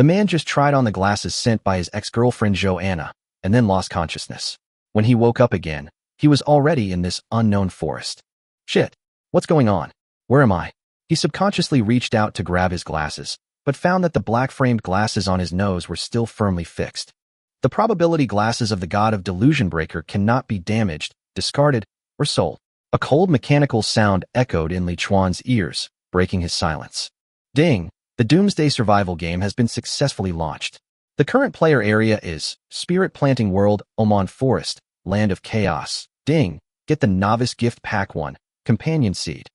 The man just tried on the glasses sent by his ex-girlfriend Joanna, and then lost consciousness. When he woke up again, he was already in this unknown forest. Shit, what's going on? Where am I? He subconsciously reached out to grab his glasses, but found that the black-framed glasses on his nose were still firmly fixed. The probability glasses of the god of Delusion Breaker cannot be damaged, discarded, or sold. A cold mechanical sound echoed in Li Chuan's ears, breaking his silence. Ding! The Doomsday Survival game has been successfully launched. The current player area is Spirit Planting World, Oman Forest, Land of Chaos. Ding! Get the Novice Gift Pack 1, Companion Seed.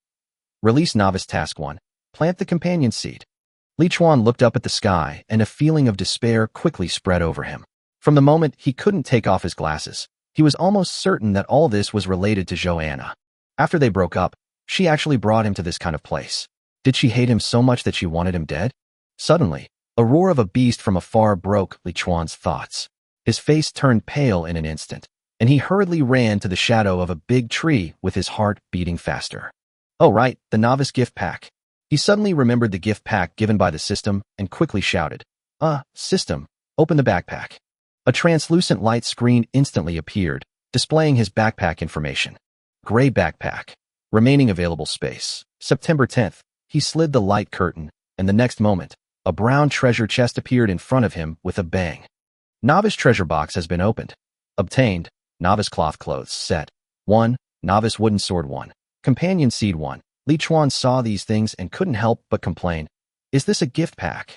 Release Novice Task 1, Plant the Companion Seed. Li Chuan looked up at the sky, and a feeling of despair quickly spread over him. From the moment he couldn't take off his glasses, he was almost certain that all this was related to Joanna. After they broke up, she actually brought him to this kind of place. Did she hate him so much that she wanted him dead? Suddenly, a roar of a beast from afar broke Li Chuan's thoughts. His face turned pale in an instant, and he hurriedly ran to the shadow of a big tree with his heart beating faster. Oh right, the Novice Gift Pack. He suddenly remembered the gift pack given by the system and quickly shouted, System, open the backpack. A translucent light screen instantly appeared, displaying his backpack information. Gray backpack. Remaining available space. September 10th. He slid the light curtain, and the next moment, a brown treasure chest appeared in front of him with a bang. Novice treasure box has been opened. Obtained. Novice cloth clothes set. 1. Novice wooden sword 1. Companion seed 1. Li Chuan saw these things and couldn't help but complain. Is this a gift pack?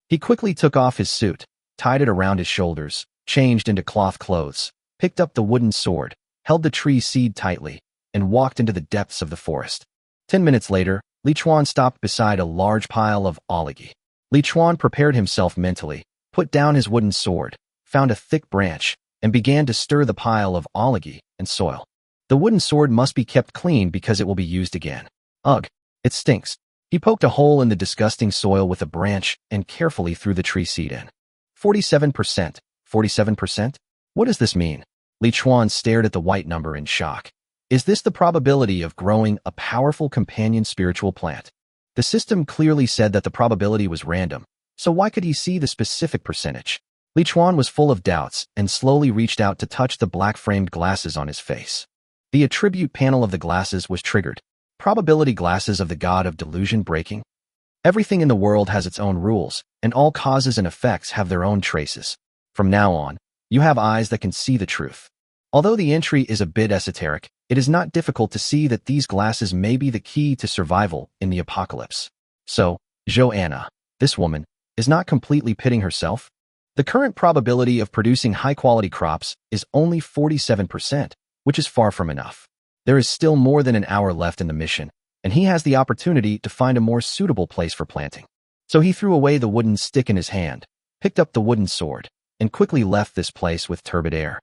He quickly took off his suit, tied it around his shoulders, changed into cloth clothes, picked up the wooden sword, held the tree seed tightly, and walked into the depths of the forest. 10 minutes later, Li Chuan stopped beside a large pile of oligi. Li Chuan prepared himself mentally, put down his wooden sword, found a thick branch, and began to stir the pile of oligi and soil. The wooden sword must be kept clean because it will be used again. Ugh, it stinks. He poked a hole in the disgusting soil with a branch and carefully threw the tree seed in. 47%. 47%? What does this mean? Li Chuan stared at the white number in shock. Is this the probability of growing a powerful companion spiritual plant? The system clearly said that the probability was random, so why could he see the specific percentage? Li Chuan was full of doubts and slowly reached out to touch the black-framed glasses on his face. The attribute panel of the glasses was triggered. Probability glasses of the god of delusion breaking. Everything in the world has its own rules, and all causes and effects have their own traces. From now on, you have eyes that can see the truth. Although the entry is a bit esoteric, it is not difficult to see that these glasses may be the key to survival in the apocalypse. So, Joanna, this woman, is not completely pitting herself. The current probability of producing high-quality crops is only 47%, which is far from enough. There is still more than an hour left in the mission, and he has the opportunity to find a more suitable place for planting. So he threw away the wooden stick in his hand, picked up the wooden sword, and quickly left this place with turbid air.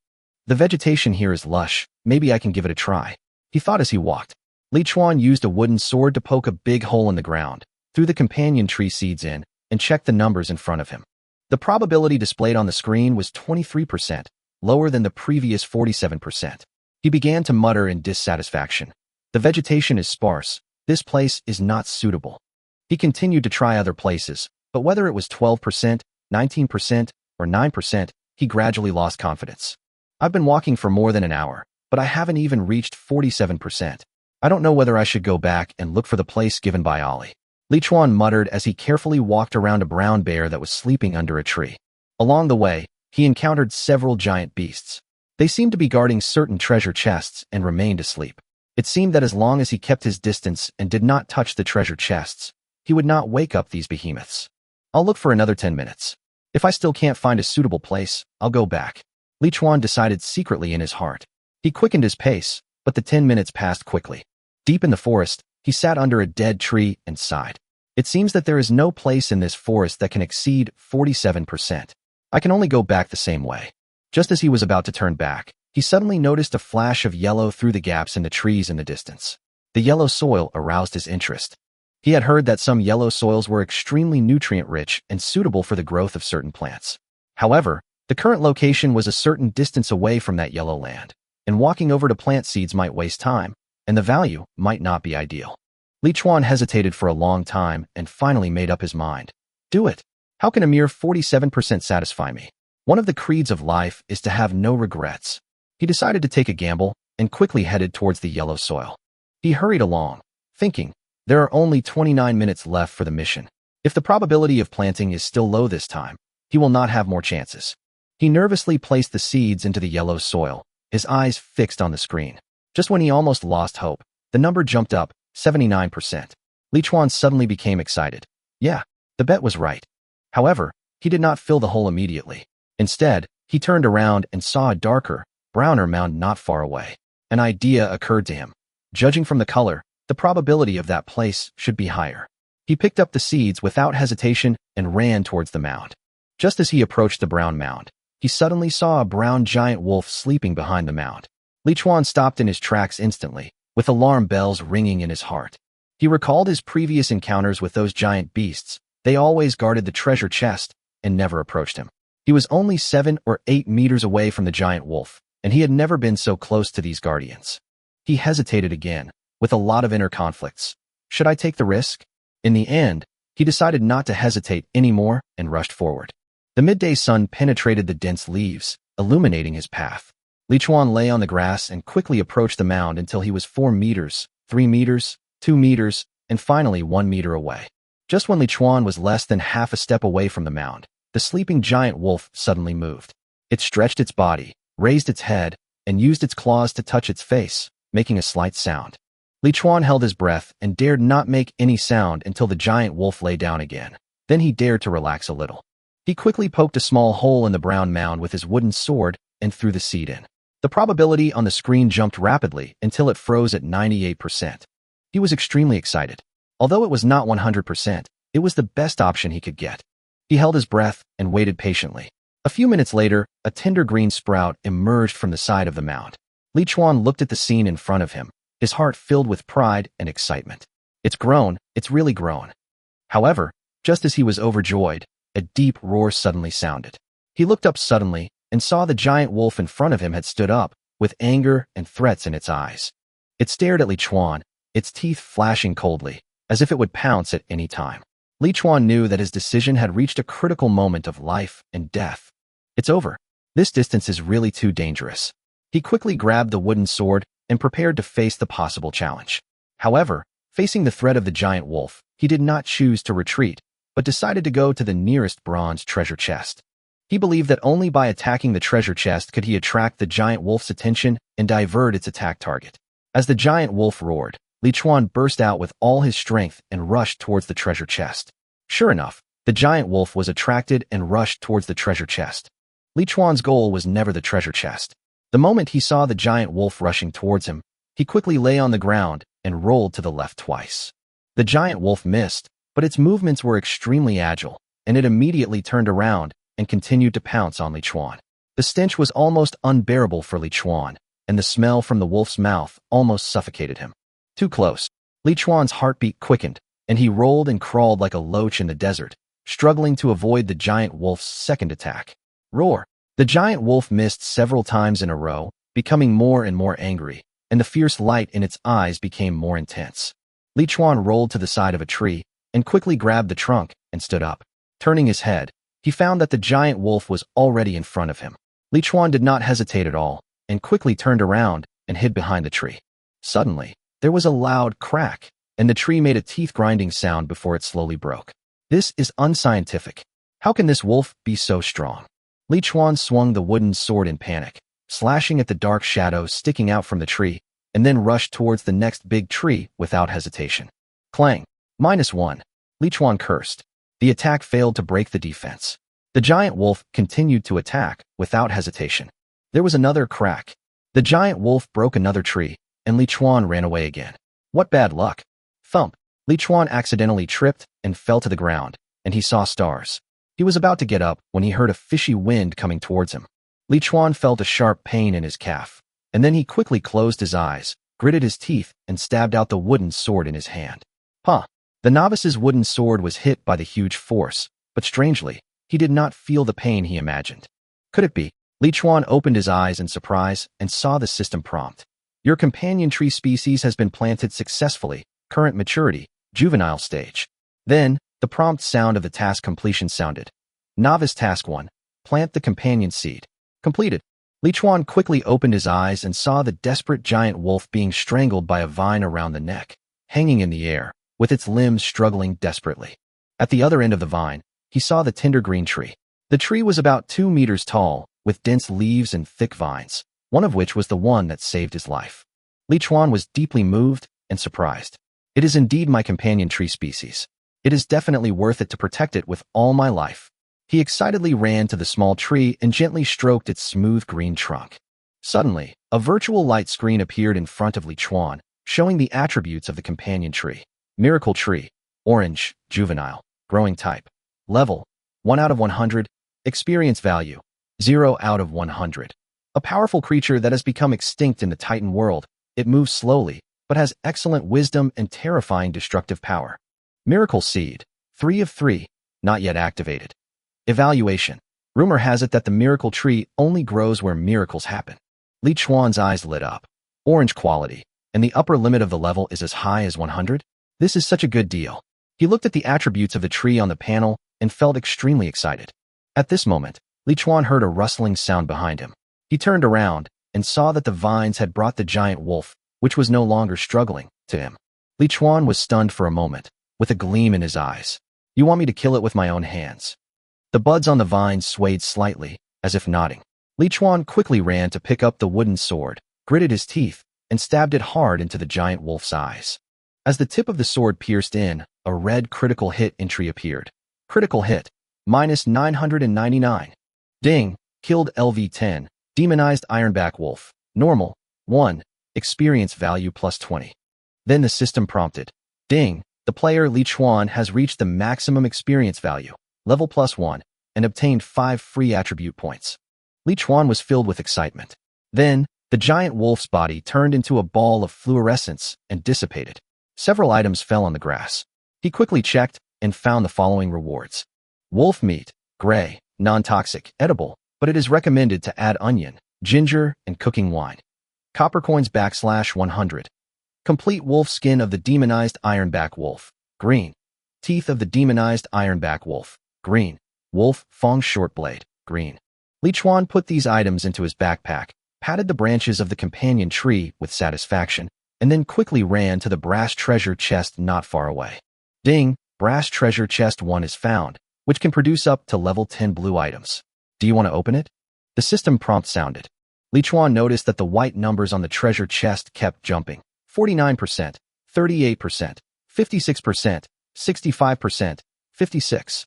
The vegetation here is lush, maybe I can give it a try, he thought as he walked. Li Chuan used a wooden sword to poke a big hole in the ground, threw the companion tree seeds in, and checked the numbers in front of him. The probability displayed on the screen was 23%, lower than the previous 47%. He began to mutter in dissatisfaction. The vegetation is sparse. This place is not suitable. He continued to try other places, but whether it was 12%, 19%, or 9%, he gradually lost confidence. I've been walking for more than an hour, but I haven't even reached 47%. I don't know whether I should go back and look for the place given by Ollie. Li Chuan muttered as he carefully walked around a brown bear that was sleeping under a tree. Along the way, he encountered several giant beasts. They seemed to be guarding certain treasure chests and remained asleep. It seemed that as long as he kept his distance and did not touch the treasure chests, he would not wake up these behemoths. I'll look for another 10 minutes. If I still can't find a suitable place, I'll go back. Li Chuan decided secretly in his heart. He quickened his pace, but the 10 minutes passed quickly. Deep in the forest, he sat under a dead tree and sighed. It seems that there is no place in this forest that can exceed 47%. I can only go back the same way. Just as he was about to turn back, he suddenly noticed a flash of yellow through the gaps in the trees in the distance. The yellow soil aroused his interest. He had heard that some yellow soils were extremely nutrient-rich and suitable for the growth of certain plants. However, the current location was a certain distance away from that yellow land, and walking over to plant seeds might waste time, and the value might not be ideal. Li Chuan hesitated for a long time and finally made up his mind. Do it. How can a mere 47% satisfy me? One of the creeds of life is to have no regrets. He decided to take a gamble and quickly headed towards the yellow soil. He hurried along, thinking, there are only 29 minutes left for the mission. If the probability of planting is still low this time, he will not have more chances. He nervously placed the seeds into the yellow soil, his eyes fixed on the screen. Just when he almost lost hope, the number jumped up, 79%. Li Chuan suddenly became excited. Yeah, the bet was right. However, he did not fill the hole immediately. Instead, he turned around and saw a darker, browner mound not far away. An idea occurred to him. Judging from the color, the probability of that place should be higher. He picked up the seeds without hesitation and ran towards the mound. Just as he approached the brown mound, he suddenly saw a brown giant wolf sleeping behind the mound. Li Chuan stopped in his tracks instantly, with alarm bells ringing in his heart. He recalled his previous encounters with those giant beasts. They always guarded the treasure chest and never approached him. He was only 7 or 8 meters away from the giant wolf, and he had never been so close to these guardians. He hesitated again, with a lot of inner conflicts. Should I take the risk? In the end, he decided not to hesitate anymore and rushed forward. The midday sun penetrated the dense leaves, illuminating his path. Li Chuan lay on the grass and quickly approached the mound until he was 4 meters, 3 meters, 2 meters, and finally 1 meter away. Just when Li Chuan was less than half a step away from the mound, the sleeping giant wolf suddenly moved. It stretched its body, raised its head, and used its claws to touch its face, making a slight sound. Li Chuan held his breath and dared not make any sound until the giant wolf lay down again. Then he dared to relax a little. He quickly poked a small hole in the brown mound with his wooden sword and threw the seed in. The probability on the screen jumped rapidly until it froze at 98%. He was extremely excited. Although it was not 100%, it was the best option he could get. He held his breath and waited patiently. A few minutes later, a tender green sprout emerged from the side of the mound. Li Chuan looked at the scene in front of him, his heart filled with pride and excitement. It's grown, it's really grown. However, just as he was overjoyed, a deep roar suddenly sounded. He looked up suddenly and saw the giant wolf in front of him had stood up, with anger and threats in its eyes. It stared at Li Chuan, its teeth flashing coldly, as if it would pounce at any time. Li Chuan knew that his decision had reached a critical moment of life and death. It's over. This distance is really too dangerous. He quickly grabbed the wooden sword and prepared to face the possible challenge. However, facing the threat of the giant wolf, he did not choose to retreat, but decided to go to the nearest bronze treasure chest. He believed that only by attacking the treasure chest could he attract the giant wolf's attention and divert its attack target. As the giant wolf roared, Li Chuan burst out with all his strength and rushed towards the treasure chest. Sure enough, the giant wolf was attracted and rushed towards the treasure chest. Li Chuan's goal was never the treasure chest. The moment he saw the giant wolf rushing towards him, he quickly lay on the ground and rolled to the left twice. The giant wolf missed, but its movements were extremely agile, and it immediately turned around and continued to pounce on Li Chuan. The stench was almost unbearable for Li Chuan, and the smell from the wolf's mouth almost suffocated him. Too close. Li Chuan's heartbeat quickened, and he rolled and crawled like a loach in the desert, struggling to avoid the giant wolf's second attack. Roar! The giant wolf missed several times in a row, becoming more and more angry, and the fierce light in its eyes became more intense. Li Chuan rolled to the side of a tree and quickly grabbed the trunk and stood up. Turning his head, he found that the giant wolf was already in front of him. Li Chuan did not hesitate at all and quickly turned around and hid behind the tree. Suddenly, there was a loud crack, and the tree made a teeth-grinding sound before it slowly broke. This is unscientific. How can this wolf be so strong? Li Chuan swung the wooden sword in panic, slashing at the dark shadows sticking out from the tree, and then rushed towards the next big tree without hesitation. Clang! -1. Li Chuan cursed. The attack failed to break the defense. The giant wolf continued to attack without hesitation. There was another crack. The giant wolf broke another tree, and Li Chuan ran away again. What bad luck! Thump! Li Chuan accidentally tripped and fell to the ground, and he saw stars. He was about to get up when he heard a fishy wind coming towards him. Li Chuan felt a sharp pain in his calf, and then he quickly closed his eyes, gritted his teeth, and stabbed out the wooden sword in his hand. Huh! The novice's wooden sword was hit by the huge force, but strangely, he did not feel the pain he imagined. Could it be? Li Chuan opened his eyes in surprise and saw the system prompt. Your companion tree species has been planted successfully, current maturity, juvenile stage. Then, The prompt sound of the task completion sounded. Novice Task 1. Plant the companion seed. Completed. Li Chuan quickly opened his eyes and saw the desperate giant wolf being strangled by a vine around the neck, hanging in the air, with its limbs struggling desperately. At the other end of the vine, he saw the tender green tree. The tree was about 2 meters tall, with dense leaves and thick vines, one of which was the one that saved his life. Li Chuan was deeply moved and surprised. It is indeed my companion tree species. It is definitely worth it to protect it with all my life. He excitedly ran to the small tree and gently stroked its smooth green trunk. Suddenly, a virtual light screen appeared in front of Li Chuan, showing the attributes of the companion tree. Miracle Tree. Orange. Juvenile. Growing type. Level. 1 out of 100. Experience value. 0 out of 100. A powerful creature that has become extinct in the Titan world. It moves slowly, but has excellent wisdom and terrifying destructive power. Miracle Seed. 3 of 3. Not yet activated. Evaluation. Rumor has it that the miracle tree only grows where miracles happen. Li Chuan's eyes lit up. Orange quality, and the upper limit of the level is as high as 100? This is such a good deal. He looked at the attributes of the tree on the panel and felt extremely excited. At this moment, Li Chuan heard a rustling sound behind him. He turned around and saw that the vines had brought the giant wolf, which was no longer struggling, to him. Li Chuan was stunned for a moment, with a gleam in his eyes. You want me to kill it with my own hands? The buds on the vine swayed slightly, as if nodding. Li Chuan quickly ran to pick up the wooden sword, gritted his teeth, and stabbed it hard into the giant wolf's eyes. As the tip of the sword pierced in, a red critical hit entry appeared. Critical hit. -999. Ding. Killed LV-10. Demonized Ironback Wolf. Normal. 1. Experience value +20. Then the system prompted. Ding. The player Li Chuan has reached the maximum experience value. Level +1, and obtained 5 free attribute points. Li Chuan was filled with excitement. Then, the giant wolf's body turned into a ball of fluorescence and dissipated. Several items fell on the grass. He quickly checked and found the following rewards. Wolf meat, gray, non-toxic, edible, but it is recommended to add onion, ginger, and cooking wine. Copper coins /100. Complete wolf skin of the demonized Ironback Wolf, green. Teeth of the demonized Ironback Wolf, green. Wolf Fong Shortblade, green. Li Chuan put these items into his backpack, patted the branches of the companion tree with satisfaction, and then quickly ran to the brass treasure chest not far away. Ding! Brass treasure chest 1 is found, which can produce up to level 10 blue items. Do you want to open it? The system prompt sounded. Li Chuan noticed that the white numbers on the treasure chest kept jumping. 49%, 38%, 56%, 65%, 56%.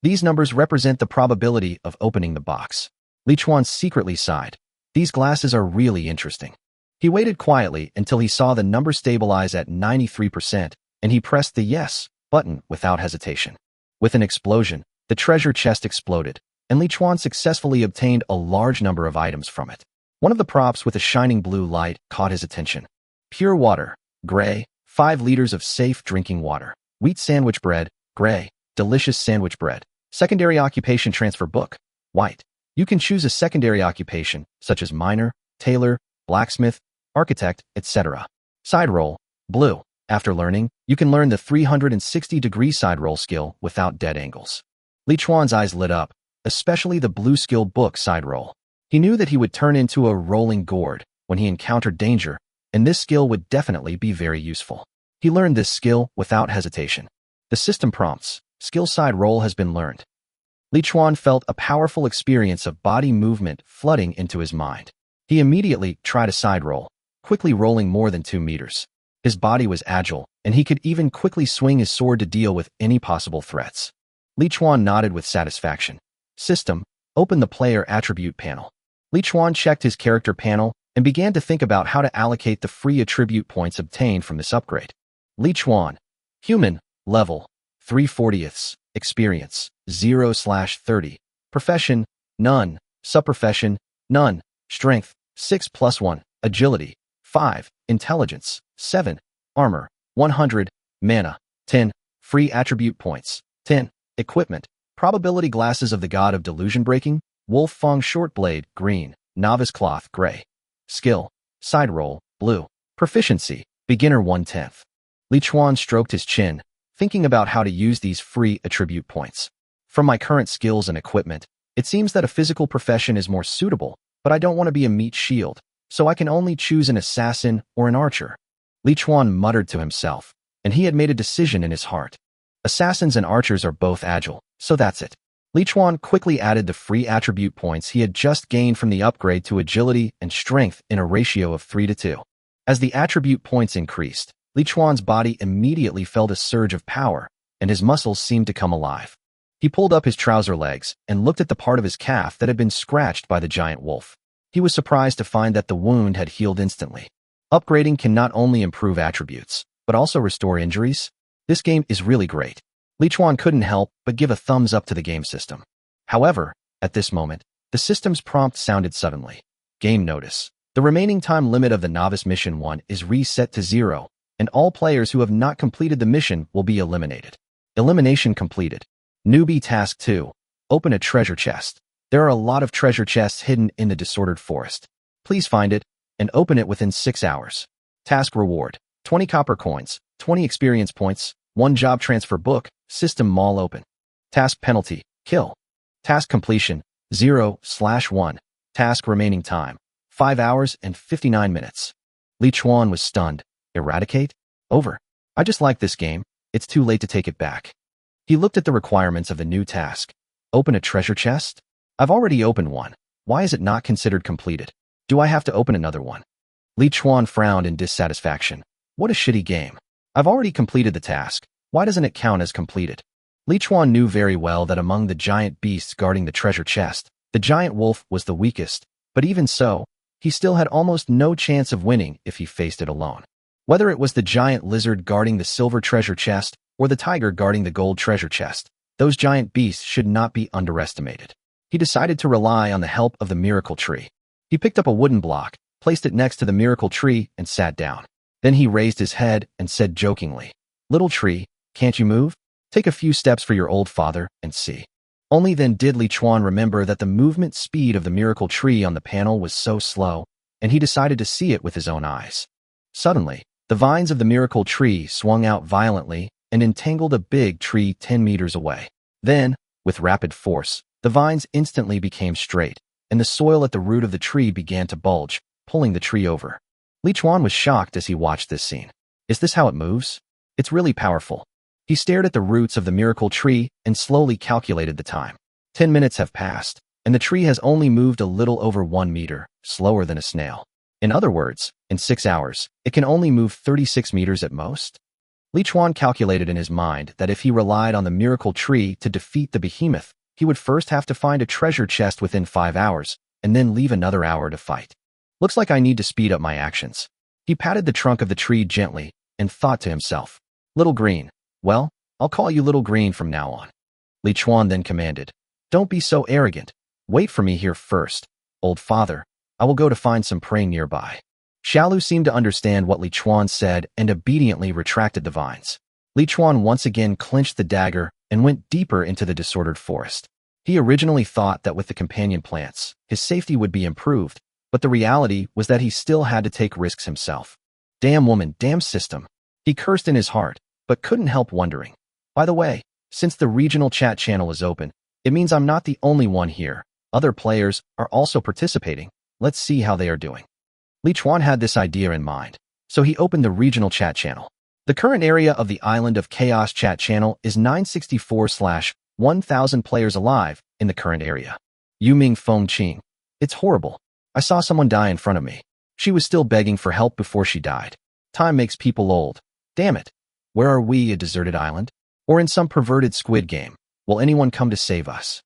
These numbers represent the probability of opening the box. Li Chuan secretly sighed. These glasses are really interesting. He waited quietly until he saw the number stabilize at 93%, and he pressed the yes button without hesitation. With an explosion, the treasure chest exploded, and Li Chuan successfully obtained a large number of items from it. One of the props with a shining blue light caught his attention. Pure water, gray, 5 liters of safe drinking water. Wheat sandwich bread, gray, delicious sandwich bread. Secondary occupation transfer book, white. You can choose a secondary occupation, such as miner, tailor, blacksmith, architect, etc. Side roll, blue. After learning, you can learn the 360-degree side roll skill without dead angles. Li Chuan's eyes lit up, especially the blue skill book side roll. He knew that he would turn into a rolling gourd when he encountered danger, and this skill would definitely be very useful. He learned this skill without hesitation. The system prompts, skill side roll has been learned. Li Chuan felt a powerful experience of body movement flooding into his mind. He immediately tried a side roll, quickly rolling more than 2 meters. His body was agile, and he could even quickly swing his sword to deal with any possible threats. Li Chuan nodded with satisfaction. System, open the player attribute panel. Li Chuan checked his character panel and began to think about how to allocate the free attribute points obtained from this upgrade. Li Chuan, human, level, 3/40, experience, 0/30, profession, none, subprofession, none, strength, 6+1, agility, 5, intelligence, 7, armor, 100, mana, 10, free attribute points, 10, equipment, probability glasses of the god of delusion breaking, Wolf Fong Shortblade, green, novice cloth, gray, skill, side roll, blue, proficiency, beginner 1/10. Li Chuan stroked his chin, thinking about how to use these free attribute points. From my current skills and equipment, it seems that a physical profession is more suitable, but I don't want to be a meat shield, so I can only choose an assassin or an archer. Li Chuan muttered to himself, and he had made a decision in his heart. Assassins and archers are both agile, so that's it. Li Chuan quickly added the free attribute points he had just gained from the upgrade to agility and strength in a ratio of 3:2. As the attribute points increased, Li Chuan's body immediately felt a surge of power, and his muscles seemed to come alive. He pulled up his trouser legs and looked at the part of his calf that had been scratched by the giant wolf. He was surprised to find that the wound had healed instantly. Upgrading can not only improve attributes, but also restore injuries. This game is really great. Li Chuan couldn't help but give a thumbs up to the game system. However, at this moment, the system's prompt sounded suddenly. Game notice. The remaining time limit of the Novice Mission 1 is reset to 0, and all players who have not completed the mission will be eliminated. Elimination completed. Newbie Task 2. Open a treasure chest. There are a lot of treasure chests hidden in the disordered forest. Please find it and open it within 6 hours. Task reward. 20 copper coins, 20 experience points, 1 job transfer book, system mall open. Task penalty, kill. Task completion, 0/1. Task remaining time, 5 hours and 59 minutes. Li Chuan was stunned. Eradicate? Over. I just like this game. It's too late to take it back. He looked at the requirements of the new task. Open a treasure chest? I've already opened one. Why is it not considered completed? Do I have to open another one? Li Chuan frowned in dissatisfaction. What a shitty game. I've already completed the task. Why doesn't it count as completed? Li Chuan knew very well that among the giant beasts guarding the treasure chest, the giant wolf was the weakest, but even so, he still had almost no chance of winning if he faced it alone. Whether it was the giant lizard guarding the silver treasure chest or the tiger guarding the gold treasure chest, those giant beasts should not be underestimated. He decided to rely on the help of the miracle tree. He picked up a wooden block, placed it next to the miracle tree, and sat down. Then he raised his head and said jokingly, "Little tree, can't you move? Take a few steps for your old father and see." Only then did Li Chuan remember that the movement speed of the miracle tree on the panel was so slow, and he decided to see it with his own eyes. Suddenly, the vines of the miracle tree swung out violently and entangled a big tree 10 meters away. Then, with rapid force, the vines instantly became straight, and the soil at the root of the tree began to bulge, pulling the tree over. Li Chuan was shocked as he watched this scene. Is this how it moves? It's really powerful. He stared at the roots of the miracle tree and slowly calculated the time. 10 minutes have passed, and the tree has only moved a little over 1 meter, slower than a snail. In other words, in 6 hours, it can only move 36 meters at most. Li Chuan calculated in his mind that if he relied on the miracle tree to defeat the behemoth, he would first have to find a treasure chest within 5 hours, and then leave another hour to fight. Looks like I need to speed up my actions. He patted the trunk of the tree gently and thought to himself, "Little Green. Well, I'll call you Little Green from now on." Li Chuan then commanded, "Don't be so arrogant. Wait for me here first. Old father, I will go to find some prey nearby." Xiaolu seemed to understand what Li Chuan said and obediently retracted the vines. Li Chuan once again clenched the dagger and went deeper into the disordered forest. He originally thought that with the companion plants, his safety would be improved, but the reality was that he still had to take risks himself. Damn woman, damn system. He cursed in his heart, but couldn't help wondering. By the way, since the regional chat channel is open, it means I'm not the only one here. Other players are also participating. Let's see how they are doing. Li Chuan had this idea in mind, so he opened the regional chat channel. The current area of the Island of Chaos chat channel is 964/1000 players alive in the current area. Yuming Feng Qing. It's horrible. I saw someone die in front of me. She was still begging for help before she died. Time makes people old. Damn it. Where are we, a deserted island? Or in some perverted Squid Game? Will anyone come to save us?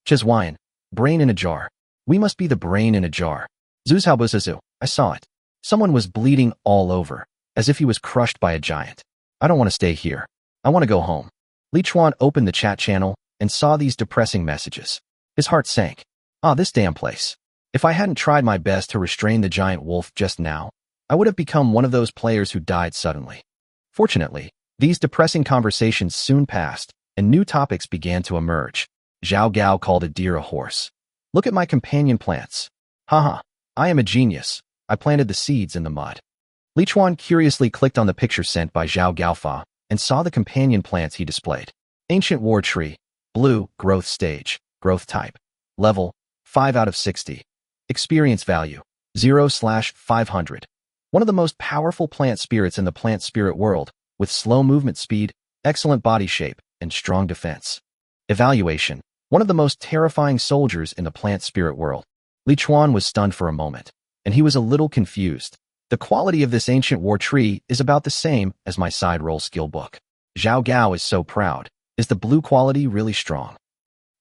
Chezwayan. Brain in a jar. We must be the brain in a jar. Zuzhaobusazu. I saw it. Someone was bleeding all over, as if he was crushed by a giant. I don't want to stay here. I want to go home. Li Chuan opened the chat channel and saw these depressing messages. His heart sank. This damn place. If I hadn't tried my best to restrain the giant wolf just now, I would have become one of those players who died suddenly. Fortunately, these depressing conversations soon passed, and new topics began to emerge. Zhao Gao called a deer a horse. Look at my companion plants. Haha, I am a genius. I planted the seeds in the mud. Li Chuan curiously clicked on the picture sent by Zhao Gaofa and saw the companion plants he displayed. Ancient War Tree, Blue, Growth Stage, Growth Type, Level, 5 out of 60. Experience Value, 0/500. One of the most powerful plant spirits in the plant spirit world, with slow movement speed, excellent body shape, and strong defense. Evaluation, one of the most terrifying soldiers in the plant spirit world. Li Chuan was stunned for a moment, and he was a little confused. The quality of this ancient war tree is about the same as my side roll skill book. Zhao Gao is so proud. Is the blue quality really strong?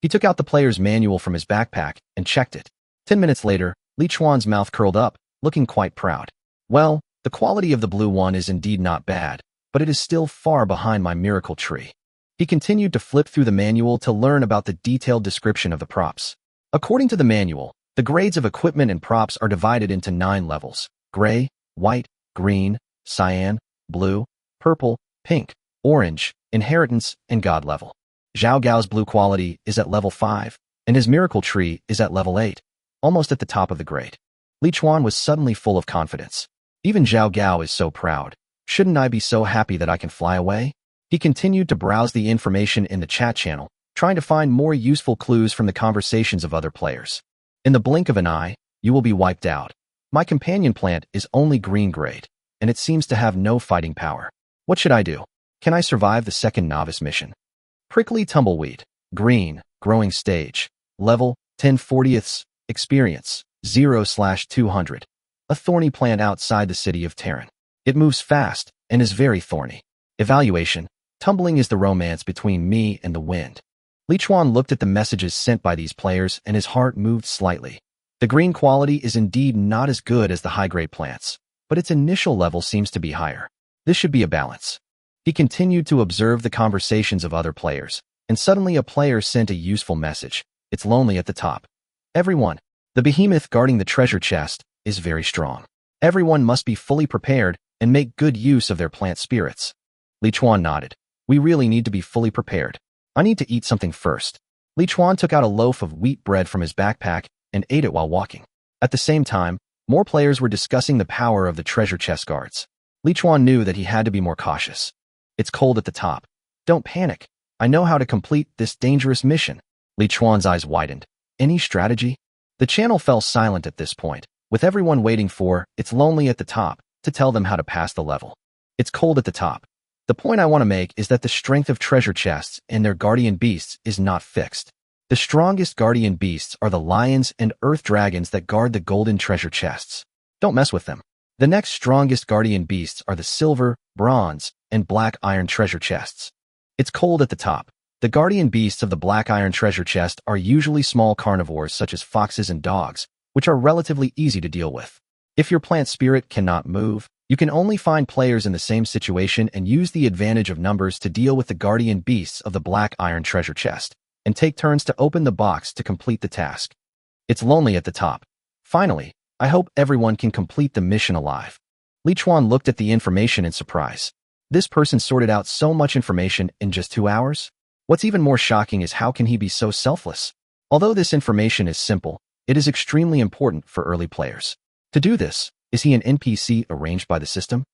He took out the player's manual from his backpack and checked it. 10 minutes later, Li Chuan's mouth curled up, looking quite proud. Well, the quality of the blue one is indeed not bad, but it is still far behind my miracle tree. He continued to flip through the manual to learn about the detailed description of the props. According to the manual, the grades of equipment and props are divided into 9 levels: gray, white, green, cyan, blue, purple, pink, orange, inheritance, and god level. Zhao Gao's blue quality is at level 5, and his miracle tree is at level 8, almost at the top of the grade. Li Chuan was suddenly full of confidence. Even Zhao Gao is so proud. Shouldn't I be so happy that I can fly away? He continued to browse the information in the chat channel, trying to find more useful clues from the conversations of other players. In the blink of an eye, you will be wiped out. My companion plant is only green grade, and it seems to have no fighting power. What should I do? Can I survive the second novice mission? Prickly Tumbleweed, green, growing stage, level 10/40, experience 0/200. A thorny plant outside the city of Terran. It moves fast and is very thorny. Evaluation, tumbling is the romance between me and the wind. Li Chuan looked at the messages sent by these players and his heart moved slightly. The green quality is indeed not as good as the high-grade plants, but its initial level seems to be higher. This should be a balance. He continued to observe the conversations of other players, and suddenly a player sent a useful message. It's lonely at the top. Everyone, the behemoth guarding the treasure chest, is very strong. Everyone must be fully prepared and make good use of their plant spirits. Li Chuan nodded. We really need to be fully prepared. I need to eat something first. Li Chuan took out a loaf of wheat bread from his backpack and ate it while walking. At the same time, more players were discussing the power of the treasure chest guards. Li Chuan knew that he had to be more cautious. It's cold at the top. Don't panic. I know how to complete this dangerous mission. Li Chuan's eyes widened. Any strategy? The channel fell silent at this point, with everyone waiting for It's Lonely at the Top to tell them how to pass the level. It's cold at the top. The point I want to make is that the strength of treasure chests and their guardian beasts is not fixed. The strongest guardian beasts are the lions and earth dragons that guard the golden treasure chests. Don't mess with them. The next strongest guardian beasts are the silver, bronze, and black iron treasure chests. It's cold at the top. The guardian beasts of the black iron treasure chest are usually small carnivores such as foxes and dogs, which are relatively easy to deal with. If your plant spirit cannot move, you can only find players in the same situation and use the advantage of numbers to deal with the guardian beasts of the black iron treasure chest, and take turns to open the box to complete the task. It's lonely at the top. Finally, I hope everyone can complete the mission alive. Li Chuan looked at the information in surprise. This person sorted out so much information in just 2 hours? What's even more shocking is how can he be so selfless? Although this information is simple, it is extremely important for early players. To do this, is he an NPC arranged by the system?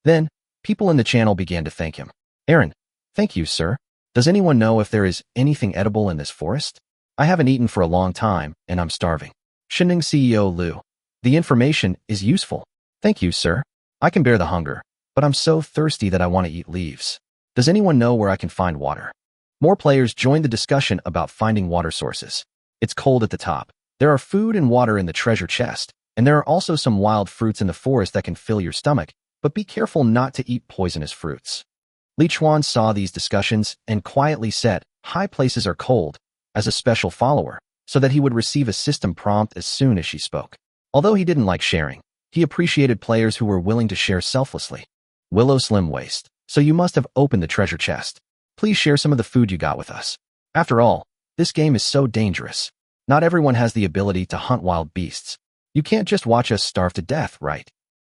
Then, people in the channel began to thank him. Aaron, thank you, sir. Does anyone know if there is anything edible in this forest? I haven't eaten for a long time, and I'm starving. Shinning CEO Lu. The information is useful. Thank you, sir. I can bear the hunger, but I'm so thirsty that I want to eat leaves. Does anyone know where I can find water? More players joined the discussion about finding water sources. It's cold at the top. There are food and water in the treasure chest, and there are also some wild fruits in the forest that can fill your stomach, but be careful not to eat poisonous fruits. Li Chuan saw these discussions and quietly said, high places are cold, as a special follower, so that he would receive a system prompt as soon as she spoke. Although he didn't like sharing, he appreciated players who were willing to share selflessly. Willow Slim Waist, so you must have opened the treasure chest. Please share some of the food you got with us. After all, this game is so dangerous. Not everyone has the ability to hunt wild beasts. You can't just watch us starve to death, right?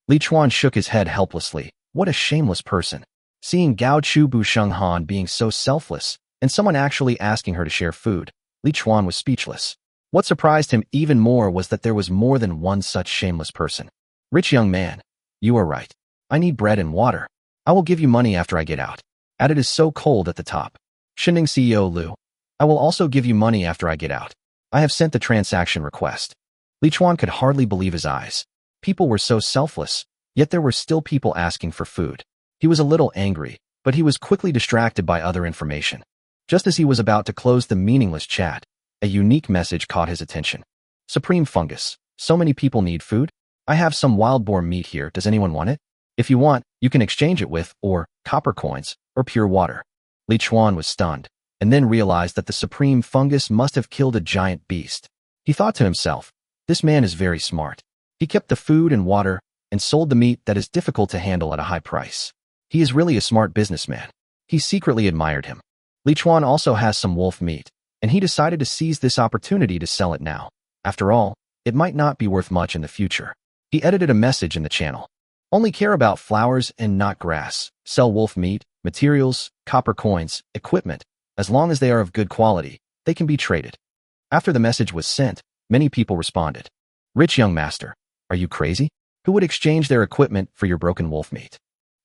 Li Chuan shook his head helplessly. What a shameless person. Seeing Gao Chu Bu Sheng Han being so selfless, and someone actually asking her to share food, Li Chuan was speechless. What surprised him even more was that there was more than one such shameless person. Rich young man, you are right. I need bread and water. I will give you money after I get out. And it is so cold at the top. Shinding CEO Lu. I will also give you money after I get out. I have sent the transaction request. Li Chuan could hardly believe his eyes. People were so selfless, yet there were still people asking for food. He was a little angry, but he was quickly distracted by other information. Just as he was about to close the meaningless chat, a unique message caught his attention. Supreme Fungus. So many people need food? I have some wild boar meat here. Does anyone want it? If you want, you can exchange it with, or, copper coins, or pure water. Li Chuan was stunned, and then realized that the Supreme Fungus must have killed a giant beast. He thought to himself, this man is very smart. He kept the food and water, and sold the meat that is difficult to handle at a high price. He is really a smart businessman. He secretly admired him. Li Chuan also has some wolf meat, and he decided to seize this opportunity to sell it now. After all, it might not be worth much in the future. He edited a message in the channel. Only care about flowers and not grass. Sell wolf meat, materials, copper coins, equipment. As long as they are of good quality, they can be traded. After the message was sent, many people responded. Rich young master, are you crazy? Who would exchange their equipment for your broken wolf meat?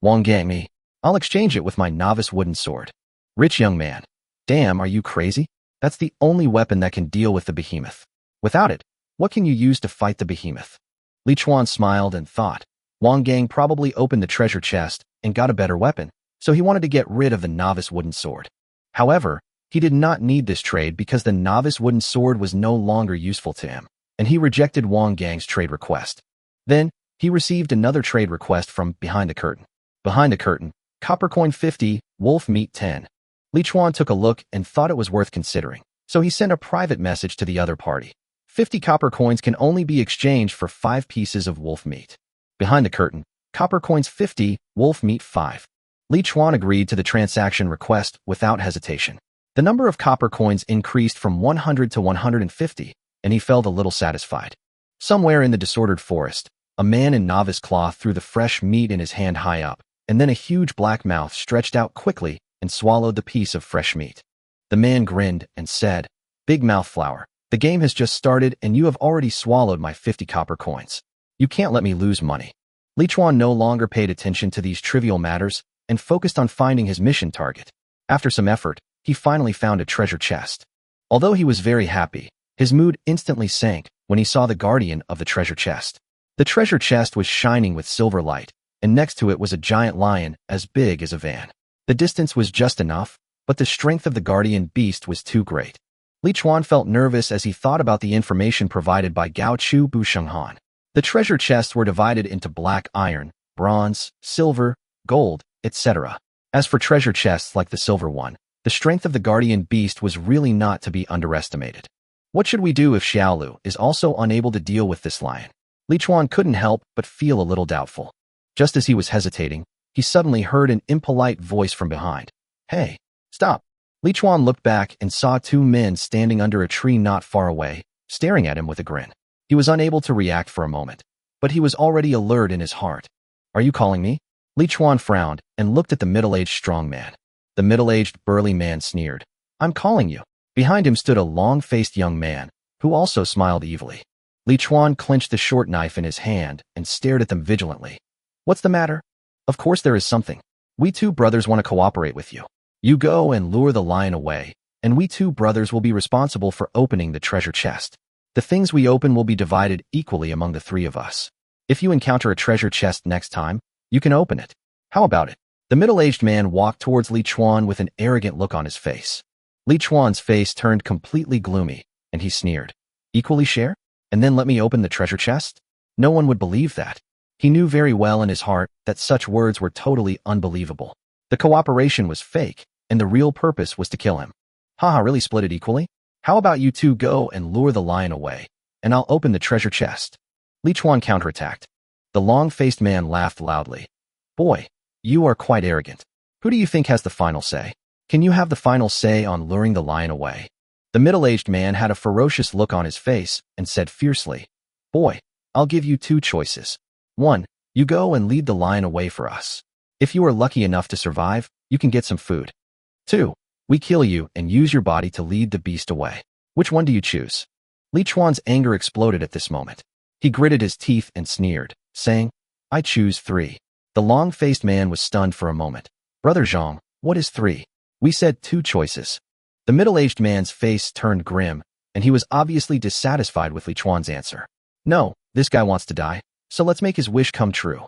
Wang Gang me. I'll exchange it with my novice wooden sword. Rich young man. Damn, are you crazy? That's the only weapon that can deal with the behemoth. Without it, what can you use to fight the behemoth? Li Chuan smiled and thought. Wang Gang probably opened the treasure chest and got a better weapon, so he wanted to get rid of the novice wooden sword. However, he did not need this trade because the novice wooden sword was no longer useful to him, and he rejected Wang Gang's trade request. Then, he received another trade request from behind the curtain. Behind the curtain, copper coin 50, wolf meat 10. Li Chuan took a look and thought it was worth considering, so he sent a private message to the other party. 50 copper coins can only be exchanged for 5 pieces of wolf meat. Behind the curtain, copper coins 50, wolf meat 5. Li Chuan agreed to the transaction request without hesitation. The number of copper coins increased from 100 to 150, and he felt a little satisfied. Somewhere in the disordered forest, a man in novice cloth threw the fresh meat in his hand high up, and then a huge black mouth stretched out quickly and swallowed the piece of fresh meat. The man grinned and said, Big mouth flower, the game has just started and you have already swallowed my 50 copper coins. You can't let me lose money. Li Chuan no longer paid attention to these trivial matters and focused on finding his mission target. After some effort, he finally found a treasure chest. Although he was very happy, his mood instantly sank when he saw the guardian of the treasure chest. The treasure chest was shining with silver light, and next to it was a giant lion as big as a van. The distance was just enough, but the strength of the guardian beast was too great. Li Chuan felt nervous as he thought about the information provided by Gao Chu Bu Shenghan. The treasure chests were divided into black iron, bronze, silver, gold, etc. As for treasure chests like the silver one, the strength of the guardian beast was really not to be underestimated. What should we do if Xiaolu is also unable to deal with this lion? Li Chuan couldn't help but feel a little doubtful. Just as he was hesitating, he suddenly heard an impolite voice from behind. Hey, stop. Li Chuan looked back and saw 2 men standing under a tree not far away, staring at him with a grin. He was unable to react for a moment, but he was already alert in his heart. Are you calling me? Li Chuan frowned and looked at the middle-aged strong man. The middle-aged burly man sneered. I'm calling you. Behind him stood a long-faced young man, who also smiled evilly. Li Chuan clenched the short knife in his hand and stared at them vigilantly. What's the matter? Of course there is something. We 2 brothers want to cooperate with you. You go and lure the lion away, and we 2 brothers will be responsible for opening the treasure chest. The things we open will be divided equally among the 3 of us. If you encounter a treasure chest next time, you can open it. How about it? The middle-aged man walked towards Li Chuan with an arrogant look on his face. Li Chuan's face turned completely gloomy, and he sneered. Equally share? And then let me open the treasure chest? No one would believe that. He knew very well in his heart that such words were totally unbelievable. The cooperation was fake, and the real purpose was to kill him. Haha, really split it equally? How about you 2 go and lure the lion away, and I'll open the treasure chest? Li Chuan counterattacked. The long-faced man laughed loudly. Boy, you are quite arrogant. Who do you think has the final say? Can you have the final say on luring the lion away? The middle-aged man had a ferocious look on his face and said fiercely, Boy, I'll give you 2 choices. 1, you go and lead the lion away for us. If you are lucky enough to survive, you can get some food. 2, we kill you and use your body to lead the beast away. Which one do you choose? Li Chuan's anger exploded at this moment. He gritted his teeth and sneered, saying, I choose 3. The long-faced man was stunned for a moment. Brother Zhang, What is 3? We said 2 choices. The middle-aged man's face turned grim, and he was obviously dissatisfied with Li Chuan's answer. No, this guy wants to die, so let's make his wish come true.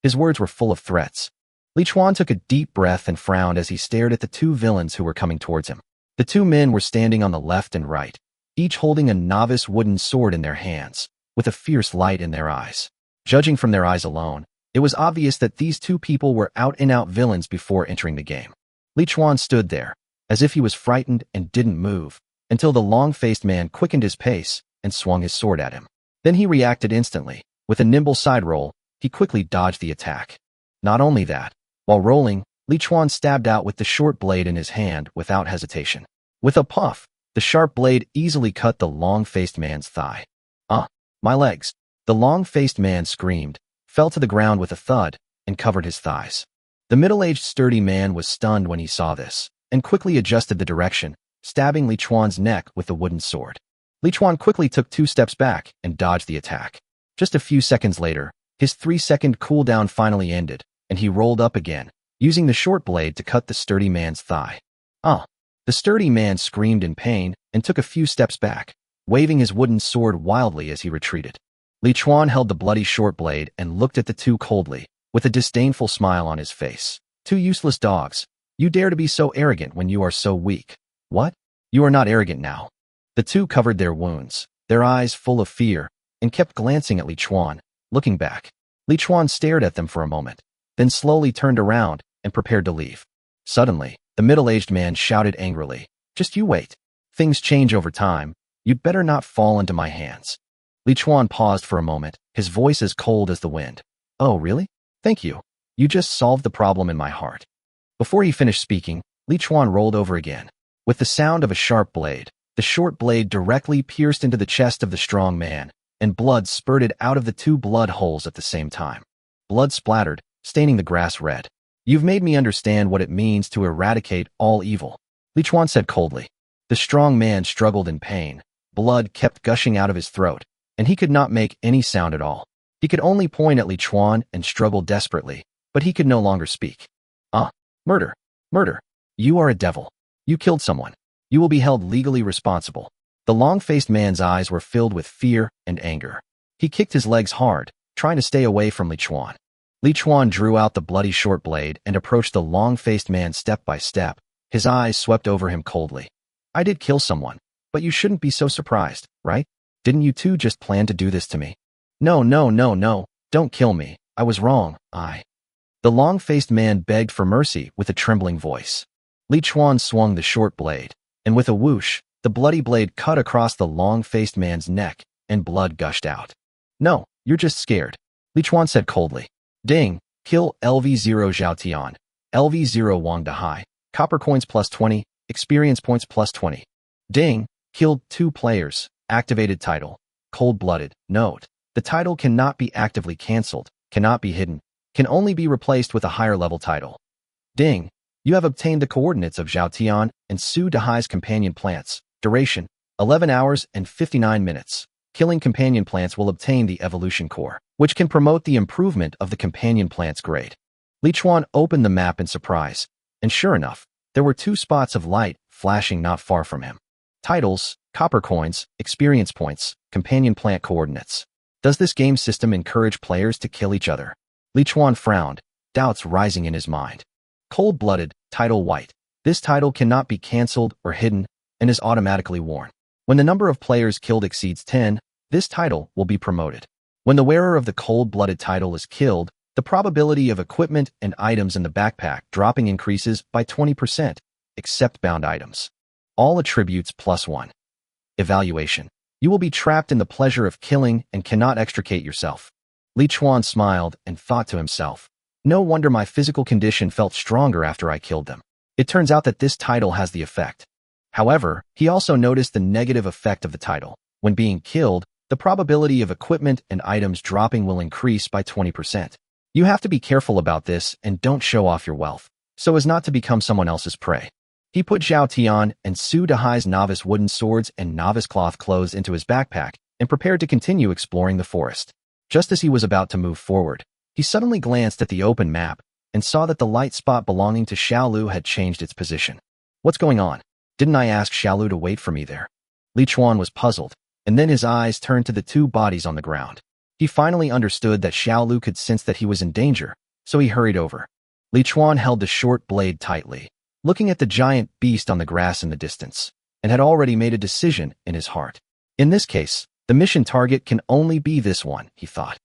His words were full of threats. Li Chuan took a deep breath and frowned as he stared at the 2 villains who were coming towards him. The 2 men were standing on the left and right, each holding a novice wooden sword in their hands, with a fierce light in their eyes. Judging from their eyes alone, it was obvious that these 2 people were out-and-out villains before entering the game. Li Chuan stood there, as if he was frightened and didn't move, until the long-faced man quickened his pace and swung his sword at him. Then he reacted instantly. With a nimble side roll, he quickly dodged the attack. Not only that, while rolling, Li Chuan stabbed out with the short blade in his hand without hesitation. With a puff, the sharp blade easily cut the long-faced man's thigh. My legs! The long-faced man screamed, fell to the ground with a thud, and covered his thighs. The middle-aged sturdy man was stunned when he saw this, and quickly adjusted the direction, stabbing Li Chuan's neck with the wooden sword. Li Chuan quickly took 2 steps back and dodged the attack. Just a few seconds later, his 3-second cooldown finally ended, and he rolled up again, using the short blade to cut the sturdy man's thigh. The sturdy man screamed in pain and took a few steps back, waving his wooden sword wildly as he retreated. Li Chuan held the bloody short blade and looked at the 2 coldly, with a disdainful smile on his face. 2 useless dogs. You dare to be so arrogant when you are so weak. What? You are not arrogant now. The 2 covered their wounds, their eyes full of fear, and kept glancing at Li Chuan, looking back. Li Chuan stared at them for a moment, then slowly turned around and prepared to leave. Suddenly, the middle-aged man shouted angrily, "Just you wait. Things change over time. You'd better not fall into my hands." Li Chuan paused for a moment, his voice as cold as the wind. "Oh, really? Thank you. You just solved the problem in my heart." Before he finished speaking, Li Chuan rolled over again. With the sound of a sharp blade, the short blade directly pierced into the chest of the strong man, and blood spurted out of the 2 blood holes at the same time. Blood splattered, staining the grass red. "You've made me understand what it means to eradicate all evil," Li Chuan said coldly. The strong man struggled in pain. Blood kept gushing out of his throat, and he could not make any sound at all. He could only point at Li Chuan and struggle desperately, but he could no longer speak. Murder! Murder! You are a devil. You killed someone. You will be held legally responsible." The long-faced man's eyes were filled with fear and anger. He kicked his legs hard, trying to stay away from Li Chuan. Li Chuan drew out the bloody short blade and approached the long-faced man step by step. His eyes swept over him coldly. "I did kill someone, but you shouldn't be so surprised, right? Didn't you 2 just plan to do this to me?" No, don't kill me. I was wrong, The long-faced man begged for mercy with a trembling voice. Li Chuan swung the short blade, and with a whoosh, the bloody blade cut across the long-faced man's neck, and blood gushed out. "No, you're just scared," Li Chuan said coldly. "Ding, kill LV0 Zhao Tian, LV0 Wang Dahai, copper coins plus 20, experience points plus 20. Ding, killed 2 players, activated title, cold-blooded. Note, the title cannot be actively cancelled, cannot be hidden, can only be replaced with a higher level title. Ding, you have obtained the coordinates of Zhao Tian and Su Dahai's companion plants. Duration, 11 hours and 59 minutes. Killing companion plants will obtain the evolution core, which can promote the improvement of the companion plant's grade. Li Chuan opened the map in surprise, and sure enough, there were 2 spots of light flashing not far from him. Titles, copper coins, experience points, companion plant coordinates. Does this game system encourage players to kill each other? Li Chuan frowned, doubts rising in his mind. Cold-blooded, title white. This title cannot be cancelled or hidden and is automatically worn. When the number of players killed exceeds 10, this title will be promoted. When the wearer of the cold-blooded title is killed, the probability of equipment and items in the backpack dropping increases by 20%, except bound items. All attributes +1. Evaluation. You will be trapped in the pleasure of killing and cannot extricate yourself. Li Chuan smiled and thought to himself, no wonder my physical condition felt stronger after I killed them. It turns out that this title has the effect. However, he also noticed the negative effect of the title. When being killed, the probability of equipment and items dropping will increase by 20%. You have to be careful about this and don't show off your wealth, so as not to become someone else's prey. He put Zhao Tian and Su Dahai's novice wooden swords and novice cloth clothes into his backpack and prepared to continue exploring the forest. Just as he was about to move forward, he suddenly glanced at the open map and saw that the light spot belonging to Xiaolu had changed its position. What's going on? Didn't I ask Xiaolu to wait for me there? Li Chuan was puzzled, and then his eyes turned to the two bodies on the ground. He finally understood that Xiaolu could sense that he was in danger, so he hurried over. Li Chuan held the short blade tightly, looking at the giant beast on the grass in the distance, and had already made a decision in his heart. In this case, the mission target can only be this one, he thought.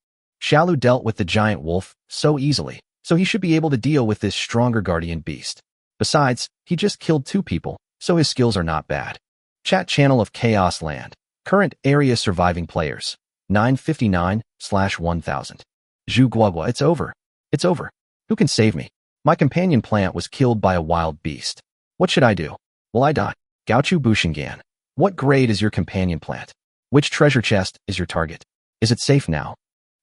Xiaolu dealt with the giant wolf so easily, so he should be able to deal with this stronger guardian beast. Besides, he just killed 2 people, so his skills are not bad. Chat channel of Chaos Land. Current area surviving players. 959/1000. Zhu Guogua, it's over. It's over. Who can save me? My companion plant was killed by a wild beast. What should I do? Will I die? Gaochu Bushingan. What grade is your companion plant? Which treasure chest is your target? Is it safe now?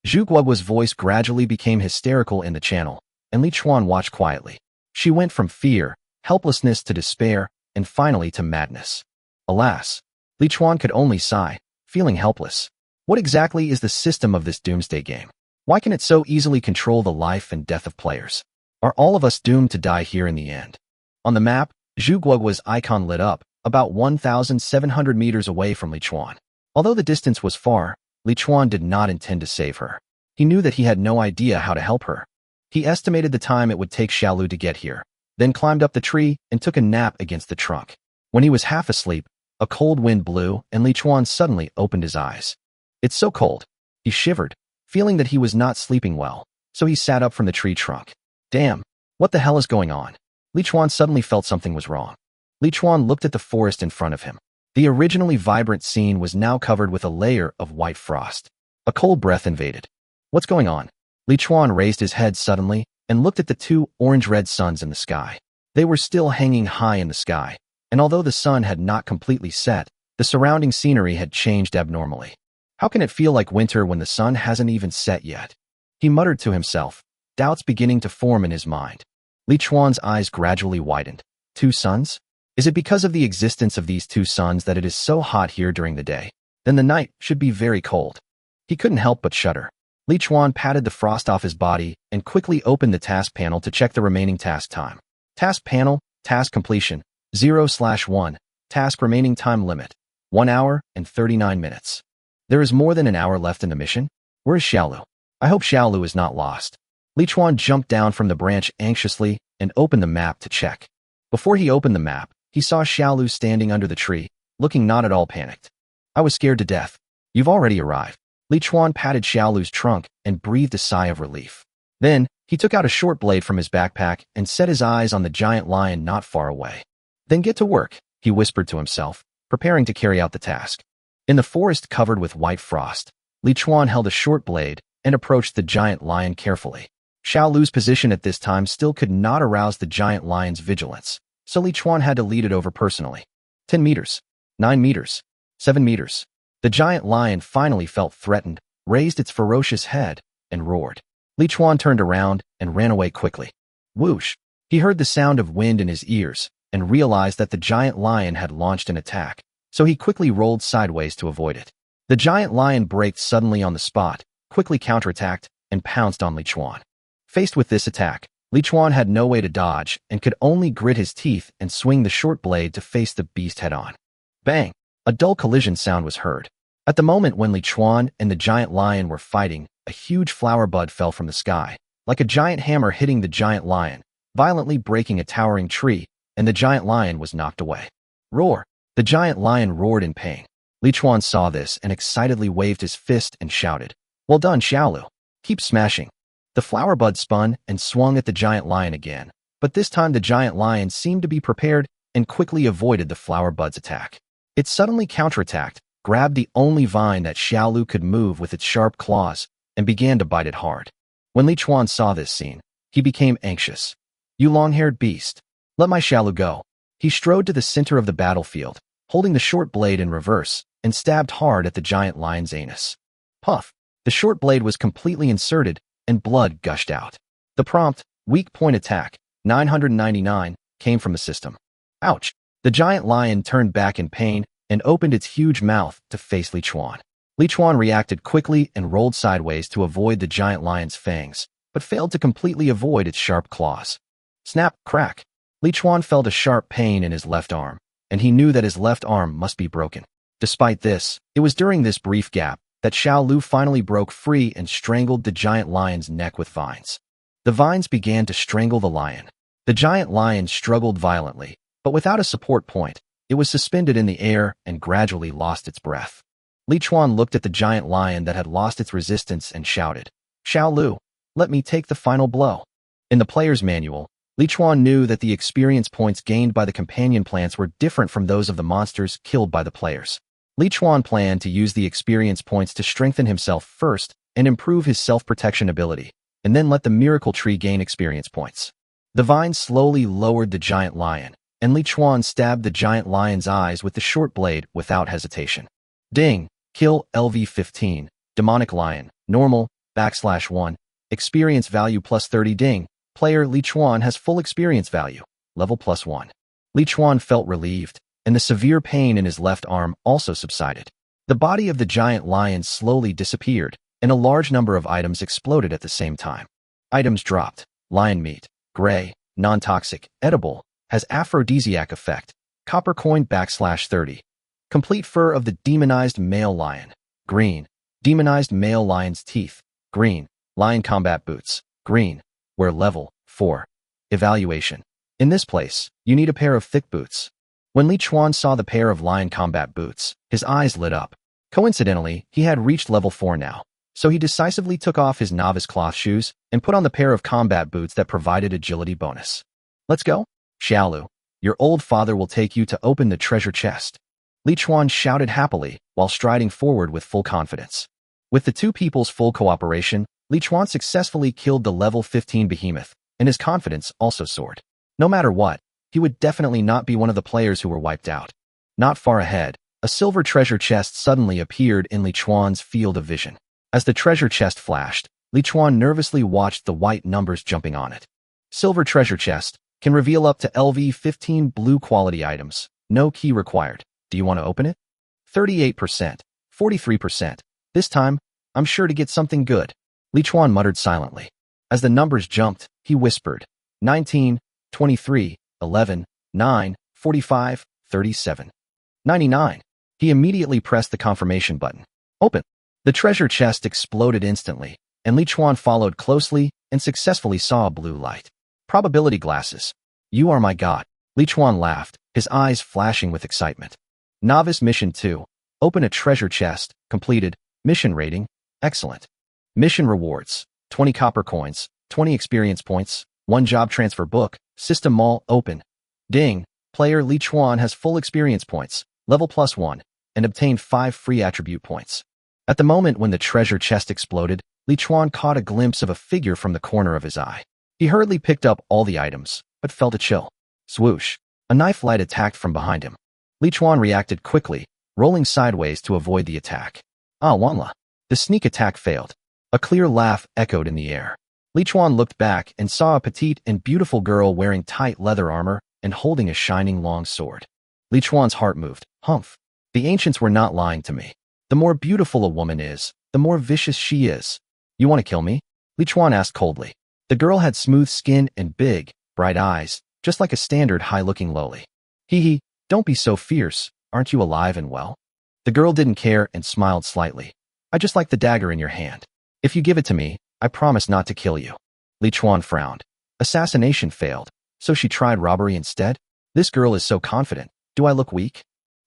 Zhu Guogua's voice gradually became hysterical in the channel, and Li Chuan watched quietly. She went from fear, helplessness to despair, and finally to madness. Alas, Li Chuan could only sigh, feeling helpless. What exactly is the system of this doomsday game? Why can it so easily control the life and death of players? Are all of us doomed to die here in the end? On the map, Zhu Guogua's icon lit up, about 1,700 meters away from Li Chuan. Although the distance was far, Li Chuan did not intend to save her. He knew that he had no idea how to help her. He estimated the time it would take Xiaolu to get here, then climbed up the tree and took a nap against the trunk. When he was half asleep, a cold wind blew and Li Chuan suddenly opened his eyes. It's so cold. He shivered, feeling that he was not sleeping well, so he sat up from the tree trunk. Damn, what the hell is going on? Li Chuan suddenly felt something was wrong. Li Chuan looked at the forest in front of him. The originally vibrant scene was now covered with a layer of white frost. A cold breath invaded. What's going on? Li Chuan raised his head suddenly and looked at the 2 orange-red suns in the sky. They were still hanging high in the sky, and although the sun had not completely set, the surrounding scenery had changed abnormally. How can it feel like winter when the sun hasn't even set yet? He muttered to himself, doubts beginning to form in his mind. Li Chuan's eyes gradually widened. 2 suns? Is it because of the existence of these 2 suns that it is so hot here during the day? Then the night should be very cold. He couldn't help but shudder. Li Chuan patted the frost off his body and quickly opened the task panel to check the remaining task time. Task panel, task completion, 0/1, task remaining time limit, 1 hour and 39 minutes. There is more than an hour left in the mission? Where is Xiaolu? I hope Xiaolu is not lost. Li Chuan jumped down from the branch anxiously and opened the map to check. Before he opened the map, he saw Xiaolu standing under the tree, looking not at all panicked. I was scared to death. You've already arrived. Li Chuan patted Xiaolu's trunk and breathed a sigh of relief. Then, he took out a short blade from his backpack and set his eyes on the giant lion not far away. Then get to work, he whispered to himself, preparing to carry out the task. In the forest covered with white frost, Li Chuan held a short blade and approached the giant lion carefully. Xiaolu's position at this time still could not arouse the giant lion's vigilance, so Li Chuan had to lead it over personally. 10 meters, 9 meters, 7 meters. The giant lion finally felt threatened, raised its ferocious head, and roared. Li Chuan turned around and ran away quickly. Whoosh! He heard the sound of wind in his ears and realized that the giant lion had launched an attack, so he quickly rolled sideways to avoid it. The giant lion braked suddenly on the spot, quickly counterattacked, and pounced on Li Chuan. Faced with this attack, Li Chuan had no way to dodge and could only grit his teeth and swing the short blade to face the beast head-on. Bang! A dull collision sound was heard. At the moment when Li Chuan and the giant lion were fighting, a huge flower bud fell from the sky, like a giant hammer hitting the giant lion, violently breaking a towering tree, and the giant lion was knocked away. Roar! The giant lion roared in pain. Li Chuan saw this and excitedly waved his fist and shouted, Well done, Xiaolu. Keep smashing. The flower bud spun and swung at the giant lion again, but this time the giant lion seemed to be prepared and quickly avoided the flower bud's attack. It suddenly counterattacked, grabbed the only vine that Xiaolu could move with its sharp claws, and began to bite it hard. When Li Chuan saw this scene, he became anxious. You long-haired beast. Let my Xiaolu go. He strode to the center of the battlefield, holding the short blade in reverse, and stabbed hard at the giant lion's anus. Puff! The short blade was completely inserted, and blood gushed out. The prompt, weak point attack, 999, came from the system. Ouch! The giant lion turned back in pain and opened its huge mouth to face Li Chuan. Li Chuan reacted quickly and rolled sideways to avoid the giant lion's fangs, but failed to completely avoid its sharp claws. Snap, crack. Li Chuan felt a sharp pain in his left arm, and he knew that his left arm must be broken. Despite this, it was during this brief gap that Xiao Lu finally broke free and strangled the giant lion's neck with vines. The vines began to strangle the lion. The giant lion struggled violently, but without a support point. It was suspended in the air and gradually lost its breath. Li Chuan looked at the giant lion that had lost its resistance and shouted, "Xiao Lu, let me take the final blow." In the player's manual, Li Chuan knew that the experience points gained by the companion plants were different from those of the monsters killed by the players. Li Chuan planned to use the experience points to strengthen himself first and improve his self-protection ability, and then let the miracle tree gain experience points. The vine slowly lowered the giant lion, and Li Chuan stabbed the giant lion's eyes with the short blade without hesitation. Ding! Kill LV-15, Demonic Lion, Normal, \1, Experience value plus 30 Ding! Player Li Chuan has full experience value, level +1. Li Chuan felt relieved, and the severe pain in his left arm also subsided. The body of the giant lion slowly disappeared, and a large number of items exploded at the same time. Items dropped: lion meat, gray, non-toxic, edible, has aphrodisiac effect, copper coin \30. Complete fur of the demonized male lion, green. Demonized male lion's teeth, green. Lion combat boots, green. Wear level 4. Evaluation. In this place, you need a pair of thick boots. When Li Chuan saw the pair of lion combat boots, his eyes lit up. Coincidentally, he had reached level 4 now, so he decisively took off his novice cloth shoes and put on the pair of combat boots that provided agility bonus. Let's go? Xiao Lu, your old father will take you to open the treasure chest. Li Chuan shouted happily while striding forward with full confidence. With the two people's full cooperation, Li Chuan successfully killed the level 15 behemoth, and his confidence also soared. No matter what, he would definitely not be one of the players who were wiped out. Not far ahead, a silver treasure chest suddenly appeared in Li Chuan's field of vision. As the treasure chest flashed, Li Chuan nervously watched the white numbers jumping on it. Silver treasure chest can reveal up to LV-15 blue quality items. No key required. Do you want to open it? 38%, 43%. This time, I'm sure to get something good. Li Chuan muttered silently. As the numbers jumped, he whispered, 19, 23, 11, 9, 45, 37, 99. He immediately pressed the confirmation button. Open. The treasure chest exploded instantly, and Li Chuan followed closely and successfully saw a blue light. Probability glasses. You are my god. Li Chuan laughed, his eyes flashing with excitement. Novice Mission 2. Open a treasure chest. Completed. Mission rating. Excellent. Mission rewards. 20 copper coins, 20 experience points, 1 job transfer book, system mall open. Ding! Player Li Chuan has full experience points, level +1, and obtained 5 free attribute points. At the moment when the treasure chest exploded, Li Chuan caught a glimpse of a figure from the corner of his eye. He hurriedly picked up all the items, but felt a chill. Swoosh! A knife light attacked from behind him. Li Chuan reacted quickly, rolling sideways to avoid the attack. Ah, Wanla! The sneak attack failed. A clear laugh echoed in the air. Li Chuan looked back and saw a petite and beautiful girl wearing tight leather armor and holding a shining long sword. Li Chuan's heart moved. Humph! The ancients were not lying to me. The more beautiful a woman is, the more vicious she is. You want to kill me? Li Chuan asked coldly. The girl had smooth skin and big, bright eyes, just like a standard high-looking loli. Hee, don't be so fierce. Aren't you alive and well? The girl didn't care and smiled slightly. I just like the dagger in your hand. If you give it to me, I promise not to kill you. Li Chuan frowned. Assassination failed, so she tried robbery instead? This girl is so confident. Do I look weak?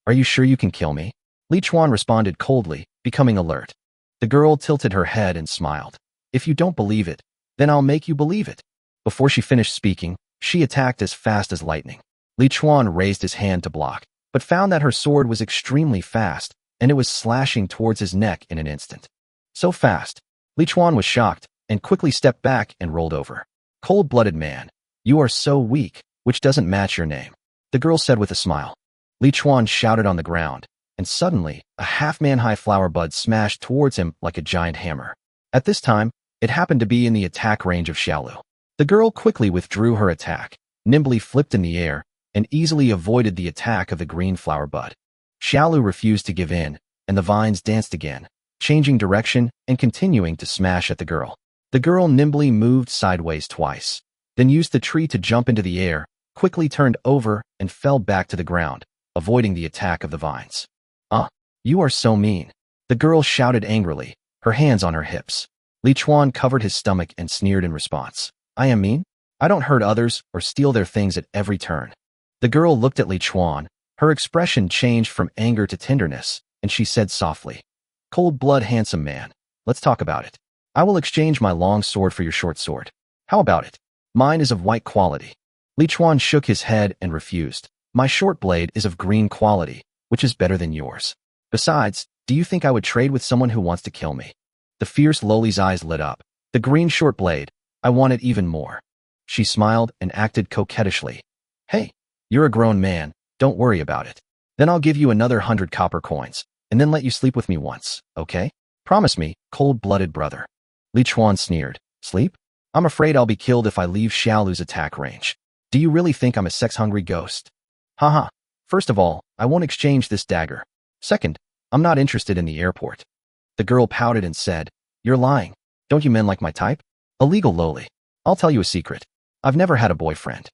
Are you sure you can kill me? Li Chuan responded coldly, becoming alert. The girl tilted her head and smiled. If you don't believe it, then I'll make you believe it. Before she finished speaking, she attacked as fast as lightning. Li Chuan raised his hand to block, but found that her sword was extremely fast, and it was slashing towards his neck in an instant. So fast. Li Chuan was shocked, and quickly stepped back and rolled over. Cold-blooded man, you are so weak, which doesn't match your name, the girl said with a smile. Li Chuan shouted on the ground, and suddenly, a half-man-high flower bud smashed towards him like a giant hammer. At this time, it happened to be in the attack range of Xiao Lu. The girl quickly withdrew her attack, nimbly flipped in the air, and easily avoided the attack of the green flower bud. Xiao Lu refused to give in, and the vines danced again, changing direction and continuing to smash at the girl. The girl nimbly moved sideways twice, then used the tree to jump into the air, quickly turned over, and fell back to the ground, avoiding the attack of the vines. You are so mean. The girl shouted angrily, her hands on her hips. Li Chuan covered his stomach and sneered in response. I am mean? I don't hurt others or steal their things at every turn. The girl looked at Li Chuan. Her expression changed from anger to tenderness, and she said softly, Cold blood, handsome man. Let's talk about it. I will exchange my long sword for your short sword. How about it? Mine is of white quality. Li Chuan shook his head and refused. My short blade is of green quality, which is better than yours. Besides, do you think I would trade with someone who wants to kill me? The fierce Loli's eyes lit up. The green short blade. I want it even more. She smiled and acted coquettishly. Hey, you're a grown man. Don't worry about it. Then I'll give you another 100 copper coins, and then let you sleep with me once, okay? Promise me, cold-blooded brother. Li Chuan sneered. Sleep? I'm afraid I'll be killed if I leave Xiaolu's attack range. Do you really think I'm a sex-hungry ghost? Haha. First of all, I won't exchange this dagger. Second, I'm not interested in the airport. The girl pouted and said, You're lying. Don't you men like my type? Illegal Loli. I'll tell you a secret. I've never had a boyfriend.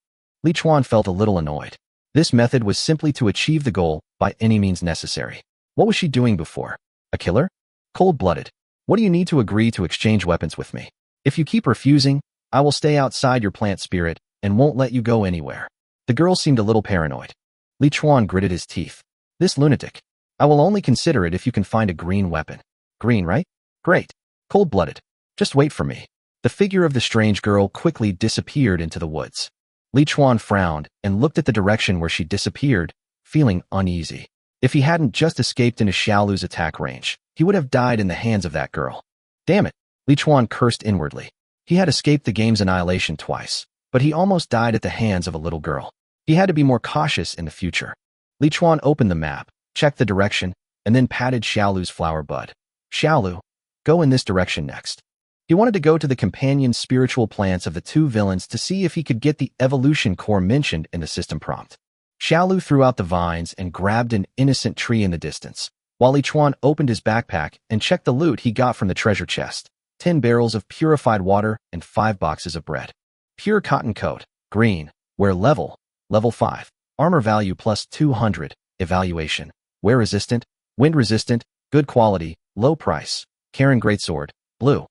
Li Chuan felt a little annoyed. This method was simply to achieve the goal by any means necessary. What was she doing before? A killer? Cold-blooded. What do you need to agree to exchange weapons with me? If you keep refusing, I will stay outside your plant spirit and won't let you go anywhere. The girl seemed a little paranoid. Li Chuan gritted his teeth. This lunatic. I will only consider it if you can find a green weapon. Green, right? Great. Cold-blooded. Just wait for me. The figure of the strange girl quickly disappeared into the woods. Li Chuan frowned and looked at the direction where she disappeared, feeling uneasy. If he hadn't just escaped into Xiaolu's attack range, he would have died in the hands of that girl. Damn it, Li Chuan cursed inwardly. He had escaped the game's annihilation twice, but he almost died at the hands of a little girl. He had to be more cautious in the future. Li Chuan opened the map, checked the direction, and then patted Xiaolu's flower bud. Xiaolu, go in this direction next. He wanted to go to the companion spiritual plants of the two villains to see if he could get the evolution core mentioned in the system prompt. Xiaolu threw out the vines and grabbed an innocent tree in the distance, while Li Chuan opened his backpack and checked the loot he got from the treasure chest, 10 barrels of purified water and 5 boxes of bread. Pure cotton coat, green, wear level 5, armor value plus 200, evaluation, wear resistant, wind resistant, good quality, low price, Karen greatsword, blue,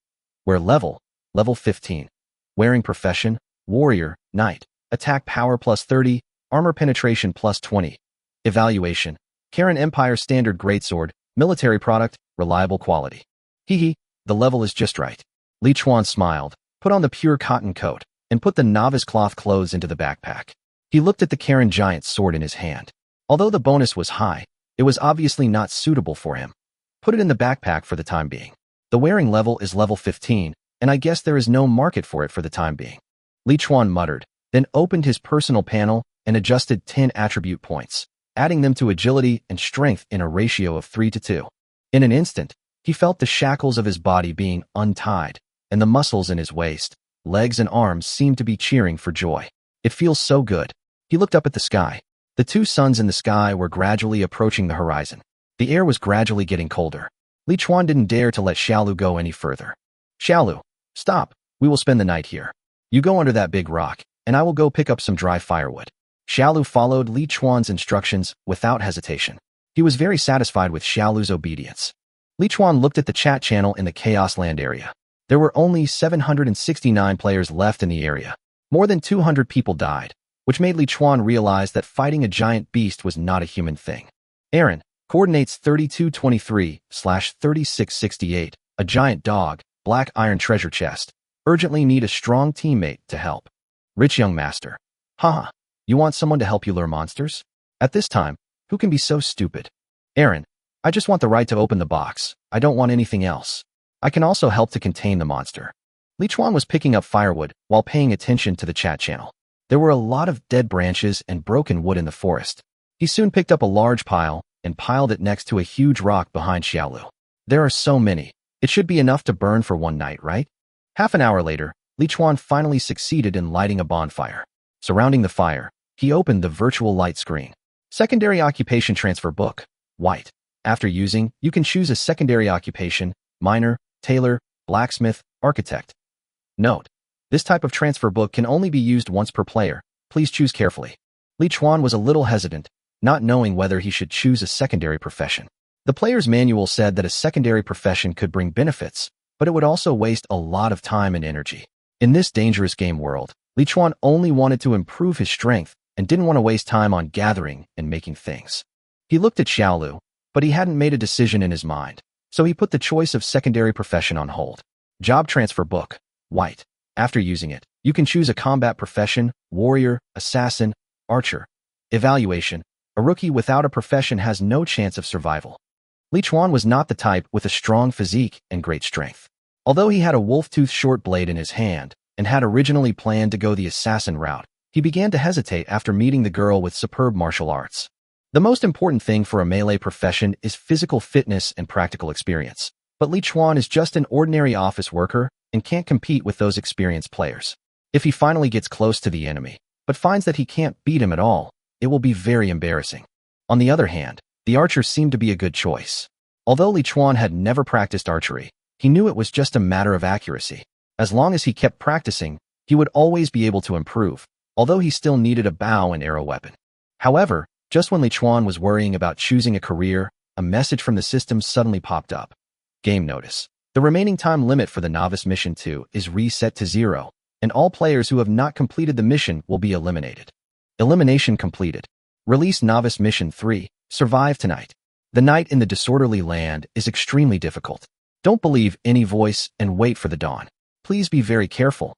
wear level 15, wearing profession, warrior, knight, attack power plus 30, armor penetration plus 20, evaluation, Karen Empire standard greatsword, military product, reliable quality. Hee, the level is just right. Li Chuan smiled, put on the pure cotton coat, and put the novice cloth clothes into the backpack. He looked at the Karen giant sword in his hand. Although the bonus was high, it was obviously not suitable for him. Put it in the backpack for the time being. The wearing level is level 15, and I guess there is no market for it for the time being. Li Chuan muttered, then opened his personal panel and adjusted 10 attribute points, adding them to agility and strength in a ratio of 3:2. In an instant, he felt the shackles of his body being untied, and the muscles in his waist, legs and arms seemed to be cheering for joy. It feels so good. He looked up at the sky. The two suns in the sky were gradually approaching the horizon. The air was gradually getting colder. Li Chuan didn't dare to let Xiaolu go any further. Xiaolu, stop. We will spend the night here. You go under that big rock, and I will go pick up some dry firewood. Xiaolu followed Li Chuan's instructions without hesitation. He was very satisfied with Xiaolu's obedience. Li Chuan looked at the chat channel in the Chaos Land area. There were only 769 players left in the area. More than 200 people died, which made Li Chuan realize that fighting a giant beast was not a human thing. Aaron, coordinates 3223/3668, a giant dog, black iron treasure chest. Urgently need a strong teammate to help. Rich young master. Haha, you want someone to help you lure monsters? At this time, who can be so stupid? Aaron, I just want the right to open the box. I don't want anything else. I can also help to contain the monster. Li Chuan was picking up firewood while paying attention to the chat channel. There were a lot of dead branches and broken wood in the forest. He soon picked up a large pile and piled it next to a huge rock behind Xiaolu. There are so many. It should be enough to burn for one night, right? Half an hour later, Li Chuan finally succeeded in lighting a bonfire. Surrounding the fire, he opened the virtual light screen. Secondary occupation transfer book, white. After using, you can choose a secondary occupation, miner, tailor, blacksmith, architect. Note: this type of transfer book can only be used once per player. Please choose carefully. Li Chuan was a little hesitant, not knowing whether he should choose a secondary profession. The player's manual said that a secondary profession could bring benefits, but it would also waste a lot of time and energy. In this dangerous game world, Li Chuan only wanted to improve his strength and didn't want to waste time on gathering and making things. He looked at Xiaolu, but he hadn't made a decision in his mind, so he put the choice of secondary profession on hold. Job transfer book, white. After using it, you can choose a combat profession, warrior, assassin, archer. Evaluation: a rookie without a profession has no chance of survival. Li Chuan was not the type with a strong physique and great strength. Although he had a wolf-tooth short blade in his hand and had originally planned to go the assassin route, he began to hesitate after meeting the girl with superb martial arts. The most important thing for a melee profession is physical fitness and practical experience. But Li Chuan is just an ordinary office worker and can't compete with those experienced players. If he finally gets close to the enemy, but finds that he can't beat him at all, it will be very embarrassing. On the other hand, the archer seemed to be a good choice. Although Li Chuan had never practiced archery, he knew it was just a matter of accuracy. As long as he kept practicing, he would always be able to improve, although he still needed a bow and arrow weapon. However, just when Li Chuan was worrying about choosing a career, a message from the system suddenly popped up. Game notice: the remaining time limit for the Novice Mission 2 is reset to 0, and all players who have not completed the mission will be eliminated. Elimination completed. Release Novice Mission 3, survive tonight. The night in the disorderly land is extremely difficult. Don't believe any voice and wait for the dawn. Please be very careful.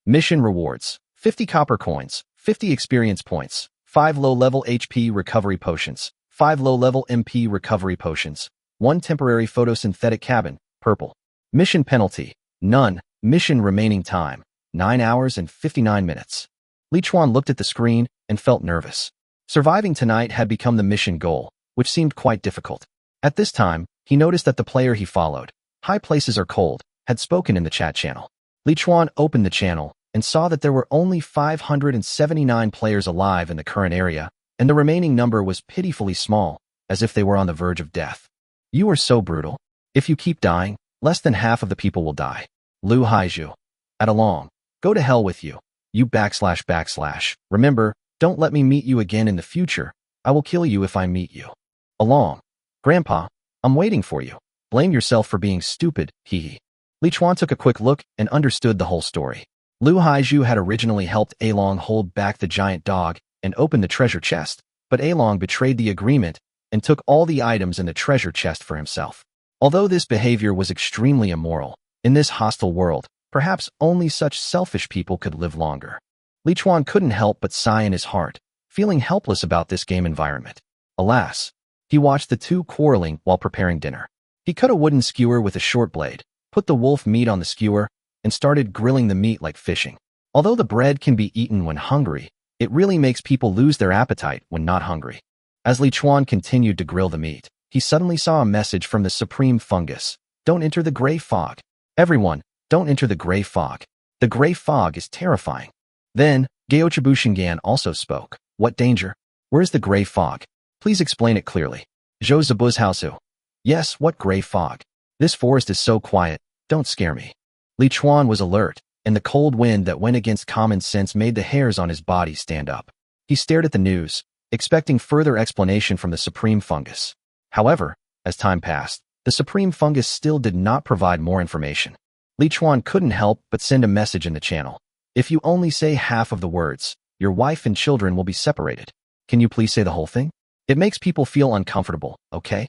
Mission rewards: 50 copper coins, 50 experience points, 5 low-level HP recovery potions, 5 low-level MP recovery potions, 1 temporary photosynthetic cabin, purple. Mission penalty: none. Mission remaining time: 9 hours and 59 minutes. Li Chuan looked at the screen and felt nervous. Surviving tonight had become the mission goal, which seemed quite difficult. At this time, he noticed that the player he followed, "High places are cold," had spoken in the chat channel. Li Chuan opened the channel and saw that there were only 579 players alive in the current area, and the remaining number was pitifully small, as if they were on the verge of death. "You are so brutal. If you keep dying, less than half of the people will die." Lu Haizhu. "At along. Go to hell with you. You //. Remember, don't let me meet you again in the future. I will kill you if I meet you." Along. "Grandpa, I'm waiting for you. Blame yourself for being stupid, hee. Li Chuan took a quick look and understood the whole story. Lu Haizhu had originally helped Along hold back the giant dog and open the treasure chest, but Along betrayed the agreement and took all the items in the treasure chest for himself. Although this behavior was extremely immoral, in this hostile world, perhaps only such selfish people could live longer. Li Chuan couldn't help but sigh in his heart, feeling helpless about this game environment. Alas, he watched the two quarreling while preparing dinner. He cut a wooden skewer with a short blade, put the wolf meat on the skewer, and started grilling the meat like fishing. Although the bread can be eaten when hungry, it really makes people lose their appetite when not hungry. As Li Chuan continued to grill the meat, he suddenly saw a message from the Supreme Fungus. "Don't enter the gray fog. Everyone, don't enter the gray fog. The gray fog is terrifying." Then, Gaochabu Shingan also spoke. "What danger? Where's the gray fog? Please explain it clearly." Zhou Zabuzhaosu. "Yes, what gray fog? This forest is so quiet, don't scare me." Li Chuan was alert, and the cold wind that went against common sense made the hairs on his body stand up. He stared at the news, expecting further explanation from the Supreme Fungus. However, as time passed, the Supreme Fungus still did not provide more information. Li Chuan couldn't help but send a message in the channel. "If you only say half of the words, your wife and children will be separated. Can you please say the whole thing? It makes people feel uncomfortable, okay?"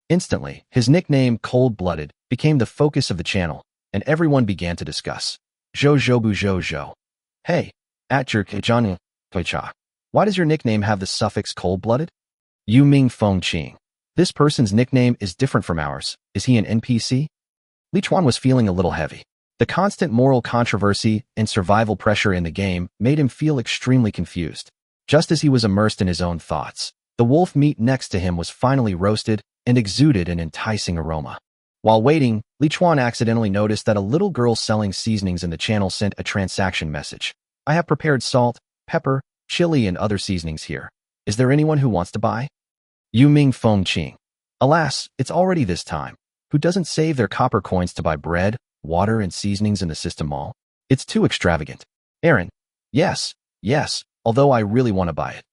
Instantly, his nickname Cold-Blooded became the focus of the channel, and everyone began to discuss. Zhou. "Hey, John Toicha. Why does your nickname have the suffix cold-blooded?" Yu Ming Feng Qing. "This person's nickname is different from ours. Is he an NPC?" Li Chuan was feeling a little heavy. The constant moral controversy and survival pressure in the game made him feel extremely confused. Just as he was immersed in his own thoughts, the wolf meat next to him was finally roasted and exuded an enticing aroma. While waiting, Li Chuan accidentally noticed that a little girl selling seasonings in the channel sent a transaction message. "I have prepared salt, pepper, chili, and other seasonings here. Is there anyone who wants to buy?" Yu Ming Feng Qing. "Alas, it's already this time. Who doesn't save their copper coins to buy bread, water, and seasonings in the system mall?" It's too extravagant. Aaron, yes, although I really want to buy it.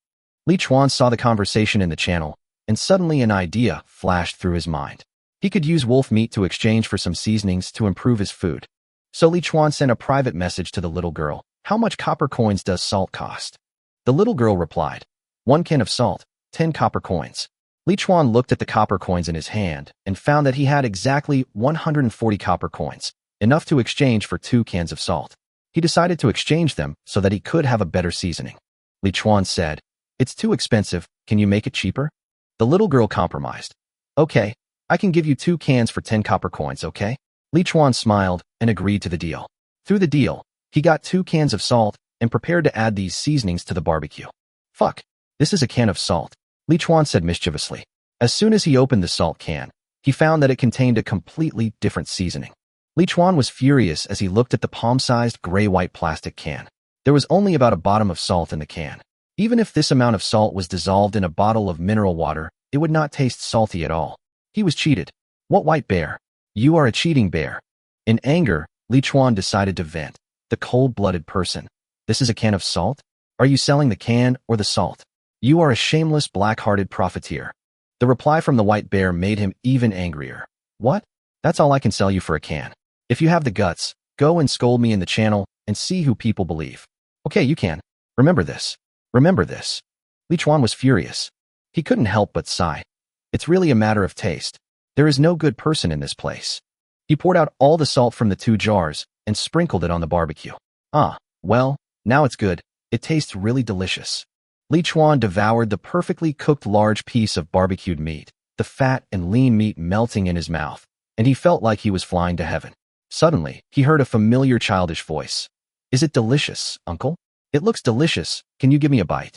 Li Chuan saw the conversation in the channel, and suddenly an idea flashed through his mind. He could use wolf meat to exchange for some seasonings to improve his food. So Li Chuan sent a private message to the little girl. How much copper coins does salt cost? The little girl replied, 1 can of salt, 10 copper coins. Li Chuan looked at the copper coins in his hand and found that he had exactly 140 copper coins, enough to exchange for 2 cans of salt. He decided to exchange them so that he could have a better seasoning. Li Chuan said, it's too expensive, can you make it cheaper? The little girl compromised. Okay, I can give you 2 cans for 10 copper coins, okay? Li Chuan smiled and agreed to the deal. Through the deal, he got 2 cans of salt and prepared to add these seasonings to the barbecue. Fuck, this is a can of salt, Li Chuan said mischievously. As soon as he opened the salt can, he found that it contained a completely different seasoning. Li Chuan was furious as he looked at the palm-sized gray-white plastic can. There was only about a bottom of salt in the can. Even if this amount of salt was dissolved in a bottle of mineral water, it would not taste salty at all. He was cheated. What white bear? You are a cheating bear. In anger, Li Chuan decided to vent. The cold-blooded person. This is a can of salt? Are you selling the can or the salt? You are a shameless black-hearted profiteer. The reply from the white bear made him even angrier. What? That's all I can sell you for a can. If you have the guts, go and scold me in the channel and see who people believe. Okay, you can. Remember this. Remember this. Li Chuan was furious. He couldn't help but sigh. It's really a matter of taste. There is no good person in this place. He poured out all the salt from the 2 jars and sprinkled it on the barbecue. Ah, well, now it's good. It tastes really delicious. Li Chuan devoured the perfectly cooked large piece of barbecued meat, the fat and lean meat melting in his mouth, and he felt like he was flying to heaven. Suddenly, he heard a familiar childish voice. Is it delicious, uncle? It looks delicious. Can you give me a bite?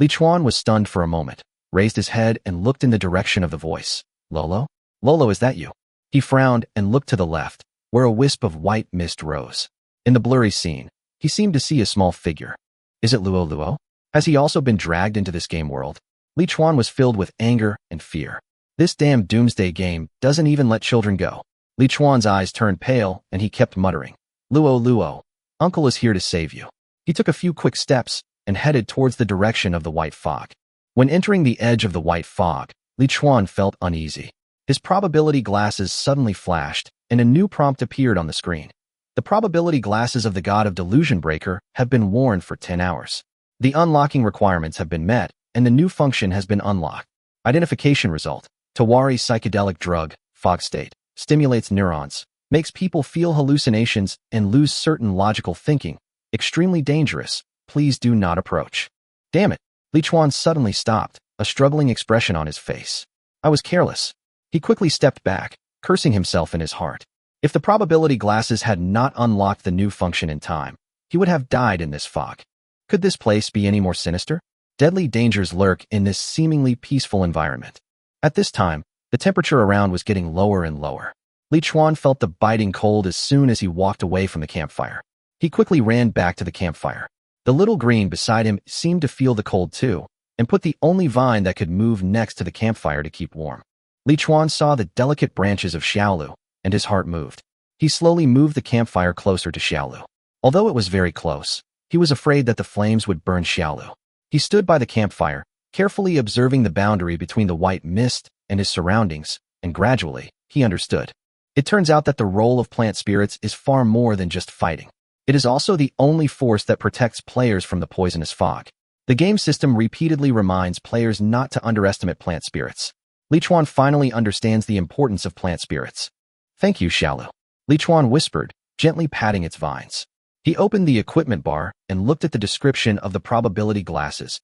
Li Chuan was stunned for a moment, raised his head and looked in the direction of the voice. Lolo? Lolo, is that you? He frowned and looked to the left, where a wisp of white mist rose. In the blurry scene, he seemed to see a small figure. Is it Luo Luo? Has he also been dragged into this game world? Li Chuan was filled with anger and fear. This damn doomsday game doesn't even let children go. Li Chuan's eyes turned pale and he kept muttering. Luo Luo, uncle is here to save you. He took a few quick steps and headed towards the direction of the white fog. When entering the edge of the white fog, Li Chuan felt uneasy. His probability glasses suddenly flashed, and a new prompt appeared on the screen. The probability glasses of the god of Delusion Breaker have been worn for 10 hours. The unlocking requirements have been met, and the new function has been unlocked. Identification result. Tawari psychedelic drug, fog state, stimulates neurons, makes people feel hallucinations and lose certain logical thinking. Extremely dangerous. Please do not approach. Damn it. Li Chuan suddenly stopped, a struggling expression on his face. I was careless. He quickly stepped back, cursing himself in his heart. If the probability glasses had not unlocked the new function in time, he would have died in this fog. Could this place be any more sinister? Deadly dangers lurk in this seemingly peaceful environment. At this time, the temperature around was getting lower and lower. Li Chuan felt the biting cold as soon as he walked away from the campfire. He quickly ran back to the campfire. The little green beside him seemed to feel the cold too, and put the only vine that could move next to the campfire to keep warm. Li Chuan saw the delicate branches of Xiaolu, and his heart moved. He slowly moved the campfire closer to Xiaolu. Although it was very close, he was afraid that the flames would burn Xiaolu. He stood by the campfire, carefully observing the boundary between the white mist and his surroundings, and gradually, he understood. It turns out that the role of plant spirits is far more than just fighting. It is also the only force that protects players from the poisonous fog. The game system repeatedly reminds players not to underestimate plant spirits. Li Chuan finally understands the importance of plant spirits. Thank you, Xiaolu. Li Chuan whispered, gently patting its vines. He opened the equipment bar and looked at the description of the probability glasses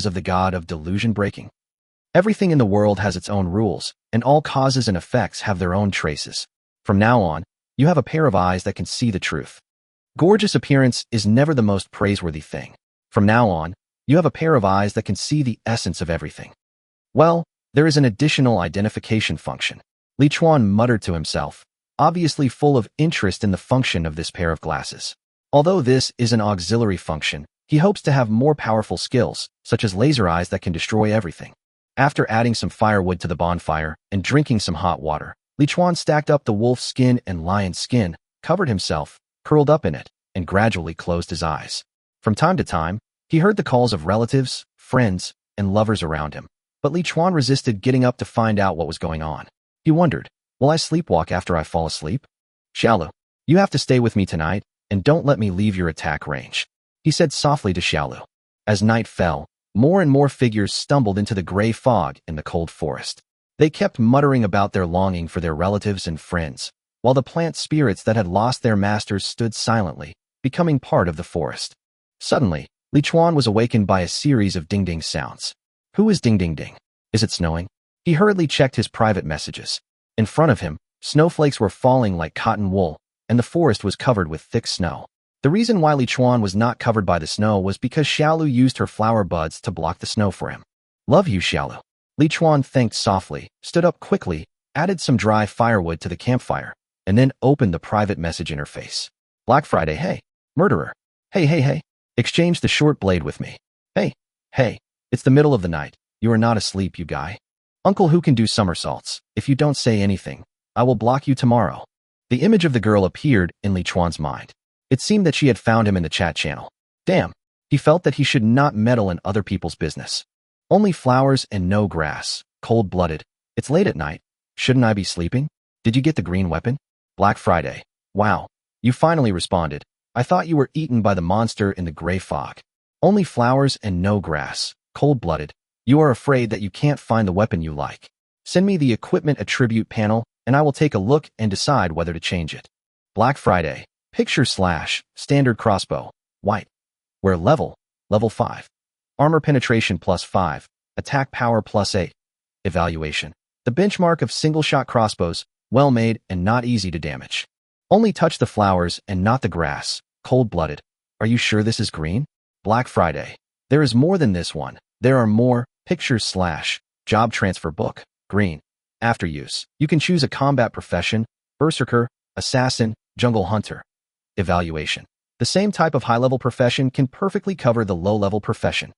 of the god of delusion breaking. Everything in the world has its own rules, and all causes and effects have their own traces. From now on, you have a pair of eyes that can see the truth. Gorgeous appearance is never the most praiseworthy thing. From now on, you have a pair of eyes that can see the essence of everything. Well, there is an additional identification function. Li Chuan muttered to himself, obviously full of interest in the function of this pair of glasses. Although this is an auxiliary function, he hopes to have more powerful skills, such as laser eyes that can destroy everything. After adding some firewood to the bonfire and drinking some hot water, Li Chuan stacked up the wolf skin and lion skin, covered himself, curled up in it, and gradually closed his eyes. From time to time, he heard the calls of relatives, friends, and lovers around him, but Li Chuan resisted getting up to find out what was going on. He wondered, will I sleepwalk after I fall asleep? Xiaolu, you have to stay with me tonight, and don't let me leave your attack range, he said softly to Xiaolu. As night fell, more and more figures stumbled into the gray fog in the cold forest. They kept muttering about their longing for their relatives and friends, while the plant spirits that had lost their masters stood silently, becoming part of the forest. Suddenly, Li Chuan was awakened by a series of ding-ding sounds. Who is ding-ding-ding? Is it snowing? He hurriedly checked his private messages. In front of him, snowflakes were falling like cotton wool, and the forest was covered with thick snow. The reason why Li Chuan was not covered by the snow was because Xiaolu used her flower buds to block the snow for him. Love you, Xiaolu. Li Chuan thanked softly, stood up quickly, added some dry firewood to the campfire, and then opened the private message interface. Black Friday, hey. Murderer. Hey. Exchange the short blade with me. Hey. It's the middle of the night. You are not asleep, you guy. Uncle who can do somersaults. If you don't say anything, I will block you tomorrow. The image of the girl appeared in Li Chuan's mind. It seemed that she had found him in the chat channel. Damn. He felt that he should not meddle in other people's business. Only flowers and no grass. Cold-blooded. It's late at night. Shouldn't I be sleeping? Did you get the green weapon? Black Friday. Wow. You finally responded. I thought you were eaten by the monster in the gray fog. Only flowers and no grass. Cold-blooded. You are afraid that you can't find the weapon you like. Send me the equipment attribute panel, and I will take a look and decide whether to change it. Black Friday. Picture / standard crossbow. White. Where level 5. Armor penetration +5. Attack power +8. Evaluation. The benchmark of single-shot crossbows, well made and not easy to damage. Only touch the flowers and not the grass. Cold-blooded. Are you sure this is green? Black Friday. There is more than this one. There are more. Picture / job transfer book. Green. After use, you can choose a combat profession, berserker, assassin, jungle hunter. Evaluation. The same type of high-level profession can perfectly cover the low-level profession.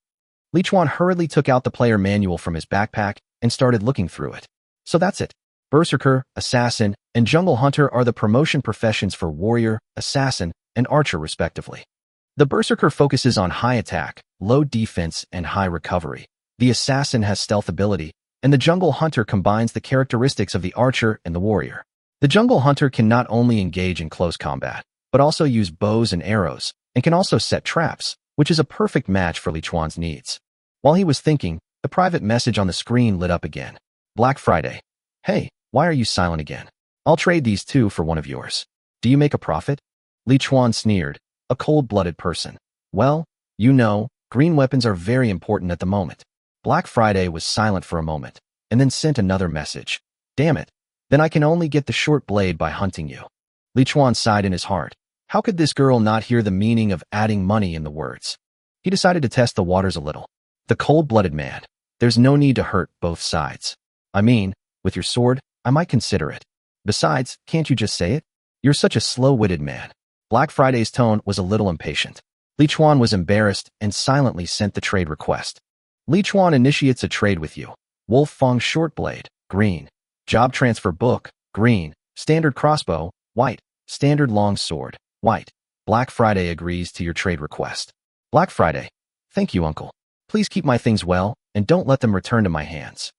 Li Chuan hurriedly took out the player manual from his backpack and started looking through it. So that's it. Berserker, assassin, and jungle hunter are the promotion professions for warrior, assassin, and archer respectively. The berserker focuses on high attack, low defense, and high recovery. The assassin has stealth ability, and the jungle hunter combines the characteristics of the archer and the warrior. The jungle hunter can not only engage in close combat, but also use bows and arrows, and can also set traps, which is a perfect match for Li Chuan's needs. While he was thinking, the private message on the screen lit up again. Black Friday. Hey, why are you silent again? I'll trade these two for one of yours. Do you make a profit? Li Chuan sneered, a cold-blooded person. Well, you know, green weapons are very important at the moment. Black Friday was silent for a moment, and then sent another message. Damn it. Then I can only get the short blade by hunting you. Li Chuan sighed in his heart. How could this girl not hear the meaning of adding money in the words? He decided to test the waters a little. The cold-blooded man. There's no need to hurt both sides. I mean, with your sword, I might consider it. Besides, can't you just say it? You're such a slow-witted man. Black Friday's tone was a little impatient. Li Chuan was embarrassed and silently sent the trade request. Li Chuan initiates a trade with you. Wolf Fong Shortblade, green. Job transfer book, green. Standard crossbow, white. Standard long sword, white. Black Friday agrees to your trade request. Black Friday. Thank you, uncle. Please keep my things well, and don't let them return to my hands.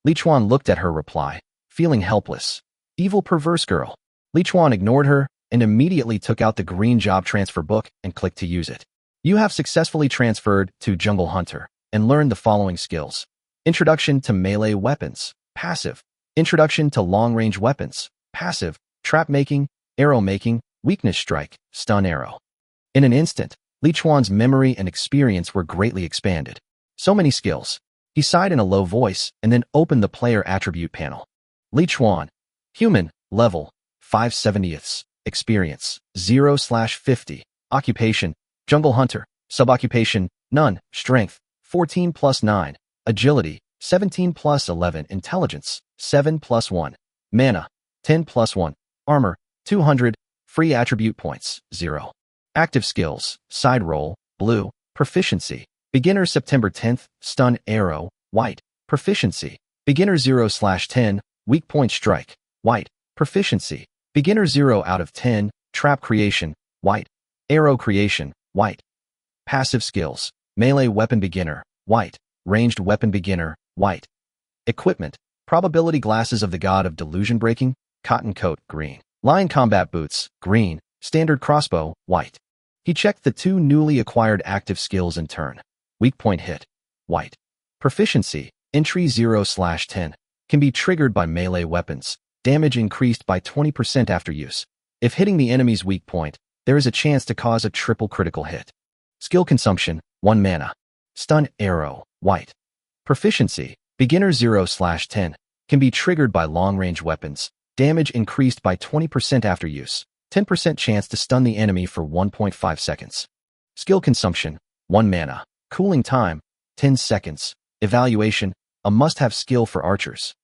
Li Chuan looked at her reply, feeling helpless. Evil perverse girl. Li Chuan ignored her and immediately took out the green job transfer book and clicked to use it. You have successfully transferred to Jungle Hunter and learned the following skills. Introduction to melee weapons, passive. Introduction to long-range weapons, passive. Trap making, arrow making, weakness strike, stun arrow. In an instant, Li Chuan's memory and experience were greatly expanded. So many skills. He sighed in a low voice and then opened the player attribute panel. Li Chuan. Human, level, 5/70ths. Experience, 0/50. Occupation, jungle hunter. Suboccupation, none. Strength, 14+9. Agility, 17+11. Intelligence, 7+1. Mana, 10+1. Armor, 200. Free attribute points, 0. Active skills, side roll, blue. Proficiency, beginner September 10th, stun arrow, white. Proficiency, beginner 0/10. Weak point strike, white. Proficiency, beginner 0 out of 10. Trap creation, white. Arrow creation, white. Passive skills, melee weapon beginner, white. Ranged weapon beginner, white. Equipment, probability glasses of the god of delusion breaking, cotton coat, green. Lion combat boots, green. Standard crossbow, white. He checked the 2 newly acquired active skills in turn. Weak point hit, white. Proficiency, entry 0/10, can be triggered by melee weapons. Damage increased by 20% after use. If hitting the enemy's weak point, there is a chance to cause a triple critical hit. Skill consumption, 1 mana. Stun arrow, white. Proficiency, beginner 0/10, can be triggered by long-range weapons. Damage increased by 20% after use. 10% chance to stun the enemy for 1.5 seconds. Skill consumption, 1 mana. Cooling time, 10 seconds. Evaluation, a must-have skill for archers.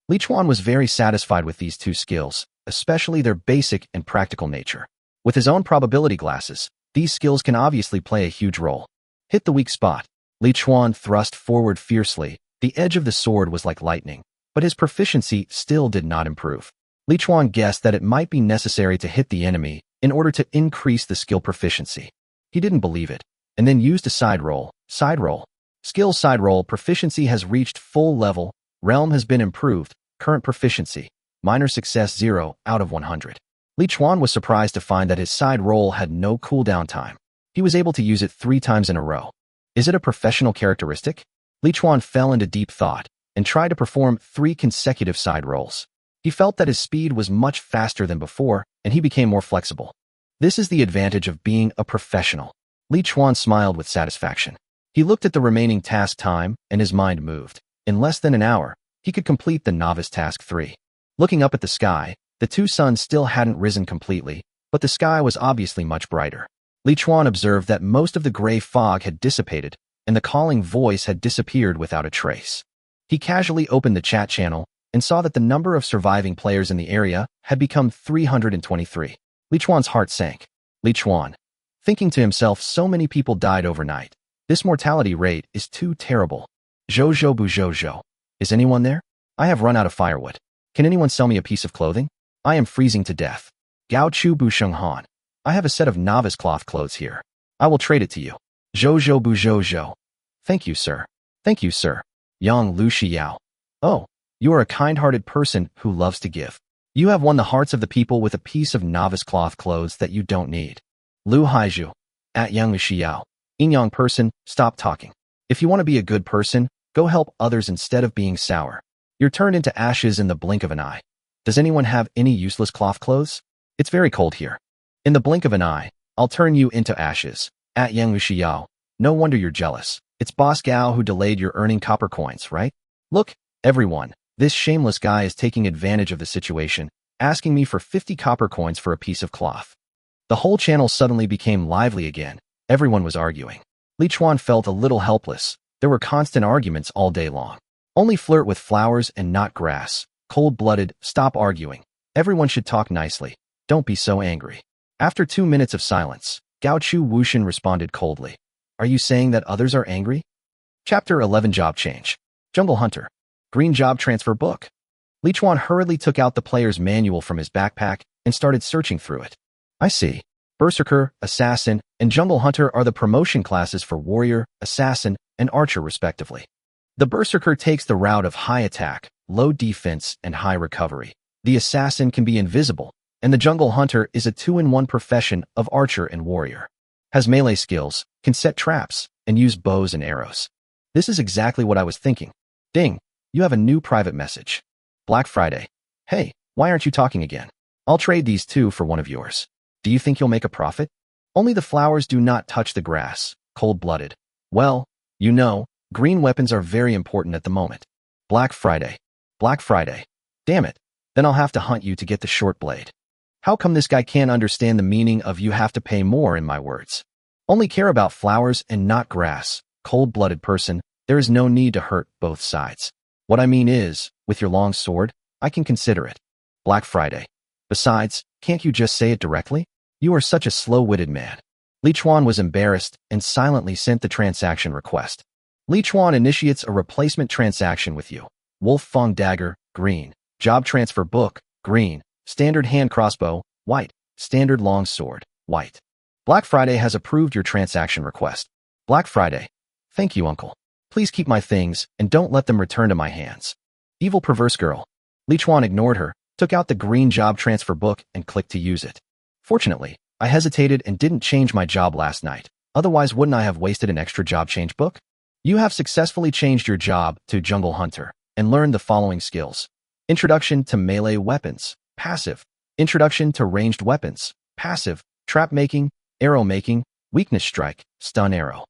Li Chuan was very satisfied with these 2 skills, especially their basic and practical nature. With his own probability glasses, these skills can obviously play a huge role. Hit the weak spot. Li Chuan thrust forward fiercely. The edge of the sword was like lightning, but his proficiency still did not improve. Li Chuan guessed that it might be necessary to hit the enemy in order to increase the skill proficiency. He didn't believe it, and then used a side roll. Side roll. Skill side roll proficiency has reached full level. Realm has been improved. Current proficiency. Minor success 0 out of 100. Li Chuan was surprised to find that his side roll had no cooldown time. He was able to use it 3 times in a row. Is it a professional characteristic? Li Chuan fell into deep thought and tried to perform 3 consecutive side rolls. He felt that his speed was much faster than before, and he became more flexible. This is the advantage of being a professional. Li Chuan smiled with satisfaction. He looked at the remaining task time, and his mind moved. In less than an hour, he could complete the novice task 3. Looking up at the sky, the 2 suns still hadn't risen completely, but the sky was obviously much brighter. Li Chuan observed that most of the gray fog had dissipated, and the calling voice had disappeared without a trace. He casually opened the chat channel and saw that the number of surviving players in the area had become 323. Li Chuan's heart sank. Li Chuan, thinking to himself, so many people died overnight. This mortality rate is too terrible. Zhou bu Zhou. Is anyone there? I have run out of firewood. Can anyone sell me a piece of clothing? I am freezing to death. Gao Chu bu Sheng Han. I have a set of novice cloth clothes here. I will trade it to you. Zhou bu Zhou. Thank you, sir. Thank you, sir. Yang Lu Xiao. Oh, you are a kind-hearted person who loves to give. You have won the hearts of the people with a piece of novice cloth clothes that you don't need. Lu Haizhu. At Yang Lu Xiao. Yang person, stop talking. If you want to be a good person, go help others instead of being sour. You're turned into ashes in the blink of an eye. Does anyone have any useless cloth clothes? It's very cold here. In the blink of an eye, I'll turn you into ashes. At Yang Lu Xiao. No wonder you're jealous. It's Boss Gao who delayed your earning copper coins, right? Look, everyone, this shameless guy is taking advantage of the situation, asking me for 50 copper coins for a piece of cloth. The whole channel suddenly became lively again. Everyone was arguing. Li Chuan felt a little helpless. There were constant arguments all day long. Only flirt with flowers and not grass. Cold-blooded, stop arguing. Everyone should talk nicely. Don't be so angry. After 2 minutes of silence, Gao Chu Wushan responded coldly. Are you saying that others are angry? Chapter 11 Job Change. Jungle Hunter. Green Job Transfer Book. Li Chuan hurriedly took out the player's manual from his backpack and started searching through it. I see. Berserker, Assassin, and Jungle Hunter are the promotion classes for Warrior, Assassin, and Archer respectively. The Berserker takes the route of high attack, low defense, and high recovery. The Assassin can be invisible, and the Jungle Hunter is a 2-in-1 profession of Archer and Warrior. Has melee skills, can set traps, and use bows and arrows. This is exactly what I was thinking. Ding, you have a new private message. Black Friday. Hey, why aren't you talking again? I'll trade these 2 for one of yours. Do you think you'll make a profit? Only the flowers do not touch the grass. Cold-blooded. Well, you know, green weapons are very important at the moment. Black Friday. Black Friday. Damn it. Then I'll have to hunt you to get the short blade. How come this guy can't understand the meaning of you have to pay more in my words? Only care about flowers and not grass. Cold-blooded person, there is no need to hurt both sides. What I mean is, with your long sword, I can consider it. Black Friday. Besides, can't you just say it directly? You are such a slow-witted man. Li Chuan was embarrassed and silently sent the transaction request. Li Chuan initiates a replacement transaction with you. Wolf Fang Dagger, green. Job Transfer Book, green. Standard Hand Crossbow, white. Standard Long Sword, white. Black Friday has approved your transaction request. Black Friday. Thank you, uncle. Please keep my things and don't let them return to my hands. Evil perverse girl. Li Chuan ignored her, took out the green job transfer book and clicked to use it. Fortunately, I hesitated and didn't change my job last night. Otherwise, wouldn't I have wasted an extra job change book? You have successfully changed your job to Jungle Hunter and learned the following skills. Introduction to melee weapons. Passive. Introduction to ranged weapons. Passive. Trap making, arrow making, weakness strike, stun arrow.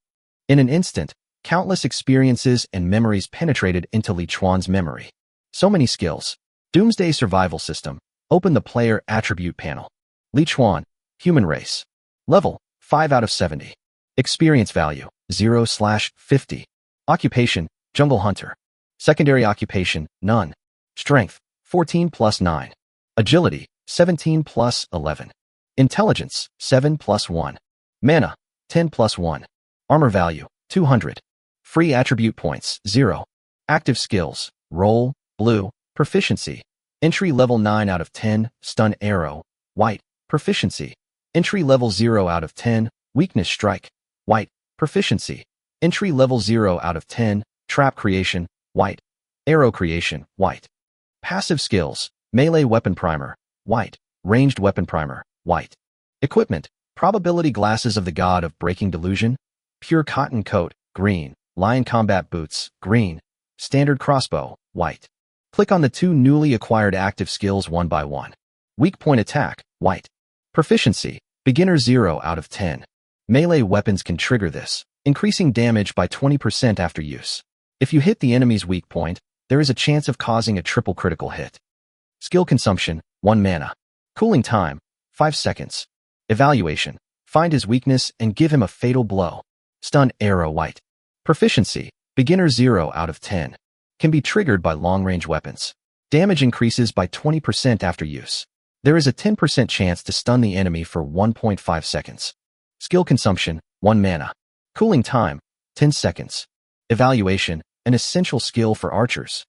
In an instant, countless experiences and memories penetrated into Li Chuan's memory. So many skills. Doomsday Survival System. Open the player attribute panel. Li Chuan, human race. Level, 5 out of 70. Experience value, 0/50. Occupation, Jungle Hunter. Secondary occupation, none. Strength, 14+9. Agility, 17+11. Intelligence, 7+1. Mana, 10+1. Armor value, 200. Free attribute points, 0. Active skills, roll, blue, proficiency. Entry level 9 out of 10, stun arrow, white, proficiency. Entry level 0 out of 10, weakness strike, white, proficiency. Entry level 0 out of 10, trap creation, white. Arrow creation, white. Passive skills, melee weapon primer, white. Ranged weapon primer, white. Equipment, probability glasses of the god of breaking delusion, pure cotton coat, green. Lion combat boots, green. Standard crossbow, white. Click on the 2 newly acquired active skills one by one. Weak point attack, white. Proficiency, beginner 0 out of 10. Melee weapons can trigger this, increasing damage by 20% after use. If you hit the enemy's weak point, there is a chance of causing a triple critical hit. Skill consumption, 1 mana. Cooling time, 5 seconds. Evaluation, find his weakness and give him a fatal blow. Stun arrow white. Proficiency, beginner 0 out of 10. Can be triggered by long-range weapons. Damage increases by 20% after use. There is a 10% chance to stun the enemy for 1.5 seconds. Skill consumption, 1 mana. Cooling time, 10 seconds. Evaluation, an essential skill for archers.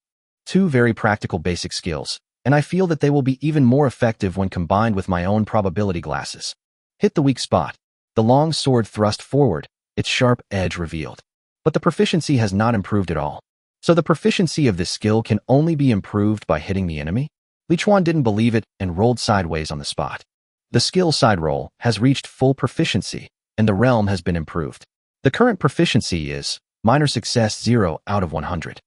2 very practical basic skills, and I feel that they will be even more effective when combined with my own probability glasses. Hit the weak spot. The long sword thrust forward, its sharp edge revealed. But the proficiency has not improved at all. So the proficiency of this skill can only be improved by hitting the enemy? Li Chuan didn't believe it and rolled sideways on the spot. The skill side roll has reached full proficiency, and the realm has been improved. The current proficiency is minor success 0 out of 100.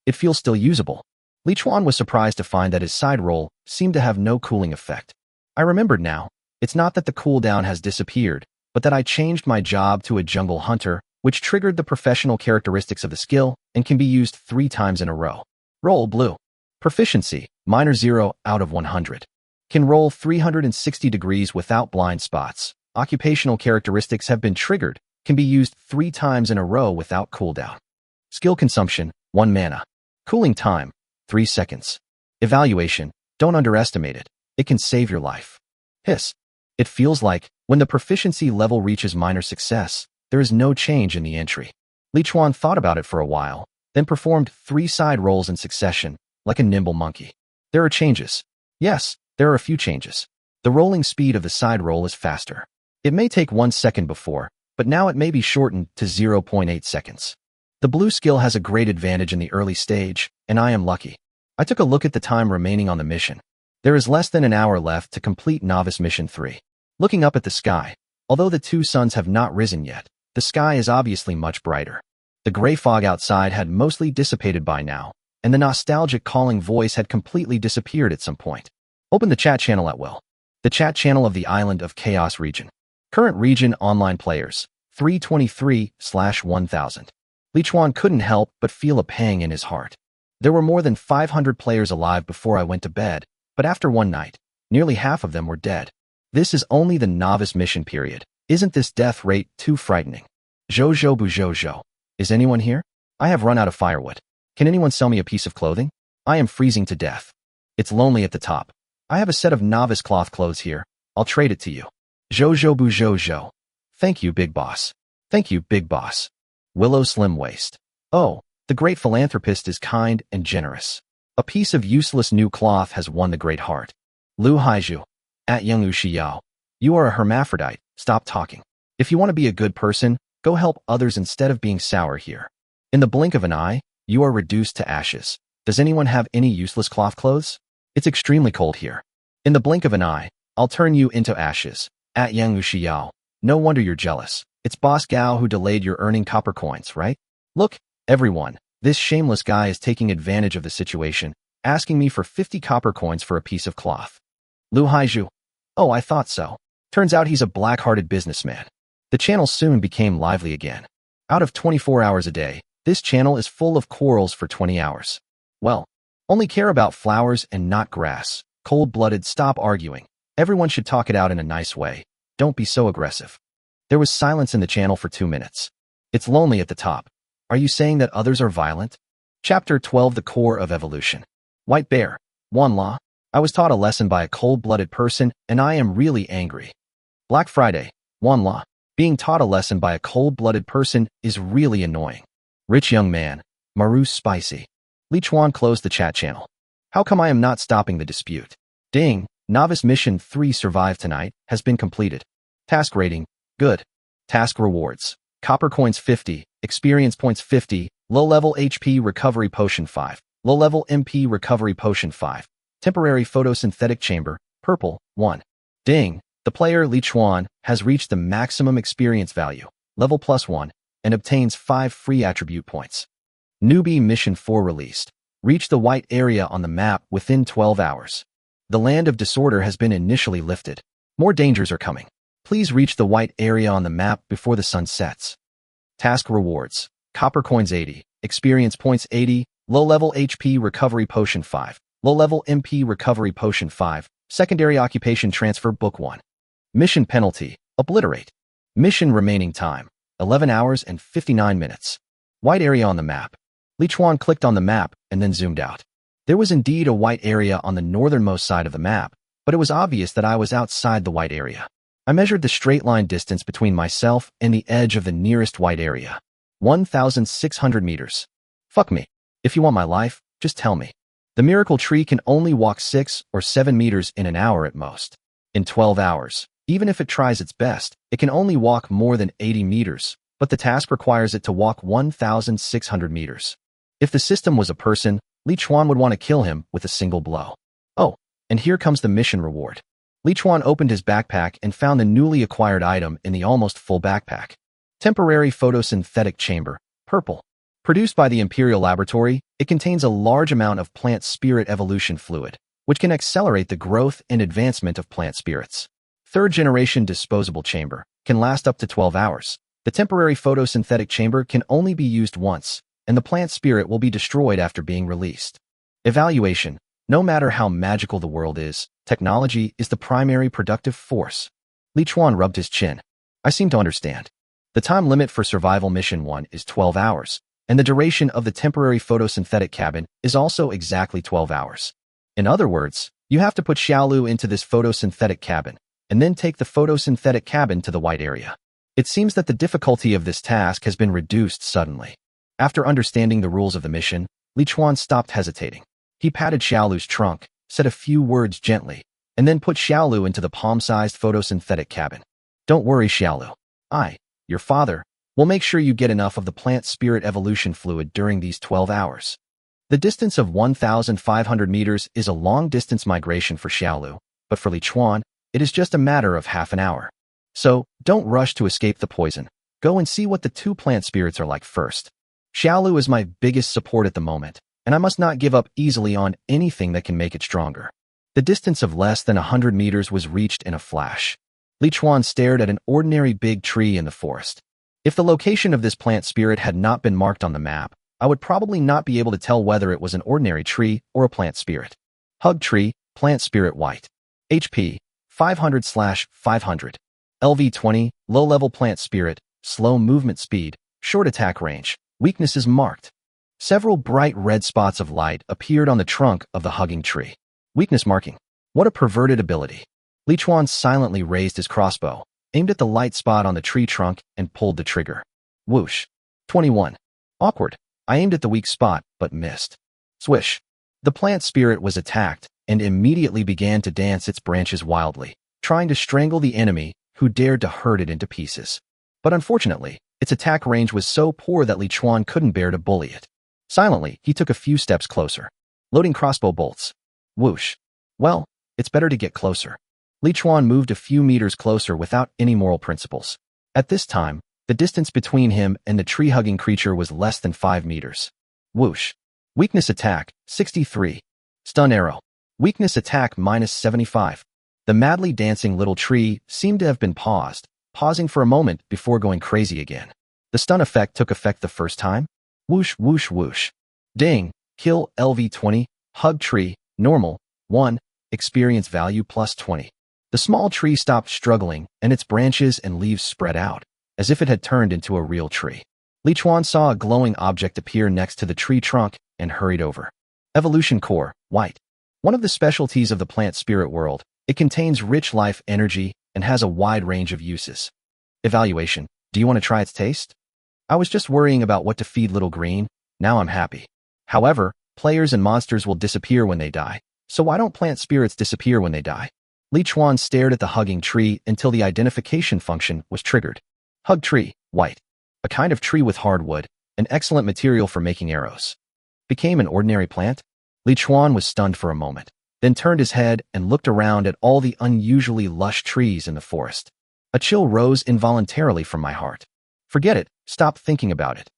It feels still usable. Li Chuan was surprised to find that his side roll seemed to have no cooling effect. I remembered now, it's not that the cooldown has disappeared, but that I changed my job to a jungle hunter, which triggered the professional characteristics of the skill and can be used 3 times in a row. Roll blue. Proficiency, minor 0 out of 100. Can roll 360 degrees without blind spots. Occupational characteristics have been triggered, can be used 3 times in a row without cooldown. Skill consumption, 1 mana. Cooling time, 3 seconds. Evaluation, don't underestimate it. It can save your life. Hiss. It feels like, when the proficiency level reaches minor success, there is no change in the entry. Li Chuan thought about it for a while, then performed 3 side rolls in succession, like a nimble monkey. There are changes. Yes, there are a few changes. The rolling speed of the side roll is faster. It may take 1 second before, but now it may be shortened to 0.8 seconds. The blue skill has a great advantage in the early stage, and I am lucky. I took a look at the time remaining on the mission. There is less than an hour left to complete Novice Mission 3. Looking up at the sky, although the 2 suns have not risen yet, the sky is obviously much brighter. The gray fog outside had mostly dissipated by now, and the nostalgic calling voice had completely disappeared at some point. Open the chat channel at will. The chat channel of the Island of Chaos region. Current region online players, 323/1000. Li Chuan couldn't help but feel a pang in his heart. There were more than 500 players alive before I went to bed, but after one night, nearly half of them were dead. This is only the novice mission period. Isn't this death rate too frightening? Jojo Bujojo. Is anyone here? I have run out of firewood. Can anyone sell me a piece of clothing? I am freezing to death. It's lonely at the top. I have a set of novice cloth clothes here. I'll trade it to you. Jojo Bujojo. Thank you, Big Boss. Thank you, Big Boss. Willow Slim Waist. Oh, the great philanthropist is kind and generous. A piece of useless new cloth has won the great heart. Lu Haiju. At Young Ushiyao. You are a hermaphrodite, Stop talking. If you want to be a good person, go help others instead of being sour here. In the blink of an eye, you are reduced to ashes. Does anyone have any useless cloth clothes? It's extremely cold here. In the blink of an eye, I'll turn you into ashes. At Yang Wuxiao. No wonder you're jealous. It's Boss Gao who delayed your earning copper coins, right? Look, everyone, this shameless guy is taking advantage of the situation, asking me for 50 copper coins for a piece of cloth. Lu Haizhu. Oh, I thought so. Turns out he's a black-hearted businessman. The channel soon became lively again. Out of 24 hours a day, this channel is full of quarrels for 20 hours. Well, only care about flowers and not grass. Cold-blooded, stop arguing. Everyone should talk it out in a nice way. Don't be so aggressive. There was silence in the channel for 2 minutes. It's lonely at the top. Are you saying that others are violent? Chapter 12 The Core of Evolution. White Bear. Wan La. I was taught a lesson by a cold-blooded person, and I am really angry. Black Friday. Wan La. Being taught a lesson by a cold-blooded person is really annoying. Rich young man. Maru Spicy. Li Chuan closed the chat channel. How come I am not stopping the dispute? Ding. Novice Mission 3 Survive Tonight has been completed. Task rating. Good. Task rewards. Copper coins 50, experience points 50, low-level HP recovery potion 5, low-level MP recovery potion 5, temporary photosynthetic chamber, purple, 1. Ding. The player Li Chuan has reached the maximum experience value, level +1, and obtains 5 free attribute points. Newbie Mission 4 released. Reach the white area on the map within 12 hours. The Land of Disorder has been initially lifted. More dangers are coming. Please reach the white area on the map before the sun sets. Task rewards. Copper coins 80, experience points 80, low-level HP recovery potion 5, low-level MP recovery potion 5, secondary occupation transfer book 1. Mission penalty. Obliterate. Mission remaining time. 11 hours and 59 minutes. White area on the map. Li Chuan clicked on the map and then zoomed out. There was indeed a white area on the northernmost side of the map, but it was obvious that I was outside the white area. I measured the straight line distance between myself and the edge of the nearest white area. 1,600 meters. Fuck me. If you want my life, just tell me. The miracle tree can only walk 6 or 7 meters in an hour at most. In 12 hours, even if it tries its best, it can only walk more than 80 meters, but the task requires it to walk 1,600 meters. If the system was a person, Li Chuan would want to kill him with a single blow. Oh, and here comes the mission reward. Li Chuan opened his backpack and found the newly acquired item in the almost full backpack. Temporary photosynthetic chamber, purple. Produced by the Imperial Laboratory, it contains a large amount of plant spirit evolution fluid, which can accelerate the growth and advancement of plant spirits. Third-generation disposable chamber can last up to 12 hours. The temporary photosynthetic chamber can only be used once, and the plant spirit will be destroyed after being released. Evaluation. No matter how magical the world is, technology is the primary productive force. Li Chuan rubbed his chin. I seem to understand. The time limit for Survival Mission 1 is 12 hours, and the duration of the temporary photosynthetic cabin is also exactly 12 hours. In other words, you have to put Xiaolu into this photosynthetic cabin, and then take the photosynthetic cabin to the white area. It seems that the difficulty of this task has been reduced suddenly. After understanding the rules of the mission, Li Chuan stopped hesitating. He patted Xiaolu's trunk, said a few words gently, and then put Xiaolu into the palm-sized photosynthetic cabin. Don't worry, Xiaolu. Your father, will make sure you get enough of the plant spirit evolution fluid during these 12 hours. The distance of 1,500 meters is a long-distance migration for Xiaolu, but for Li Chuan, it is just a matter of half an hour. So, don't rush to escape the poison. Go and see what the two plant spirits are like first. Xiaolu is my biggest support at the moment, and I must not give up easily on anything that can make it stronger. The distance of less than 100 meters was reached in a flash. Li Chuan stared at an ordinary big tree in the forest. If the location of this plant spirit had not been marked on the map, I would probably not be able to tell whether it was an ordinary tree or a plant spirit. Hug tree, plant spirit white. HP, 500/500. LV20, low-level plant spirit, slow movement speed, short attack range, weaknesses marked. Several bright red spots of light appeared on the trunk of the hugging tree. Weakness marking. What a perverted ability. Li Chuan silently raised his crossbow, aimed at the light spot on the tree trunk, and pulled the trigger. Whoosh. 21. Awkward. I aimed at the weak spot, but missed. Swish. The plant spirit was attacked, and immediately began to dance its branches wildly, trying to strangle the enemy who dared to hurt it into pieces. But unfortunately, its attack range was so poor that Li Chuan couldn't bear to bully it. Silently, he took a few steps closer. Loading crossbow bolts. Whoosh. Well, it's better to get closer. Li Chuan moved a few meters closer without any moral principles. At this time, the distance between him and the tree-hugging creature was less than 5 meters. Whoosh. Weakness attack, 63. Stun arrow. Weakness attack, -75. The madly dancing little tree seemed to have been pausing for a moment before going crazy again. The stun effect took effect the first time. Whoosh, whoosh, whoosh. Ding. Kill LV20. Hug tree. Normal. 1. Experience value +20. The small tree stopped struggling, and its branches and leaves spread out, as if it had turned into a real tree. Li Chuan saw a glowing object appear next to the tree trunk and hurried over. Evolution Core, white. One of the specialties of the plant spirit world, it contains rich life energy and has a wide range of uses. Evaluation. Do you want to try its taste? I was just worrying about what to feed Little Green. Now I'm happy. However, players and monsters will disappear when they die, so why don't plant spirits disappear when they die? Li Chuan stared at the hugging tree until the identification function was triggered. Hug tree, white. A kind of tree with hardwood, an excellent material for making arrows. Became an ordinary plant? Li Chuan was stunned for a moment, then turned his head and looked around at all the unusually lush trees in the forest. A chill rose involuntarily from my heart. Forget it, stop thinking about it.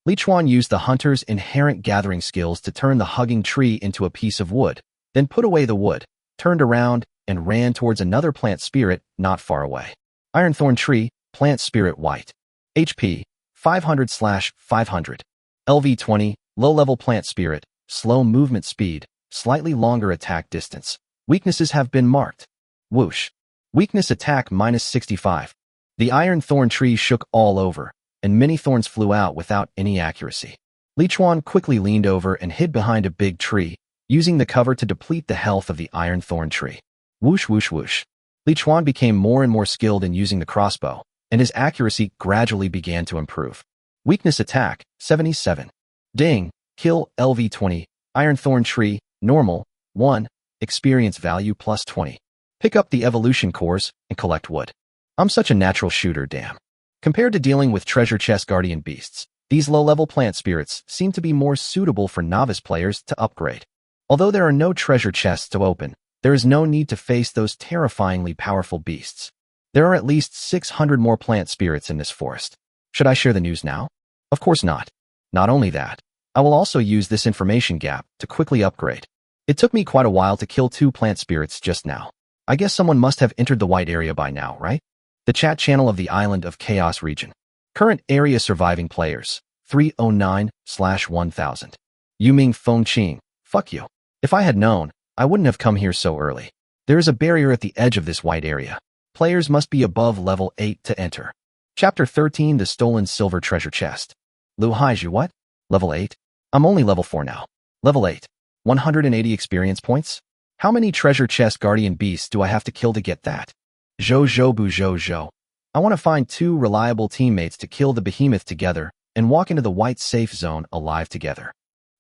Li Chuan used the hunter's inherent gathering skills to turn the hugging tree into a piece of wood, then put away the wood, turned around, and ran towards another plant spirit not far away. Ironthorn tree, plant spirit white. HP, 500/500. LV20, low-level plant spirit, slow movement speed, slightly longer attack distance. Weaknesses have been marked. Whoosh. Weakness attack -65. The iron thorn tree shook all over, and many thorns flew out without any accuracy. Li Chuan quickly leaned over and hid behind a big tree, using the cover to deplete the health of the iron thorn tree. Whoosh, whoosh, whoosh. Li Chuan became more and more skilled in using the crossbow, and his accuracy gradually began to improve. Weakness attack, 77. Ding. Kill LV20. Iron thorn tree, normal, 1. Experience value +20. Pick up the evolution cores and collect wood. I'm such a natural shooter, damn. Compared to dealing with treasure chest guardian beasts, these low-level plant spirits seem to be more suitable for novice players to upgrade. Although there are no treasure chests to open, there is no need to face those terrifyingly powerful beasts. There are at least 600 more plant spirits in this forest. Should I share the news now? Of course not. Not only that, I will also use this information gap to quickly upgrade. It took me quite a while to kill 2 plant spirits just now. I guess someone must have entered the white area by now, right? The chat channel of the Island of Chaos region. Current area surviving players, 309/1000. Yuming Fengqing, fuck you. If I had known, I wouldn't have come here so early. There is a barrier at the edge of this white area. Players must be above level 8 to enter. Chapter 13, The Stolen Silver Treasure Chest. Lu Haiju, what? Level 8? I'm only level 4 now. Level 8. 180 experience points? How many treasure chest guardian beasts do I have to kill to get that? Zhou bu zhou. I want to find 2 reliable teammates to kill the behemoth together and walk into the white safe zone alive together.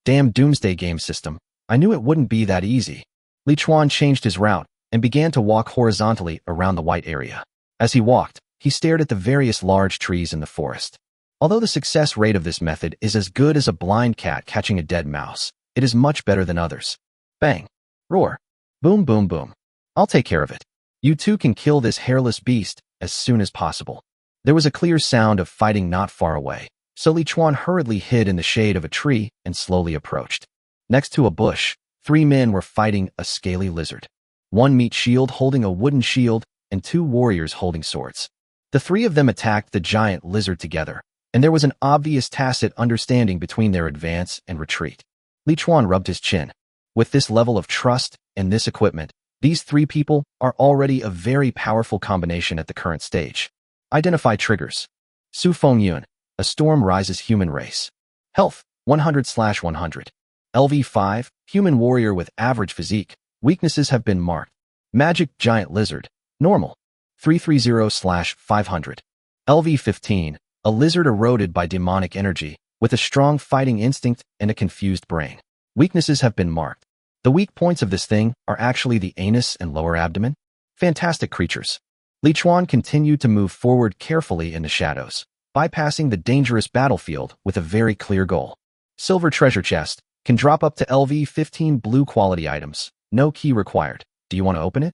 Damn doomsday game system. I knew it wouldn't be that easy. Li Chuan changed his route and began to walk horizontally around the white area. As he walked, he stared at the various large trees in the forest. Although the success rate of this method is as good as a blind cat catching a dead mouse, it is much better than others. Bang. Roar. Boom, boom, boom. I'll take care of it. You 2 can kill this hairless beast as soon as possible. There was a clear sound of fighting not far away, so Li Chuan hurriedly hid in the shade of a tree and slowly approached. Next to a bush, 3 men were fighting a scaly lizard. 1 meat shield holding a wooden shield and 2 warriors holding swords. The 3 of them attacked the giant lizard together, and there was an obvious tacit understanding between their advance and retreat. Li Chuan rubbed his chin. With this level of trust and this equipment, these 3 people are already a very powerful combination at the current stage. Identify triggers. Su Fengyun, a storm rises human race. Health, 100/100. LV5, human warrior with average physique. Weaknesses have been marked. Magic giant lizard, normal. 330/500. LV15, a lizard eroded by demonic energy, with a strong fighting instinct and a confused brain. Weaknesses have been marked. The weak points of this thing are actually the anus and lower abdomen. Fantastic creatures. Li Chuan continued to move forward carefully in the shadows, bypassing the dangerous battlefield with a very clear goal. Silver treasure chest, can drop up to LV-15 blue quality items. No key required. Do you want to open it?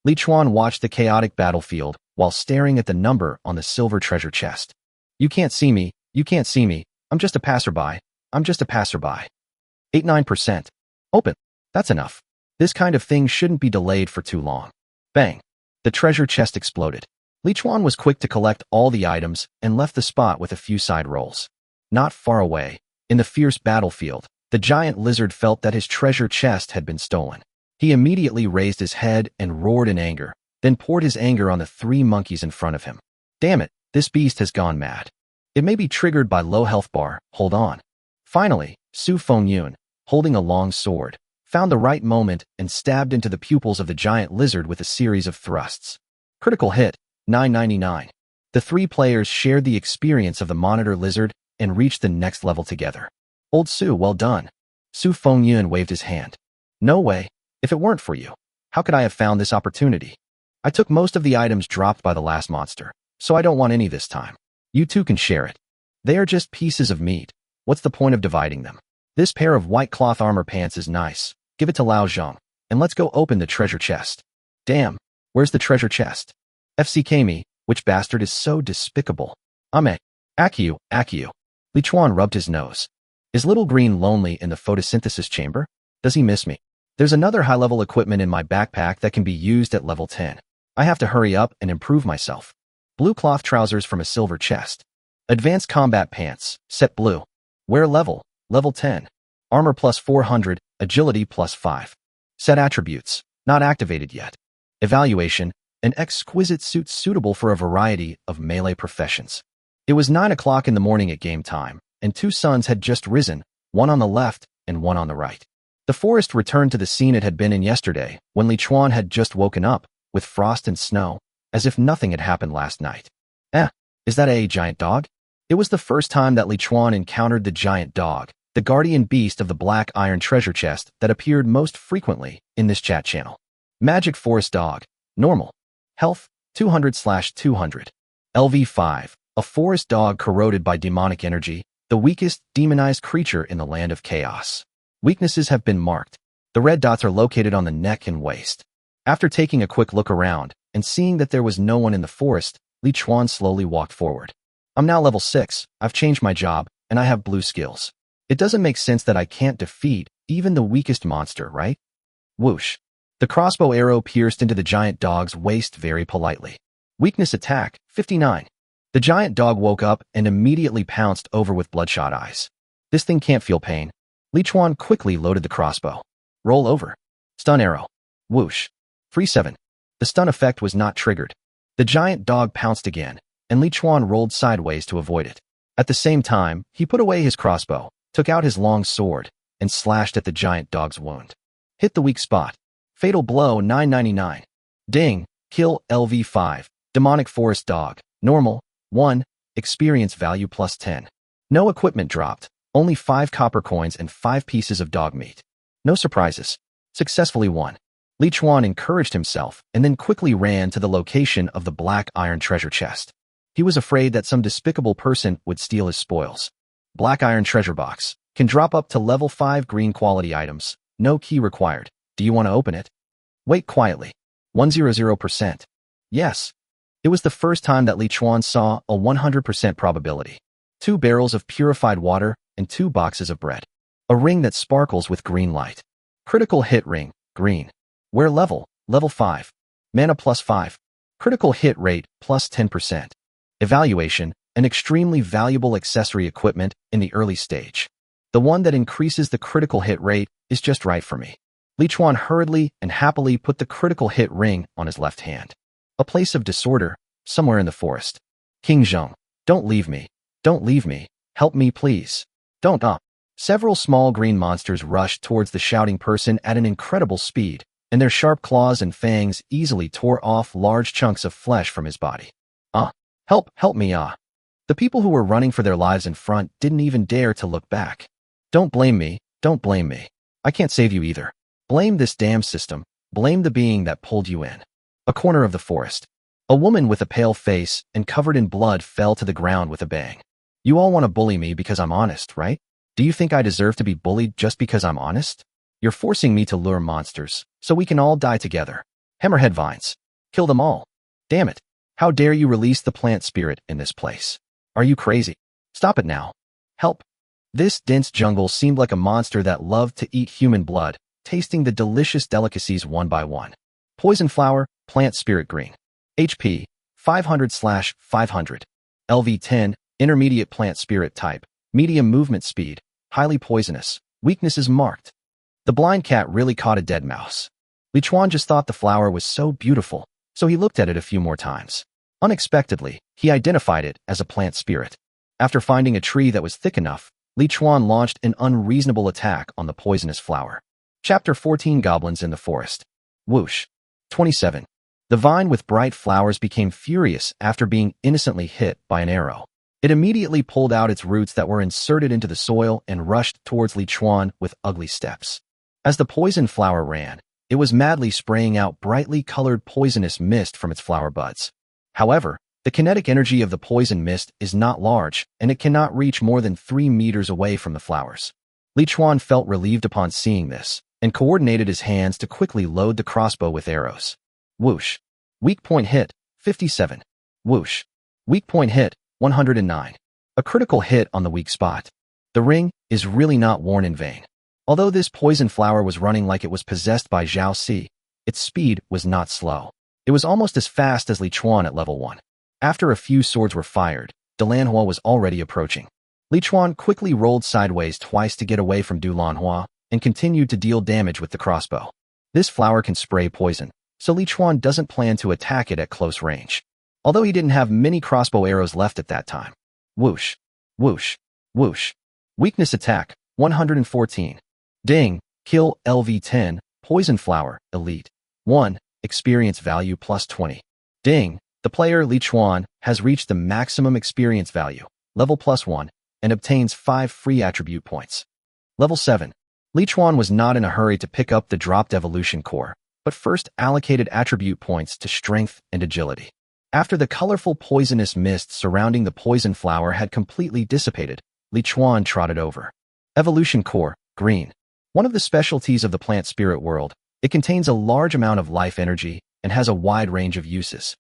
Li Chuan watched the chaotic battlefield while staring at the number on the silver treasure chest. You can't see me. You can't see me. I'm just a passerby. I'm just a passerby. 89%. Open. That's enough. This kind of thing shouldn't be delayed for too long. Bang. The treasure chest exploded. Li Chuan was quick to collect all the items and left the spot with a few side rolls. Not far away, in the fierce battlefield, the giant lizard felt that his treasure chest had been stolen. He immediately raised his head and roared in anger, then poured his anger on the 3 monkeys in front of him. Damn it, this beast has gone mad. It may be triggered by low health bar, hold on. Finally, Su Fengyun, holding a long sword, found the right moment and stabbed into the pupils of the giant lizard with a series of thrusts. Critical hit, 999. The 3 players shared the experience of the monitor lizard and reached the next level together. Old Su, well done. Su Fengyun waved his hand. No way. If it weren't for you, how could I have found this opportunity? I took most of the items dropped by the last monster, so I don't want any this time. You two can share it. They are just pieces of meat. What's the point of dividing them? This pair of white cloth armor pants is nice. Give it to Lao Zhang, and let's go open the treasure chest. Damn, where's the treasure chest? FCK me, which bastard is so despicable? Akio. Li Chuan rubbed his nose. Is Little Green lonely in the photosynthesis chamber? Does he miss me? There's another high-level equipment in my backpack that can be used at level 10. I have to hurry up and improve myself. Blue cloth trousers from a silver chest. Advanced combat pants, set blue. Wear level 10. Armor plus 400, agility plus 5. Set attributes, not activated yet. Evaluation, an exquisite suit suitable for a variety of melee professions. It was 9 o'clock in the morning at game time, and 2 suns had just risen, one on the left and one on the right. The forest returned to the scene it had been in yesterday, when Li Chuan had just woken up, with frost and snow, as if nothing had happened last night. Is that a giant dog? It was the first time that Li Chuan encountered the giant dog, the guardian beast of the black iron treasure chest that appeared most frequently in this chat channel. Magic Forest Dog. Normal. Health, 200/200. LV5. A forest dog corroded by demonic energy, the weakest demonized creature in the land of chaos. Weaknesses have been marked. The red dots are located on the neck and waist. After taking a quick look around and seeing that there was no one in the forest, Li Chuan slowly walked forward. I'm now level 6, I've changed my job, and I have blue skills. It doesn't make sense that I can't defeat even the weakest monster, right? Whoosh. The crossbow arrow pierced into the giant dog's waist very politely. Weakness attack, 59. The giant dog woke up and immediately pounced over with bloodshot eyes. This thing can't feel pain. Li Chuan quickly loaded the crossbow. Roll over. Stun arrow. Whoosh. 3-7. The stun effect was not triggered. The giant dog pounced again, and Li Chuan rolled sideways to avoid it. At the same time, he put away his crossbow, took out his long sword, and slashed at the giant dog's wound. Hit the weak spot. Fatal blow, 999. Ding. Kill, LV5. Demonic Forest Dog. Normal, 1. Experience value plus 10. No equipment dropped. Only 5 copper coins and 5 pieces of dog meat. No surprises. Successfully won. Li Chuan encouraged himself and then quickly ran to the location of the black iron treasure chest. He was afraid that some despicable person would steal his spoils. Black iron treasure box. Can drop up to level 5 green quality items. No key required. Do you want to open it? Wait quietly. 100%. Yes. It was the first time that Li Chuan saw a 100% probability. 2 barrels of purified water and 2 boxes of bread. A ring that sparkles with green light. Critical hit ring, green. Wear level 5. Mana plus 5. Critical hit rate plus 10%. Evaluation, an extremely valuable accessory equipment in the early stage. The one that increases the critical hit rate is just right for me. Li Chuan hurriedly and happily put the critical hit ring on his left hand. A place of disorder, somewhere in the forest. King Zheng, don't leave me. Don't leave me. Help me, please. Don't. Several small green monsters rushed towards the shouting person at an incredible speed, and their sharp claws and fangs easily tore off large chunks of flesh from his body. Help me. The people who were running for their lives in front didn't even dare to look back. Don't blame me. I can't save you either. Blame this damn system. Blame the being that pulled you in. A corner of the forest. A woman with a pale face and covered in blood fell to the ground with a bang. You all want to bully me because I'm honest, right? Do you think I deserve to be bullied just because I'm honest? You're forcing me to lure monsters, so we can all die together. Hammerhead vines. Kill them all. Damn it. How dare you release the plant spirit in this place? Are you crazy? Stop it now. Help. This dense jungle seemed like a monster that loved to eat human blood, tasting the delicious delicacies one by one. Poison flower, plant spirit green. HP, 500/500. LV 10, intermediate plant spirit type, medium movement speed, highly poisonous, weakness is marked. The blind cat really caught a dead mouse. Li Chuan just thought the flower was so beautiful, so he looked at it a few more times. Unexpectedly, he identified it as a plant spirit. After finding a tree that was thick enough, Li Chuan launched an unreasonable attack on the poisonous flower. Chapter 14 Goblins in the Forest. Whoosh. 27. The vine with bright flowers became furious after being innocently hit by an arrow. It immediately pulled out its roots that were inserted into the soil and rushed towards Li Chuan with ugly steps. As the poison flower ran, it was madly spraying out brightly colored poisonous mist from its flower buds. However, the kinetic energy of the poison mist is not large, and it cannot reach more than 3 meters away from the flowers. Li Chuan felt relieved upon seeing this, and coordinated his hands to quickly load the crossbow with arrows. Whoosh. Weak point hit, 57. Whoosh. Weak point hit, 109. A critical hit on the weak spot. The ring is really not worn in vain. Although this poison flower was running like it was possessed by Zhao Si, its speed was not slow. It was almost as fast as Li Chuan at level 1. After a few swords were fired, Delanhua was already approaching. Li Chuan quickly rolled sideways twice to get away from Delanhua and continued to deal damage with the crossbow. This flower can spray poison, so Li Chuan doesn't plan to attack it at close range. Although he didn't have many crossbow arrows left at that time. Whoosh. Whoosh. Whoosh. Weakness attack, 114. Ding. Kill LV 10, poison flower, elite. 1. Experience value plus 20. Ding. The player Li Chuan has reached the maximum experience value, level plus 1, and obtains 5 free attribute points. Level 7. Li Chuan was not in a hurry to pick up the dropped evolution core, but first allocated attribute points to strength and agility. After the colorful poisonous mist surrounding the poison flower had completely dissipated, Li Chuan trotted over. Evolution core, green. One of the specialties of the plant spirit world, it contains a large amount of life energy and has a wide range of uses.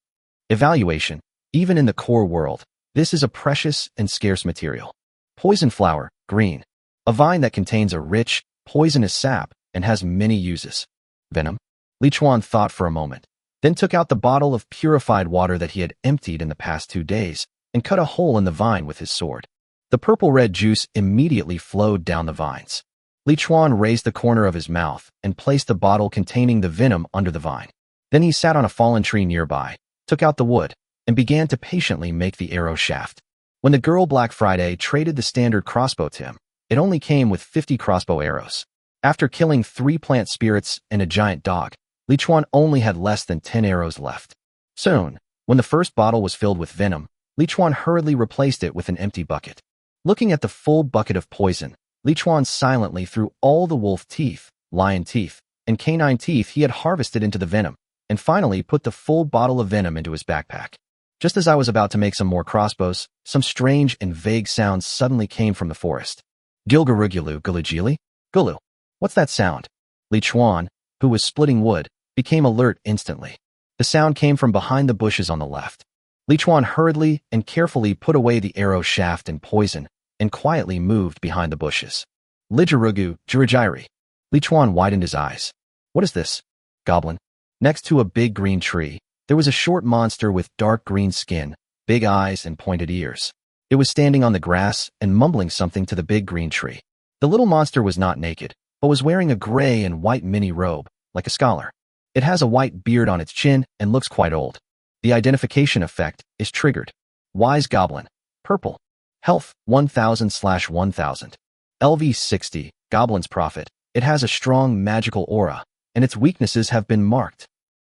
Evaluation. Even in the core world, this is a precious and scarce material. Poison flower, green. A vine that contains a rich, poisonous sap and has many uses. Venom. Li Chuan thought for a moment, then took out the bottle of purified water that he had emptied in the past 2 days and cut a hole in the vine with his sword. The purple-red juice immediately flowed down the vines. Li Chuan raised the corner of his mouth and placed the bottle containing the venom under the vine. Then he sat on a fallen tree nearby, took out the wood, and began to patiently make the arrow shaft. When the girl Black Friday traded the standard crossbow to him, it only came with 50 crossbow arrows. After killing 3 plant spirits and a giant dog, Li Chuan only had less than 10 arrows left. Soon, when the first bottle was filled with venom, Li Chuan hurriedly replaced it with an empty bucket. Looking at the full bucket of poison, Li Chuan silently threw all the wolf teeth, lion teeth, and canine teeth he had harvested into the venom, and finally put the full bottle of venom into his backpack. Just as I was about to make some more crossbows, some strange and vague sounds suddenly came from the forest. Gilgarugulu Gulujili? Gulu. What's that sound? Li Chuan, who was splitting wood, became alert instantly. The sound came from behind the bushes on the left. Li Chuan hurriedly and carefully put away the arrow shaft and poison, and quietly moved behind the bushes. Lijarugu Jirajiri. Li Chuan widened his eyes. What is this? Goblin. Next to a big green tree, there was a short monster with dark green skin, big eyes, and pointed ears. It was standing on the grass and mumbling something to the big green tree. The little monster was not naked, but was wearing a gray and white mini robe, like a scholar. It has a white beard on its chin and looks quite old. The identification effect is triggered. Wise Goblin. Purple. Health, 1000/1000. LV 60, Goblin's Prophet. It has a strong magical aura, and its weaknesses have been marked.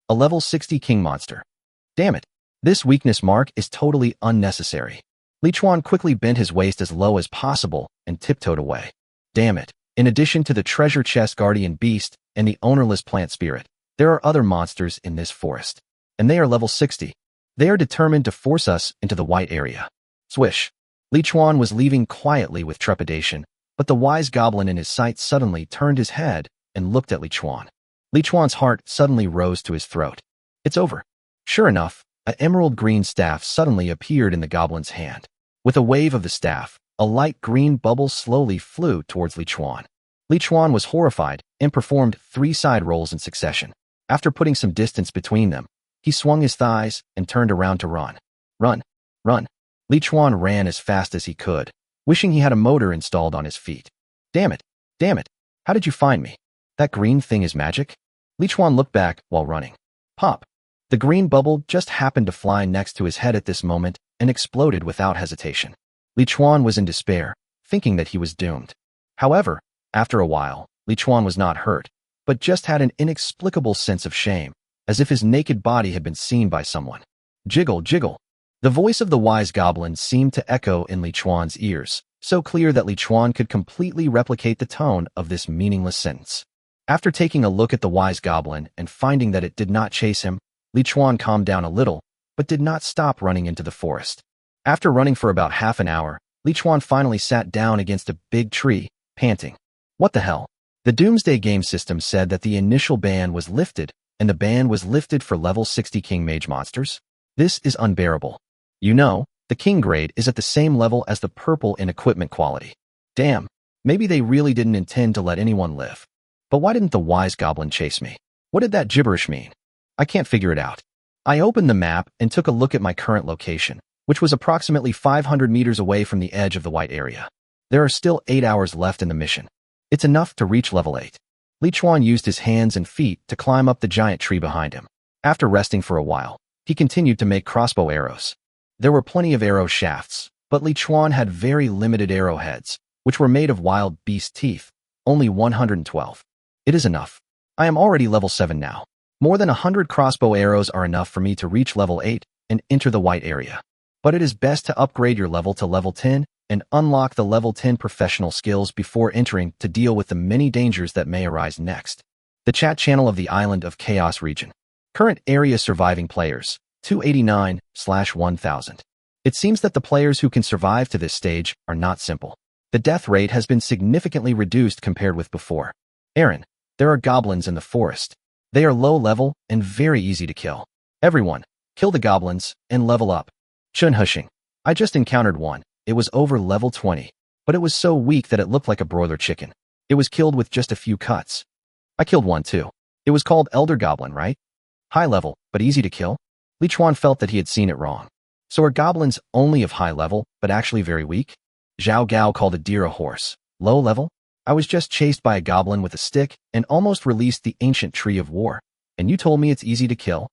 A level 60 king monster. Damn it. This weakness mark is totally unnecessary. Li Chuan quickly bent his waist as low as possible and tiptoed away. Damn it. In addition to the treasure chest guardian beast and the ownerless plant spirit, there are other monsters in this forest, and they are level 60. They are determined to force us into the white area. Swish. Li Chuan was leaving quietly with trepidation, but the wise goblin in his sight suddenly turned his head and looked at Li Chuan. Li Chuan's heart suddenly rose to his throat. It's over. Sure enough, an emerald green staff suddenly appeared in the goblin's hand. With a wave of the staff, a light green bubble slowly flew towards Li Chuan. Li Chuan was horrified and performed 3 side rolls in succession. After putting some distance between them, he swung his thighs and turned around to run. Run! Run! Li Chuan ran as fast as he could, wishing he had a motor installed on his feet. Damn it! Damn it! How did you find me? That green thing is magic? Li Chuan looked back while running. Pop! The green bubble just happened to fly next to his head at this moment and exploded without hesitation. Li Chuan was in despair, thinking that he was doomed. However, after a while, Li Chuan was not hurt, but just had an inexplicable sense of shame, as if his naked body had been seen by someone. Jiggle, jiggle. The voice of the wise goblin seemed to echo in Li Chuan's ears, so clear that Li Chuan could completely replicate the tone of this meaningless sentence. After taking a look at the wise goblin and finding that it did not chase him, Li Chuan calmed down a little, but did not stop running into the forest. After running for about half an hour, Li Chuan finally sat down against a big tree, panting. What the hell? The Doomsday game system said that the initial ban was lifted, and the ban was lifted for level 60 King Mage monsters? This is unbearable. You know, the King grade is at the same level as the purple in equipment quality. Damn, maybe they really didn't intend to let anyone live. But why didn't the wise goblin chase me? What did that gibberish mean? I can't figure it out. I opened the map and took a look at my current location, which was approximately 500 meters away from the edge of the white area. There are still 8 hours left in the mission. It's enough to reach level 8. Li Chuan used his hands and feet to climb up the giant tree behind him. After resting for a while, he continued to make crossbow arrows. There were plenty of arrow shafts, but Li Chuan had very limited arrowheads, which were made of wild beast teeth, only 112. It is enough. I am already level 7 now. More than 100 crossbow arrows are enough for me to reach level 8 and enter the white area. But it is best to upgrade your level to level 10 and unlock the level 10 professional skills before entering to deal with the many dangers that may arise next. The chat channel of the Island of Chaos region. Current area surviving players, 289/1000. It seems that the players who can survive to this stage are not simple. The death rate has been significantly reduced compared with before. Aaron, there are goblins in the forest. They are low level and very easy to kill. Everyone, kill the goblins and level up. Chun Hushing. I just encountered one. It was over level 20, but it was so weak that it looked like a broiler chicken. It was killed with just a few cuts. I killed one too. It was called Elder Goblin, right? High level, but easy to kill? Li Chuan felt that he had seen it wrong. So are goblins only of high level, but actually very weak? Zhao Gao called a deer a horse. Low level? I was just chased by a goblin with a stick and almost released the ancient tree of war. And you told me it's easy to kill?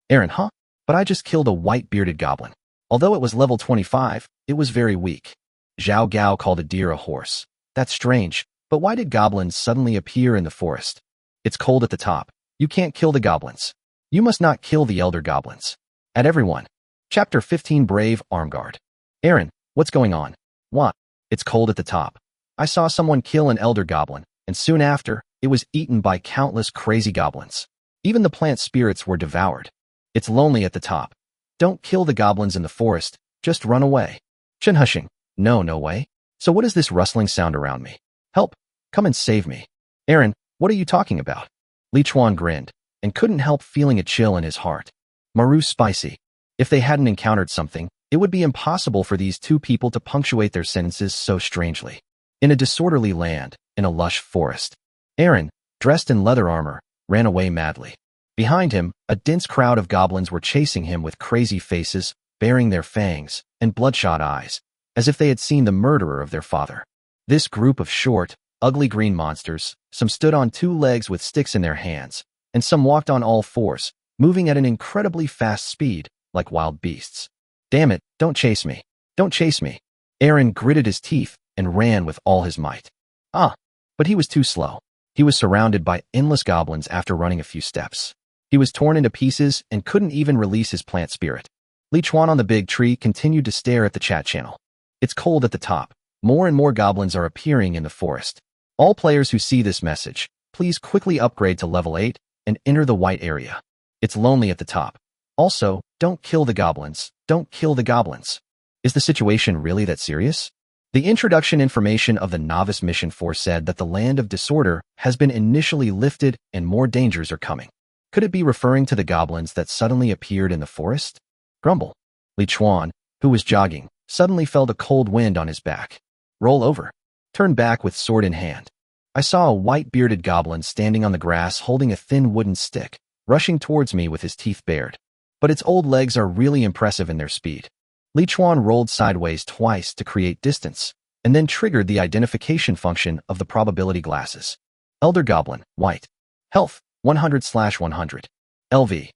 Aaron, huh? But I just killed a white-bearded goblin. Although it was level 25, it was very weak. Zhao Gao called a deer a horse. That's strange, but why did goblins suddenly appear in the forest? It's cold at the top. You can't kill the goblins. You must not kill the elder goblins. At everyone. Chapter 15 Brave Armguard. Aaron, what's going on? What? It's cold at the top. I saw someone kill an elder goblin, and soon after, it was eaten by countless crazy goblins. Even the plant spirits were devoured. It's lonely at the top. Don't kill the goblins in the forest, just run away. Chun Hushing. No way. So what is this rustling sound around me? Help! Come and save me. Aaron, what are you talking about? Li Chuan grinned, and couldn't help feeling a chill in his heart. Maru spicy. If they hadn't encountered something, it would be impossible for these two people to punctuate their sentences so strangely. In a disorderly land, in a lush forest, Aaron, dressed in leather armor, ran away madly. Behind him, a dense crowd of goblins were chasing him with crazy faces, baring their fangs, and bloodshot eyes, as if they had seen the murderer of their father. This group of short, ugly green monsters, some stood on 2 legs with sticks in their hands, and some walked on all 4s, moving at an incredibly fast speed, like wild beasts. Damn it, don't chase me. Don't chase me. Aaron gritted his teeth and ran with all his might. But he was too slow. He was surrounded by endless goblins after running a few steps. He was torn into pieces and couldn't even release his plant spirit. Li Chuan on the big tree continued to stare at the chat channel. It's cold at the top. More and more goblins are appearing in the forest. All players who see this message, please quickly upgrade to level 8 and enter the white area. It's lonely at the top. Also, don't kill the goblins. Don't kill the goblins. Is the situation really that serious? The introduction information of the Novice Mission 4 said that the Land of Disorder has been initially lifted and more dangers are coming. Could it be referring to the goblins that suddenly appeared in the forest? Grumble. Li Chuan, who was jogging, suddenly felt a cold wind on his back. Roll over. Turn back with sword in hand. I saw a white-bearded goblin standing on the grass holding a thin wooden stick, rushing towards me with his teeth bared. But its old legs are really impressive in their speed. Li Chuan rolled sideways twice to create distance, and then triggered the identification function of the probability glasses. Elder Goblin, white. Health, 100/100. LV,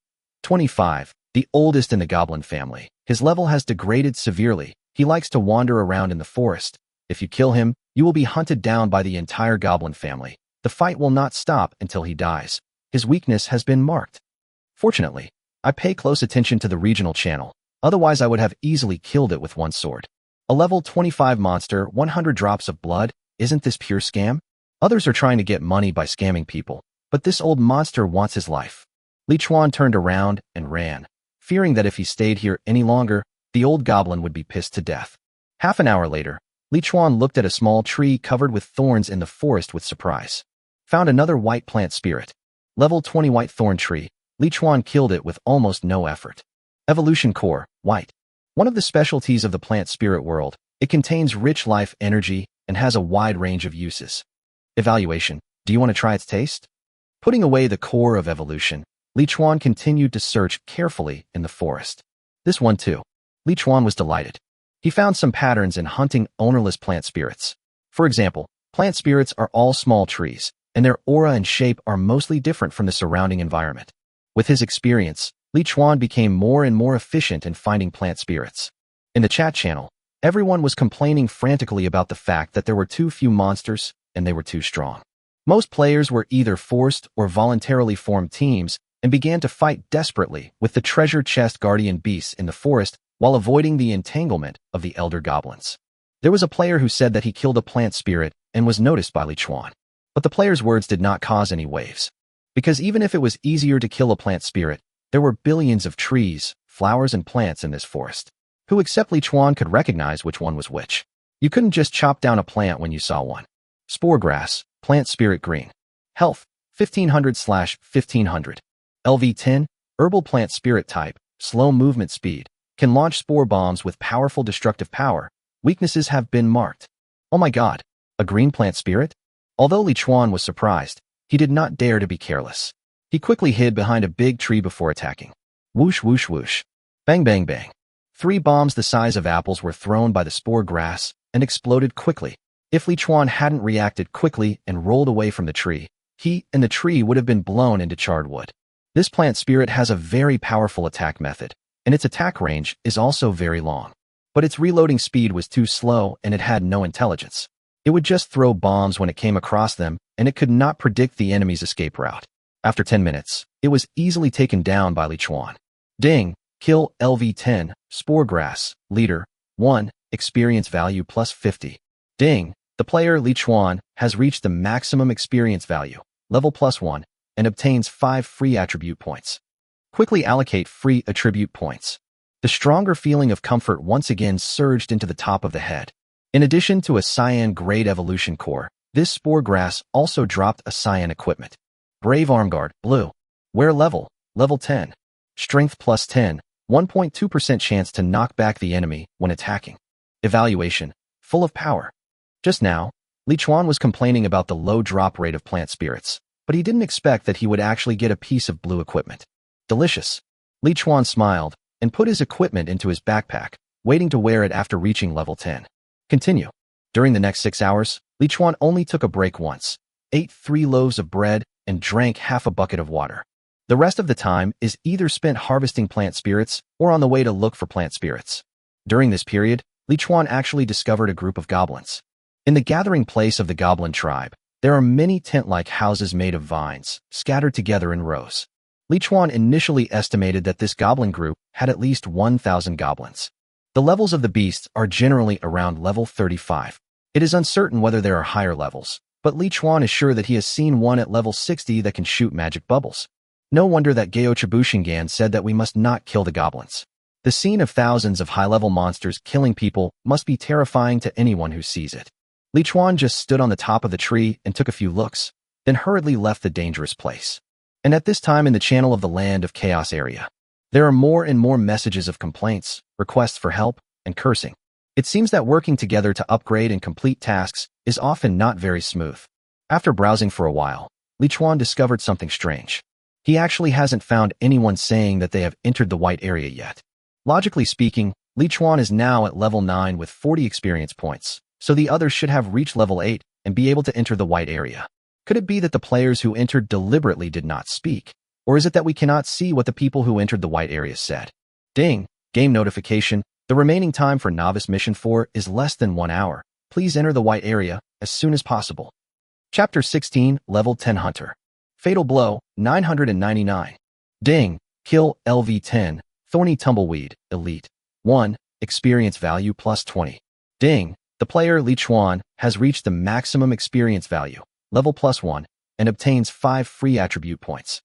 25. The oldest in the goblin family. His level has degraded severely. He likes to wander around in the forest. If you kill him, you will be hunted down by the entire goblin family. The fight will not stop until he dies. His weakness has been marked. Fortunately, I pay close attention to the regional channel. Otherwise, I would have easily killed it with one sword. A level 25 monster, 100 drops of blood. Isn't this pure scam? Others are trying to get money by scamming people, but this old monster wants his life. Li Chuan turned around and ran, fearing that if he stayed here any longer, the old goblin would be pissed to death. Half an hour later, Li Chuan looked at a small tree covered with thorns in the forest with surprise. Found another white plant spirit. Level 20 white thorn tree. Li Chuan killed it with almost no effort. Evolution Core, white. One of the specialties of the plant spirit world, it contains rich life energy and has a wide range of uses. Evaluation, do you want to try its taste? Putting away the core of evolution, Li Chuan continued to search carefully in the forest. This one too. Li Chuan was delighted. He found some patterns in hunting ownerless plant spirits. For example, plant spirits are all small trees, and their aura and shape are mostly different from the surrounding environment. With his experience, Li Chuan became more and more efficient in finding plant spirits. In the chat channel, everyone was complaining frantically about the fact that there were too few monsters and they were too strong. Most players were either forced or voluntarily formed teams and began to fight desperately with the treasure chest guardian beasts in the forest while avoiding the entanglement of the elder goblins. There was a player who said that he killed a plant spirit and was noticed by Li Chuan. But the player's words did not cause any waves. Because even if it was easier to kill a plant spirit, there were billions of trees, flowers, and plants in this forest. Who except Li Chuan could recognize which one was which? You couldn't just chop down a plant when you saw one. Spore grass, plant spirit green. Health, 1500/1500. LV 10, herbal plant spirit type, slow movement speed, can launch spore bombs with powerful destructive power. Weaknesses have been marked. Oh my god, a green plant spirit? Although Li Chuan was surprised, he did not dare to be careless. He quickly hid behind a big tree before attacking. Whoosh, whoosh, whoosh. Bang, bang, bang. 3 bombs the size of apples were thrown by the spore grass and exploded quickly. If Li Chuan hadn't reacted quickly and rolled away from the tree, he and the tree would have been blown into charred wood. This plant spirit has a very powerful attack method, and its attack range is also very long. But its reloading speed was too slow and it had no intelligence. It would just throw bombs when it came across them, and it could not predict the enemy's escape route. After 10 minutes, it was easily taken down by Li Chuan. Ding, kill LV10, spore grass, leader, 1, experience value plus 50. Ding, the player Li Chuan has reached the maximum experience value, level plus 1, and obtains 5 free attribute points. Quickly allocate free attribute points. The stronger feeling of comfort once again surged into the top of the head. In addition to a cyan grade evolution core, this spore grass also dropped a cyan equipment. Brave Arm Guard, blue. Wear level, level 10. Strength plus 10, 1.2% chance to knock back the enemy when attacking. Evaluation, full of power. Just now, Li Chuan was complaining about the low drop rate of plant spirits, but he didn't expect that he would actually get a piece of blue equipment. Delicious. Li Chuan smiled and put his equipment into his backpack, waiting to wear it after reaching level 10. Continue. During the next 6 hours, Li Chuan only took a break once, ate 3 loaves of bread, and drank half a bucket of water. The rest of the time is either spent harvesting plant spirits or on the way to look for plant spirits. During this period, Li Chuan actually discovered a group of goblins. In the gathering place of the goblin tribe, there are many tent-like houses made of vines, scattered together in rows. Li Chuan initially estimated that this goblin group had at least 1,000 goblins. The levels of the beasts are generally around level 35. It is uncertain whether there are higher levels, but Li Chuan is sure that he has seen one at level 60 that can shoot magic bubbles. No wonder that Geo Chibushingan said that we must not kill the goblins. The scene of thousands of high-level monsters killing people must be terrifying to anyone who sees it. Li Chuan just stood on the top of the tree and took a few looks, then hurriedly left the dangerous place. And at this time in the channel of the Land of Chaos area, there are more and more messages of complaints, requests for help, and cursing. It seems that working together to upgrade and complete tasks is often not very smooth. After browsing for a while, Li Chuan discovered something strange. He actually hasn't found anyone saying that they have entered the white area yet. Logically speaking, Li Chuan is now at level 9 with 40 experience points, so the others should have reached level 8 and be able to enter the white area. Could it be that the players who entered deliberately did not speak? Or is it that we cannot see what the people who entered the white area said? Ding! Game notification. The remaining time for Novice Mission 4 is less than 1 hour. Please enter the white area as soon as possible. Chapter 16, Level 10 Hunter. Fatal Blow, 999. Ding! Kill, LV10, Thorny Tumbleweed, Elite. 1. Experience value plus 20. Ding! The player, Li Chuan, has reached the maximum experience value, level plus 1, and obtains 5 free attribute points.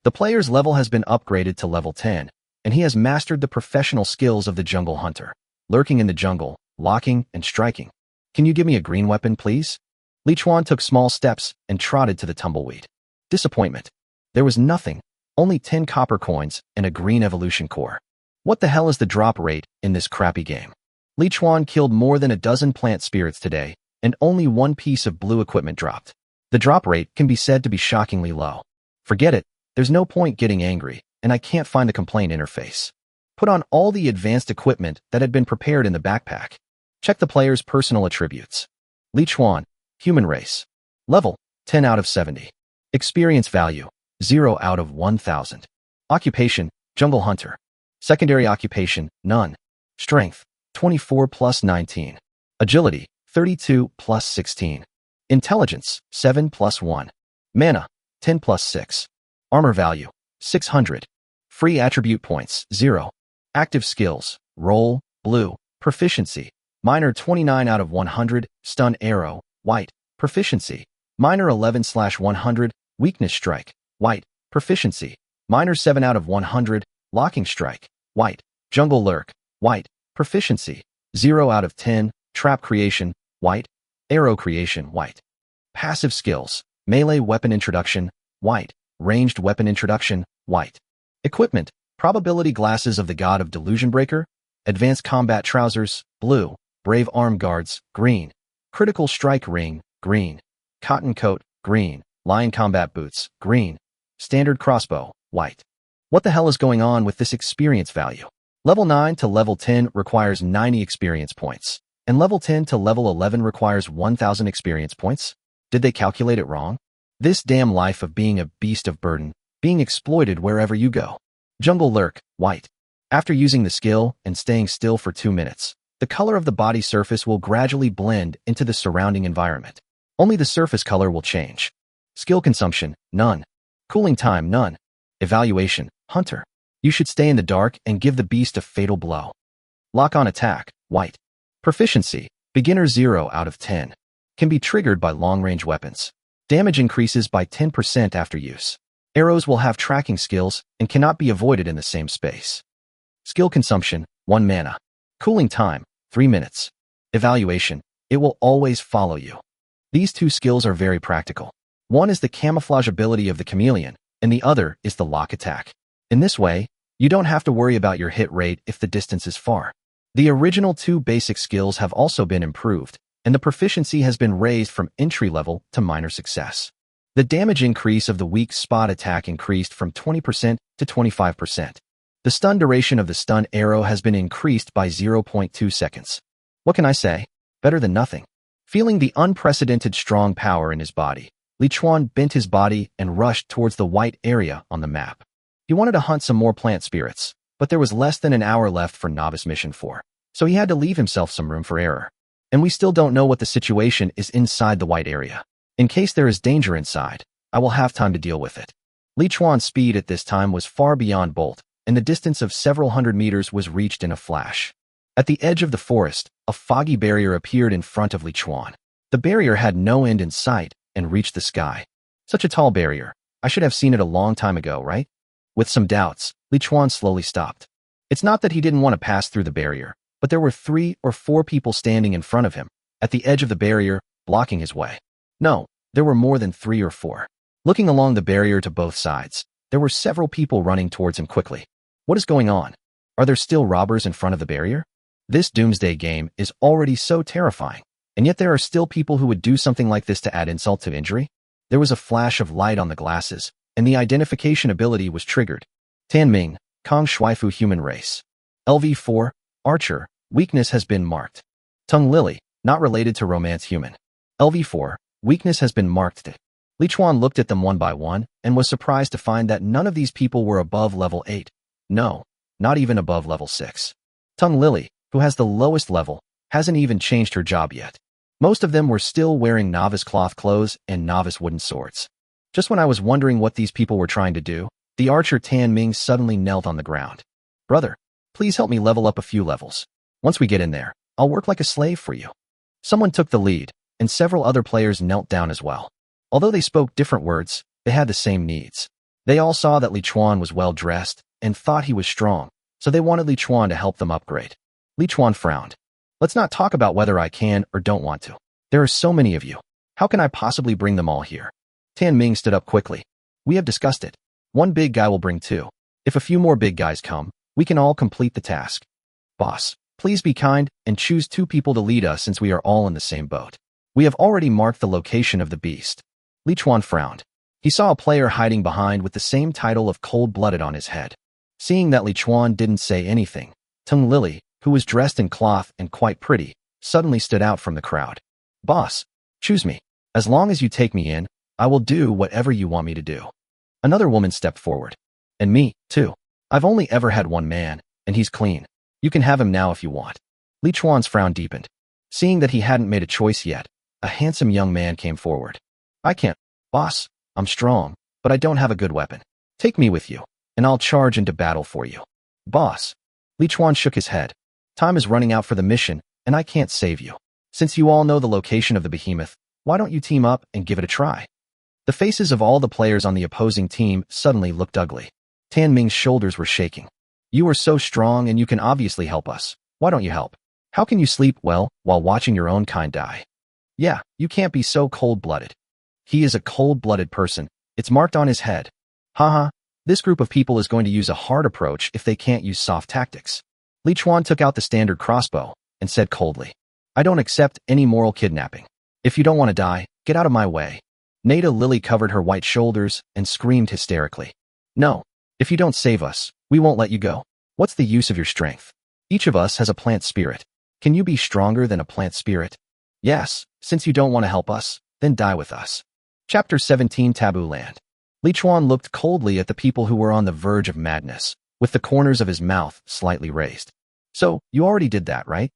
The player's level has been upgraded to level 10, and he has mastered the professional skills of the jungle hunter, lurking in the jungle, locking, and striking. Can you give me a green weapon, please? Li Chuan took small steps and trotted to the tumbleweed. Disappointment. There was nothing, only 10 copper coins and a green evolution core. What the hell is the drop rate in this crappy game? Li Chuan killed more than a dozen plant spirits today, and only 1 piece of blue equipment dropped. The drop rate can be said to be shockingly low. Forget it, there's no point getting angry, and I can't find the complaint interface. Put on all the advanced equipment that had been prepared in the backpack. Check the player's personal attributes. Li Chuan, human race. Level, 10 out of 70. Experience value, 0 out of 1000. Occupation, jungle hunter. Secondary occupation, none. Strength, 24 plus 19. Agility, 32 plus 16. Intelligence, 7 plus 1. Mana, 10 plus 6. Armor value, 600. Free attribute points, 0. Active skills, roll, blue. Proficiency, minor 29 out of 100. Stun arrow, white. Proficiency, minor 11/100. Weakness strike, white. Proficiency, minor 7 out of 100. Locking strike, white. Jungle lurk, white. Proficiency, 0 out of 10. Trap creation, white. Arrow creation, white. Passive skills, melee weapon introduction, white. Ranged weapon introduction, white. Equipment, probability glasses of the god of Delusion Breaker. Advanced combat trousers, blue. Brave arm guards, green. Critical strike ring, green. Cotton coat, green. Lion combat boots, green. Standard crossbow, white. What the hell is going on with this experience value? Level 9 to level 10 requires 90 experience points, and level 10 to level 11 requires 1000 experience points? Did they calculate it wrong? This damn life of being a beast of burden, being exploited wherever you go. Jungle lurk, white. After using the skill and staying still for 2 minutes, the color of the body surface will gradually blend into the surrounding environment. Only the surface color will change. Skill consumption, none. Cooling time, none. Evaluation, hunter. You should stay in the dark and give the beast a fatal blow. Lock-on attack, white. Proficiency, beginner 0 out of 10. Can be triggered by long-range weapons. Damage increases by 10% after use. Arrows will have tracking skills and cannot be avoided in the same space. Skill consumption, 1 mana. Cooling time, 3 minutes. Evaluation, it will always follow you. These 2 skills are very practical. One is the camouflage ability of the chameleon, and the other is the lock attack. In this way, you don't have to worry about your hit rate if the distance is far. The original 2 basic skills have also been improved, and the proficiency has been raised from entry level to minor success. The damage increase of the weak spot attack increased from 20% to 25%. The stun duration of the stun arrow has been increased by 0.2 seconds. What can I say? Better than nothing. Feeling the unprecedented strong power in his body, Li Chuan bent his body and rushed towards the white area on the map. He wanted to hunt some more plant spirits, but there was less than an hour left for Novice Mission 4, so he had to leave himself some room for error. And we still don't know what the situation is inside the white area. In case there is danger inside, I will have time to deal with it. Li Chuan's speed at this time was far beyond Bolt, and the distance of several hundred meters was reached in a flash. At the edge of the forest, a foggy barrier appeared in front of Li Chuan. The barrier had no end in sight and reached the sky. Such a tall barrier, I should have seen it a long time ago, right? With some doubts, Li Chuan slowly stopped. It's not that he didn't want to pass through the barrier, but there were 3 or 4 people standing in front of him, at the edge of the barrier, blocking his way. No, there were more than 3 or 4. Looking along the barrier to both sides, there were several people running towards him quickly. What is going on? Are there still robbers in front of the barrier? This doomsday game is already so terrifying, and yet there are still people who would do something like this to add insult to injury? There was a flash of light on the glasses, and the identification ability was triggered. Tan Ming, Kong Shuifu human race. LV4, Archer, weakness has been marked. Tung Lily, not related to romance human. LV4, weakness has been marked. Li Chuan looked at them one by one and was surprised to find that none of these people were above level 8. No, not even above level 6. Tung Lily, who has the lowest level, hasn't even changed her job yet. Most of them were still wearing novice cloth clothes and novice wooden swords. Just when I was wondering what these people were trying to do, the archer Tan Ming suddenly knelt on the ground. Brother, please help me level up a few levels. Once we get in there, I'll work like a slave for you. Someone took the lead, and several other players knelt down as well. Although they spoke different words, they had the same needs. They all saw that Li Chuan was well dressed and thought he was strong, so they wanted Li Chuan to help them upgrade. Li Chuan frowned. Let's not talk about whether I can or don't want to. There are so many of you. How can I possibly bring them all here? Tan Ming stood up quickly. We have discussed it. One big guy will bring 2. If a few more big guys come, we can all complete the task. Boss, please be kind and choose 2 people to lead us since we are all in the same boat. We have already marked the location of the beast. Li Chuan frowned. He saw a player hiding behind with the same title of cold-blooded on his head. Seeing that Li Chuan didn't say anything, Tung Lily, who was dressed in cloth and quite pretty, suddenly stood out from the crowd. Boss, choose me. As long as you take me in, I will do whatever you want me to do. Another woman stepped forward. And me, too. I've only ever had one man, and he's clean. You can have him now if you want. Li Chuan's frown deepened. Seeing that he hadn't made a choice yet, a handsome young man came forward. I can't. Boss, I'm strong, but I don't have a good weapon. Take me with you, and I'll charge into battle for you. Boss. Li Chuan shook his head. Time is running out for the mission, and I can't save you. Since you all know the location of the behemoth, why don't you team up and give it a try? The faces of all the players on the opposing team suddenly looked ugly. Tan Ming's shoulders were shaking. You are so strong and you can obviously help us. Why don't you help? How can you sleep well while watching your own kind die? Yeah, you can't be so cold-blooded. He is a cold-blooded person. It's marked on his head. Haha, this group of people is going to use a hard approach if they can't use soft tactics. Li Chuan took out the standard crossbow and said coldly, I don't accept any moral kidnapping. If you don't want to die, get out of my way. Nada Lily covered her white shoulders and screamed hysterically. No, if you don't save us, we won't let you go. What's the use of your strength? Each of us has a plant spirit. Can you be stronger than a plant spirit? Yes, since you don't want to help us, then die with us. Chapter 17 Taboo Land. Li Chuan looked coldly at the people who were on the verge of madness, with the corners of his mouth slightly raised. So, you already did that, right?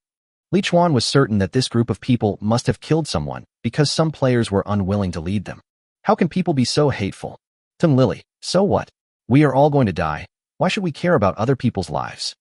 Li Chuan was certain that this group of people must have killed someone because some players were unwilling to lead them. How can people be so hateful? Tung Lily, so what? We are all going to die. Why should we care about other people's lives?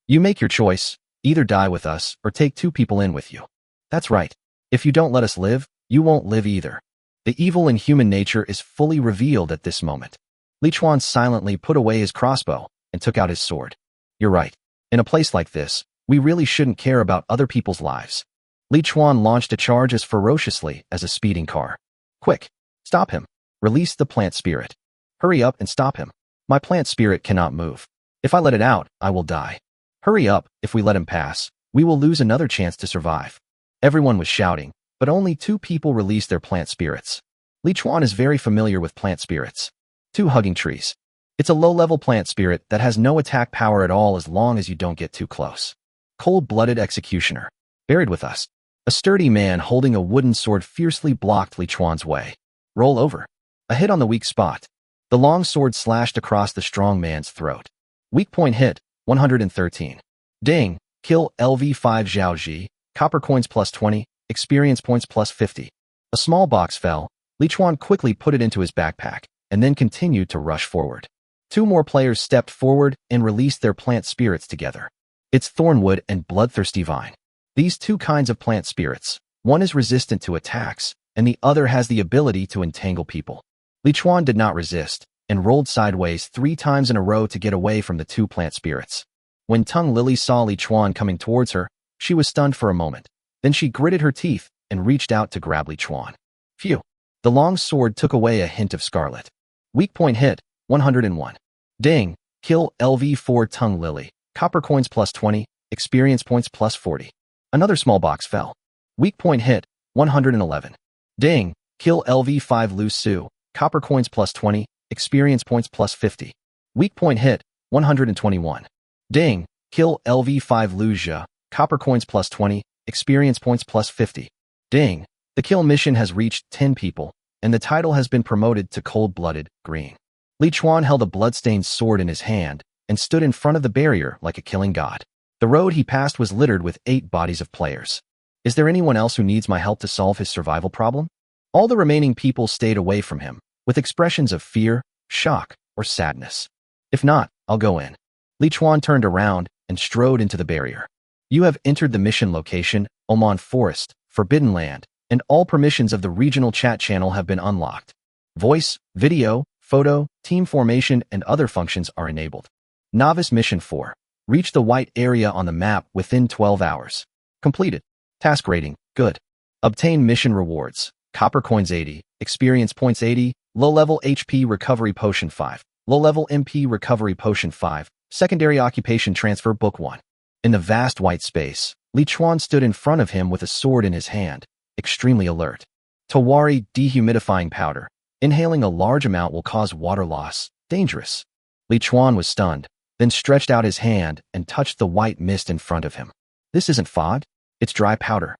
You make your choice. Either die with us or take 2 people in with you. That's right. If you don't let us live, you won't live either. The evil in human nature is fully revealed at this moment. Li Chuan silently put away his crossbow and took out his sword. You're right. In a place like this, we really shouldn't care about other people's lives. Li Chuan launched a charge as ferociously as a speeding car. Quick! Stop him. Release the plant spirit. Hurry up and stop him. My plant spirit cannot move. If I let it out, I will die. Hurry up, if we let him pass, we will lose another chance to survive. Everyone was shouting, but only 2 people released their plant spirits. Li Chuan is very familiar with plant spirits. 2 hugging trees. It's a low-level plant spirit that has no attack power at all as long as you don't get too close. Cold-blooded executioner. Buried with us. A sturdy man holding a wooden sword fiercely blocked Li Chuan's way. Roll over. A hit on the weak spot. The long sword slashed across the strong man's throat. Weak point hit, 113. Ding, kill LV5 Zhao Ji, copper coins plus 20, experience points plus 50. A small box fell. Li Chuan quickly put it into his backpack, and then continued to rush forward. 2 more players stepped forward and released their plant spirits together. It's Thornwood and Bloodthirsty Vine. These 2 kinds of plant spirits, one is resistant to attacks, and the other has the ability to entangle people. Li Chuan did not resist, and rolled sideways 3 times in a row to get away from the 2 plant spirits. When Tung Lily saw Li Chuan coming towards her, she was stunned for a moment. Then she gritted her teeth and reached out to grab Li Chuan. Phew! The long sword took away a hint of scarlet. Weak point hit, 101. Ding! Kill LV4 Tung Lily. Copper coins plus 20, experience points plus 40. Another small box fell. Weak point hit, 111. Ding! Kill LV5 Lu Su. Copper coins plus 20, experience points plus 50. Weak point hit, 121. Ding! Kill LV5 Lu Jia. Copper coins plus 20, experience points plus 50. Ding! The kill mission has reached 10 people, and the title has been promoted to Cold-Blooded Green. Li Chuan held a bloodstained sword in his hand and stood in front of the barrier like a killing god. The road he passed was littered with 8 bodies of players. Is there anyone else who needs my help to solve his survival problem? All the remaining people stayed away from him, with expressions of fear, shock, or sadness. If not, I'll go in. Li Chuan turned around and strode into the barrier. You have entered the mission location, Oman Forest, Forbidden Land, and all permissions of the regional chat channel have been unlocked. Voice, video, photo, team formation, and other functions are enabled. Novice Mission 4. Reach the white area on the map within 12 hours. Completed. Task rating, good. Obtain mission rewards. Copper coins 80, experience points 80, low-level HP recovery potion 5, low-level MP recovery potion 5, secondary occupation transfer book 1. In the vast white space, Li Chuan stood in front of him with a sword in his hand, extremely alert. Tawari dehumidifying powder. Inhaling a large amount will cause water loss. Dangerous. Li Chuan was stunned, then stretched out his hand and touched the white mist in front of him. This isn't fog, it's dry powder.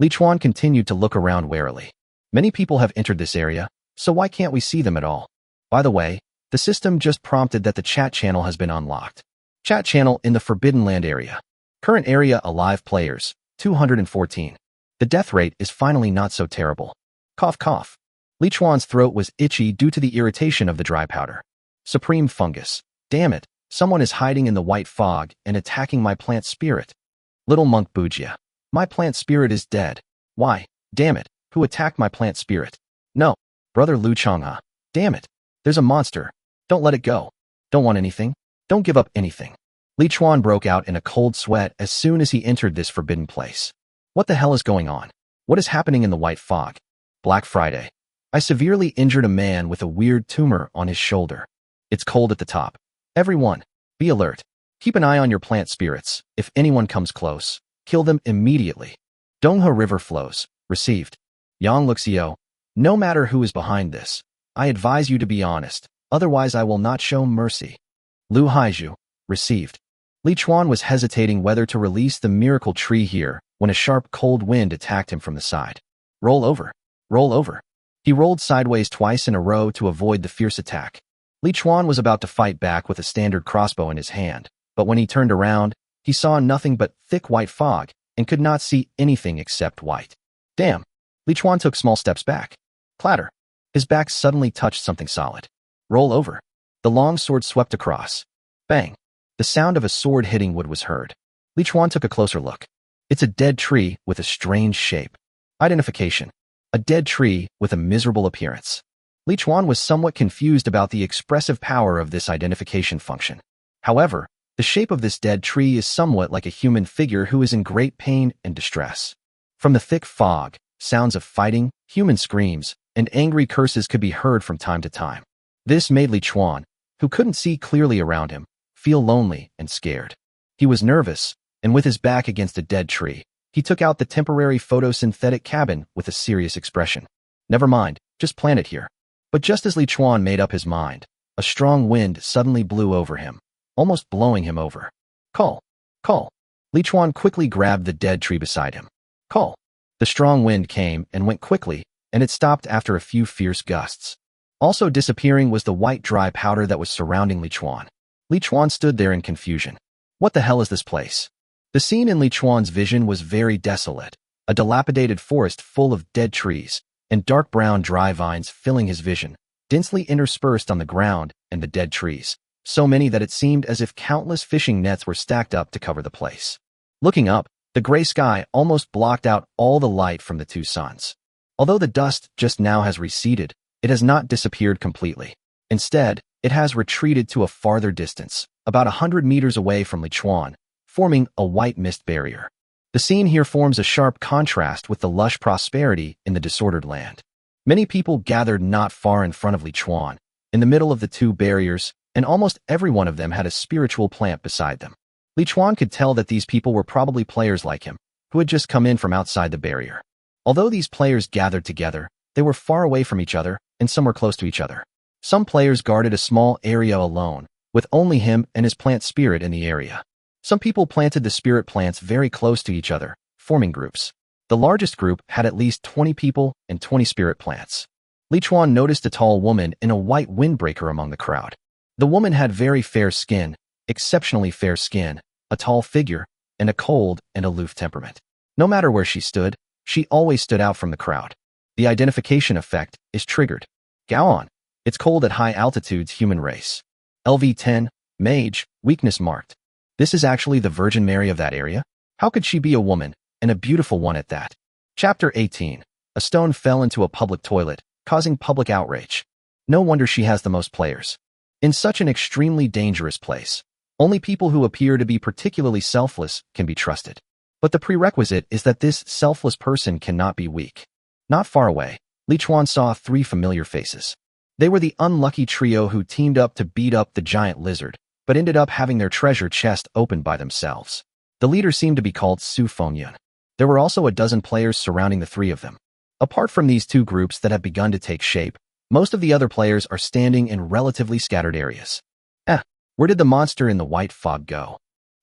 Li Chuan continued to look around warily. Many people have entered this area, so why can't we see them at all? By the way, the system just prompted that the chat channel has been unlocked. Chat channel in the Forbidden Land area. Current area alive players, 214. The death rate is finally not so terrible. Cough cough. Li Chuan's throat was itchy due to the irritation of the dry powder. Supreme fungus. Damn it, someone is hiding in the white fog and attacking my plant spirit. Little monk Bujia. My plant spirit is dead. Why? Damn it, who attacked my plant spirit? No, brother Lu Chang'e. Damn it, there's a monster. Don't let it go. Don't want anything. Don't give up anything. Li Chuan broke out in a cold sweat as soon as he entered this forbidden place. What the hell is going on? What is happening in the white fog? Black Friday. I severely injured a man with a weird tumor on his shoulder. It's cold at the top. Everyone, be alert. Keep an eye on your plant spirits. If anyone comes close, kill them immediately. Donghe River flows. Received. Yang Luxio. No matter who is behind this, I advise you to be honest, otherwise I will not show mercy. Lu Haiju. Received. Li Chuan was hesitating whether to release the miracle tree here when a sharp cold wind attacked him from the side. Roll over. Roll over. He rolled sideways twice in a row to avoid the fierce attack. Li Chuan was about to fight back with a standard crossbow in his hand, but when he turned around, he saw nothing but thick white fog and could not see anything except white. Damn. Li Chuan took small steps back. Clatter. His back suddenly touched something solid. Roll over. The long sword swept across. Bang. The sound of a sword hitting wood was heard. Li Chuan took a closer look. It's a dead tree with a strange shape. Identification. A dead tree with a miserable appearance. Li Chuan was somewhat confused about the expressive power of this identification function. However, the shape of this dead tree is somewhat like a human figure who is in great pain and distress. From the thick fog, sounds of fighting, human screams, and angry curses could be heard from time to time. This made Li Chuan, who couldn't see clearly around him, feel lonely and scared. He was nervous, and with his back against a dead tree, he took out the temporary photosynthetic cabin with a serious expression. Never mind, just plant it here. But just as Li Chuan made up his mind, a strong wind suddenly blew over him, almost blowing him over. Call. Call. Li Chuan quickly grabbed the dead tree beside him. Call. The strong wind came and went quickly, and it stopped after a few fierce gusts. Also disappearing was the white dry powder that was surrounding Li Chuan. Li Chuan stood there in confusion. What the hell is this place? The scene in Li Chuan's vision was very desolate, a dilapidated forest full of dead trees, and dark brown dry vines filling his vision, densely interspersed on the ground and the dead trees, so many that it seemed as if countless fishing nets were stacked up to cover the place. Looking up, the gray sky almost blocked out all the light from the 2 suns. Although the dust just now has receded, It has not disappeared completely. Instead, it has retreated to a farther distance, about 100 meters away from Lichuan, forming a white mist barrier. The scene here forms a sharp contrast with the lush prosperity in the disordered land. Many people gathered not far in front of Lichuan, in the middle of the two barriers, and almost every one of them had a spiritual plant beside them. Lichuan could tell that these people were probably players like him, who had just come in from outside the barrier. Although these players gathered together, they were far away from each other, and some were close to each other. Some players guarded a small area alone, with only him and his plant spirit in the area. Some people planted the spirit plants very close to each other, forming groups. The largest group had at least 20 people and 20 spirit plants. Lichuan noticed a tall woman in a white windbreaker among the crowd. The woman had very fair skin, exceptionally fair skin, a tall figure, and a cold and aloof temperament. No matter where she stood, she always stood out from the crowd. The identification effect is triggered. Gaon. It's cold at high altitudes human race. LV10, Mage, weakness marked. This is actually the Virgin Mary of that area? How could she be a woman, and a beautiful one at that? Chapter 18. A stone fell into a public toilet, causing public outrage. No wonder she has the most players. In such an extremely dangerous place, only people who appear to be particularly selfless can be trusted. But the prerequisite is that this selfless person cannot be weak. Not far away, Lichuan saw 3 familiar faces. They were the unlucky trio who teamed up to beat up the giant lizard, but ended up having their treasure chest opened by themselves. The leader seemed to be called Su Fengyun. There were also a dozen players surrounding the 3 of them. Apart from these 2 groups that have begun to take shape, most of the other players are standing in relatively scattered areas. Where did the monster in the white fog go?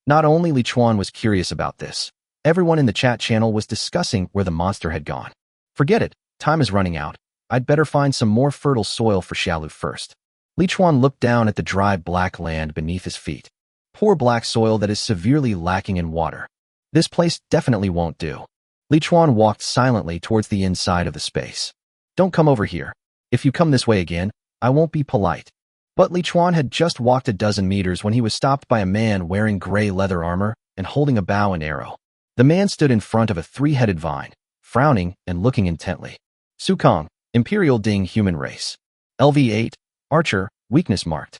Not only Lichuan was curious about this, everyone in the chat channel was discussing where the monster had gone. Forget it, time is running out. I'd better find some more fertile soil for Xiaolu first. Lichuan looked down at the dry black land beneath his feet. Poor black soil that is severely lacking in water. This place definitely won't do. Lichuan walked silently towards the inside of the space. Don't come over here. If you come this way again, I won't be polite. But Lichuan had just walked a dozen meters when he was stopped by a man wearing gray leather armor and holding a bow and arrow. The man stood in front of a 3-headed vine, frowning and looking intently. Sukong, Imperial Ding human race. LV8, Archer, weakness marked.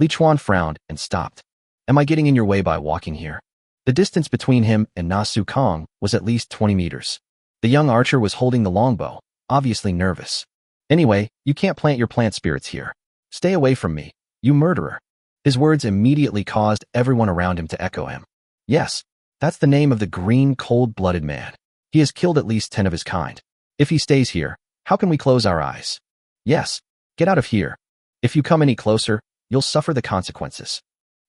Lichuan frowned and stopped. Am I getting in your way by walking here? The distance between him and Na Sukong was at least 20 meters. The young archer was holding the longbow, obviously nervous. Anyway, you can't plant your plant spirits here. Stay away from me, you murderer. His words immediately caused everyone around him to echo him. Yes, that's the name of the green, cold-blooded man. He has killed at least 10 of his kind. If he stays here, how can we close our eyes? Yes, get out of here. If you come any closer, you'll suffer the consequences.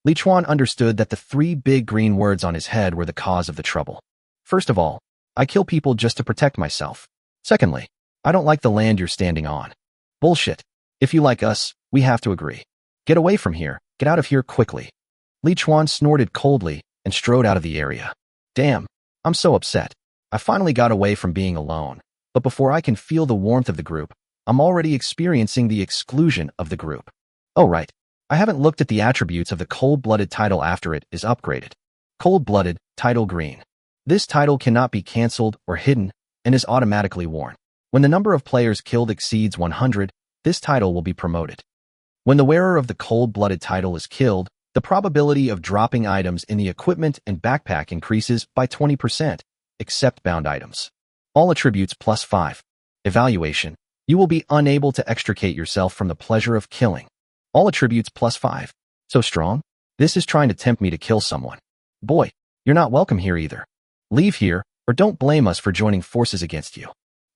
Lichuan understood that the 3 big green words on his head were the cause of the trouble. First of all, I kill people just to protect myself. Secondly, I don't like the land you're standing on. Bullshit. If you like us, we have to agree. Get away from here. Get out of here quickly. Lichuan snorted coldly and strode out of the area. Damn, I'm so upset. I finally got away from being alone, but before I can feel the warmth of the group, I'm already experiencing the exclusion of the group. Oh right, I haven't looked at the attributes of the cold-blooded title after it is upgraded. Cold-blooded, title green. This title cannot be cancelled or hidden and is automatically worn. When the number of players killed exceeds 100, this title will be promoted. When the wearer of the cold-blooded title is killed, the probability of dropping items in the equipment and backpack increases by 20%, except bound items. All attributes +5. Evaluation. You will be unable to extricate yourself from the pleasure of killing. All attributes +5. So strong? This is trying to tempt me to kill someone. Boy, you're not welcome here either. Leave here, or don't blame us for joining forces against you.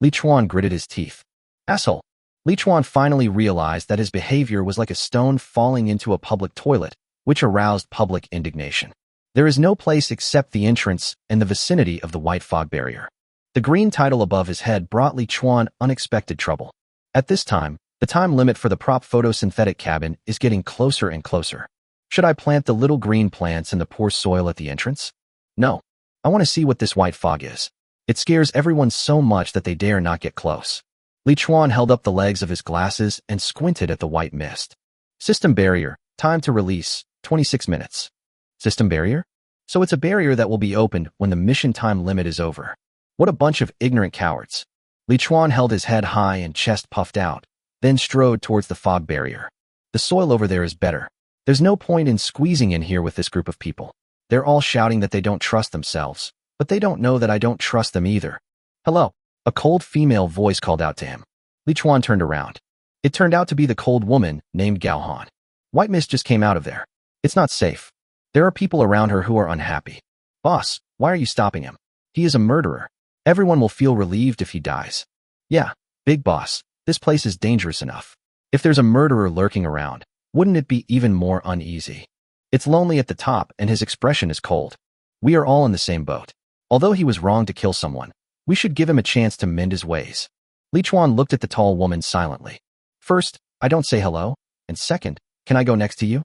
Lichuan gritted his teeth. Asshole. Lichuan finally realized that his behavior was like a stone falling into a public toilet, which aroused public indignation. There is no place except the entrance and the vicinity of the white fog barrier. The green title above his head brought Lichuan unexpected trouble. At this time, the time limit for the prop photosynthetic cabin is getting closer and closer. Should I plant the little green plants in the poor soil at the entrance? No. I want to see what this white fog is. It scares everyone so much that they dare not get close. Lichuan held up the legs of his glasses and squinted at the white mist. System barrier, time to release, 26 minutes. System barrier? So it's a barrier that will be opened when the mission time limit is over. What a bunch of ignorant cowards. Lichuan held his head high and chest puffed out, then strode towards the fog barrier. The soil over there is better. There's no point in squeezing in here with this group of people. They're all shouting that they don't trust themselves, but they don't know that I don't trust them either. Hello. A cold female voice called out to him. Li Chuan turned around. It turned out to be the cold woman named Gao Han. White mist just came out of there. It's not safe. There are people around her who are unhappy. Boss, why are you stopping him? He is a murderer. Everyone will feel relieved if he dies. Yeah, big boss, this place is dangerous enough. If there's a murderer lurking around, wouldn't it be even more uneasy? It's lonely at the top and his expression is cold. We are all in the same boat. Although he was wrong to kill someone, we should give him a chance to mend his ways. Li Chuan looked at the tall woman silently. First, I don't say hello, and second, can I go next to you?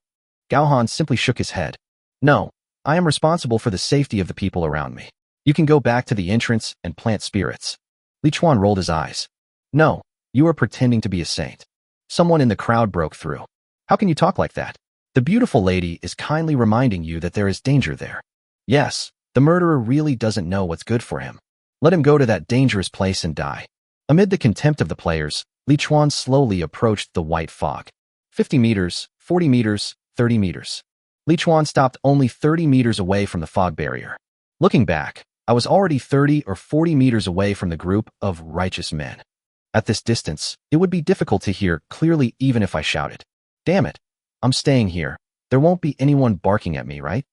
Gao Han simply shook his head. No, I am responsible for the safety of the people around me. You can go back to the entrance and plant spirits. Li Chuan rolled his eyes. No, you are pretending to be a saint. Someone in the crowd broke through. How can you talk like that? The beautiful lady is kindly reminding you that there is danger there. Yes, the murderer really doesn't know what's good for him. Let him go to that dangerous place and die. Amid the contempt of the players, Li Chuan slowly approached the white fog. 50 meters, 40 meters, 30 meters. Li Chuan stopped only 30 meters away from the fog barrier. Looking back, I was already 30 or 40 meters away from the group of righteous men. At this distance, it would be difficult to hear clearly even if I shouted. Damn it. I'm staying here. There won't be anyone barking at me, right?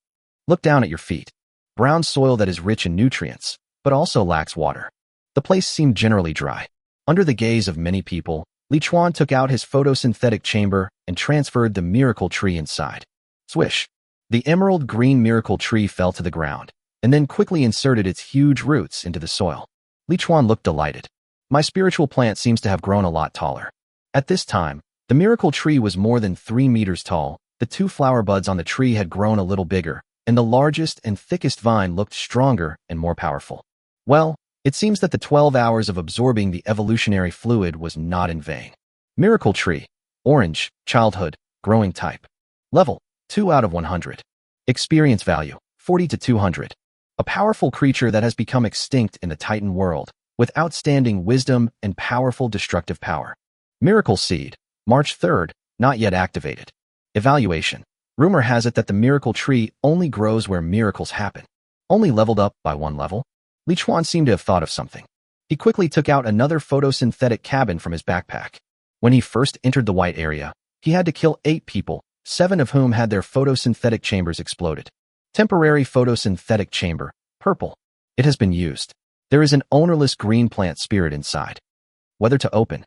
Look down at your feet. Brown soil that is rich in nutrients, but also lacks water. The place seemed generally dry. Under the gaze of many people, Li Chuan took out his photosynthetic chamber and transferred the miracle tree inside. Swish! The emerald green miracle tree fell to the ground, and then quickly inserted its huge roots into the soil. Li Chuan looked delighted. My spiritual plant seems to have grown a lot taller. At this time, the miracle tree was more than 3 meters tall. The 2 flower buds on the tree had grown a little bigger, and the largest and thickest vine looked stronger and more powerful. Well, it seems that the 12 hours of absorbing the evolutionary fluid was not in vain. Miracle tree. Orange. Childhood. Growing type. Level. 2 out of 100. Experience value. 40 to 200. A powerful creature that has become extinct in the Titan world, with outstanding wisdom and powerful destructive power. Miracle seed. March 3rd. Not yet activated. Evaluation. Rumor has it that the miracle tree only grows where miracles happen. Only leveled up by 1 level. Li Chuan seemed to have thought of something. He quickly took out another photosynthetic cabin from his backpack. When he first entered the white area, he had to kill 8 people, 7 of whom had their photosynthetic chambers exploded. Temporary photosynthetic chamber, purple. It has been used. There is an ownerless green plant spirit inside. Whether to open.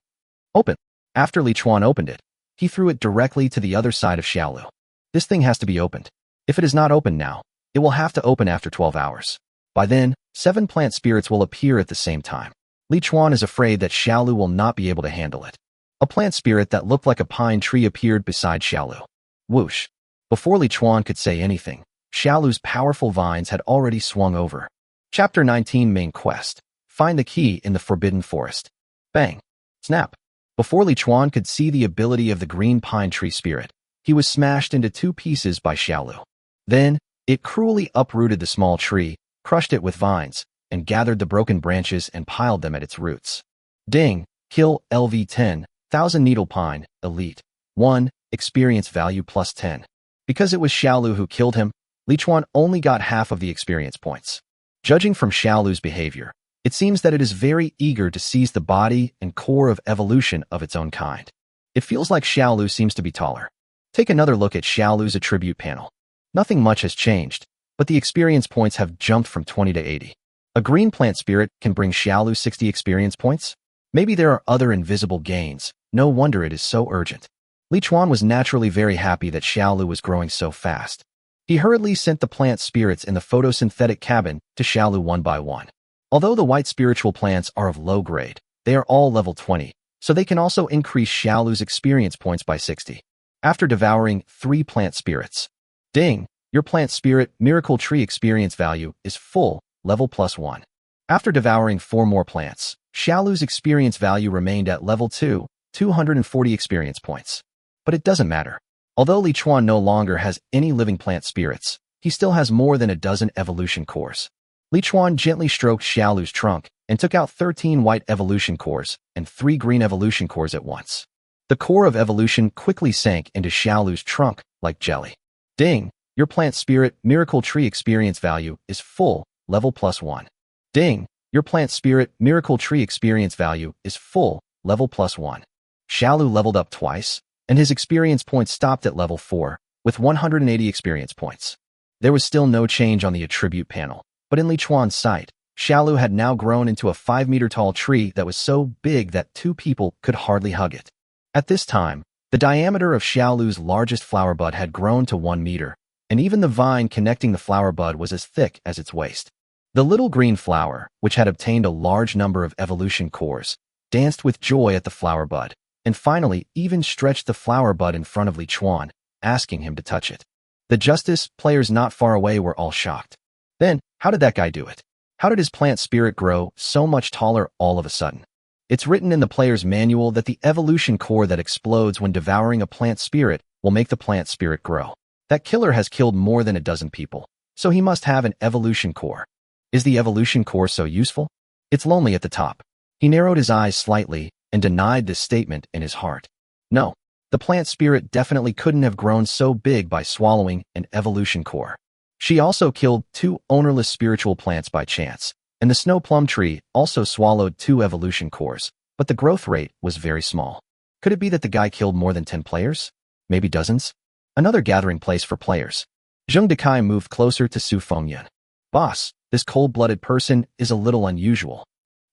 Open. After Li Chuan opened it, he threw it directly to the other side of Xiaolu. This thing has to be opened. If it is not open now, it will have to open after 12 hours. By then, 7 plant spirits will appear at the same time. Li Chuan is afraid that Xiaolu will not be able to handle it. A plant spirit that looked like a pine tree appeared beside Xiaolu. Whoosh. Before Li Chuan could say anything, Xiaolu's powerful vines had already swung over. Chapter 19 Main Quest. Find the key in the Forbidden Forest. Bang. Snap. Before Li Chuan could see the ability of the green pine tree spirit, he was smashed into 2 pieces by Xiaolu. Then, it cruelly uprooted the small tree, crushed it with vines, and gathered the broken branches and piled them at its roots. Ding. Kill LV10, 1000 Needle Pine, Elite. 1, experience value plus 10. Because it was Xiaolu who killed him, Li Chuan only got half of the experience points. Judging from Xiaolu's behavior, it seems that it is very eager to seize the body and core of evolution of its own kind. It feels like Xiaolu seems to be taller. Take another look at Xiaolu's attribute panel. Nothing much has changed, but the experience points have jumped from 20 to 80. A green plant spirit can bring Xiaolu 60 experience points? Maybe there are other invisible gains. No wonder it is so urgent. Li Chuan was naturally very happy that Xiaolu was growing so fast. He hurriedly sent the plant spirits in the photosynthetic cabin to Xiaolu one by one. Although the white spiritual plants are of low grade, they are all level 20, so they can also increase Xiaolu's experience points by 60. After devouring 3 plant spirits. Ding! Your plant spirit miracle tree experience value is full, level plus 1. After devouring 4 more plants, Xiaolu's experience value remained at level 2, 240 experience points. But it doesn't matter. Although Li Chuan no longer has any living plant spirits, he still has more than a dozen evolution cores. Li Chuan gently stroked Xiaolu's trunk and took out 13 white evolution cores and 3 green evolution cores at once. The core of evolution quickly sank into Xiaolu's trunk like jelly. Ding! Your plant spirit miracle tree experience value is full, level +1. Ding! Your plant spirit miracle tree experience value is full, level +1. Xiaolu leveled up twice, and his experience points stopped at level 4, with 180 experience points. There was still no change on the attribute panel, but in Li Chuan's sight, Xiaolu had now grown into a 5-meter-tall tree that was so big that 2 people could hardly hug it. At this time, the diameter of Xiaolu's largest flower bud had grown to 1 meter, and even the vine connecting the flower bud was as thick as its waist. The little green flower, which had obtained a large number of evolution cores, danced with joy at the flower bud, and finally even stretched the flower bud in front of Li Chuan, asking him to touch it. The Justice players not far away were all shocked. Then, how did that guy do it? How did his plant spirit grow so much taller all of a sudden? It's written in the player's manual that the evolution core that explodes when devouring a plant spirit will make the plant spirit grow. That killer has killed more than a dozen people, so he must have an evolution core. Is the evolution core so useful? It's lonely at the top. He narrowed his eyes slightly and denied this statement in his heart. No, the plant spirit definitely couldn't have grown so big by swallowing an evolution core. She also killed 2 ownerless spiritual plants by chance, and the snow plum tree also swallowed 2 evolution cores, but the growth rate was very small. Could it be that the guy killed more than 10 players? Maybe dozens? Another gathering place for players. Zheng Dekai moved closer to Su Fengyan. Boss, this cold-blooded person is a little unusual.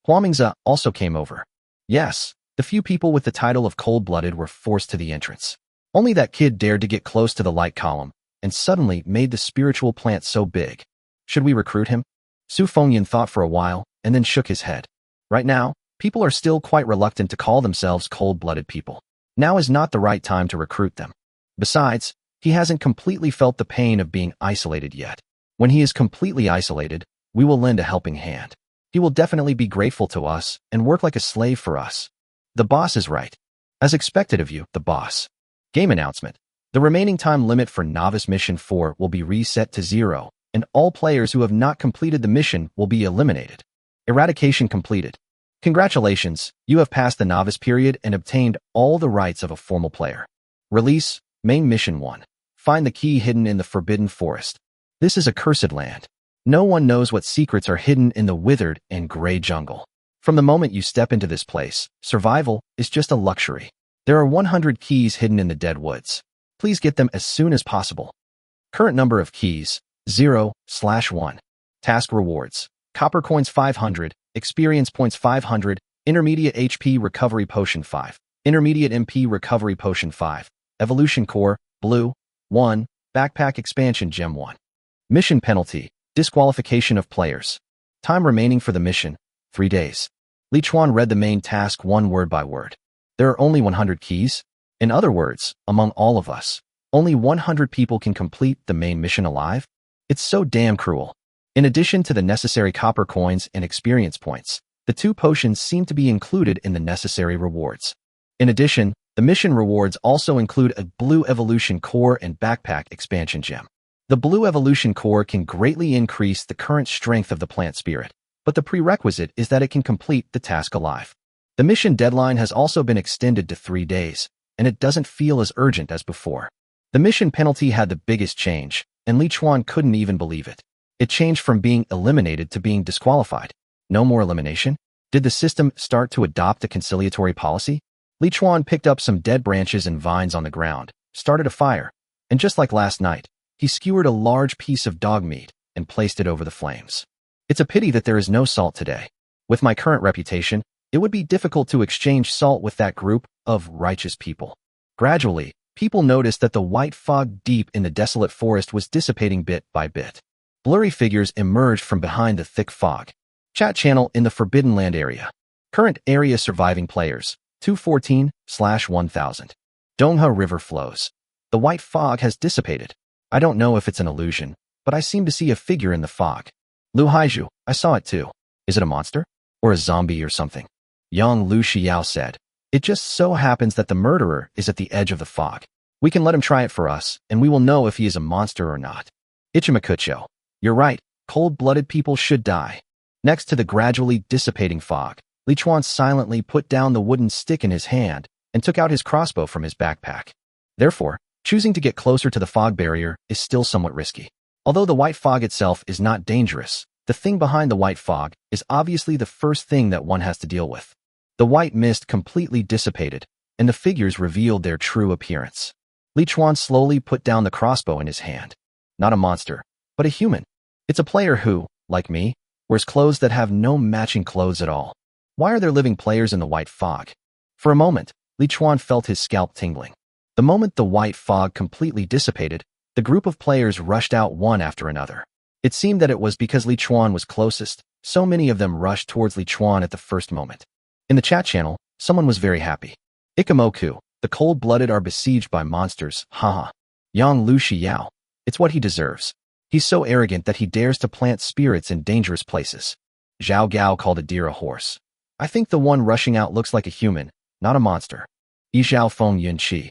Hua Mingze also came over. Yes, the few people with the title of cold-blooded were forced to the entrance. Only that kid dared to get close to the light column, and suddenly made the spiritual plant so big. Should we recruit him? Su Fengyan thought for a while, and then shook his head. Right now, people are still quite reluctant to call themselves cold-blooded people. Now is not the right time to recruit them. Besides, he hasn't completely felt the pain of being isolated yet. When he is completely isolated, we will lend a helping hand. He will definitely be grateful to us and work like a slave for us. The boss is right. As expected of you, the boss. Game announcement. The remaining time limit for Novice Mission 4 will be reset to 0, and all players who have not completed the mission will be eliminated. Eradication completed. Congratulations, you have passed the Novice period and obtained all the rights of a formal player. Release, Main Mission 1. Find the key hidden in the Forbidden Forest. This is a cursed land. No one knows what secrets are hidden in the withered and gray jungle. From the moment you step into this place, survival is just a luxury. There are 100 keys hidden in the dead woods. Please get them as soon as possible. Current number of keys, 0/1. Task rewards, copper coins 500, experience points 500, intermediate HP recovery potion 5, intermediate MP recovery potion 5, evolution core, blue, 1, backpack expansion gem 1. Mission penalty, disqualification of players. Time remaining for the mission, 3 days. Li Chuan read the main task 1 word by word. There are only 100 keys. In other words, among all of us, only 100 people can complete the main mission alive? It's so damn cruel. In addition to the necessary copper coins and experience points, the 2 potions seem to be included in the necessary rewards. In addition, the mission rewards also include a blue evolution core and backpack expansion gem. The blue evolution core can greatly increase the current strength of the plant spirit, but the prerequisite is that it can complete the task alive. The mission deadline has also been extended to 3 days, and it doesn't feel as urgent as before. The mission penalty had the biggest change, and Li Chuan couldn't even believe it. It changed from being eliminated to being disqualified. No more elimination? Did the system start to adopt a conciliatory policy? Li Chuan picked up some dead branches and vines on the ground, started a fire, and just like last night, he skewered a large piece of dog meat and placed it over the flames. It's a pity that there is no salt today. With my current reputation, it would be difficult to exchange salt with that group of righteous people. Gradually, people noticed that the white fog deep in the desolate forest was dissipating bit by bit. Blurry figures emerged from behind the thick fog. Chat channel in the Forbidden Land area. Current area surviving players, 214/1000. Donghe River flows. The white fog has dissipated. I don't know if it's an illusion, but I seem to see a figure in the fog. Lu Haiju, I saw it too. Is it a monster? Or a zombie or something? Young Lu Xiao said. It just so happens that the murderer is at the edge of the fog. We can let him try it for us, and we will know if he is a monster or not. Ichimakucho. You're right, cold-blooded people should die. Next to the gradually dissipating fog, Li Chuan silently put down the wooden stick in his hand and took out his crossbow from his backpack. Therefore, choosing to get closer to the fog barrier is still somewhat risky. Although the white fog itself is not dangerous, the thing behind the white fog is obviously the first thing that one has to deal with. The white mist completely dissipated, and the figures revealed their true appearance. Li Chuan slowly put down the crossbow in his hand. Not a monster, but a human. It's a player who, like me, wears clothes that have no matching clothes at all. Why are there living players in the white fog? For a moment, Li Chuan felt his scalp tingling. The moment the white fog completely dissipated, the group of players rushed out one after another. It seemed that it was because Li Chuan was closest, so many of them rushed towards Li Chuan at the first moment. In the chat channel, someone was very happy. Ikamoku, the cold-blooded are besieged by monsters, haha. Yang Lu Xiao, it's what he deserves. He's so arrogant that he dares to plant spirits in dangerous places. Zhao Gao called a deer a horse. I think the one rushing out looks like a human, not a monster. Yizhao Feng Yunqi.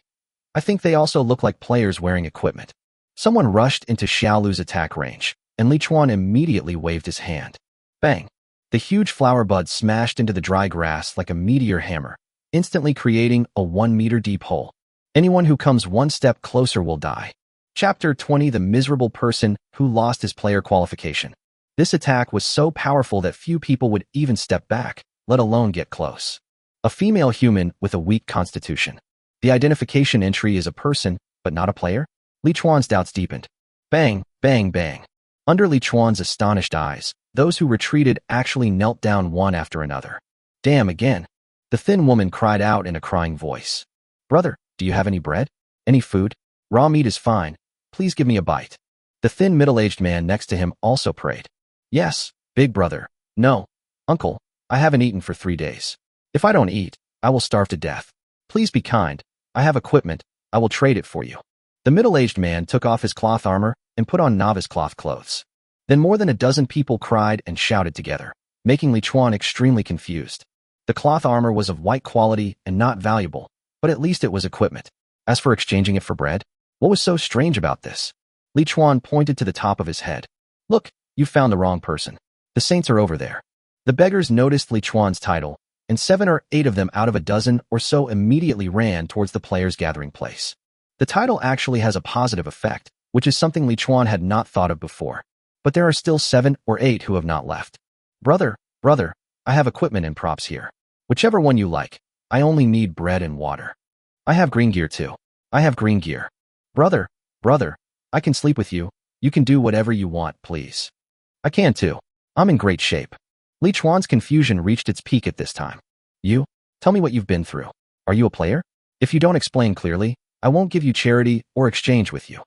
I think they also look like players wearing equipment. Someone rushed into Xiaolu's attack range, and Li Chuan immediately waved his hand. Bang! The huge flower bud smashed into the dry grass like a meteor hammer, instantly creating a 1-meter-deep hole. Anyone who comes one step closer will die. Chapter 20: The Miserable Person Who Lost His Player Qualification. This attack was so powerful that few people would even step back, let alone get close. A female human with a weak constitution. The identification entry is a person, but not a player? Li Chuan's doubts deepened. Bang, bang, bang. Under Li Chuan's astonished eyes, those who retreated actually knelt down one after another. Damn again. The thin woman cried out in a crying voice. Brother, do you have any bread? Any food? Raw meat is fine. Please give me a bite. The thin middle-aged man next to him also prayed. Yes, big brother. No, uncle, I haven't eaten for 3 days. If I don't eat, I will starve to death. Please be kind. I have equipment. I will trade it for you. The middle-aged man took off his cloth armor and put on novice cloth clothes. Then more than a dozen people cried and shouted together, making Li Chuan extremely confused. The cloth armor was of white quality and not valuable, but at least it was equipment. As for exchanging it for bread, what was so strange about this? Li Chuan pointed to the top of his head. Look, you found the wrong person. The saints are over there. The beggars noticed Li Chuan's title, and 7 or 8 of them out of a dozen or so immediately ran towards the players' gathering place. The title actually has a positive effect, which is something Li Chuan had not thought of before. But there are still 7 or 8 who have not left. Brother, I have equipment and props here. Whichever one you like. I only need bread and water. I have green gear too. I have green gear. Brother, I can sleep with you. You can do whatever you want, please. I can too. I'm in great shape. Li Chuan's confusion reached its peak at this time. You? Tell me what you've been through. Are you a player? If you don't explain clearly, I won't give you charity or exchange with you.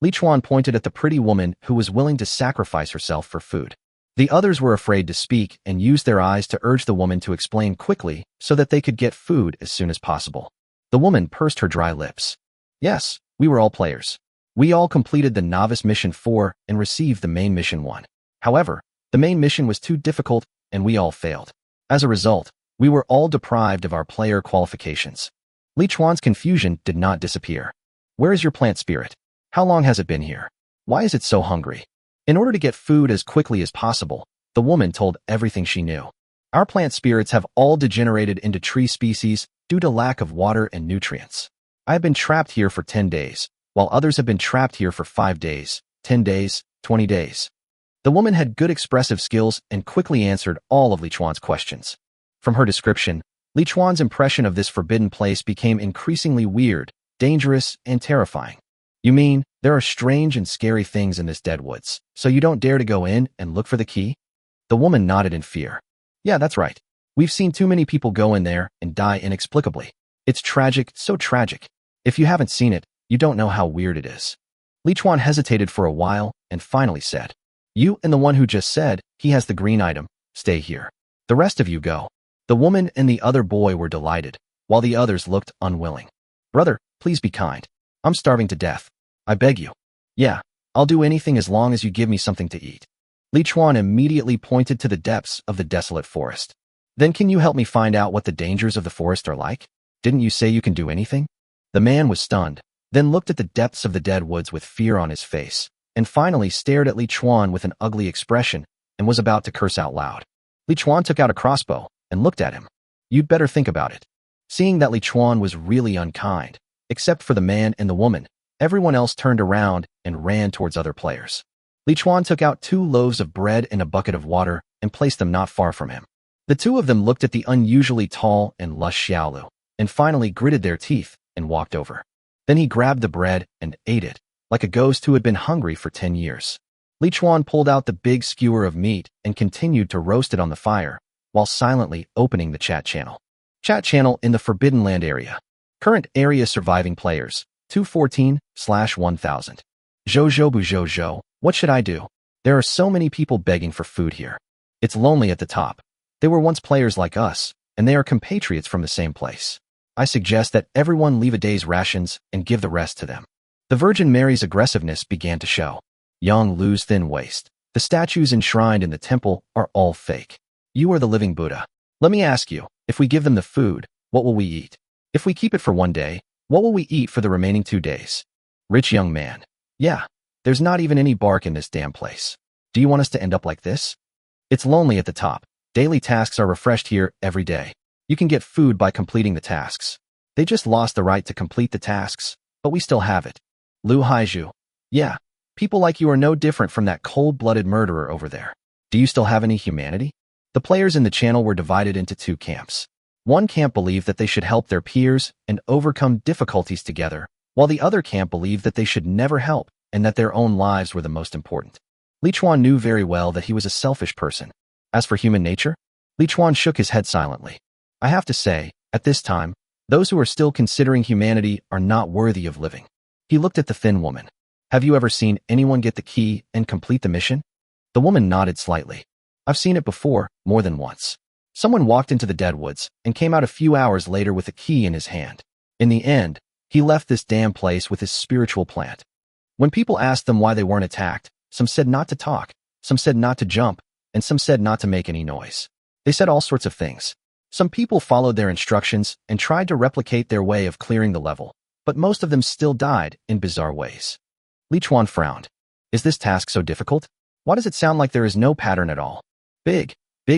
Li Chuan pointed at the pretty woman who was willing to sacrifice herself for food. The others were afraid to speak and used their eyes to urge the woman to explain quickly so that they could get food as soon as possible. The woman pursed her dry lips. Yes, we were all players. We all completed the Novice Mission 4 and received the Main Mission 1. However, the main mission was too difficult and we all failed. As a result, we were all deprived of our player qualifications. Li Chuan's confusion did not disappear. Where is your plant spirit? How long has it been here? Why is it so hungry? In order to get food as quickly as possible, the woman told everything she knew. Our plant spirits have all degenerated into tree species due to lack of water and nutrients. I have been trapped here for 10 days, while others have been trapped here for 5 days, 10 days, 20 days. The woman had good expressive skills and quickly answered all of Li Chuan's questions. From her description, Li Chuan's impression of this forbidden place became increasingly weird, dangerous, and terrifying. You mean, there are strange and scary things in this dead woods, so you don't dare to go in and look for the key? The woman nodded in fear. Yeah, that's right. We've seen too many people go in there and die inexplicably. It's tragic, so tragic. If you haven't seen it, you don't know how weird it is. Li Chuan hesitated for a while and finally said, You and the one who just said, he has the green item, stay here. The rest of you go. The woman and the other boy were delighted, while the others looked unwilling. Brother, please be kind. I'm starving to death. I beg you. Yeah, I'll do anything as long as you give me something to eat. Li Chuan immediately pointed to the depths of the desolate forest. Then can you help me find out what the dangers of the forest are like? Didn't you say you can do anything? The man was stunned, then looked at the depths of the dead woods with fear on his face, and finally stared at Li Chuan with an ugly expression and was about to curse out loud. Li Chuan took out a crossbow and looked at him. You'd better think about it. Seeing that Li Chuan was really unkind, except for the man and the woman, everyone else turned around and ran towards other players. Li Chuan took out 2 loaves of bread and a bucket of water and placed them not far from him. The two of them looked at the unusually tall and lush Xiaolu, and finally gritted their teeth and walked over. Then he grabbed the bread and ate it, like a ghost who had been hungry for 10 years. Li Chuan pulled out the big skewer of meat and continued to roast it on the fire, while silently opening the chat channel. Chat channel in the Forbidden Land area. Current area surviving players, 214/1000. Zhou, what should I do? There are so many people begging for food here. It's lonely at the top. They were once players like us, and they are compatriots from the same place. I suggest that everyone leave a day's rations and give the rest to them. The Virgin Mary's aggressiveness began to show. Yang Lu's thin waist. The statues enshrined in the temple are all fake. You are the living Buddha. Let me ask you, if we give them the food, what will we eat? If we keep it for 1 day, what will we eat for the remaining 2 days? Rich young man. Yeah, there's not even any bark in this damn place. Do you want us to end up like this? It's lonely at the top. Daily tasks are refreshed here every day. You can get food by completing the tasks. They just lost the right to complete the tasks, but we still have it. Lu Haizhu. Yeah, people like you are no different from that cold-blooded murderer over there. Do you still have any humanity? The players in the channel were divided into 2 camps. One camp believed that they should help their peers and overcome difficulties together, while the other camp believed that they should never help and that their own lives were the most important. Li Chuan knew very well that he was a selfish person. As for human nature, Li Chuan shook his head silently. I have to say, at this time, those who are still considering humanity are not worthy of living. He looked at the thin woman. Have you ever seen anyone get the key and complete the mission? The woman nodded slightly. I've seen it before, more than once. Someone walked into the Deadwoods and came out a few hours later with a key in his hand. In the end, he left this damn place with his spiritual plant. When people asked them why they weren't attacked, some said not to talk, some said not to jump, and some said not to make any noise. They said all sorts of things. Some people followed their instructions and tried to replicate their way of clearing the level, but most of them still died in bizarre ways. Li Chuan frowned. Is this task so difficult? Why does it sound like there is no pattern at all? Big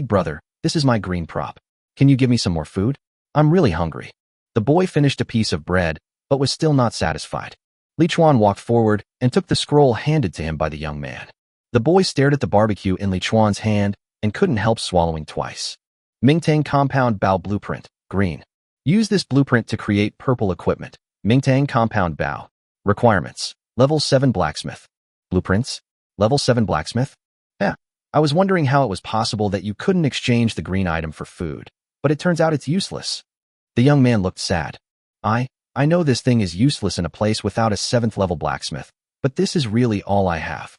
brother, this is my green prop. Can you give me some more food? I'm really hungry. The boy finished a piece of bread, but was still not satisfied. Li Chuan walked forward and took the scroll handed to him by the young man. The boy stared at the barbecue in Li Chuan's hand and couldn't help swallowing twice. Mingtang Compound Bao Blueprint, green. Use this blueprint to create purple equipment. Mingtang Compound Bao. Requirements. Level 7 Blacksmith. Blueprints? Level 7 Blacksmith? Yeah. I was wondering how it was possible that you couldn't exchange the green item for food, but it turns out it's useless. The young man looked sad. I know this thing is useless in a place without a 7th level blacksmith, but this is really all I have.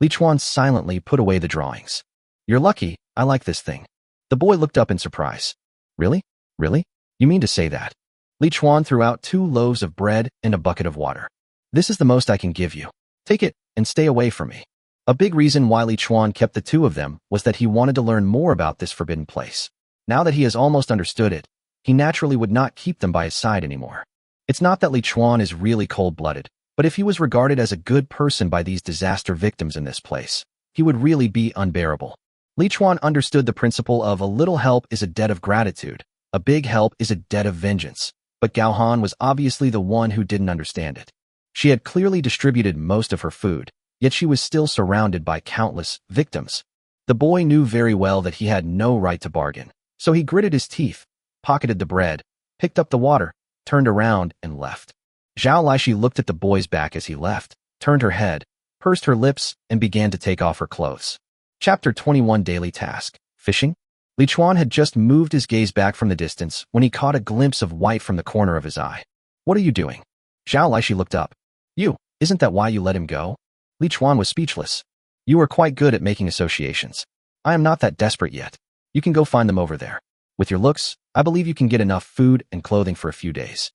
Li Chuan silently put away the drawings. You're lucky, I like this thing. The boy looked up in surprise. Really? Really? You mean to say that? Li Chuan threw out 2 loaves of bread and a bucket of water. This is the most I can give you. Take it and stay away from me. A big reason why Li Chuan kept the 2 of them was that he wanted to learn more about this forbidden place. Now that he has almost understood it, he naturally would not keep them by his side anymore. It's not that Li Chuan is really cold-blooded, but if he was regarded as a good person by these disaster victims in this place, he would really be unbearable. Li Chuan understood the principle of a little help is a debt of gratitude, a big help is a debt of vengeance, but Gao Han was obviously the one who didn't understand it. She had clearly distributed most of her food, yet she was still surrounded by countless victims. The boy knew very well that he had no right to bargain, so he gritted his teeth, pocketed the bread, picked up the water, turned around, and left. Zhao Laishi looked at the boy's back as he left, turned her head, pursed her lips, and began to take off her clothes. Chapter 21 Daily Task. Fishing? Li Chuan had just moved his gaze back from the distance when he caught a glimpse of white from the corner of his eye. What are you doing? Zhao Laishi looked up. Isn't that why you let him go? Li Chuan was speechless. You are quite good at making associations. I am not that desperate yet. You can go find them over there. With your looks, I believe you can get enough food and clothing for a few days.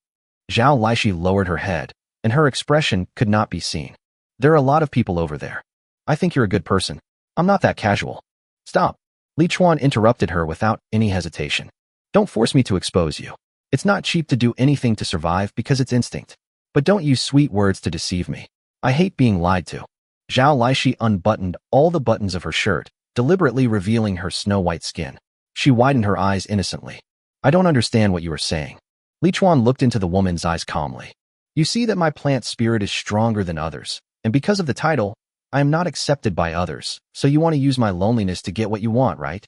Zhao Laishi lowered her head, and her expression could not be seen. There are a lot of people over there. I think you're a good person. I'm not that casual. Stop. Li Chuan interrupted her without any hesitation. Don't force me to expose you. It's not cheap to do anything to survive because it's instinct. But don't use sweet words to deceive me. I hate being lied to. Zhao Laishi unbuttoned all the buttons of her shirt, deliberately revealing her snow-white skin. She widened her eyes innocently. I don't understand what you are saying. Li Chuan looked into the woman's eyes calmly. You see that my plant spirit is stronger than others, and because of the title, I am not accepted by others, so you want to use my loneliness to get what you want, right?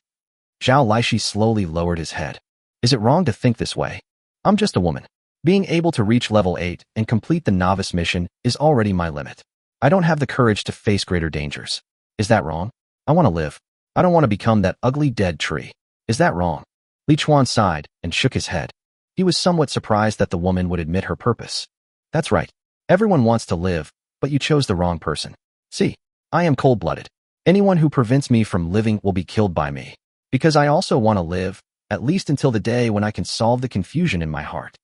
Zhao Laishi slowly lowered his head. Is it wrong to think this way? I'm just a woman. Being able to reach level 8 and complete the novice mission is already my limit. I don't have the courage to face greater dangers. Is that wrong? I want to live. I don't want to become that ugly dead tree. Is that wrong? Li Chuan sighed and shook his head. He was somewhat surprised that the woman would admit her purpose. That's right. Everyone wants to live, but you chose the wrong person. See, I am cold-blooded. Anyone who prevents me from living will be killed by me. Because I also want to live, at least until the day when I can solve the confusion in my heart.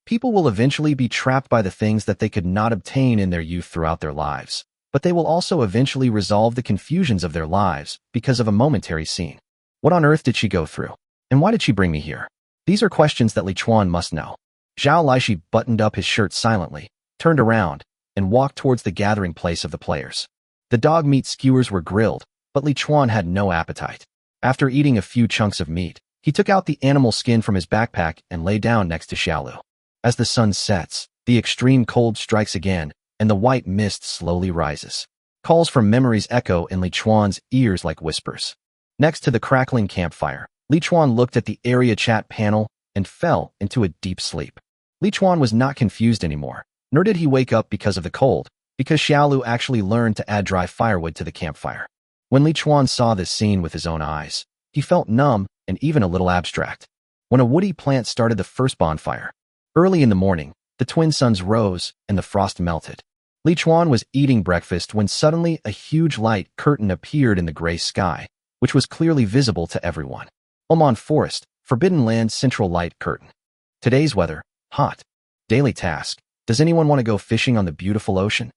People will eventually be trapped by the things that they could not obtain in their youth throughout their lives, but they will also eventually resolve the confusions of their lives because of a momentary scene. What on earth did she go through? And why did she bring me here? These are questions that Li Chuan must know. Zhao Laishi buttoned up his shirt silently, turned around, and walked towards the gathering place of the players. The dog meat skewers were grilled, but Li Chuan had no appetite. After eating a few chunks of meat, he took out the animal skin from his backpack and lay down next to Xiaolu. As the sun sets, the extreme cold strikes again, and the white mist slowly rises. Calls from memories echo in Li Chuan's ears like whispers. Next to the crackling campfire, Li Chuan looked at the area chat panel and fell into a deep sleep. Li Chuan was not confused anymore, nor did he wake up because of the cold, because Xiaolu actually learned to add dry firewood to the campfire. When Li Chuan saw this scene with his own eyes, he felt numb and even a little abstract. When a woody plant started the first bonfire, early in the morning, the twin suns rose and the frost melted. Li Chuan was eating breakfast when suddenly a huge light curtain appeared in the gray sky, which was clearly visible to everyone. Oman Forest, Forbidden Land Central Light Curtain. Today's weather, hot. Daily task. Does anyone want to go fishing on the beautiful ocean?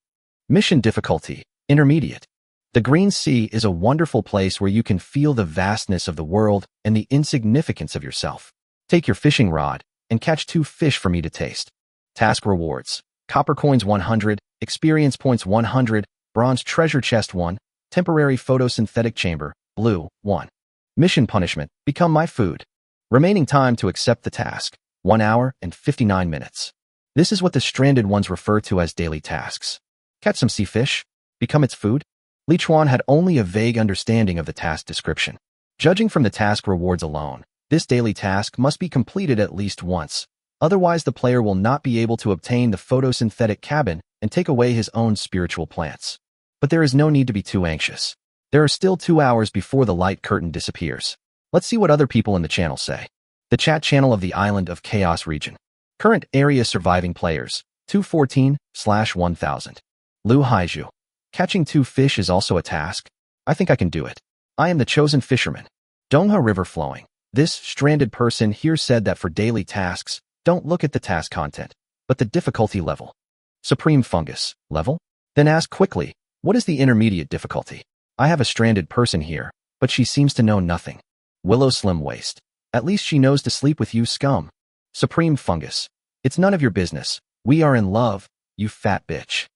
Mission difficulty, intermediate. The Green Sea is a wonderful place where you can feel the vastness of the world and the insignificance of yourself. Take your fishing rod and catch 2 fish for me to taste. Task rewards. Copper coins 100, experience points 100, bronze treasure chest 1, temporary photosynthetic chamber, blue 1. Mission punishment, become my food. Remaining time to accept the task, 1 hour and 59 minutes. This is what the stranded ones refer to as daily tasks. Catch some sea fish, become its food. Li Chuan had only a vague understanding of the task description. Judging from the task rewards alone, this daily task must be completed at least once. Otherwise, the player will not be able to obtain the photosynthetic cabin and take away his own spiritual plants. But there is no need to be too anxious. There are still 2 hours before the light curtain disappears. Let's see what other people in the channel say. The chat channel of the Island of Chaos region. Current area surviving players, 214/1000. Lu Haiju. Catching 2 fish is also a task. I think I can do it. I am the chosen fisherman. Dongha River flowing. This stranded person here said that for daily tasks, don't look at the task content, but the difficulty level. Supreme fungus, level? Then ask quickly, what is the intermediate difficulty? I have a stranded person here, but she seems to know nothing. Willow Slim Waist. At least she knows to sleep with you, scum. Supreme fungus. It's none of your business. We are in love, you fat bitch.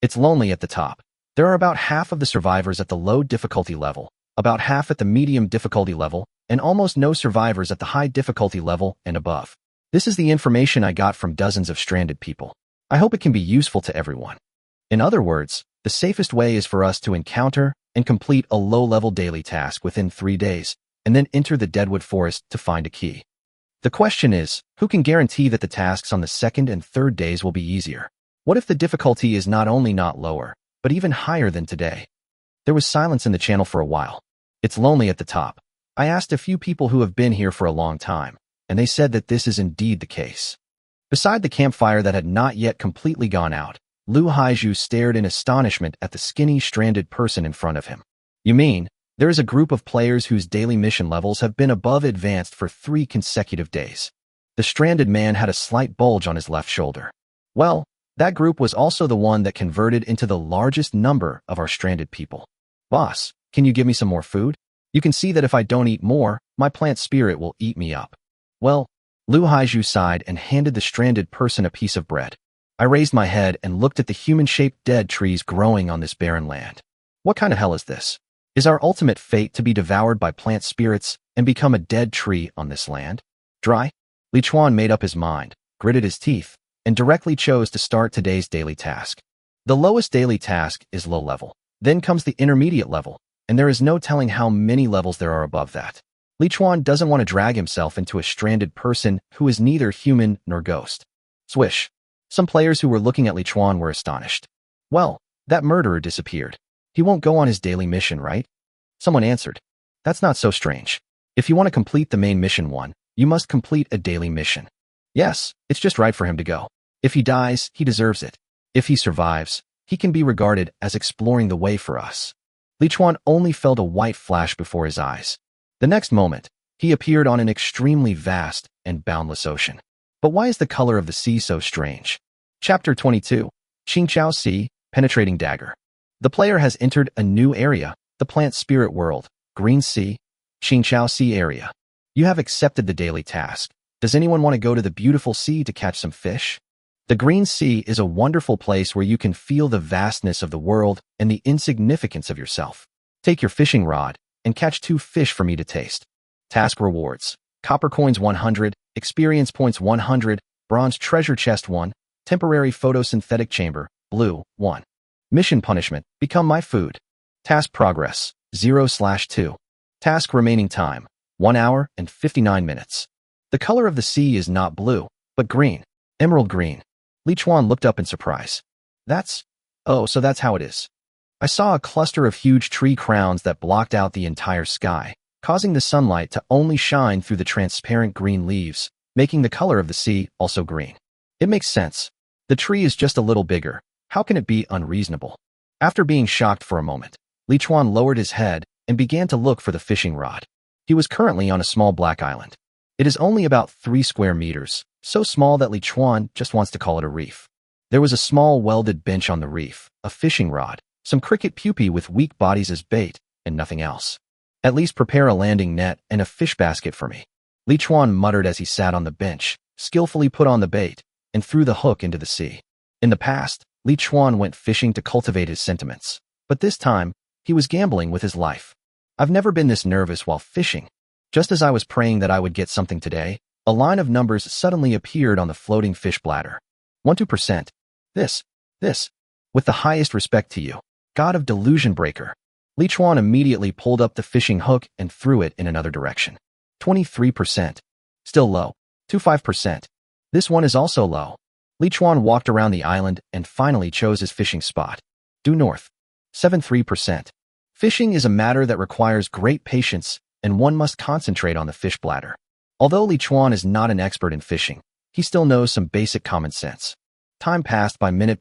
It's lonely at the top. There are about half of the survivors at the low difficulty level, about half at the medium difficulty level, and almost no survivors at the high difficulty level and above. This is the information I got from dozens of stranded people. I hope it can be useful to everyone. In other words, the safest way is for us to encounter and complete a low-level daily task within 3 days, and then enter the Deadwood Forest to find a key. The question is, who can guarantee that the tasks on the 2nd and 3rd days will be easier? What if the difficulty is not only not lower, but even higher than today? There was silence in the channel for a while. It's lonely at the top. I asked a few people who have been here for a long time, and they said that this is indeed the case. Beside the campfire that had not yet completely gone out, Lu Haiju stared in astonishment at the skinny, stranded person in front of him. You mean, there is a group of players whose daily mission levels have been above advanced for 3 consecutive days. The stranded man had a slight bulge on his left shoulder. Well, that group was also the one that converted into the largest number of our stranded people. Boss, can you give me some more food? You can see that if I don't eat more, my plant spirit will eat me up. Well, Lu Haiju sighed and handed the stranded person a piece of bread. I raised my head and looked at the human-shaped dead trees growing on this barren land. What kind of hell is this? Is our ultimate fate to be devoured by plant spirits and become a dead tree on this land? Dry? Li Chuan made up his mind, gritted his teeth, and directly chose to start today's daily task. The lowest daily task is low level. Then comes the intermediate level, and there is no telling how many levels there are above that. Li Chuan doesn't want to drag himself into a stranded person who is neither human nor ghost. Swish. Some players who were looking at Li Chuan were astonished. Well, that murderer disappeared. He won't go on his daily mission, right? Someone answered. That's not so strange. If you want to complete the main mission one, you must complete a daily mission. Yes, it's just right for him to go. If he dies, he deserves it. If he survives, he can be regarded as exploring the way for us. Li Chuan only felt a white flash before his eyes. The next moment, he appeared on an extremely vast and boundless ocean. But why is the color of the sea so strange? Chapter 22. Qingqiao Sea, Penetrating Dagger. The player has entered a new area, the Plant Spirit World, Green Sea, Qingqiao Sea area. You have accepted the daily task. Does anyone want to go to the beautiful sea to catch some fish? The Green Sea is a wonderful place where you can feel the vastness of the world and the insignificance of yourself. Take your fishing rod and catch 2 fish for me to taste. Task rewards. Copper coins 100, experience points 100, bronze treasure chest 1, temporary photosynthetic chamber, blue 1. Mission punishment, become my food. Task progress, 0/2. Task remaining time, 1 hour and 59 minutes. The color of the sea is not blue, but green, emerald green. Li Chuan looked up in surprise. So that's how it is. I saw a cluster of huge tree crowns that blocked out the entire sky, causing the sunlight to only shine through the transparent green leaves, making the color of the sea also green. It makes sense. The tree is just a little bigger. How can it be unreasonable? After being shocked for a moment, Li Chuan lowered his head and began to look for the fishing rod. He was currently on a small black island. It is only about 3 square meters, so small that Li Chuan just wants to call it a reef. There was a small welded bench on the reef, a fishing rod, some cricket pupae with weak bodies as bait, and nothing else. At least prepare a landing net and a fish basket for me. Li Chuan muttered as he sat on the bench, skillfully put on the bait, and threw the hook into the sea. In the past, Li Chuan went fishing to cultivate his sentiments, but this time, he was gambling with his life. I've never been this nervous while fishing. Just as I was praying that I would get something today, a line of numbers suddenly appeared on the floating fish bladder. 12%. This. With the highest respect to you, God of Delusion Breaker. Li Chuan immediately pulled up the fishing hook and threw it in another direction. 23%. Still low. 25%. This one is also low. Li Chuan walked around the island and finally chose his fishing spot. Due north. 73%. Fishing is a matter that requires great patience, and one must concentrate on the fish bladder. Although Li Chuan is not an expert in fishing, he still knows some basic common sense. Time passed by minute,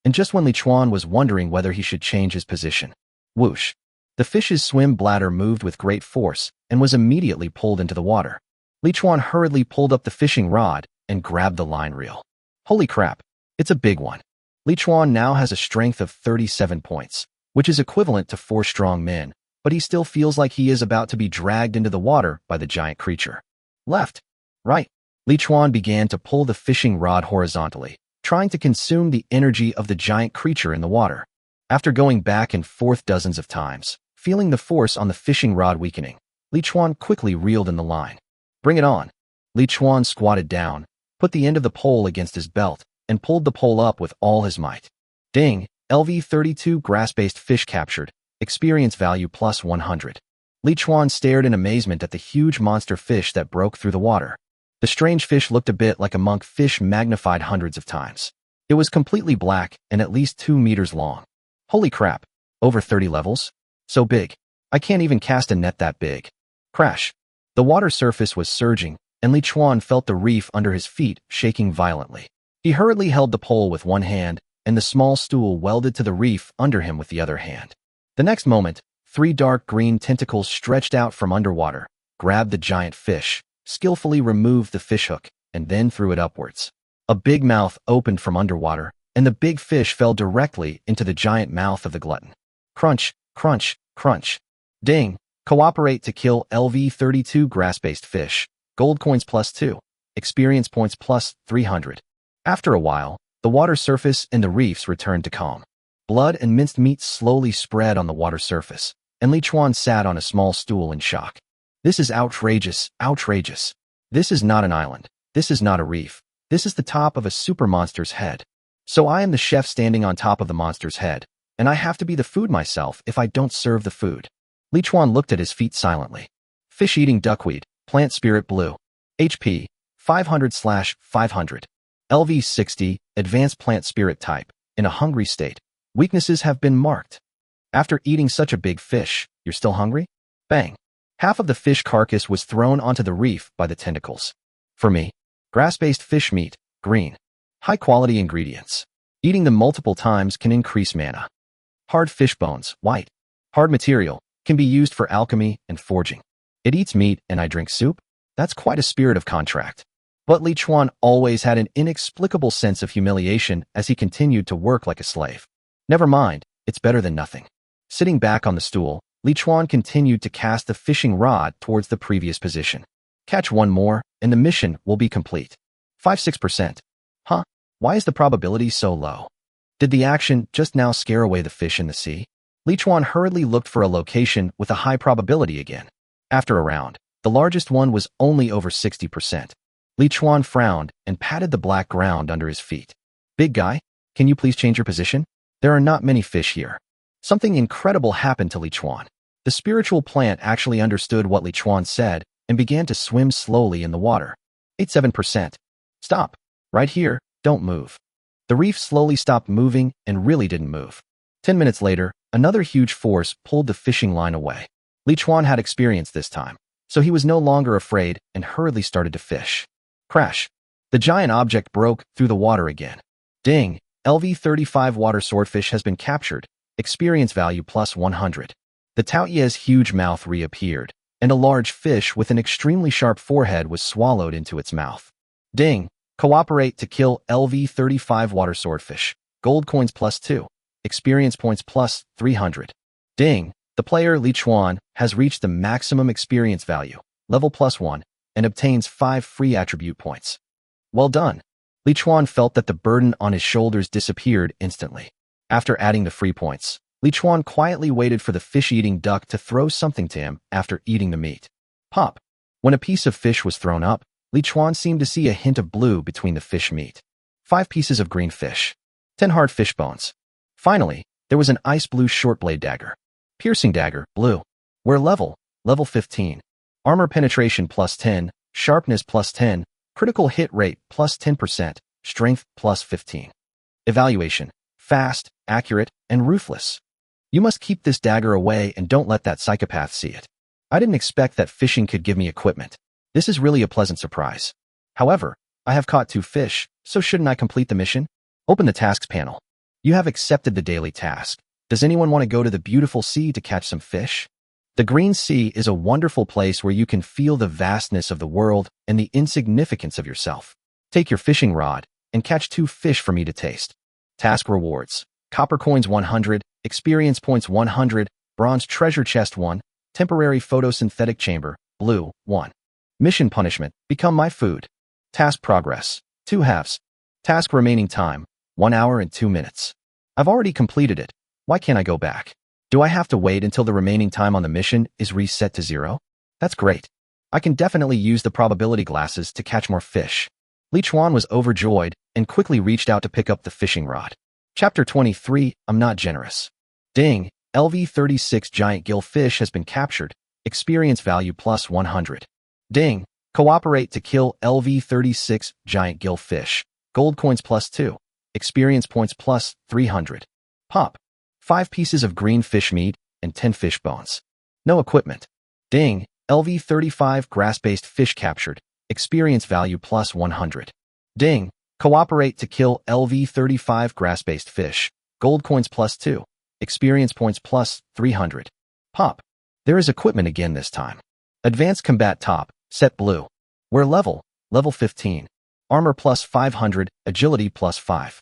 and just when Li Chuan was wondering whether he should change his position, whoosh! The fish's swim bladder moved with great force and was immediately pulled into the water. Li Chuan hurriedly pulled up the fishing rod and grabbed the line reel. Holy crap, it's a big one. Li Chuan now has a strength of 37 points, which is equivalent to 4 strong men, but he still feels like he is about to be dragged into the water by the giant creature. Left, right. Li Chuan began to pull the fishing rod horizontally, trying to consume the energy of the giant creature in the water. After going back and forth dozens of times, feeling the force on the fishing rod weakening, Li Chuan quickly reeled in the line. Bring it on. Li Chuan squatted down, put the end of the pole against his belt, and pulled the pole up with all his might. Ding! LV32 grass-based fish captured. Experience value plus 100. Li Chuan stared in amazement at the huge monster fish that broke through the water. The strange fish looked a bit like a monk fish magnified hundreds of times. It was completely black and at least 2 meters long. Holy crap! Over 30 levels? So big. I can't even cast a net that big. Crash! The water surface was surging, and Li Chuan felt the reef under his feet shaking violently. He hurriedly held the pole with one hand, and the small stool welded to the reef under him with the other hand. The next moment, 3 dark green tentacles stretched out from underwater, grabbed the giant fish, skillfully removed the fishhook, and then threw it upwards. A big mouth opened from underwater, and the big fish fell directly into the giant mouth of the glutton. Crunch, crunch, crunch. Ding! Cooperate to kill LV32 grass-based fish. Gold coins plus 2. Experience points plus 300. After a while, the water surface and the reefs returned to calm. Blood and minced meat slowly spread on the water surface, and Li Chuan sat on a small stool in shock. This is outrageous, outrageous. This is not an island. This is not a reef. This is the top of a super monster's head. So I am the chef standing on top of the monster's head, and I have to be the food myself if I don't serve the food. Li Chuan looked at his feet silently. Fish-eating duckweed, plant spirit blue. HP, 500/500. LV 60, advanced plant spirit type, in a hungry state. Weaknesses have been marked. After eating such a big fish, you're still hungry? Bang. Half of the fish carcass was thrown onto the reef by the tentacles. For me, grass-based fish meat, green. High-quality ingredients. Eating them multiple times can increase mana. Hard fish bones, white. Hard material, can be used for alchemy and forging. It eats meat and I drink soup? That's quite a spirit of contract. But Li Chuan always had an inexplicable sense of humiliation as he continued to work like a slave. Never mind, it's better than nothing. Sitting back on the stool, Li Chuan continued to cast the fishing rod towards the previous position. Catch one more, and the mission will be complete. 5-6%. Huh? Why is the probability so low? Did the action just now scare away the fish in the sea? Li Chuan hurriedly looked for a location with a high probability again. After a round, the largest one was only over 60%. Li Chuan frowned and patted the black ground under his feet. Big guy, can you please change your position? There are not many fish here. Something incredible happened to Li Chuan. The spiritual plant actually understood what Li Chuan said and began to swim slowly in the water. 87%. Stop. Right here, don't move. The reef slowly stopped moving and really didn't move. 10 minutes later, another huge force pulled the fishing line away. Li Chuan had experience this time, so he was no longer afraid and hurriedly started to fish. Crash. The giant object broke through the water again. Ding. LV-35 water swordfish has been captured. Experience value plus 100. The Taoye's huge mouth reappeared, and a large fish with an extremely sharp forehead was swallowed into its mouth. Ding. Cooperate to kill LV-35 water swordfish. Gold coins plus 2. Experience points plus 300. Ding. The player Li Chuan has reached the maximum experience value, level plus 1, and obtains 5 free attribute points. Well done. Li Chuan felt that the burden on his shoulders disappeared instantly. After adding the free points, Li Chuan quietly waited for the fish-eating duck to throw something to him after eating the meat. Pop. When a piece of fish was thrown up, Li Chuan seemed to see a hint of blue between the fish meat. 5 pieces of green fish. 10 hard fish bones. Finally, there was an ice blue short blade dagger. Piercing dagger, blue. Where level? Level 15. Armor penetration plus 10, sharpness plus 10, critical hit rate plus 10%, strength plus 15. Evaluation. Fast, accurate, and ruthless. You must keep this dagger away and don't let that psychopath see it. I didn't expect that fishing could give me equipment. This is really a pleasant surprise. However, I have caught 2 fish, so shouldn't I complete the mission? Open the tasks panel. You have accepted the daily task. Does anyone want to go to the beautiful sea to catch some fish? The Green Sea is a wonderful place where you can feel the vastness of the world and the insignificance of yourself. Take your fishing rod and catch 2 fish for me to taste. Task rewards. Copper coins 100, experience points 100, bronze treasure chest 1, temporary photosynthetic chamber, blue 1. Mission punishment, become my food. Task progress, 2 halves. Task remaining time, 1 hour and 2 minutes. I've already completed it. Why can't I go back? Do I have to wait until the remaining time on the mission is reset to 0? That's great. I can definitely use the probability glasses to catch more fish. Li Chuan was overjoyed and quickly reached out to pick up the fishing rod. Chapter 23, I'm not generous. Ding, LV-36 giant gill fish has been captured. Experience value plus 100. Ding, cooperate to kill LV-36 giant gill fish. Gold coins plus 2. Experience points plus 300. Pop. 5 pieces of green fish meat and 10 fish bones. No equipment. Ding, LV-35 grass-based fish captured. Experience value plus 100. Ding, cooperate to kill LV-35 grass-based fish. Gold coins plus 2. Experience points plus 300. Pop. There is equipment again this time. Advanced combat top, set blue. Where level? Level 15. Armor plus 500, agility plus 5.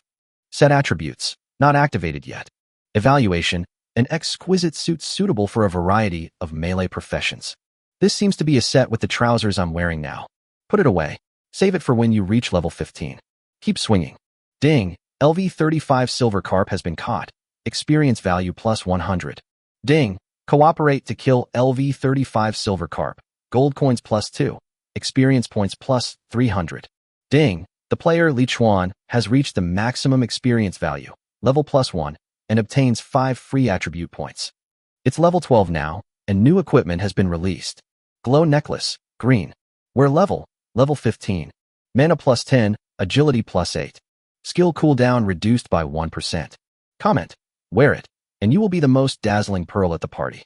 Set attributes, not activated yet. Evaluation, an exquisite suit suitable for a variety of melee professions. This seems to be a set with the trousers I'm wearing now. Put it away. Save it for when you reach level 15. Keep swinging. Ding, LV-35 silver carp has been caught. Experience value plus 100. Ding, cooperate to kill LV-35 silver carp. Gold coins plus 2. Experience points plus 300. Ding, The player, Li Chuan, has reached the maximum experience value, level +1, and obtains 5 free attribute points. It's level 12 now, and new equipment has been released. Glow Necklace, green. Wear level 15. Mana +10, agility +8. Skill cooldown reduced by 1%. Comment, wear it, and you will be the most dazzling pearl at the party.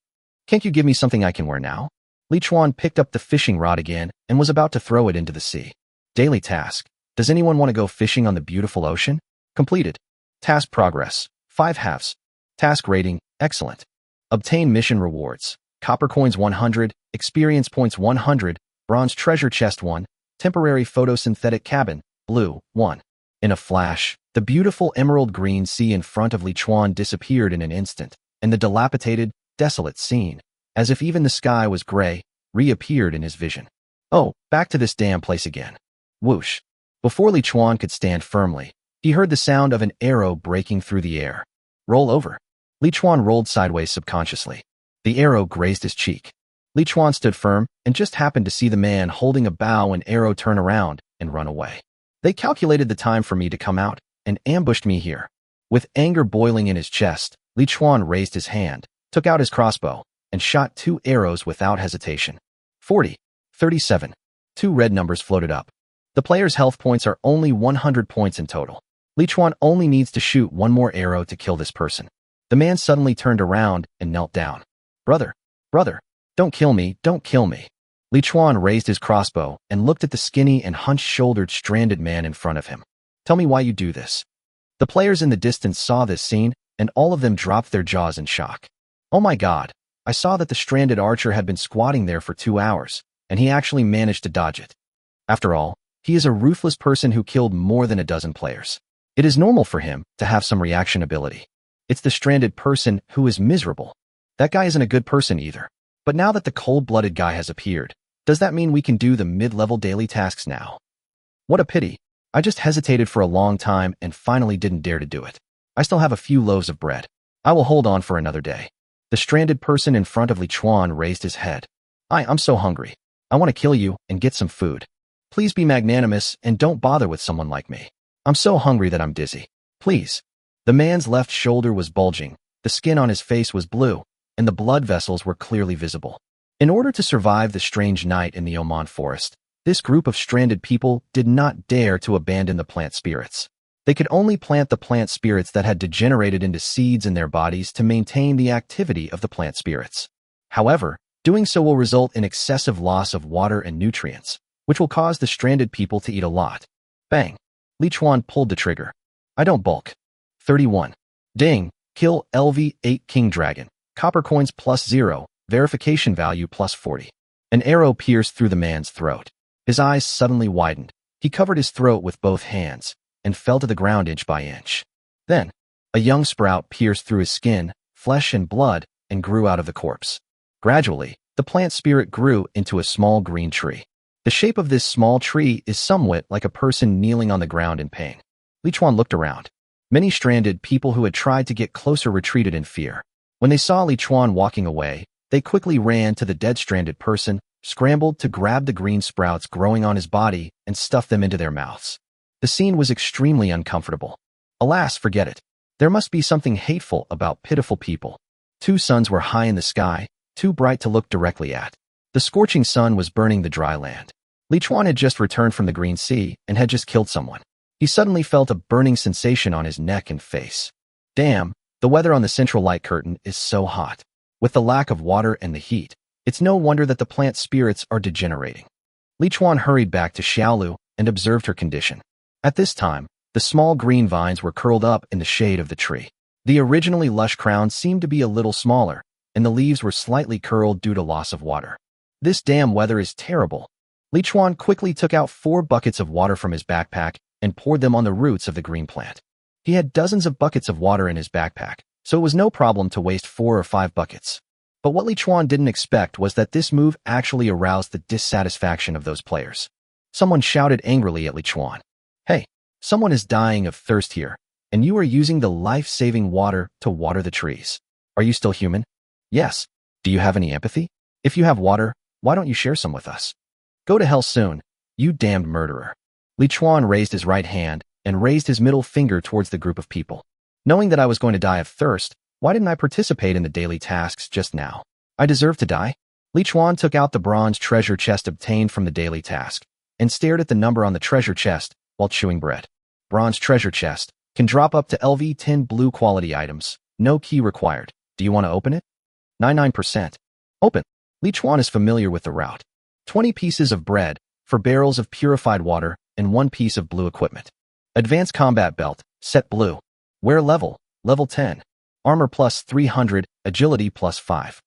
Can't you give me something I can wear now? Li Chuan picked up the fishing rod again and was about to throw it into the sea. Daily task. Does anyone want to go fishing on the beautiful ocean? Completed. Task progress, 5 halves. Task rating, excellent. Obtain mission rewards. Copper coins 100, experience points 100, bronze treasure chest 1, temporary photosynthetic cabin, blue, 1. In a flash, the beautiful emerald green sea in front of Li Chuan disappeared in an instant, and the dilapidated, desolate scene, as if even the sky was gray, reappeared in his vision. Oh, back to this damn place again. Whoosh. Before Li Chuan could stand firmly, he heard the sound of an arrow breaking through the air. Roll over. Li Chuan rolled sideways subconsciously. The arrow grazed his cheek. Li Chuan stood firm and just happened to see the man holding a bow and arrow turn around and run away. They calculated the time for me to come out and ambushed me here. With anger boiling in his chest, Li Chuan raised his hand, took out his crossbow, and shot 2 arrows without hesitation. 40, 37. 2 red numbers floated up. The player's health points are only 100 points in total. Li Chuan only needs to shoot 1 more arrow to kill this person. The man suddenly turned around and knelt down. Brother, don't kill me, don't kill me. Li Chuan raised his crossbow and looked at the skinny and hunched-shouldered stranded man in front of him. Tell me why you do this. The players in the distance saw this scene, and all of them dropped their jaws in shock. Oh my god, I saw that the stranded archer had been squatting there for 2 hours, and he actually managed to dodge it. After all, he is a ruthless person who killed more than a dozen players. It is normal for him to have some reaction ability. It's the stranded person who is miserable. That guy isn't a good person either. But now that the cold-blooded guy has appeared, does that mean we can do the mid-level daily tasks now? What a pity. I just hesitated for a long time and finally didn't dare to do it. I still have a few loaves of bread. I will hold on for another day. The stranded person in front of Li Chuan raised his head. I'm so hungry. I want to kill you and get some food. Please be magnanimous and don't bother with someone like me. I'm so hungry that I'm dizzy. Please. The man's left shoulder was bulging, the skin on his face was blue, and the blood vessels were clearly visible. In order to survive the strange night in the Oman forest, this group of stranded people did not dare to abandon the plant spirits. They could only plant the plant spirits that had degenerated into seeds in their bodies to maintain the activity of the plant spirits. However, doing so will result in excessive loss of water and nutrients, which will cause the stranded people to eat a lot. Bang. Li Chuan pulled the trigger. I don't bulk. 31. Ding. Kill LV8 King Dragon. Copper coins +0. Verification value +40. An arrow pierced through the man's throat. His eyes suddenly widened. He covered his throat with both hands and fell to the ground inch by inch. Then, a young sprout pierced through his skin, flesh and blood, and grew out of the corpse. Gradually, the plant spirit grew into a small green tree. The shape of this small tree is somewhat like a person kneeling on the ground in pain. Li Chuan looked around. Many stranded people who had tried to get closer retreated in fear. When they saw Li Chuan walking away, they quickly ran to the dead stranded person, scrambled to grab the green sprouts growing on his body, and stuff them into their mouths. The scene was extremely uncomfortable. Alas, forget it. There must be something hateful about pitiful people. 2 suns were high in the sky, too bright to look directly at. The scorching sun was burning the dry land. Li Chuan had just returned from the Green Sea and had just killed someone. He suddenly felt a burning sensation on his neck and face. Damn, the weather on the central light curtain is so hot. With the lack of water and the heat, it's no wonder that the plant spirits are degenerating. Li Chuan hurried back to Xiaolu and observed her condition. At this time, the small green vines were curled up in the shade of the tree. The originally lush crown seemed to be a little smaller, and the leaves were slightly curled due to loss of water. This damn weather is terrible. Li Chuan quickly took out 4 buckets of water from his backpack and poured them on the roots of the green plant. He had dozens of buckets of water in his backpack, so it was no problem to waste 4 or 5 buckets. But what Li Chuan didn't expect was that this move actually aroused the dissatisfaction of those players. Someone shouted angrily at Li Chuan. Hey, someone is dying of thirst here, and you are using the life-saving water to water the trees. Are you still human? Yes. Do you have any empathy? If you have water, why don't you share some with us? Go to hell soon, you damned murderer. Li Chuan raised his right hand and raised his middle finger towards the group of people. Knowing that I was going to die of thirst, why didn't I participate in the daily tasks just now? I deserve to die? Li Chuan took out the bronze treasure chest obtained from the daily task and stared at the number on the treasure chest while chewing bread. Bronze treasure chest can drop up to LV10 blue quality items. No key required. Do you want to open it? 99%. Open. Li Chuan is familiar with the route. 20 pieces of bread, 4 barrels of purified water, and 1 piece of blue equipment. Advanced combat belt, set blue. Wear level, level 10. Armor plus 300, agility plus 5.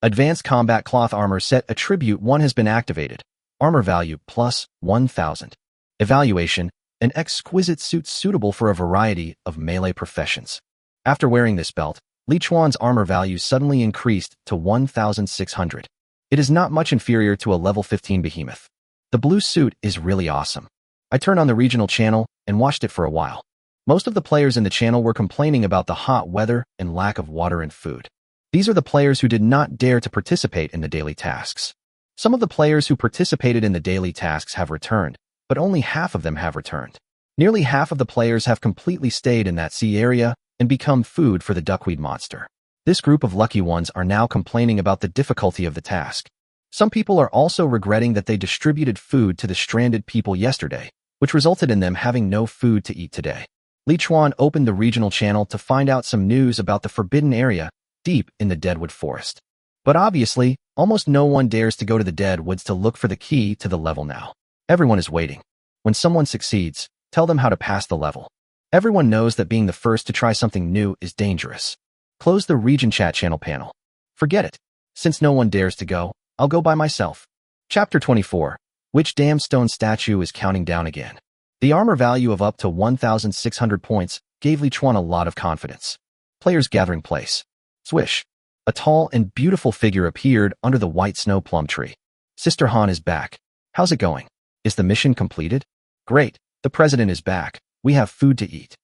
Advanced combat cloth armor set attribute 1 has been activated. Armor value plus 1000. Evaluation, an exquisite suit suitable for a variety of melee professions. After wearing this belt, Li Chuan's armor value suddenly increased to 1600. It is not much inferior to a level 15 behemoth. The blue suit is really awesome. I turned on the regional channel and watched it for a while. Most of the players in the channel were complaining about the hot weather and lack of water and food. These are the players who did not dare to participate in the daily tasks. Some of the players who participated in the daily tasks have returned, but only half of them have returned. Nearly half of the players have completely stayed in that sea area and become food for the duckweed monster. This group of lucky ones are now complaining about the difficulty of the task. Some people are also regretting that they distributed food to the stranded people yesterday, which resulted in them having no food to eat today. Li Chuan opened the regional channel to find out some news about the forbidden area deep in the Deadwood Forest. But obviously, almost no one dares to go to the Deadwoods to look for the key to the level now. Everyone is waiting. When someone succeeds, tell them how to pass the level. Everyone knows that being the first to try something new is dangerous. Close the region chat channel panel. Forget it. Since no one dares to go, I'll go by myself. Chapter 24. Which damn stone statue is counting down again? The armor value of up to 1,600 points gave Li Chuan a lot of confidence. Players gathering place. Swish. A tall and beautiful figure appeared under the white snow plum tree. Sister Han is back. How's it going? Is the mission completed? Great. The president is back. We have food to eat.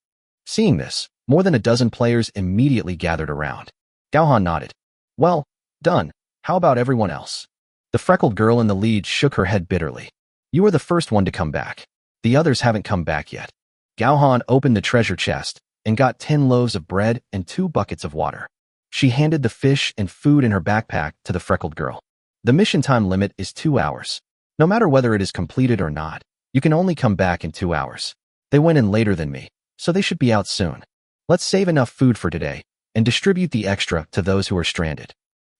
Seeing this, more than a dozen players immediately gathered around. Gao Han nodded. Well, done. How about everyone else? The freckled girl in the lead shook her head bitterly. You are the first one to come back. The others haven't come back yet. Gao Han opened the treasure chest and got 10 loaves of bread and 2 buckets of water. She handed the fish and food in her backpack to the freckled girl. The mission time limit is 2 hours. No matter whether it is completed or not, you can only come back in 2 hours. They went in later than me, so they should be out soon. Let's save enough food for today and distribute the extra to those who are stranded.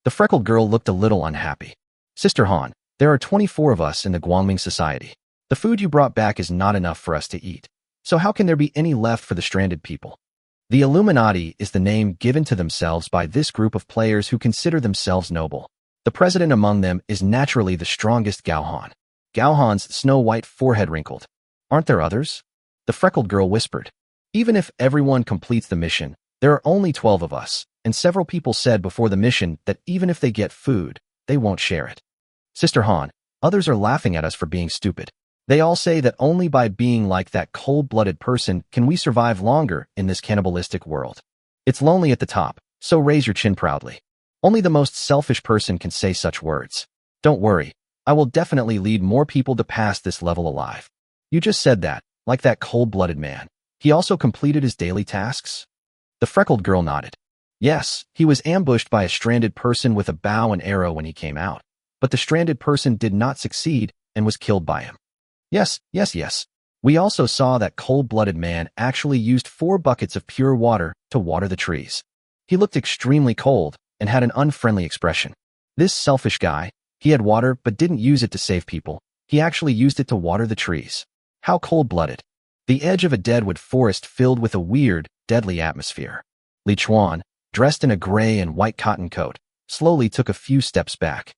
The freckled girl looked a little unhappy. Sister Han, there are 24 of us in the Guangming Society. The food you brought back is not enough for us to eat. So how can there be any left for the stranded people? The Illuminati is the name given to themselves by this group of players who consider themselves noble. The president among them is naturally the strongest Gao Han. Gao Han's snow-white forehead wrinkled. Aren't there others? The freckled girl whispered. Even if everyone completes the mission, there are only 12 of us, and several people said before the mission that even if they get food, they won't share it. Sister Han, others are laughing at us for being stupid. They all say that only by being like that cold-blooded person can we survive longer in this cannibalistic world. It's lonely at the top, so raise your chin proudly. Only the most selfish person can say such words. Don't worry, I will definitely lead more people to pass this level alive. You just said that, like that cold-blooded man. He also completed his daily tasks? The freckled girl nodded. Yes, he was ambushed by a stranded person with a bow and arrow when he came out, but the stranded person did not succeed and was killed by him. Yes. We also saw that cold-blooded man actually used 4 buckets of pure water to water the trees. He looked extremely cold and had an unfriendly expression. This selfish guy, he had water but didn't use it to save people. He actually used it to water the trees. How cold-blooded. The edge of a deadwood forest filled with a weird, deadly atmosphere. Li Chuan, dressed in a gray and white cotton coat, slowly took a few steps back.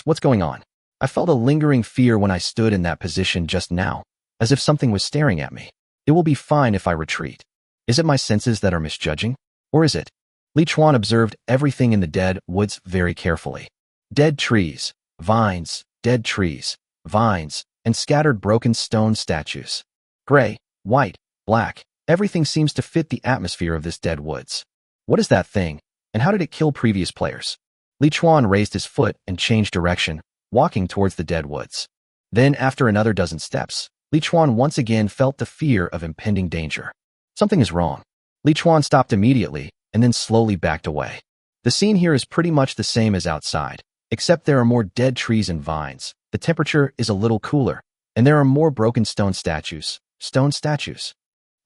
What's going on? I felt a lingering fear when I stood in that position just now, as if something was staring at me. It will be fine if I retreat. Is it my senses that are misjudging? Or is it? Li Chuan observed everything in the dead woods very carefully. Dead trees, vines, dead trees, vines, and scattered broken stone statues. Gray, white, black, everything seems to fit the atmosphere of this dead woods. What is that thing, and how did it kill previous players? Li Chuan raised his foot and changed direction, walking towards the dead woods. Then, after another dozen steps, Li Chuan once again felt the fear of impending danger. Something is wrong. Li Chuan stopped immediately and then slowly backed away. The scene here is pretty much the same as outside, except there are more dead trees and vines, the temperature is a little cooler, and there are more broken stone statues. Stone statues.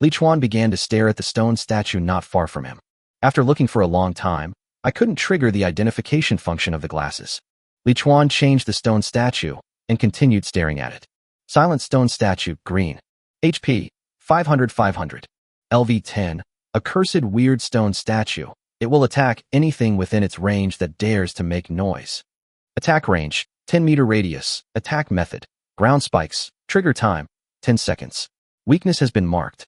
Li Chuan began to stare at the stone statue not far from him. After looking for a long time, I couldn't trigger the identification function of the glasses. Li Chuan changed the stone statue and continued staring at it. Silent stone statue, green. HP, 500-500. LV10, a cursed weird stone statue. It will attack anything within its range that dares to make noise. Attack range, 10-meter radius. Attack method, ground spikes. Trigger time, 10 seconds. Weakness has been marked.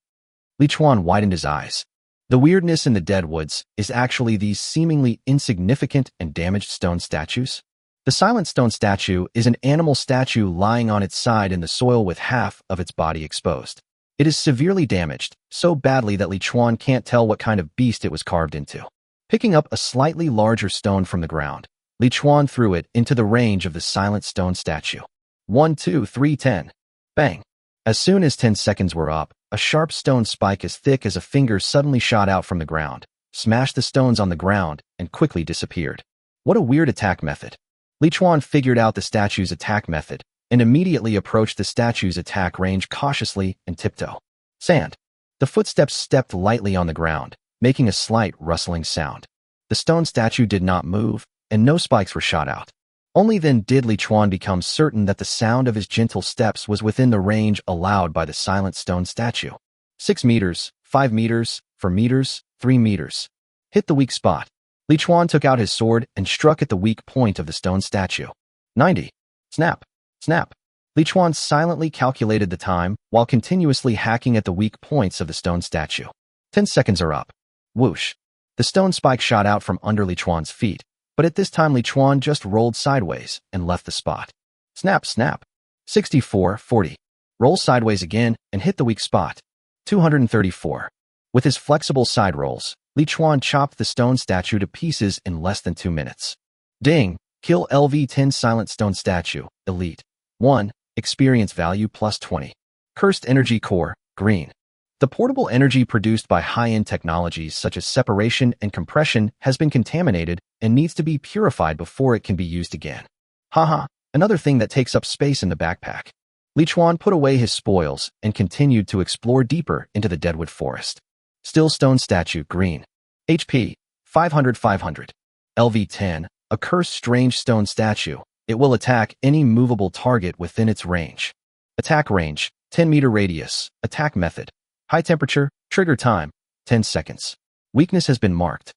Li Chuan widened his eyes. The weirdness in the Deadwoods is actually these seemingly insignificant and damaged stone statues. The silent stone statue is an animal statue lying on its side in the soil with half of its body exposed. It is severely damaged, so badly that Li Chuan can't tell what kind of beast it was carved into. Picking up a slightly larger stone from the ground, Li Chuan threw it into the range of the silent stone statue. 1, 2, 3, 10. Bang. As soon as 10 seconds were up, a sharp stone spike as thick as a finger suddenly shot out from the ground, smashed the stones on the ground, and quickly disappeared. What a weird attack method. Li Chuan figured out the statue's attack method and immediately approached the statue's attack range cautiously and tiptoe. Sand. The footsteps stepped lightly on the ground, making a slight rustling sound. The stone statue did not move, and no spikes were shot out. Only then did Li Chuan become certain that the sound of his gentle steps was within the range allowed by the silent stone statue. 6 meters, 5 meters, 4 meters, 3 meters. Hit the weak spot. Li Chuan took out his sword and struck at the weak point of the stone statue. 90. Snap. Snap. Li Chuan silently calculated the time while continuously hacking at the weak points of the stone statue. 10 seconds are up. Whoosh. The stone spike shot out from under Li Chuan's feet, but at this time Li Chuan just rolled sideways and left the spot. Snap, snap. 64-40. Roll sideways again and hit the weak spot. 234. With his flexible side rolls, Li Chuan chopped the stone statue to pieces in less than 2 minutes. Ding! Kill LV10 Silent Stone Statue, Elite. 1. Experience value plus 20. Cursed Energy Core, green. The portable energy produced by high-end technologies such as separation and compression has been contaminated and needs to be purified before it can be used again. Haha, another thing that takes up space in the backpack. Li Chuan put away his spoils and continued to explore deeper into the Deadwood Forest. Still Stone Statue, green. HP, 500-500. LV10, a cursed strange stone statue. It will attack any movable target within its range. Attack range, 10-meter radius. Attack method. High temperature, trigger time, 10 seconds. Weakness has been marked.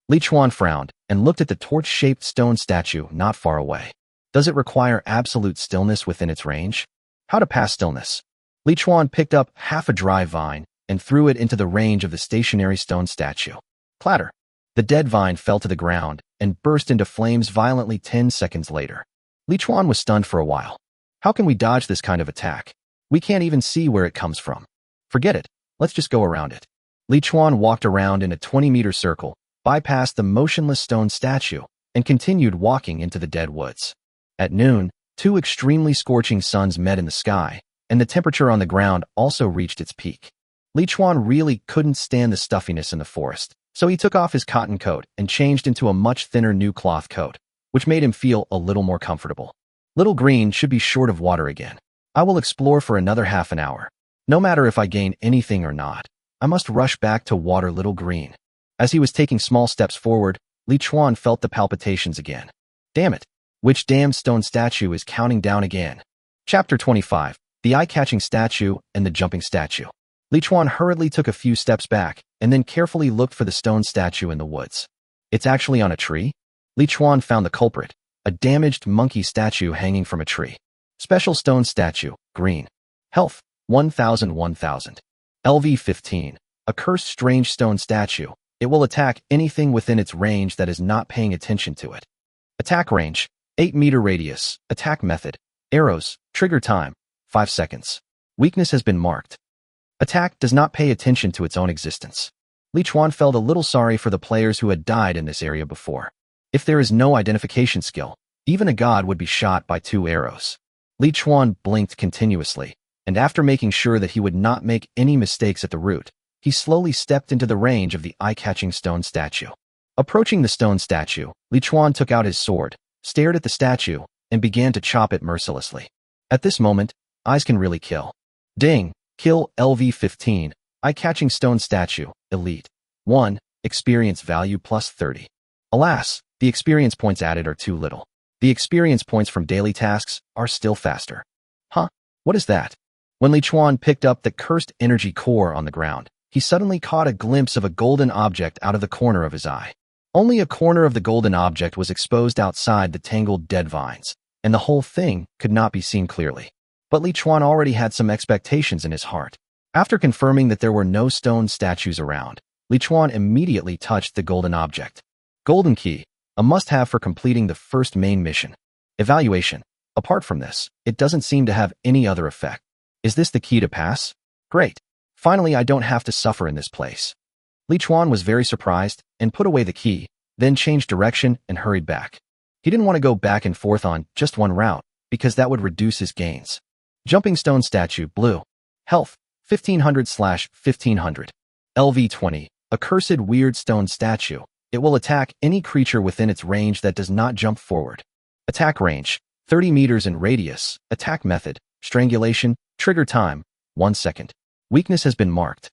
Li Chuan frowned and looked at the torch-shaped stone statue not far away. Does it require absolute stillness within its range? How to pass stillness? Li Chuan picked up half a dry vine and threw it into the range of the stationary stone statue. Clatter. The dead vine fell to the ground and burst into flames violently 10 seconds later. Li Chuan was stunned for a while. How can we dodge this kind of attack? We can't even see where it comes from. Forget it. Let's just go around it. Li Chuan walked around in a 20-meter circle, bypassed the motionless stone statue, and continued walking into the dead woods. At noon, 2 extremely scorching suns met in the sky, and the temperature on the ground also reached its peak. Li Chuan really couldn't stand the stuffiness in the forest, so he took off his cotton coat and changed into a much thinner new cloth coat, which made him feel a little more comfortable. Little Green should be short of water again. I will explore for another half an hour. No matter if I gain anything or not, I must rush back to water Little Green. As he was taking small steps forward, Li Chuan felt the palpitations again. Damn it! Which damn stone statue is counting down again? Chapter 25. The eye-catching statue and the jumping statue. Li Chuan hurriedly took a few steps back and then carefully looked for the stone statue in the woods. It's actually on a tree? Li Chuan found the culprit, a damaged monkey statue hanging from a tree. Special stone statue, green. Health, 1000-1000. LV15, a cursed strange stone statue. It will attack anything within its range that is not paying attention to it. Attack range, 8-meter radius. Attack method, arrows. Trigger time, 5 seconds. Weakness has been marked. Attack does not pay attention to its own existence. Li Chuan felt a little sorry for the players who had died in this area before. If there is no identification skill, even a god would be shot by 2 arrows. Li Chuan blinked continuously, and after making sure that he would not make any mistakes at the route, he slowly stepped into the range of the eye-catching stone statue. Approaching the stone statue, Li Chuan took out his sword, stared at the statue, and began to chop it mercilessly. At this moment, eyes can really kill. Ding! Kill LV-15, eye-catching stone statue, Elite. 1. Experience value plus 30. Alas, the experience points added are too little. The experience points from daily tasks are still faster. Huh? What is that? When Li Chuan picked up the cursed energy core on the ground, he suddenly caught a glimpse of a golden object out of the corner of his eye. Only a corner of the golden object was exposed outside the tangled dead vines, and the whole thing could not be seen clearly. But Li Chuan already had some expectations in his heart. After confirming that there were no stone statues around, Li Chuan immediately touched the golden object. Golden Key, a must-have for completing the first main mission. Evaluation. Apart from this, it doesn't seem to have any other effect. Is this the key to pass? Great. Finally, I don't have to suffer in this place. Li Chuan was very surprised and put away the key, then changed direction and hurried back. He didn't want to go back and forth on just one route, because that would reduce his gains. Jumping stone statue, blue. Health, 1500/1500. LV-20, a cursed weird stone statue. It will attack any creature within its range that does not jump forward. Attack range, 30 meters in radius. Attack method, strangulation. Trigger time, 1 second. Weakness has been marked.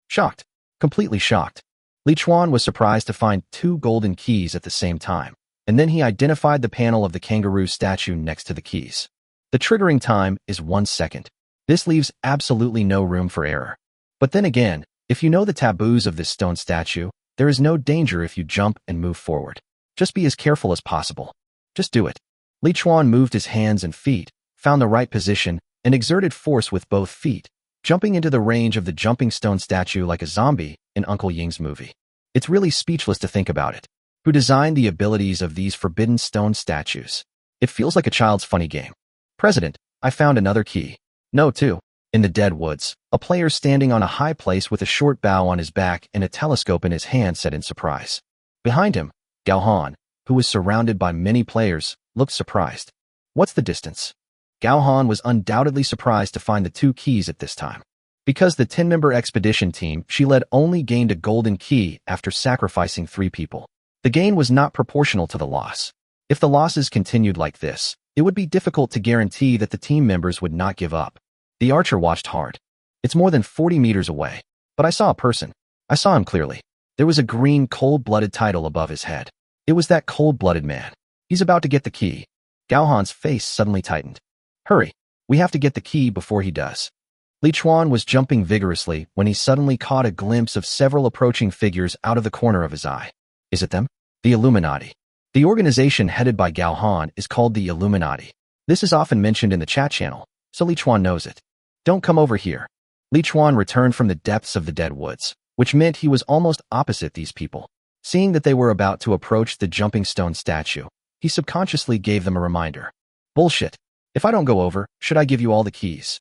Shocked. Completely shocked. Li Chuan was surprised to find 2 golden keys at the same time, and then he identified the panel of the kangaroo statue next to the keys. The triggering time is 1 second. This leaves absolutely no room for error. But then again, if you know the taboos of this stone statue, there is no danger if you jump and move forward. Just be as careful as possible. Just do it. Li Chuan moved his hands and feet, found the right position, and exerted force with both feet, jumping into the range of the jumping stone statue like a zombie in Uncle Ying's movie. It's really speechless to think about it. Who designed the abilities of these forbidden stone statues? It feels like a child's funny game. President, I found another key. No, two. In the dead woods, a player standing on a high place with a short bow on his back and a telescope in his hand said in surprise. Behind him, Gao Han, who was surrounded by many players, looked surprised. What's the distance? Gao Han was undoubtedly surprised to find the 2 keys at this time. Because the 10-member expedition team she led only gained a golden key after sacrificing 3 people. The gain was not proportional to the loss. If the losses continued like this, it would be difficult to guarantee that the team members would not give up. The archer watched hard. It's more than 40 meters away, but I saw a person. I saw him clearly. There was a green, cold-blooded title above his head. It was that cold-blooded man. He's about to get the key. Gao Han's face suddenly tightened. Hurry, we have to get the key before he does. Li Chuan was jumping vigorously when he suddenly caught a glimpse of several approaching figures out of the corner of his eye. Is it them? The Illuminati. The organization headed by Gao Han is called the Illuminati. This is often mentioned in the chat channel, so Li Chuan knows it. Don't come over here. Li Chuan returned from the depths of the dead woods, which meant he was almost opposite these people. Seeing that they were about to approach the jumping stone statue, he subconsciously gave them a reminder. Bullshit. If I don't go over, should I give you all the keys?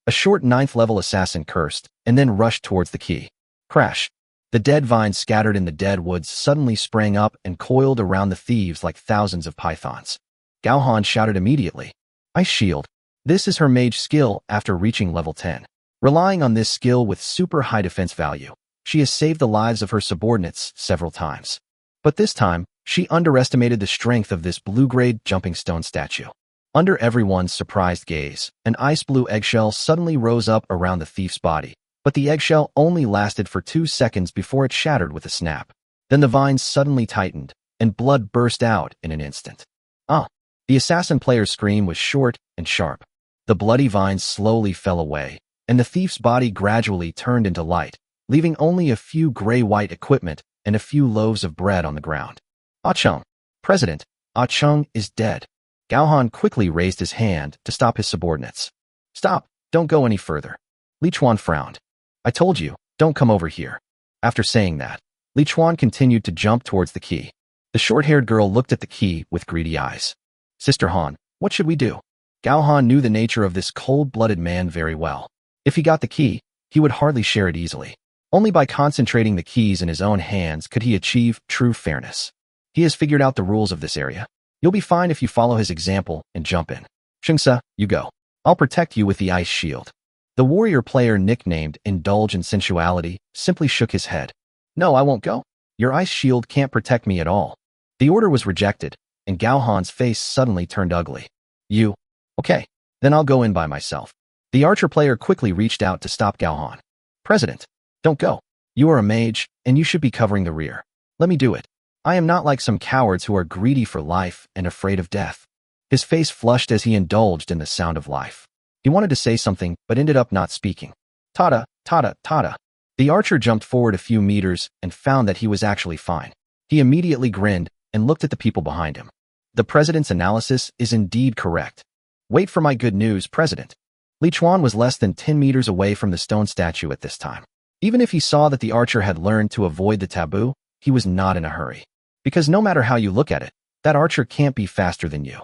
A short 9th-level assassin cursed, and then rushed towards the key. Crash. The dead vines scattered in the dead woods suddenly sprang up and coiled around the thieves like thousands of pythons. Gao Han shouted immediately. Ice Shield. This is her mage skill after reaching level 10. Relying on this skill with super high defense value, she has saved the lives of her subordinates several times. But this time, she underestimated the strength of this blue-grade jumping stone statue. Under everyone's surprised gaze, an ice-blue eggshell suddenly rose up around the thief's body, but the eggshell only lasted for 2 seconds before it shattered with a snap. Then the vines suddenly tightened, and blood burst out in an instant. Ah! The assassin player's scream was short and sharp. The bloody vines slowly fell away, and the thief's body gradually turned into light, leaving only a few gray-white equipment and a few loaves of bread on the ground. Ah Chung! President, Ah Chung is dead. Gao Han quickly raised his hand to stop his subordinates. Stop! Don't go any further. Li Chuan frowned. I told you, don't come over here. After saying that, Li Chuan continued to jump towards the key. The short-haired girl looked at the key with greedy eyes. Sister Han, what should we do? Gao Han knew the nature of this cold-blooded man very well. If he got the key, he would hardly share it easily. Only by concentrating the keys in his own hands could he achieve true fairness. He has figured out the rules of this area. You'll be fine if you follow his example and jump in. Shengsa, you go. I'll protect you with the ice shield. The warrior player nicknamed Indulge in Sensuality simply shook his head. No, I won't go. Your ice shield can't protect me at all. The order was rejected, and Gao Han's face suddenly turned ugly. You? Okay, then I'll go in by myself. The archer player quickly reached out to stop Gao Han. President, don't go. You are a mage, and you should be covering the rear. Let me do it. I am not like some cowards who are greedy for life and afraid of death. His face flushed as he indulged in the sound of life. He wanted to say something, but ended up not speaking. Tada, tada, tada. The archer jumped forward a few meters and found that he was actually fine. He immediately grinned and looked at the people behind him. The president's analysis is indeed correct. Wait for my good news, President. Li Chuan was less than 10 meters away from the stone statue at this time. Even if he saw that the archer had learned to avoid the taboo, he was not in a hurry. Because no matter how you look at it, that archer can't be faster than you.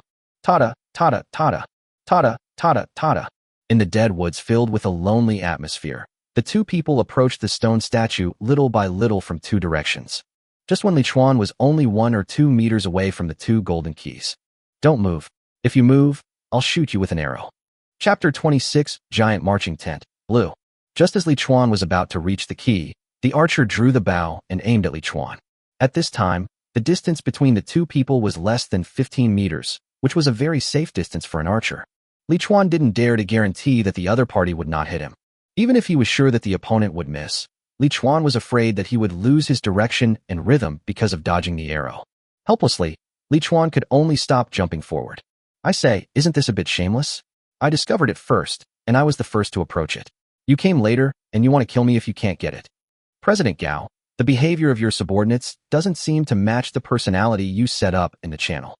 Tada, tada, tada. Tada, tada, tada. In the dead woods filled with a lonely atmosphere, the two people approached the stone statue little by little from two directions. Just when Li Chuan was only 1 or 2 meters away from the two golden keys. Don't move. If you move, I'll shoot you with an arrow. Chapter 26, Giant Marching Tent, Blue. Just as Li Chuan was about to reach the key, the archer drew the bow and aimed at Li Chuan. At this time, the distance between the two people was less than 15 meters, which was a very safe distance for an archer. Li Chuan didn't dare to guarantee that the other party would not hit him. Even if he was sure that the opponent would miss, Li Chuan was afraid that he would lose his direction and rhythm because of dodging the arrow. Helplessly, Li Chuan could only stop jumping forward. I say, isn't this a bit shameless? I discovered it first, and I was the first to approach it. You came later, and you want to kill me if you can't get it. President Gao, the behavior of your subordinates doesn't seem to match the personality you set up in the channel.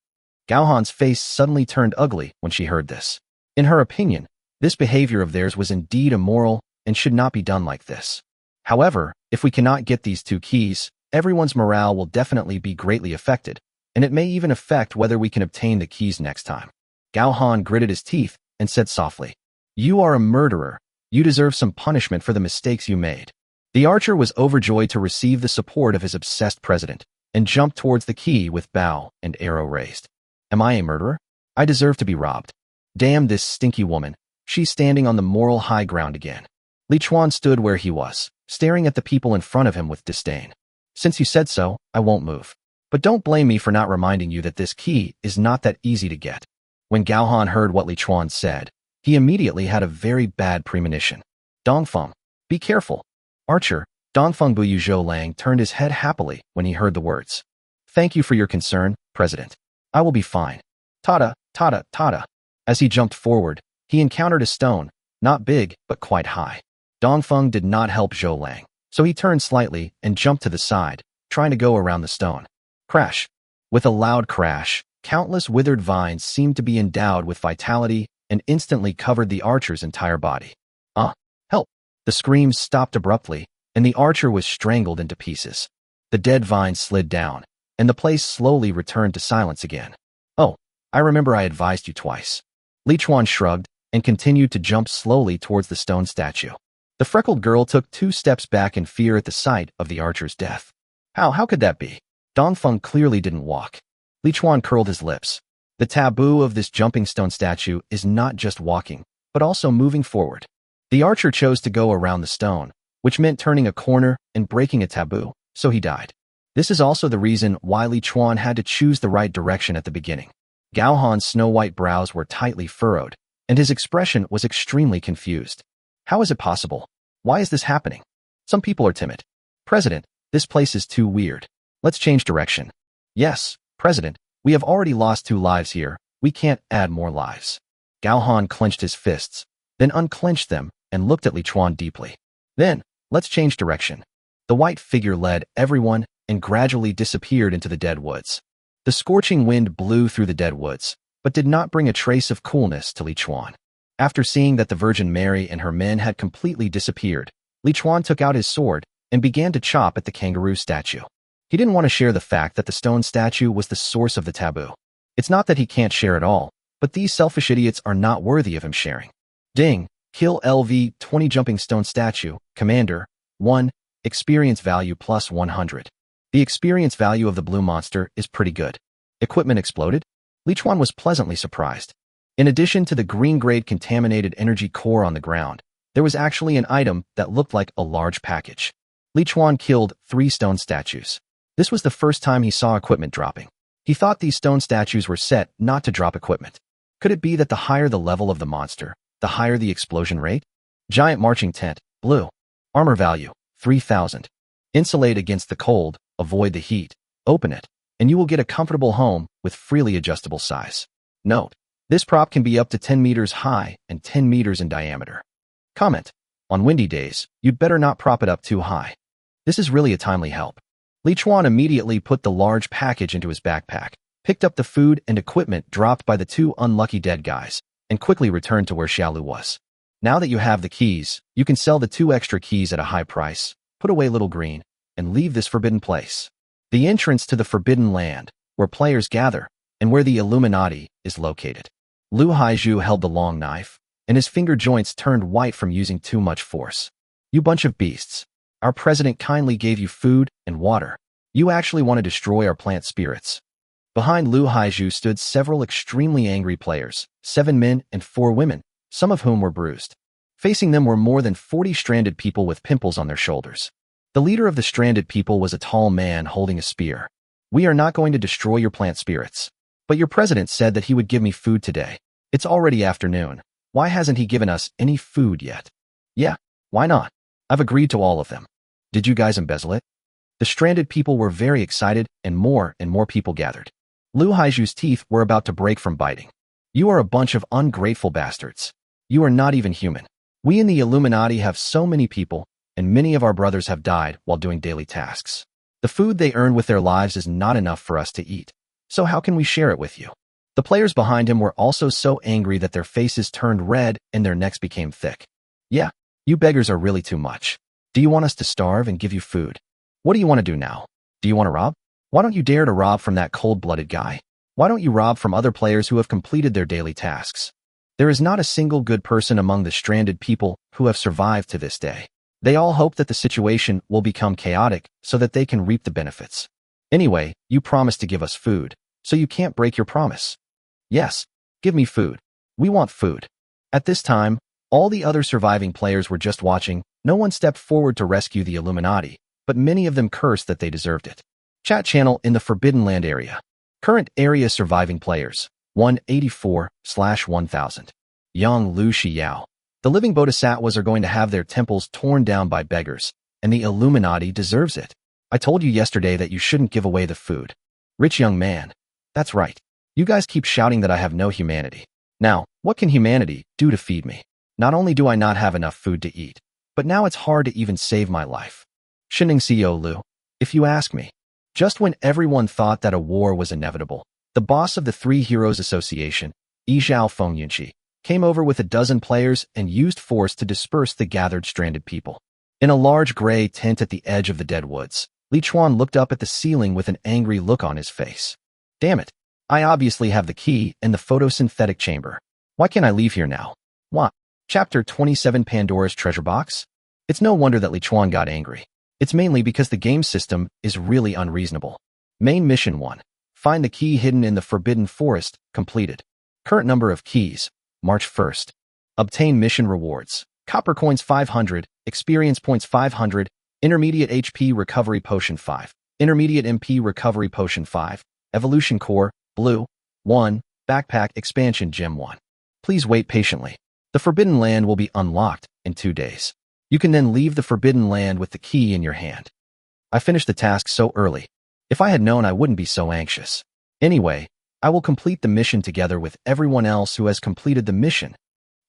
Gao Han's face suddenly turned ugly when she heard this. In her opinion, this behavior of theirs was indeed immoral and should not be done like this. However, if we cannot get these two keys, everyone's morale will definitely be greatly affected, and it may even affect whether we can obtain the keys next time. Gao Han gritted his teeth and said softly, You are a murderer. You deserve some punishment for the mistakes you made. The archer was overjoyed to receive the support of his obsessed president and jumped towards the key with bow and arrow raised. Am I a murderer? I deserve to be robbed. Damn this stinky woman. She's standing on the moral high ground again. Li Chuan stood where he was, staring at the people in front of him with disdain. Since you said so, I won't move. But don't blame me for not reminding you that this key is not that easy to get. When Gao Han heard what Li Chuan said, he immediately had a very bad premonition. Dongfeng, be careful. Archer, Dongfeng Buyu Zhou Lang turned his head happily when he heard the words. Thank you for your concern, President. I will be fine. Tada, tada, tada. As he jumped forward, he encountered a stone, not big, but quite high. Dongfeng did not help Zhou Lang, so he turned slightly and jumped to the side, trying to go around the stone. Crash. With a loud crash, countless withered vines seemed to be endowed with vitality and instantly covered the archer's entire body. Help! The screams stopped abruptly, and the archer was strangled into pieces. The dead vines slid down, and the place slowly returned to silence again. Oh, I remember I advised you twice. Li Chuan shrugged and continued to jump slowly towards the stone statue. The freckled girl took 2 steps back in fear at the sight of the archer's death. How could that be? Dongfeng clearly didn't walk. Li Chuan curled his lips. The taboo of this jumping stone statue is not just walking, but also moving forward. The archer chose to go around the stone, which meant turning a corner and breaking a taboo, so he died. This is also the reason why Li Chuan had to choose the right direction at the beginning. Gao Han's snow-white brows were tightly furrowed, and his expression was extremely confused. How is it possible? Why is this happening? Some people are timid. President, this place is too weird. Let's change direction. Yes, President, we have already lost 2 lives here. We can't add more lives. Gao Han clenched his fists, then unclenched them and looked at Li Chuan deeply. Then, let's change direction. The white figure led everyone and gradually disappeared into the dead woods. The scorching wind blew through the dead woods, but did not bring a trace of coolness to Li Chuan. After seeing that the Virgin Mary and her men had completely disappeared, Li Chuan took out his sword and began to chop at the kangaroo statue. He didn't want to share the fact that the stone statue was the source of the taboo. It's not that he can't share at all, but these selfish idiots are not worthy of him sharing. Ding, kill LV 20 jumping stone statue, Commander, 1, experience value plus 100. The experience value of the blue monster is pretty good. Equipment exploded? Li Chuan was pleasantly surprised. In addition to the green-grade contaminated energy core on the ground, There was actually an item that looked like a large package. Li Chuan killed 3 stone statues. This was the first time he saw equipment dropping. He thought these stone statues were set not to drop equipment. Could it be that the higher the level of the monster, the higher the explosion rate? Giant marching tent, blue. Armor value, 3,000. Insulate against the cold, avoid the heat. Open it, and you will get a comfortable home with freely adjustable size. Note, this prop can be up to 10 meters high and 10 meters in diameter. Comment, on windy days, you'd better not prop it up too high. This is really a timely help. Li Chuan immediately put the large package into his backpack, picked up the food and equipment dropped by the 2 unlucky dead guys, and quickly returned to where Xiaolu was. Now that you have the keys, you can sell the 2 extra keys at a high price, put away Little Green, and leave this forbidden place. The entrance to the Forbidden Land, where players gather, and where the Illuminati is located. Lu Haizhu held the long knife, and his finger joints turned white from using too much force. You bunch of beasts. Our president kindly gave you food and water. You actually want to destroy our plant spirits. Behind Lu Haizhu stood several extremely angry players, 7 men and 4 women, some of whom were bruised. Facing them were more than 40 stranded people with pimples on their shoulders. The leader of the stranded people was a tall man holding a spear. We are not going to destroy your plant spirits. But your president said that he would give me food today. It's already afternoon. Why hasn't he given us any food yet? Yeah, why not? I've agreed to all of them. Did you guys embezzle it? The stranded people were very excited, and more people gathered. Lu Haizhu's teeth were about to break from biting. You are a bunch of ungrateful bastards. You are not even human. We in the Illuminati have so many people, and many of our brothers have died while doing daily tasks. The food they earn with their lives is not enough for us to eat. So how can we share it with you? The players behind him were also so angry that their faces turned red and their necks became thick. Yeah, you beggars are really too much. Do you want us to starve and give you food? What do you want to do now? Do you want to rob? Why don't you dare to rob from that cold-blooded guy? Why don't you rob from other players who have completed their daily tasks? There is not a single good person among the stranded people who have survived to this day. They all hope that the situation will become chaotic so that they can reap the benefits. Anyway, you promised to give us food, so you can't break your promise. Yes, give me food. We want food. At this time, all the other surviving players were just watching. No one stepped forward to rescue the Illuminati, but many of them cursed that they deserved it. Chat channel in the Forbidden Land area. Current area surviving players, 184/1000. Yang Lu Shiyao. The living bodhisattvas are going to have their temples torn down by beggars, and the Illuminati deserves it. I told you yesterday that you shouldn't give away the food. Rich young man. That's right. You guys keep shouting that I have no humanity. Now, what can humanity do to feed me? Not only do I not have enough food to eat, but now it's hard to even save my life. Shining CEO Lu, if you ask me. Just when everyone thought that a war was inevitable, the boss of the Three Heroes Association, Yizhao Fengyunqi, came over with a dozen players and used force to disperse the gathered stranded people. In a large gray tent at the edge of the dead woods, Li Chuan looked up at the ceiling with an angry look on his face. Damn it. I obviously have the key and the photosynthetic chamber. Why can't I leave here now? What? Chapter 27 Pandora's Treasure Box? It's no wonder that Li Chuan got angry. It's mainly because the game system is really unreasonable. Main Mission 1. Find the key hidden in the Forbidden Forest, completed. Current number of keys, March 1st. Obtain mission rewards. Copper coins 500, experience points 500, intermediate HP recovery potion 5, intermediate MP recovery potion 5, evolution core, blue, 1, backpack expansion gem 1. Please wait patiently. The Forbidden Land will be unlocked in 2 days. You can then leave the Forbidden Land with the key in your hand. I finished the task so early. If I had known, I wouldn't be so anxious. Anyway, I will complete the mission together with everyone else who has completed the mission.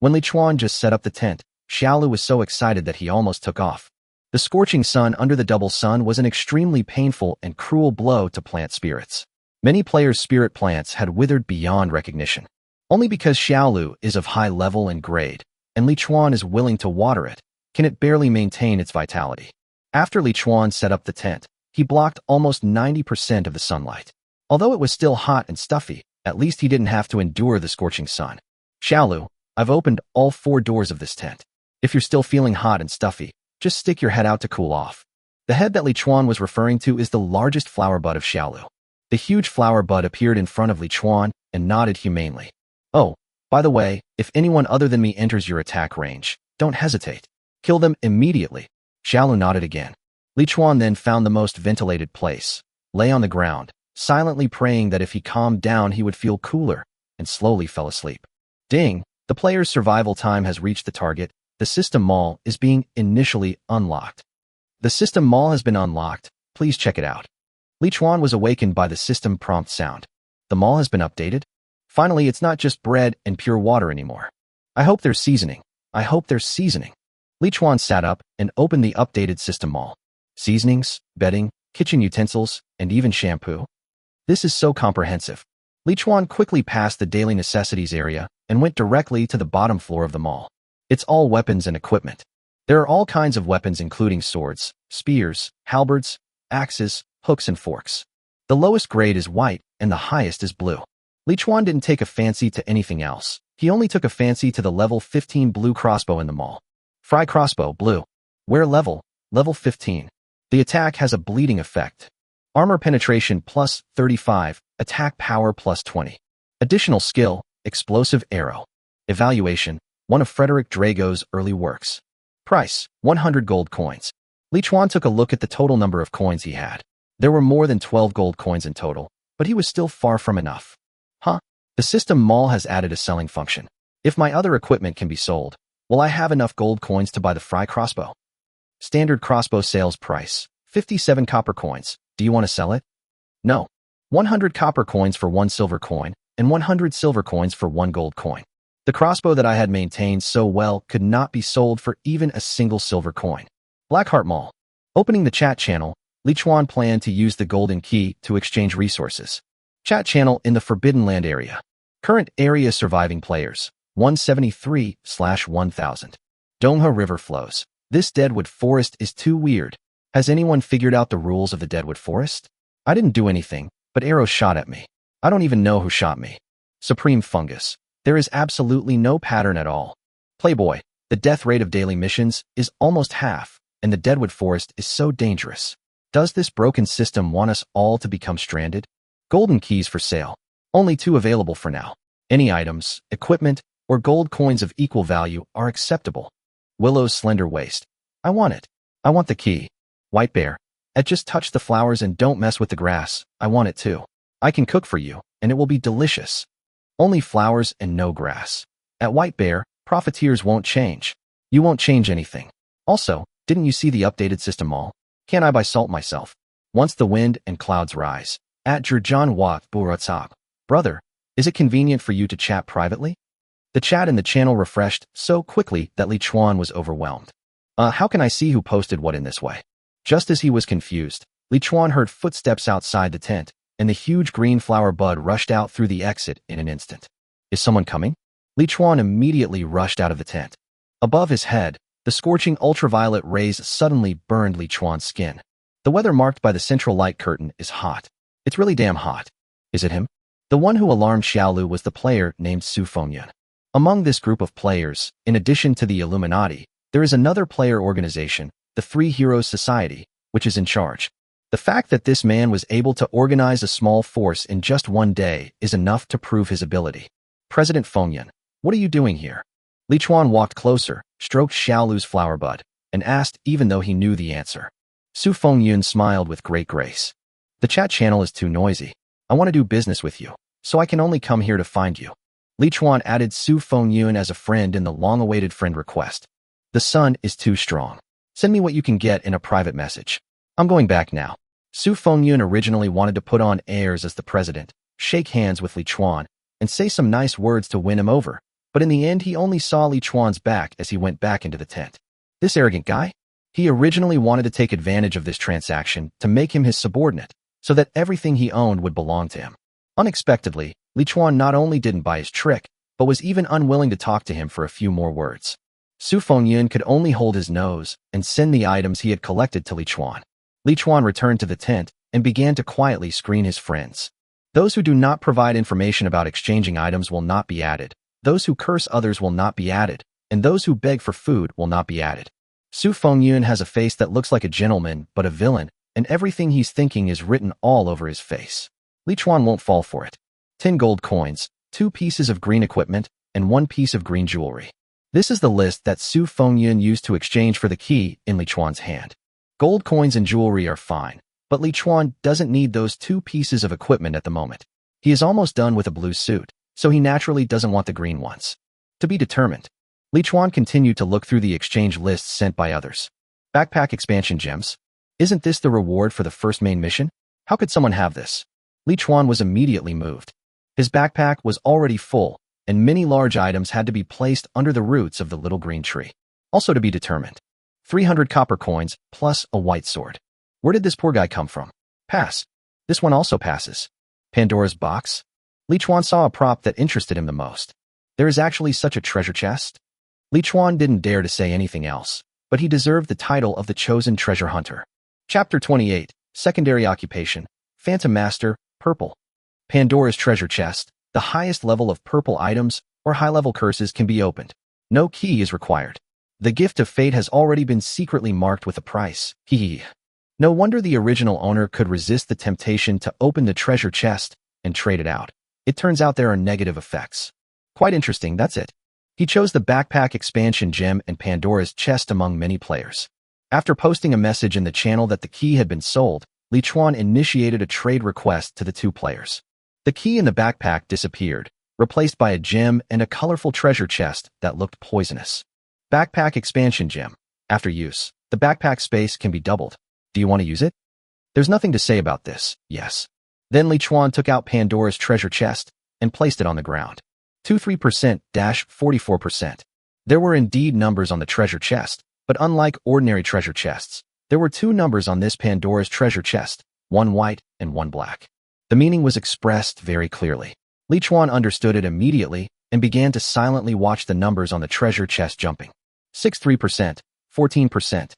When Li Chuan just set up the tent, Xiaolu was so excited that he almost took off. The scorching sun under the double sun was an extremely painful and cruel blow to plant spirits. Many players' spirit plants had withered beyond recognition. Only because Xiaolu is of high level and grade, and Li Chuan is willing to water it, can it barely maintain its vitality. After Li Chuan set up the tent, he blocked almost 90% of the sunlight. Although it was still hot and stuffy, at least he didn't have to endure the scorching sun. Xiaolu, I've opened all 4 doors of this tent. If you're still feeling hot and stuffy, just stick your head out to cool off. The head that Li Chuan was referring to is the largest flower bud of Xiaolu. The huge flower bud appeared in front of Li Chuan and nodded humanely. Oh, by the way, if anyone other than me enters your attack range, Don't hesitate. Kill them immediately. Xiaolu nodded again. Li Chuan then found the most ventilated place, lay on the ground, silently praying that if he calmed down he would feel cooler, and slowly fell asleep. Ding! The player's survival time has reached the target. The system mall is being initially unlocked. The system mall has been unlocked. Please check it out. Li Chuan was awakened by the system prompt sound. The mall has been updated? Finally, it's not just bread and pure water anymore. I hope there's seasoning. I hope there's seasoning. Li Chuan sat up and opened the updated system mall. Seasonings, bedding, kitchen utensils, and even shampoo. This is so comprehensive. Li Chuan quickly passed the daily necessities area and went directly to the bottom floor of the mall. It's all weapons and equipment. There are all kinds of weapons including swords, spears, halberds, axes, hooks and forks. The lowest grade is white and the highest is blue. Li Chuan didn't take a fancy to anything else. He only took a fancy to the level 15 blue crossbow in the mall. Fry crossbow, blue. Wear level 15. The attack has a bleeding effect. Armor penetration plus 35, attack power plus 20. Additional skill, explosive arrow. Evaluation, one of Frederick Drago's early works. Price, 100 gold coins. Li Chuan took a look at the total number of coins he had. There were more than 12 gold coins in total, but he was still far from enough. Huh? The system mall has added a selling function. If my other equipment can be sold, will I have enough gold coins to buy the Fry crossbow? Standard crossbow sales price, 57 copper coins. Do you want to sell it? No. 100 copper coins for 1 silver coin, and 100 silver coins for 1 gold coin. The crossbow that I had maintained so well could not be sold for even a single silver coin. Blackheart Mall. Opening the chat channel, Li Chuan planned to use the golden key to exchange resources. Chat channel in the Forbidden Land area. Current area surviving players, 173/1000. Donghe River flows. This Deadwood Forest is too weird. Has anyone figured out the rules of the Deadwood Forest? I didn't do anything, but arrows shot at me. I don't even know who shot me. Supreme Fungus. There is absolutely no pattern at all. Playboy. The death rate of daily missions is almost half, and the Deadwood Forest is so dangerous. Does this broken system want us all to become stranded? Golden keys for sale. Only 2 available for now. Any items, equipment, or gold coins of equal value are acceptable. Willow's slender waist. I want it. I want the key. White Bear. Just touch the flowers and don't mess with the grass. I want it too. I can cook for you, and it will be delicious. Only flowers and no grass. At White Bear, profiteers won't change. You won't change anything. Also, didn't you see the updated system mall? Can I buy salt myself? Once the wind and clouds rise. At Jurjan Wat Buratsab. Brother, is it convenient for you to chat privately? The chat in the channel refreshed so quickly that Li Chuan was overwhelmed. How can I see who posted what in this way? Just as he was confused, Li Chuan heard footsteps outside the tent, and the huge green flower bud rushed out through the exit in an instant. Is someone coming? Li Chuan immediately rushed out of the tent. Above his head, the scorching ultraviolet rays suddenly burned Li Chuan's skin. The weather marked by the central light curtain is hot. It's really damn hot. Is it him? The one who alarmed Xiaolu was the player named Su Fengyun. Among this group of players, in addition to the Illuminati, there is another player organization, the Three Heroes Society, which is in charge. The fact that this man was able to organize a small force in just one day is enough to prove his ability. President Fengyun, what are you doing here? Li Chuan walked closer, stroked Xiaolu's flower bud, and asked even though he knew the answer. Su Fengyun smiled with great grace. The chat channel is too noisy. I want to do business with you, so I can only come here to find you. Li Chuan added Su Fengyun as a friend in the long-awaited friend request. The sun is too strong. Send me what you can get in a private message. I'm going back now. Su Fengyun originally wanted to put on airs as the president, shake hands with Li Chuan, and say some nice words to win him over, but in the end he only saw Li Chuan's back as he went back into the tent. This arrogant guy? He originally wanted to take advantage of this transaction to make him his subordinate, so that everything he owned would belong to him. Unexpectedly, Li Chuan not only didn't buy his trick, but was even unwilling to talk to him for a few more words. Su Fengyun could only hold his nose and send the items he had collected to Li Chuan. Li Chuan returned to the tent and began to quietly screen his friends. Those who do not provide information about exchanging items will not be added. Those who curse others will not be added, and those who beg for food will not be added. Su Fengyun has a face that looks like a gentleman but a villain, and everything he's thinking is written all over his face. Li Chuan won't fall for it. 10 gold coins, 2 pieces of green equipment, and 1 piece of green jewelry. This is the list that Su Fengyun used to exchange for the key in Li Chuan's hand. Gold coins and jewelry are fine, but Li Chuan doesn't need those two pieces of equipment at the moment. He is almost done with a blue suit, so he naturally doesn't want the green ones. To be determined, Li Chuan continued to look through the exchange lists sent by others. Backpack expansion gems? Isn't this the reward for the first main mission? How could someone have this? Li Chuan was immediately moved. His backpack was already full, and many large items had to be placed under the roots of the little green tree. Also to be determined. 300 copper coins plus a white sword. Where did this poor guy come from? Pass. This one also passes. Pandora's box? Li Chuan saw a prop that interested him the most. There is actually such a treasure chest? Li Chuan didn't dare to say anything else, but he deserved the title of the chosen treasure hunter. Chapter 28, Secondary Occupation, Phantom Master, Purple. Pandora's treasure chest, the highest level of purple items or high-level curses can be opened. No key is required. The gift of fate has already been secretly marked with a price. Hee. No wonder the original owner could resist the temptation to open the treasure chest and trade it out. It turns out there are negative effects. Quite interesting, that's it. He chose the backpack expansion gem and Pandora's chest among many players. After posting a message in the channel that the key had been sold, Li Chuan initiated a trade request to the two players. The key in the backpack disappeared, replaced by a gem and a colorful treasure chest that looked poisonous. Backpack expansion gem. After use, the backpack space can be doubled. Do you want to use it? There's nothing to say about this, yes. Then Li Chuan took out Pandora's treasure chest and placed it on the ground. 23%-44%. There were indeed numbers on the treasure chest, but unlike ordinary treasure chests, there were two numbers on this Pandora's treasure chest, one white and one black. The meaning was expressed very clearly. Li Chuan understood it immediately and began to silently watch the numbers on the treasure chest jumping. 63%, 14%,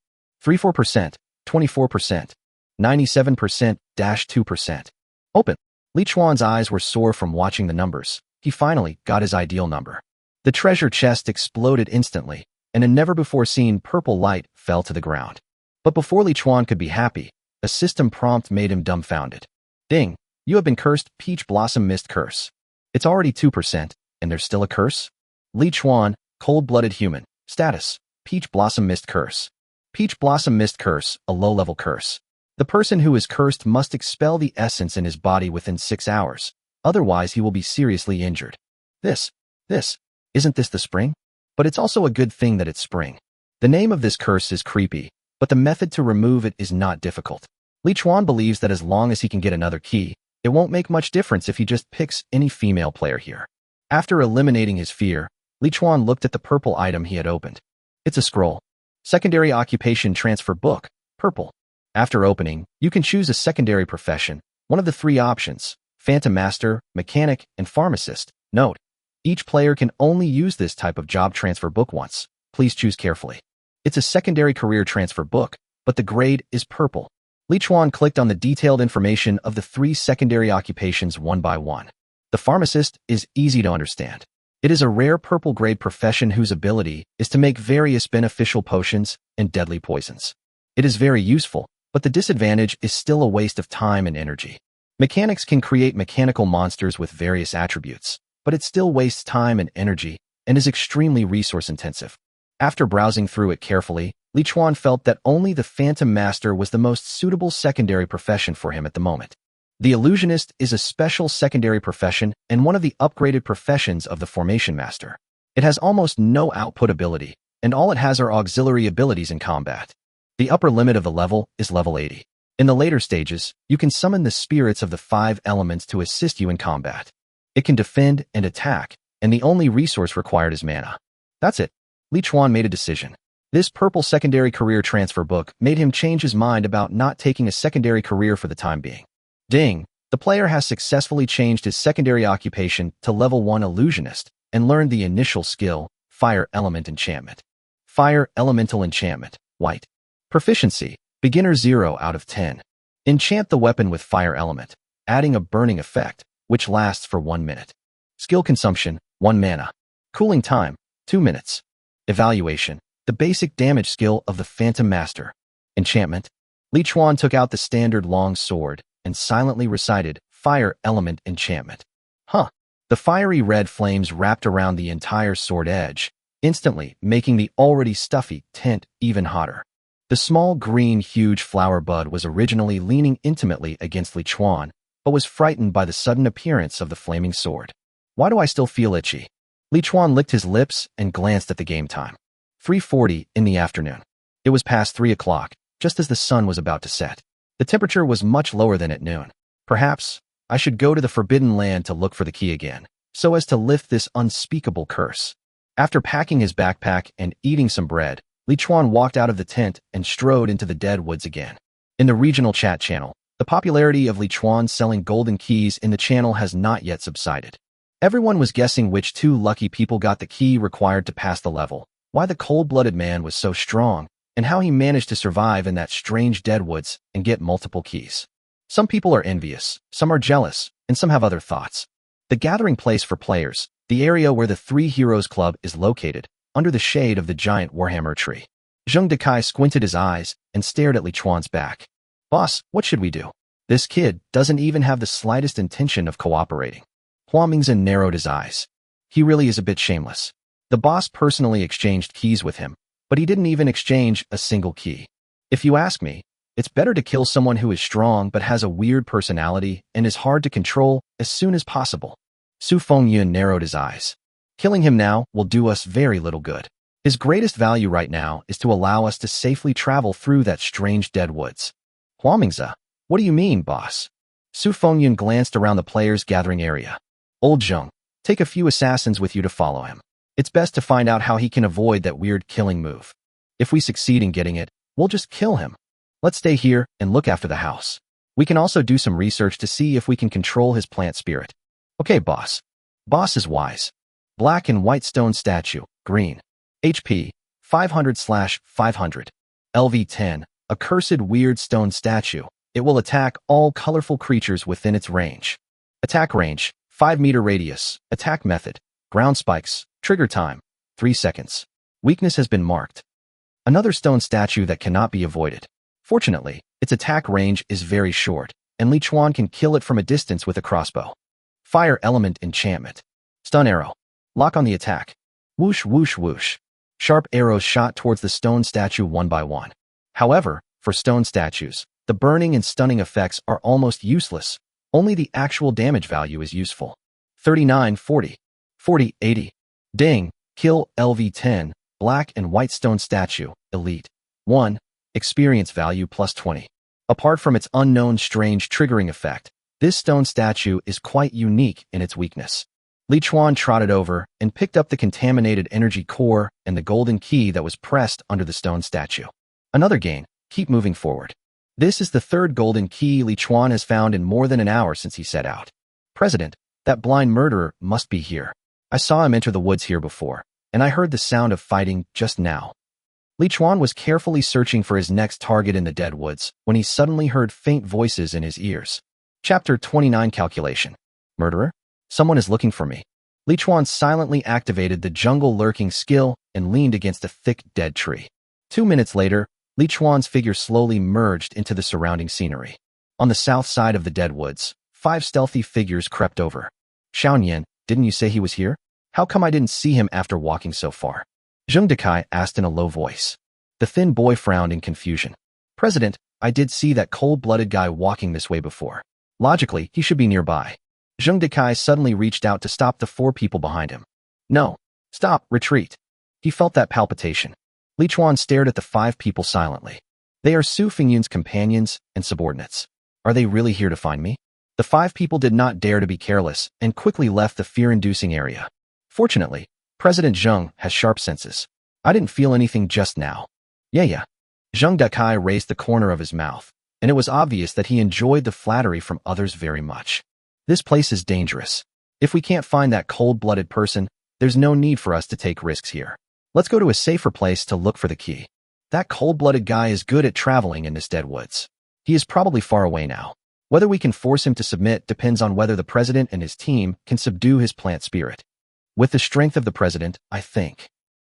34%, 24%, 97%-2%. Open. Li Chuan's eyes were sore from watching the numbers. He finally got his ideal number. The treasure chest exploded instantly, and a never-before-seen purple light fell to the ground. But before Li Chuan could be happy, a system prompt made him dumbfounded. Ding! You have been cursed, Peach Blossom Mist Curse. It's already 2%, and there's still a curse? Li Chuan, cold-blooded human. Status: Peach Blossom Mist Curse. Peach Blossom Mist Curse, a low-level curse. The person who is cursed must expel the essence in his body within 6 hours. Otherwise, he will be seriously injured. Isn't this the spring? But it's also a good thing that it's spring. The name of this curse is creepy, but the method to remove it is not difficult. Li Chuan believes that as long as he can get another key, it won't make much difference if he just picks any female player here. After eliminating his fear, Li Chuan looked at the purple item he had opened. It's a scroll. Secondary Occupation Transfer Book, Purple. After opening, you can choose a secondary profession, one of the three options: Phantom Master, Mechanic, and Pharmacist. Note: each player can only use this type of job transfer book once. Please choose carefully. It's a secondary career transfer book, but the grade is purple. Li Chuan clicked on the detailed information of the three secondary occupations one by one. The Pharmacist is easy to understand. It is a rare purple grade profession whose ability is to make various beneficial potions and deadly poisons. It is very useful, but the disadvantage is still a waste of time and energy. Mechanics can create mechanical monsters with various attributes, but it still wastes time and energy and is extremely resource-intensive. After browsing through it carefully, Li Chuan felt that only the Phantom Master was the most suitable secondary profession for him at the moment. The Illusionist is a special secondary profession and one of the upgraded professions of the Formation Master. It has almost no output ability, and all it has are auxiliary abilities in combat. The upper limit of the level is level 80. In the later stages, you can summon the spirits of the 5 elements to assist you in combat. It can defend and attack, and the only resource required is mana. That's it. Li Chuan made a decision. This purple secondary career transfer book made him change his mind about not taking a secondary career for the time being. Ding! The player has successfully changed his secondary occupation to level 1 Illusionist and learned the initial skill, Fire Element Enchantment. Fire Elemental Enchantment, White. Proficiency, Beginner 0 out of 10. Enchant the weapon with Fire Element, adding a burning effect, which lasts for 1 minute. Skill consumption, 1 mana. Cooling time, 2 minutes. Evaluation, the basic damage skill of the Phantom Master. Enchantment. Li Chuan took out the standard long sword and silently recited Fire Element Enchantment. The fiery red flames wrapped around the entire sword edge, instantly making the already stuffy tent even hotter. The small green huge flower bud was originally leaning intimately against Li Chuan, but was frightened by the sudden appearance of the flaming sword. Why do I still feel itchy? Li Chuan licked his lips and glanced at the game time. 3:40 in the afternoon. It was past 3 o'clock, just as the sun was about to set. The temperature was much lower than at noon. Perhaps I should go to the Forbidden Land to look for the key again, so as to lift this unspeakable curse. After packing his backpack and eating some bread, Li Chuan walked out of the tent and strode into the dead woods again. In the regional chat channel, the popularity of Li Chuan selling golden keys in the channel has not yet subsided. Everyone was guessing which two lucky people got the key required to pass the level, why the cold-blooded man was so strong, and how he managed to survive in that strange dead woods and get multiple keys. Some people are envious, some are jealous, and some have other thoughts. The gathering place for players, the area where the Three Heroes Club is located, under the shade of the giant Warhammer tree. Zheng Dekai squinted his eyes and stared at Li Chuan's back. Boss, what should we do? This kid doesn't even have the slightest intention of cooperating. Hua Mingzhen narrowed his eyes. He really is a bit shameless. The boss personally exchanged keys with him, but he didn't even exchange a single key. If you ask me, it's better to kill someone who is strong but has a weird personality and is hard to control as soon as possible. Su Fengyun narrowed his eyes. Killing him now will do us very little good. His greatest value right now is to allow us to safely travel through that strange dead woods. Hua Mingzhen, what do you mean, boss? Su Fengyun glanced around the players' gathering area. Old Zheng, take a few assassins with you to follow him. It's best to find out how he can avoid that weird killing move. If we succeed in getting it, we'll just kill him. Let's stay here and look after the house. We can also do some research to see if we can control his plant spirit. Okay, boss. Boss is wise. Black and white stone statue, green. HP, 500/500. LV10, a cursed weird stone statue. It will attack all colorful creatures within its range. Attack range, 5-meter radius. Attack method, ground spikes. Trigger time, 3 seconds. Weakness has been marked. Another stone statue that cannot be avoided. Fortunately, its attack range is very short, and Li Chuan can kill it from a distance with a crossbow. Fire element enchantment. Stun arrow. Lock on the attack. Whoosh whoosh whoosh. Sharp arrows shot towards the stone statue one by one. However, for stone statues, the burning and stunning effects are almost useless. Only the actual damage value is useful. 39-40. 40-80. Ding. Kill LV10. Black and white stone statue. Elite. 1. Experience value plus 20. Apart from its unknown strange triggering effect, this stone statue is quite unique in its weakness. Li Chuan trotted over and picked up the contaminated energy core and the golden key that was pressed under the stone statue. Another gain. Keep moving forward. This is the third golden key Li Chuan has found in more than an hour since he set out. President, that blind murderer must be here. I saw him enter the woods here before, and I heard the sound of fighting just now. Li Chuan was carefully searching for his next target in the dead woods when he suddenly heard faint voices in his ears. Chapter 29 Calculation. Murderer? Someone is looking for me. Li Chuan silently activated the jungle lurking skill and leaned against a thick dead tree. 2 minutes later, Li Chuan's figure slowly merged into the surrounding scenery. On the south side of the dead woods, 5 stealthy figures crept over. Xiaoyan, didn't you say he was here? How come I didn't see him after walking so far? Zheng Dekai asked in a low voice. The thin boy frowned in confusion. President, I did see that cold-blooded guy walking this way before. Logically, he should be nearby. Zheng Dekai suddenly reached out to stop the 4 people behind him. No. Stop, retreat. He felt that palpitation. Li Chuan stared at the 5 people silently. They are Su Fengyun's companions and subordinates. Are they really here to find me? The 5 people did not dare to be careless and quickly left the fear-inducing area. Fortunately, President Zheng has sharp senses. I didn't feel anything just now. Yeah. Zheng Dekai raised the corner of his mouth, and it was obvious that he enjoyed the flattery from others very much. This place is dangerous. If we can't find that cold-blooded person, there's no need for us to take risks here. Let's go to a safer place to look for the key. That cold-blooded guy is good at traveling in this dead woods. He is probably far away now. Whether we can force him to submit depends on whether the president and his team can subdue his plant spirit. With the strength of the president, I think.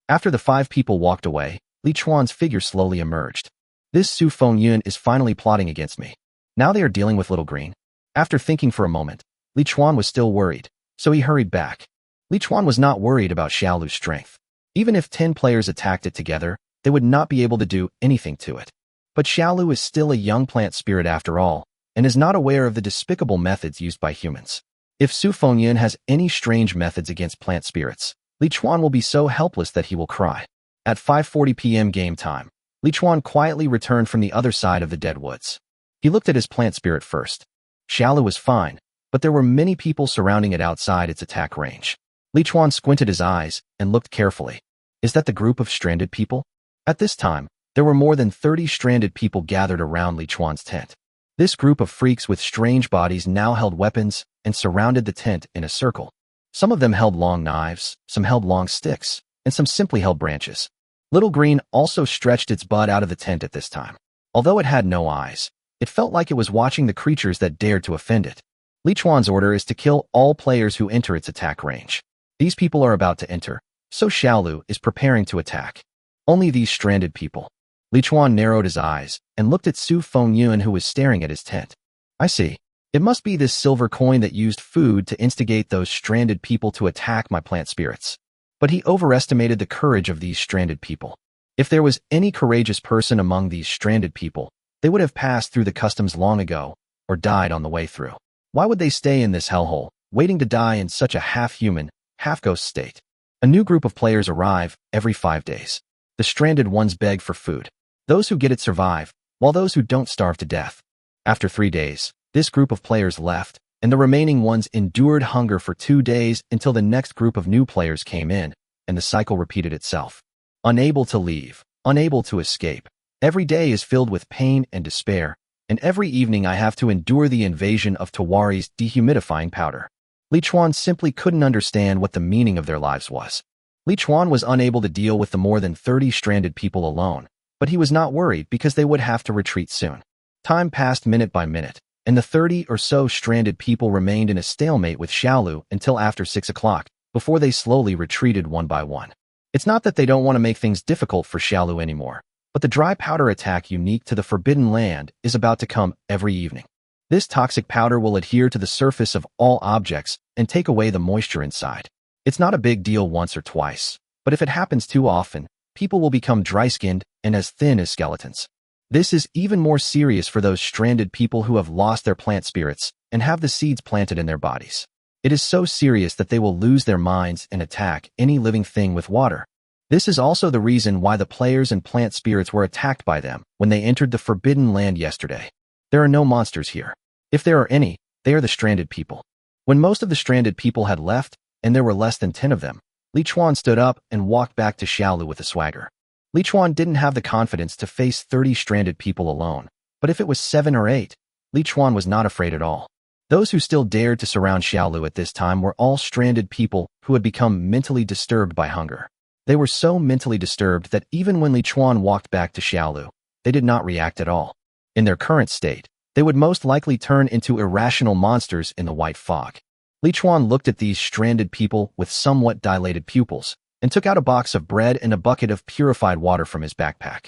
After the 5 people walked away, Li Chuan's figure slowly emerged. This Su Fengyun is finally plotting against me. Now they are dealing with Little Green. After thinking for a moment, Li Chuan was still worried, so he hurried back. Li Chuan was not worried about Xiaolu's strength. Even if 10 players attacked it together, they would not be able to do anything to it. But Xiaolu is still a young plant spirit after all, and is not aware of the despicable methods used by humans. If Su Fengyan has any strange methods against plant spirits, Li Chuan will be so helpless that he will cry. At 5:40 p.m. game time, Li Chuan quietly returned from the other side of the dead woods. He looked at his plant spirit first. Xiaolu was fine, but there were many people surrounding it outside its attack range. Li Chuan squinted his eyes and looked carefully. Is that the group of stranded people? At this time, there were more than 30 stranded people gathered around Li Chuan's tent. This group of freaks with strange bodies now held weapons and surrounded the tent in a circle. Some of them held long knives, some held long sticks, and some simply held branches. Little Green also stretched its butt out of the tent at this time. Although it had no eyes, it felt like it was watching the creatures that dared to offend it. Li Chuan's order is to kill all players who enter its attack range. These people are about to enter, so Xiaolu is preparing to attack. Only these stranded people. Li Chuan narrowed his eyes and looked at Su Fengyan, who was staring at his tent. I see. It must be this silver coin that used food to instigate those stranded people to attack my plant spirits. But he overestimated the courage of these stranded people. If there was any courageous person among these stranded people, they would have passed through the customs long ago, or died on the way through. Why would they stay in this hellhole, waiting to die in such a half-human, half-ghost state? A new group of players arrive every 5 days. The stranded ones beg for food. Those who get it survive, while those who don't starve to death. After 3 days, this group of players left, and the remaining ones endured hunger for 2 days until the next group of new players came in, and the cycle repeated itself. Unable to leave, unable to escape. Every day is filled with pain and despair, and every evening I have to endure the invasion of Tawari's dehumidifying powder. Li Chuan simply couldn't understand what the meaning of their lives was. Li Chuan was unable to deal with the more than 30 stranded people alone, but he was not worried because they would have to retreat soon. Time passed minute by minute, and the 30 or so stranded people remained in a stalemate with Xiaolu until after 6 o'clock, before they slowly retreated one by one. It's not that they don't want to make things difficult for Xiaolu anymore, but the dry powder attack unique to the Forbidden Land is about to come every evening. This toxic powder will adhere to the surface of all objects and take away the moisture inside. It's not a big deal once or twice, but if it happens too often, people will become dry-skinned and as thin as skeletons. This is even more serious for those stranded people who have lost their plant spirits and have the seeds planted in their bodies. It is so serious that they will lose their minds and attack any living thing with water. This is also the reason why the players and plant spirits were attacked by them when they entered the Forbidden Land yesterday. There are no monsters here. If there are any, they are the stranded people. When most of the stranded people had left, and there were less than 10 of them, Li Chuan stood up and walked back to Xiaolu with a swagger. Li Chuan didn't have the confidence to face 30 stranded people alone, but if it was 7 or 8, Li Chuan was not afraid at all. Those who still dared to surround Xiaolu at this time were all stranded people who had become mentally disturbed by hunger. They were so mentally disturbed that even when Li Chuan walked back to Xiaolu, they did not react at all. In their current state, they would most likely turn into irrational monsters in the white fog. Li Chuan looked at these stranded people with somewhat dilated pupils and took out a box of bread and a bucket of purified water from his backpack.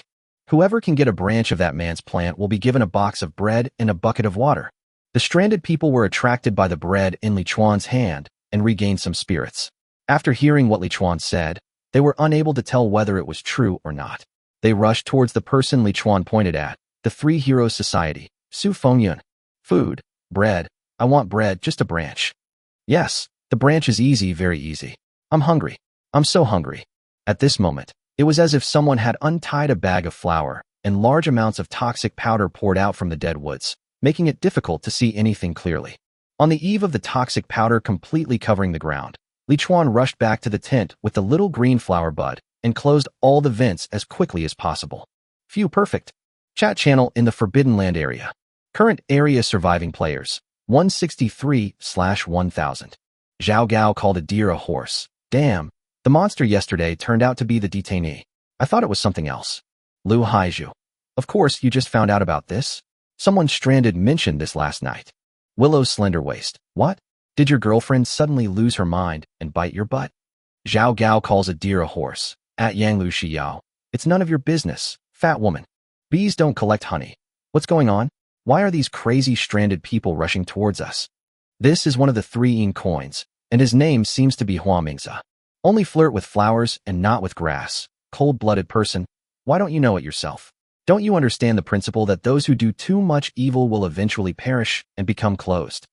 Whoever can get a branch of that man's plant will be given a box of bread and a bucket of water. The stranded people were attracted by the bread in Li Chuan's hand and regained some spirits. After hearing what Li Chuan said, they were unable to tell whether it was true or not. They rushed towards the person Li Chuan pointed at, the Three Heroes Society, Su Fengyan. Food, bread, I want bread, just a branch. Yes, the branch is easy, very easy. I'm hungry. I'm so hungry. At this moment, it was as if someone had untied a bag of flour and large amounts of toxic powder poured out from the dead woods, making it difficult to see anything clearly. On the eve of the toxic powder completely covering the ground, Li Chuan rushed back to the tent with the little green flower bud and closed all the vents as quickly as possible. Phew, perfect. Chat channel in the Forbidden Land area. Current area surviving players, 163/1000. Zhao Gao called a deer a horse. Damn, the monster yesterday turned out to be the detainee. I thought it was something else. Lu Haizhu. Of course, you just found out about this? Someone stranded mentioned this last night. Willow's slender waist. What? Did your girlfriend suddenly lose her mind and bite your butt? Zhao Gao calls a deer a horse. At Yanglu Shiyao. It's none of your business, fat woman. Bees don't collect honey. What's going on? Why are these crazy stranded people rushing towards us? This is one of the 3 yin coins, and his name seems to be Hua Mingzi. Only flirt with flowers and not with grass. Cold-blooded person, why don't you know it yourself? Don't you understand the principle that those who do too much evil will eventually perish and become closed?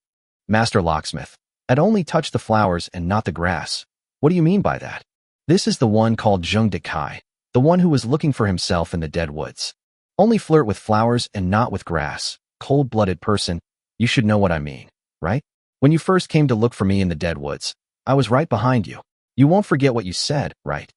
Master Locksmith, I'd only touch the flowers and not the grass. What do you mean by that? This is the one called Zheng Dekai, the one who was looking for himself in the dead woods. Only flirt with flowers and not with grass. Cold-blooded person, you should know what I mean, right? When you first came to look for me in the dead woods, I was right behind you. You won't forget what you said, right?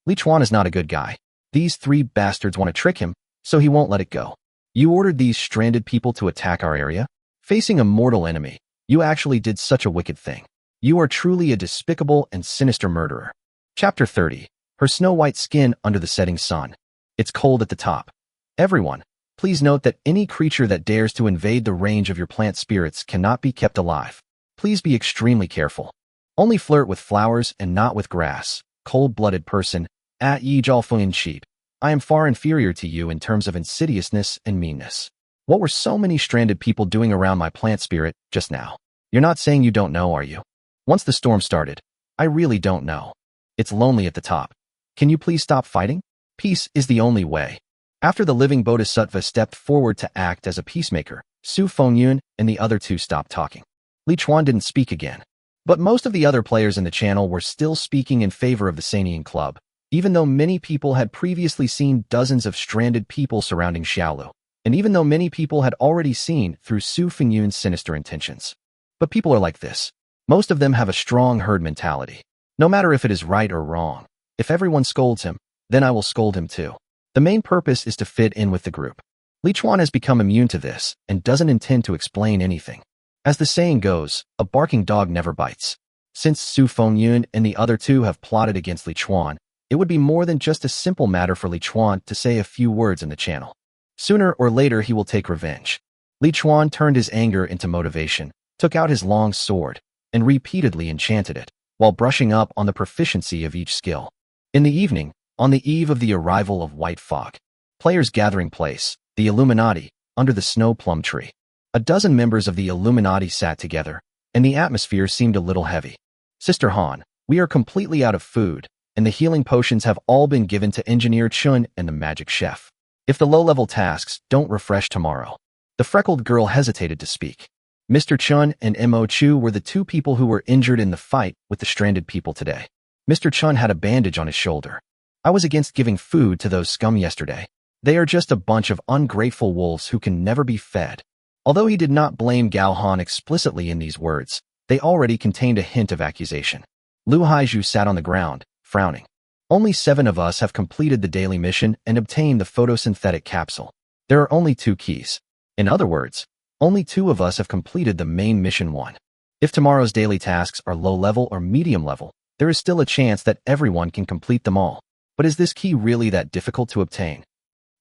Li Chuan is not a good guy. These three bastards want to trick him, so he won't let it go. You ordered these stranded people to attack our area? Facing a mortal enemy, you actually did such a wicked thing. You are truly a despicable and sinister murderer. Chapter 30. Her snow-white skin under the setting sun. It's cold at the top. Everyone, please note that any creature that dares to invade the range of your plant spirits cannot be kept alive. Please be extremely careful. Only flirt with flowers and not with grass. Cold-blooded person, at Yi Zhaofeng sheep. I am far inferior to you in terms of insidiousness and meanness. What were so many stranded people doing around my plant spirit just now? You're not saying you don't know, are you? Once the storm started, I really don't know. It's lonely at the top. Can you please stop fighting? Peace is the only way. After the living Bodhisattva stepped forward to act as a peacemaker, Su Fengyun and the other two stopped talking. Li Chuan didn't speak again. But most of the other players in the channel were still speaking in favor of the Sanian Club, even though many people had previously seen dozens of stranded people surrounding Xiaolu, and even though many people had already seen through Su Fengyun's sinister intentions. But people are like this. Most of them have a strong herd mentality. No matter if it is right or wrong, if everyone scolds him, then I will scold him too. The main purpose is to fit in with the group. Li Chuan has become immune to this and doesn't intend to explain anything. As the saying goes, a barking dog never bites. Since Su Fengyun and the other two have plotted against Li Chuan, it would be more than just a simple matter for Li Chuan to say a few words in the channel. Sooner or later he will take revenge. Li Chuan turned his anger into motivation, took out his long sword, and repeatedly enchanted it, while brushing up on the proficiency of each skill. In the evening, on the eve of the arrival of White Fog, players' gathering place, the Illuminati, under the snow plum tree. A dozen members of the Illuminati sat together, and the atmosphere seemed a little heavy. Sister Han, we are completely out of food, and the healing potions have all been given to Engineer Chun and the magic chef. If the low-level tasks don't refresh tomorrow. The freckled girl hesitated to speak. Mr. Chun and Mo Chu were the two people who were injured in the fight with the stranded people today. Mr. Chun had a bandage on his shoulder. I was against giving food to those scum yesterday. They are just a bunch of ungrateful wolves who can never be fed. Although he did not blame Gao Han explicitly in these words, they already contained a hint of accusation. Lu Haizhu sat on the ground, frowning. Only 7 of us have completed the daily mission and obtained the photosynthetic capsule. There are only 2 keys. In other words, only 2 of us have completed the main mission 1. If tomorrow's daily tasks are low level or medium level, there is still a chance that everyone can complete them all. But is this key really that difficult to obtain?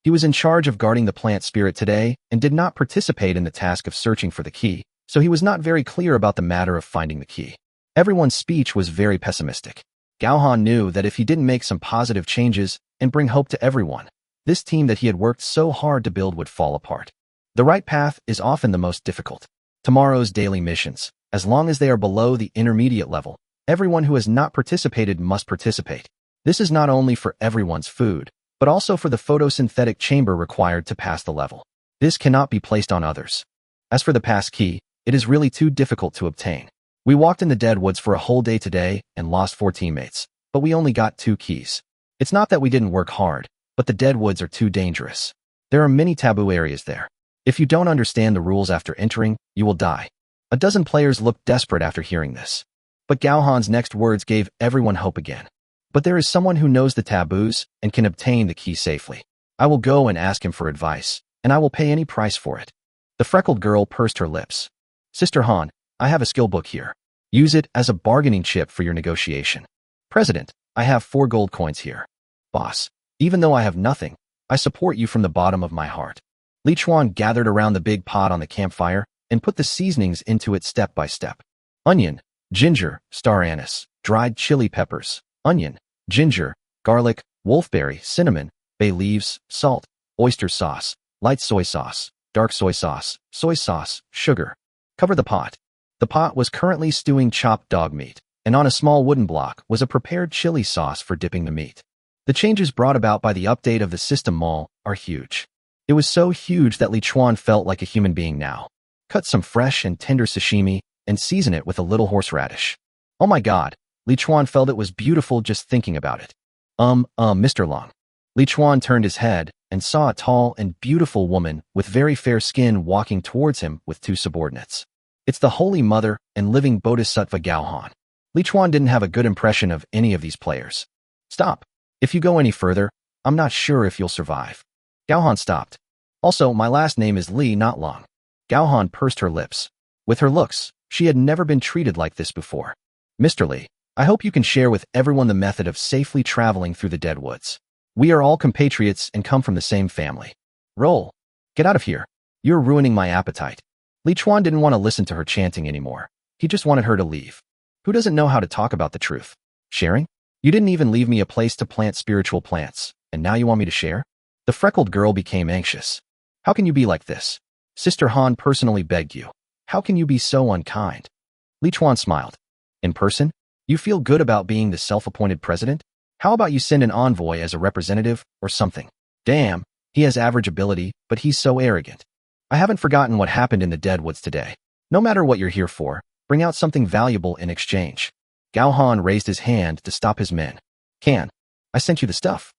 He was in charge of guarding the plant spirit today and did not participate in the task of searching for the key, so he was not very clear about the matter of finding the key. Everyone's speech was very pessimistic. Gao Han knew that if he didn't make some positive changes and bring hope to everyone, this team that he had worked so hard to build would fall apart. The right path is often the most difficult. Tomorrow's daily missions, as long as they are below the intermediate level, everyone who has not participated must participate. This is not only for everyone's food, but also for the photosynthetic chamber required to pass the level. This cannot be placed on others. As for the pass key, it is really too difficult to obtain. We walked in the dead woods for a whole day today and lost 4 teammates, but we only got 2 keys. It's not that we didn't work hard, but the dead woods are too dangerous. There are many taboo areas there. If you don't understand the rules after entering, you will die. A dozen players looked desperate after hearing this. But Gao Han's next words gave everyone hope again. But there is someone who knows the taboos and can obtain the key safely. I will go and ask him for advice, and I will pay any price for it. The freckled girl pursed her lips. Sister Han, I have a skill book here. Use it as a bargaining chip for your negotiation. President, I have 4 gold coins here. Boss, even though I have nothing, I support you from the bottom of my heart. Li Chuan gathered around the big pot on the campfire and put the seasonings into it step by step. Onion, ginger, star anise, dried chili peppers, onion, ginger, garlic, wolfberry, cinnamon, bay leaves, salt, oyster sauce, light soy sauce, dark soy sauce, sugar. Cover the pot. The pot was currently stewing chopped dog meat. and on a small wooden block was a prepared chili sauce for dipping the meat. The changes brought about by the update of the system mall are huge. It was so huge that Li Chuan felt like a human being now. Cut some fresh and tender sashimi and season it with a little horseradish. Oh my god, Li Chuan felt it was beautiful just thinking about it. Mr. Long. Li Chuan turned his head and saw a tall and beautiful woman with very fair skin walking towards him with two subordinates. It's the Holy Mother and living Bodhisattva Gao Han. Li Chuan didn't have a good impression of any of these players. Stop. If you go any further, I'm not sure if you'll survive. Gao Han stopped. Also, my last name is Li, not Long. Gao Han pursed her lips. With her looks, she had never been treated like this before. Mr. Li, I hope you can share with everyone the method of safely traveling through the dead woods. We are all compatriots and come from the same family. Roll. Get out of here. You're ruining my appetite. Li Chuan didn't want to listen to her chanting anymore. He just wanted her to leave. Who doesn't know how to talk about the truth? Sharing? You didn't even leave me a place to plant spiritual plants, and now you want me to share? The freckled girl became anxious. How can you be like this? Sister Han personally begged you. How can you be so unkind? Li Chuan smiled. In person? You feel good about being the self-appointed president? How about you send an envoy as a representative or something? Damn, he has average ability, but he's so arrogant. I haven't forgotten what happened in the Deadwoods today. No matter what you're here for, bring out something valuable in exchange. Gao Han raised his hand to stop his men. I sent you the stuff.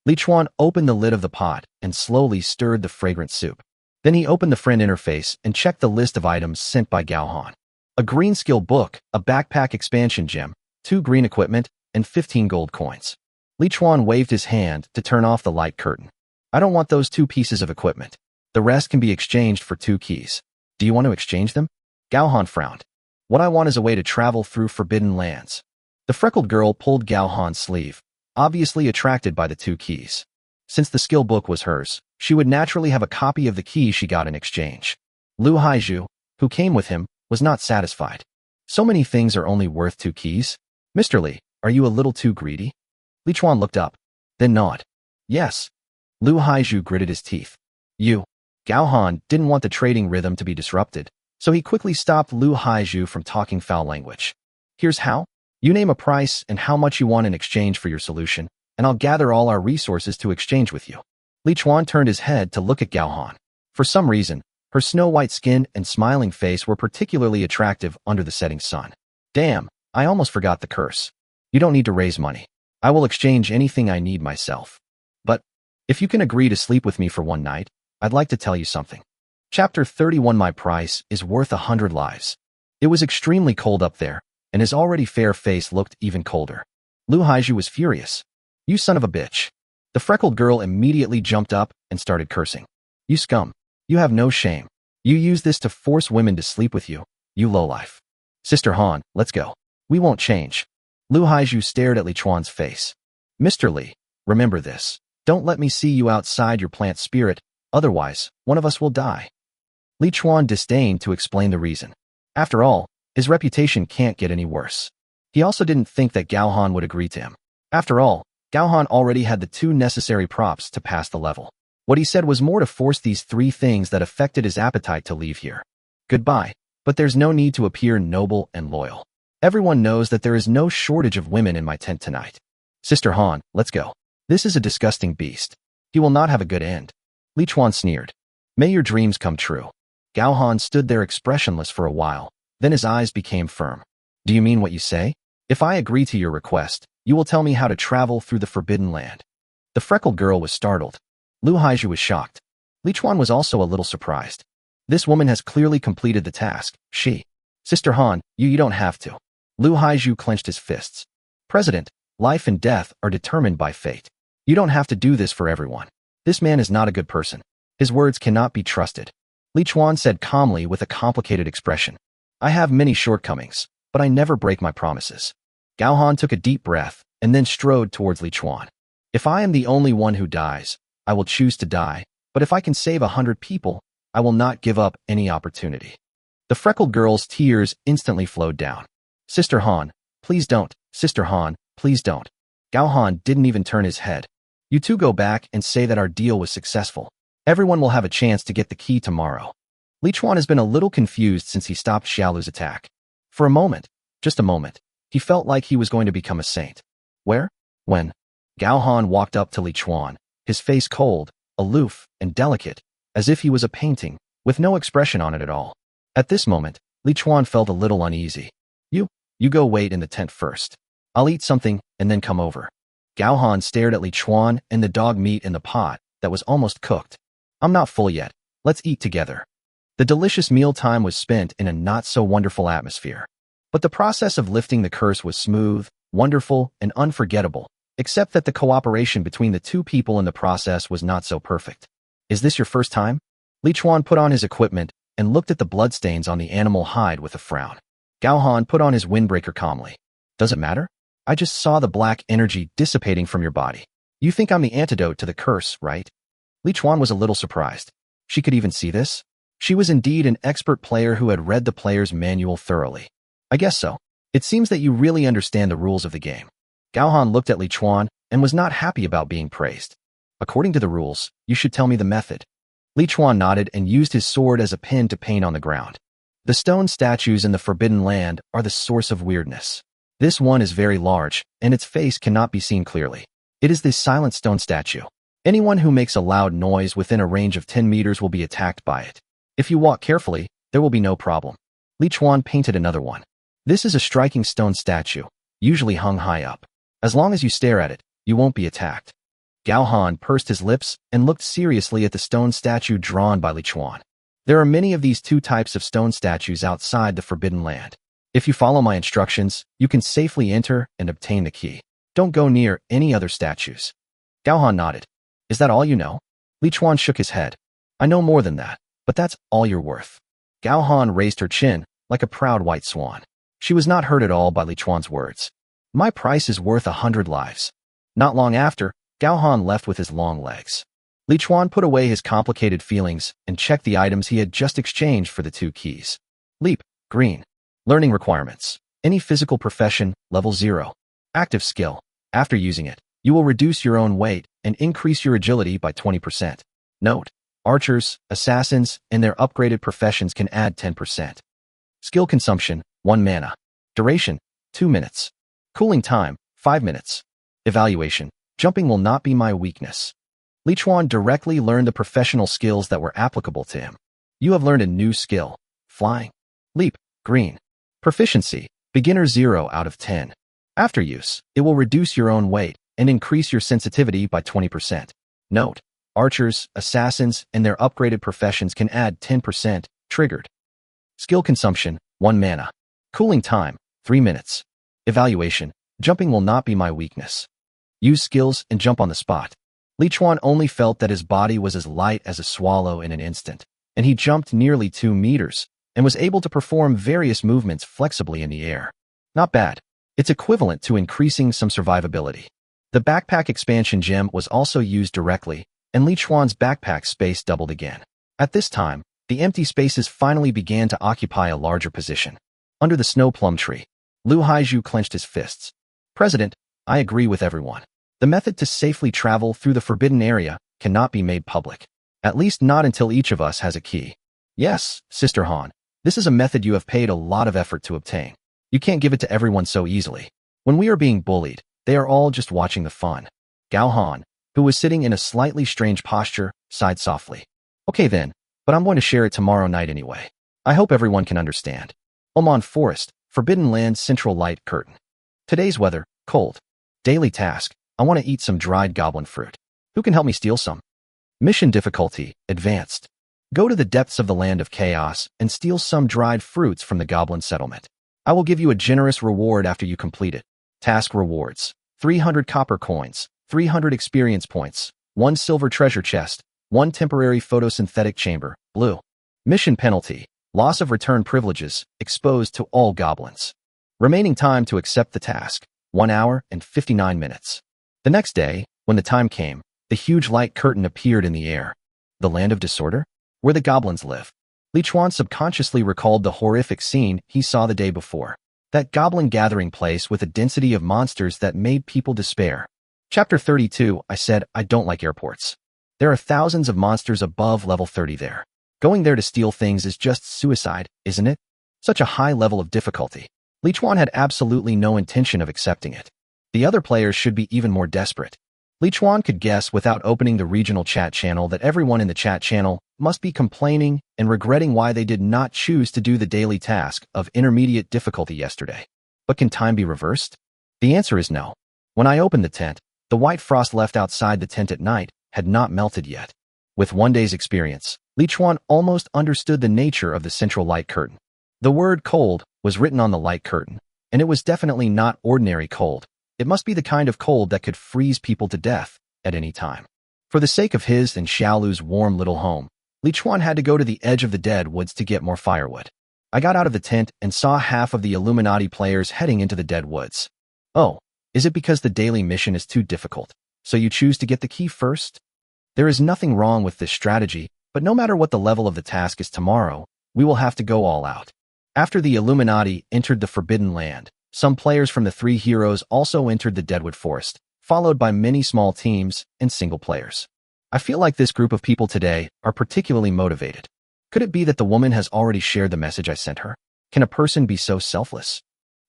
Li Chuan opened the lid of the pot and slowly stirred the fragrant soup. Then he opened the friend interface and checked the list of items sent by Gao Han. A green skill book, a backpack expansion gem, 2 green equipment, and 15 gold coins. Li Chuan waved his hand to turn off the light curtain. I don't want those 2 pieces of equipment. The rest can be exchanged for 2 keys. Do you want to exchange them? Gao Han frowned. What I want is a way to travel through forbidden lands. The freckled girl pulled Gao Han's sleeve, obviously attracted by the 2 keys. Since the skill book was hers, she would naturally have a copy of the key she got in exchange. Lu Haizhu, who came with him, was not satisfied. So many things are only worth 2 keys? Mr. Li, are you a little too greedy? Li Chuan looked up, then nodded. Yes. Lu Haizhu gritted his teeth. Gao Han didn't want the trading rhythm to be disrupted, so he quickly stopped Lu Haizhu from talking foul language. Here's how. You name a price and how much you want in exchange for your solution, and I'll gather all our resources to exchange with you. Li Chuan turned his head to look at Gao Han. For some reason, her snow-white skin and smiling face were particularly attractive under the setting sun. Damn, I almost forgot the curse. You don't need to raise money. I will exchange anything I need myself. But, if you can agree to sleep with me for one night, I'd like to tell you something. Chapter 31. My price is worth 100 lives. It was extremely cold up there, and his already fair face looked even colder. Lu Haizhu was furious. You son of a bitch. The freckled girl immediately jumped up and started cursing. You scum. You have no shame. You use this to force women to sleep with you, you lowlife. Sister Han, let's go. We won't change. Lu Haizhu stared at Li Chuan's face. Mr. Li, remember this. Don't let me see you outside your plant spirit, otherwise, one of us will die. Li Chuan disdained to explain the reason. After all, his reputation can't get any worse. He also didn't think that Gao Han would agree to him. After all, Gao Han already had the 2 necessary props to pass the level. What he said was more to force these 3 things that affected his appetite to leave here. Goodbye, but there's no need to appear noble and loyal. Everyone knows that there is no shortage of women in my tent tonight. Sister Han, let's go. This is a disgusting beast. He will not have a good end. Li Chuan sneered. May your dreams come true. Gao Han stood there expressionless for a while, then his eyes became firm. Do you mean what you say? If I agree to your request, you will tell me how to travel through the forbidden land. The freckled girl was startled. Lu Haizhu was shocked. Li Chuan was also a little surprised. This woman has clearly completed the task. Sister Han, you don't have to. Lu Haizhu clenched his fists. President, life and death are determined by fate. You don't have to do this for everyone. This man is not a good person. His words cannot be trusted. Li Chuan said calmly with a complicated expression. I have many shortcomings, but I never break my promises. Gao Han took a deep breath and then strode towards Li Chuan. If I am the only one who dies, I will choose to die, but if I can save 100 people, I will not give up any opportunity. The freckled girl's tears instantly flowed down. Sister Han, please don't. Sister Han, please don't. Gao Han didn't even turn his head. You 2 go back and say that our deal was successful. Everyone will have a chance to get the key tomorrow. Li Chuan has been a little confused since he stopped Xiaolu's attack. For a moment, just a moment, He felt like he was going to become a saint. Where? When? Gao Han walked up to Li Chuan, his face cold, aloof, and delicate, as if he was a painting, with no expression on it at all. At this moment, Li Chuan felt a little uneasy. You go wait in the tent first. I'll eat something and then come over. Gao Han stared at Li Chuan and the dog meat in the pot that was almost cooked. I'm not full yet. Let's eat together. The delicious mealtime was spent in a not-so-wonderful atmosphere. But the process of lifting the curse was smooth, wonderful, and unforgettable, except that the cooperation between the two people in the process was not so perfect. Is this your first time? Li Chuan put on his equipment and looked at the bloodstains on the animal hide with a frown. Gao Han put on his windbreaker calmly. Does it matter? I just saw the black energy dissipating from your body. You think I'm the antidote to the curse, right? Li Chuan was a little surprised. She could even see this? She was indeed an expert player who had read the player's manual thoroughly. I guess so. It seems that you really understand the rules of the game. Gao Han looked at Li Chuan and was not happy about being praised. According to the rules, you should tell me the method. Li Chuan nodded and used his sword as a pin to paint on the ground. The stone statues in the Forbidden Land are the source of weirdness. This one is very large, and its face cannot be seen clearly. It is the silent stone statue. Anyone who makes a loud noise within a range of 10 meters will be attacked by it. If you walk carefully, there will be no problem. Li Chuan painted another one. This is a striking stone statue, usually hung high up. As long as you stare at it, you won't be attacked. Gao Han pursed his lips and looked seriously at the stone statue drawn by Li Chuan. There are many of these two types of stone statues outside the Forbidden Land. If you follow my instructions, you can safely enter and obtain the key. Don't go near any other statues. Gao Han nodded. Is that all you know? Li Chuan shook his head. I know more than that, but that's all you're worth. Gao Han raised her chin, like a proud white swan. She was not hurt at all by Li Chuan's words. My price is worth 100 lives. Not long after, Gao Han left with his long legs. Li Chuan put away his complicated feelings and checked the items he had just exchanged for the two keys. Leap, green. Learning requirements. Any physical profession, level 0. Active skill. After using it, you will reduce your own weight and increase your agility by 20%. Note, archers, assassins, and their upgraded professions can add 10%. Skill consumption, 1 mana. Duration, 2 minutes. Cooling time, 5 minutes. Evaluation, jumping will not be my weakness. Li Chuan directly learned the professional skills that were applicable to him. You have learned a new skill. Flying. Leap, green. Proficiency, beginner 0 out of 10. After use, it will reduce your own weight and increase your sensitivity by 20%. Note, archers, assassins, and their upgraded professions can add 10%, triggered. Skill consumption, 1 mana. Cooling time, 3 minutes. Evaluation, jumping will not be my weakness. Use skills and jump on the spot. Li Chuan only felt that his body was as light as a swallow in an instant, and he jumped nearly 2 meters and was able to perform various movements flexibly in the air. Not bad. It's equivalent to increasing some survivability. The backpack expansion gem was also used directly, and Li Chuan's backpack space doubled again. At this time, the empty spaces finally began to occupy a larger position. Under the snow plum tree, Lu Haizhu clenched his fists. President, I agree with everyone. The method to safely travel through the forbidden area cannot be made public. At least not until each of us has a key. Yes, Sister Han, this is a method you have paid a lot of effort to obtain. You can't give it to everyone so easily. When we are being bullied, they are all just watching the fun. Gao Han, who was sitting in a slightly strange posture, sighed softly. Okay then, but I'm going to share it tomorrow night anyway. I hope everyone can understand. Oman Forest, Forbidden Land Central Light Curtain. Today's weather, cold. Daily task, I want to eat some dried goblin fruit. Who can help me steal some? Mission difficulty, advanced. Go to the depths of the land of chaos and steal some dried fruits from the goblin settlement. I will give you a generous reward after you complete it. Task rewards. 300 copper coins, 300 experience points, 1 silver treasure chest, 1 temporary photosynthetic chamber, blue. Mission penalty. Loss of return privileges, exposed to all goblins. Remaining time to accept the task, 1 hour and 59 minutes. The next day, when the time came, the huge light curtain appeared in the air. The land of disorder? Where the goblins live. Li Chuan subconsciously recalled the horrific scene he saw the day before. That goblin gathering place with a density of monsters that made people despair. Chapter 32, I said, I don't like airports. There are thousands of monsters above level 30 there. Going there to steal things is just suicide, isn't it? Such a high level of difficulty. Li Chuan had absolutely no intention of accepting it. The other players should be even more desperate. Li Chuan could guess without opening the regional chat channel that everyone in the chat channel must be complaining and regretting why they did not choose to do the daily task of intermediate difficulty yesterday. But can time be reversed? The answer is no. When I opened the tent, the white frost left outside the tent at night had not melted yet. With one day's experience, Li Chuan almost understood the nature of the central light curtain. The word cold was written on the light curtain, and it was definitely not ordinary cold. It must be the kind of cold that could freeze people to death at any time. For the sake of his and Xiaolu's warm little home, Li Chuan had to go to the edge of the dead woods to get more firewood. I got out of the tent and saw half of the Illuminati players heading into the dead woods. Oh, is it because the daily mission is too difficult, so you choose to get the key first? There is nothing wrong with this strategy, but no matter what the level of the task is tomorrow, we will have to go all out. After the Illuminati entered the Forbidden Land, some players from the three heroes also entered the Deadwood Forest, followed by many small teams and single players. I feel like this group of people today are particularly motivated. Could it be that the woman has already shared the message I sent her? Can a person be so selfless?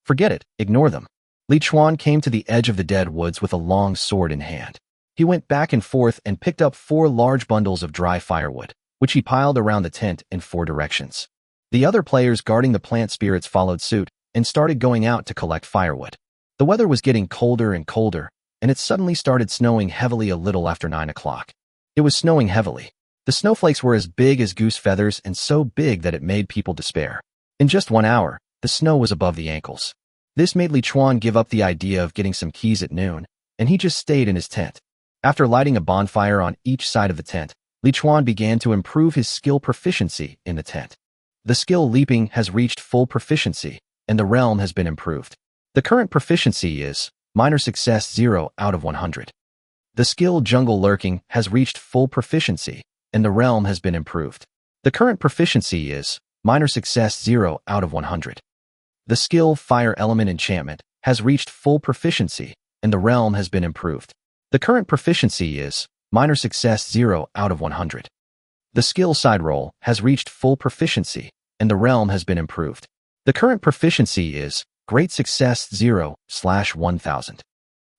Forget it, ignore them. Li Chuan came to the edge of the dead woods with a long sword in hand. He went back and forth and picked up 4 large bundles of dry firewood, which he piled around the tent in 4 directions. The other players guarding the plant spirits followed suit and started going out to collect firewood. The weather was getting colder and colder, and it suddenly started snowing heavily a little after 9 o'clock. It was snowing heavily. The snowflakes were as big as goose feathers and so big that it made people despair. In just 1 hour, the snow was above the ankles. This made Li Chuan give up the idea of getting some keys at noon, and he just stayed in his tent. After lighting a bonfire on each side of the tent, Li Chuan began to improve his skill proficiency in the tent. The skill leaping has reached full proficiency, and the realm has been improved. The current proficiency is minor success 0 out of 100. The skill jungle lurking has reached full proficiency, and the realm has been improved. The current proficiency is minor success 0 out of 100. The skill fire element enchantment has reached full proficiency, and the realm has been improved. The current proficiency is minor success 0 out of 100. The skill side roll has reached full proficiency, and the realm has been improved. The current proficiency is great success 0/1000.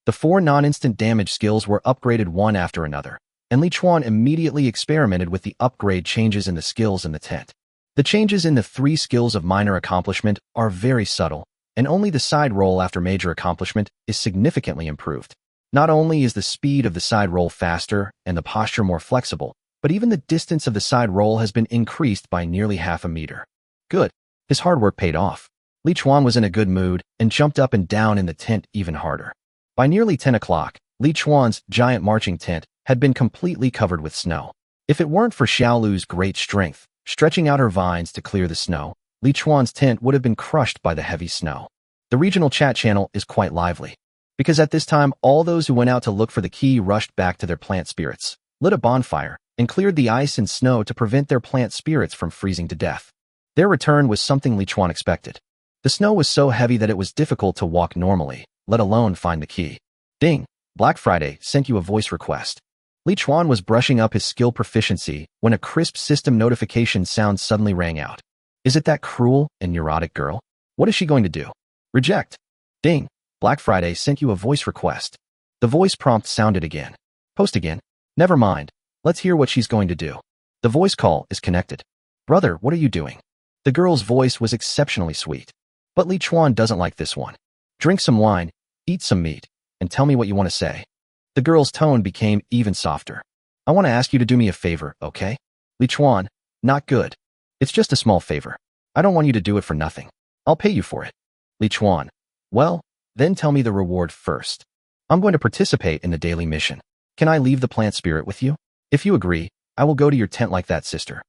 The 4 non-instant damage skills were upgraded one after another, and Li Chuan immediately experimented with the upgrade changes in the skills in the tent. The changes in the 3 skills of minor accomplishment are very subtle, and only the side roll after major accomplishment is significantly improved. Not only is the speed of the side roll faster and the posture more flexible, but even the distance of the side roll has been increased by nearly half a meter. Good. His hard work paid off. Li Chuan was in a good mood and jumped up and down in the tent even harder. By nearly 10 o'clock, Li Chuan's giant marching tent had been completely covered with snow. If it weren't for Xiaolu's great strength, stretching out her vines to clear the snow, Li Chuan's tent would have been crushed by the heavy snow. The regional chat channel is quite lively, because at this time all those who went out to look for the key rushed back to their plant spirits, lit a bonfire, and cleared the ice and snow to prevent their plant spirits from freezing to death. Their return was something Li Chuan expected. The snow was so heavy that it was difficult to walk normally, let alone find the key. Ding! Black Friday sent you a voice request. Li Chuan was brushing up his skill proficiency when a crisp system notification sound suddenly rang out. Is it that cruel and neurotic girl? What is she going to do? Reject. Ding! Black Friday sent you a voice request. The voice prompt sounded again. Post again. Never mind. Let's hear what she's going to do. The voice call is connected. Brother, what are you doing? The girl's voice was exceptionally sweet. But Li Chuan doesn't like this one. Drink some wine, eat some meat, and tell me what you want to say. The girl's tone became even softer. I want to ask you to do me a favor, okay? Li Chuan, not good. It's just a small favor. I don't want you to do it for nothing. I'll pay you for it. Li Chuan, well, then tell me the reward first. I'm going to participate in the daily mission. Can I leave the plant spirit with you? If you agree, I will go to your tent like that, sister.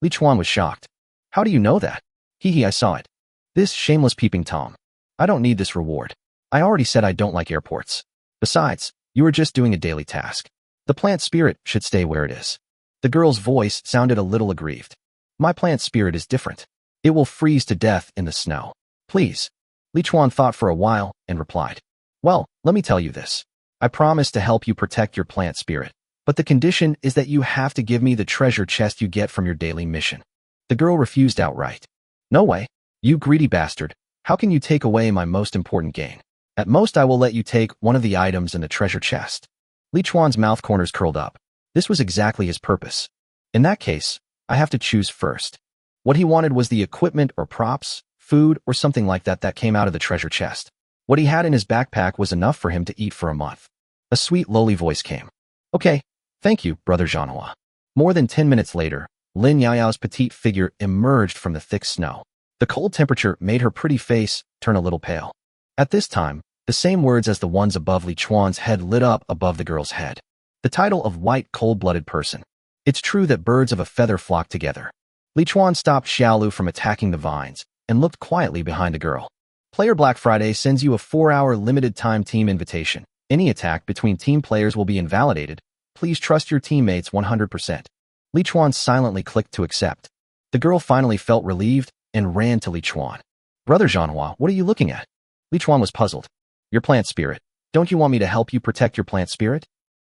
Li Chuan was shocked. How do you know that? Hee, I saw it. This shameless peeping Tom. I don't need this reward. I already said I don't like airports. Besides, you are just doing a daily task. The plant spirit should stay where it is. The girl's voice sounded a little aggrieved. My plant spirit is different. It will freeze to death in the snow. Please. Li Chuan thought for a while and replied. Well, let me tell you this. I promise to help you protect your plant spirit, but the condition is that you have to give me the treasure chest you get from your daily mission. The girl refused outright. No way. You greedy bastard. How can you take away my most important gain? At most, I will let you take one of the items in the treasure chest. Li Chuan's mouth corners curled up. This was exactly his purpose. In that case, I have to choose first. What he wanted was the equipment or props, food, or something like that came out of the treasure chest. What he had in his backpack was enough for him to eat for a month. A sweet, lowly voice came. Okay, thank you, Brother Zhanhua. More than 10 minutes later, Lin Yaoyao's petite figure emerged from the thick snow. The cold temperature made her pretty face turn a little pale. At this time, the same words as the ones above Li Chuan's head lit up above the girl's head. The title of white, cold-blooded person. It's true that birds of a feather flock together. Li Chuan stopped Xiaolu from attacking the vines and looked quietly behind the girl. Player Black Friday sends you a 4-hour limited-time team invitation. Any attack between team players will be invalidated. Please trust your teammates 100%. Li Chuan silently clicked to accept. The girl finally felt relieved and ran to Li Chuan. Brother Zhanhua, what are you looking at? Li Chuan was puzzled. Your plant spirit. Don't you want me to help you protect your plant spirit?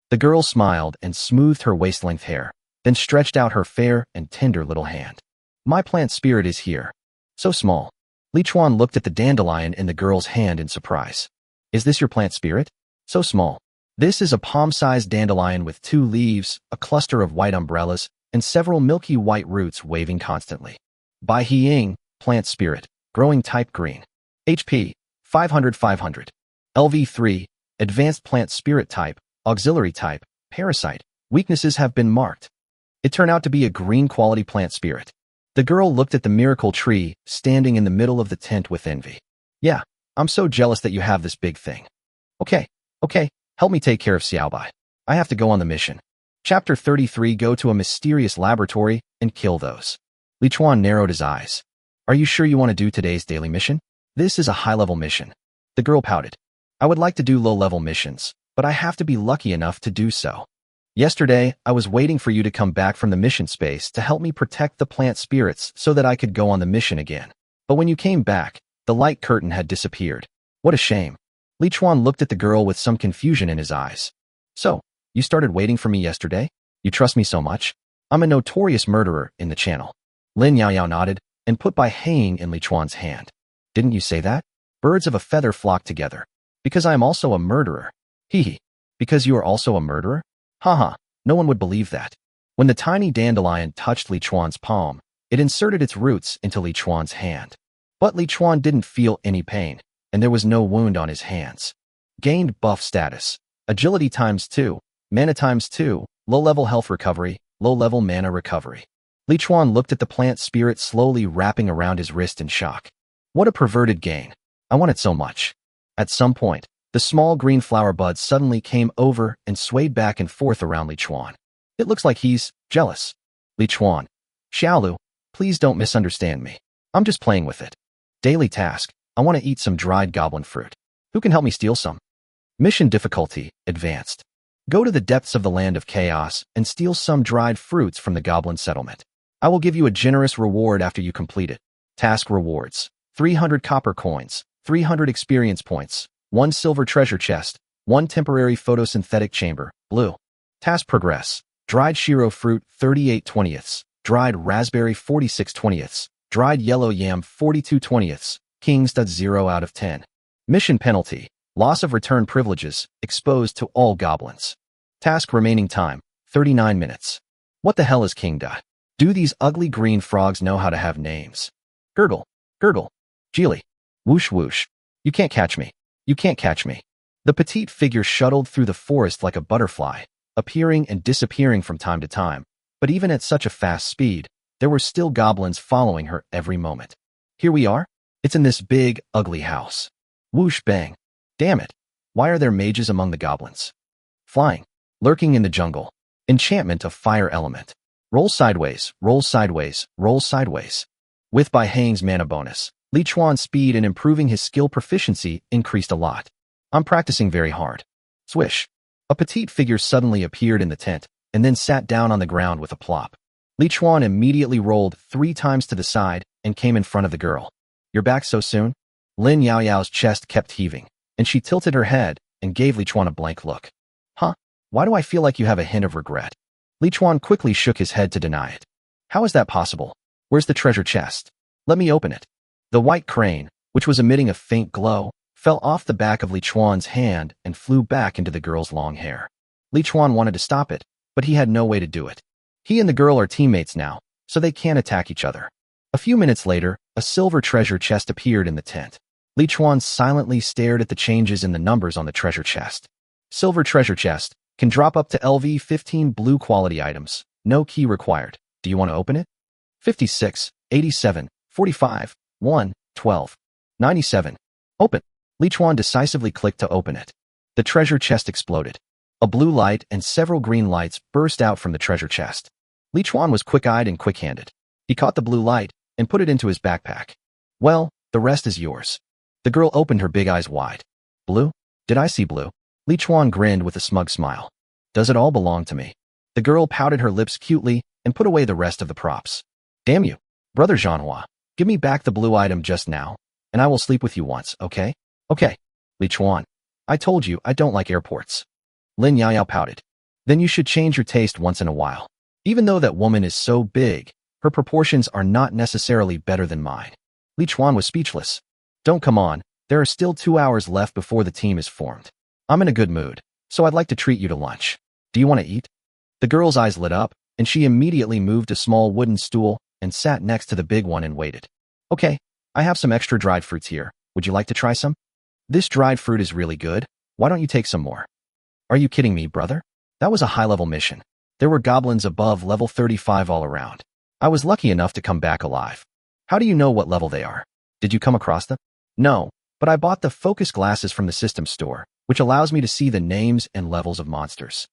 The girl smiled and smoothed her waist-length hair, then stretched out her fair and tender little hand. My plant spirit is here. So small. Li Chuan looked at the dandelion in the girl's hand in surprise. Is this your plant spirit? So small. This is a palm-sized dandelion with 2 leaves, a cluster of white umbrellas, and several milky white roots waving constantly. Bai Hiying, plant spirit, growing type green. HP, 500-500. LV3, advanced plant spirit type, auxiliary type, parasite. Weaknesses have been marked. It turned out to be a green quality plant spirit. The girl looked at the miracle tree standing in the middle of the tent with envy. Yeah, I'm so jealous that you have this big thing. Okay, help me take care of Xiaobai. I have to go on the mission. Chapter 33. Go to a mysterious laboratory and kill those. Li Chuan narrowed his eyes. Are you sure you want to do today's daily mission? This is a high-level mission. The girl pouted. I would like to do low-level missions, but I have to be lucky enough to do so. Yesterday, I was waiting for you to come back from the mission space to help me protect the plant spirits so that I could go on the mission again. But when you came back, the light curtain had disappeared. What a shame. Li Chuan looked at the girl with some confusion in his eyes. So, you started waiting for me yesterday? You trust me so much? I'm a notorious murderer in the channel. Lin Yaoyao nodded and put Bai Hiying in Li Chuan's hand. Didn't you say that? Birds of a feather flock together. Because I am also a murderer. Hee. Because you are also a murderer? Haha, no one would believe that. When the tiny dandelion touched Li Chuan's palm, it inserted its roots into Li Chuan's hand. But Li Chuan didn't feel any pain, and there was no wound on his hands. Gained buff status. Agility ×2, mana ×2, low-level health recovery, low-level mana recovery. Li Chuan looked at the plant spirit slowly wrapping around his wrist in shock. What a perverted gain. I want it so much. At some point, the small green flower bud suddenly came over and swayed back and forth around Li Chuan. It looks like he's jealous. Li Chuan. Xiaolu, please don't misunderstand me. I'm just playing with it. Daily task. I want to eat some dried goblin fruit. Who can help me steal some? Mission difficulty, advanced. Go to the depths of the land of chaos and steal some dried fruits from the goblin settlement. I will give you a generous reward after you complete it. Task rewards. 300 copper coins, 300 experience points, 1 silver treasure chest, 1 temporary photosynthetic chamber, blue. Task progress. Dried shiro fruit 38/20, dried raspberry 46/20, dried yellow yam 42/20, king stud 0 out of 10. Mission penalty. Loss of return privileges, exposed to all goblins. Task remaining time, 39 minutes. What the hell is king dot? Do these ugly green frogs know how to have names? Gurgle, gurgle, Geely, whoosh whoosh. You can't catch me. You can't catch me. The petite figure shuttled through the forest like a butterfly, appearing and disappearing from time to time, but even at such a fast speed, there were still goblins following her every moment. Here we are. It's in this big, ugly house. Whoosh bang. Damn it. Why are there mages among the goblins? Flying. Lurking in the jungle. Enchantment of fire element. Roll sideways, roll sideways, roll sideways. With Bai Hiying's mana bonus, Li Chuan's speed and improving his skill proficiency increased a lot. I'm practicing very hard. Swish. A petite figure suddenly appeared in the tent, and then sat down on the ground with a plop. Li Chuan immediately rolled 3 times to the side and came in front of the girl. You're back so soon? Lin Yaoyao's chest kept heaving, and she tilted her head and gave Li Chuan a blank look. Huh? Why do I feel like you have a hint of regret? Li Chuan quickly shook his head to deny it. How is that possible? Where's the treasure chest? Let me open it. The white crane, which was emitting a faint glow, fell off the back of Li Chuan's hand and flew back into the girl's long hair. Li Chuan wanted to stop it, but he had no way to do it. He and the girl are teammates now, so they can't attack each other. A few minutes later, a silver treasure chest appeared in the tent. Li Chuan silently stared at the changes in the numbers on the treasure chest. Silver treasure chest can drop up to LV-15 blue quality items. No key required. Do you want to open it? 56, 87, 45, 1, 12, 97. Open. Li Chuan decisively clicked to open it. The treasure chest exploded. A blue light and several green lights burst out from the treasure chest. Li Chuan was quick-eyed and quick-handed. He caught the blue light and put it into his backpack. Well, the rest is yours. The girl opened her big eyes wide. Blue? Did I see blue? Li Chuan grinned with a smug smile. Does it all belong to me? The girl pouted her lips cutely and put away the rest of the props. Damn you, Brother Jeanhua. Give me back the blue item just now, and I will sleep with you once, okay? Okay. Li Chuan. I told you I don't like airports. Lin Yaoyao pouted. Then you should change your taste once in a while. Even though that woman is so big, her proportions are not necessarily better than mine. Li Chuan was speechless. Don't come on, there are still 2 hours left before the team is formed. I'm in a good mood, so I'd like to treat you to lunch. Do you want to eat? The girl's eyes lit up, and she immediately moved a small wooden stool and sat next to the big one and waited. Okay, I have some extra dried fruits here. Would you like to try some? This dried fruit is really good. Why don't you take some more? Are you kidding me, brother? That was a high-level mission. There were goblins above level 35 all around. I was lucky enough to come back alive. How do you know what level they are? Did you come across them? No, but I bought the focus glasses from the system store, which allows me to see the names and levels of monsters.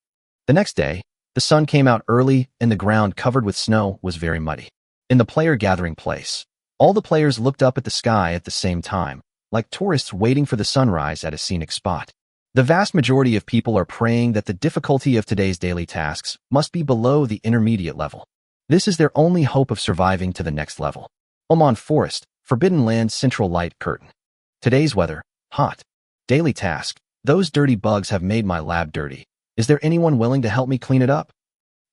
The next day, the sun came out early and the ground covered with snow was very muddy. In the player gathering place, all the players looked up at the sky at the same time, like tourists waiting for the sunrise at a scenic spot. The vast majority of people are praying that the difficulty of today's daily tasks must be below the intermediate level. This is their only hope of surviving to the next level. Oman Forest, Forbidden Land Central Light Curtain. Today's weather, hot. Daily task, those dirty bugs have made my lab dirty. Is there anyone willing to help me clean it up?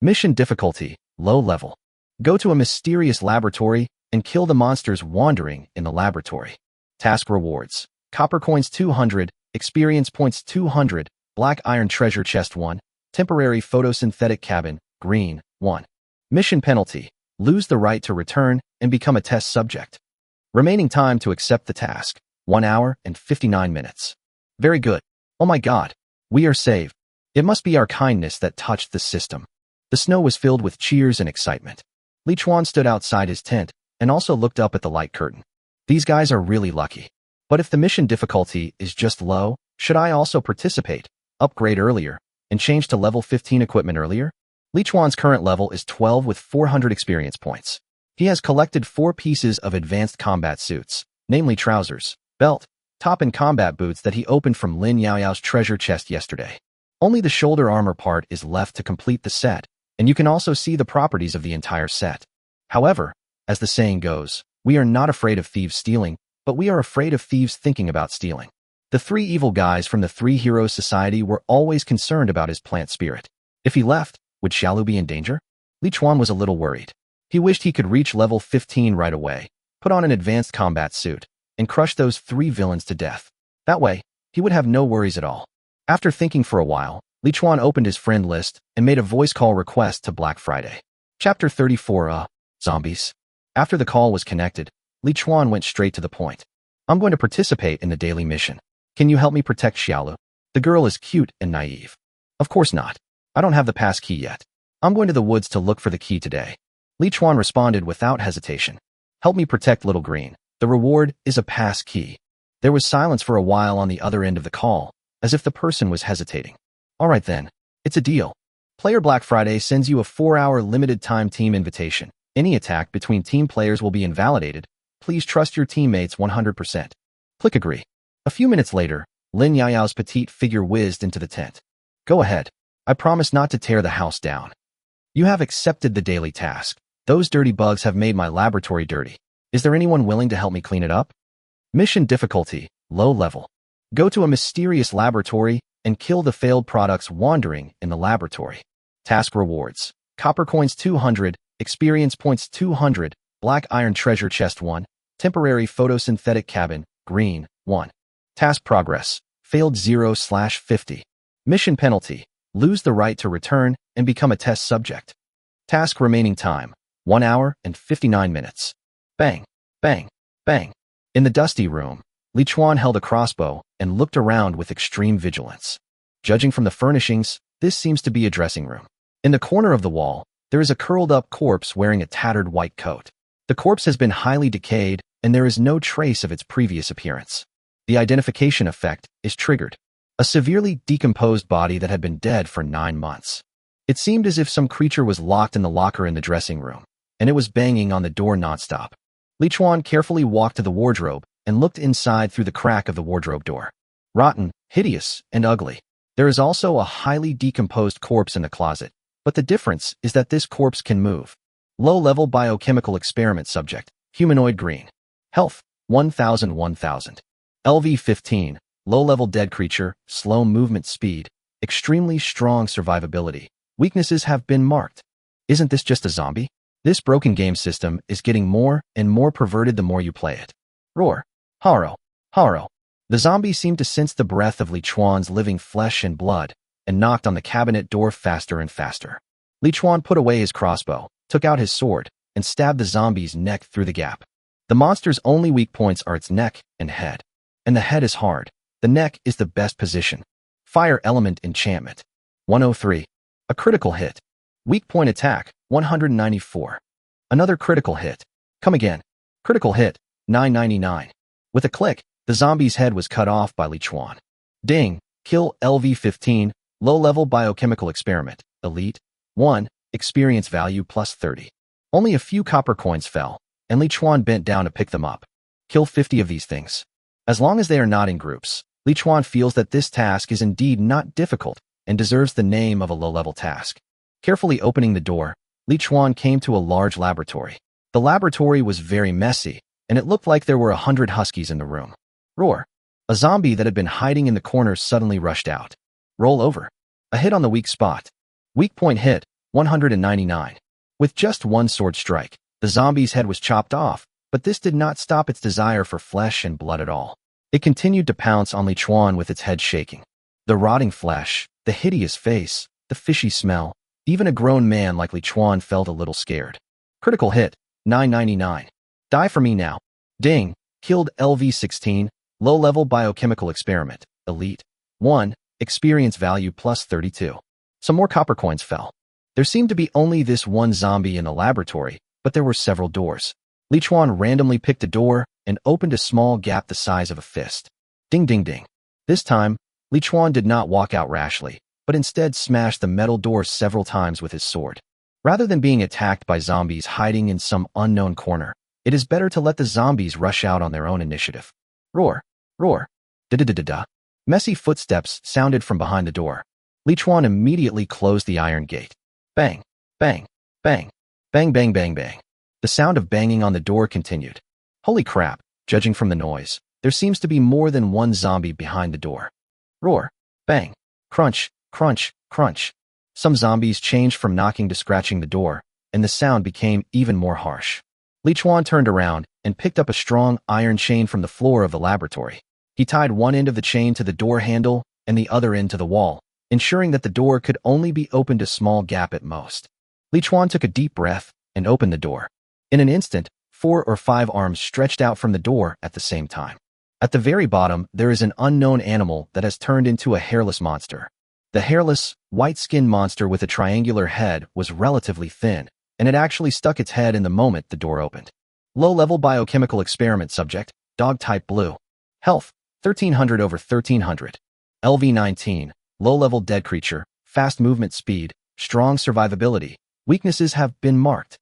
Mission difficulty, low level. Go to a mysterious laboratory and kill the monsters wandering in the laboratory. Task rewards, copper coins 200, experience points 200, black iron treasure chest 1, temporary photosynthetic cabin, green, 1. Mission penalty, lose the right to return and become a test subject. Remaining time to accept the task, 1 hour and 59 minutes. Very good. Oh my god, we are saved. It must be our kindness that touched the system. The snow was filled with cheers and excitement. Li Chuan stood outside his tent and also looked up at the light curtain. These guys are really lucky. But if the mission difficulty is just low, should I also participate, upgrade earlier, and change to level 15 equipment earlier? Li Chuan's current level is 12 with 400 experience points. He has collected 4 pieces of advanced combat suits, namely trousers, belt, top and combat boots that he opened from Lin Yaoyao's treasure chest yesterday. Only the shoulder armor part is left to complete the set, and you can also see the properties of the entire set. However, as the saying goes, we are not afraid of thieves stealing, but we are afraid of thieves thinking about stealing. The 3 evil guys from the 3 Heroes Society were always concerned about his plant spirit. If he left, would Xiaolu be in danger? Li Chuan was a little worried. He wished he could reach level 15 right away, put on an advanced combat suit, and crush those 3 villains to death. That way, he would have no worries at all. After thinking for a while, Li Chuan opened his friend list and made a voice call request to Black Friday. Chapter 34 Zombies. After the call was connected, Li Chuan went straight to the point. I'm going to participate in the daily mission. Can you help me protect Xiaolu? The girl is cute and naive. Of course not. I don't have the pass key yet. I'm going to the woods to look for the key today. Li Chuan responded without hesitation. Help me protect Little Green. The reward is a pass key. There was silence for a while on the other end of the call, as if the person was hesitating. All right then, it's a deal. Player Black Friday sends you a 4-hour limited time team invitation. Any attack between team players will be invalidated. Please trust your teammates 100%. Click agree. A few minutes later, Lin Yaoyao's petite figure whizzed into the tent. Go ahead. I promise not to tear the house down. You have accepted the daily task. Those dirty bugs have made my laboratory dirty. Is there anyone willing to help me clean it up? Mission difficulty, low level. Go to a mysterious laboratory and kill the failed products wandering in the laboratory. Task rewards, copper coins 200, experience points 200, black iron treasure chest 1, temporary photosynthetic cabin, green, 1. Task progress, failed 0/50. Mission penalty, lose the right to return and become a test subject. Task remaining time, 1 hour and 59 minutes. Bang, bang, bang. In the dusty room, Li Chuan held a crossbow and looked around with extreme vigilance. Judging from the furnishings, this seems to be a dressing room. In the corner of the wall, there is a curled-up corpse wearing a tattered white coat. The corpse has been highly decayed, and there is no trace of its previous appearance. The identification effect is triggered. A severely decomposed body that had been dead for 9 months. It seemed as if some creature was locked in the locker in the dressing room, and it was banging on the door nonstop. Li Chuan carefully walked to the wardrobe and looked inside through the crack of the wardrobe door. Rotten, hideous, and ugly. There is also a highly decomposed corpse in the closet, but the difference is that this corpse can move. Low-level biochemical experiment subject, humanoid green. Health, 1000. LV-15, low-level dead creature, slow movement speed, extremely strong survivability. Weaknesses have been marked. Isn't this just a zombie? This broken game system is getting more and more perverted the more you play it. Roar. Haro. Haro. The zombie seemed to sense the breath of Li Chuan's living flesh and blood and knocked on the cabinet door faster and faster. Li Chuan put away his crossbow, took out his sword, and stabbed the zombie's neck through the gap. The monster's only weak points are its neck and head. And the head is hard. The neck is the best position. Fire element enchantment. 103. A critical hit. Weak point attack, 194. Another critical hit. Come again. Critical hit, 999. With a click, the zombie's head was cut off by Li Chuan. Ding. Kill LV-15, low-level biochemical experiment, elite, 1, experience value plus 30. Only a few copper coins fell, and Li Chuan bent down to pick them up. Kill 50 of these things. As long as they are not in groups, Li Chuan feels that this task is indeed not difficult and deserves the name of a low-level task. Carefully opening the door, Li Chuan came to a large laboratory. The laboratory was very messy, and it looked like there were 100 huskies in the room. Roar. A zombie that had been hiding in the corner suddenly rushed out. Roll over. A hit on the weak spot. Weak point hit, 199. With just one sword strike, the zombie's head was chopped off, but this did not stop its desire for flesh and blood at all. It continued to pounce on Li Chuan with its head shaking. The rotting flesh, the hideous face, the fishy smell, even a grown man like Li Chuan felt a little scared. Critical hit, 999. Die for me now. Ding. Killed LV-16, low-level biochemical experiment, elite, 1, experience value plus 32. Some more copper coins fell. There seemed to be only this one zombie in the laboratory, but there were several doors. Li Chuan randomly picked a door and opened a small gap the size of a fist. Ding ding ding. This time, Li Chuan did not walk out rashly, but instead smashed the metal door several times with his sword. Rather than being attacked by zombies hiding in some unknown corner, it is better to let the zombies rush out on their own initiative. Roar. Roar. Da-da-da-da-da. Messy footsteps sounded from behind the door. Li Chuan immediately closed the iron gate. Bang. Bang. Bang. Bang bang bang bang. The sound of banging on the door continued. Holy crap, judging from the noise, there seems to be more than one zombie behind the door. Roar. Bang. Crunch. Crunch. Crunch. Some zombies changed from knocking to scratching the door, and the sound became even more harsh. Li Chuan turned around and picked up a strong iron chain from the floor of the laboratory. He tied one end of the chain to the door handle and the other end to the wall, ensuring that the door could only be opened a small gap at most. Li Chuan took a deep breath and opened the door. In an instant, 4 or 5 arms stretched out from the door at the same time. At the very bottom, there is an unknown animal that has turned into a hairless monster. The hairless, white-skinned monster with a triangular head was relatively thin, and it actually stuck its head in the moment the door opened. Low-level biochemical experiment subject, dog type blue. Health, 1300/1300. LV-19, low-level dead creature, fast movement speed, strong survivability. Weaknesses have been marked.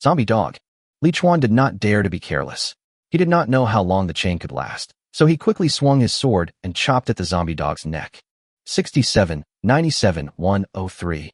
Zombie dog. Li Chuan did not dare to be careless. He did not know how long the chain could last, so he quickly swung his sword and chopped at the zombie dog's neck. 67, 97, 103.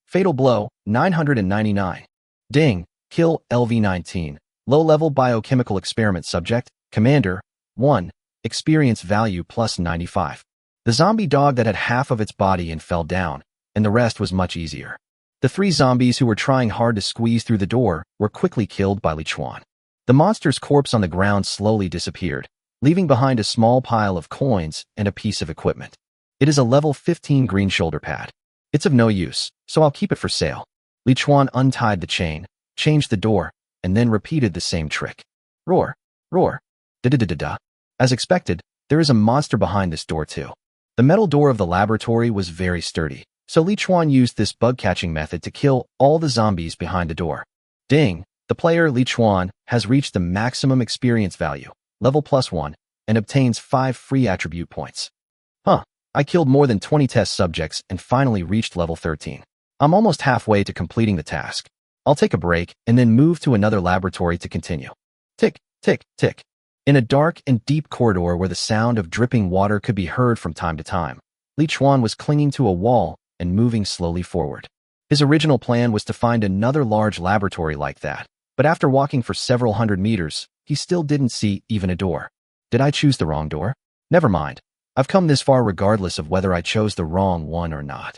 Fatal blow, 999. Ding. Kill LV-19. Low-level biochemical experiment subject, Commander, 1. Experience value plus 95. The zombie dog that had half of its body and fell down, and the rest was much easier. The 3 zombies who were trying hard to squeeze through the door were quickly killed by Li Chuan. The monster's corpse on the ground slowly disappeared, leaving behind a small pile of coins and a piece of equipment. It is a level 15 green shoulder pad. It's of no use, so I'll keep it for sale. Li Chuan untied the chain, changed the door, and then repeated the same trick. Roar, roar, da-da-da-da-da. As expected, there is a monster behind this door too. The metal door of the laboratory was very sturdy, so Li Chuan used this bug-catching method to kill all the zombies behind the door. Ding! The player, Li Chuan, has reached the maximum experience value, level +1, and obtains 5 free attribute points. I killed more than 20 test subjects and finally reached level 13. I'm almost halfway to completing the task. I'll take a break and then move to another laboratory to continue. Tick, tick, tick. In a dark and deep corridor where the sound of dripping water could be heard from time to time, Li Chuan was clinging to a wall and moving slowly forward. His original plan was to find another large laboratory like that, but after walking for several hundred meters, he still didn't see even a door. Did I choose the wrong door? Never mind. I've come this far regardless of whether I chose the wrong one or not.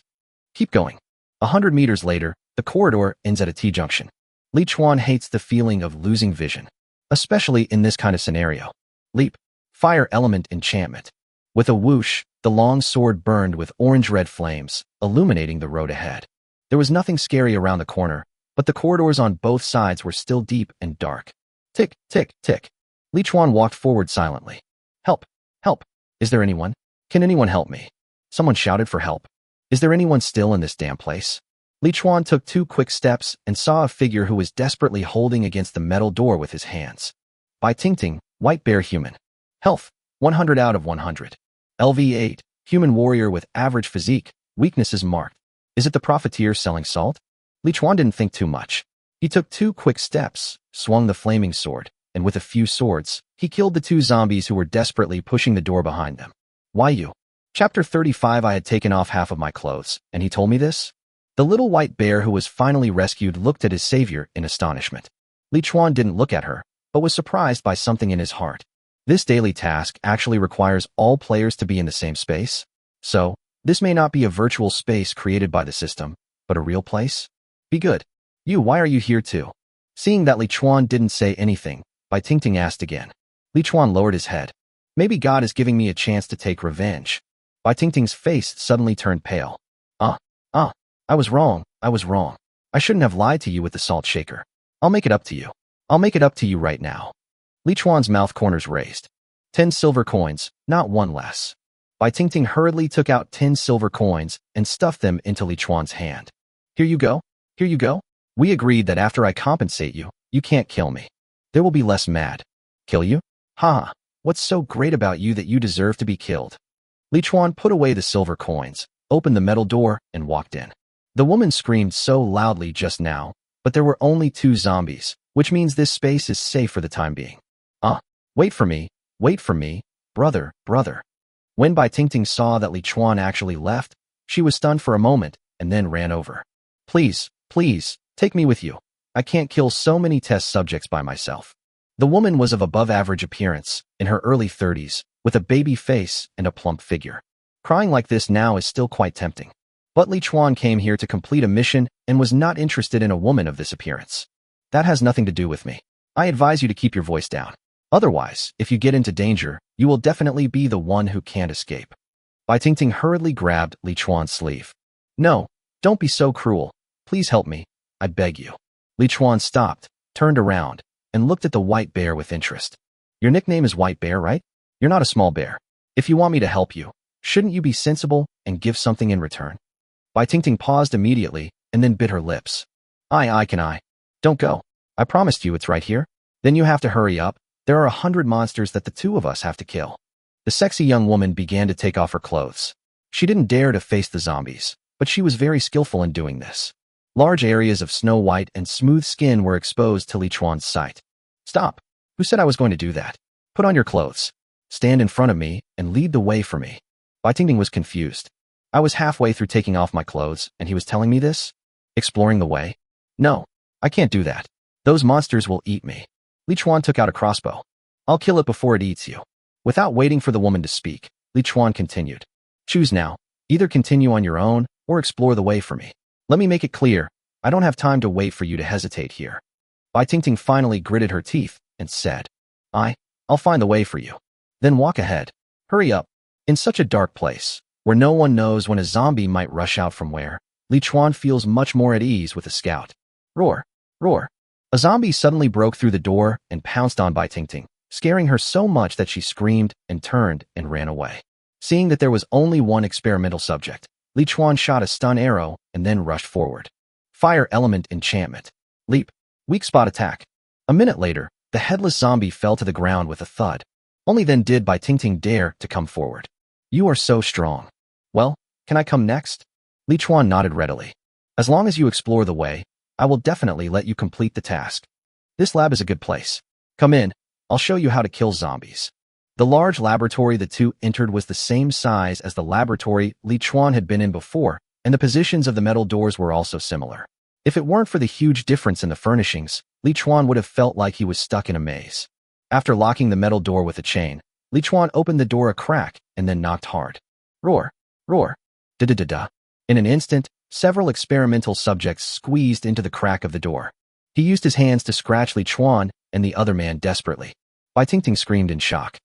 Keep going. 100 meters later, the corridor ends at a T-junction. Li Chuan hates the feeling of losing vision, especially in this kind of scenario. Leap. Fire element enchantment. With a whoosh, the long sword burned with orange-red flames, illuminating the road ahead. There was nothing scary around the corner, but the corridors on both sides were still deep and dark. Tick, tick, tick. Li Chuan walked forward silently. Help! Help! Is there anyone? Can anyone help me? Someone shouted for help. Is there anyone still in this damn place? Li Chuan took 2 quick steps and saw a figure who was desperately holding against the metal door with his hands. Bai Tingting, White Bear Human. Health, 100 out of 100. LV8, Human Warrior with average physique, weaknesses marked. Is it the profiteer selling salt? Li Chuan didn't think too much. He took 2 quick steps, swung the flaming sword, and with a few swords, he killed the 2 zombies who were desperately pushing the door behind them. Why you? Chapter 35. I had taken off half of my clothes, and he told me this? The little white bear who was finally rescued looked at his savior in astonishment. Li Chuan didn't look at her, but was surprised by something in his heart. This daily task actually requires all players to be in the same space. So, this may not be a virtual space created by the system, but a real place? Be good. Why are you here too? Seeing that Li Chuan didn't say anything, Bai Tingting asked again. Li Chuan lowered his head. Maybe God is giving me a chance to take revenge. Bai Tingting's face suddenly turned pale. I was wrong. I shouldn't have lied to you with the salt shaker. I'll make it up to you. I'll make it up to you right now. Li Chuan's mouth corners raised. 10 silver coins, not 1 less. Bai Tingting hurriedly took out 10 silver coins and stuffed them into Li Chuan's hand. Here you go. Here you go. We agreed that after I compensate you, you can't kill me. There will be less mad. Kill you? Ha! What's so great about you that you deserve to be killed? Li Chuan put away the silver coins, opened the metal door, and walked in. The woman screamed so loudly just now, but there were only 2 zombies, which means this space is safe for the time being. Wait for me, brother. When Bai Tingting saw that Li Chuan actually left, she was stunned for a moment and then ran over. Please, take me with you. I can't kill so many test subjects by myself. The woman was of above-average appearance, in her early 30s, with a baby face and a plump figure. Crying like this now is still quite tempting. But Li Chuan came here to complete a mission and was not interested in a woman of this appearance. That has nothing to do with me. I advise you to keep your voice down. Otherwise, if you get into danger, you will definitely be the one who can't escape. Bai Tingting hurriedly grabbed Li Chuan's sleeve. No, don't be so cruel. Please help me. I beg you. Li Chuan stopped, turned around, and looked at the white bear with interest. Your nickname is White Bear, right? You're not a small bear. If you want me to help you, shouldn't you be sensible and give something in return? Bai Tingting paused immediately and then bit her lips. Can I? Don't go. I promised you it's right here. Then you have to hurry up. There are 100 monsters that the 2 of us have to kill. The sexy young woman began to take off her clothes. She didn't dare to face the zombies, but she was very skillful in doing this. Large areas of snow white and smooth skin were exposed to Li Chuan's sight. Stop. Who said I was going to do that? Put on your clothes. Stand in front of me and lead the way for me. Bai Tingting was confused. I was halfway through taking off my clothes, and he was telling me this? Exploring the way? No, I can't do that. Those monsters will eat me. Li Chuan took out a crossbow. I'll kill it before it eats you. Without waiting for the woman to speak, Li Chuan continued. Choose now. Either continue on your own, or explore the way for me. Let me make it clear. I don't have time to wait for you to hesitate here. Bai Tingting finally gritted her teeth and said, I'll find the way for you. Then walk ahead. Hurry up. In such a dark place, where no one knows when a zombie might rush out from where, Li Chuan feels much more at ease with a scout. Roar. Roar. A zombie suddenly broke through the door and pounced on Bai Tingting, scaring her so much that she screamed and turned and ran away. Seeing that there was only one experimental subject, Li Chuan shot a stun arrow and then rushed forward. Fire element enchantment. Leap. Weak spot attack. A minute later, the headless zombie fell to the ground with a thud. Only then did Bai Tingting dare to come forward. You are so strong. Well, can I come next? Li Chuan nodded readily. As long as you explore the way, I will definitely let you complete the task. This lab is a good place. Come in, I'll show you how to kill zombies. The large laboratory the two entered was the same size as the laboratory Li Chuan had been in before, and the positions of the metal doors were also similar. If it weren't for the huge difference in the furnishings, Li Chuan would have felt like he was stuck in a maze. After locking the metal door with a chain, Li Chuan opened the door a crack and then knocked hard. Roar. Roar. Da-da-da-da. In an instant, several experimental subjects squeezed into the crack of the door. He used his hands to scratch Li Chuan and the other man desperately. Bai Tingting screamed in shock.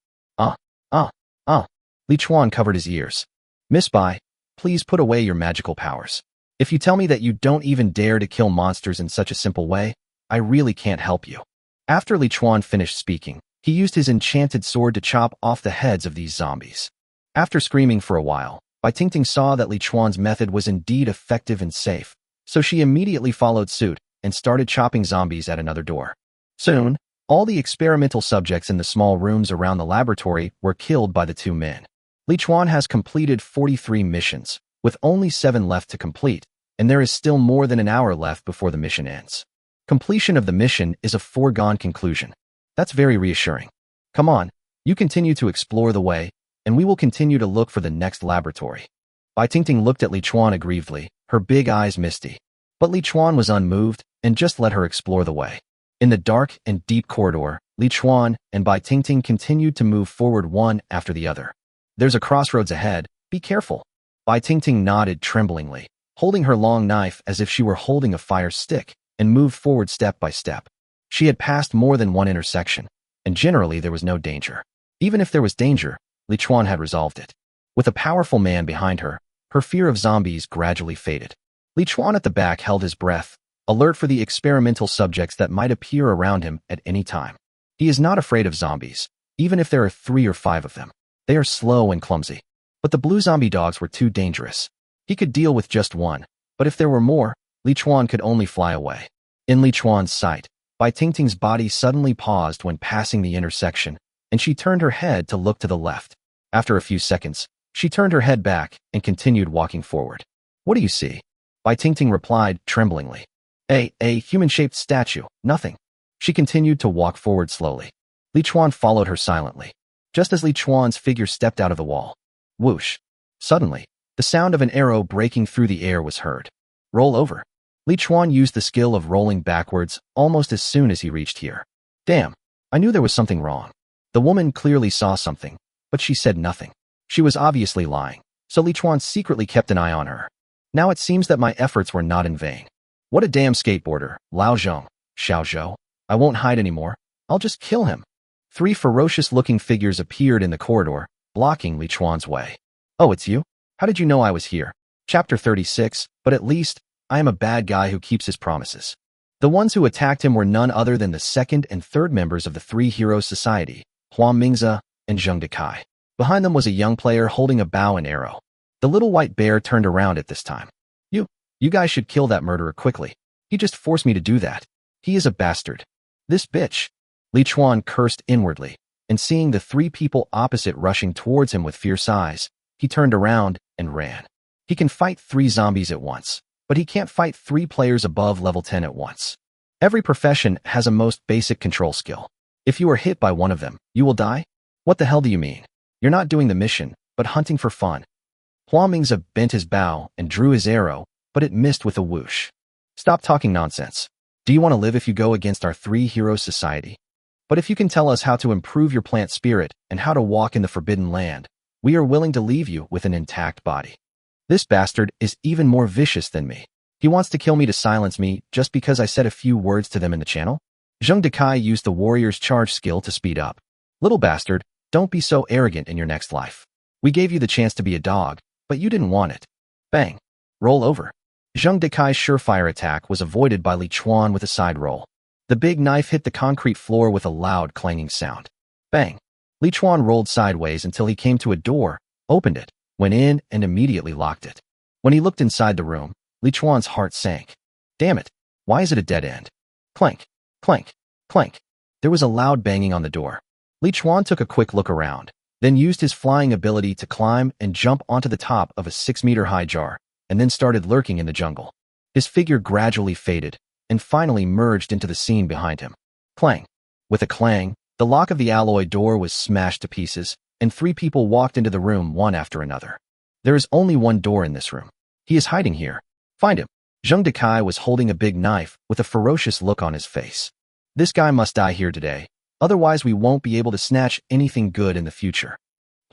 Li Chuan covered his ears. Miss Bai, please put away your magical powers. If you tell me that you don't even dare to kill monsters in such a simple way, I really can't help you. After Li Chuan finished speaking, he used his enchanted sword to chop off the heads of these zombies. After screaming for a while, Bai Tingting saw that Li Chuan's method was indeed effective and safe, so she immediately followed suit and started chopping zombies at another door. Soon, all the experimental subjects in the small rooms around the laboratory were killed by the two men. Li Chuan has completed 43 missions, with only 7 left to complete, and there is still more than an hour left before the mission ends. Completion of the mission is a foregone conclusion. That's very reassuring. Come on, you continue to explore the way, and we will continue to look for the next laboratory. Bai Tingting looked at Li Chuan aggrievedly, her big eyes misty. But Li Chuan was unmoved and just let her explore the way. In the dark and deep corridor, Li Chuan and Bai Tingting continued to move forward one after the other. There's a crossroads ahead, be careful. Bai Tingting nodded tremblingly, holding her long knife as if she were holding a fire stick, and moved forward step by step. She had passed more than one intersection, and generally there was no danger. Even if there was danger, Li Chuan had resolved it. With a powerful man behind her, her fear of zombies gradually faded. Li Chuan at the back held his breath, alert for the experimental subjects that might appear around him at any time. He is not afraid of zombies, even if there are 3 or 5 of them. They are slow and clumsy. But the blue zombie dogs were too dangerous. He could deal with just one, but if there were more, Li Chuan could only fly away. In Li Chuan's sight, Bai Tingting's body suddenly paused when passing the intersection, and she turned her head to look to the left. After a few seconds, she turned her head back and continued walking forward. What do you see? Bai Tingting replied tremblingly. A human-shaped statue, nothing. She continued to walk forward slowly. Li Chuan followed her silently. Just as Li Chuan's figure stepped out of the wall. Whoosh. Suddenly, the sound of an arrow breaking through the air was heard. Roll over. Li Chuan used the skill of rolling backwards almost as soon as he reached here. Damn, I knew there was something wrong. The woman clearly saw something, but she said nothing. She was obviously lying, so Li Chuan secretly kept an eye on her. Now it seems that my efforts were not in vain. What a damn skateboarder, Lao Zhong, Xiao Zhou. I won't hide anymore. I'll just kill him. 3 ferocious-looking figures appeared in the corridor, blocking Li Chuan's way. Oh, it's you? How did you know I was here? Chapter 36, but at least, I am a bad guy who keeps his promises. The ones who attacked him were none other than the 2nd and 3rd members of the 3 Heroes Society, Huang Mingze and Zheng Dekai. Behind them was a young player holding a bow and arrow. The little white bear turned around at this time. You guys should kill that murderer quickly. He just forced me to do that. He is a bastard. This bitch. Li Chuan cursed inwardly, and seeing the 3 people opposite rushing towards him with fierce eyes, he turned around and ran. He can fight 3 zombies at once, but he can't fight 3 players above level 10 at once. Every profession has a most basic control skill. If you are hit by one of them, you will die? What the hell do you mean? You're not doing the mission, but hunting for fun. Huang Mingze bent his bow and drew his arrow, but it missed with a whoosh. Stop talking nonsense. Do you want to live if you go against our 3 Heroes Society? But if you can tell us how to improve your plant spirit and how to walk in the Forbidden Land, we are willing to leave you with an intact body. This bastard is even more vicious than me. He wants to kill me to silence me just because I said a few words to them in the channel? Zheng Dekai used the warrior's charge skill to speed up. Little bastard, Don't be so arrogant in your next life. We gave you the chance to be a dog, but you didn't want it. Bang. Roll over. Zheng Dekai's surefire attack was avoided by Li Chuan with a side roll. The big knife hit the concrete floor with a loud clanging sound. Bang. Li Chuan rolled sideways until he came to a door, opened it, went in, and immediately locked it. When he looked inside the room, Li Chuan's heart sank. Damn it. Why is it a dead end? Clank. Clank. Clank. There was a loud banging on the door. Li Chuan took a quick look around, then used his flying ability to climb and jump onto the top of a 6-meter-high jar, and then started lurking in the jungle. His figure gradually faded, and finally merged into the scene behind him. Clang. With a clang, the lock of the alloy door was smashed to pieces, and 3 people walked into the room one after another. There is only one door in this room. He is hiding here. Find him. Zheng Dekai was holding a big knife with a ferocious look on his face. This guy must die here today, otherwise we won't be able to snatch anything good in the future.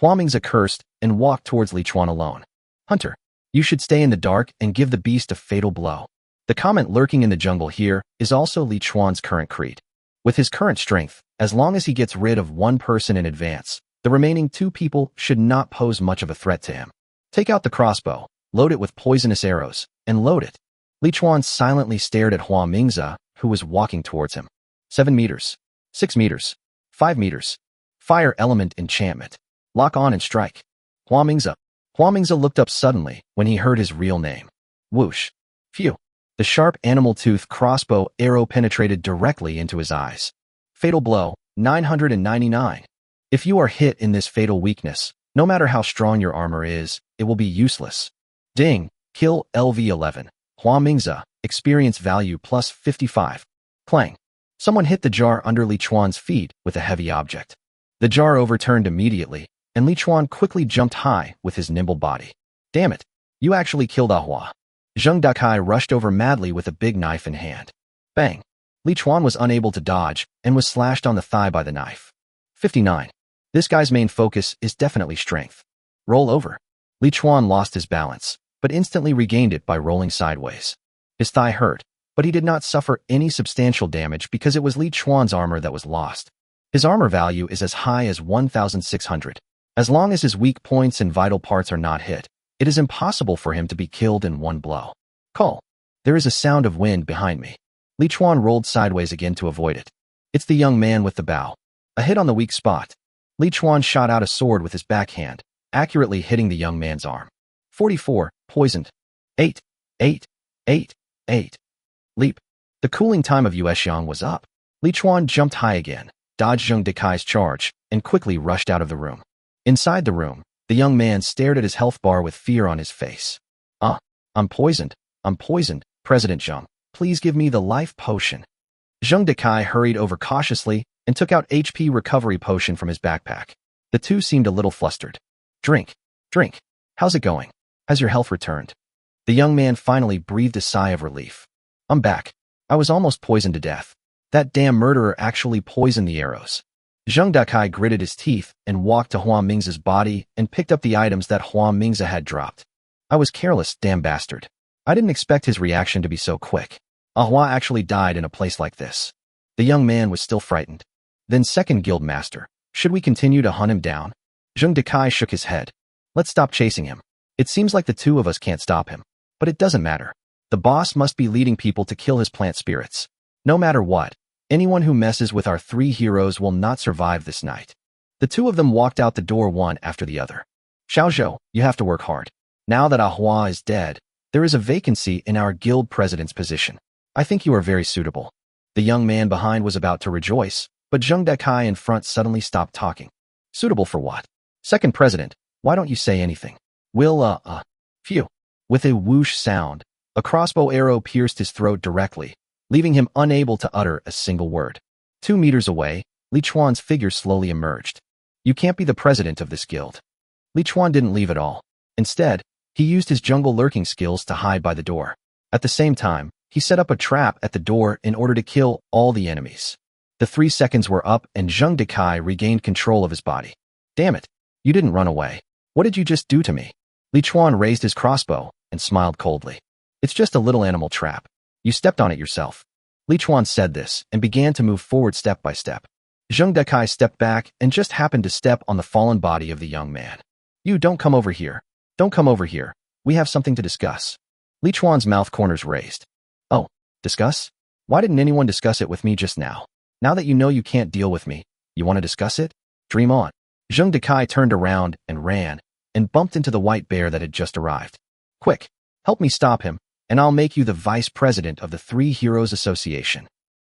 Hua Mingze cursed and walked towards Li Chuan alone. Hunter, you should stay in the dark and give the beast a fatal blow. The comment lurking in the jungle here is also Li Chuan's current creed. With his current strength, as long as he gets rid of one person in advance, the remaining 2 people should not pose much of a threat to him. Take out the crossbow, load it with poisonous arrows, and load it. Li Chuan silently stared at Hua Mingze, who was walking towards him. 7 meters. 6 meters. 5 meters. Fire element enchantment. Lock on and strike. Hua Mingze. Hua Mingze looked up suddenly when he heard his real name. Whoosh. Phew. The sharp animal tooth crossbow arrow penetrated directly into his eyes. Fatal blow, 999. If you are hit in this fatal weakness, no matter how strong your armor is, it will be useless. Ding. Kill LV11. Hua Mingze. Experience value plus 55. Clang. Someone hit the jar under Li Chuan's feet with a heavy object. The jar overturned immediately, and Li Chuan quickly jumped high with his nimble body. Damn it. You actually killed Ahua. Zheng Dekai rushed over madly with a big knife in hand. Bang. Li Chuan was unable to dodge and was slashed on the thigh by the knife. 59. This guy's main focus is definitely strength. Roll over. Li Chuan lost his balance, but instantly regained it by rolling sideways. His thigh hurt, but he did not suffer any substantial damage because it was Li Chuan's armor that was lost. His armor value is as high as 1,600. As long as his weak points and vital parts are not hit, it is impossible for him to be killed in one blow. Call. There is a sound of wind behind me. Li Chuan rolled sideways again to avoid it. It's the young man with the bow. A hit on the weak spot. Li Chuan shot out a sword with his backhand, accurately hitting the young man's arm. 44. Poisoned. 8. 8. 8. 8. Leap. The cooling time of Yuexiang was up. Li Chuan jumped high again, dodged Zheng Dekai's charge, and quickly rushed out of the room. Inside the room, the young man stared at his health bar with fear on his face. I'm poisoned. I'm poisoned. President Zheng, please give me the life potion. Zheng Dekai hurried over cautiously and took out HP recovery potion from his backpack. The two seemed a little flustered. Drink. Drink. How's it going? Has your health returned? The young man finally breathed a sigh of relief. I'm back. I was almost poisoned to death. That damn murderer actually poisoned the arrows. Zheng Dekai gritted his teeth and walked to Hua Mingze's body and picked up the items that Hua Mingze had dropped. I was careless, damn bastard. I didn't expect his reaction to be so quick. Ahua actually died in a place like this. The young man was still frightened. Then second guild master, should we continue to hunt him down? Zheng Dekai shook his head. Let's stop chasing him. It seems like the 2 of us can't stop him. But it doesn't matter. The boss must be leading people to kill his plant spirits. No matter what, anyone who messes with our 3 heroes will not survive this night. The 2 of them walked out the door one after the other. Xiaozhou, you have to work hard. Now that Ahua is dead, there is a vacancy in our guild president's position. I think you are very suitable. The young man behind was about to rejoice, but Zheng Dekai in front suddenly stopped talking. Suitable for what? Second president, why don't you say anything? Phew. With a whoosh sound, a crossbow arrow pierced his throat directly, leaving him unable to utter a single word. 2 meters away, Li Chuan's figure slowly emerged. You can't be the president of this guild. Li Chuan didn't leave at all. Instead, he used his jungle lurking skills to hide by the door. At the same time, he set up a trap at the door in order to kill all the enemies. The 3 seconds were up and Zheng Dekai regained control of his body. Damn it, you didn't run away. What did you just do to me? Li Chuan raised his crossbow and smiled coldly. It's just a little animal trap. You stepped on it yourself. Li Chuan said this and began to move forward step by step. Zheng Dekai stepped back and just happened to step on the fallen body of the young man. You don't come over here. Don't come over here. We have something to discuss. Li Chuan's mouth corners raised. Oh, discuss? Why didn't anyone discuss it with me just now? Now that you know you can't deal with me, you want to discuss it? Dream on. Zheng Dekai turned around and ran, and bumped into the white bear that had just arrived. Quick, help me stop him, and I'll make you the vice president of the Three Heroes Association.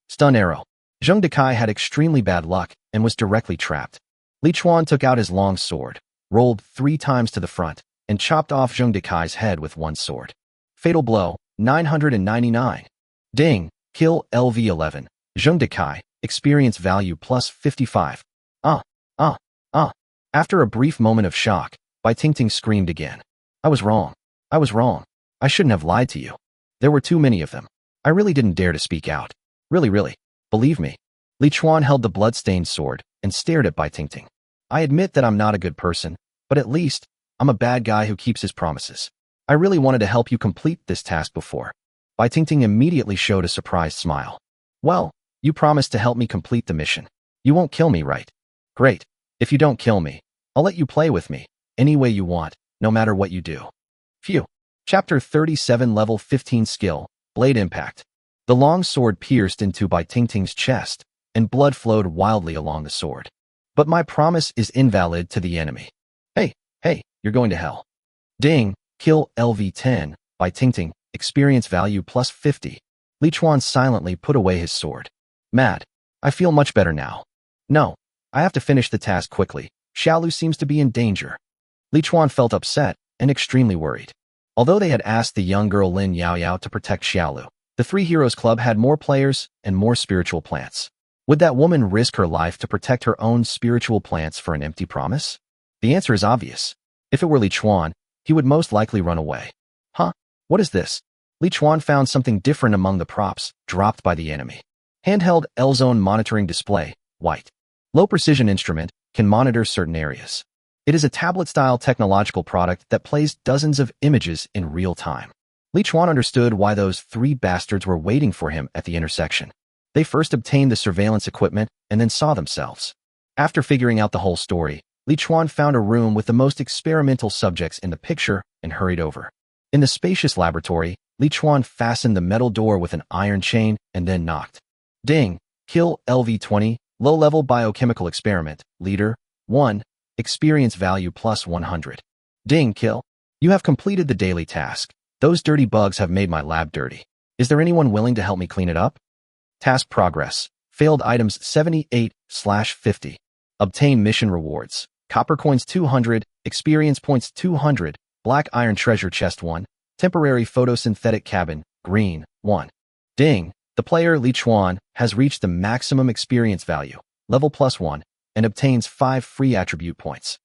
Stun arrow. Zheng Dekai had extremely bad luck and was directly trapped. Li Chuan took out his long sword, rolled 3 times to the front, and chopped off Zheng Dekai's head with one sword. Fatal blow, 999. Ding, kill LV11. Zheng Dekai, experience value plus 55. After a brief moment of shock, Bai Tingting screamed again. I was wrong. I was wrong. I shouldn't have lied to you. There were too many of them. I really didn't dare to speak out. Really. Believe me. Li Chuan held the blood-stained sword and stared at Bai Tingting. I admit that I'm not a good person, but at least I'm a bad guy who keeps his promises. I really wanted to help you complete this task before. Bai Tingting immediately showed a surprised smile. Well, you promised to help me complete the mission. You won't kill me, right? Great. If you don't kill me, I'll let you play with me, any way you want, no matter what you do. Phew. Chapter 37 Level 15 Skill, Blade Impact. The long sword pierced into Bai Tingting's chest, and blood flowed wildly along the sword. But my promise is invalid to the enemy. Hey, you're going to hell. Ding, kill LV10, Bai Tingting, experience value plus 50. Li Chuan silently put away his sword. Mad. I feel much better now. No, I have to finish the task quickly. Xiaolu seems to be in danger. Li Chuan felt upset and extremely worried. Although they had asked the young girl Lin Yaoyao to protect Xiaolu, the Three Heroes Club had more players and more spiritual plants. Would that woman risk her life to protect her own spiritual plants for an empty promise? The answer is obvious. If it were Li Chuan, he would most likely run away. Huh? What is this? Li Chuan found something different among the props dropped by the enemy. Handheld L-Zone monitoring display, white. Low-precision instrument, can monitor certain areas. It is a tablet-style technological product that plays dozens of images in real time. Li Chuan understood why those 3 bastards were waiting for him at the intersection. They first obtained the surveillance equipment and then saw themselves. After figuring out the whole story, Li Chuan found a room with the most experimental subjects in the picture and hurried over. In the spacious laboratory, Li Chuan fastened the metal door with an iron chain and then knocked. Ding, kill LV20, low-level biochemical experiment, leader, 1, experience value plus 100. Ding, kill. You have completed the daily task. Those dirty bugs have made my lab dirty. Is there anyone willing to help me clean it up? Task progress. Failed items 78/50. Obtain mission rewards. Copper coins 200, experience points 200, black iron treasure chest 1, temporary photosynthetic cabin, green, 1. Ding, the player Li Chuan has reached the maximum experience value, level plus 1, and obtains 5 free attribute points.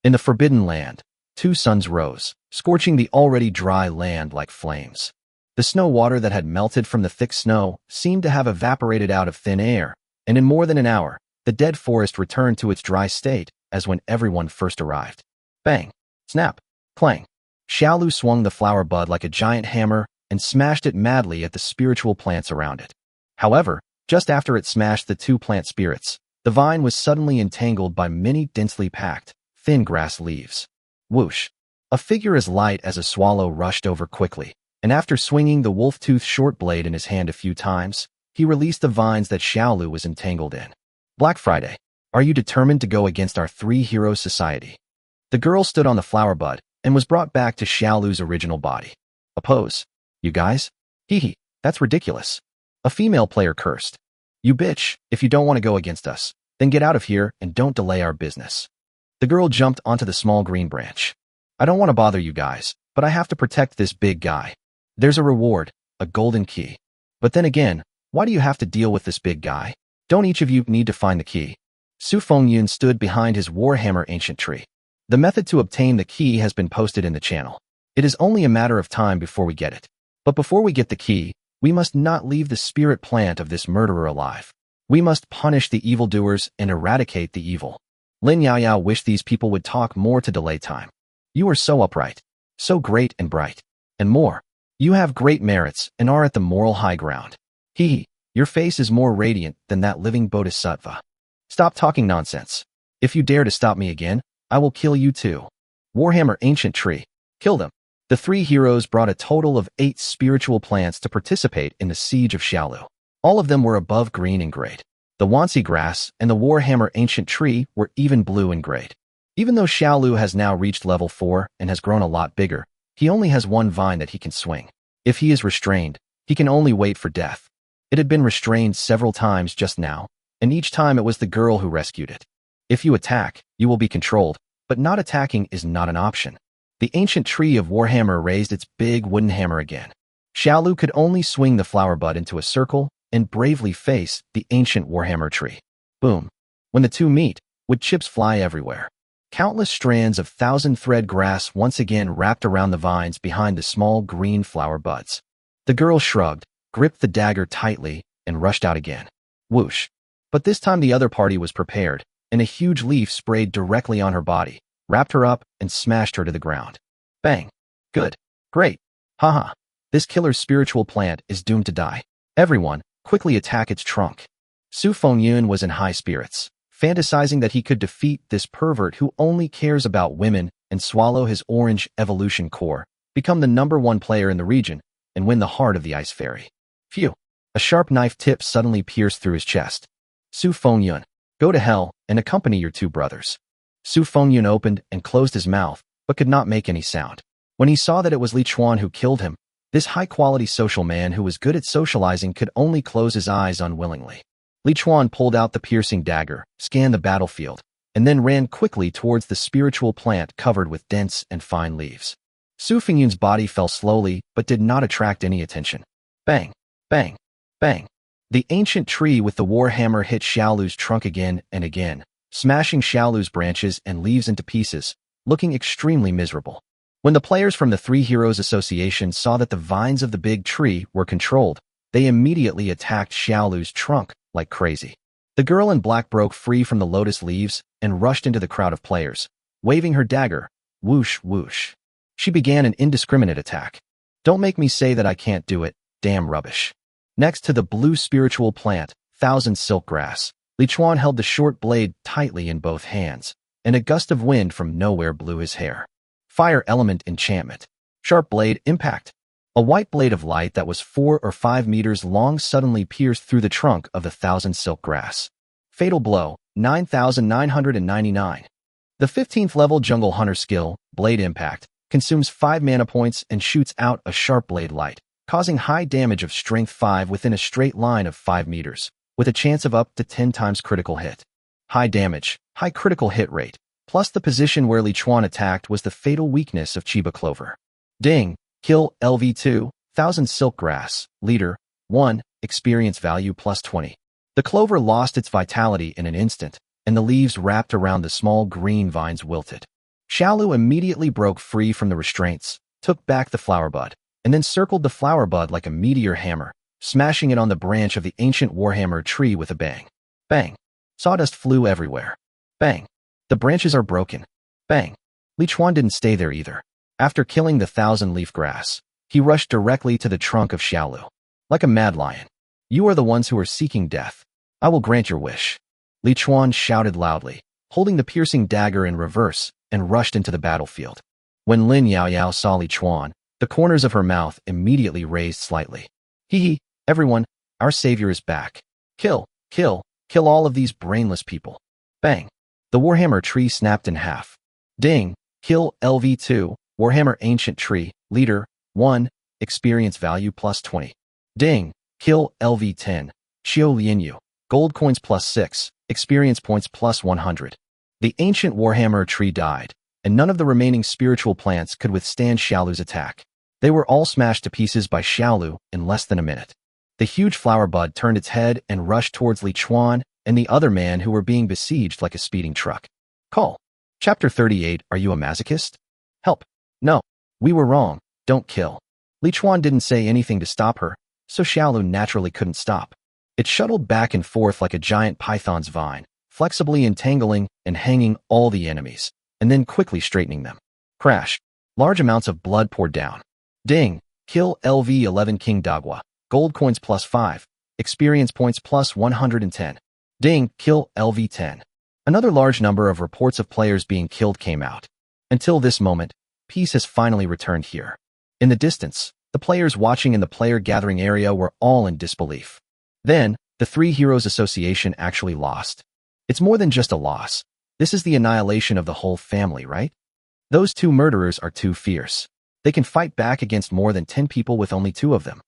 In the Forbidden Land, 2 suns rose, scorching the already dry land like flames. The snow water that had melted from the thick snow seemed to have evaporated out of thin air, and in more than an hour, the dead forest returned to its dry state as when everyone first arrived. Bang! Snap! Clang! Xiaolu swung the flower bud like a giant hammer and smashed it madly at the spiritual plants around it. However, just after it smashed the 2 plant spirits, the vine was suddenly entangled by many densely packed, thin grass leaves. Whoosh! A figure as light as a swallow rushed over quickly, and after swinging the wolf-tooth short blade in his hand a few times, he released the vines that Xiaolu was entangled in. Black Friday, are you determined to go against our Three Heroes Society? The girl stood on the flower bud and was brought back to Xiaolu's original body. Oppose. You guys? Hee, that's ridiculous. A female player cursed. You bitch, if you don't want to go against us, then get out of here and don't delay our business. The girl jumped onto the small green branch. I don't want to bother you guys, but I have to protect this big guy. There's a reward, a golden key. But then again, why do you have to deal with this big guy? Don't each of you need to find the key? Su Fengyun stood behind his Warhammer ancient tree. The method to obtain the key has been posted in the channel. It is only a matter of time before we get it. But before we get the key, we must not leave the spirit plant of this murderer alive. We must punish the evildoers and eradicate the evil. Lin Yaoyao wished these people would talk more to delay time. You are so upright, so great and bright, and more. You have great merits and are at the moral high ground. Hee, your face is more radiant than that living bodhisattva. Stop talking nonsense. If you dare to stop me again, I will kill you too. Warhammer Ancient Tree. Kill them. The three heroes brought a total of 8 spiritual plants to participate in the siege of Xiaolu. All of them were above green and great. The Wansi grass and the Warhammer Ancient Tree were even blue and great. Even though Xiaolu has now reached level 4 and has grown a lot bigger, he only has one vine that he can swing. If he is restrained, he can only wait for death. It had been restrained several times just now, and each time it was the girl who rescued it. If you attack, you will be controlled, but not attacking is not an option. The ancient tree of Warhammer raised its big wooden hammer again. Xiaolu could only swing the flower bud into a circle and bravely face the ancient Warhammer tree. Boom. When the two meet, wood chips fly everywhere. Countless strands of thousand-thread grass once again wrapped around the vines behind the small green flower buds. The girl shrugged, gripped the dagger tightly, and rushed out again. Whoosh. But this time the other party was prepared, and a huge leaf sprayed directly on her body, wrapped her up, and smashed her to the ground. Bang. Good. Great. Haha. This killer's spiritual plant is doomed to die. Everyone, quickly attack its trunk. Su Fengyun was in high spirits, fantasizing that he could defeat this pervert who only cares about women and swallow his orange evolution core, become the #1 player in the region, and win the heart of the Ice Fairy. Phew. A sharp knife tip suddenly pierced through his chest. Su Fengyun, go to hell and accompany your 2 brothers. Su Fengyun opened and closed his mouth, but could not make any sound. When he saw that it was Li Chuan who killed him, this high-quality social man who was good at socializing could only close his eyes unwillingly. Li Chuan pulled out the piercing dagger, scanned the battlefield, and then ran quickly towards the spiritual plant covered with dense and fine leaves. Su Fengyun's body fell slowly but did not attract any attention. Bang, bang, bang. The ancient tree with the warhammer hit Xiaolu's trunk again and again, smashing Xiaolu's branches and leaves into pieces, looking extremely miserable. When the players from the Three Heroes Association saw that the vines of the big tree were controlled, they immediately attacked Xiaolu's trunk like crazy. The girl in black broke free from the lotus leaves and rushed into the crowd of players, waving her dagger. Whoosh, whoosh. She began an indiscriminate attack. Don't make me say that I can't do it, damn rubbish. Next to the blue spiritual plant, Thousand Silk Grass, Li Chuan held the short blade tightly in both hands, and a gust of wind from nowhere blew his hair. Fire element enchantment. Sharp blade impact. A white blade of light that was 4 or 5 meters long suddenly pierced through the trunk of the Thousand Silk Grass. Fatal blow, 9,999. The 15th level Jungle Hunter skill, Blade Impact, consumes 5 mana points and shoots out a sharp blade light, causing high damage of strength 5 within a straight line of 5 meters, with a chance of up to 10 times critical hit. High damage, high critical hit rate, plus the position where Li Chuan attacked was the fatal weakness of Chiba Clover. Ding, kill LV2, Thousand Silk Grass, leader, 1, experience value plus 20. The clover lost its vitality in an instant, and the leaves wrapped around the small green vines wilted. Xiaolu immediately broke free from the restraints, took back the flower bud, and then circled the flower bud like a meteor hammer, smashing it on the branch of the ancient Warhammer tree with a bang. Bang. Sawdust flew everywhere. Bang. The branches are broken. Bang. Li Chuan didn't stay there either. After killing the thousand-leaf grass, he rushed directly to the trunk of Xiaolu. Like a mad lion. You are the ones who are seeking death. I will grant your wish. Li Chuan shouted loudly, holding the piercing dagger in reverse, and rushed into the battlefield. When Lin Yaoyao saw Li Chuan, the corners of her mouth immediately raised slightly. Hee hee, everyone, our savior is back. Kill, kill, kill all of these brainless people. Bang. The Warhammer tree snapped in half. Ding, kill LV2, Warhammer Ancient Tree, leader, 1, experience value plus 20. Ding, kill LV10, Xiao Lianyu, gold coins plus 6, experience points plus 100. The ancient Warhammer tree died, and none of the remaining spiritual plants could withstand Xiaolu's attack. They were all smashed to pieces by Xiaolu in less than a minute. The huge flower bud turned its head and rushed towards Li Chuan and the other man who were being besieged like a speeding truck. Call. Chapter 38. Are you a masochist? Help. No. We were wrong. Don't kill. Li Chuan didn't say anything to stop her, so Xiaolu naturally couldn't stop. It shuttled back and forth like a giant python's vine, flexibly entangling and hanging all the enemies, and then quickly straightening them. Crash. Large amounts of blood poured down. Ding. Kill LV11 King Dagua. Gold coins plus 5. Experience points plus 110. Ding, kill LV10. Another large number of reports of players being killed came out. Until this moment, peace has finally returned here. In the distance, the players watching in the player gathering area were all in disbelief. Then, the Three Heroes Association actually lost. It's more than just a loss. This is the annihilation of the whole family, right? Those two murderers are too fierce. They can fight back against more than 10 people with only 2 of them.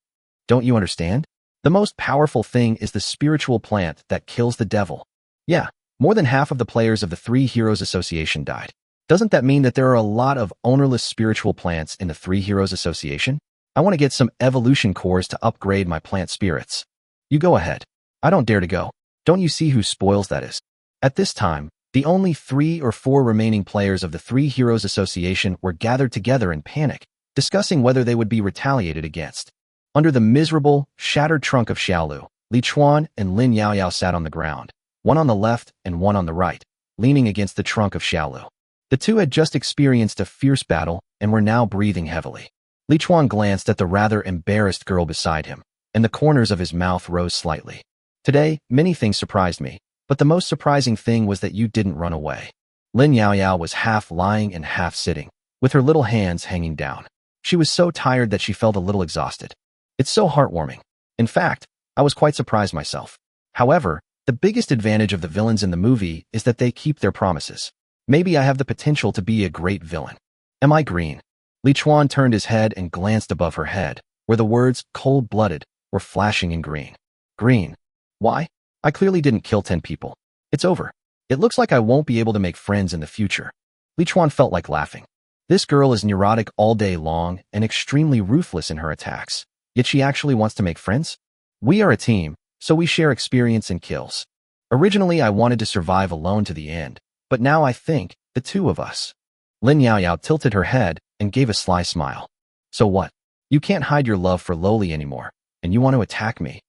Don't you understand? The most powerful thing is the spiritual plant that kills the devil. Yeah, more than half of the players of the Three Heroes Association died. Doesn't that mean that there are a lot of ownerless spiritual plants in the Three Heroes Association? I want to get some evolution cores to upgrade my plant spirits. You go ahead. I don't dare to go. Don't you see who spoils that is? At this time, the only 3 or 4 remaining players of the Three Heroes Association were gathered together in panic, discussing whether they would be retaliated against. Under the miserable, shattered trunk of Xiaolu, Li Chuan and Lin Yaoyao sat on the ground, one on the left and one on the right, leaning against the trunk of Xiaolu. The two had just experienced a fierce battle and were now breathing heavily. Li Chuan glanced at the rather embarrassed girl beside him, and the corners of his mouth rose slightly. Today, many things surprised me, but the most surprising thing was that you didn't run away. Lin Yaoyao was half lying and half sitting, with her little hands hanging down. She was so tired that she felt a little exhausted. It's so heartwarming. In fact, I was quite surprised myself. However, the biggest advantage of the villains in the movie is that they keep their promises. Maybe I have the potential to be a great villain. Am I green? Li Chuan turned his head and glanced above her head, where the words cold-blooded were flashing in green. Green. Why? I clearly didn't kill 10 people. It's over. It looks like I won't be able to make friends in the future. Li Chuan felt like laughing. This girl is neurotic all day long and extremely ruthless in her attacks. Yet she actually wants to make friends? We are a team, so we share experience and kills. Originally, I wanted to survive alone to the end, but now I think, the 2 of us. Lin Yaoyao tilted her head and gave a sly smile. So what? You can't hide your love for Loli anymore, and you want to attack me?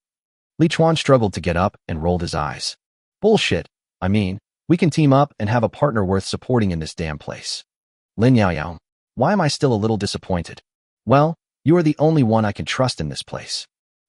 Li Chuan struggled to get up and rolled his eyes. Bullshit. I mean, we can team up and have a partner worth supporting in this damn place. Lin Yaoyao, why am I still a little disappointed? Well, you are the only one I can trust in this place.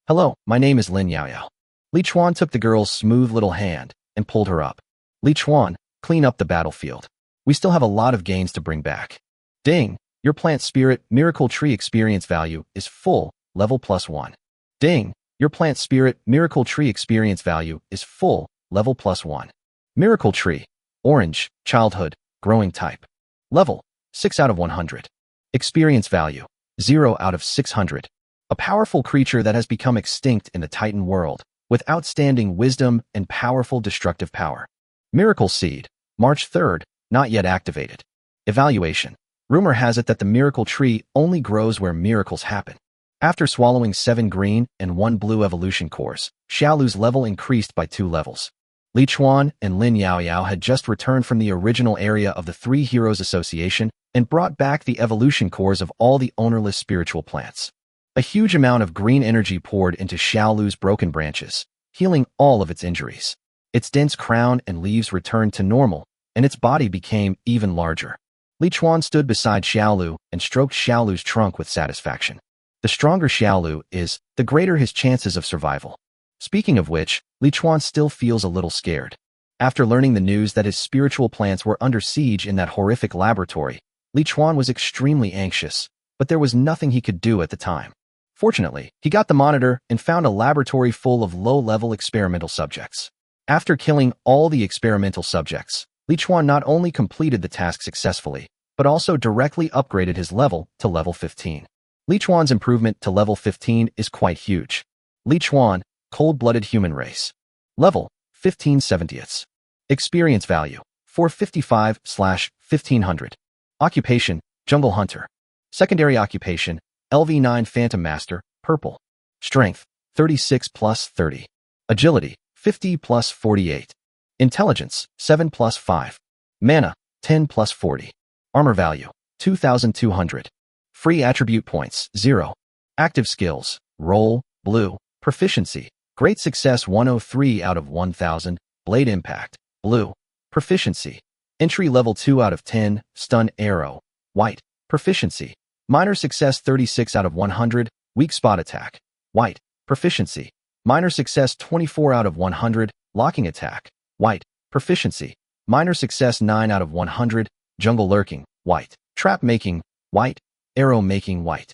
Hello, my name is Lin Yaoyao. Li Chuan took the girl's smooth little hand and pulled her up. Li Chuan, clean up the battlefield. We still have a lot of gains to bring back. Ding, your plant spirit miracle tree experience value is full, level +1. Ding, your plant spirit miracle tree experience value is full, level +1. Miracle tree, orange, childhood, growing type. Level, 6 out of 100. Experience value, 0 out of 600. A powerful creature that has become extinct in the Titan world, with outstanding wisdom and powerful destructive power. Miracle Seed, March 3rd, not yet activated. Evaluation. Rumor has it that the miracle tree only grows where miracles happen. After swallowing 7 green and 1 blue evolution cores, Xiaolu's level increased by 2 levels. Li Chuan and Lin Yaoyao had just returned from the original area of the Three Heroes Association and brought back the evolution cores of all the ownerless spiritual plants. A huge amount of green energy poured into Xiaolu's broken branches, healing all of its injuries. Its dense crown and leaves returned to normal, and its body became even larger. Li Chuan stood beside Xiaolu and stroked Xiaolu's trunk with satisfaction. The stronger Xiaolu is, the greater his chances of survival. Speaking of which, Li Chuan still feels a little scared. After learning the news that his spiritual plants were under siege in that horrific laboratory, Li Chuan was extremely anxious, but there was nothing he could do at the time. Fortunately, he got the monitor and found a laboratory full of low-level experimental subjects. After killing all the experimental subjects, Li Chuan not only completed the task successfully, but also directly upgraded his level to level 15. Li Chuan's improvement to level 15 is quite huge. Li Chuan, cold-blooded human race. Level, 15/70. Experience value, 455/1500. Occupation, Jungle Hunter. Secondary occupation, LV9 Phantom Master, purple. Strength, 36 + 30. Agility, 50 + 48. Intelligence, 7 + 5. Mana, 10 + 40. Armor value, 2,200. Free attribute points, 0. Active skills, roll, blue. Proficiency, great success 103 out of 1,000. Blade impact, blue. Proficiency, entry level 2 out of 10. Stun arrow, white. Proficiency, minor success 36 out of 100. Weak spot attack, white. Proficiency, minor success 24 out of 100. locking attack, white, proficiency, minor success 9 out of 100, jungle lurking, white, trap making, white, arrow making, white.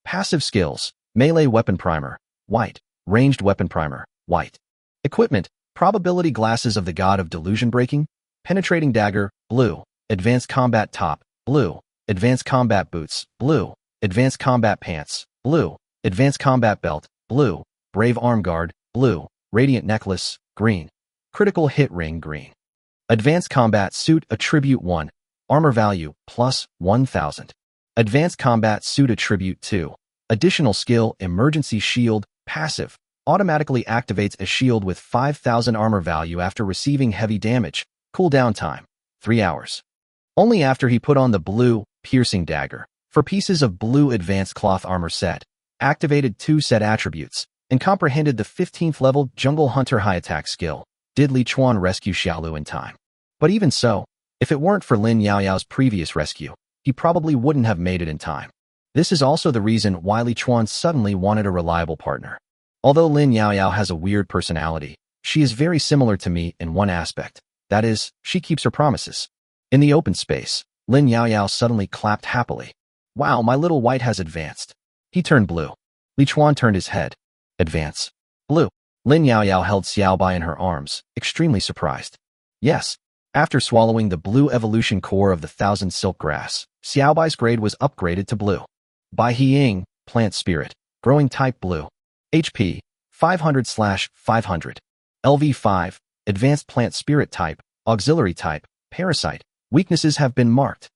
Passive skills, melee weapon primer, white, ranged weapon primer, white. Equipment, probability glasses of the god of delusion breaking, penetrating dagger, blue, advanced combat top, blue, advanced combat boots, blue, advanced combat pants, blue, advanced combat belt, blue, brave arm guard, blue, radiant necklace, green, critical hit ring, green. Advanced combat suit attribute 1, armor value plus 1000. Advanced combat suit attribute 2, additional skill emergency shield, passive, automatically activates a shield with 5000 armor value after receiving heavy damage, cooldown time, 3 hours. Only after he put on the blue, piercing dagger, for pieces of blue advanced cloth armor set, activated 2 set attributes, and comprehended the 15th level jungle hunter high attack skill, did Li Chuan rescue Xiaolu in time. But even so, if it weren't for Lin Yaoyao's previous rescue, he probably wouldn't have made it in time. This is also the reason why Li Chuan suddenly wanted a reliable partner. Although Lin Yaoyao has a weird personality, she is very similar to me in one aspect. That is, she keeps her promises. In the open space, Lin Yaoyao suddenly clapped happily. Wow, my little white has advanced. He turned blue. Li Chuan turned his head. Advance. Blue. Lin Yaoyao held Xiaobai in her arms, extremely surprised. Yes. After swallowing the blue evolution core of the Thousand Silk Grass, Xiaobai's grade was upgraded to blue. Bai Hiying, Plant Spirit, Growing Type Blue. HP, 500/500. LV5, Advanced Plant Spirit Type, Auxiliary Type, Parasite. Weaknesses have been marked.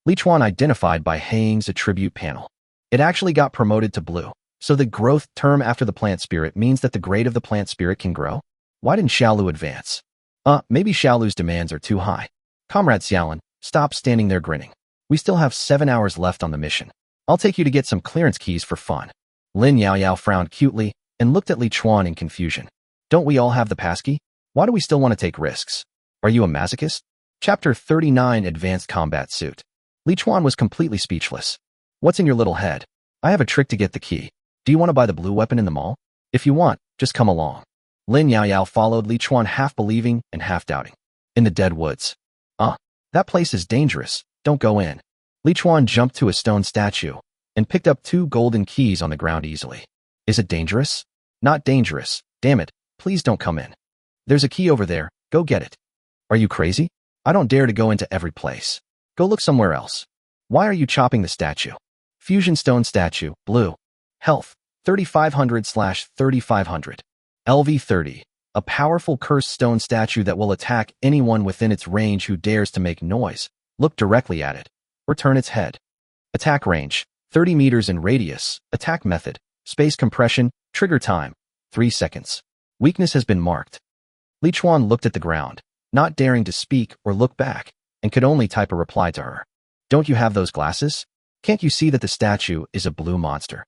Li Chuan identified by Hiying's attribute panel. It actually got promoted to blue, so the growth term after the Plant Spirit means that the grade of the Plant Spirit can grow? Why didn't Xiaolu advance? Maybe Xiaolu's demands are too high. Comrade Xiaolin, stop standing there grinning. We still have 7 hours left on the mission. I'll take you to get some clearance keys for fun. Lin Yaoyao frowned cutely and looked at Li Chuan in confusion. Don't we all have the passkey? Why do we still want to take risks? Are you a masochist? Chapter 39 Advanced Combat Suit. Li Chuan was completely speechless. What's in your little head? I have a trick to get the key. Do you want to buy the blue weapon in the mall? If you want, just come along. Lin Yaoyao followed Li Chuan half believing and half doubting. In the dead woods. That place is dangerous. Don't go in. Li Chuan jumped to a stone statue and picked up 2 golden keys on the ground easily. Is it dangerous? Not dangerous. Damn it. Please don't come in. There's a key over there. Go get it. Are you crazy? I don't dare to go into every place. Go look somewhere else. Why are you chopping the statue? Fusion stone statue, blue. Health, 3500/3500. LV30, a powerful cursed stone statue that will attack anyone within its range who dares to make noise, look directly at it, or turn its head. Attack range, 30 meters in radius. Attack method, space compression. Trigger time, 3 seconds. Weakness has been marked. Li Chuan looked at the ground, not daring to speak or look back, and could only type a reply to her. Don't you have those glasses? Can't you see that the statue is a blue monster?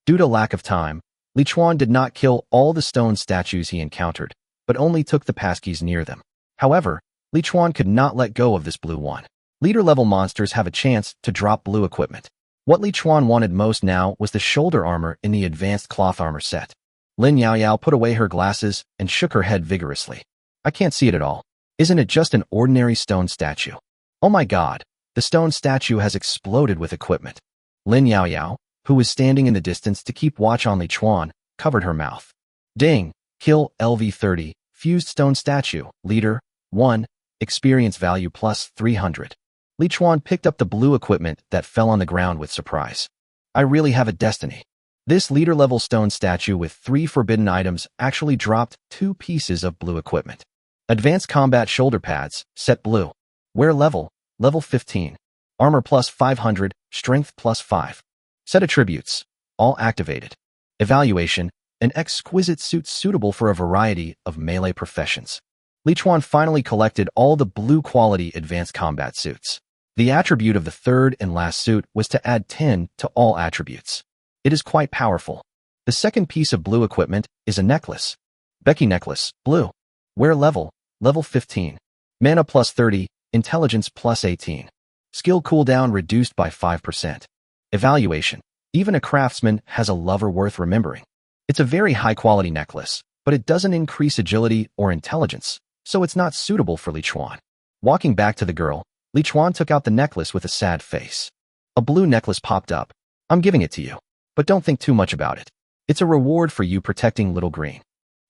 Due to lack of time, Li Chuan did not kill all the stone statues he encountered, but only took the passkeys near them. However, Li Chuan could not let go of this blue one. Leader-level monsters have a chance to drop blue equipment. What Li Chuan wanted most now was the shoulder armor in the advanced cloth armor set. Lin Yaoyao put away her glasses and shook her head vigorously. I can't see it at all. Isn't it just an ordinary stone statue? Oh my god, the stone statue has exploded with equipment. Lin Yaoyao, who was standing in the distance to keep watch on Li Chuan, covered her mouth. Ding! Kill LV30, fused stone statue, leader, 1, experience value plus 300. Li Chuan picked up the blue equipment that fell on the ground with surprise. I really have a destiny. This leader-level stone statue with 3 forbidden items actually dropped 2 pieces of blue equipment. Advanced combat shoulder pads, set blue. Wear level, level 15. Armor plus 500, strength plus 5. Set attributes, all activated. Evaluation, an exquisite suit suitable for a variety of melee professions. Li Chuan finally collected all the blue quality advanced combat suits. The attribute of the third and last suit was to add 10 to all attributes. It is quite powerful. The second piece of blue equipment is a necklace. Becky necklace, blue. Wear level, level 15. Mana plus 30, intelligence plus 18. Skill cooldown reduced by 5%. Evaluation. Even a craftsman has a lover worth remembering. It's a very high-quality necklace, but it doesn't increase agility or intelligence, so it's not suitable for Li Chuan. Walking back to the girl, Li Chuan took out the necklace with a sad face. A blue necklace popped up. I'm giving it to you, but don't think too much about it. It's a reward for you protecting Little Green.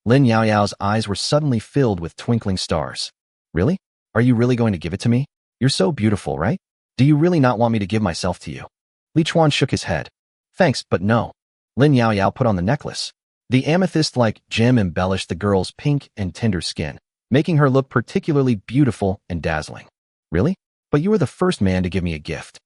Lin Yaoyao's eyes were suddenly filled with twinkling stars. Really? Are you really going to give it to me? You're so beautiful, right? Do you really not want me to give myself to you? Li Chuan shook his head. Thanks, but no. Lin Yaoyao put on the necklace. The amethyst-like gem embellished the girl's pink and tender skin, making her look particularly beautiful and dazzling. Really? But you were the first man to give me a gift.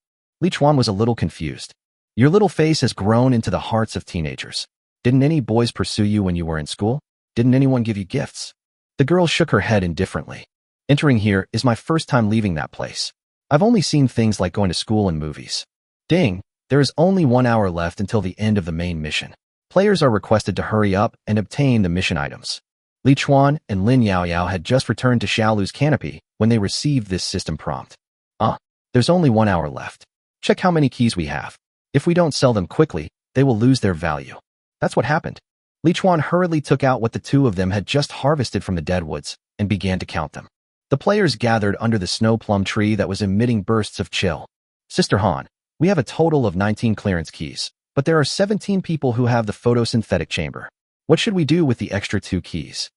Li Chuan was a little confused. Your little face has grown into the hearts of teenagers. Didn't any boys pursue you when you were in school? Didn't anyone give you gifts? The girl shook her head indifferently. Entering here is my first time leaving that place. I've only seen things like going to school and movies. Ding, there is only 1 hour left until the end of the main mission. Players are requested to hurry up and obtain the mission items. Li Chuan and Lin Yaoyao had just returned to Xiaolu's canopy when they received this system prompt. There's only 1 hour left. Check how many keys we have. If we don't sell them quickly, they will lose their value. That's what happened. Li Chuan hurriedly took out what the two of them had just harvested from the deadwoods and began to count them. The players gathered under the snow plum tree that was emitting bursts of chill. Sister Han, we have a total of 19 clearance keys, but there are 17 people who have the photosynthetic chamber. What should we do with the extra 2 keys?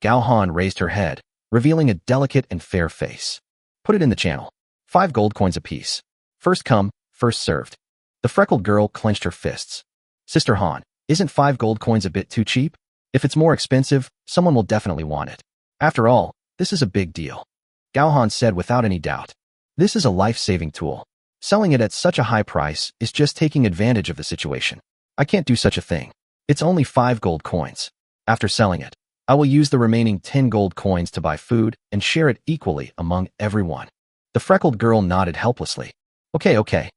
Gao Han raised her head, revealing a delicate and fair face. Put it in the channel. 5 gold coins apiece. First come, first served. The freckled girl clenched her fists. Sister Han, isn't 5 gold coins a bit too cheap? If it's more expensive, someone will definitely want it. After all, this is a big deal. Gao Han said without any doubt. This is a life-saving tool. Selling it at such a high price is just taking advantage of the situation. I can't do such a thing. It's only 5 gold coins. After selling it, I will use the remaining 10 gold coins to buy food and share it equally among everyone. The freckled girl nodded helplessly. Okay.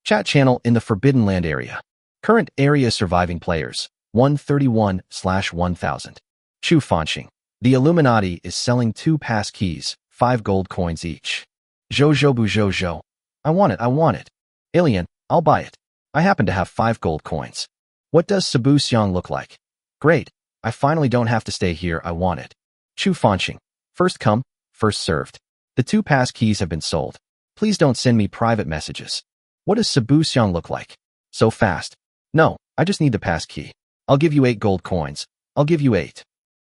Chat channel in the Forbidden Land area. Current area surviving players, 131/1000. Chu Fanxing. The Illuminati is selling 2 pass keys, 5 gold coins each. Zhou bu zhou. I want it. Alien, I'll buy it. I happen to have 5 gold coins. What does Cebu Xiang look like? Great. I finally don't have to stay here, I want it. Chu Fanxing. First come, first served. The 2 pass keys have been sold. Please don't send me private messages. What does Cebu Xiang look like? So fast. No, I just need the pass key. I'll give you 8 gold coins. I'll give you 8.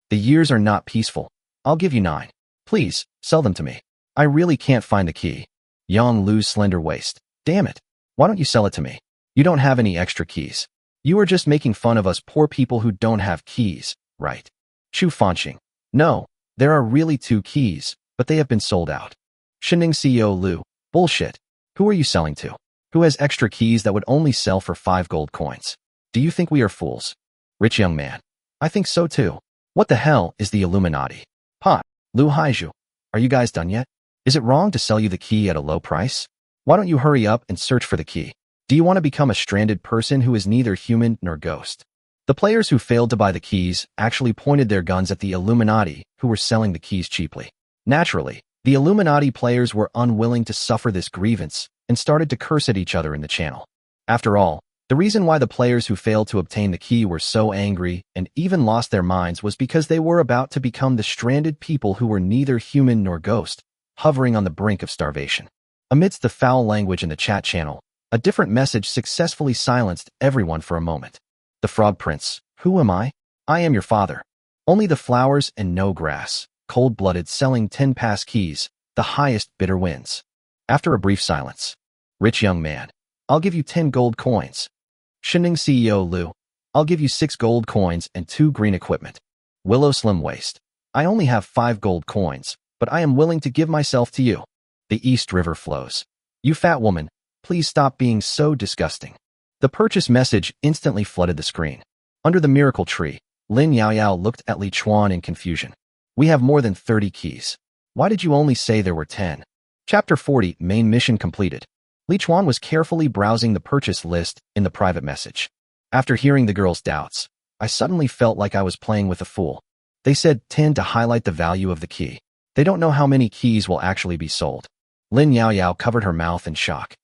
The years are not peaceful. I'll give you 9. Please, sell them to me. I really can't find the key. Yang Lu's slender waist. Damn it. Why don't you sell it to me? You don't have any extra keys. You are just making fun of us poor people who don't have keys, right? Chu Fanxing. No, there are really 2 keys, but they have been sold out. Shining CEO Lu. Bullshit. Who are you selling to? Who has extra keys that would only sell for 5 gold coins? Do you think we are fools? Rich young man. I think so too. What the hell is the Illuminati? Pa, Lu Haiju. Are you guys done yet? Is it wrong to sell you the key at a low price? Why don't you hurry up and search for the key? Do you want to become a stranded person who is neither human nor ghost? The players who failed to buy the keys actually pointed their guns at the Illuminati who were selling the keys cheaply. Naturally, the Illuminati players were unwilling to suffer this grievance and started to curse at each other in the channel. After all, the reason why the players who failed to obtain the key were so angry and even lost their minds was because they were about to become the stranded people who were neither human nor ghost, hovering on the brink of starvation. Amidst the foul language in the chat channel, a different message successfully silenced everyone for a moment. The Frog Prince. Who am I? I am your father. Only the flowers and no grass. Cold-blooded selling 10 pass keys. The highest bidder wins. After a brief silence. Rich young man. I'll give you 10 gold coins. Shining CEO Lu. I'll give you 6 gold coins and 2 green equipment. Willow Slim Waist. I only have 5 gold coins, but I am willing to give myself to you. The East River flows. You fat woman, please stop being so disgusting. The purchase message instantly flooded the screen. Under the miracle tree, Lin Yaoyao looked at Li Chuan in confusion. We have more than 30 keys. Why did you only say there were 10? Chapter 40, Main Mission Completed. Li Chuan was carefully browsing the purchase list in the private message. After hearing the girl's doubts, I suddenly felt like I was playing with a fool. They said 10 to highlight the value of the key. They don't know how many keys will actually be sold. Lin Yaoyao covered her mouth in shock.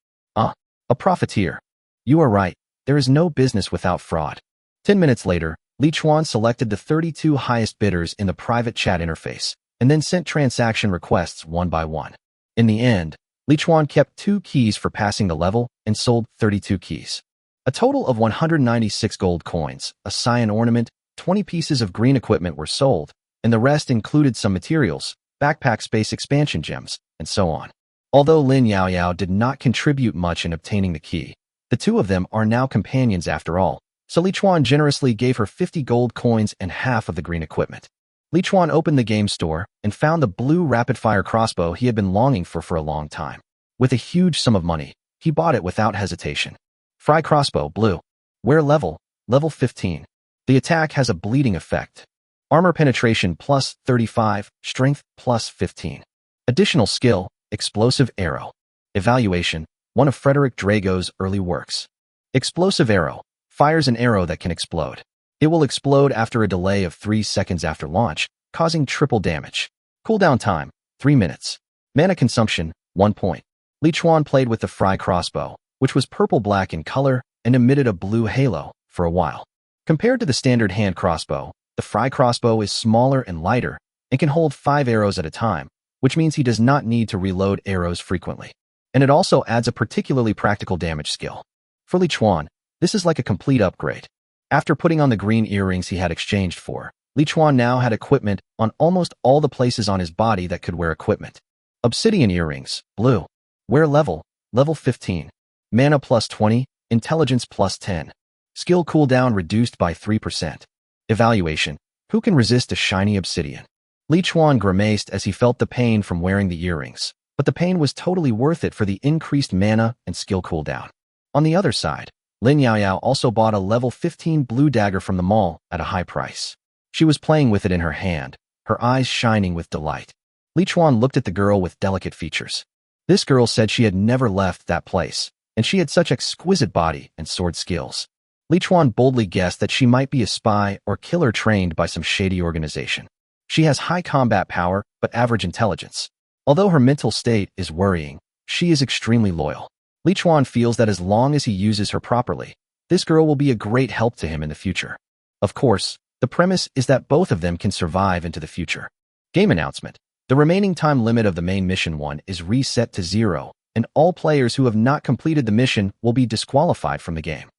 A profiteer. You are right. There is no business without fraud. 10 minutes later, Li Chuan selected the 32 highest bidders in the private chat interface, and then sent transaction requests one by one. In the end, Li Chuan kept 2 keys for passing the level and sold 32 keys. A total of 196 gold coins, a cyan ornament, 20 pieces of green equipment were sold, and the rest included some materials, backpack space expansion gems, and so on. Although Lin Yaoyao did not contribute much in obtaining the key, the two of them are now companions after all, so Li Chuan generously gave her 50 gold coins and half of the green equipment. Li Chuan opened the game store and found the blue rapid-fire crossbow he had been longing for a long time. With a huge sum of money, he bought it without hesitation. Fry crossbow, blue. Wear level, level 15. The attack has a bleeding effect. Armor penetration plus 35, strength plus 15. Additional skill, explosive arrow. Evaluation, one of Frederick Drago's early works. Explosive arrow. Fires an arrow that can explode. It will explode after a delay of 3 seconds after launch, causing triple damage. Cooldown time, 3 minutes. Mana consumption, 1 point. Li Chuan played with the Fry crossbow, which was purple-black in color and emitted a blue halo, for a while. Compared to the standard hand crossbow, the Fry crossbow is smaller and lighter and can hold 5 arrows at a time, which means he does not need to reload arrows frequently. And it also adds a particularly practical damage skill. For Li Chuan, this is like a complete upgrade. After putting on the green earrings he had exchanged for, Li Chuan now had equipment on almost all the places on his body that could wear equipment. Obsidian earrings, blue. Wear level, level 15. Mana plus 20, intelligence plus 10. Skill cooldown reduced by 3%. Evaluation, who can resist a shiny obsidian? Li Chuan grimaced as he felt the pain from wearing the earrings, but the pain was totally worth it for the increased mana and skill cooldown. On the other side, Lin Yaoyao also bought a level 15 blue dagger from the mall at a high price. She was playing with it in her hand, her eyes shining with delight. Li Chuan looked at the girl with delicate features. This girl said she had never left that place, and she had such exquisite body and sword skills. Li Chuan boldly guessed that she might be a spy or killer trained by some shady organization. She has high combat power, but average intelligence. Although her mental state is worrying, she is extremely loyal. Li Chuan feels that as long as he uses her properly, this girl will be a great help to him in the future. Of course, the premise is that both of them can survive into the future. Game announcement. The remaining time limit of the main mission 1 is reset to 0, and all players who have not completed the mission will be disqualified from the game.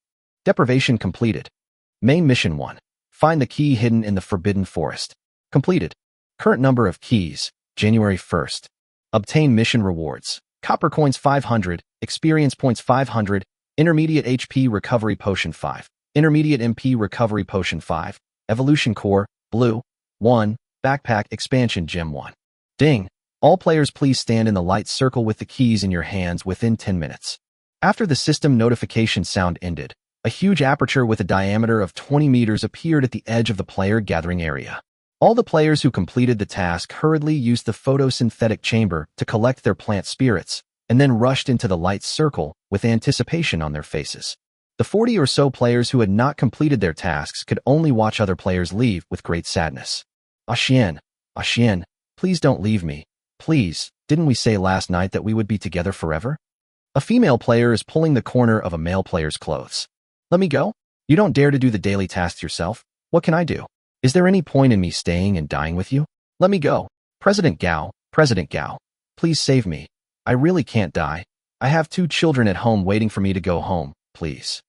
Deprivation completed. Main mission 1. Find the key hidden in the Forbidden Forest. Completed. Current number of keys, January 1st. Obtain mission rewards. Copper coins 500, experience points 500, intermediate HP recovery potion 5, intermediate MP recovery potion 5, evolution core, blue, 1, backpack expansion gem 1. Ding! All players please stand in the light circle with the keys in your hands within 10 minutes. After the system notification sound ended, a huge aperture with a diameter of 20 meters appeared at the edge of the player gathering area. All the players who completed the task hurriedly used the photosynthetic chamber to collect their plant spirits, and then rushed into the light circle with anticipation on their faces. The 40 or so players who had not completed their tasks could only watch other players leave with great sadness. Ah Xian, please don't leave me. Please, didn't we say last night that we would be together forever? A female player is pulling the corner of a male player's clothes. Let me go? You don't dare to do the daily tasks yourself? What can I do? Is there any point in me staying and dying with you? Let me go. President Gao, please save me. I really can't die. I have 2 children at home waiting for me to go home, please.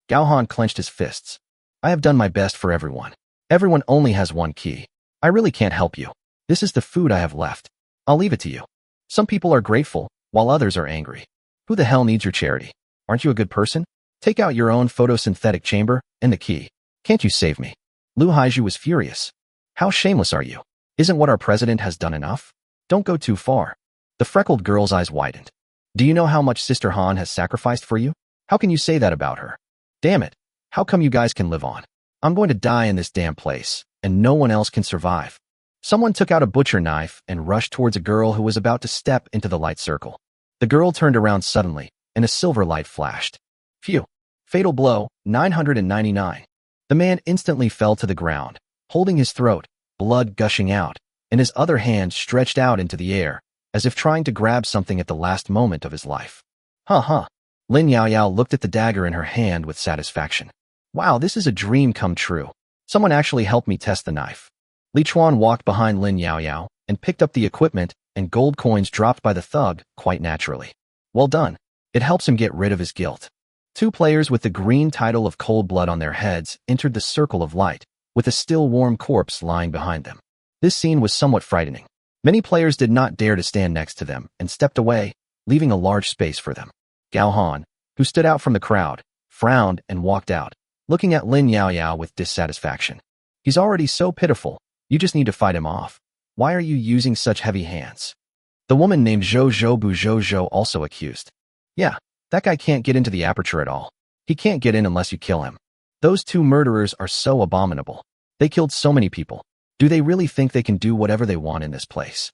Gao Han clenched his fists. I have done my best for everyone. Everyone only has 1 key. I really can't help you. This is the food I have left. I'll leave it to you. Some people are grateful, while others are angry. Who the hell needs your charity? Aren't you a good person? Take out your own photosynthetic chamber and the key. Can't you save me? Lu Haizhu was furious. How shameless are you? Isn't what our president has done enough? Don't go too far. The freckled girl's eyes widened. Do you know how much Sister Han has sacrificed for you? How can you say that about her? Damn it. How come you guys can live on? I'm going to die in this damn place, and no one else can survive. Someone took out a butcher knife and rushed towards a girl who was about to step into the light circle. The girl turned around suddenly, and a silver light flashed. Phew. Fatal blow, 999. The man instantly fell to the ground, holding his throat, blood gushing out, and his other hand stretched out into the air, as if trying to grab something at the last moment of his life. Lin Yaoyao looked at the dagger in her hand with satisfaction. Wow, this is a dream come true. Someone actually helped me test the knife. Li Chuan walked behind Lin Yaoyao and picked up the equipment and gold coins dropped by the thug quite naturally. Well done. It helps him get rid of his guilt. Two players with the green title of Cold Blood on their heads entered the circle of light, with a still warm corpse lying behind them. This scene was somewhat frightening. Many players did not dare to stand next to them and stepped away, leaving a large space for them. Gao Han, who stood out from the crowd, frowned and walked out, looking at Lin Yaoyao with dissatisfaction. He's already so pitiful, you just need to fight him off. Why are you using such heavy hands? The woman named Zhou Zhoubu Zhou Zhou also accused. Yeah, that guy can't get into the aperture at all. He can't get in unless you kill him. Those two murderers are so abominable. They killed so many people. Do they really think they can do whatever they want in this place?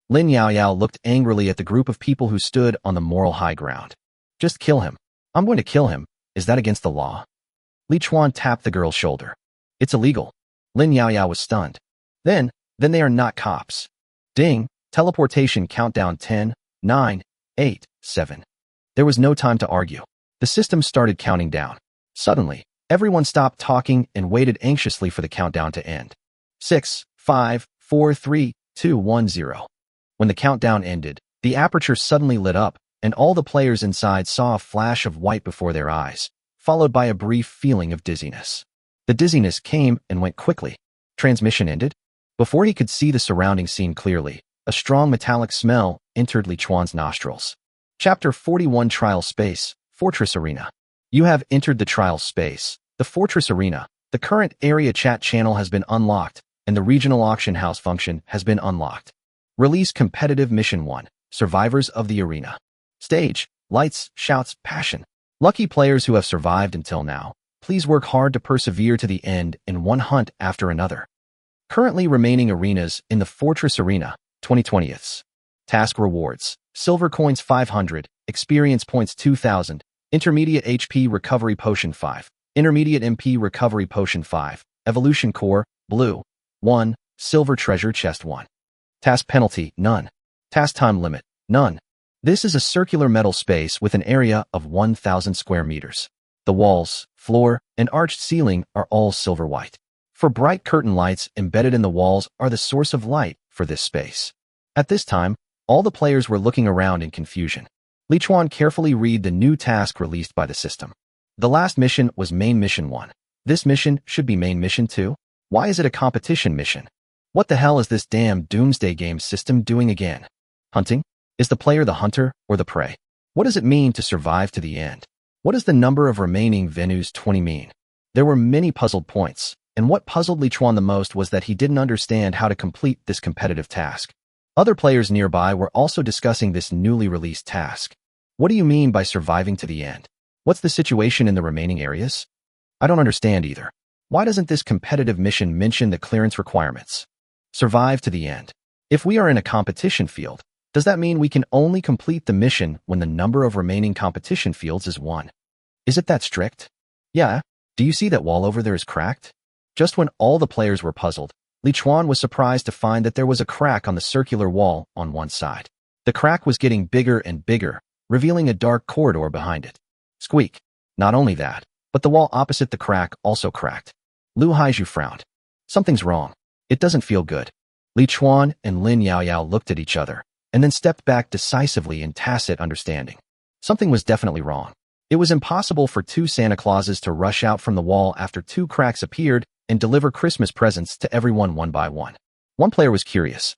Lin Yaoyao looked angrily at the group of people who stood on the moral high ground. Just kill him. I'm going to kill him. Is that against the law? Li Chuan tapped the girl's shoulder. It's illegal. Lin Yaoyao was stunned. Then they are not cops. Ding, teleportation countdown 10, 9, 8, 7. There was no time to argue. The system started counting down. Suddenly, everyone stopped talking and waited anxiously for the countdown to end. 6, 5, 4, 3, 2, 1, 0. When the countdown ended, the aperture suddenly lit up, and all the players inside saw a flash of white before their eyes, followed by a brief feeling of dizziness. The dizziness came and went quickly. Transmission ended. Before he could see the surrounding scene clearly, a strong metallic smell entered Li Chuan's nostrils. Chapter 41 Trial Space, Fortress Arena. You have entered the trial space, the Fortress Arena. The current area chat channel has been unlocked, and the regional auction house function has been unlocked. Release Competitive Mission 1, Survivors of the Arena. Stage, lights, shouts, passion. Lucky players who have survived until now, please work hard to persevere to the end in one hunt after another. Currently remaining arenas in the Fortress Arena, 2020ths. Task rewards, silver coins 500, experience points 2000, intermediate HP recovery potion 5, intermediate MP recovery potion 5, evolution core, blue, 1, silver treasure chest 1. Task penalty, none. Task time limit, none. This is a circular metal space with an area of 1,000 square meters. The walls, floor, and arched ceiling are all silver white. For bright curtain lights embedded in the walls are the source of light for this space. At this time, all the players were looking around in confusion. Li Chuan carefully read the new task released by the system. The last mission was Main Mission 1. This mission should be Main Mission 2? Why is it a competition mission? What the hell is this damn Doomsday Game system doing again? Hunting? Is the player the hunter or the prey? What does it mean to survive to the end? What does the number of remaining venues 20 mean? There were many puzzled points, and what puzzled Li Chuan the most was that he didn't understand how to complete this competitive task. Other players nearby were also discussing this newly released task. What do you mean by surviving to the end? What's the situation in the remaining areas? I don't understand either. Why doesn't this competitive mission mention the clearance requirements? Survive to the end. If we are in a competition field, does that mean we can only complete the mission when the number of remaining competition fields is 1? Is it that strict? Yeah. Do you see that wall over there is cracked? Just when all the players were puzzled, Li Chuan was surprised to find that there was a crack on the circular wall on one side. The crack was getting bigger and bigger, revealing a dark corridor behind it. Squeak. Not only that, but the wall opposite the crack also cracked. Lu Haizhu frowned. Something's wrong. It doesn't feel good. Li Chuan and Lin Yaoyao looked at each other, and then stepped back decisively in tacit understanding. Something was definitely wrong. It was impossible for two Santa Clauses to rush out from the wall after two cracks appeared and deliver Christmas presents to everyone one by one. One player was curious.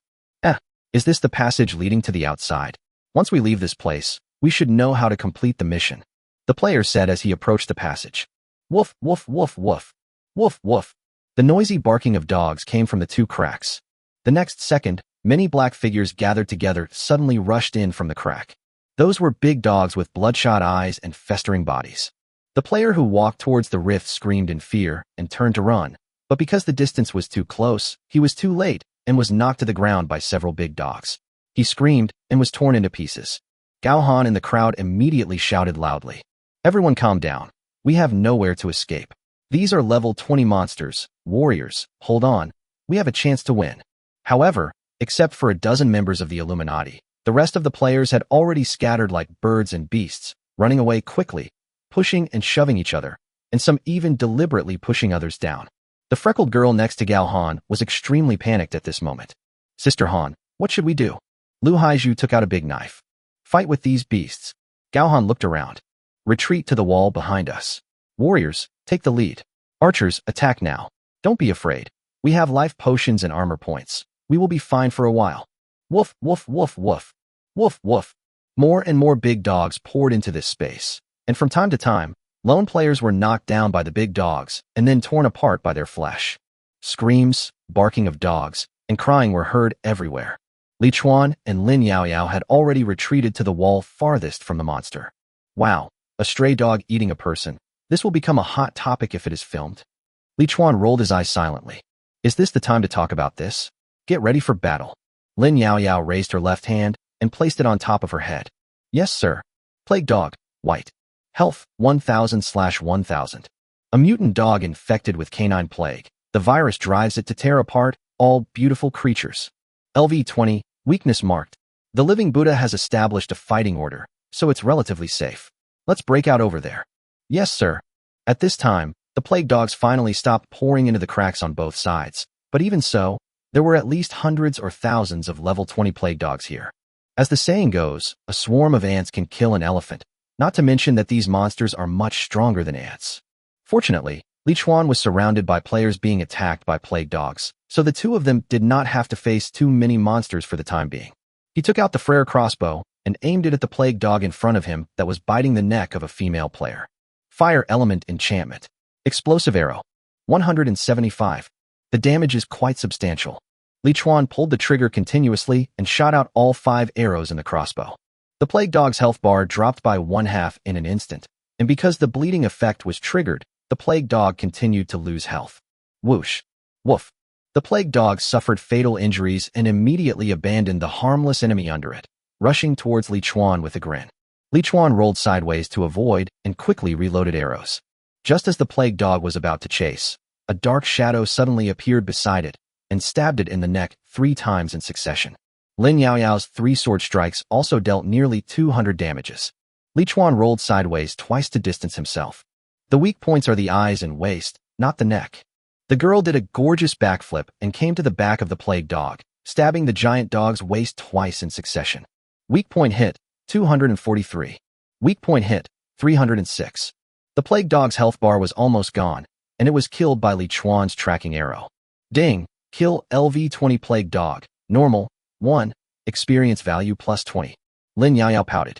Is this the passage leading to the outside? Once we leave this place, we should know how to complete the mission. The player said as he approached the passage. Woof, woof, woof, woof. Woof, woof. The noisy barking of dogs came from the two cracks. The next second, many black figures gathered together suddenly rushed in from the crack. Those were big dogs with bloodshot eyes and festering bodies. The player who walked towards the rift screamed in fear and turned to run, but because the distance was too close, he was too late and was knocked to the ground by several big dogs. He screamed and was torn into pieces. Gao Han and the crowd immediately shouted loudly. Everyone calm down. We have nowhere to escape. These are level 20 monsters, warriors, hold on. We have a chance to win. However, except for a dozen members of the Illuminati, the rest of the players had already scattered like birds and beasts, running away quickly, pushing and shoving each other, and some even deliberately pushing others down. The freckled girl next to Gao Han was extremely panicked at this moment. Sister Han, what should we do? Lu Haizhu took out a big knife. Fight with these beasts. Gao Han looked around. Retreat to the wall behind us. Warriors, take the lead. Archers, attack now. Don't be afraid. We have life potions and armor points. We will be fine for a while. Woof, woof, woof, woof. Woof, woof. More and more big dogs poured into this space, and from time to time, lone players were knocked down by the big dogs and then torn apart by their flesh. Screams, barking of dogs, and crying were heard everywhere. Li Chuan and Lin Yaoyao had already retreated to the wall farthest from the monster. Wow, a stray dog eating a person. This will become a hot topic if it is filmed. Li Chuan rolled his eyes silently. Is this the time to talk about this? Get ready for battle. Lin Yaoyao raised her left hand and placed it on top of her head. Yes, sir. Plague dog, white. Health, 1000/1000. A mutant dog infected with canine plague. The virus drives it to tear apart all beautiful creatures. LV20, weakness marked. The living Buddha has established a fighting order, so it's relatively safe. Let's break out over there. Yes, sir. At this time, the plague dogs finally stopped pouring into the cracks on both sides, but even so, there were at least hundreds or thousands of level 20 plague dogs here. As the saying goes, a swarm of ants can kill an elephant, not to mention that these monsters are much stronger than ants. Fortunately, Li Chuan was surrounded by players being attacked by plague dogs, so the two of them did not have to face too many monsters for the time being. He took out the Frere crossbow and aimed it at the plague dog in front of him that was biting the neck of a female player. Fire element enchantment. Explosive arrow. 175. The damage is quite substantial. Li Chuan pulled the trigger continuously and shot out all 5 arrows in the crossbow. The plague dog's health bar dropped by 1/2 in an instant, and because the bleeding effect was triggered, the plague dog continued to lose health. Whoosh. Woof. The plague dog suffered fatal injuries and immediately abandoned the harmless enemy under it, rushing towards Li Chuan with a grin. Li Chuan rolled sideways to avoid and quickly reloaded arrows. Just as the plague dog was about to chase, a dark shadow suddenly appeared beside it and stabbed it in the neck 3 times in succession. Lin Yaoyao's 3 sword strikes also dealt nearly 200 damages. Li Chuan rolled sideways twice to distance himself. The weak points are the eyes and waist, not the neck. The girl did a gorgeous backflip and came to the back of the plague dog, stabbing the giant dog's waist twice in succession. Weak point hit, 243. Weak point hit, 306. The plague dog's health bar was almost gone, and it was killed by Li Chuan's tracking arrow. Ding! Kill LV20 plague dog. Normal, 1. Experience value plus 20. Lin Yaoyao pouted.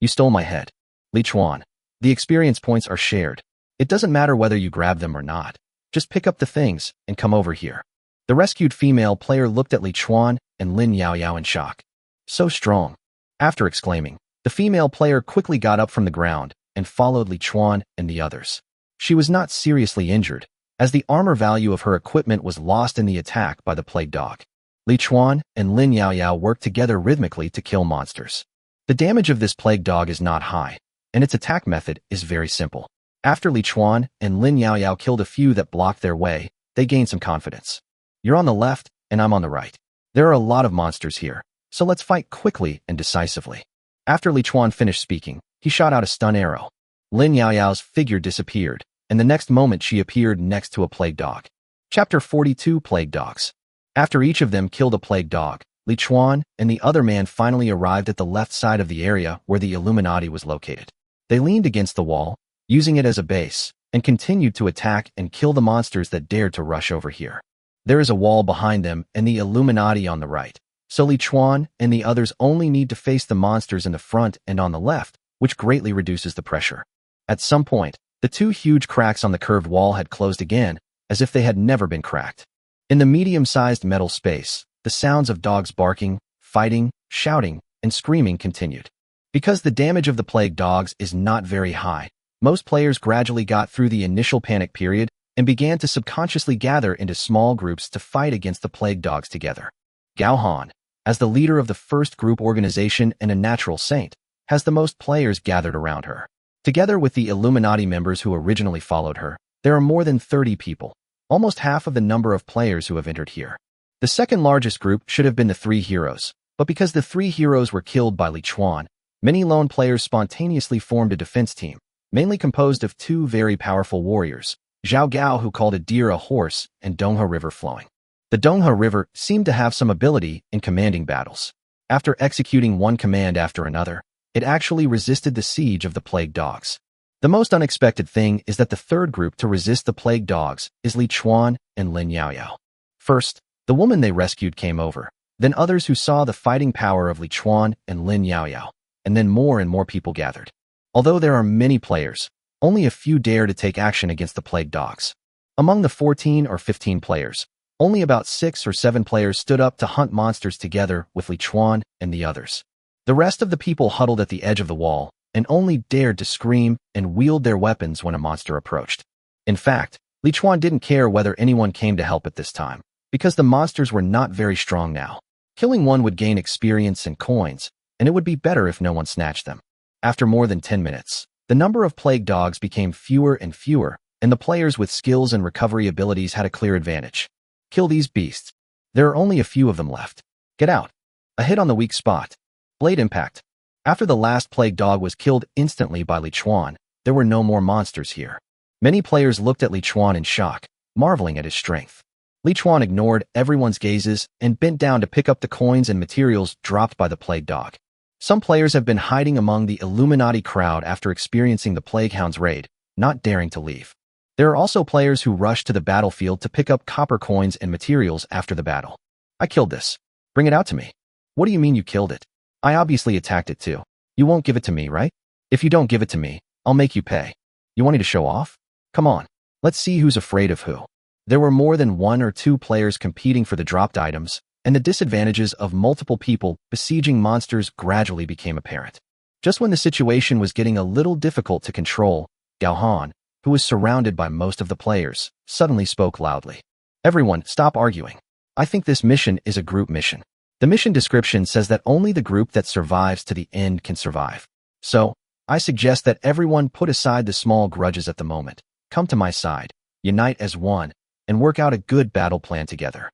You stole my head. Li Chuan. The experience points are shared. It doesn't matter whether you grab them or not. Just pick up the things and come over here. The rescued female player looked at Li Chuan and Lin Yaoyao in shock. So strong. After exclaiming, the female player quickly got up from the ground and followed Li Chuan and the others. She was not seriously injured, as the armor value of her equipment was lost in the attack by the plague dog. Li Chuan and Lin Yaoyao worked together rhythmically to kill monsters. The damage of this plague dog is not high, and its attack method is very simple. After Li Chuan and Lin Yaoyao killed a few that blocked their way, they gained some confidence. You're on the left, and I'm on the right. There are a lot of monsters here, so let's fight quickly and decisively. After Li Chuan finished speaking, he shot out a stun arrow. Lin Yaoyao's figure disappeared, and the next moment she appeared next to a plague dog. Chapter 42 Plague Dogs. After each of them killed a plague dog, Li Chuan and the other man finally arrived at the left side of the area where the Illuminati was located. They leaned against the wall, using it as a base, and continued to attack and kill the monsters that dared to rush over here. There is a wall behind them and the Illuminati on the right, so Li Chuan and the others only need to face the monsters in the front and on the left, which greatly reduces the pressure. At some point, the 2 huge cracks on the curved wall had closed again, as if they had never been cracked. In the medium-sized metal space, the sounds of dogs barking, fighting, shouting, and screaming continued. Because the damage of the plague dogs is not very high, most players gradually got through the initial panic period and began to subconsciously gather into small groups to fight against the plague dogs together. Gao Han, as the leader of the first group organization and a natural saint, has the most players gathered around her. Together with the Illuminati members who originally followed her, there are more than 30 people, almost half of the number of players who have entered here. The second largest group should have been the 3 heroes, but because the 3 heroes were killed by Li Chuan, many lone players spontaneously formed a defense team, mainly composed of 2 very powerful warriors, Zhao Gao who called a deer a horse, and Donghe River flowing. The Donghe River seemed to have some ability in commanding battles. After executing one command after another, it actually resisted the siege of the plague dogs. The most unexpected thing is that the third group to resist the plague dogs is Li Chuan and Lin Yaoyao. First, the woman they rescued came over, then others who saw the fighting power of Li Chuan and Lin Yaoyao, and then more and more people gathered. Although there are many players, only a few dare to take action against the plague dogs. Among the 14 or 15 players, only about 6 or 7 players stood up to hunt monsters together with Li Chuan and the others. The rest of the people huddled at the edge of the wall and only dared to scream and wield their weapons when a monster approached. In fact, Li Chuan didn't care whether anyone came to help at this time, because the monsters were not very strong now. Killing one would gain experience and coins, and it would be better if no one snatched them. After more than 10 minutes, the number of plague dogs became fewer and fewer, and the players with skills and recovery abilities had a clear advantage. Kill these beasts. There are only a few of them left. Get out. A hit on the weak spot. Blade impact. After the last plague dog was killed instantly by Li Chuan, there were no more monsters here. Many players looked at Li Chuan in shock, marveling at his strength. Li Chuan ignored everyone's gazes and bent down to pick up the coins and materials dropped by the plague dog. Some players have been hiding among the Illuminati crowd after experiencing the Plague Hound's raid, not daring to leave. There are also players who rush to the battlefield to pick up copper coins and materials after the battle. I killed this. Bring it out to me. What do you mean you killed it? I obviously attacked it too. You won't give it to me, right? If you don't give it to me, I'll make you pay. You want me to show off? Come on. Let's see who's afraid of who. There were more than 1 or 2 players competing for the dropped items, and the disadvantages of multiple people besieging monsters gradually became apparent. Just when the situation was getting a little difficult to control, Gao Han, who was surrounded by most of the players, suddenly spoke loudly. Everyone, stop arguing. I think this mission is a group mission. The mission description says that only the group that survives to the end can survive. So, I suggest that everyone put aside the small grudges at the moment, come to my side, unite as one, and work out a good battle plan together.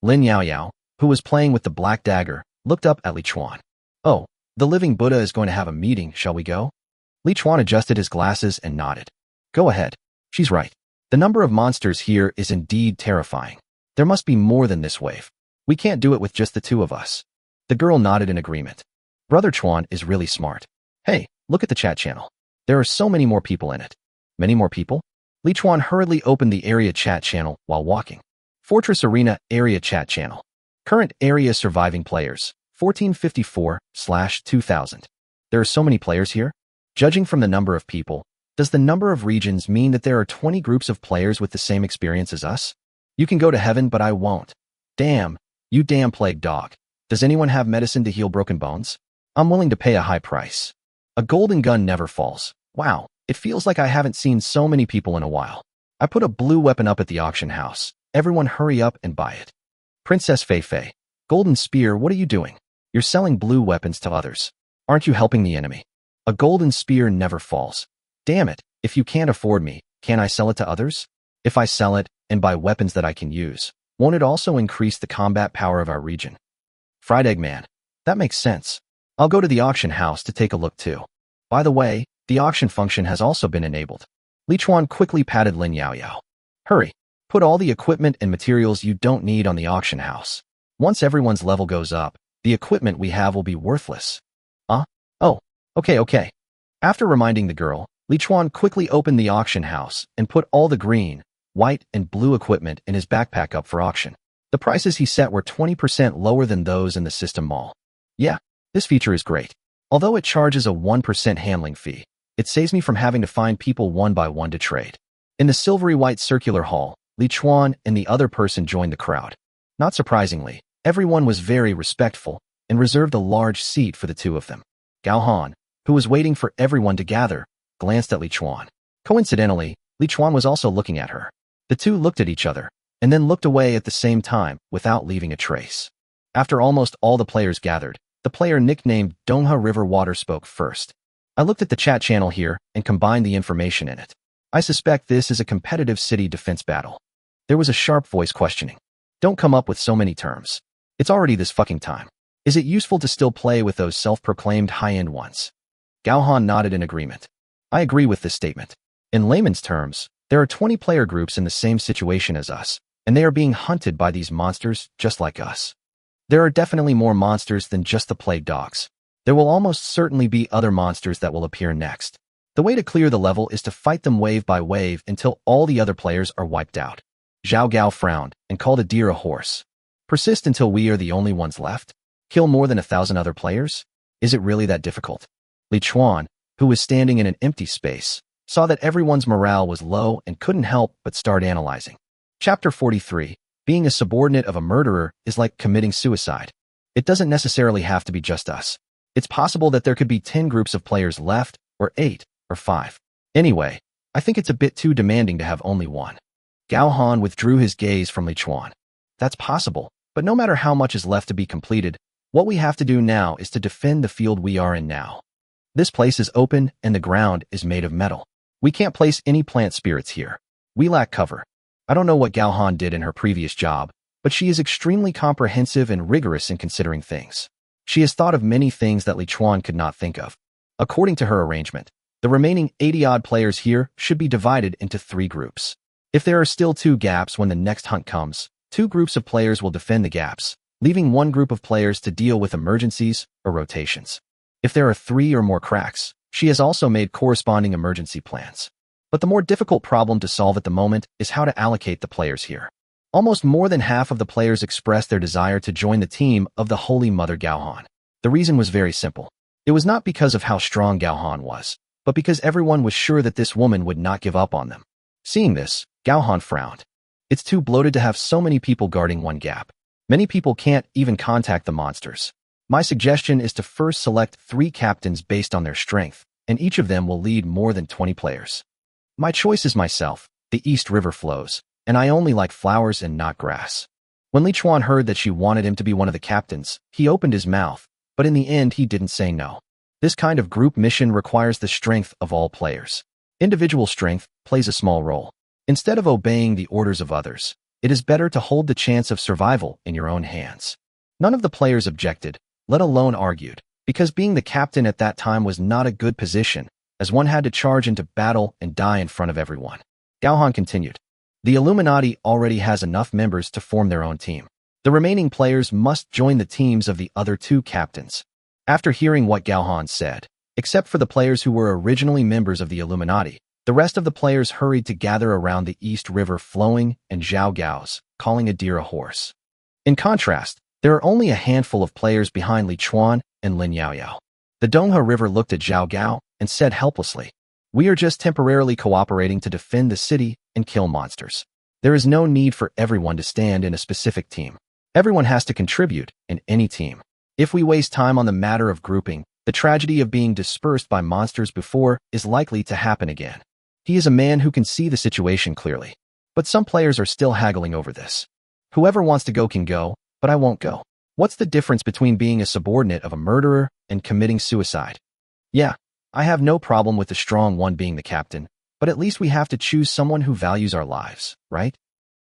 Lin Yaoyao, who was playing with the black dagger, looked up at Li Chuan. Oh, the living Buddha is going to have a meeting, shall we go? Li Chuan adjusted his glasses and nodded. Go ahead. She's right. The number of monsters here is indeed terrifying. There must be more than this wave. We can't do it with just the 2 of us. The girl nodded in agreement. Brother Chuan is really smart. Hey, look at the chat channel. There are so many more people in it. Many more people? Li Chuan hurriedly opened the area chat channel while walking. Fortress Arena area chat channel. Current area surviving players, 1454/2000. There are so many players here? Judging from the number of people, does the number of regions mean that there are 20 groups of players with the same experience as us? You can go to heaven, but I won't. Damn, you damn plague dog. Does anyone have medicine to heal broken bones? I'm willing to pay a high price. A golden gun never falls. Wow, it feels like I haven't seen so many people in a while. I put a blue weapon up at the auction house. Everyone hurry up and buy it. Princess Fei Fei. Golden spear, what are you doing? You're selling blue weapons to others. Aren't you helping the enemy? A golden spear never falls. Damn it, if you can't afford me, can I sell it to others? If I sell it and buy weapons that I can use, won't it also increase the combat power of our region? Fried Egg Man. That makes sense. I'll go to the auction house to take a look too. By the way, the auction function has also been enabled. Li Chuan quickly patted Lin Yaoyao. Hurry. Put all the equipment and materials you don't need on the auction house. Once everyone's level goes up, the equipment we have will be worthless. Oh, okay. After reminding the girl, Li Chuan quickly opened the auction house and put all the green, white, and blue equipment in his backpack up for auction. The prices he set were 20% lower than those in the system mall. Yeah, this feature is great. Although it charges a 1% handling fee, it saves me from having to find people one by one to trade. In the silvery white circular hall, Li Chuan and the other person joined the crowd. Not surprisingly, everyone was very respectful and reserved a large seat for the 2 of them. Gao Han, who was waiting for everyone to gather, glanced at Li Chuan. Coincidentally, Li Chuan was also looking at her. The 2 looked at each other, and then looked away at the same time without leaving a trace. After almost all the players gathered, the player nicknamed Donghe River Water spoke first. I looked at the chat channel here and combined the information in it. I suspect this is a competitive city defense battle. There was a sharp voice questioning. Don't come up with so many terms. It's already this fucking time. Is it useful to still play with those self-proclaimed high-end ones? Gao Han nodded in agreement. I agree with this statement. In layman's terms, There are 20-player groups in the same situation as us, and they are being hunted by these monsters just like us. There are definitely more monsters than just the plague dogs. There will almost certainly be other monsters that will appear next. The way to clear the level is to fight them wave by wave until all the other players are wiped out. Zhao Gao frowned and called a deer a horse. Persist until we are the only ones left? Kill more than 1,000 other players? Is it really that difficult? Li Chuan, who was standing in an empty space, saw that everyone's morale was low and couldn't help but start analyzing. Chapter 43. Being a subordinate of a murderer is like committing suicide. It doesn't necessarily have to be just us. It's possible that there could be 10 groups of players left, or 8, or 5. Anyway, I think it's a bit too demanding to have only one. Gao Han withdrew his gaze from Li Chuan. That's possible, but no matter how much is left to be completed, what we have to do now is to defend the field we are in now. This place is open and the ground is made of metal. We can't place any plant spirits here. We lack cover. I don't know what Gao Han did in her previous job, but she is extremely comprehensive and rigorous in considering things. She has thought of many things that Li Chuan could not think of. According to her arrangement, the remaining 80-odd players here should be divided into 3 groups. If there are still 2 gaps when the next hunt comes, 2 groups of players will defend the gaps, leaving 1 group of players to deal with emergencies or rotations. If there are 3 or more cracks, she has also made corresponding emergency plans. But the more difficult problem to solve at the moment is how to allocate the players here. Almost more than half of the players expressed their desire to join the team of the Holy Mother Gao Han. The reason was very simple. It was not because of how strong Gao Han was, but because everyone was sure that this woman would not give up on them. Seeing this, Gao Han frowned. It's too bloated to have so many people guarding one gap. Many people can't even contact the monsters. My suggestion is to first select 3 captains based on their strength, and each of them will lead more than 20 players. My choice is myself. The East River flows, and I only like flowers and not grass. When Li Chuan heard that she wanted him to be one of the captains, he opened his mouth, but in the end he didn't say no. This kind of group mission requires the strength of all players. Individual strength plays a small role. Instead of obeying the orders of others, it is better to hold the chance of survival in your own hands. None of the players objected, let alone argued, because being the captain at that time was not a good position, as one had to charge into battle and die in front of everyone. Gao Han continued. The Illuminati already has enough members to form their own team. The remaining players must join the teams of the other 2 captains. After hearing what Gao Han said, except for the players who were originally members of the Illuminati, the rest of the players hurried to gather around the East River flowing and Zhao Gao's, calling a deer a horse. In contrast, there are only a handful of players behind Li Chuan and Lin Yaoyao. The Donghe River looked at Zhao Gao and said helplessly, "We are just temporarily cooperating to defend the city and kill monsters. There is no need for everyone to stand in a specific team. Everyone has to contribute in any team. If we waste time on the matter of grouping, the tragedy of being dispersed by monsters before is likely to happen again." He is a man who can see the situation clearly. But some players are still haggling over this. Whoever wants to go can go, but I won't go. What's the difference between being a subordinate of a murderer and committing suicide? Yeah, I have no problem with the strong one being the captain, but at least we have to choose someone who values our lives, right?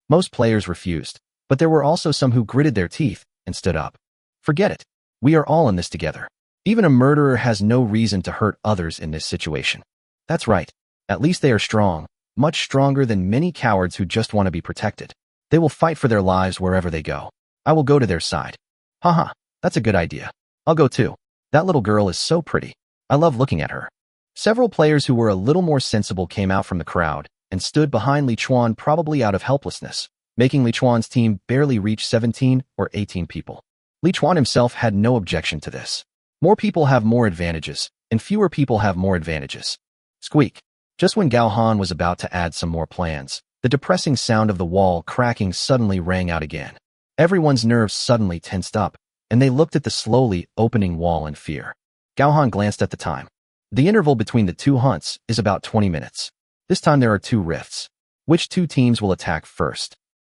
Most players refused, but there were also some who gritted their teeth and stood up. Forget it. We are all in this together. Even a murderer has no reason to hurt others in this situation. That's right. At least they are strong, much stronger than many cowards who just want to be protected. They will fight for their lives wherever they go. I will go to their side. Haha, that's a good idea. I'll go too. That little girl is so pretty. I love looking at her. Several players who were a little more sensible came out from the crowd and stood behind Li Chuan, probably out of helplessness, making Li Chuan's team barely reach 17 or 18 people. Li Chuan himself had no objection to this. More people have more advantages, and fewer people have more advantages. Squeak. Just when Gao Han was about to add some more plans, the depressing sound of the wall cracking suddenly rang out again. Everyone's nerves suddenly tensed up, and they looked at the slowly opening wall in fear. Gao Han glanced at the time. The interval between the 2 hunts is about 20 minutes. This time there are 2 rifts. Which 2 teams will attack first?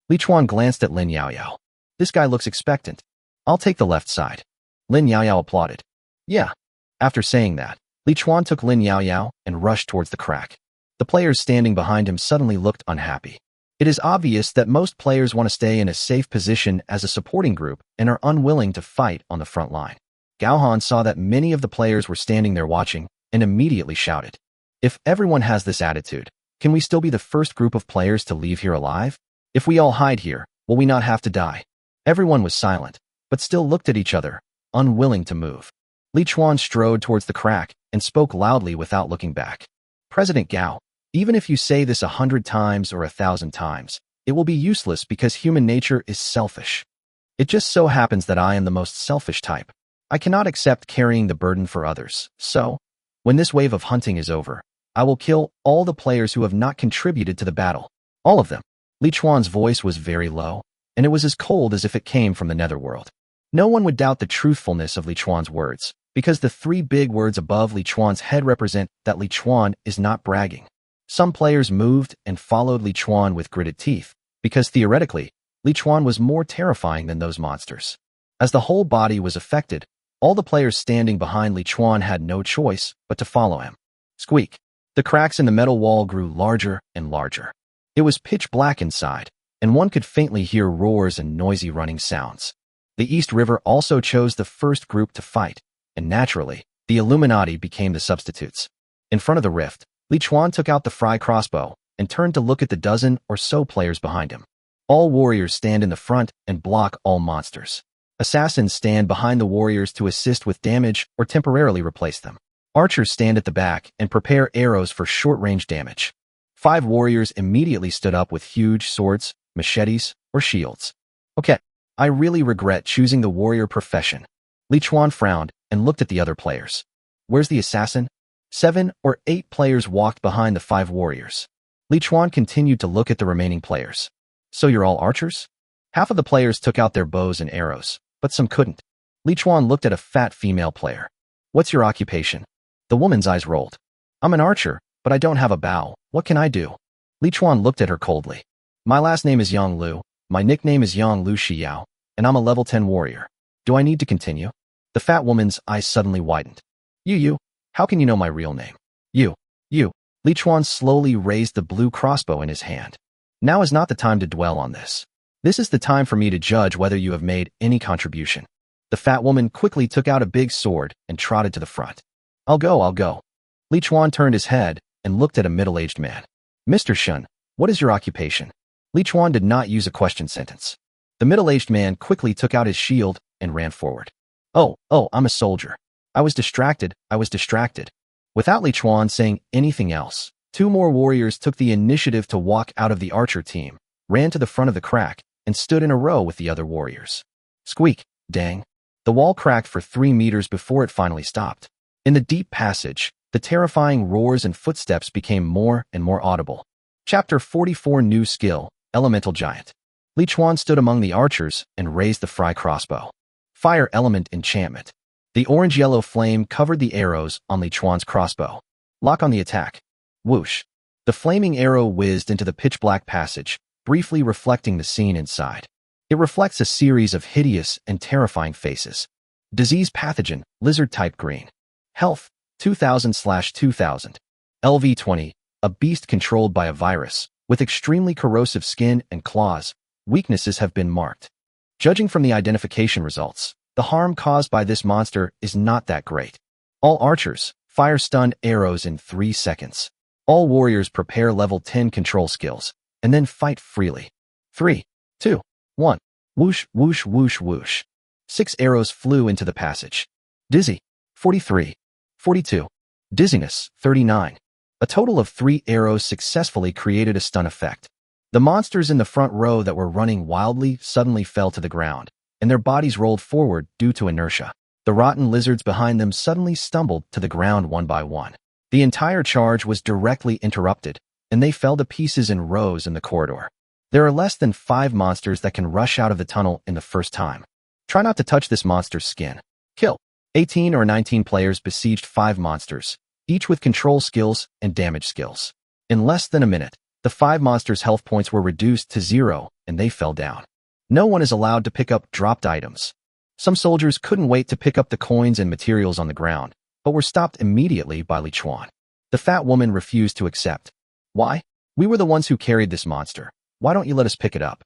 Li Chuan glanced at Lin Yaoyao. This guy looks expectant. I'll take the left side. Lin Yaoyao applauded. Yeah. After saying that, Li Chuan took Lin Yaoyao and rushed towards the crack. The players standing behind him suddenly looked unhappy. It is obvious that most players want to stay in a safe position as a supporting group and are unwilling to fight on the front line. Gao Han saw that many of the players were standing there watching and immediately shouted. If everyone has this attitude, Can we still be the first group of players to leave here alive? If we all hide here, will we not have to die? Everyone was silent, but still looked at each other, unwilling to move. Li Chuan strode towards the crack and spoke loudly without looking back. President Gao, even if you say this 100 times or 1,000 times, it will be useless because human nature is selfish. It just so happens that I am the most selfish type. I cannot accept carrying the burden for others, so, when this wave of hunting is over, I will kill all the players who have not contributed to the battle. All of them. Li Chuan's voice was very low, and it was as cold as if it came from the netherworld. No one would doubt the truthfulness of Li Chuan's words, because the three big words above Li Chuan's head represent that Li Chuan is not bragging. Some players moved and followed Li Chuan with gritted teeth, because theoretically, Li Chuan was more terrifying than those monsters. As the whole body was affected, all the players standing behind Li Chuan had no choice but to follow him. Squeak. The cracks in the metal wall grew larger and larger. It was pitch black inside, and one could faintly hear roars and noisy running sounds. The East River also chose the first group to fight, and naturally, the Illuminati became the substitutes. In front of the rift, Li Chuan took out the fry crossbow and turned to look at the dozen or so players behind him. All warriors stand in the front and block all monsters. Assassins stand behind the warriors to assist with damage or temporarily replace them. Archers stand at the back and prepare arrows for short-range damage. 5 warriors immediately stood up with huge swords, machetes, or shields. Okay, I really regret choosing the warrior profession. Li Chuan frowned and looked at the other players. Where's the assassin? 7 or 8 players walked behind the 5 warriors. Li Chuan continued to look at the remaining players. So you're all archers? Half of the players took out their bows and arrows, but some couldn't. Li Chuan looked at a fat female player. What's your occupation? The woman's eyes rolled. I'm an archer, but I don't have a bow. What can I do? Li Chuan looked at her coldly. My last name is Yang Lu, my nickname is Yang Lu Shiyao, and I'm a level 10 warrior. Do I need to continue? The fat woman's eyes suddenly widened. You, how can you know my real name? You. Li Chuan slowly raised the blue crossbow in his hand. Now is not the time to dwell on this. This is the time for me to judge whether you have made any contribution. The fat woman quickly took out a big sword and trotted to the front. I'll go. Li Chuan turned his head and looked at a middle-aged man. Mr. Shun, what is your occupation? Li Chuan did not use a question sentence. The middle-aged man quickly took out his shield and ran forward. Oh, I'm a soldier. I was distracted. Without Li Chuan saying anything else, 2 more warriors took the initiative to walk out of the archer team, ran to the front of the crack, and stood in a row with the other warriors. Squeak, dang. The wall cracked for 3 meters before it finally stopped. In the deep passage, the terrifying roars and footsteps became more and more audible. Chapter 44 New Skill, Elemental Giant. Li Chuan stood among the archers and raised the fry crossbow. Fire Element Enchantment. The orange-yellow flame covered the arrows on Li Chuan's crossbow. Lock on the attack. Whoosh. The flaming arrow whizzed into the pitch-black passage, briefly reflecting the scene inside. It reflects a series of hideous and terrifying faces. Disease Pathogen, Lizard-type green. Health, 2000/2000. LV20, a beast controlled by a virus, with extremely corrosive skin and claws. Weaknesses have been marked. Judging from the identification results, the harm caused by this monster is not that great. All archers, fire stunned arrows in 3 seconds. All warriors prepare level 10 control skills, and then fight freely. 3, 2, 1. Whoosh, whoosh, whoosh, whoosh. 6 arrows flew into the passage. Dizzy, 43. 42. Dizziness, 39. A total of 3 arrows successfully created a stun effect. The monsters in the front row that were running wildly suddenly fell to the ground, and their bodies rolled forward due to inertia. The rotten lizards behind them suddenly stumbled to the ground one by one. The entire charge was directly interrupted, and they fell to pieces in rows in the corridor. There are less than 5 monsters that can rush out of the tunnel in the first time. Try not to touch this monster's skin. Kill. 18 or 19 players besieged 5 monsters, each with control skills and damage skills. In less than a minute, the 5 monsters' health points were reduced to 0, and they fell down. No one is allowed to pick up dropped items. Some soldiers couldn't wait to pick up the coins and materials on the ground, but were stopped immediately by Li Chuan. The fat woman refused to accept. Why? We were the ones who carried this monster. Why don't you let us pick it up?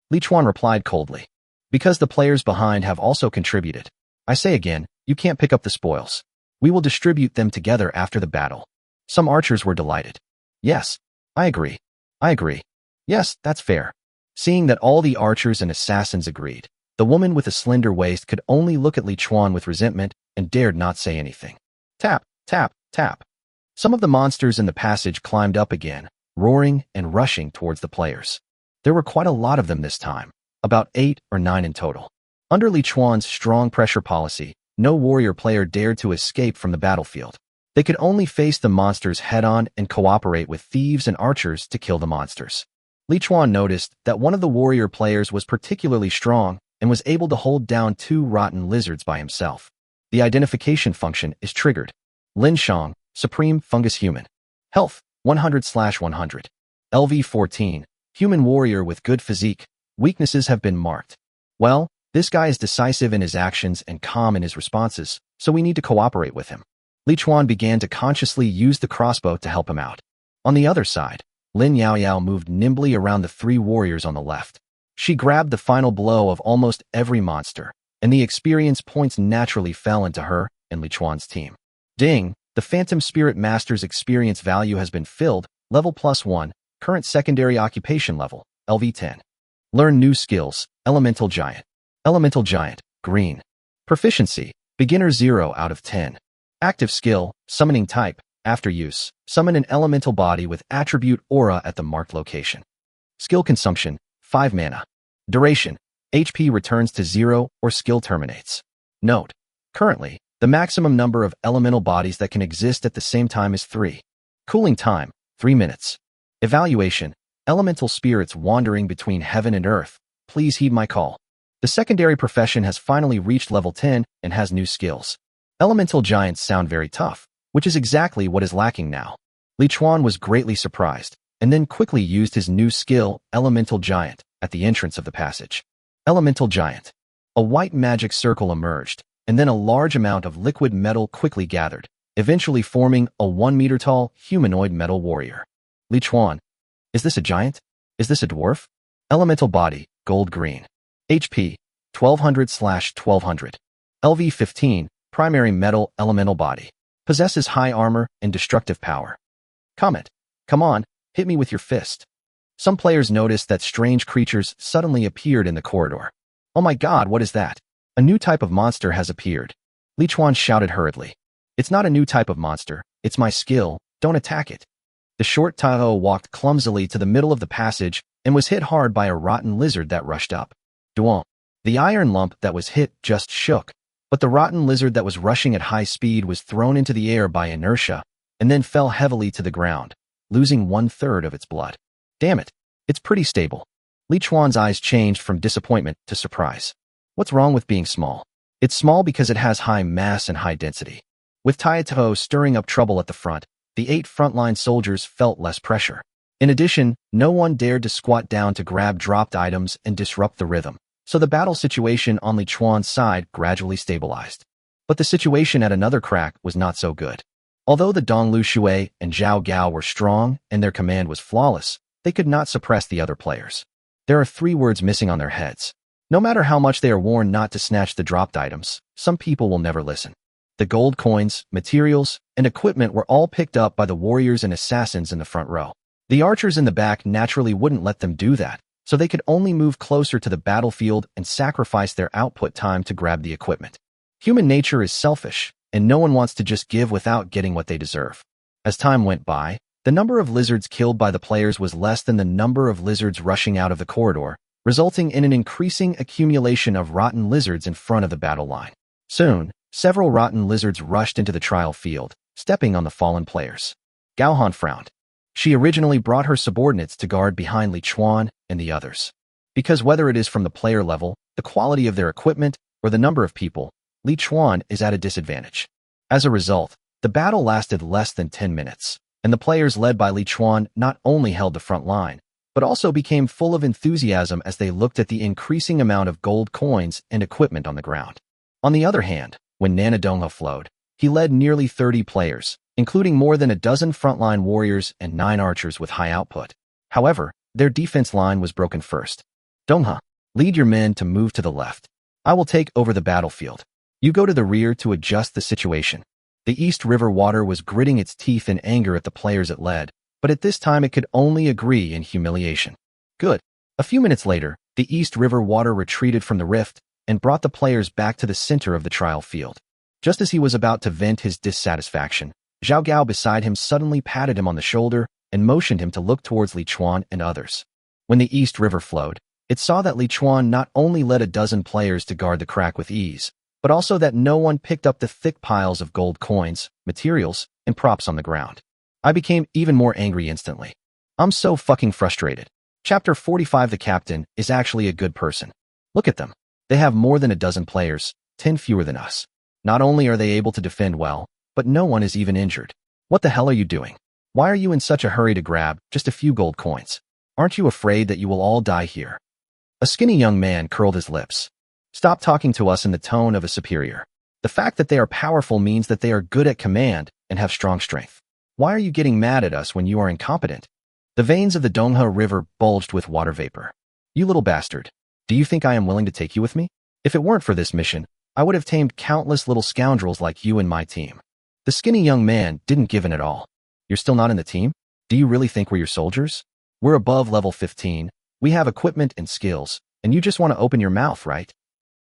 Li Chuan replied coldly. Because the players behind have also contributed. I say again, you can't pick up the spoils. We will distribute them together after the battle. Some archers were delighted. Yes, I agree. I agree. Yes, that's fair. Seeing that all the archers and assassins agreed, the woman with a slender waist could only look at Li Chuan with resentment and dared not say anything. Tap, tap, tap. Some of the monsters in the passage climbed up again, roaring and rushing towards the players. There were quite a lot of them this time, about 8 or 9 in total. Under Li Chuan's strong pressure policy, no warrior player dared to escape from the battlefield. They could only face the monsters head-on and cooperate with thieves and archers to kill the monsters. Li Chuan noticed that one of the warrior players was particularly strong and was able to hold down 2 rotten lizards by himself. The identification function is triggered. Lin Shang, Supreme Fungus Human. Health, 100/100. LV 14, Human Warrior with good physique. Weaknesses have been marked. Well, this guy is decisive in his actions and calm in his responses, so we need to cooperate with him. Li Chuan began to consciously use the crossbow to help him out. On the other side, Lin Yaoyao moved nimbly around the 3 warriors on the left. She grabbed the final blow of almost every monster, and the experience points naturally fell into her and Li Chuan's team. Ding! The Phantom Spirit Master's experience value has been filled, level +1, current secondary occupation level, LV 10. Learn new skills, Elemental Giant. Elemental Giant, green. Proficiency, beginner 0 out of 10. Active skill, summoning type, after use, summon an elemental body with attribute aura at the marked location. Skill consumption, 5 mana. Duration, HP returns to 0 or skill terminates. Note, currently, the maximum number of elemental bodies that can exist at the same time is 3. Cooling time, 3 minutes. Evaluation, elemental spirits wandering between heaven and earth. Please heed my call. The secondary profession has finally reached level 10 and has new skills. Elemental giants sound very tough, which is exactly what is lacking now. Li Chuan was greatly surprised, and then quickly used his new skill, Elemental Giant, at the entrance of the passage. Elemental Giant. A white magic circle emerged, and then a large amount of liquid metal quickly gathered, eventually forming a 1-meter-tall humanoid metal warrior. Li Chuan. Is this a giant? Is this a dwarf? Elemental body, gold green. HP, 1200/1200. LV 15, primary metal elemental body. Possesses high armor and destructive power. Comment. Come on, hit me with your fist. Some players noticed that strange creatures suddenly appeared in the corridor. Oh my god, what is that? A new type of monster has appeared. Li Chuan shouted hurriedly. It's not a new type of monster, it's my skill, don't attack it. The short Tao walked clumsily to the middle of the passage and was hit hard by a rotten lizard that rushed up. Duong. The iron lump that was hit just shook, but the rotten lizard that was rushing at high speed was thrown into the air by inertia and then fell heavily to the ground, losing 1/3 of its blood. Damn it, it's pretty stable. Li Chuan's eyes changed from disappointment to surprise. What's wrong with being small? It's small because it has high mass and high density. With Taito stirring up trouble at the front, the 8 frontline soldiers felt less pressure. In addition, no one dared to squat down to grab dropped items and disrupt the rhythm, so the battle situation on Li Chuan's side gradually stabilized. But the situation at another crack was not so good. Although the Donglu Shui and Zhao Gao were strong and their command was flawless, they could not suppress the other players. There are 3 words missing on their heads. No matter how much they are warned not to snatch the dropped items, some people will never listen. The gold coins, materials, and equipment were all picked up by the warriors and assassins in the front row. The archers in the back naturally wouldn't let them do that, so they could only move closer to the battlefield and sacrifice their output time to grab the equipment. Human nature is selfish, and no one wants to just give without getting what they deserve. As time went by, the number of lizards killed by the players was less than the number of lizards rushing out of the corridor, resulting in an increasing accumulation of rotten lizards in front of the battle line. Soon, several rotten lizards rushed into the trial field, stepping on the fallen players. Gao Han frowned. She originally brought her subordinates to guard behind Li Chuan and the others. Because whether it is from the player level, the quality of their equipment, or the number of people, Li Chuan is at a disadvantage. As a result, the battle lasted less than 10 minutes, and the players led by Li Chuan not only held the front line, but also became full of enthusiasm as they looked at the increasing amount of gold coins and equipment on the ground. On the other hand, when Nana Dongha flowed, he led nearly 30 players, including more than a dozen frontline warriors and 9 archers with high output. However, their defense line was broken first. Dongha, lead your men to move to the left. I will take over the battlefield. You go to the rear to adjust the situation. The East River Water was gritting its teeth in anger at the players it led, but at this time it could only agree in humiliation. Good. A few minutes later, the East River water retreated from the rift and brought the players back to the center of the trial field. Just as he was about to vent his dissatisfaction, Zhao Gao beside him suddenly patted him on the shoulder and motioned him to look towards Li Chuan and others. When the East River flowed, it saw that Li Chuan not only led a dozen players to guard the crack with ease, but also that no one picked up the thick piles of gold coins, materials, and props on the ground. I became even more angry instantly. I'm so fucking frustrated. Chapter 45. The captain is actually a good person. Look at them. They have more than a dozen players, 10 fewer than us. Not only are they able to defend well, but no one is even injured. What the hell are you doing? Why are you in such a hurry to grab just a few gold coins? Aren't you afraid that you will all die here? A skinny young man curled his lips. Stop talking to us in the tone of a superior. The fact that they are powerful means that they are good at command and have strong strength. Why are you getting mad at us when you are incompetent? The veins of the Donghe River bulged with water vapor. You little bastard. Do you think I am willing to take you with me? If it weren't for this mission, I would have tamed countless little scoundrels like you and my team. The skinny young man didn't give in at all. You're still not in the team? Do you really think we're your soldiers? We're above level 15. We have equipment and skills, and you just want to open your mouth, right?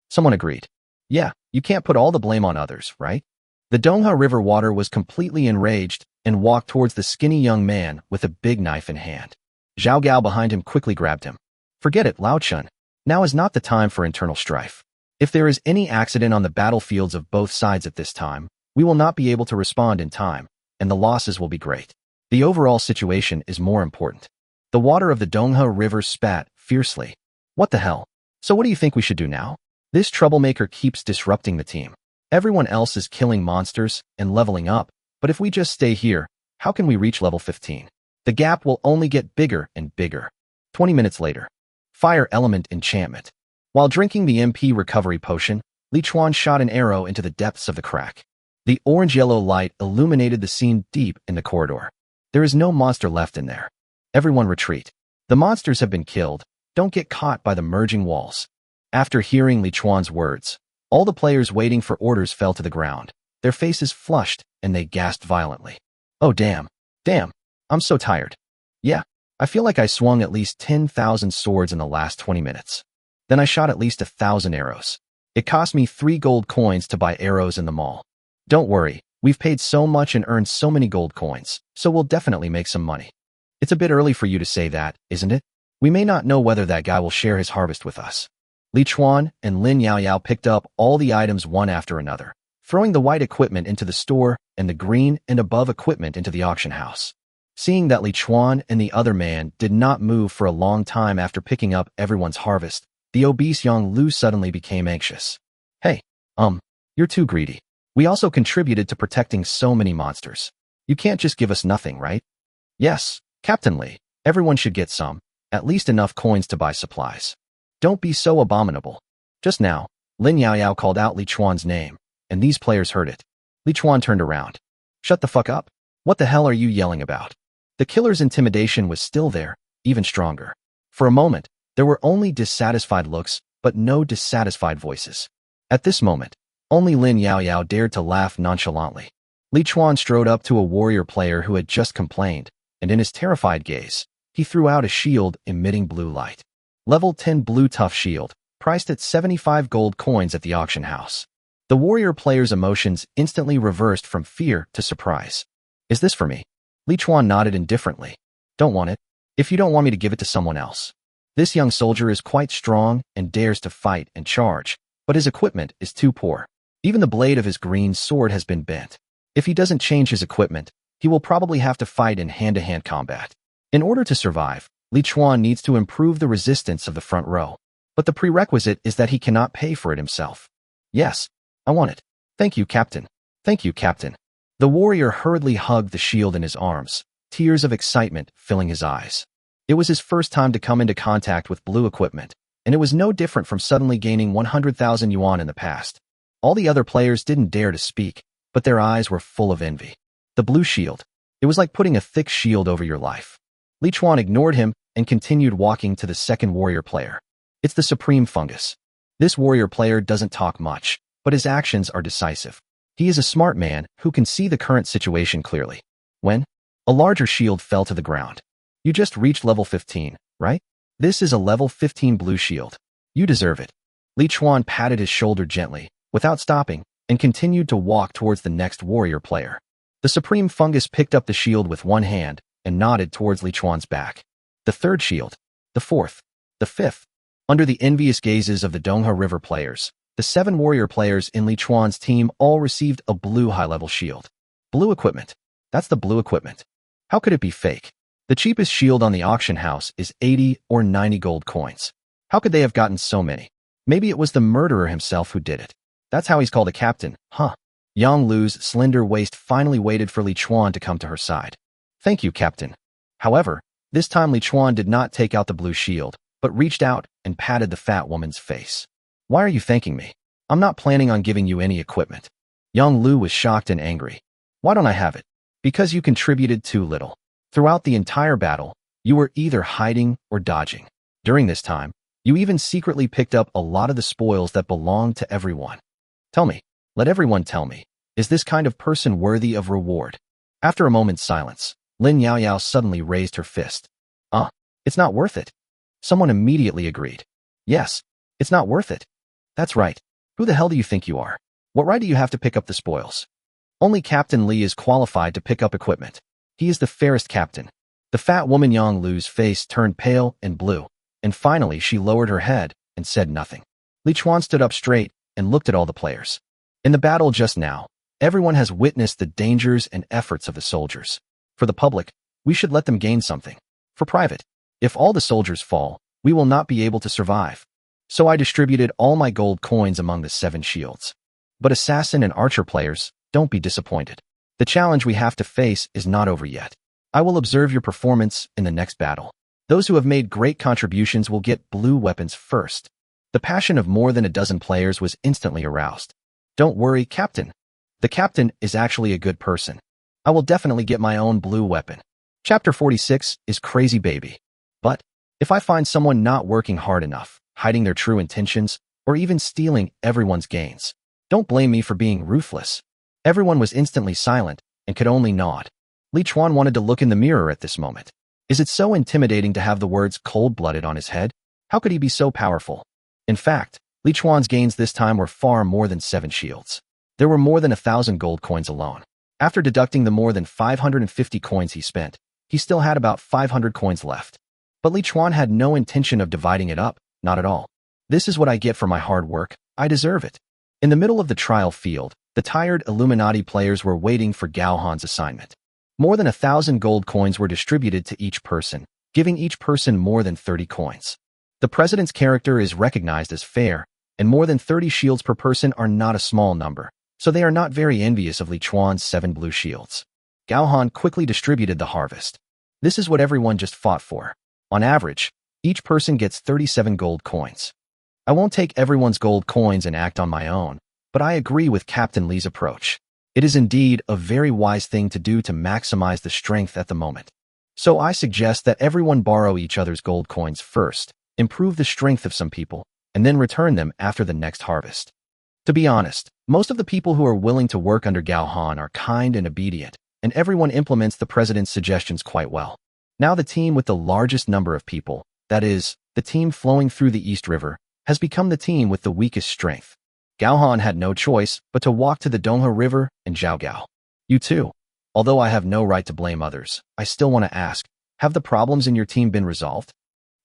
Someone agreed. Yeah, you can't put all the blame on others, right? The Donghe River water was completely enraged and walked towards the skinny young man with a big knife in hand. Zhao Gao behind him quickly grabbed him. Forget it, Lao Chun. Now is not the time for internal strife. If there is any accident on the battlefields of both sides at this time, we will not be able to respond in time, and the losses will be great. The overall situation is more important. The water of the Donghe River spat fiercely. What the hell? So what do you think we should do now? This troublemaker keeps disrupting the team. Everyone else is killing monsters and leveling up, but if we just stay here, how can we reach level 15? The gap will only get bigger and bigger. 20 minutes later. Fire Element Enchantment. While drinking the MP recovery potion, Li Chuan shot an arrow into the depths of the crack. The orange-yellow light illuminated the scene deep in the corridor. There is no monster left in there. Everyone retreat. The monsters have been killed. Don't get caught by the merging walls. After hearing Li Chuan's words, all the players waiting for orders fell to the ground. Their faces flushed, and they gasped violently. Oh damn. Damn. I'm so tired. Yeah, I feel like I swung at least 10,000 swords in the last 20 minutes. Then I shot at least 1,000 arrows. It cost me 3 gold coins to buy arrows in the mall. Don't worry, we've paid so much and earned so many gold coins, so we'll definitely make some money. It's a bit early for you to say that, isn't it? We may not know whether that guy will share his harvest with us. Li Chuan and Lin Yaoyao picked up all the items one after another, throwing the white equipment into the store and the green and above equipment into the auction house. Seeing that Li Chuan and the other man did not move for a long time after picking up everyone's harvest, the obese young Lu suddenly became anxious. Hey, you're too greedy. We also contributed to protecting so many monsters. You can't just give us nothing, right? Yes, Captain Li, everyone should get some, at least enough coins to buy supplies. Don't be so abominable. Just now, Lin Yaoyao called out Li Chuan's name, and these players heard it. Li Chuan turned around. Shut the fuck up. What the hell are you yelling about? The killer's intimidation was still there, even stronger. For a moment, there were only dissatisfied looks, but no dissatisfied voices. At this moment, only Lin Yaoyao dared to laugh nonchalantly. Li Chuan strode up to a warrior player who had just complained, and in his terrified gaze, he threw out a shield emitting blue light. Level 10 blue tough shield, priced at 75 gold coins at the auction house. The warrior player's emotions instantly reversed from fear to surprise. Is this for me? Li Chuan nodded indifferently. Don't want it. If you don't want me to give it to someone else. This young soldier is quite strong and dares to fight and charge, but his equipment is too poor. Even the blade of his green sword has been bent. If he doesn't change his equipment, he will probably have to fight in hand-to-hand combat. In order to survive, Li Chuan needs to improve the resistance of the front row. But the prerequisite is that he cannot pay for it himself. Yes, I want it. Thank you, Captain. Thank you, Captain. The warrior hurriedly hugged the shield in his arms, tears of excitement filling his eyes. It was his first time to come into contact with blue equipment, and it was no different from suddenly gaining 100,000 yuan in the past. All the other players didn't dare to speak, but their eyes were full of envy. The blue shield. It was like putting a thick shield over your life. Li Chuan ignored him and continued walking to the second warrior player. It's the Supreme Fungus. This warrior player doesn't talk much, but his actions are decisive. He is a smart man who can see the current situation clearly. When? A larger shield fell to the ground. You just reached level 15, right? This is a level 15 blue shield. You deserve it. Li Chuan patted his shoulder gently, without stopping, and continued to walk towards the next warrior player. The Supreme Fungus picked up the shield with one hand and nodded towards Li Chuan's back. The third shield, the fourth, the fifth. Under the envious gazes of the Donghe River players, the 7 warrior players in Li Chuan's team all received a blue high-level shield. Blue equipment. That's the blue equipment. How could it be fake? The cheapest shield on the auction house is 80 or 90 gold coins. How could they have gotten so many? Maybe it was the murderer himself who did it. That's how he's called a captain, huh? Yang Lu's slender waist finally waited for Li Chuan to come to her side. Thank you, Captain. However, this time Li Chuan did not take out the blue shield, but reached out and patted the fat woman's face. Why are you thanking me? I'm not planning on giving you any equipment. Yang Lu was shocked and angry. Why don't I have it? Because you contributed too little. Throughout the entire battle, you were either hiding or dodging. During this time, you even secretly picked up a lot of the spoils that belonged to everyone. Tell me, let everyone tell me, is this kind of person worthy of reward? After a moment's silence, Lin Yaoyao suddenly raised her fist. It's not worth it. Someone immediately agreed. Yes, it's not worth it. That's right. Who the hell do you think you are? What right do you have to pick up the spoils? Only Captain Li is qualified to pick up equipment. He is the fairest captain. The fat woman Yang Lu's face turned pale and blue, and finally she lowered her head and said nothing. Li Chuan stood up straight and looked at all the players. In the battle just now, everyone has witnessed the dangers and efforts of the soldiers. For the public, we should let them gain something. For private, if all the soldiers fall, we will not be able to survive. So I distributed all my gold coins among the 7 shields. But assassin and archer players, don't be disappointed. The challenge we have to face is not over yet. I will observe your performance in the next battle. Those who have made great contributions will get blue weapons first. The passion of more than a dozen players was instantly aroused. Don't worry, Captain. The captain is actually a good person. I will definitely get my own blue weapon. Chapter 46 is Crazy Baby. But if I find someone not working hard enough, hiding their true intentions, or even stealing everyone's gains, don't blame me for being ruthless. Everyone was instantly silent and could only nod. Li Chuan wanted to look in the mirror at this moment. Is it so intimidating to have the words cold-blooded on his head? How could he be so powerful? In fact, Li Chuan's gains this time were far more than 7 shields. There were more than 1,000 gold coins alone. After deducting the more than 550 coins he spent, he still had about 500 coins left. But Li Chuan had no intention of dividing it up, not at all. This is what I get for my hard work. I deserve it. In the middle of the trial field, the tired Illuminati players were waiting for Gao Han's assignment. More than 1,000 gold coins were distributed to each person, giving each person more than 30 coins. The president's character is recognized as fair, and more than 30 shields per person are not a small number, so they are not very envious of Li Chuan's 7 blue shields. Gao Han quickly distributed the harvest. This is what everyone just fought for. On average, each person gets 37 gold coins. I won't take everyone's gold coins and act on my own, but I agree with Captain Li's approach. It is indeed a very wise thing to do to maximize the strength at the moment. So I suggest that everyone borrow each other's gold coins first, improve the strength of some people, and then return them after the next harvest. To be honest, most of the people who are willing to work under Gao Han are kind and obedient, and everyone implements the president's suggestions quite well. Now the team with the largest number of people, that is, the team flowing through the East River, has become the team with the weakest strength. Gao Han had no choice but to walk to the Donghe River and Zhaogao. You too. Although I have no right to blame others, I still want to ask, have the problems in your team been resolved?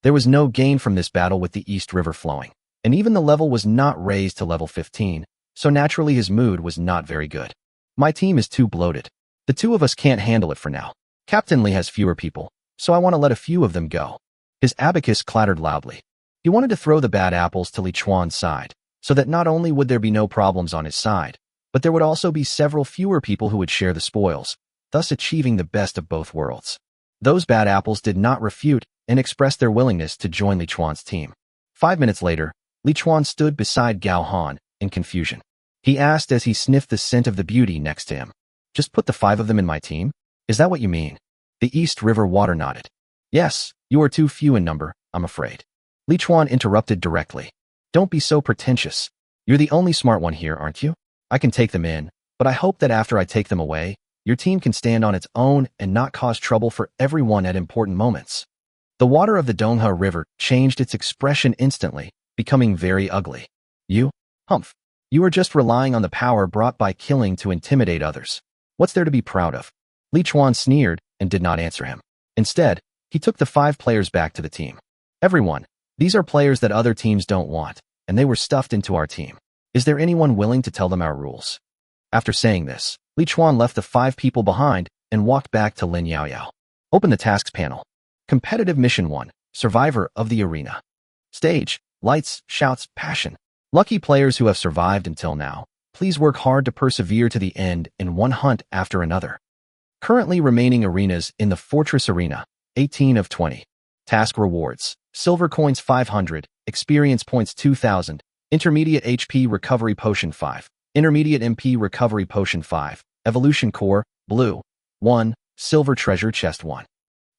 There was no gain from this battle with the East River flowing, and even the level was not raised to level 15, so naturally his mood was not very good. My team is too bloated. The 2 of us can't handle it for now. Captain Li has fewer people, so I want to let a few of them go. His abacus clattered loudly. He wanted to throw the bad apples to Li Chuan's side, so that not only would there be no problems on his side, but there would also be several fewer people who would share the spoils, thus achieving the best of both worlds. Those bad apples did not refute and expressed their willingness to join Li Chuan's team. 5 minutes later, Li Chuan stood beside Gao Han in confusion. He asked as he sniffed the scent of the beauty next to him. Just put the 5 of them in my team? Is that what you mean? The East River Water nodded. Yes, you are too few in number, I'm afraid. Li Chuan interrupted directly. Don't be so pretentious. You're the only smart one here, aren't you? I can take them in, but I hope that after I take them away, Your team can stand on its own and not cause trouble for everyone at important moments. The water of the Dongha River changed its expression instantly, becoming very ugly. You? Humph. You are just relying on the power brought by killing to intimidate others. What's there to be proud of? Li Chuan sneered and did not answer him. Instead, he took the 5 players back to the team. Everyone, these are players that other teams don't want, and they were stuffed into our team. Is there anyone willing to tell them our rules? After saying this, Li Chuan left the 5 people behind and walked back to Lin Yaoyao. Open the tasks panel. Competitive Mission 1, Survivor of the Arena. Stage, lights, shouts, passion. Lucky players who have survived until now, please work hard to persevere to the end in one hunt after another. Currently remaining arenas in the Fortress Arena, 18 of 20. Task rewards, silver coins 500, experience points 2000, intermediate HP recovery potion 5, intermediate MP recovery potion 5, evolution core, blue, 1, silver treasure chest 1.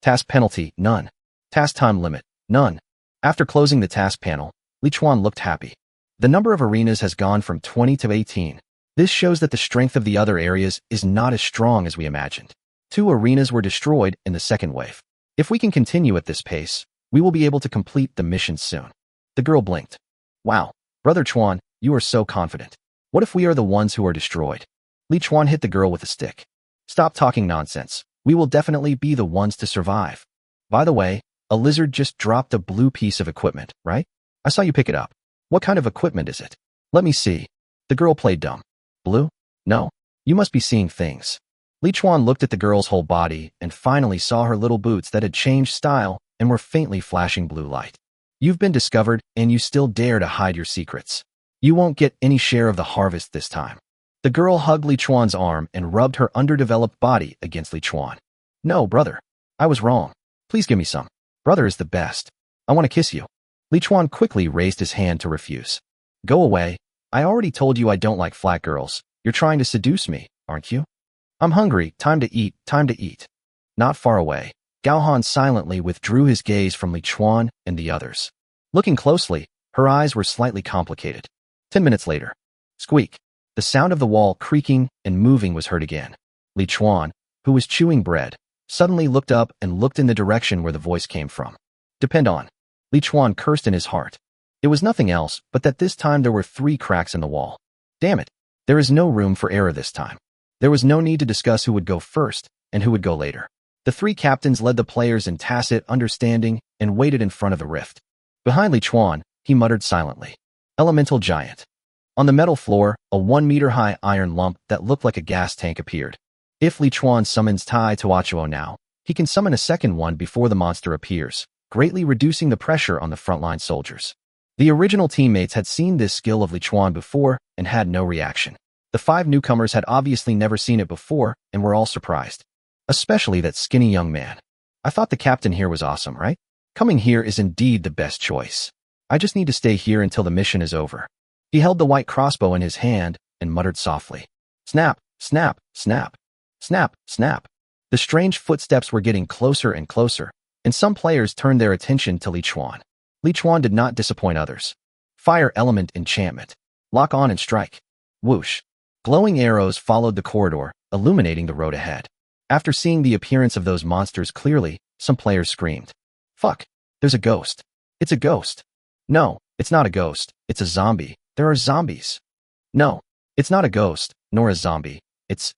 Task penalty, none. Task time limit, none. After closing the task panel, Li Chuan looked happy. The number of arenas has gone from 20 to 18. This shows that the strength of the other areas is not as strong as we imagined. 2 arenas were destroyed in the second wave. If we can continue at this pace, we will be able to complete the mission soon. The girl blinked. Wow, Brother Chuan, you are so confident. What if we are the ones who are destroyed? Li Chuan hit the girl with a stick. Stop talking nonsense. We will definitely be the ones to survive. By the way, a lizard just dropped a blue piece of equipment, right? I saw you pick it up. What kind of equipment is it? Let me see. The girl played dumb. Blue? No. You must be seeing things. Li Chuan looked at the girl's whole body and finally saw her little boots that had changed style and were faintly flashing blue light. You've been discovered and you still dare to hide your secrets. You won't get any share of the harvest this time. The girl hugged Li Chuan's arm and rubbed her underdeveloped body against Li Chuan. No, brother. I was wrong. Please give me some. Brother is the best. I want to kiss you. Li Chuan quickly raised his hand to refuse. Go away. I already told you I don't like flat girls. You're trying to seduce me, aren't you? I'm hungry. Time to eat. Time to eat. Not far away, Gao Han silently withdrew his gaze from Li Chuan and the others. Looking closely, her eyes were slightly complicated. 10 minutes later. Squeak. The sound of the wall creaking and moving was heard again. Li Chuan, who was chewing bread, suddenly looked up and looked in the direction where the voice came from. Depend on. Li Chuan cursed in his heart. It was nothing else but that this time there were 3 cracks in the wall. Damn it. There is no room for error this time. There was no need to discuss who would go first and who would go later. The 3 captains led the players in tacit understanding and waited in front of the rift. Behind Li Chuan, he muttered silently. Elemental giant. On the metal floor, a 1-meter-high iron lump that looked like a gas tank appeared. If Li Chuan summons Tai Tuachuo now, he can summon a second one before the monster appears, greatly reducing the pressure on the frontline soldiers. The original teammates had seen this skill of Li Chuan before and had no reaction. The 5 newcomers had obviously never seen it before and were all surprised. Especially that skinny young man. I thought the captain here was awesome, right? Coming here is indeed the best choice. I just need to stay here until the mission is over. He held the white crossbow in his hand and muttered softly. Snap, snap, snap, snap, snap. The strange footsteps were getting closer and closer, and some players turned their attention to Li Chuan. Li Chuan did not disappoint others. Fire element enchantment. Lock on and strike. Whoosh. Glowing arrows followed the corridor, illuminating the road ahead. After seeing the appearance of those monsters clearly, some players screamed. Fuck. There's a ghost. It's a ghost. No, it's not a ghost. It's a zombie. There are zombies. No, it's not a ghost, nor a zombie. It's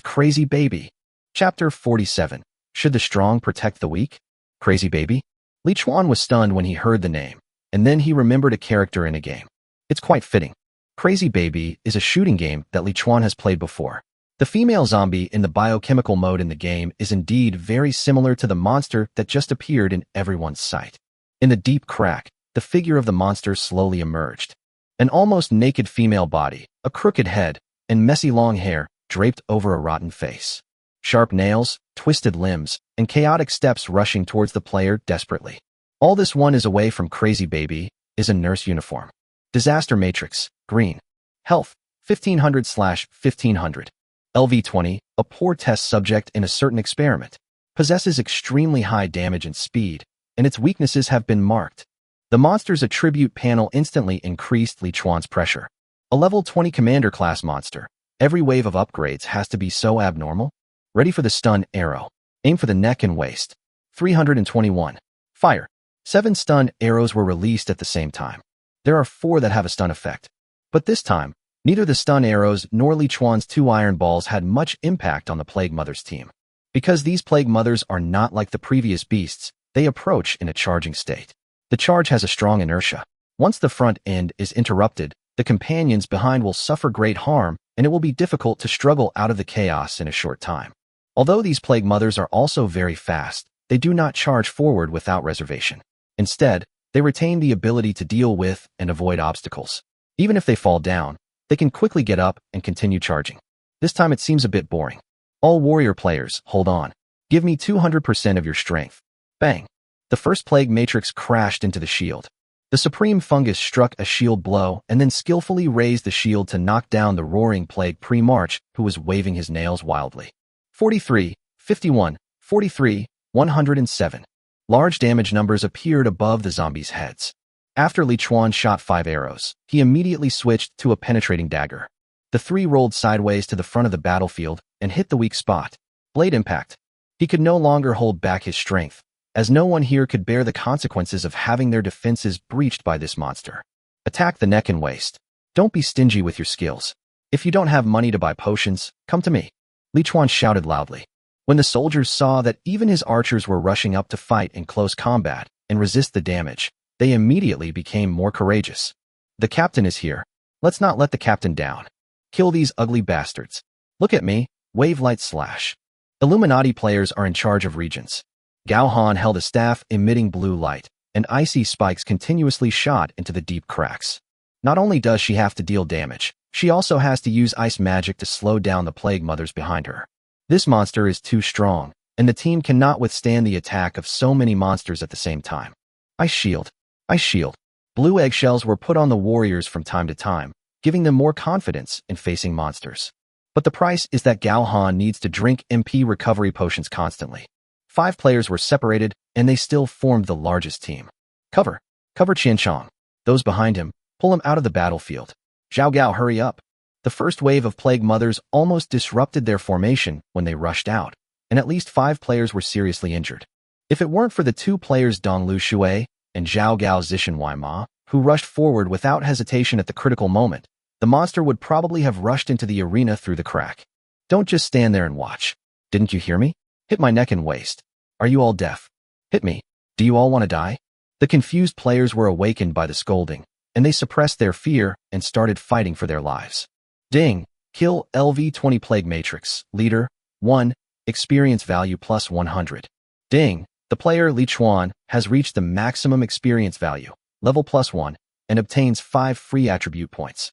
Crazy Baby. Chapter 47. Should the strong protect the weak? Crazy Baby? Li Chuan was stunned when he heard the name, and then he remembered a character in a game. It's quite fitting. Crazy Baby is a shooting game that Li Chuan has played before. The female zombie in the biochemical mode in the game is indeed very similar to the monster that just appeared in everyone's sight. In the deep crack, the figure of the monster slowly emerged. An almost naked female body, a crooked head, and messy long hair draped over a rotten face. Sharp nails, twisted limbs, and chaotic steps rushing towards the player desperately. All this one is away from Crazy Baby is a nurse uniform. Disaster Matrix, green. Health, 1500/1500. LV-20, a poor test subject in a certain experiment, possesses extremely high damage and speed, and its weaknesses have been marked. The monster's attribute panel instantly increased Li Chuan's pressure. A level 20 commander class monster, Every wave of upgrades has to be so abnormal. Ready for the stun arrow. Aim for the neck and waist. 321. Fire. 7 stun arrows were released at the same time. There are 4 that have a stun effect. But this time, neither the stun arrows nor Li Chuan's 2 iron balls had much impact on the Plague Mother's team. Because these Plague Mothers are not like the previous beasts, they approach in a charging state. The charge has a strong inertia. Once the front end is interrupted, the companions behind will suffer great harm, and it will be difficult to struggle out of the chaos in a short time. Although these Plague Mothers are also very fast, they do not charge forward without reservation. Instead, they retain the ability to deal with and avoid obstacles. Even if they fall down, they can quickly get up and continue charging. This time it seems a bit boring. All warrior players, hold on. Give me 200% of your strength. Bang! The first Plague Matrix crashed into the shield. The Supreme Fungus struck a shield blow and then skillfully raised the shield to knock down the roaring Plague Pre-March, who was waving his nails wildly. 43, 51, 43, 107. Large damage numbers appeared above the zombies' heads. After Li Chuan shot 5 arrows, he immediately switched to a penetrating dagger. The 3 rolled sideways to the front of the battlefield and hit the weak spot. Blade impact. He could no longer hold back his strength, as no one here could bear the consequences of having their defenses breached by this monster. Attack the neck and waist. Don't be stingy with your skills. If you don't have money to buy potions, come to me. Li Chuan shouted loudly. When the soldiers saw that even his archers were rushing up to fight in close combat and resist the damage, they immediately became more courageous. The captain is here. Let's not let the captain down. Kill these ugly bastards. Look at me. Wave light slash. Illuminati players are in charge of regions. Gao Han held a staff emitting blue light, and icy spikes continuously shot into the deep cracks. Not only does she have to deal damage, she also has to use ice magic to slow down the Plague Mothers behind her. This monster is too strong, and the team cannot withstand the attack of so many monsters at the same time. Ice shield. Ice shield. Blue eggshells were put on the warriors from time to time, giving them more confidence in facing monsters. But the price is that Gao Han needs to drink MP recovery potions constantly. 5 players were separated, and they still formed the largest team. Cover. Cover Qianchong. Those behind him, pull him out of the battlefield. Zhao Gao, hurry up. The first wave of Plague Mothers almost disrupted their formation when they rushed out, and at least 5 players were seriously injured. If it weren't for the 2 players Dong Lu Shui and Zhao Gao Zishan Waima, who rushed forward without hesitation at the critical moment, the monster would probably have rushed into the arena through the crack. Don't just stand there and watch. Didn't you hear me? Hit my neck and waist. Are you all deaf? Hit me. Do you all want to die? The confused players were awakened by the scolding, and they suppressed their fear and started fighting for their lives. Ding. Kill LV20 Plague Matrix. Leader. 1. Experience value plus 100. Ding. The player Li Chuan has reached the maximum experience value, level plus 1, and obtains 5 free attribute points.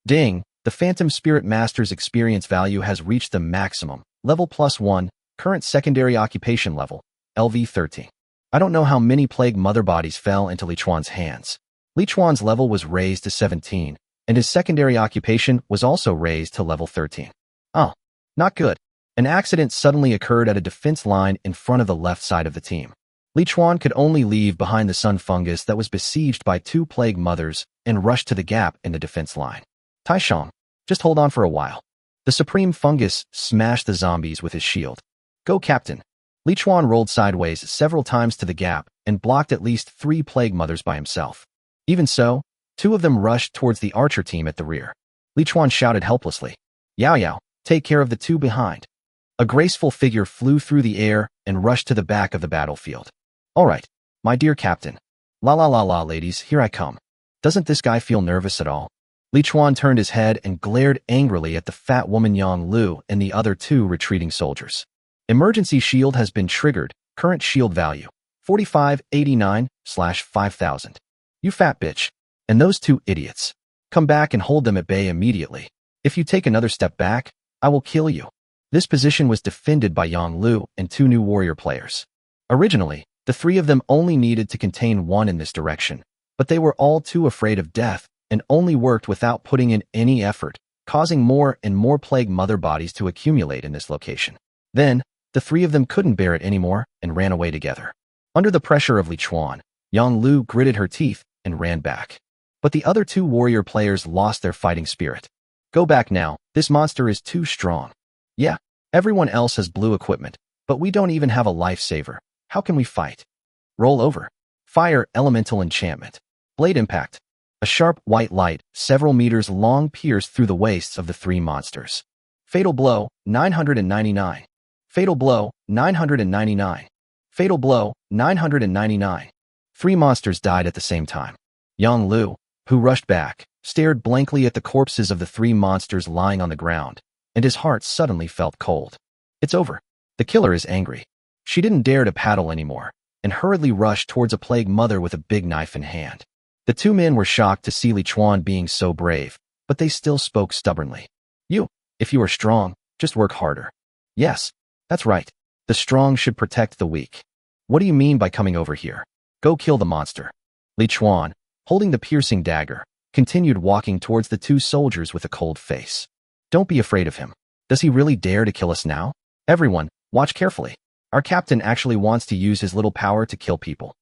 Ding. The Phantom Spirit Master's experience value has reached the maximum, level plus 1, current secondary occupation level, LV13. I don't know how many Plague Mother bodies fell into Li Chuan's hands. Li Chuan's level was raised to 17, and his secondary occupation was also raised to level 13. Oh, not good. An accident suddenly occurred at a defense line in front of the left side of the team. Li Chuan could only leave behind the sun fungus that was besieged by 2 Plague Mothers and rush to the gap in the defense line. Taishang, just hold on for a while. The Supreme Fungus smashed the zombies with his shield. Go, Captain. Li Chuan rolled sideways several times to the gap and blocked at least 3 Plague Mothers by himself. Even so, 2 of them rushed towards the archer team at the rear. Li Chuan shouted helplessly, Yao Yao, take care of the 2 behind. A graceful figure flew through the air and rushed to the back of the battlefield. All right, my dear Captain. La la la la, ladies, here I come. Doesn't this guy feel nervous at all? Li Chuan turned his head and glared angrily at the fat woman Yang Lu and the other 2 retreating soldiers. Emergency shield has been triggered. Current shield value, 4589/5000. You fat bitch. And those 2 idiots. Come back and hold them at bay immediately. If you take another step back, I will kill you. This position was defended by Yang Lu and 2 new warrior players. Originally, the 3 of them only needed to contain 1 in this direction, but they were all too afraid of death and only worked without putting in any effort, causing more and more Plague Mother bodies to accumulate in this location. Then, the 3 of them couldn't bear it anymore and ran away together. Under the pressure of Li Chuan, Yang Lu gritted her teeth and ran back. But the other 2 warrior players lost their fighting spirit. Go back now, this monster is too strong. Yeah, everyone else has blue equipment, but we don't even have a lifesaver. How can we fight? Roll over. Fire elemental enchantment. Blade impact. A sharp white light, several meters long, pierced through the waists of the three monsters. Fatal blow, 999. Fatal blow, 999. Fatal blow, 999. Three monsters died at the same time. Yang Lu, who rushed back, stared blankly at the corpses of the three monsters lying on the ground, and his heart suddenly felt cold. It's over. The killer is angry. She didn't dare to paddle anymore, and hurriedly rushed towards a plague mother with a big knife in hand. The two men were shocked to see Li Chuan being so brave, but they still spoke stubbornly. If you are strong, just work harder. Yes, that's right. The strong should protect the weak. What do you mean by coming over here? Go kill the monster. Li Chuan, holding the piercing dagger, continued walking towards the two soldiers with a cold face. Don't be afraid of him. Does he really dare to kill us now? Everyone, watch carefully. Our captain actually wants to use his little power to kill people.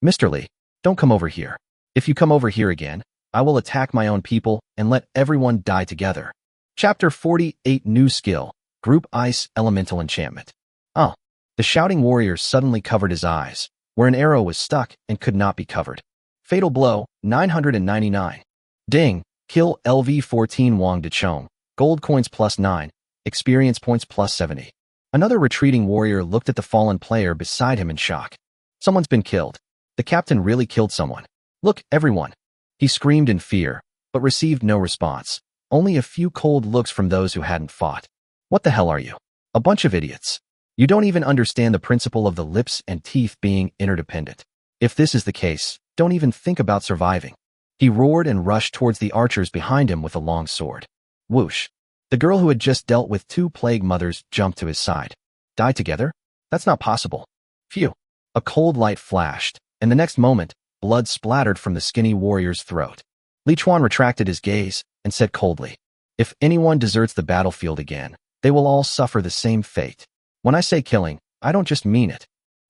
Mr. Li, don't come over here. If you come over here again, I will attack my own people and let everyone die together. Chapter 48 New Skill, Group Ice Elemental Enchantment. Oh, the shouting warrior suddenly covered his eyes, where an arrow was stuck and could not be covered. Fatal blow, 999. Ding, kill LV14 Wang Dechong, gold coins +9, experience points +70. Another retreating warrior looked at the fallen player beside him in shock. Someone's been killed. The captain really killed someone. Look, everyone. He screamed in fear, but received no response. Only a few cold looks from those who hadn't fought. What the hell are you? A bunch of idiots. You don't even understand the principle of the lips and teeth being interdependent. If this is the case, don't even think about surviving. He roared and rushed towards the archers behind him with a long sword. Whoosh. The girl who had just dealt with two plague mothers jumped to his side. Die together? That's not possible. Phew. A cold light flashed, and the next moment, blood splattered from the skinny warrior's throat. Li Chuan retracted his gaze and said coldly, "If anyone deserts the battlefield again, they will all suffer the same fate. When I say killing, I don't just mean it.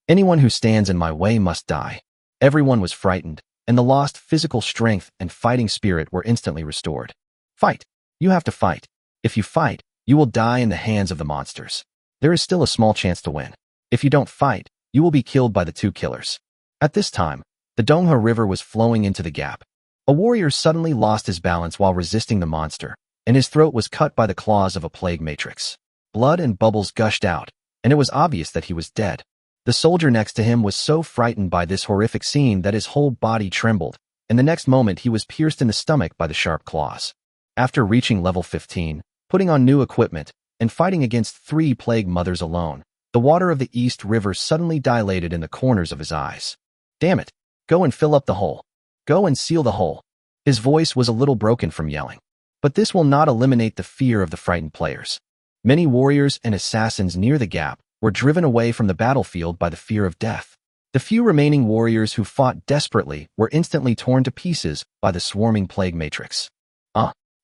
Anyone who stands in my way must die." Everyone was frightened, and the lost physical strength and fighting spirit were instantly restored. Fight. You have to fight. If you fight, you will die in the hands of the monsters. There is still a small chance to win. If you don't fight, you will be killed by the two killers. At this time, the Donghe River was flowing into the gap. A warrior suddenly lost his balance while resisting the monster, and his throat was cut by the claws of a plague matrix. Blood and bubbles gushed out, and it was obvious that he was dead. The soldier next to him was so frightened by this horrific scene that his whole body trembled, and the next moment he was pierced in the stomach by the sharp claws. After reaching level 15, putting on new equipment, and fighting against 3 plague mothers alone, the water of the East River suddenly dilated in the corners of his eyes. Damn it! Go and fill up the hole. Go and seal the hole. His voice was a little broken from yelling. But this will not eliminate the fear of the frightened players. Many warriors and assassins near the gap were driven away from the battlefield by the fear of death. The few remaining warriors who fought desperately were instantly torn to pieces by the swarming plague matrix.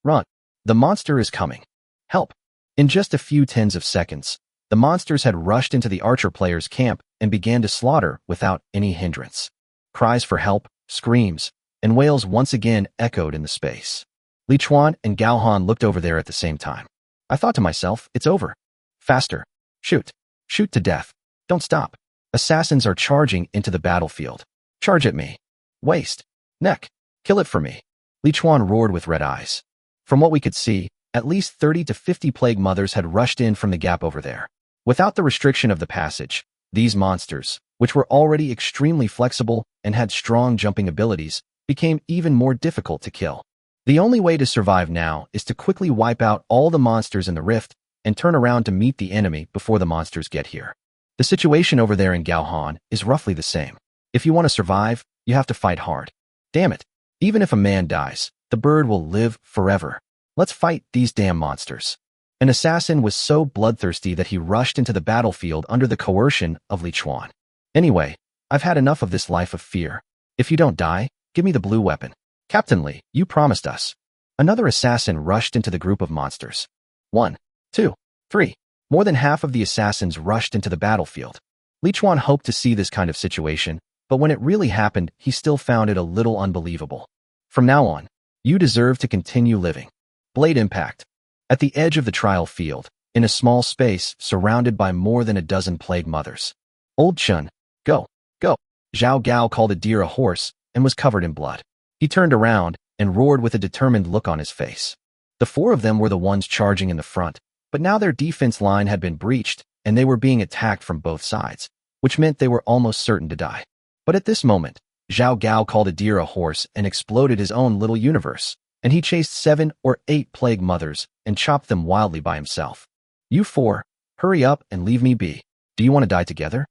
Run. The monster is coming. Help. In just a few tens of seconds, the monsters had rushed into the archer players' camp and began to slaughter without any hindrance. Cries for help, screams, and wails once again echoed in the space. Li Chuan and Gao Han looked over there at the same time. I thought to myself, it's over. Faster. Shoot. Shoot to death. Don't stop. Assassins are charging into the battlefield. Charge at me. Waist. Neck. Kill it for me. Li Chuan roared with red eyes. From what we could see, at least 30 to 50 plague mothers had rushed in from the gap over there. Without the restriction of the passage, these monsters, which were already extremely flexible and had strong jumping abilities, became even more difficult to kill. The only way to survive now is to quickly wipe out all the monsters in the rift and turn around to meet the enemy before the monsters get here. The situation over there in Gaohan is roughly the same. If you want to survive, you have to fight hard. Damn it. Even if a man dies, the bird will live forever. Let's fight these damn monsters. An assassin was so bloodthirsty that he rushed into the battlefield under the coercion of Li Chuan. Anyway, I've had enough of this life of fear. If you don't die, give me the blue weapon. Captain Li, you promised us. Another assassin rushed into the group of monsters. 1, 2, 3. More than half of the assassins rushed into the battlefield. Li Chuan hoped to see this kind of situation, but when it really happened, he still found it a little unbelievable. From now on, you deserve to continue living. Blade impact. At the edge of the trial field, in a small space surrounded by more than a dozen plague mothers. Old Chun, go, go. Zhao Gao called a deer a horse and was covered in blood. He turned around and roared with a determined look on his face. The four of them were the ones charging in the front, but now their defense line had been breached and they were being attacked from both sides, which meant they were almost certain to die. But at this moment, Zhao Gao called a deer a horse and exploded his own little universe, and he chased 7 or 8 plague mothers and chopped them wildly by himself. You four, hurry up and leave me be. Do you want to die together?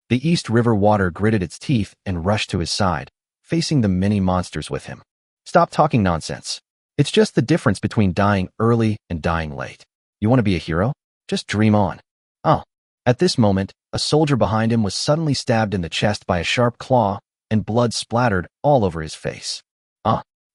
The East River Water gritted its teeth and rushed to his side, facing the many monsters with him. Stop talking nonsense. It's just the difference between dying early and dying late. You want to be a hero? Just dream on. Oh. At this moment, a soldier behind him was suddenly stabbed in the chest by a sharp claw, and blood splattered all over his face.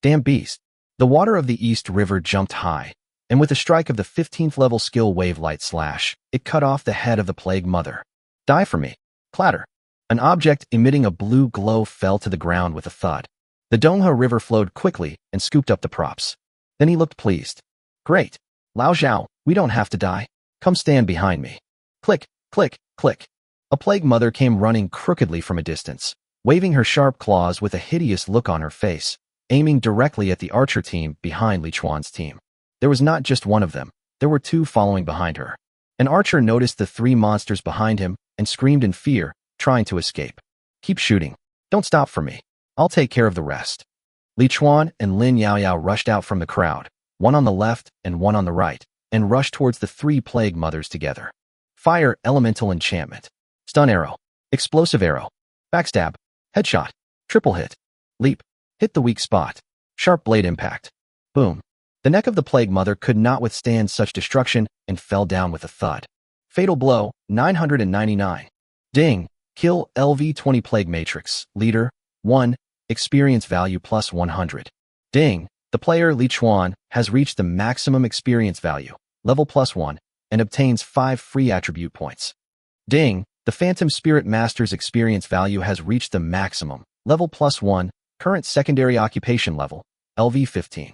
Damn beast. The water of the East River jumped high, and with a strike of the 15th level skill Wave Light Slash, it cut off the head of the plague mother. Die for me. Clatter. An object emitting a blue glow fell to the ground with a thud. The Donghe River flowed quickly and scooped up the props. Then he looked pleased. Great. Lao Zhao, we don't have to die. Come stand behind me. Click, click, click. A plague mother came running crookedly from a distance, waving her sharp claws with a hideous look on her face, aiming directly at the archer team behind Li Chuan's team. There was not just one of them, there were 2 following behind her. An archer noticed the 3 monsters behind him and screamed in fear, trying to escape. Keep shooting. Don't stop for me. I'll take care of the rest. Li Chuan and Lin Yaoyao rushed out from the crowd, one on the left and one on the right, and rushed towards the 3 plague mothers together. Fire elemental enchantment. Stun arrow. Explosive arrow. Backstab. Headshot. Triple hit. Leap. Hit the weak spot. Sharp blade impact. Boom. The neck of the plague mother could not withstand such destruction and fell down with a thud. Fatal blow, 999. Ding. Kill LV20 Plague Matrix. Leader, 1. Experience value plus 100. Ding. The player Li Chuan has reached the maximum experience value, level plus 1, and obtains 5 free attribute points. Ding. The Phantom Spirit Master's experience value has reached the maximum, level plus 1, current secondary occupation level, LV15.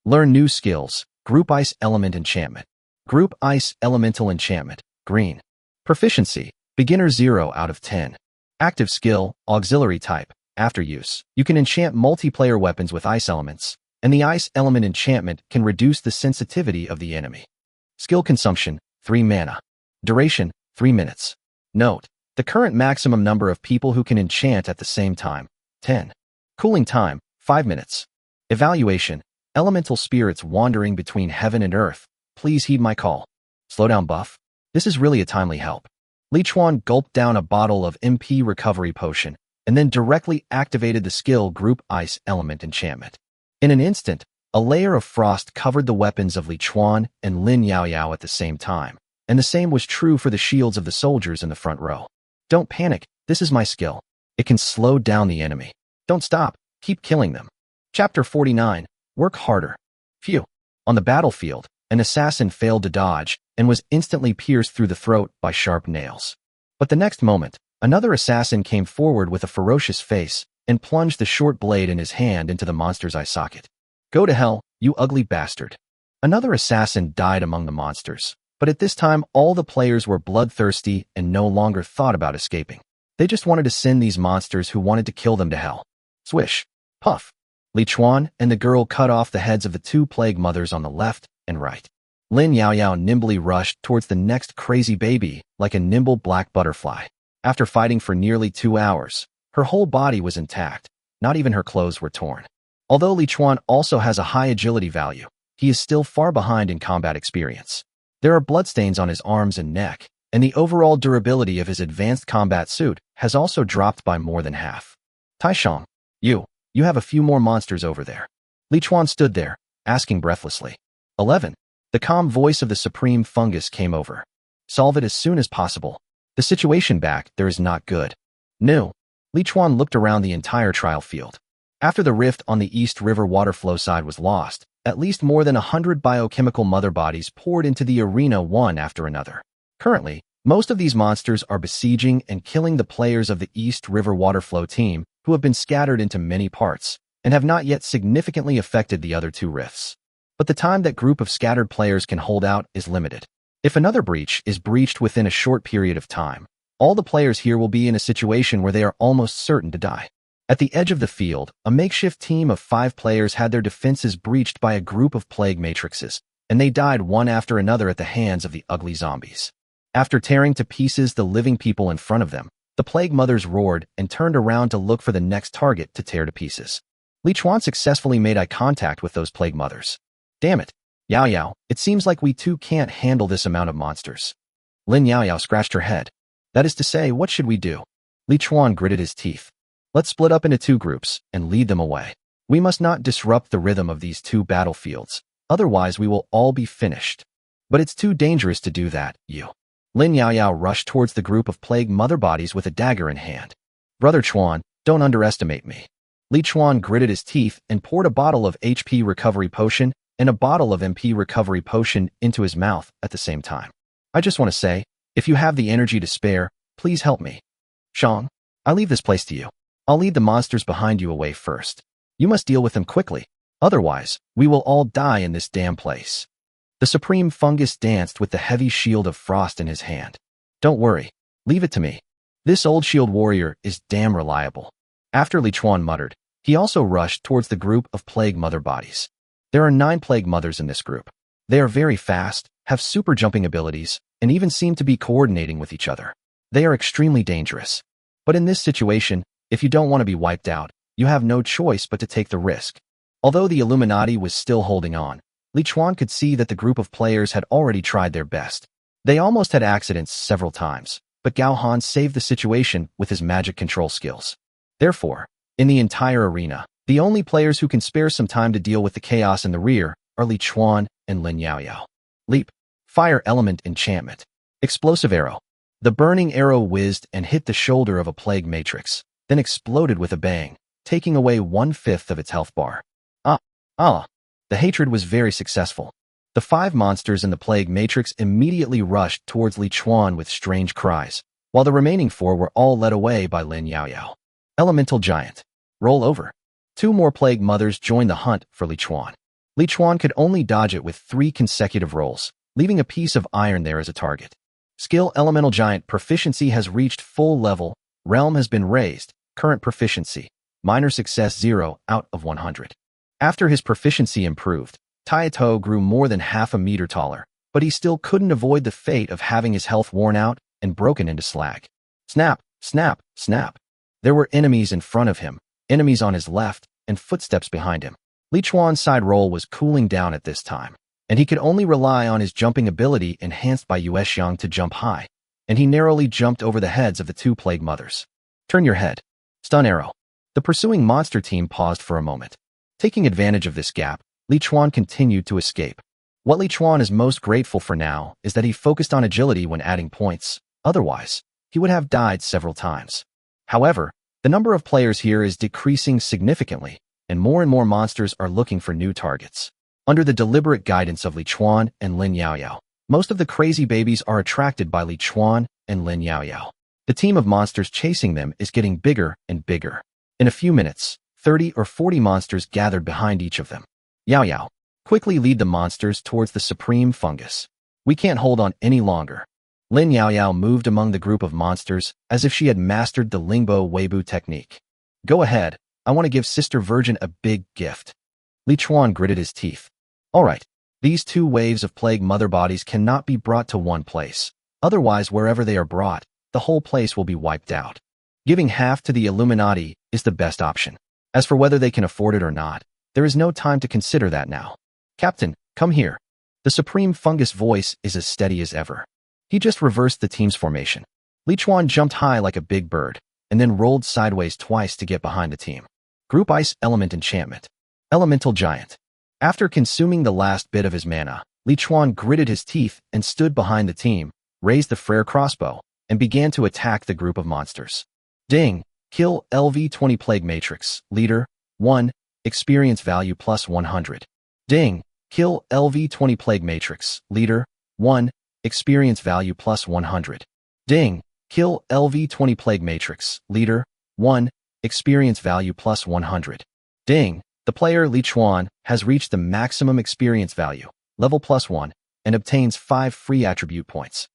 Learn new skills. Group Ice Element Enchantment. Group Ice Elemental Enchantment. Green. Proficiency. Beginner 0 out of 10. Active skill. Auxiliary type. After use, you can enchant multiplayer weapons with ice elements, and the Ice Element Enchantment can reduce the sensitivity of the enemy. Skill consumption. 3 mana. Duration. 3 minutes. Note. The current maximum number of people who can enchant at the same time. 10. Cooling time. 5 minutes. Evaluation. Elemental spirits wandering between heaven and earth, please heed my call. Slowdown buff. This is really a timely help. Li Chuan gulped down a bottle of MP recovery potion and then directly activated the skill Group Ice Element Enchantment. In an instant, a layer of frost covered the weapons of Li Chuan and Lin Yaoyao at the same time, and the same was true for the shields of the soldiers in the front row. Don't panic, this is my skill. It can slow down the enemy. Don't stop, keep killing them. Chapter 49. Work harder. Phew. On the battlefield, an assassin failed to dodge and was instantly pierced through the throat by sharp nails. But the next moment, another assassin came forward with a ferocious face and plunged the short blade in his hand into the monster's eye socket. Go to hell, you ugly bastard. Another assassin died among the monsters, but at this time all the players were bloodthirsty and no longer thought about escaping. They just wanted to send these monsters who wanted to kill them to hell. Swish. Puff. Li Chuan and the girl cut off the heads of the 2 plague mothers on the left and right. Lin Yaoyao nimbly rushed towards the next crazy baby like a nimble black butterfly. After fighting for nearly 2 hours, her whole body was intact. Not even her clothes were torn. Although Li Chuan also has a high agility value, he is still far behind in combat experience. There are bloodstains on his arms and neck, and the overall durability of his advanced combat suit has also dropped by more than half. Taishang, you have a few more monsters over there. Li Chuan stood there, asking breathlessly. 11. The calm voice of the Supreme Fungus came over. Solve it as soon as possible. The situation back there is not good. No. Li Chuan looked around the entire trial field. After the rift on the East River waterflow side was lost, at least more than 100 biochemical mother bodies poured into the arena one after another. Currently, most of these monsters are besieging and killing the players of the East River waterflow team, who have been scattered into many parts, and have not yet significantly affected the other 2 rifts. but the time that group of scattered players can hold out is limited. If another breach is breached within a short period of time, all the players here will be in a situation where they are almost certain to die. At the edge of the field, a makeshift team of 5 players had their defenses breached by a group of plague matrixes, and they died one after another at the hands of the ugly zombies. After tearing to pieces the living people in front of them, the plague mothers roared and turned around to look for the next target to tear to pieces. Li Chuan successfully made eye contact with those plague mothers. Damn it, Yao Yao, it seems like we too can't handle this amount of monsters. Lin Yao Yao scratched her head. That is to say, what should we do? Li Chuan gritted his teeth. Let's split up into 2 groups and lead them away. We must not disrupt the rhythm of these 2 battlefields, otherwise we will all be finished. But it's too dangerous to do that, you. Lin Yao Yao rushed towards the group of plague mother bodies with a dagger in hand. Brother Chuan, don't underestimate me. Li Chuan gritted his teeth and poured a bottle of HP recovery potion and a bottle of MP recovery potion into his mouth at the same time. I just want to say, if you have the energy to spare, please help me. Shang, I leave this place to you. I'll lead the monsters behind you away first. You must deal with them quickly. Otherwise, we will all die in this damn place. The Supreme Fungus danced with the heavy shield of frost in his hand. Don't worry. Leave it to me. This old shield warrior is damn reliable. After Li Chuan muttered, he also rushed towards the group of plague mother bodies. There are 9 plague mothers in this group. They are very fast, have super jumping abilities, and even seem to be coordinating with each other. They are extremely dangerous. But in this situation, if you don't want to be wiped out, you have no choice but to take the risk. Although the Illuminati was still holding on, Li Chuan could see that the group of players had already tried their best. They almost had accidents several times, but Gao Han saved the situation with his magic control skills. Therefore, in the entire arena, the only players who can spare some time to deal with the chaos in the rear are Li Chuan and Lin Yao Yao. Leap. Fire element enchantment. Explosive arrow. The burning arrow whizzed and hit the shoulder of a plague matrix, then exploded with a bang, taking away 1/5 of its health bar. The hatred was very successful. The 5 monsters in the plague matrix immediately rushed towards Li Chuan with strange cries, while the remaining 4 were all led away by Lin Yao Yao. Elemental Giant. Roll over. 2 more plague mothers joined the hunt for Li Chuan. Li Chuan could only dodge it with 3 consecutive rolls, leaving a piece of iron there as a target. Skill Elemental Giant proficiency has reached full level, realm has been raised, current proficiency, minor success 0 out of 100. After his proficiency improved, Taito grew more than half a meter taller, but he still couldn't avoid the fate of having his health worn out and broken into slag. Snap, snap, snap. There were enemies in front of him, enemies on his left, and footsteps behind him. Li Chuan's side roll was cooling down at this time, and he could only rely on his jumping ability enhanced by Yue Xiang to jump high, and he narrowly jumped over the heads of the 2 plague mothers. Turn your head. Stun arrow. The pursuing monster team paused for a moment. Taking advantage of this gap, Li Chuan continued to escape. What Li Chuan is most grateful for now is that he focused on agility when adding points, otherwise, he would have died several times. However, the number of players here is decreasing significantly, and more monsters are looking for new targets. Under the deliberate guidance of Li Chuan and Lin Yao Yao, most of the crazy babies are attracted by Li Chuan and Lin Yao Yao. The team of monsters chasing them is getting bigger and bigger. In a few minutes, 30 or 40 monsters gathered behind each of them. Yao Yao, quickly lead the monsters towards the Supreme Fungus. We can't hold on any longer. Lin Yao Yao moved among the group of monsters as if she had mastered the Lingbo Weibo technique. Go ahead, I want to give Sister Virgin a big gift. Li Chuan gritted his teeth. All right, these 2 waves of plague mother bodies cannot be brought to one place. Otherwise, wherever they are brought, the whole place will be wiped out. Giving half to the Illuminati is the best option. As for whether they can afford it or not, there is no time to consider that now. Captain, come here. The Supreme Fungus voice is as steady as ever. He just reversed the team's formation. Li Chuan jumped high like a big bird, and then rolled sideways twice to get behind the team. Group Ice Element Enchantment. Elemental Giant. After consuming the last bit of his mana, Li Chuan gritted his teeth and stood behind the team, raised the Frere crossbow, and began to attack the group of monsters. Ding! Kill LV-20 Plague Matrix, Leader, 1, Experience Value plus 100. Ding! Kill LV-20 Plague Matrix, Leader, 1, Experience Value plus 100. Ding! Kill LV-20 Plague Matrix, Leader, 1, Experience Value plus 100. Ding! The player, Li Chuan, has reached the maximum experience value, level +1, and obtains 5 free attribute points.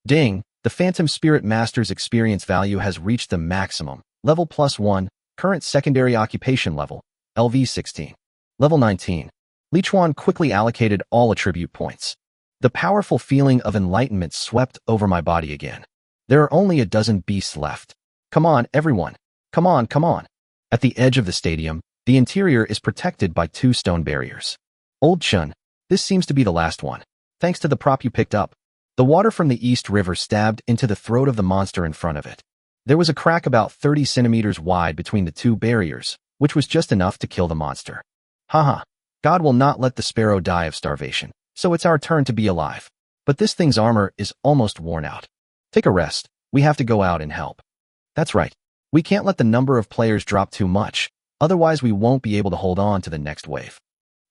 Ding! The Phantom Spirit Master's experience value has reached the maximum, level +1, current secondary occupation level, LV 16. Level 19. Li Chuan quickly allocated all attribute points. The powerful feeling of enlightenment swept over my body again. There are only a dozen beasts left. Come on, everyone. Come on, come on. At the edge of the stadium, the interior is protected by 2 stone barriers. Old Chun, this seems to be the last one. Thanks to the prop you picked up. The water from the East River stabbed into the throat of the monster in front of it. There was a crack about 30 centimeters wide between the 2 barriers, which was just enough to kill the monster. Haha. God will not let the sparrow die of starvation, so it's our turn to be alive. But this thing's armor is almost worn out. Take a rest. We have to go out and help. That's right. We can't let the number of players drop too much, otherwise we won't be able to hold on to the next wave.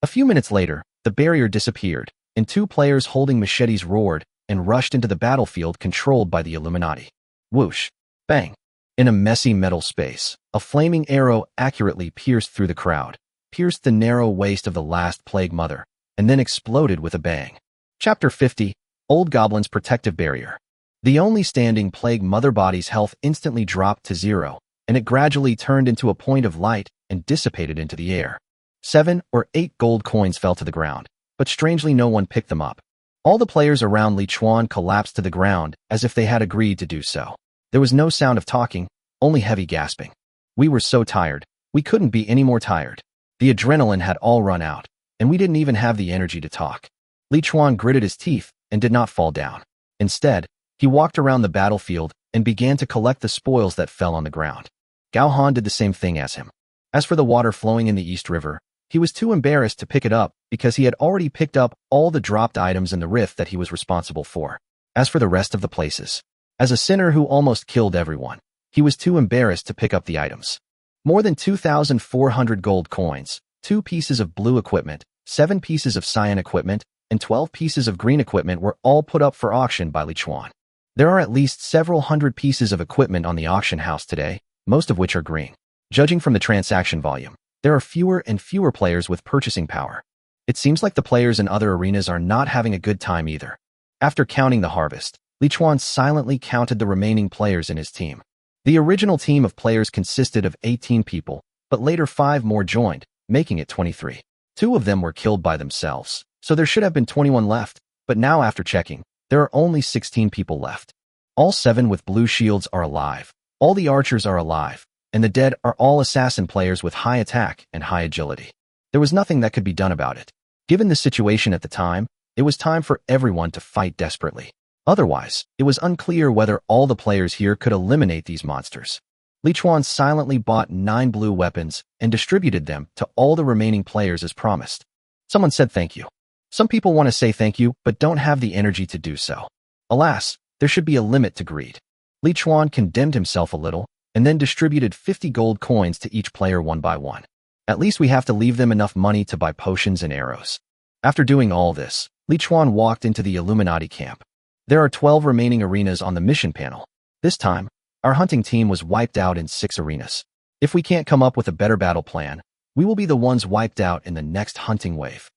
A few minutes later, the barrier disappeared, and 2 players holding machetes roared and rushed into the battlefield controlled by the Illuminati. Whoosh! Bang! In a messy metal space, a flaming arrow accurately pierced through the crowd, pierced the narrow waist of the last Plague Mother, and then exploded with a bang. Chapter 50, Old Goblin's Protective Barrier. The only standing Plague Mother body's health instantly dropped to 0, and it gradually turned into a point of light and dissipated into the air. 7 or 8 gold coins fell to the ground, but strangely no one picked them up. All the players around Li Chuan collapsed to the ground as if they had agreed to do so. There was no sound of talking, only heavy gasping. We were so tired, we couldn't be any more tired. The adrenaline had all run out, and we didn't even have the energy to talk. Li Chuan gritted his teeth and did not fall down. Instead, he walked around the battlefield and began to collect the spoils that fell on the ground. Gao Han did the same thing as him. As for the water flowing in the East River, he was too embarrassed to pick it up because he had already picked up all the dropped items in the rift that he was responsible for. As for the rest of the places, as a sinner who almost killed everyone, he was too embarrassed to pick up the items. More than 2,400 gold coins, 2 pieces of blue equipment, 7 pieces of cyan equipment, and 12 pieces of green equipment were all put up for auction by Li Chuan. There are at least several hundred pieces of equipment on the auction house today, most of which are green. Judging from the transaction volume, there are fewer and fewer players with purchasing power. It seems like the players in other arenas are not having a good time either. After counting the harvest, Li Chuan silently counted the remaining players in his team. The original team of players consisted of 18 people, but later 5 more joined, making it 23. 2 of them were killed by themselves, so there should have been 21 left, but now after checking, there are only 16 people left. All 7 with blue shields are alive, all the archers are alive, and the dead are all assassin players with high attack and high agility. There was nothing that could be done about it. Given the situation at the time, it was time for everyone to fight desperately. Otherwise, it was unclear whether all the players here could eliminate these monsters. Li Chuan silently bought 9 blue weapons and distributed them to all the remaining players as promised. Someone said thank you. Some people want to say thank you but don't have the energy to do so. Alas, there should be a limit to greed. Li Chuan condemned himself a little and then distributed 50 gold coins to each player one by one. At least we have to leave them enough money to buy potions and arrows. After doing all this, Li Chuan walked into the Illuminati camp. There are 12 remaining arenas on the mission panel. This time, our hunting team was wiped out in 6 arenas. If we can't come up with a better battle plan, we will be the ones wiped out in the next hunting wave.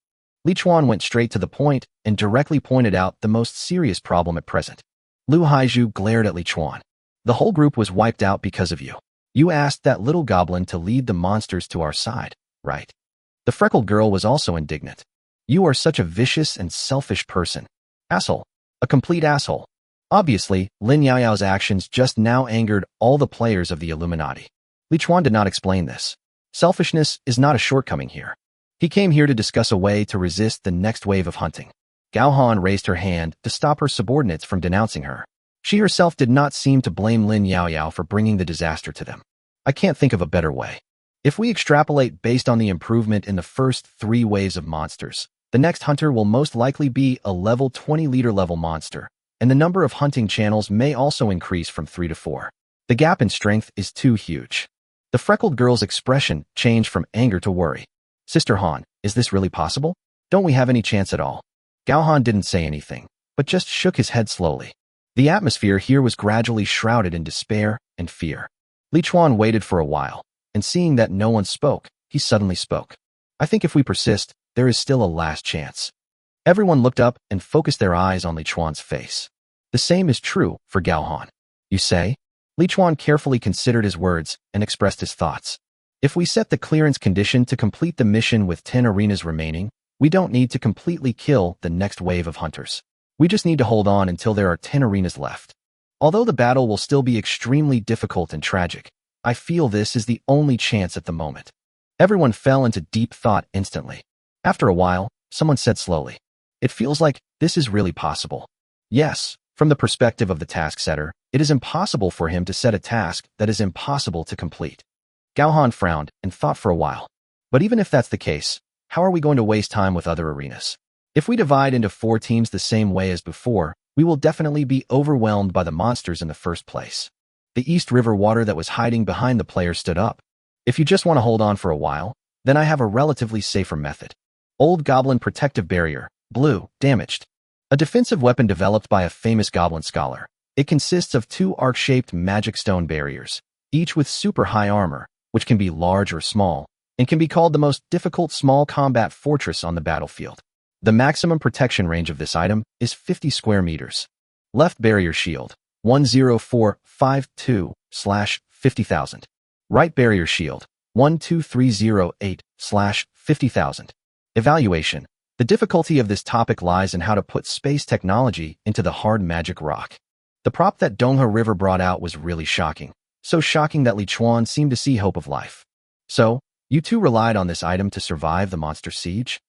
Li Chuan went straight to the point and directly pointed out the most serious problem at present. Lu Haizhu glared at Li Chuan. The whole group was wiped out because of you. You asked that little goblin to lead the monsters to our side, right? The freckled girl was also indignant. You are such a vicious and selfish person. Asshole. A complete asshole. Obviously, Lin Yaoyao's actions just now angered all the players of the Illuminati. Li Chuan did not explain this. Selfishness is not a shortcoming here. He came here to discuss a way to resist the next wave of hunting. Gao Han raised her hand to stop her subordinates from denouncing her. She herself did not seem to blame Lin Yaoyao for bringing the disaster to them. I can't think of a better way. If we extrapolate based on the improvement in the first 3 waves of monsters, the next hunter will most likely be a level 20 leader level monster, and the number of hunting channels may also increase from 3 to 4. The gap in strength is too huge. The freckled girl's expression changed from anger to worry. Sister Han, is this really possible? Don't we have any chance at all? Gao Han didn't say anything, but just shook his head slowly. The atmosphere here was gradually shrouded in despair and fear. Li Chuan waited for a while, and seeing that no one spoke, he suddenly spoke. I think if we persist, there is still a last chance. Everyone looked up and focused their eyes on Li Chuan's face. The same is true for Gao Han. You say? Li Chuan carefully considered his words and expressed his thoughts. If we set the clearance condition to complete the mission with 10 arenas remaining, we don't need to completely kill the next wave of hunters. We just need to hold on until there are 10 arenas left. Although the battle will still be extremely difficult and tragic, I feel this is the only chance at the moment. Everyone fell into deep thought instantly. After a while, someone said slowly, "It feels like this is really possible." Yes, from the perspective of the task setter, it is impossible for him to set a task that is impossible to complete. Gao Han frowned and thought for a while. But even if that's the case, how are we going to waste time with other arenas? If we divide into 4 teams the same way as before, we will definitely be overwhelmed by the monsters in the first place. The East River water that was hiding behind the player stood up. If you just want to hold on for a while, then I have a relatively safer method. Old Goblin Protective Barrier, blue, damaged. A defensive weapon developed by a famous goblin scholar. It consists of 2 arc-shaped magic stone barriers, each with super high armor, which can be large or small, and can be called the most difficult small combat fortress on the battlefield. The maximum protection range of this item is 50 square meters. Left barrier shield, 10452/50,000. Right barrier shield, 12308/50,000. Evaluation. The difficulty of this topic lies in how to put space technology into the hard magic rock. The prop that Donghe River brought out was really shocking. So shocking that Li Chuan seemed to see hope of life. So, you two relied on this item to survive the monster siege?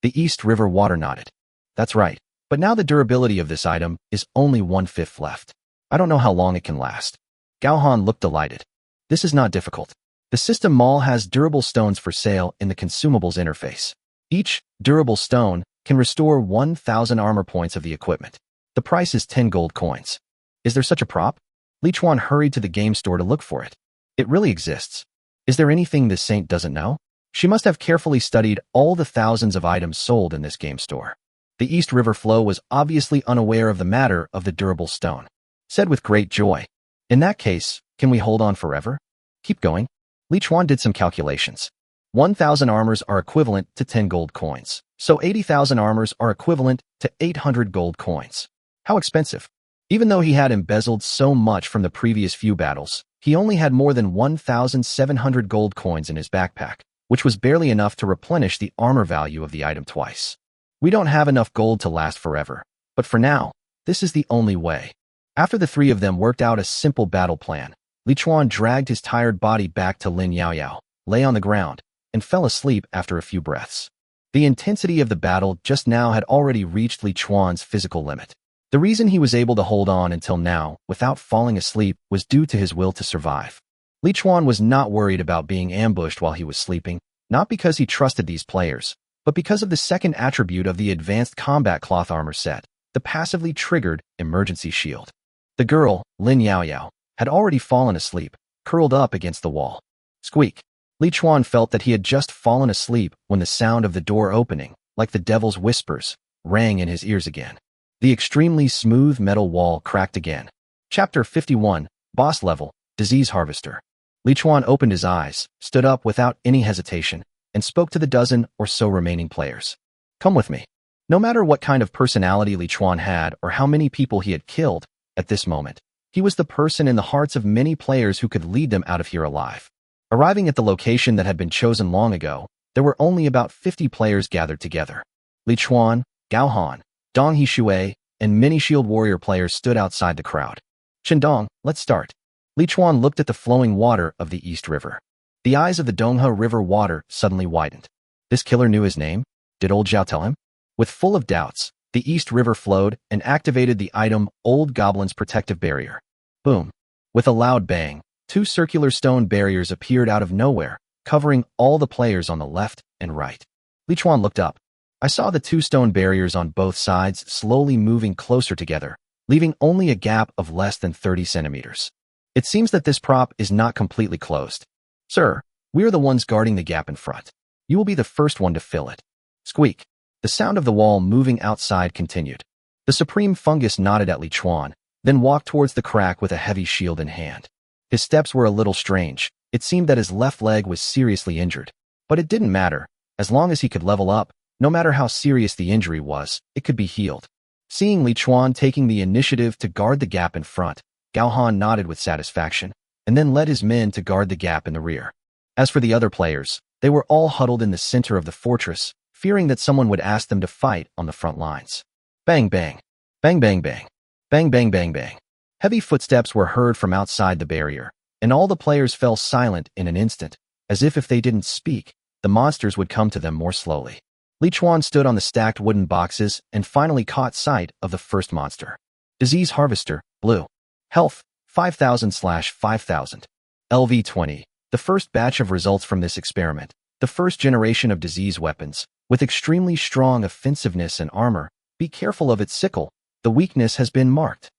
The East River water nodded. That's right, but now the durability of this item is only 1/5 left. I don't know how long it can last. Gao Han looked delighted. This is not difficult. The system mall has durable stones for sale in the consumables interface. Each durable stone can restore 1,000 armor points of the equipment. The price is 10 gold coins. Is there such a prop? Li Chuan hurried to the game store to look for it. It really exists. Is there anything this saint doesn't know? She must have carefully studied all the thousands of items sold in this game store. The East River Flow was obviously unaware of the matter of the durable stone. Said with great joy, "In that case, can we hold on forever?" Keep going. Li Chuan did some calculations. 1,000 armors are equivalent to 10 gold coins, so 80,000 armors are equivalent to 800 gold coins. How expensive. Even though he had embezzled so much from the previous few battles, he only had more than 1,700 gold coins in his backpack, which was barely enough to replenish the armor value of the item twice. We don't have enough gold to last forever, but for now, this is the only way. After the 3 of them worked out a simple battle plan, Li Chuan dragged his tired body back to Lin Yaoyao, lay on the ground, and fell asleep after a few breaths. The intensity of the battle just now had already reached Li Chuan's physical limit. The reason he was able to hold on until now without falling asleep was due to his will to survive. Li Chuan was not worried about being ambushed while he was sleeping, not because he trusted these players, but because of the second attribute of the advanced combat cloth armor set, the passively triggered emergency shield. The girl, Lin Yaoyao, had already fallen asleep, curled up against the wall. Squeak. Li Chuan felt that he had just fallen asleep when the sound of the door opening, like the devil's whispers, rang in his ears again. The extremely smooth metal wall cracked again. Chapter 51, Boss Level, Disease Harvester. Li Chuan opened his eyes, stood up without any hesitation, and spoke to the dozen or so remaining players. Come with me. No matter what kind of personality Li Chuan had or how many people he had killed, at this moment, he was the person in the hearts of many players who could lead them out of here alive. Arriving at the location that had been chosen long ago, there were only about 50 players gathered together. Li Chuan, Gao Han, Dong Hixue, and many Shield Warrior players stood outside the crowd. Chendong, let's start. Li Chuan looked at the flowing water of the East River. The eyes of the Donghe River water suddenly widened. This killer knew his name? Did old Zhao tell him? With full of doubts, the East River flowed and activated the item Old Goblin's Protective Barrier. Boom. With a loud bang, 2 circular stone barriers appeared out of nowhere, covering all the players on the left and right. Li Chuan looked up. I saw the 2 stone barriers on both sides slowly moving closer together, leaving only a gap of less than 30 centimeters. It seems that this prop is not completely closed. Sir, we are the ones guarding the gap in front. You will be the first one to fill it. Squeak. The sound of the wall moving outside continued. The Supreme Fungus nodded at Li Chuan, then walked towards the crack with a heavy shield in hand. His steps were a little strange. It seemed that his left leg was seriously injured. But it didn't matter. As long as he could level up, no matter how serious the injury was, it could be healed. Seeing Li Chuan taking the initiative to guard the gap in front, Gao Han nodded with satisfaction, and then led his men to guard the gap in the rear. As for the other players, they were all huddled in the center of the fortress, fearing that someone would ask them to fight on the front lines. Bang bang. Bang bang bang. Bang bang bang bang. Heavy footsteps were heard from outside the barrier, and all the players fell silent in an instant, as if they didn't speak, the monsters would come to them more slowly. Li Chuan stood on the stacked wooden boxes and finally caught sight of the first monster. Disease Harvester, Blue. Health, 5,000/5,000. LV-20. The first batch of results from this experiment, the first generation of disease weapons, with extremely strong offensiveness and armor. Be careful of its sickle, the weakness has been marked.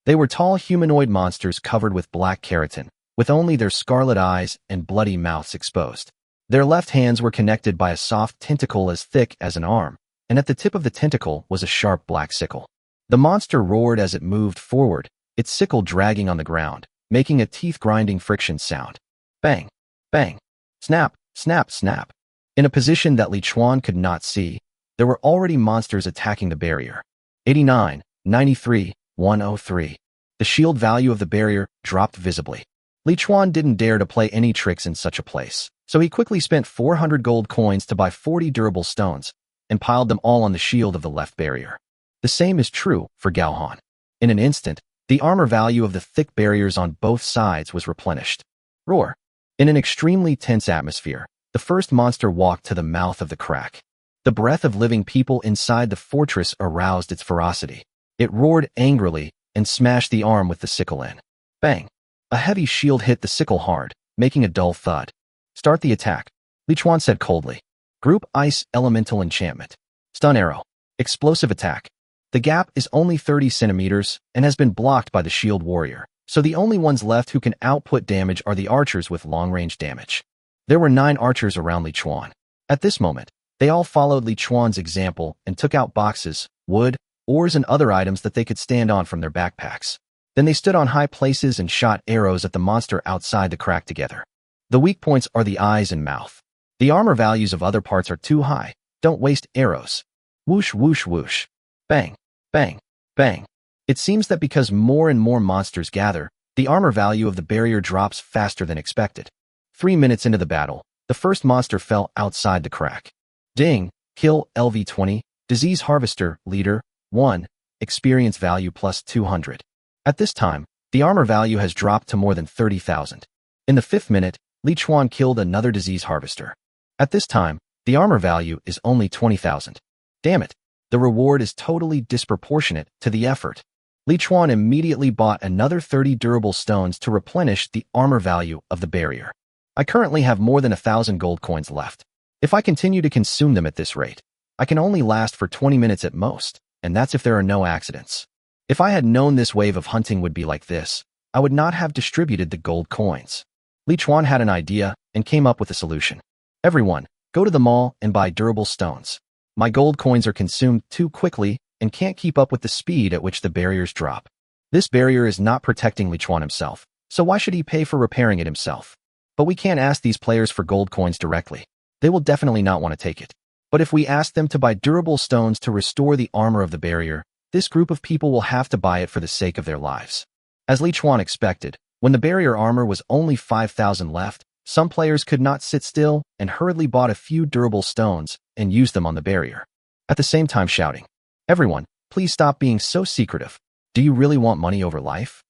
They were tall humanoid monsters covered with black keratin, with only their scarlet eyes and bloody mouths exposed. Their left hands were connected by a soft tentacle as thick as an arm, and at the tip of the tentacle was a sharp black sickle. The monster roared as it moved forward, its sickle dragging on the ground, making a teeth-grinding friction sound. Bang, bang, snap, snap, snap. In a position that Li Chuan could not see, there were already monsters attacking the barrier. 89, 93, 103. The shield value of the barrier dropped visibly. Li Chuan didn't dare to play any tricks in such a place, so he quickly spent 400 gold coins to buy 40 durable stones and piled them all on the shield of the left barrier. The same is true for Gao Han. In an instant, the armor value of the thick barriers on both sides was replenished. Roar. In an extremely tense atmosphere, the first monster walked to the mouth of the crack. The breath of living people inside the fortress aroused its ferocity. It roared angrily and smashed the arm with the sickle in. Bang. A heavy shield hit the sickle hard, making a dull thud. Start the attack, Li Chuan said coldly. Group Ice Elemental Enchantment. Stun Arrow. Explosive attack. The gap is only 30 centimeters and has been blocked by the shield warrior, so the only ones left who can output damage are the archers with long-range damage. There were 9 archers around Li Chuan. At this moment, they all followed Li Chuan's example and took out boxes, wood, oars and other items that they could stand on from their backpacks. Then they stood on high places and shot arrows at the monster outside the crack together. The weak points are the eyes and mouth. The armor values of other parts are too high. Don't waste arrows. Whoosh, whoosh, whoosh. Bang, bang, bang. It seems that because more and more monsters gather, the armor value of the barrier drops faster than expected. 3 minutes into the battle, the first monster fell outside the crack. Ding, kill LV-20, Disease Harvester, Leader, 1, experience value plus 200. At this time, the armor value has dropped to more than 30,000. In the 5th minute, Li Chuan killed another Disease Harvester. At this time, the armor value is only 20,000. Damn it, the reward is totally disproportionate to the effort. Li Chuan immediately bought another 30 durable stones to replenish the armor value of the barrier. I currently have more than 1,000 gold coins left. If I continue to consume them at this rate, I can only last for 20 minutes at most, and that's if there are no accidents. If I had known this wave of hunting would be like this, I would not have distributed the gold coins. Li Chuan had an idea and came up with a solution. Everyone, go to the mall and buy durable stones. My gold coins are consumed too quickly and can't keep up with the speed at which the barriers drop. This barrier is not protecting Li Chuan himself, so why should he pay for repairing it himself? But we can't ask these players for gold coins directly. They will definitely not want to take it. But if we ask them to buy durable stones to restore the armor of the barrier, this group of people will have to buy it for the sake of their lives. As Li Chuan expected, when the barrier armor was only 5,000 left, some players could not sit still and hurriedly bought a few durable stones and used them on the barrier. At the same time shouting, "Everyone, please stop being so secretive. Do you really want money over life?"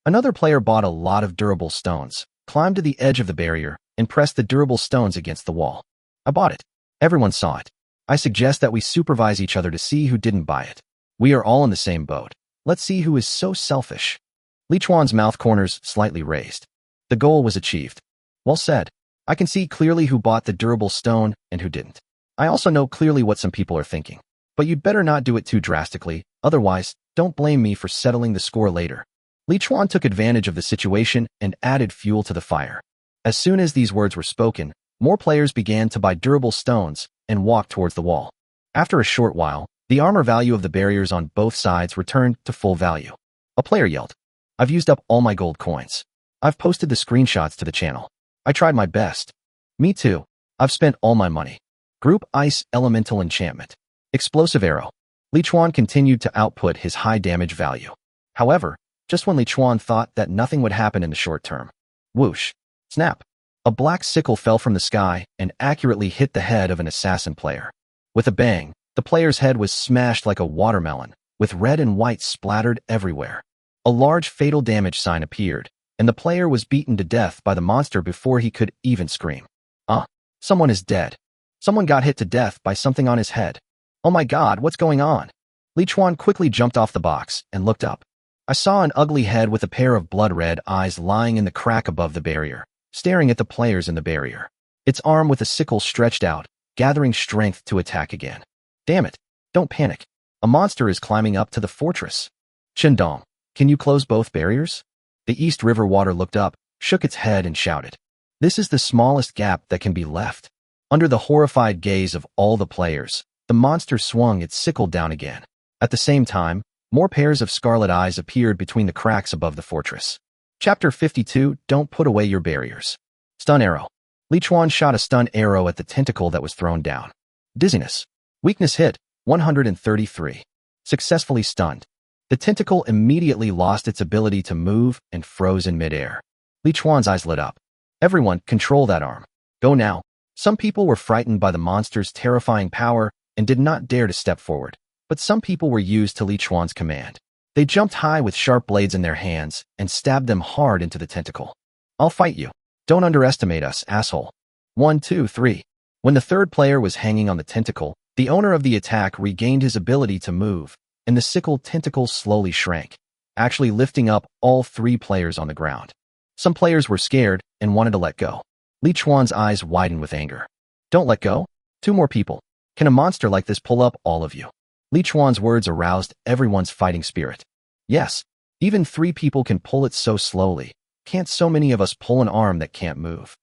Another player bought a lot of durable stones, climbed to the edge of the barrier, and pressed the durable stones against the wall. I bought it. Everyone saw it. I suggest that we supervise each other to see who didn't buy it. We are all in the same boat. Let's see who is so selfish. Li Chuan's mouth corners slightly raised. The goal was achieved. Well said. I can see clearly who bought the durable stone and who didn't. I also know clearly what some people are thinking. But you'd better not do it too drastically, otherwise, don't blame me for settling the score later. Li Chuan took advantage of the situation and added fuel to the fire. As soon as these words were spoken, more players began to buy durable stones and walk towards the wall. After a short while, the armor value of the barriers on both sides returned to full value. A player yelled, "I've used up all my gold coins. I've posted the screenshots to the channel. I tried my best." "Me too. I've spent all my money." Group Ice Elemental Enchantment. Explosive Arrow. Li Chuan continued to output his high damage value. However, just when Li Chuan thought that nothing would happen in the short term. Whoosh. Snap. A black sickle fell from the sky and accurately hit the head of an assassin player. With a bang, the player's head was smashed like a watermelon, with red and white splattered everywhere. A large fatal damage sign appeared, and the player was beaten to death by the monster before he could even scream. Someone is dead. Someone got hit to death by something on his head. Oh my god, what's going on? Li Chuan quickly jumped off the box and looked up. I saw an ugly head with a pair of blood-red eyes lying in the crack above the barrier, staring at the players in the barrier. Its arm with a sickle stretched out, gathering strength to attack again. Damn it, don't panic. A monster is climbing up to the fortress. Qindong, can you close both barriers? The East River Water looked up, shook its head and shouted. This is the smallest gap that can be left. Under the horrified gaze of all the players, the monster swung its sickle down again. At the same time, more pairs of scarlet eyes appeared between the cracks above the fortress. Chapter 52, Don't Put Away Your Barriers. Stun Arrow. Li Chuan shot a stun arrow at the tentacle that was thrown down. Dizziness. Weakness hit, 133. Successfully stunned. The tentacle immediately lost its ability to move and froze in midair. Li Chuan's eyes lit up. Everyone, control that arm. Go now. Some people were frightened by the monster's terrifying power and did not dare to step forward, but some people were used to Li Chuan's command. They jumped high with sharp blades in their hands and stabbed them hard into the tentacle. I'll fight you. Don't underestimate us, asshole. 1, 2, 3. When the third player was hanging on the tentacle, the owner of the attack regained his ability to move, and the sickle tentacle slowly shrank, actually lifting up all three players on the ground. Some players were scared and wanted to let go. Li Chuan's eyes widened with anger. Don't let go? 2 more people. Can a monster like this pull up all of you? Li Chuan's words aroused everyone's fighting spirit. Yes, even 3 people can pull it so slowly. Can't so many of us pull an arm that can't move?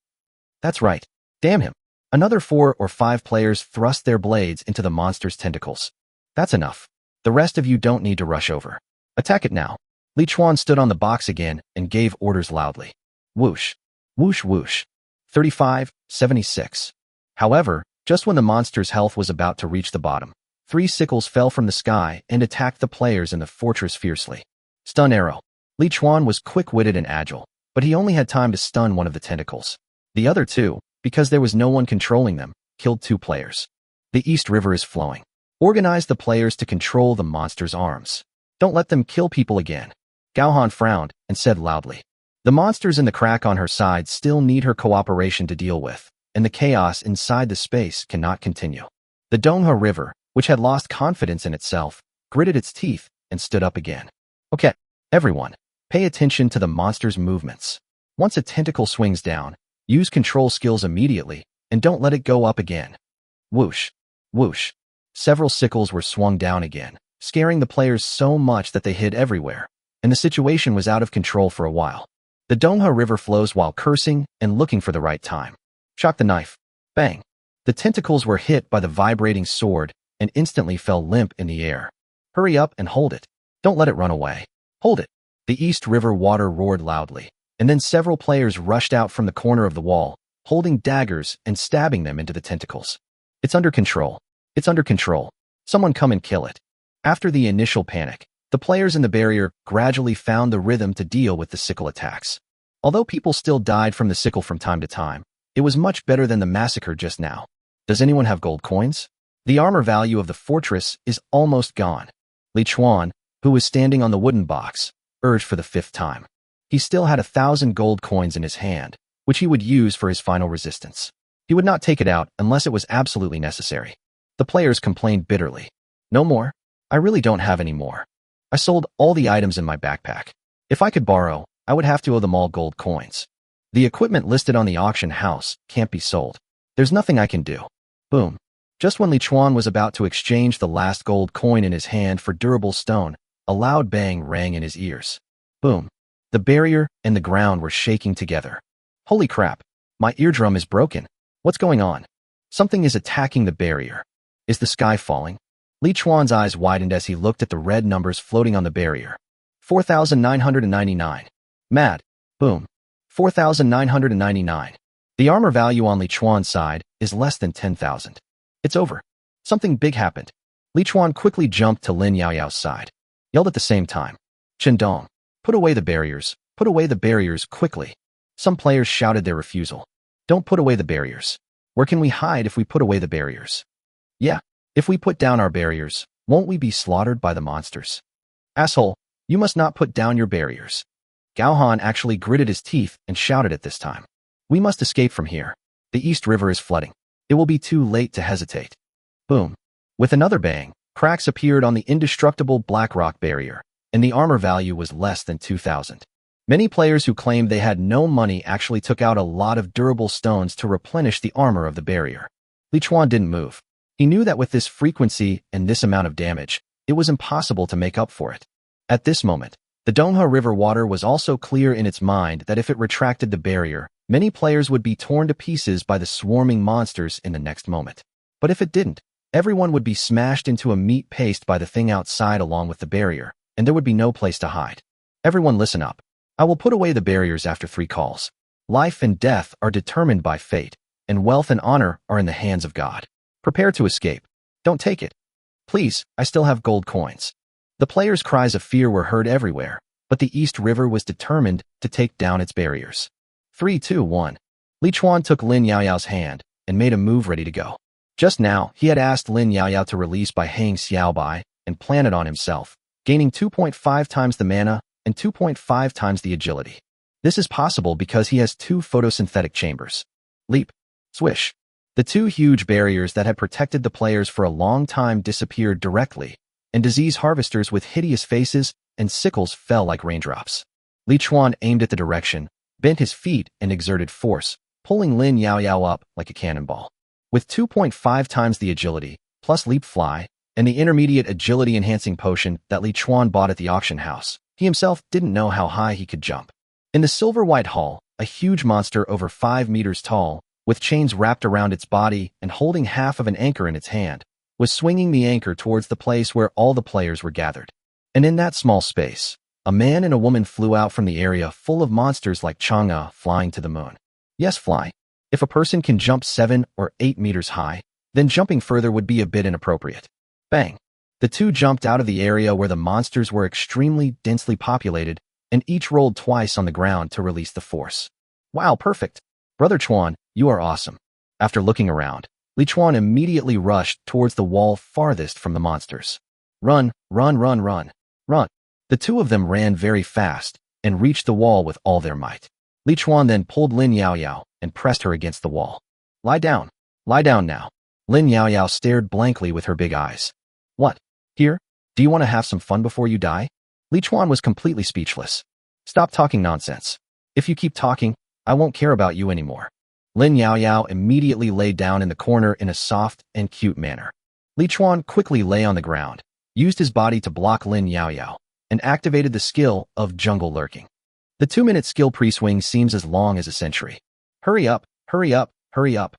That's right. Damn him. Another 4 or 5 players thrust their blades into the monster's tentacles. That's enough. The rest of you don't need to rush over. Attack it now. Li Chuan stood on the box again and gave orders loudly. Whoosh. Whoosh whoosh. 35, 76. However, just when the monster's health was about to reach the bottom, 3 sickles fell from the sky and attacked the players in the fortress fiercely. Stun Arrow. Li Chuan was quick-witted and agile, but he only had time to stun one of the tentacles. The other 2, because there was no one controlling them, killed 2 players. The East River is flowing. Organize the players to control the monster's arms. Don't let them kill people again. Gao Han frowned and said loudly. The monsters in the crack on her side still need her cooperation to deal with, and the chaos inside the space cannot continue. The Donghe River, which had lost confidence in itself, gritted its teeth and stood up again. Okay, everyone, pay attention to the monster's movements. Once a tentacle swings down, use control skills immediately, and don't let it go up again. Whoosh. Whoosh. Several sickles were swung down again, scaring the players so much that they hid everywhere, and the situation was out of control for a while. The Donghe River flows while cursing and looking for the right time. Shock the knife. Bang. The tentacles were hit by the vibrating sword and instantly fell limp in the air. Hurry up and hold it. Don't let it run away. Hold it. The East River Water roared loudly, and then several players rushed out from the corner of the wall, holding daggers and stabbing them into the tentacles. It's under control. It's under control. Someone come and kill it. After the initial panic, the players in the barrier gradually found the rhythm to deal with the sickle attacks. Although people still died from the sickle from time to time, it was much better than the massacre just now. Does anyone have gold coins? The armor value of the fortress is almost gone. Li Chuan, who was standing on the wooden box, urged for the 5th time. He still had 1,000 gold coins in his hand, which he would use for his final resistance. He would not take it out unless it was absolutely necessary. The players complained bitterly. No more? I really don't have any more. I sold all the items in my backpack. If I could borrow, I would have to owe them all gold coins. The equipment listed on the auction house can't be sold. There's nothing I can do. Boom. Just when Li Chuan was about to exchange the last gold coin in his hand for durable stone, a loud bang rang in his ears. Boom. The barrier and the ground were shaking together. Holy crap. My eardrum is broken. What's going on? Something is attacking the barrier. Is the sky falling? Li Chuan's eyes widened as he looked at the red numbers floating on the barrier. 4,999. Mad. Boom. 4,999. The armor value on Li Chuan's side is less than 10,000. It's over. Something big happened. Li Chuan quickly jumped to Lin Yaoyao's side, yelled at the same time. Chen Dong, put away the barriers. Put away the barriers quickly. Some players shouted their refusal. Don't put away the barriers. Where can we hide if we put away the barriers? Yeah, if we put down our barriers, won't we be slaughtered by the monsters? Asshole, you must not put down your barriers. Gao Han actually gritted his teeth and shouted at this time. We must escape from here. The East River is flooding. It will be too late to hesitate. Boom. With another bang, cracks appeared on the indestructible Black Rock barrier, and the armor value was less than 2,000. Many players who claimed they had no money actually took out a lot of durable stones to replenish the armor of the barrier. Li Chuan didn't move. He knew that with this frequency and this amount of damage, it was impossible to make up for it. At this moment, the Donghe River water was also clear in its mind that if it retracted the barrier, many players would be torn to pieces by the swarming monsters in the next moment. But if it didn't, everyone would be smashed into a meat paste by the thing outside along with the barrier, and there would be no place to hide. Everyone listen up. I will put away the barriers after 3 calls. Life and death are determined by fate, and wealth and honor are in the hands of God. Prepare to escape. Don't take it. Please, I still have gold coins. The players' cries of fear were heard everywhere, but the East River was determined to take down its barriers. 3, 2, 1. Li Chuan took Lin Yaoyao's hand and made a move ready to go. Just now, he had asked Lin Yaoyao to release Bai Hang Xiaobai and plant it on himself, gaining 2.5 times the mana and 2.5 times the agility. This is possible because he has 2 photosynthetic chambers. Leap. Swish. The 2 huge barriers that had protected the players for a long time disappeared directly, and disease harvesters with hideous faces and sickles fell like raindrops. Li Chuan aimed at the direction, bent his feet and exerted force, pulling Lin Yaoyao up like a cannonball. With 2.5 times the agility, plus leap fly, and the intermediate agility-enhancing potion that Li Chuan bought at the auction house, he himself didn't know how high he could jump. In the silver-white hall, a huge monster over 5 meters tall, with chains wrapped around its body and holding half of an anchor in its hand, was swinging the anchor towards the place where all the players were gathered. And in that small space, a man and a woman flew out from the area full of monsters like Chang'e flying to the moon. Yes, fly. If a person can jump 7 or 8 meters high, then jumping further would be a bit inappropriate. Bang! The 2 jumped out of the area where the monsters were extremely densely populated, and each rolled twice on the ground to release the force. Wow, perfect! Brother Chuan, you are awesome. After looking around, Li Chuan immediately rushed towards the wall farthest from the monsters. Run, run, run, run, run. The 2 of them ran very fast and reached the wall with all their might. Li Chuan then pulled Lin Yaoyao and pressed her against the wall. Lie down. Lie down now. Lin Yaoyao stared blankly with her big eyes. What? Here? Do you want to have some fun before you die? Li Chuan was completely speechless. Stop talking nonsense. If you keep talking, I won't care about you anymore. Lin Yaoyao immediately lay down in the corner in a soft and cute manner. Li Chuan quickly lay on the ground, used his body to block Lin Yaoyao, and activated the skill of Jungle Lurking. The 2-minute skill pre-swing seems as long as a century. Hurry up, hurry up, hurry up.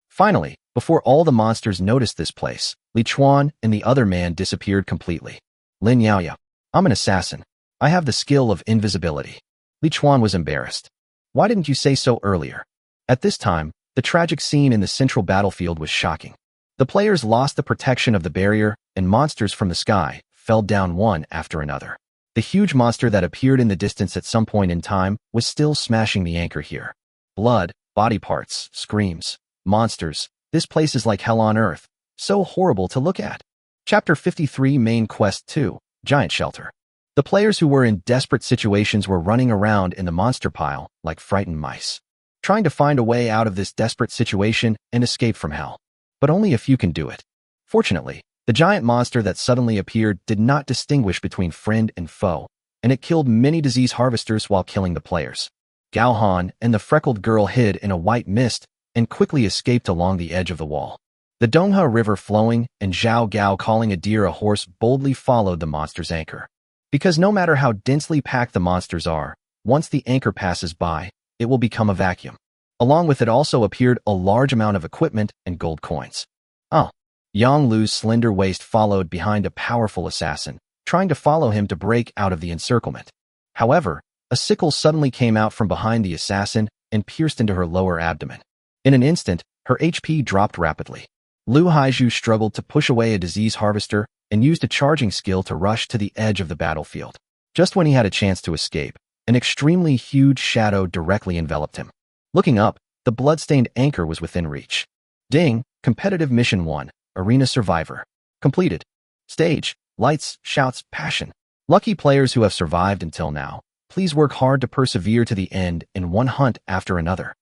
Finally, before all the monsters noticed this place, Li Chuan and the other man disappeared completely. Lin Yaoyao, I'm an assassin. I have the skill of invisibility. Li Chuan was embarrassed. Why didn't you say so earlier? At this time, the tragic scene in the central battlefield was shocking. The players lost the protection of the barrier, and monsters from the sky fell down one after another. The huge monster that appeared in the distance at some point in time was still smashing the anchor here. Blood, body parts, screams, monsters. This place is like hell on earth. So horrible to look at. Chapter 53 Main Quest 2, Giant Shelter. The players who were in desperate situations were running around in the monster pile like frightened mice, trying to find a way out of this desperate situation and escape from hell. But only a few can do it. Fortunately, the giant monster that suddenly appeared did not distinguish between friend and foe, and it killed many disease harvesters while killing the players. Gao Han and the freckled girl hid in a white mist and quickly escaped along the edge of the wall. The Donghe River flowing and Zhao Gao calling a deer a horse boldly followed the monster's anchor. Because no matter how densely packed the monsters are, once the anchor passes by, it will become a vacuum. Along with it also appeared a large amount of equipment and gold coins. Yang Lu's slender waist followed behind a powerful assassin, trying to follow him to break out of the encirclement. However, a sickle suddenly came out from behind the assassin and pierced into her lower abdomen. In an instant, her HP dropped rapidly. Lu Haizhu struggled to push away a disease harvester and used a charging skill to rush to the edge of the battlefield. Just when he had a chance to escape, an extremely huge shadow directly enveloped him. Looking up, the blood-stained anchor was within reach. Ding! Competitive Mission 1, Arena Survivor. Completed. Stage, lights, shouts, passion. Lucky players who have survived until now, please work hard to persevere to the end in one hunt after another.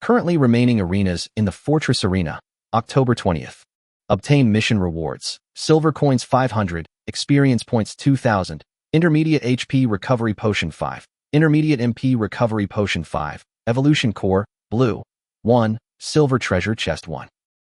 Currently remaining arenas in the Fortress Arena, October 20th. Obtain mission rewards. Silver coins 500, experience points 2000, intermediate HP recovery potion 5, intermediate MP recovery potion 5, evolution core, blue, 1, silver treasure chest 1.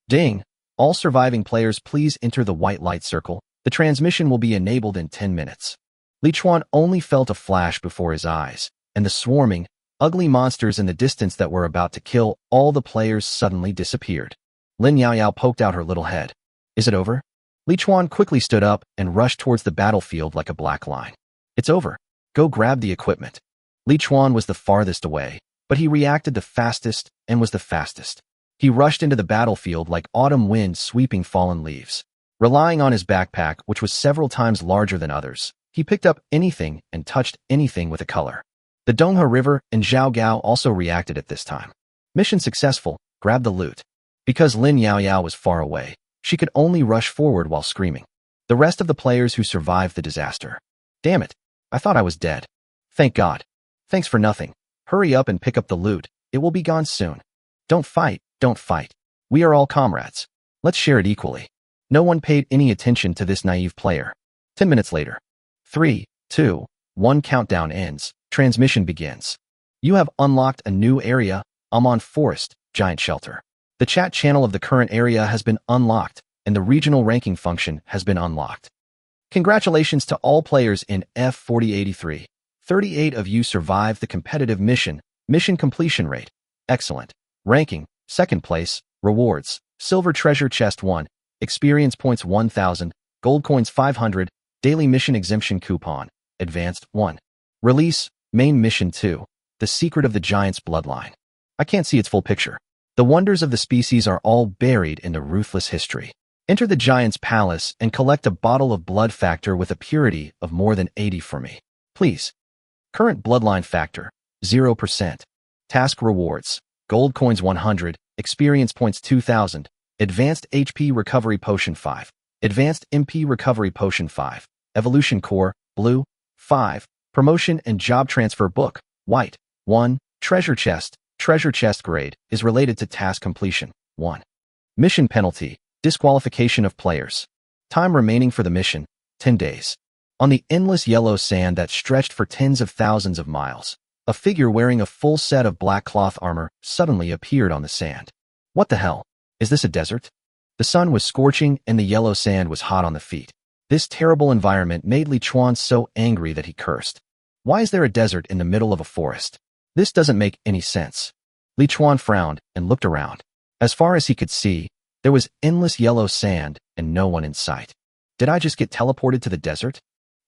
Ding! All surviving players please enter the white light circle. The transmission will be enabled in 10 minutes. Li Chuan only felt a flash before his eyes, and the swarming, ugly monsters in the distance that were about to kill all the players suddenly disappeared. Lin Yaoyao poked out her little head. Is it over? Li Chuan quickly stood up and rushed towards the battlefield like a black line. It's over. Go grab the equipment. Li Chuan was the farthest away, but he reacted the fastest and was the fastest. He rushed into the battlefield like autumn wind sweeping fallen leaves. Relying on his backpack, which was several times larger than others, he picked up anything and touched anything with a color. The Donghe River and Zhao Gao also reacted at this time. Mission successful, grab the loot. Because Lin Yaoyao was far away, she could only rush forward while screaming. The rest of the players who survived the disaster. Damn it, I thought I was dead. Thank God. Thanks for nothing. Hurry up and pick up the loot, it will be gone soon. Don't fight, don't fight. We are all comrades. Let's share it equally. No one paid any attention to this naive player. 10 minutes later. 3, 2, 1 countdown ends. Transmission begins. You have unlocked a new area, Amon Forest, Giant Shelter. The chat channel of the current area has been unlocked, and the regional ranking function has been unlocked. Congratulations to all players in F4083. 38 of you survived the competitive mission. Mission completion rate. Excellent. Ranking. Second place. Rewards. Silver treasure chest 1. Experience points 1000. Gold coins 500. Daily mission exemption coupon. Advanced 1. Release. Main mission 2. The secret of the giant's bloodline. I can't see its full picture. The wonders of the species are all buried in the ruthless history. Enter the giant's palace and collect a bottle of blood factor with a purity of more than 80 for me. Please. Current bloodline factor, 0%. Task rewards, gold coins 100, experience points 2000, advanced HP recovery potion 5, advanced MP recovery potion 5, evolution core, blue, 5, promotion and job transfer book, white, 1, treasure chest grade is related to task completion, 1. Mission penalty, disqualification of players. Time remaining for the mission, 10 days. On the endless yellow sand that stretched for tens of thousands of miles, a figure wearing a full set of black cloth armor suddenly appeared on the sand. What the hell? Is this a desert? The sun was scorching and the yellow sand was hot on the feet. This terrible environment made Li Chuan so angry that he cursed. Why is there a desert in the middle of a forest? This doesn't make any sense. Li Chuan frowned and looked around. As far as he could see, there was endless yellow sand and no one in sight. Did I just get teleported to the desert?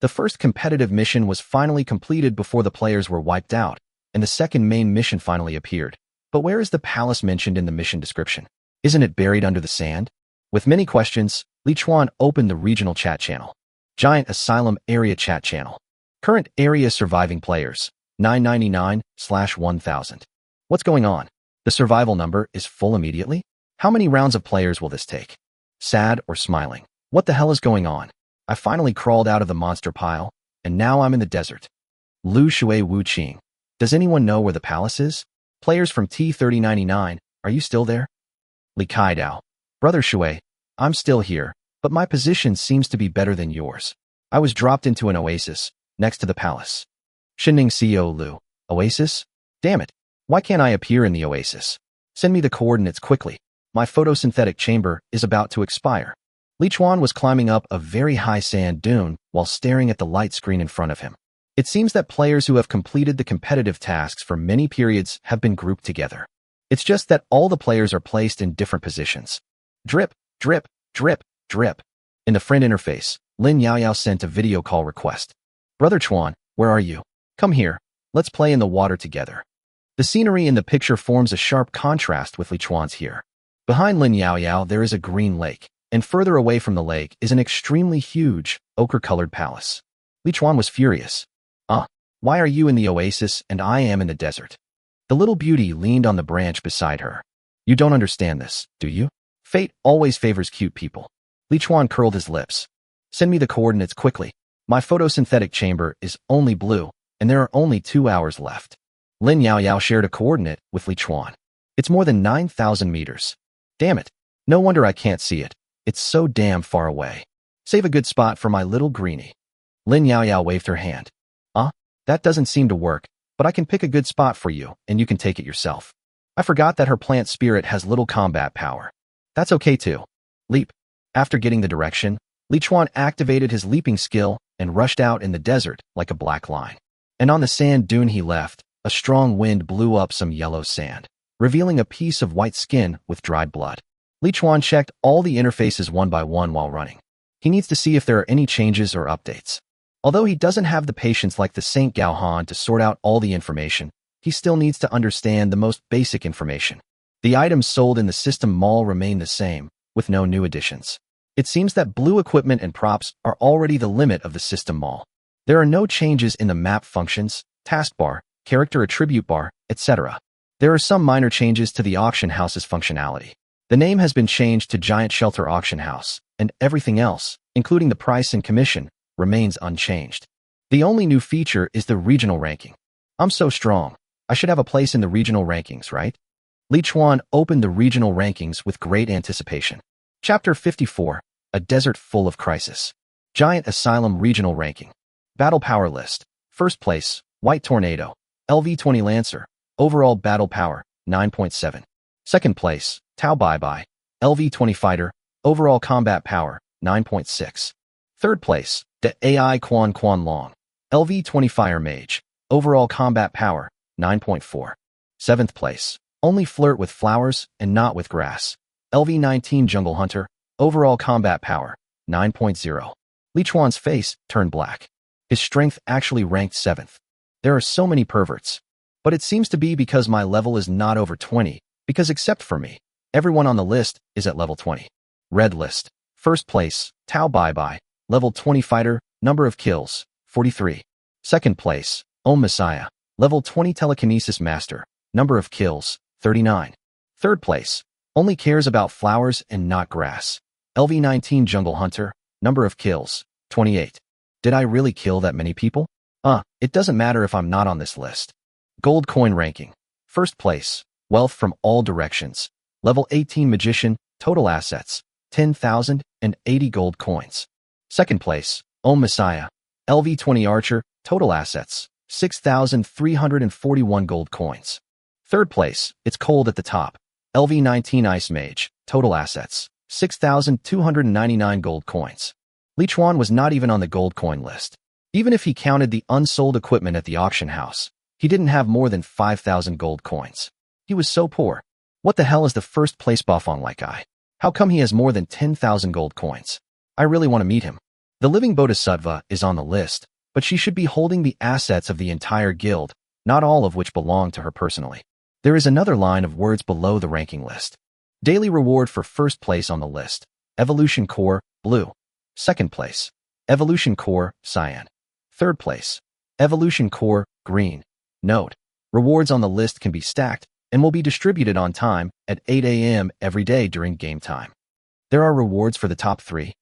The first competitive mission was finally completed before the players were wiped out, and the second main mission finally appeared. But where is the palace mentioned in the mission description? Isn't it buried under the sand? With many questions, Li Chuan opened the regional chat channel. Giant Asylum Area Chat Channel. Current area surviving players, 999/1000. What's going on? The survival number is full immediately? How many rounds of players will this take? Sad or smiling? What the hell is going on? I finally crawled out of the monster pile, and now I'm in the desert. Lu Shui Wu Qing. Does anyone know where the palace is? Players from T3099, are you still there? Li Kaidao. Brother Shui, I'm still here, but my position seems to be better than yours. I was dropped into an oasis, next to the palace. Shinning CEO Lu. Oasis? Damn it. Why can't I appear in the oasis? Send me the coordinates quickly. My photosynthetic chamber is about to expire. Li Chuan was climbing up a very high sand dune while staring at the light screen in front of him. It seems that players who have completed the competitive tasks for many periods have been grouped together. It's just that all the players are placed in different positions. Drip, drip, drip, drip. In the friend interface, Lin Yaoyao sent a video call request. Brother Chuan, where are you? Come here. Let's play in the water together. The scenery in the picture forms a sharp contrast with Li Chuan's here. Behind Lin Yaoyao there is a green lake, and further away from the lake is an extremely huge, ochre-colored palace. Li Chuan was furious. Why are you in the oasis and I am in the desert? The little beauty leaned on the branch beside her. You don't understand this, do you? Fate always favors cute people. Li Chuan curled his lips. Send me the coordinates quickly. My photosynthetic chamber is only blue, and there are only 2 hours left. Lin Yaoyao shared a coordinate with Li Chuan. It's more than 9,000 meters. Damn it. No wonder I can't see it. It's so damn far away. Save a good spot for my little greenie. Lin Yaoyao waved her hand. That doesn't seem to work, but I can pick a good spot for you, and you can take it yourself. I forgot that her plant spirit has little combat power. That's okay too. Leap. After getting the direction, Li Chuan activated his leaping skill and rushed out in the desert like a black line. And on the sand dune he left, a strong wind blew up some yellow sand, revealing a piece of white skin with dried blood. Li Chuan checked all the interfaces one by one while running. He needs to see if there are any changes or updates. Although he doesn't have the patience like the Saint Gaohan to sort out all the information, he still needs to understand the most basic information. The items sold in the system mall remain the same, with no new additions. It seems that blue equipment and props are already the limit of the system mall. There are no changes in the map functions, taskbar, character attribute bar, etc. There are some minor changes to the auction house's functionality. The name has been changed to Giant Shelter Auction House, and everything else, including the price and commission, remains unchanged. The only new feature is the regional ranking. I'm so strong. I should have a place in the regional rankings, right? Li Chuan opened the regional rankings with great anticipation. Chapter 54, A Desert Full of Crisis. Giant Asylum Regional Ranking. Battle Power List. First place, White Tornado, LV-20 Lancer, overall battle power, 9.7. Second place, Tao Bai Bai, LV-20 Fighter, overall combat power, 9.6. Third place, De AI Quan Quan Long, LV-20 Fire Mage, overall combat power, 9.4. Seventh place, Only Flirt with Flowers and Not with Grass, LV-19 Jungle Hunter, overall combat power, 9.0. Li Chuan's face turned black. His strength actually ranked 7th. There are so many perverts. But it seems to be because my level is not over 20, because except for me, everyone on the list is at level 20. Red list. First place, Tao Bai Bai, level 20 fighter, number of kills, 43. Second place, Om Messiah, level 20 telekinesis master, number of kills, 39. Third place, only cares about flowers and not grass, LV-19 jungle hunter, number of kills, 28. Did I really kill that many people? It doesn't matter if I'm not on this list. Gold coin ranking. First place, wealth from all directions, level 18 magician, total assets, 10,080 gold coins. Second place, Om Messiah, LV-20 Archer, total assets, 6,341 gold coins. Third place, It's Cold at the Top, LV-19 Ice Mage, total assets, 6,299 gold coins. Li Chuan was not even on the gold coin list. Even if he counted the unsold equipment at the auction house, he didn't have more than 5,000 gold coins. He was so poor. What the hell is the first place Buffon like I? How come he has more than 10,000 gold coins? I really want to meet him. The living Bodhisattva is on the list, but she should be holding the assets of the entire guild, not all of which belong to her personally. There is another line of words below the ranking list. Daily reward for first place on the list. Evolution Core, blue. Second place, Evolution Core, cyan. Third place, Evolution Core, green. Note, rewards on the list can be stacked and will be distributed on time at 8 a.m. every day during game time. There are rewards for the top 3.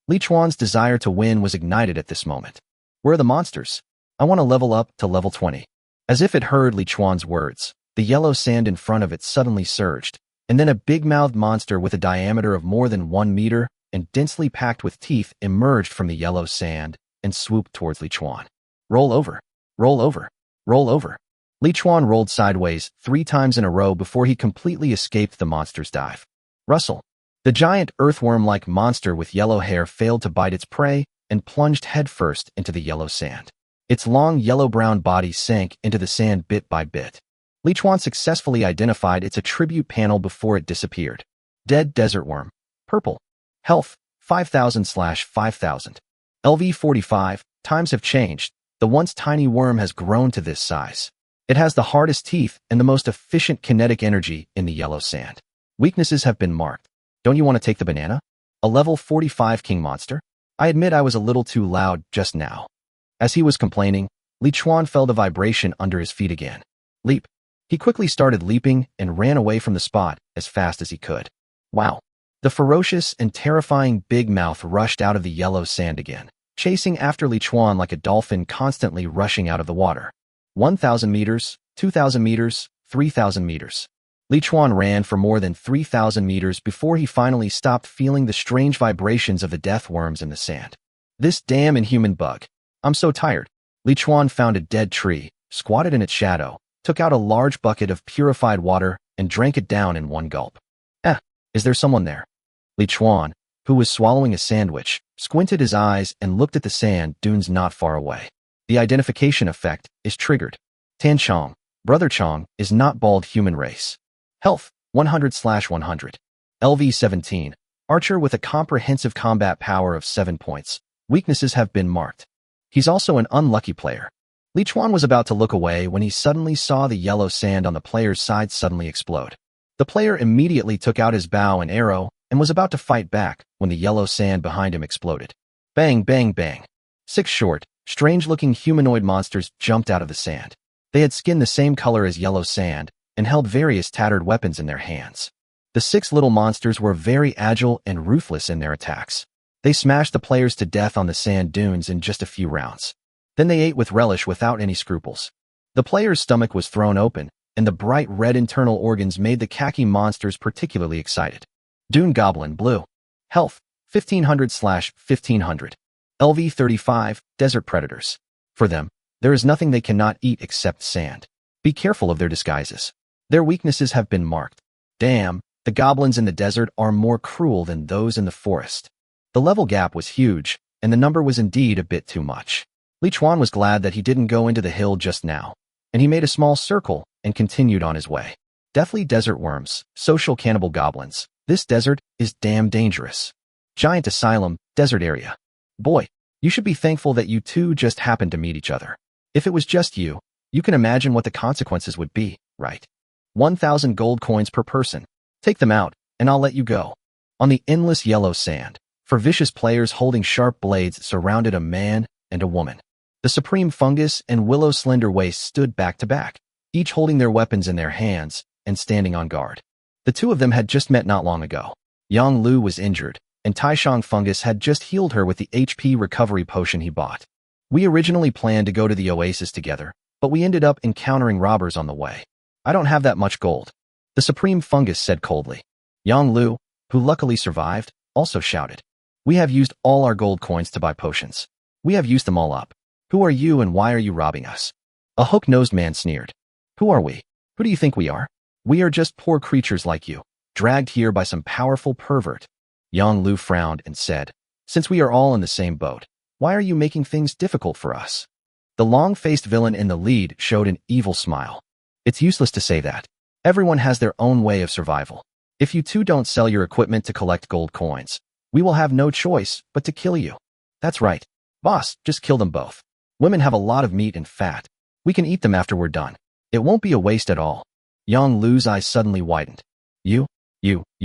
Li Chuan's desire to win was ignited at this moment. Where are the monsters? I want to level up to level 20. As if it heard Li Chuan's words, the yellow sand in front of it suddenly surged, and then a big-mouthed monster with a diameter of more than 1 meter and densely packed with teeth emerged from the yellow sand and swooped towards Li Chuan. Roll over, roll over, roll over. Li Chuan rolled sideways 3 times in a row before he completely escaped the monster's dive. Rustle. The giant earthworm-like monster with yellow hair failed to bite its prey and plunged headfirst into the yellow sand. Its long yellow-brown body sank into the sand bit by bit. Li Chuan successfully identified its attribute panel before it disappeared. Dead desert worm. Purple. Health, 5,000/5,000. LV-45, times have changed. The once tiny worm has grown to this size. It has the hardest teeth and the most efficient kinetic energy in the yellow sand. Weaknesses have been marked. Don't you want to take the banana? A level 45 king monster? I admit I was a little too loud just now. As he was complaining, Li Chuan felt a vibration under his feet again. Leap. He quickly started leaping and ran away from the spot as fast as he could. Wow. The ferocious and terrifying big mouth rushed out of the yellow sand again, chasing after Li Chuan like a dolphin constantly rushing out of the water. 1,000 meters, 2,000 meters, 3,000 meters. Li Chuan ran for more than 3,000 meters before he finally stopped feeling the strange vibrations of the death worms in the sand. This damn inhuman bug. I'm so tired. Li Chuan found a dead tree, squatted in its shadow, took out a large bucket of purified water, and drank it down in one gulp. Is there someone there? Li Chuan, who was swallowing a sandwich, squinted his eyes and looked at the sand dunes not far away. The identification effect is triggered. Tan Chong, Brother Chong, is not bald human race. Health, 100/100. LV-17, archer with a comprehensive combat power of 7 points. Weaknesses have been marked. He's also an unlucky player. Li Chuan was about to look away when he suddenly saw the yellow sand on the player's side suddenly explode. The player immediately took out his bow and arrow and was about to fight back when the yellow sand behind him exploded. Bang, bang, bang. 6 short, strange-looking humanoid monsters jumped out of the sand. They had skin the same color as yellow sand and held various tattered weapons in their hands. The 6 little monsters were very agile and ruthless in their attacks. They smashed the players to death on the sand dunes in just a few rounds. Then they ate with relish without any scruples. The player's stomach was thrown open, and the bright red internal organs made the khaki monsters particularly excited. Dune Goblin Blue. Health, 1,500/1,500. LV-35, Desert Predators. For them, there is nothing they cannot eat except sand. Be careful of their disguises. Their weaknesses have been marked. Damn, the goblins in the desert are more cruel than those in the forest. The level gap was huge, and the number was indeed a bit too much. Li Chuan was glad that he didn't go into the hill just now, and he made a small circle and continued on his way. Deathly desert worms, social cannibal goblins. This desert is damn dangerous. Giant asylum, desert area. Boy, you should be thankful that you two just happened to meet each other. If it was just you, you can imagine what the consequences would be, right? 1,000 gold coins per person. Take them out, and I'll let you go. On the endless yellow sand, for vicious players holding sharp blades surrounded a man and a woman. The Supreme Fungus and Willow Slender Waist stood back to back, each holding their weapons in their hands and standing on guard. The two of them had just met not long ago. Yang Lu was injured, and Taishang Fungus had just healed her with the HP recovery potion he bought. We originally planned to go to the oasis together, but we ended up encountering robbers on the way. I don't have that much gold, the Supreme Fungus said coldly. Yang Lu, who luckily survived, also shouted. We have used all our gold coins to buy potions. We have used them all up. Who are you and why are you robbing us? A hook-nosed man sneered. Who are we? Who do you think we are? We are just poor creatures like you, dragged here by some powerful pervert. Yang Lu frowned and said, since we are all in the same boat, why are you making things difficult for us? The long-faced villain in the lead showed an evil smile. It's useless to say that. Everyone has their own way of survival. If you two don't sell your equipment to collect gold coins, we will have no choice but to kill you. That's right. Boss, just kill them both. Women have a lot of meat and fat. We can eat them after we're done. It won't be a waste at all. Yang Lu's eyes suddenly widened. You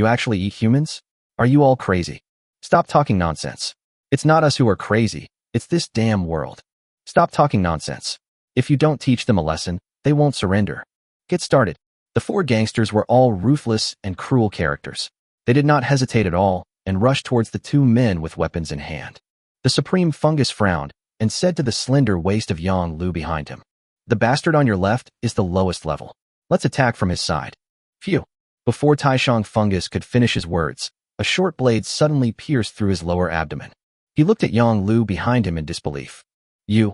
actually eat humans? Are you all crazy? Stop talking nonsense. It's not us who are crazy, it's this damn world. Stop talking nonsense. If you don't teach them a lesson, they won't surrender. Get started. The 4 gangsters were all ruthless and cruel characters. They did not hesitate at all and rushed towards the 2 men with weapons in hand. The Supreme Fungus frowned and said to the slender waist of Yang Lu behind him, the bastard on your left is the lowest level. Let's attack from his side. Phew. Before Taishang Fungus could finish his words, a short blade suddenly pierced through his lower abdomen. He looked at Yang Lu behind him in disbelief. Yang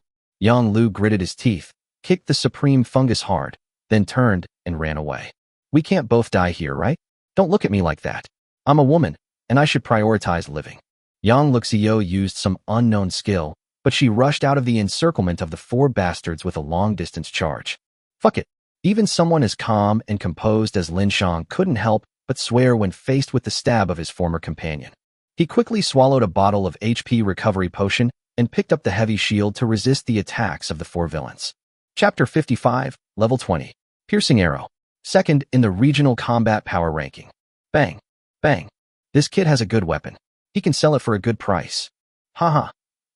Lu gritted his teeth, kicked the Supreme Fungus hard, then turned and ran away. We can't both die here, right? Don't look at me like that. I'm a woman, and I should prioritize living. Yang Luxiu used some unknown skill, but she rushed out of the encirclement of the 4 bastards with a long-distance charge. Fuck it. Even someone as calm and composed as Lin Shang couldn't help but swear when faced with the stab of his former companion. He quickly swallowed a bottle of HP recovery potion and picked up the heavy shield to resist the attacks of the 4 villains. Chapter 55, Level 20. Piercing Arrow. Second in the regional combat power ranking. Bang. Bang. This kid has a good weapon. He can sell it for a good price. Haha.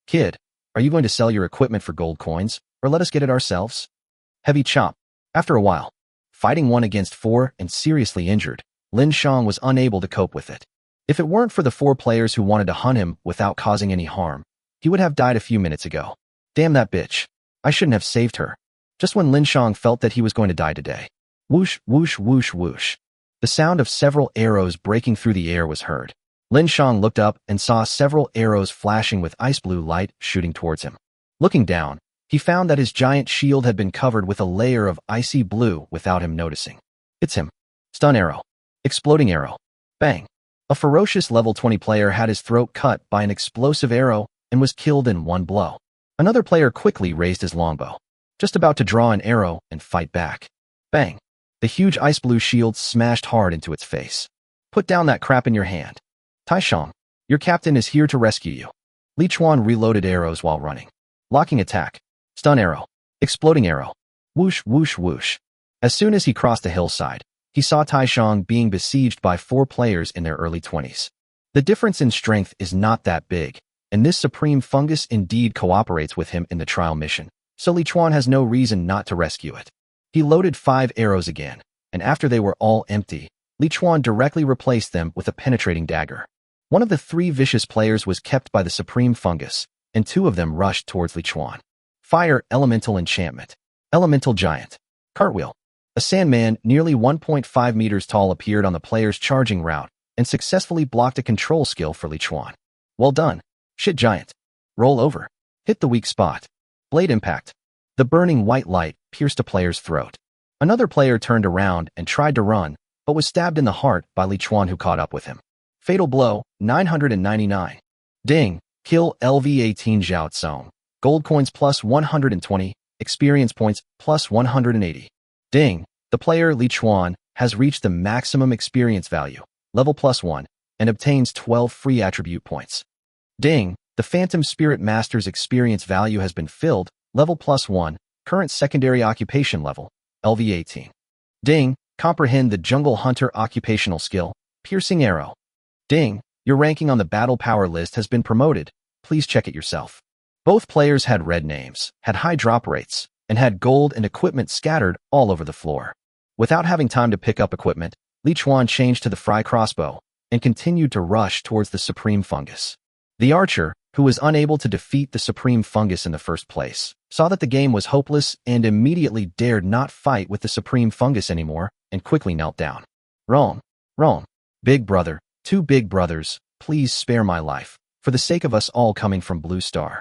Kid, are you going to sell your equipment for gold coins, or let us get it ourselves? Heavy chop. After a while, fighting 1 against 4 and seriously injured, Lin Shang was unable to cope with it. If it weren't for the 4 players who wanted to hunt him without causing any harm, he would have died a few minutes ago. Damn that bitch. I shouldn't have saved her. Just when Lin Shang felt that he was going to die today. Whoosh, whoosh, whoosh, whoosh. The sound of several arrows breaking through the air was heard. Lin Shang looked up and saw several arrows flashing with ice blue light shooting towards him. Looking down, he found that his giant shield had been covered with a layer of icy blue without him noticing. It's him. Stun arrow. Exploding arrow. Bang. A ferocious level 20 player had his throat cut by an explosive arrow and was killed in one blow. Another player quickly raised his longbow, just about to draw an arrow and fight back. Bang. The huge ice blue shield smashed hard into its face. Put down that crap in your hand. Taishang, your captain is here to rescue you. Li Chuan reloaded arrows while running. Locking attack. Stun arrow. Exploding arrow. Whoosh, whoosh, whoosh. As soon as he crossed the hillside, he saw Taishang being besieged by 4 players in their early 20s. The difference in strength is not that big, and this supreme fungus indeed cooperates with him in the trial mission, so Li Chuan has no reason not to rescue it. He loaded 5 arrows again, and after they were all empty, Li Chuan directly replaced them with a penetrating dagger. One of the 3 vicious players was kept by the supreme fungus, and 2 of them rushed towards Li Chuan. Fire Elemental Enchantment. Elemental Giant. Cartwheel. A sandman nearly 1.5 meters tall appeared on the player's charging route and successfully blocked a control skill for Li Chuan. Well done. Shit giant. Roll over. Hit the weak spot. Blade impact. The burning white light pierced a player's throat. Another player turned around and tried to run, but was stabbed in the heart by Li Chuan, who caught up with him. Fatal blow, 999. Ding. Kill LV18 Zhao Tsong. Gold coins plus 120, experience points plus 180. Ding. The player Li Chuan has reached the maximum experience value, level +1, and obtains 12 free attribute points. Ding. The Phantom Spirit Master's experience value has been filled, level +1, current secondary occupation level, LV18. Ding. Comprehend the Jungle Hunter occupational skill, Piercing Arrow. Ding. Your ranking on the battle power list has been promoted. Please check it yourself. Both players had red names, had high drop rates, and had gold and equipment scattered all over the floor. Without having time to pick up equipment, Li Chuan changed to the Fry crossbow and continued to rush towards the Supreme Fungus. The archer, who was unable to defeat the Supreme Fungus in the first place, saw that the game was hopeless and immediately dared not fight with the Supreme Fungus anymore and quickly knelt down. Wrong. Wrong. Big brother, 2 big brothers, please spare my life, for the sake of us all coming from Blue Star.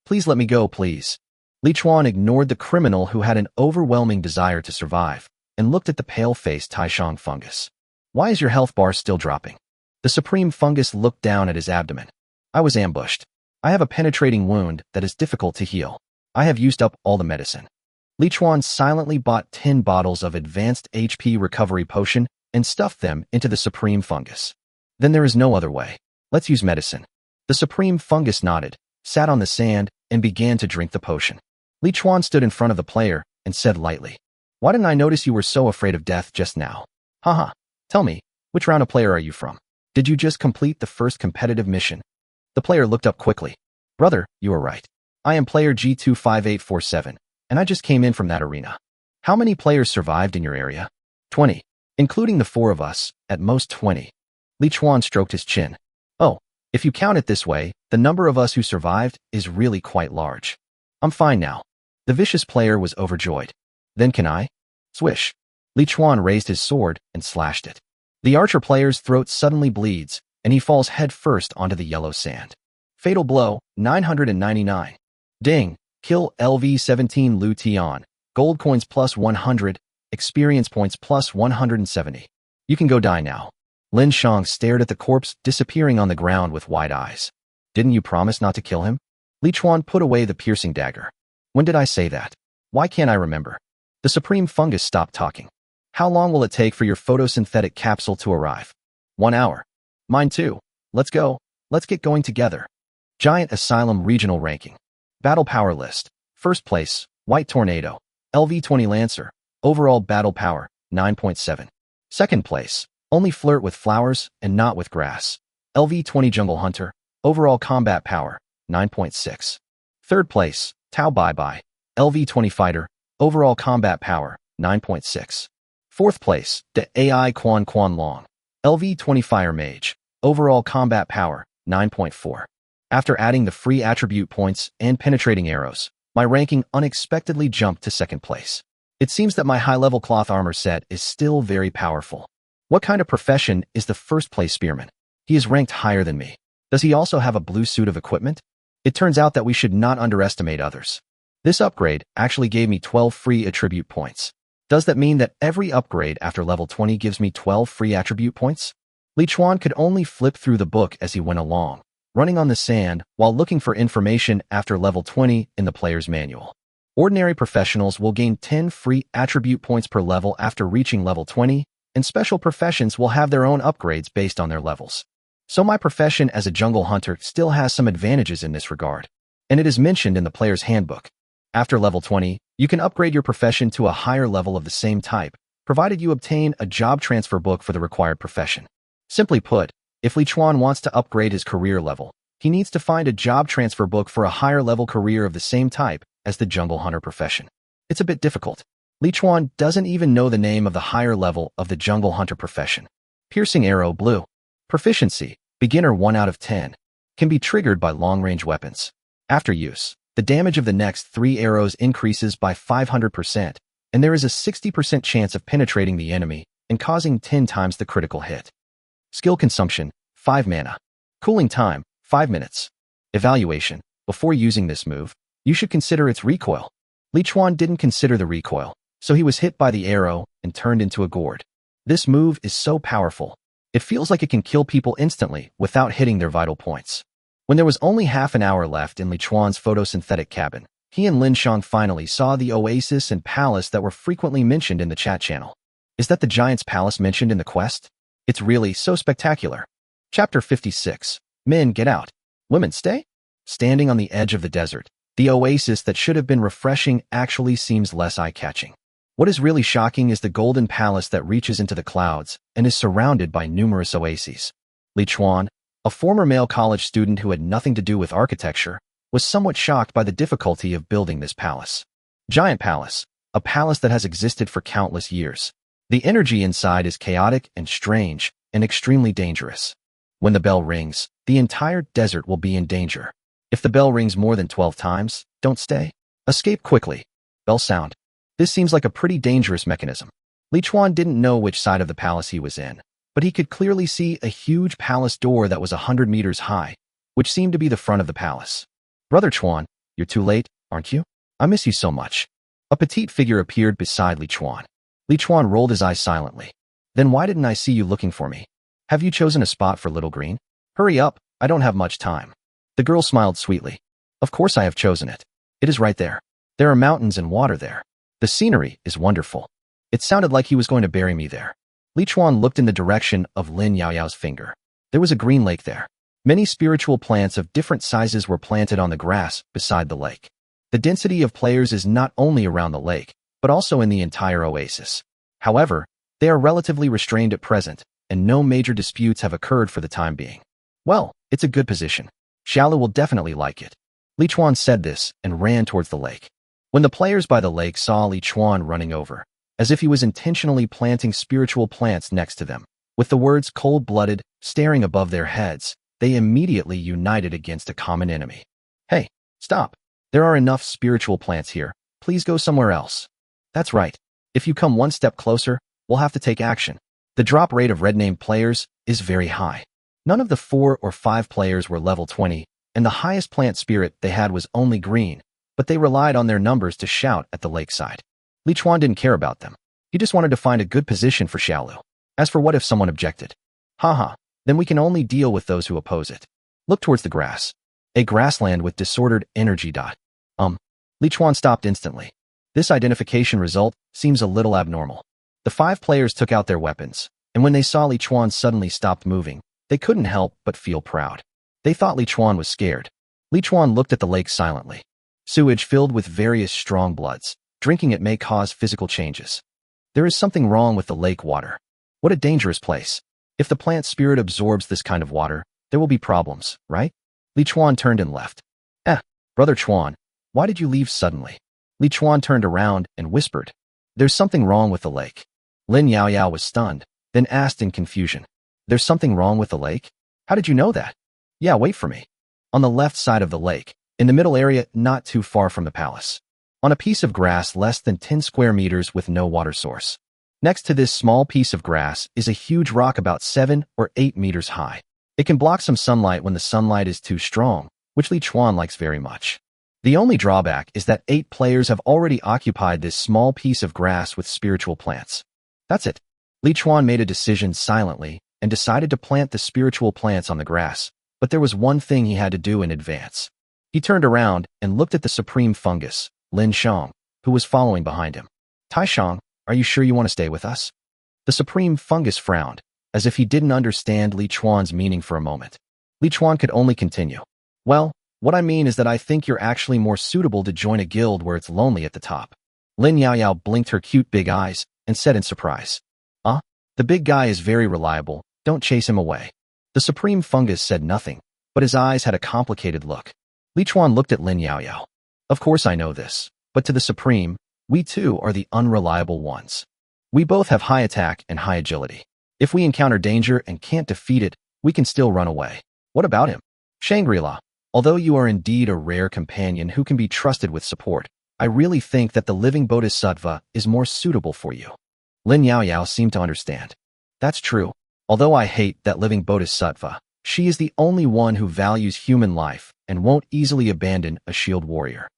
Please let me go, please. Li Chuan ignored the criminal who had an overwhelming desire to survive and looked at the pale-faced Taishang fungus. Why is your health bar still dropping? The Supreme Fungus looked down at his abdomen. I was ambushed. I have a penetrating wound that is difficult to heal. I have used up all the medicine. Li Chuan silently bought 10 bottles of advanced HP recovery potion and stuffed them into the Supreme Fungus. Then there is no other way. Let's use medicine. The Supreme Fungus nodded, sat on the sand, and began to drink the potion. Li Chuan stood in front of the player and said lightly, "Why didn't I notice you were so afraid of death just now? Haha. Tell me, which round of player are you from? Did you just complete the first competitive mission?" The player looked up quickly. "Brother, you are right. I am player G25847, and I just came in from that arena. How many players survived in your area?" 20. Including the 4 of us, at most 20. Li Chuan stroked his chin. "Oh, if you count it this way, the number of us who survived is really quite large. I'm fine now." The vicious player was overjoyed. "Then can I?" Swish. Li Chuan raised his sword and slashed it. The archer player's throat suddenly bleeds, and he falls head first onto the yellow sand. Fatal blow, 999. Ding. Kill LV17 Lu Tian. Gold coins plus 100, experience points plus 170. You can go die now. Lin Shang stared at the corpse disappearing on the ground with wide eyes. "Didn't you promise not to kill him?" Li Chuan put away the piercing dagger. "When did I say that? Why can't I remember?" The Supreme Fungus stopped talking. "How long will it take for your photosynthetic capsule to arrive?" 1 hour. "Mine too. Let's go. Let's get going together." Giant Asylum Regional Ranking. Battle Power List. First place, White Tornado. LV20 Lancer. Overall Battle Power, 9.7. Second place, Only flirt with flowers and not with grass. LV20 Jungle Hunter, overall combat power, 9.6. Third place, Tao Bai Bai, LV20 Fighter, overall combat power, 9.6. Fourth place, De AI Quan Quan Long, LV20 Fire Mage, overall combat power, 9.4. After adding the free attribute points and penetrating arrows, my ranking unexpectedly jumped to second place. It seems that my high-level cloth armor set is still very powerful. What kind of profession is the first-place spearman? He is ranked higher than me. Does he also have a blue suit of equipment? It turns out that we should not underestimate others. This upgrade actually gave me 12 free attribute points. Does that mean that every upgrade after level 20 gives me 12 free attribute points? Li Chuan could only flip through the book as he went along, running on the sand while looking for information after level 20 in the player's manual. Ordinary professionals will gain 10 free attribute points per level after reaching level 20, and special professions will have their own upgrades based on their levels. So my profession as a jungle hunter still has some advantages in this regard, and it is mentioned in the player's handbook. After level 20, you can upgrade your profession to a higher level of the same type, provided you obtain a job transfer book for the required profession. Simply put, if Li Chuan wants to upgrade his career level, he needs to find a job transfer book for a higher level career of the same type as the jungle hunter profession. It's a bit difficult. Li Chuan doesn't even know the name of the higher level of the jungle hunter profession. Piercing Arrow Blue. Proficiency, beginner 1 out of 10, can be triggered by long-range weapons. After use, the damage of the next 3 arrows increases by 500%, and there is a 60% chance of penetrating the enemy and causing 10 times the critical hit. Skill consumption, 5 mana. Cooling time, 5 minutes. Evaluation. Before using this move, you should consider its recoil. Li Chuan didn't consider the recoil, so he was hit by the arrow and turned into a gourd. This move is so powerful. It feels like it can kill people instantly without hitting their vital points. When there was only half an hour left in Li Chuan's photosynthetic cabin, he and Lin Shang finally saw the oasis and palace that were frequently mentioned in the chat channel. Is that the Giant's Palace mentioned in the quest? It's really so spectacular. Chapter 56. Men, get out. Women, stay? Standing on the edge of the desert, the oasis that should have been refreshing actually seems less eye-catching. What is really shocking is the golden palace that reaches into the clouds and is surrounded by numerous oases. Li Chuan, a former male college student who had nothing to do with architecture, was somewhat shocked by the difficulty of building this palace. Giant Palace, a palace that has existed for countless years. The energy inside is chaotic and strange and extremely dangerous. When the bell rings, the entire desert will be in danger. If the bell rings more than 12 times, don't stay. Escape quickly. Bell sound. This seems like a pretty dangerous mechanism. Li Chuan didn't know which side of the palace he was in, but he could clearly see a huge palace door that was 100 meters high, which seemed to be the front of the palace. Brother Chuan, you're too late, aren't you? I miss you so much. A petite figure appeared beside Li Chuan. Li Chuan rolled his eyes silently. Then why didn't I see you looking for me? Have you chosen a spot for Little Green? Hurry up, I don't have much time. The girl smiled sweetly. Of course I have chosen it. It is right there. There are mountains and water there. The scenery is wonderful. It sounded like he was going to bury me there. Li Chuan looked in the direction of Lin Yaoyao's finger. There was a green lake there. Many spiritual plants of different sizes were planted on the grass beside the lake. The density of players is not only around the lake, but also in the entire oasis. However, they are relatively restrained at present, and no major disputes have occurred for the time being. Well, it's a good position. Xiaolu will definitely like it. Li Chuan said this and ran towards the lake. When the players by the lake saw Li Chuan running over, as if he was intentionally planting spiritual plants next to them, with the words cold-blooded staring above their heads, they immediately united against a common enemy. Hey, stop. There are enough spiritual plants here. Please go somewhere else. That's right. If you come one step closer, we'll have to take action. The drop rate of red-named players is very high. None of the 4 or 5 players were level 20, and the highest plant spirit they had was only green, but they relied on their numbers to shout at the lakeside. Li Chuan didn't care about them. He just wanted to find a good position for Xiaolu. As for what if someone objected? Haha, then we can only deal with those who oppose it. Look towards the grass. A grassland with disordered energy. Li Chuan stopped instantly. This identification result seems a little abnormal. The 5 players took out their weapons, and when they saw Li Chuan suddenly stopped moving, they couldn't help but feel proud. They thought Li Chuan was scared. Li Chuan looked at the lake silently. Sewage filled with various strong bloods. Drinking it may cause physical changes. There is something wrong with the lake water. What a dangerous place. If the plant spirit absorbs this kind of water, there will be problems, right? Li Chuan turned and left. Brother Chuan, why did you leave suddenly? Li Chuan turned around and whispered, there's something wrong with the lake. Lin Yaoyao was stunned, then asked in confusion, there's something wrong with the lake? How did you know that? Yeah, wait for me. On the left side of the lake, in the middle area not too far from the palace. On a piece of grass less than 10 square meters with no water source. Next to this small piece of grass is a huge rock about 7 or 8 meters high. It can block some sunlight when the sunlight is too strong, which Li Chuan likes very much. The only drawback is that 8 players have already occupied this small piece of grass with spiritual plants. That's it. Li Chuan made a decision silently and decided to plant the spiritual plants on the grass, but there was one thing he had to do in advance. He turned around and looked at the supreme fungus, Lin Shang, who was following behind him. Tai Shang, are you sure you want to stay with us? The supreme fungus frowned, as if he didn't understand Li Chuan's meaning for a moment. Li Chuan could only continue. Well, what I mean is that I think you're actually more suitable to join a guild where it's lonely at the top. Lin Yaoyao blinked her cute big eyes and said in surprise. The big guy is very reliable, don't chase him away. The supreme fungus said nothing, but his eyes had a complicated look. Li Chuan looked at Lin Yaoyao. Of course I know this, but to the supreme, we too are the unreliable ones. We both have high attack and high agility. If we encounter danger and can't defeat it, we can still run away. What about him? Shangri-La, although you are indeed a rare companion who can be trusted with support, I really think that the living bodhisattva is more suitable for you. Lin Yaoyao seemed to understand. That's true. Although I hate that living bodhisattva, she is the only one who values human life and won't easily abandon a shield warrior.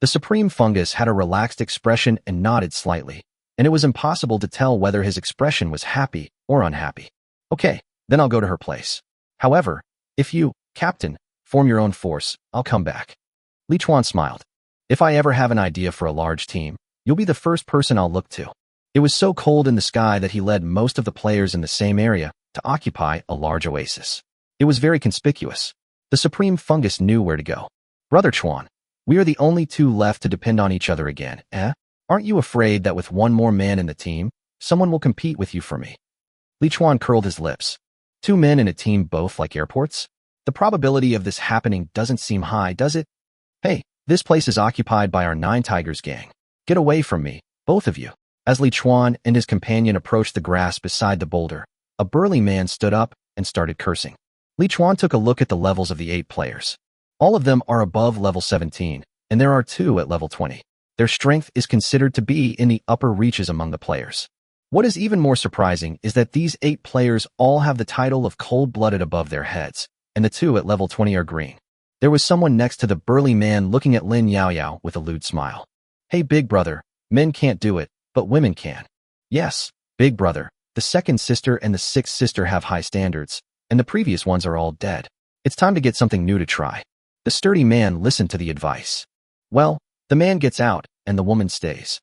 The supreme fungus had a relaxed expression and nodded slightly, and it was impossible to tell whether his expression was happy or unhappy. Okay, then I'll go to her place. However, if you, Captain, form your own force, I'll come back. Li Chuan smiled. If I ever have an idea for a large team, you'll be the first person I'll look to. It was so cold in the sky that he led most of the players in the same area to occupy a large oasis. It was very conspicuous. The supreme fungus knew where to go. Brother Chuan, we are the only 2 left to depend on each other again, eh? Aren't you afraid that with one more man in the team, someone will compete with you for me? Li Chuan curled his lips. 2 men in a team both like airports? The probability of this happening doesn't seem high, does it? Hey, this place is occupied by our 9 Tigers gang. Get away from me, both of you. As Li Chuan and his companion approached the grass beside the boulder, a burly man stood up and started cursing. Li Chuan took a look at the levels of the 8 players. All of them are above level 17, and there are 2 at level 20. Their strength is considered to be in the upper reaches among the players. What is even more surprising is that these 8 players all have the title of cold-blooded above their heads, and the 2 at level 20 are green. There was someone next to the burly man looking at Lin Yaoyao with a lewd smile. Hey, big brother, men can't do it, but women can. Yes, big brother, the 2nd sister and the 6th sister have high standards, and the previous ones are all dead. It's time to get something new to try. The sturdy man listened to the advice. Well, the man gets out, and the woman stays.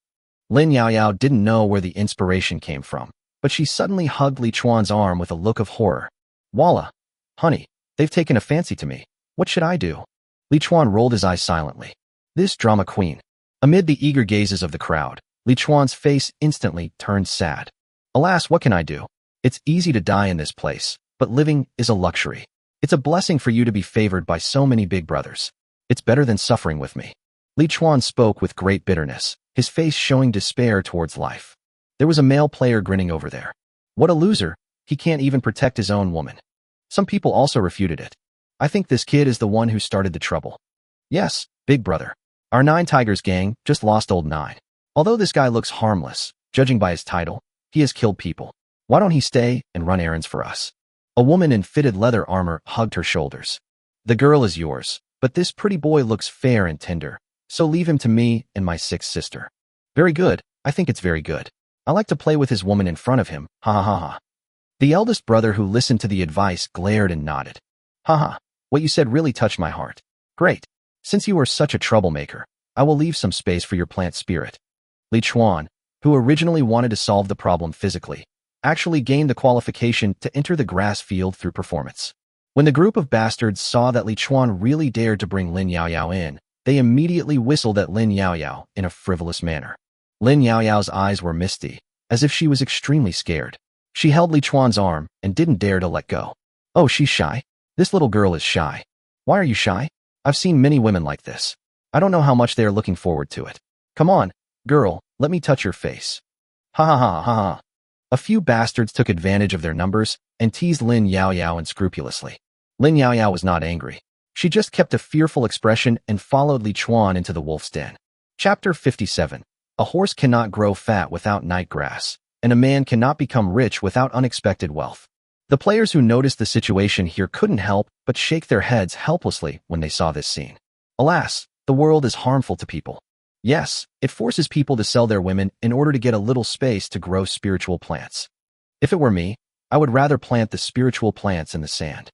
Lin Yaoyao didn't know where the inspiration came from, but she suddenly hugged Li Chuan's arm with a look of horror. Walla, honey, they've taken a fancy to me. What should I do? Li Chuan rolled his eyes silently. This drama queen. Amid the eager gazes of the crowd, Li Chuan's face instantly turned sad. Alas, what can I do? It's easy to die in this place, but living is a luxury. It's a blessing for you to be favored by so many big brothers. It's better than suffering with me. Li Chuan spoke with great bitterness, his face showing despair towards life. There was a male player grinning over there. What a loser, he can't even protect his own woman. Some people also refuted it. I think this kid is the one who started the trouble. Yes, big brother. Our 9 Tigers gang just lost old 9. Although this guy looks harmless, judging by his title, he has killed people. Why don't he stay and run errands for us? A woman in fitted leather armor hugged her shoulders. The girl is yours, but this pretty boy looks fair and tender, so leave him to me and my 6th sister. Very good, I think it's very good. I like to play with his woman in front of him, ha ha ha ha. The eldest brother who listened to the advice glared and nodded. Haha, what you said really touched my heart. Great. Since you are such a troublemaker, I will leave some space for your plant spirit. Li Chuan, who originally wanted to solve the problem physically, actually gained the qualification to enter the grass field through performance. When the group of bastards saw that Li Chuan really dared to bring Lin Yaoyao in, they immediately whistled at Lin Yaoyao in a frivolous manner. Lin Yaoyao's eyes were misty, as if she was extremely scared. She held Li Chuan's arm and didn't dare to let go. Oh, she's shy? This little girl is shy. Why are you shy? I've seen many women like this. I don't know how much they are looking forward to it. Come on, girl, let me touch your face. Ha ha ha ha ha. A few bastards took advantage of their numbers and teased Lin Yaoyao unscrupulously. Lin Yaoyao was not angry. She just kept a fearful expression and followed Li Chuan into the wolf's den. Chapter 57. A horse cannot grow fat without night grass, and a man cannot become rich without unexpected wealth. The players who noticed the situation here couldn't help but shake their heads helplessly when they saw this scene. Alas, the world is harmful to people. Yes, it forces people to sell their women in order to get a little space to grow spiritual plants. If it were me, I would rather plant the spiritual plants in the sand.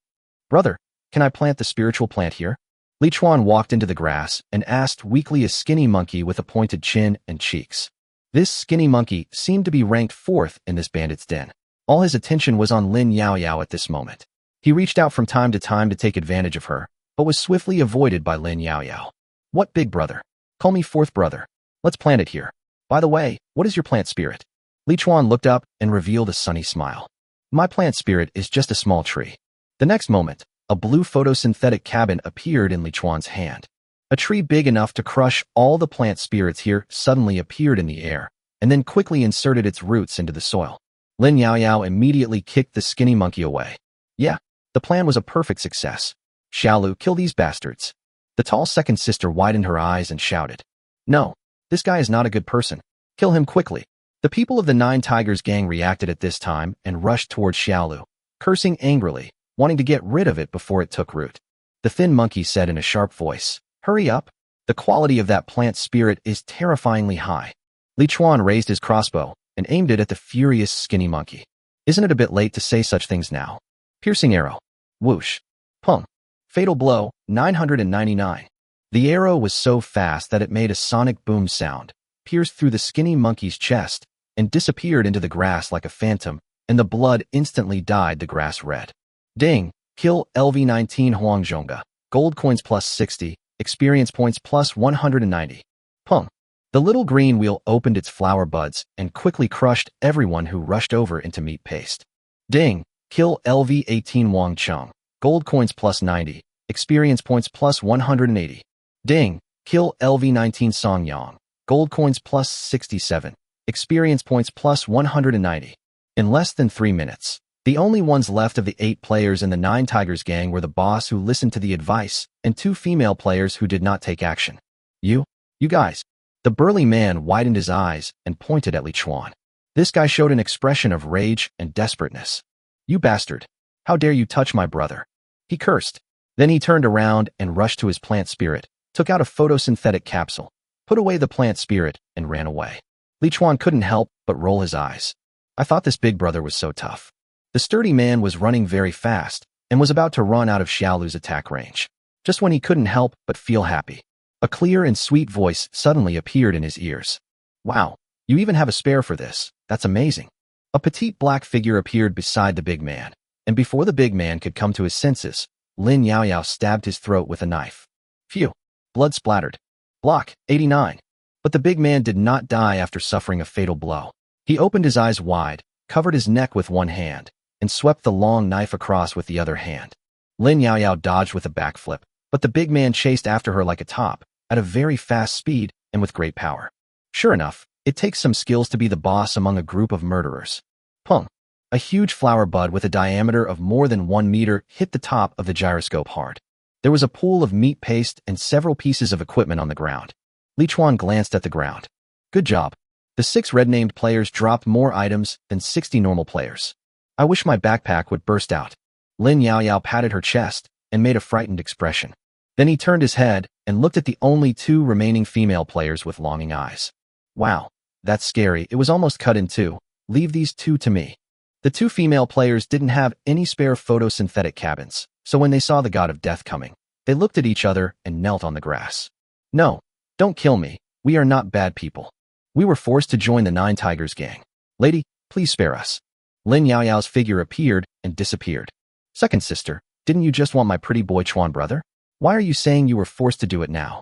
Brother, can I plant the spiritual plant here? Li Chuan walked into the grass and asked weakly a skinny monkey with a pointed chin and cheeks. This skinny monkey seemed to be ranked 4th in this bandit's den. All his attention was on Lin Yaoyao at this moment. He reached out from time to take advantage of her, but was swiftly avoided by Lin Yaoyao. What, big brother? Call me 4th brother. Let's plant it here. By the way, what is your plant spirit? Li Chuan looked up and revealed a sunny smile. My plant spirit is just a small tree. The next moment, a blue photosynthetic cabin appeared in Li Chuan's hand. A tree big enough to crush all the plant spirits here suddenly appeared in the air, and then quickly inserted its roots into the soil. Lin Yaoyao immediately kicked the skinny monkey away. Yeah, the plan was a perfect success. Xiaolu, kill these bastards. The tall second sister widened her eyes and shouted. No, this guy is not a good person. Kill him quickly. The people of the Nine Tigers gang reacted at this time and rushed towards Xiaolu, cursing angrily, wanting to get rid of it before it took root. The thin monkey said in a sharp voice, hurry up. The quality of that plant spirit is terrifyingly high. Li Chuan raised his crossbow and aimed it at the furious skinny monkey. Isn't it a bit late to say such things now? Piercing arrow. Whoosh. Pung. Fatal blow, 999. The arrow was so fast that it made a sonic boom sound, pierced through the skinny monkey's chest, and disappeared into the grass like a phantom, and the blood instantly dyed the grass red. Ding. Kill LV19 Huangzhonga. Gold coins plus 60, experience points plus 190. Pung. The little green wheel opened its flower buds and quickly crushed everyone who rushed over into meat paste. Ding. Kill LV18 Wang Cheng. Gold coins plus 90, experience points plus 180. Ding. Kill LV19 Song Yang. Gold coins plus 67, experience points plus 190. In less than 3 minutes, the only ones left of the 8 players in the Nine Tigers gang were the boss who listened to the advice and 2 female players who did not take action. You guys. The burly man widened his eyes and pointed at Li Chuan. This guy showed an expression of rage and desperateness. You bastard. How dare you touch my brother? He cursed. Then he turned around and rushed to his plant spirit, took out a photosynthetic capsule, put away the plant spirit, and ran away. Li Chuan couldn't help but roll his eyes. I thought this big brother was so tough. The sturdy man was running very fast and was about to run out of Xiaolu's attack range, just when he couldn't help but feel happy. A clear and sweet voice suddenly appeared in his ears. Wow, you even have a spare for this. That's amazing. A petite black figure appeared beside the big man, and before the big man could come to his senses, Lin Yaoyao stabbed his throat with a knife. Phew, blood splattered. Block, 89. But the big man did not die after suffering a fatal blow. He opened his eyes wide, covered his neck with one hand, and swept the long knife across with the other hand. Lin Yaoyao dodged with a backflip, but the big man chased after her like a top, at a very fast speed and with great power. Sure enough, it takes some skills to be the boss among a group of murderers. Pung. A huge flower bud with a diameter of more than 1 meter hit the top of the gyroscope hard. There was a pool of meat paste and several pieces of equipment on the ground. Li Chuan glanced at the ground. Good job. The 6 red-named players dropped more items than 60 normal players. I wish my backpack would burst out. Lin Yaoyao patted her chest and made a frightened expression. Then he turned his head and looked at the only 2 remaining female players with longing eyes. Wow, that's scary. It was almost cut in 2. Leave these 2 to me. The 2 female players didn't have any spare photosynthetic cabins, so when they saw the god of death coming, they looked at each other and knelt on the grass. No, don't kill me. We are not bad people. We were forced to join the Nine Tigers gang. Lady, please spare us. Lin Yaoyao's figure appeared and disappeared. Second sister, didn't you just want my pretty boy Chuan brother? Why are you saying you were forced to do it now?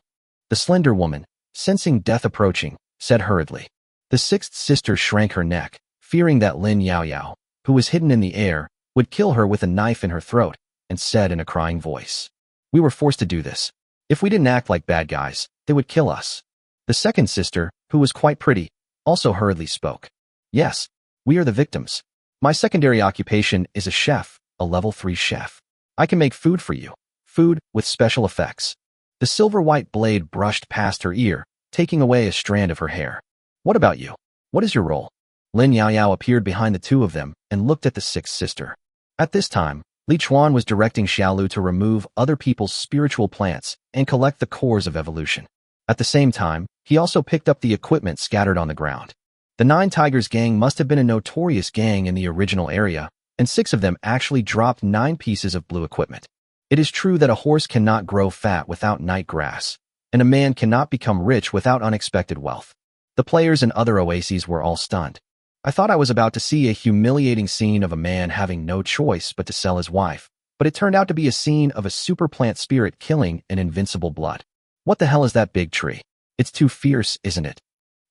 The slender woman, sensing death approaching, said hurriedly. The 6th sister shrank her neck, fearing that Lin Yaoyao, who was hidden in the air, would kill her with a knife in her throat, and said in a crying voice, "We were forced to do this. If we didn't act like bad guys, they would kill us." The second sister, who was quite pretty, also hurriedly spoke. "Yes, we are the victims. My secondary occupation is a chef, a level 3 chef. I can make food for you, food with special effects." The silver-white blade brushed past her ear, taking away a strand of her hair. "What about you? What is your role?" Lin Yaoyao appeared behind the two of them and looked at the sixth sister. At this time, Li Chuan was directing Xiaolu to remove other people's spiritual plants and collect the cores of evolution. At the same time, he also picked up the equipment scattered on the ground. The Nine Tigers gang must have been a notorious gang in the original area, and 6 of them actually dropped 9 pieces of blue equipment. It is true that a horse cannot grow fat without night grass, and a man cannot become rich without unexpected wealth. The players in other oases were all stunned. I thought I was about to see a humiliating scene of a man having no choice but to sell his wife, but it turned out to be a scene of a super plant spirit killing an invincible blood. What the hell is that big tree? It's too fierce, isn't it?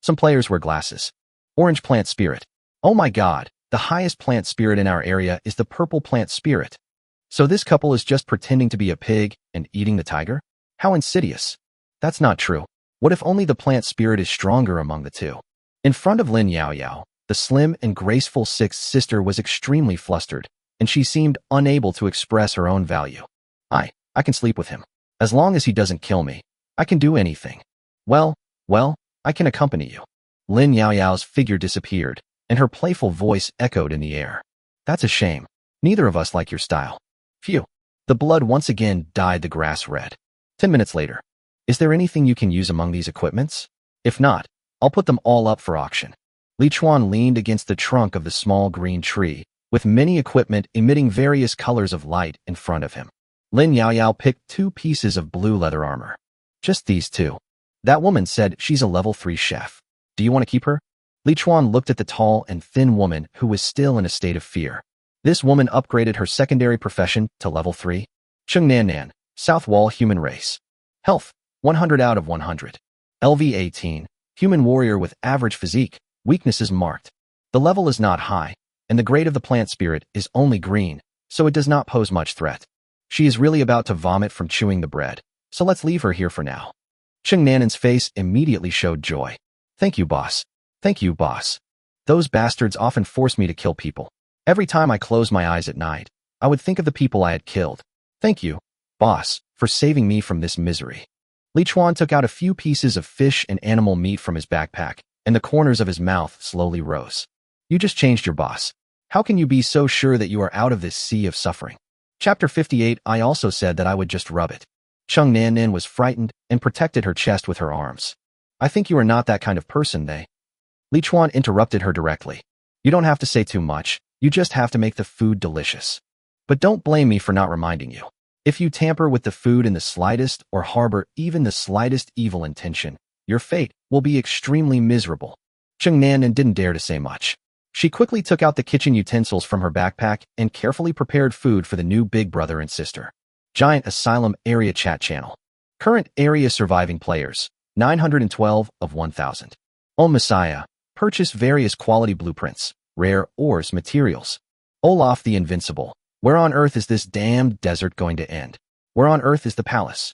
Some players wear glasses. Orange plant spirit. Oh my god, the highest plant spirit in our area is the purple plant spirit. So this couple is just pretending to be a pig and eating the tiger? How insidious. That's not true. What if only the plant spirit is stronger among the two? In front of Lin Yaoyao, the slim and graceful sixth sister was extremely flustered, and she seemed unable to express her own value. I can sleep with him. As long as he doesn't kill me, I can do anything. Well, I can accompany you. Lin Yaoyao's figure disappeared, and her playful voice echoed in the air. That's a shame. Neither of us like your style. Phew. The blood once again dyed the grass red. 10 minutes later. Is there anything you can use among these equipments? If not, I'll put them all up for auction. Li Chuan leaned against the trunk of the small green tree, with many equipment emitting various colors of light in front of him. Lin Yaoyao picked 2 pieces of blue leather armor. Just these 2. That woman said she's a level 3 chef. Do you want to keep her? Li Chuan looked at the tall and thin woman who was still in a state of fear. This woman upgraded her secondary profession to level 3. Chung Nan, South Wall human race. Health, 100 out of 100. LV 18, human warrior with average physique, weaknesses marked. The level is not high, and the grade of the plant spirit is only green, so it does not pose much threat. She is really about to vomit from chewing the bread, so let's leave her here for now. Chung Nan's face immediately showed joy. Thank you, boss. Thank you, boss. Those bastards often force me to kill people. Every time I close my eyes at night, I would think of the people I had killed. Thank you, boss, for saving me from this misery. Li Chuan took out a few pieces of fish and animal meat from his backpack, and the corners of his mouth slowly rose. You just changed your boss. How can you be so sure that you are out of this sea of suffering? Chapter 58. I also said that I would just rub it. Chung Nan was frightened and protected her chest with her arms. I think you are not that kind of person, they. Li Chuan interrupted her directly. You don't have to say too much, you just have to make the food delicious. But don't blame me for not reminding you. If you tamper with the food in the slightest or harbor even the slightest evil intention, your fate will be extremely miserable. Chung Nan didn't dare to say much. She quickly took out the kitchen utensils from her backpack and carefully prepared food for the new big brother and sister. Giant Asylum Area Chat Channel. Current area surviving players, 912 of 1,000. Oh Messiah, purchase various quality blueprints, rare ores materials. Olaf the Invincible. Where on earth is this damned desert going to end? Where on earth is the palace?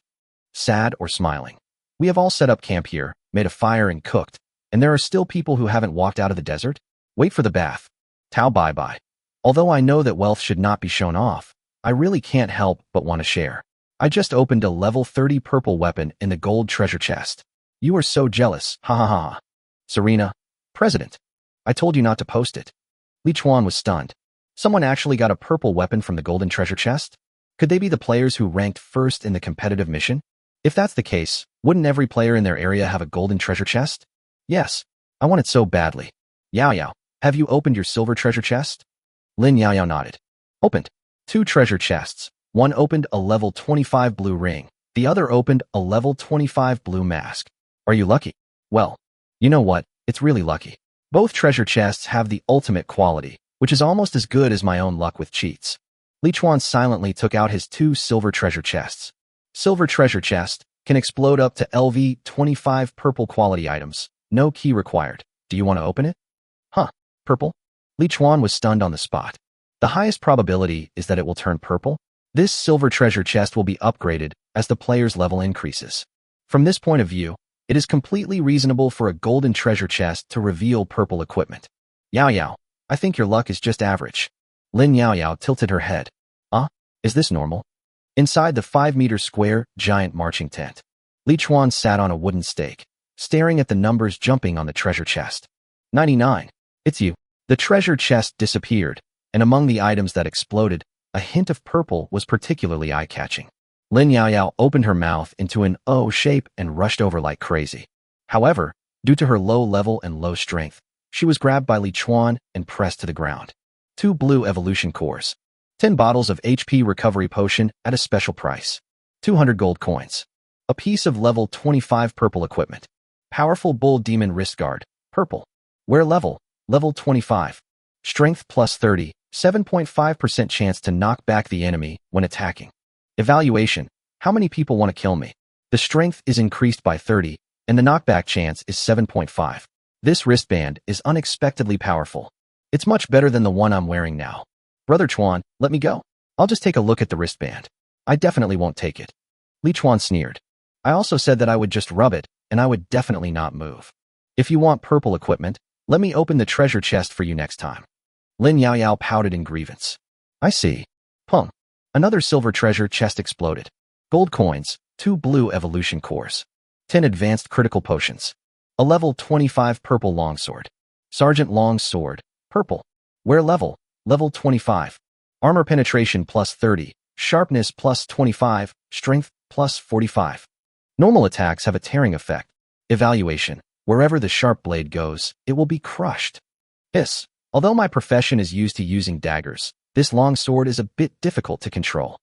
Sad or smiling? We have all set up camp here, made a fire and cooked, and there are still people who haven't walked out of the desert? Wait for the bath. Tao bye-bye. Although I know that wealth should not be shown off, I really can't help but want to share. I just opened a level 30 purple weapon in the gold treasure chest. You are so jealous, ha ha ha. Serena, President. I told you not to post it. Li Chuan was stunned. Someone actually got a purple weapon from the golden treasure chest? Could they be the players who ranked first in the competitive mission? If that's the case, wouldn't every player in their area have a golden treasure chest? Yes, I want it so badly. Yaoyao, have you opened your silver treasure chest? Lin Yaoyao nodded. Opened. 2 treasure chests. One opened a level 25 blue ring. The other opened a level 25 blue mask. Are you lucky? Well, you know what? It's really lucky. Both treasure chests have the ultimate quality, which is almost as good as my own luck with cheats. Li Chuan silently took out his 2 silver treasure chests. Silver treasure chest can explode up to LV 25 purple quality items. No key required. Do you want to open it? Huh, purple? Li Chuan was stunned on the spot. The highest probability is that it will turn purple. This silver treasure chest will be upgraded as the player's level increases. From this point of view, it is completely reasonable for a golden treasure chest to reveal purple equipment. Yao Yao, I think your luck is just average. Lin Yao Yao tilted her head. Is this normal? Inside the 5-meter square, giant marching tent, Li Chuan sat on a wooden stake, staring at the numbers jumping on the treasure chest. 99. It's you. The treasure chest disappeared, and among the items that exploded, a hint of purple was particularly eye-catching. Lin Yao Yao opened her mouth into an O shape and rushed over like crazy. However, due to her low level and low strength, she was grabbed by Li Chuan and pressed to the ground. 2 blue evolution cores. 10 bottles of HP recovery potion at a special price. 200 gold coins. A piece of level 25 purple equipment. Powerful bull demon wrist guard, purple. Wear level 25. Strength plus 30, 7.5% chance to knock back the enemy when attacking. Evaluation, how many people want to kill me? The strength is increased by 30, and the knockback chance is 7.5. This wristband is unexpectedly powerful. It's much better than the one I'm wearing now. Brother Chuan, let me go. I'll just take a look at the wristband. I definitely won't take it. Li Chuan sneered. I also said that I would just rub it, and I would definitely not move. If you want purple equipment, let me open the treasure chest for you next time. Lin Yao Yao pouted in grievance. I see. Pum. Another silver treasure chest exploded. Gold coins, 2 blue evolution cores. 10 advanced critical potions. A level 25 purple longsword. Sergeant longsword, purple. Wear level 25. Armor penetration plus 30. Sharpness plus 25. Strength plus 45. Normal attacks have a tearing effect. Evaluation. Wherever the sharp blade goes, it will be crushed. Hiss. Although my profession is used to using daggers, this longsword is a bit difficult to control.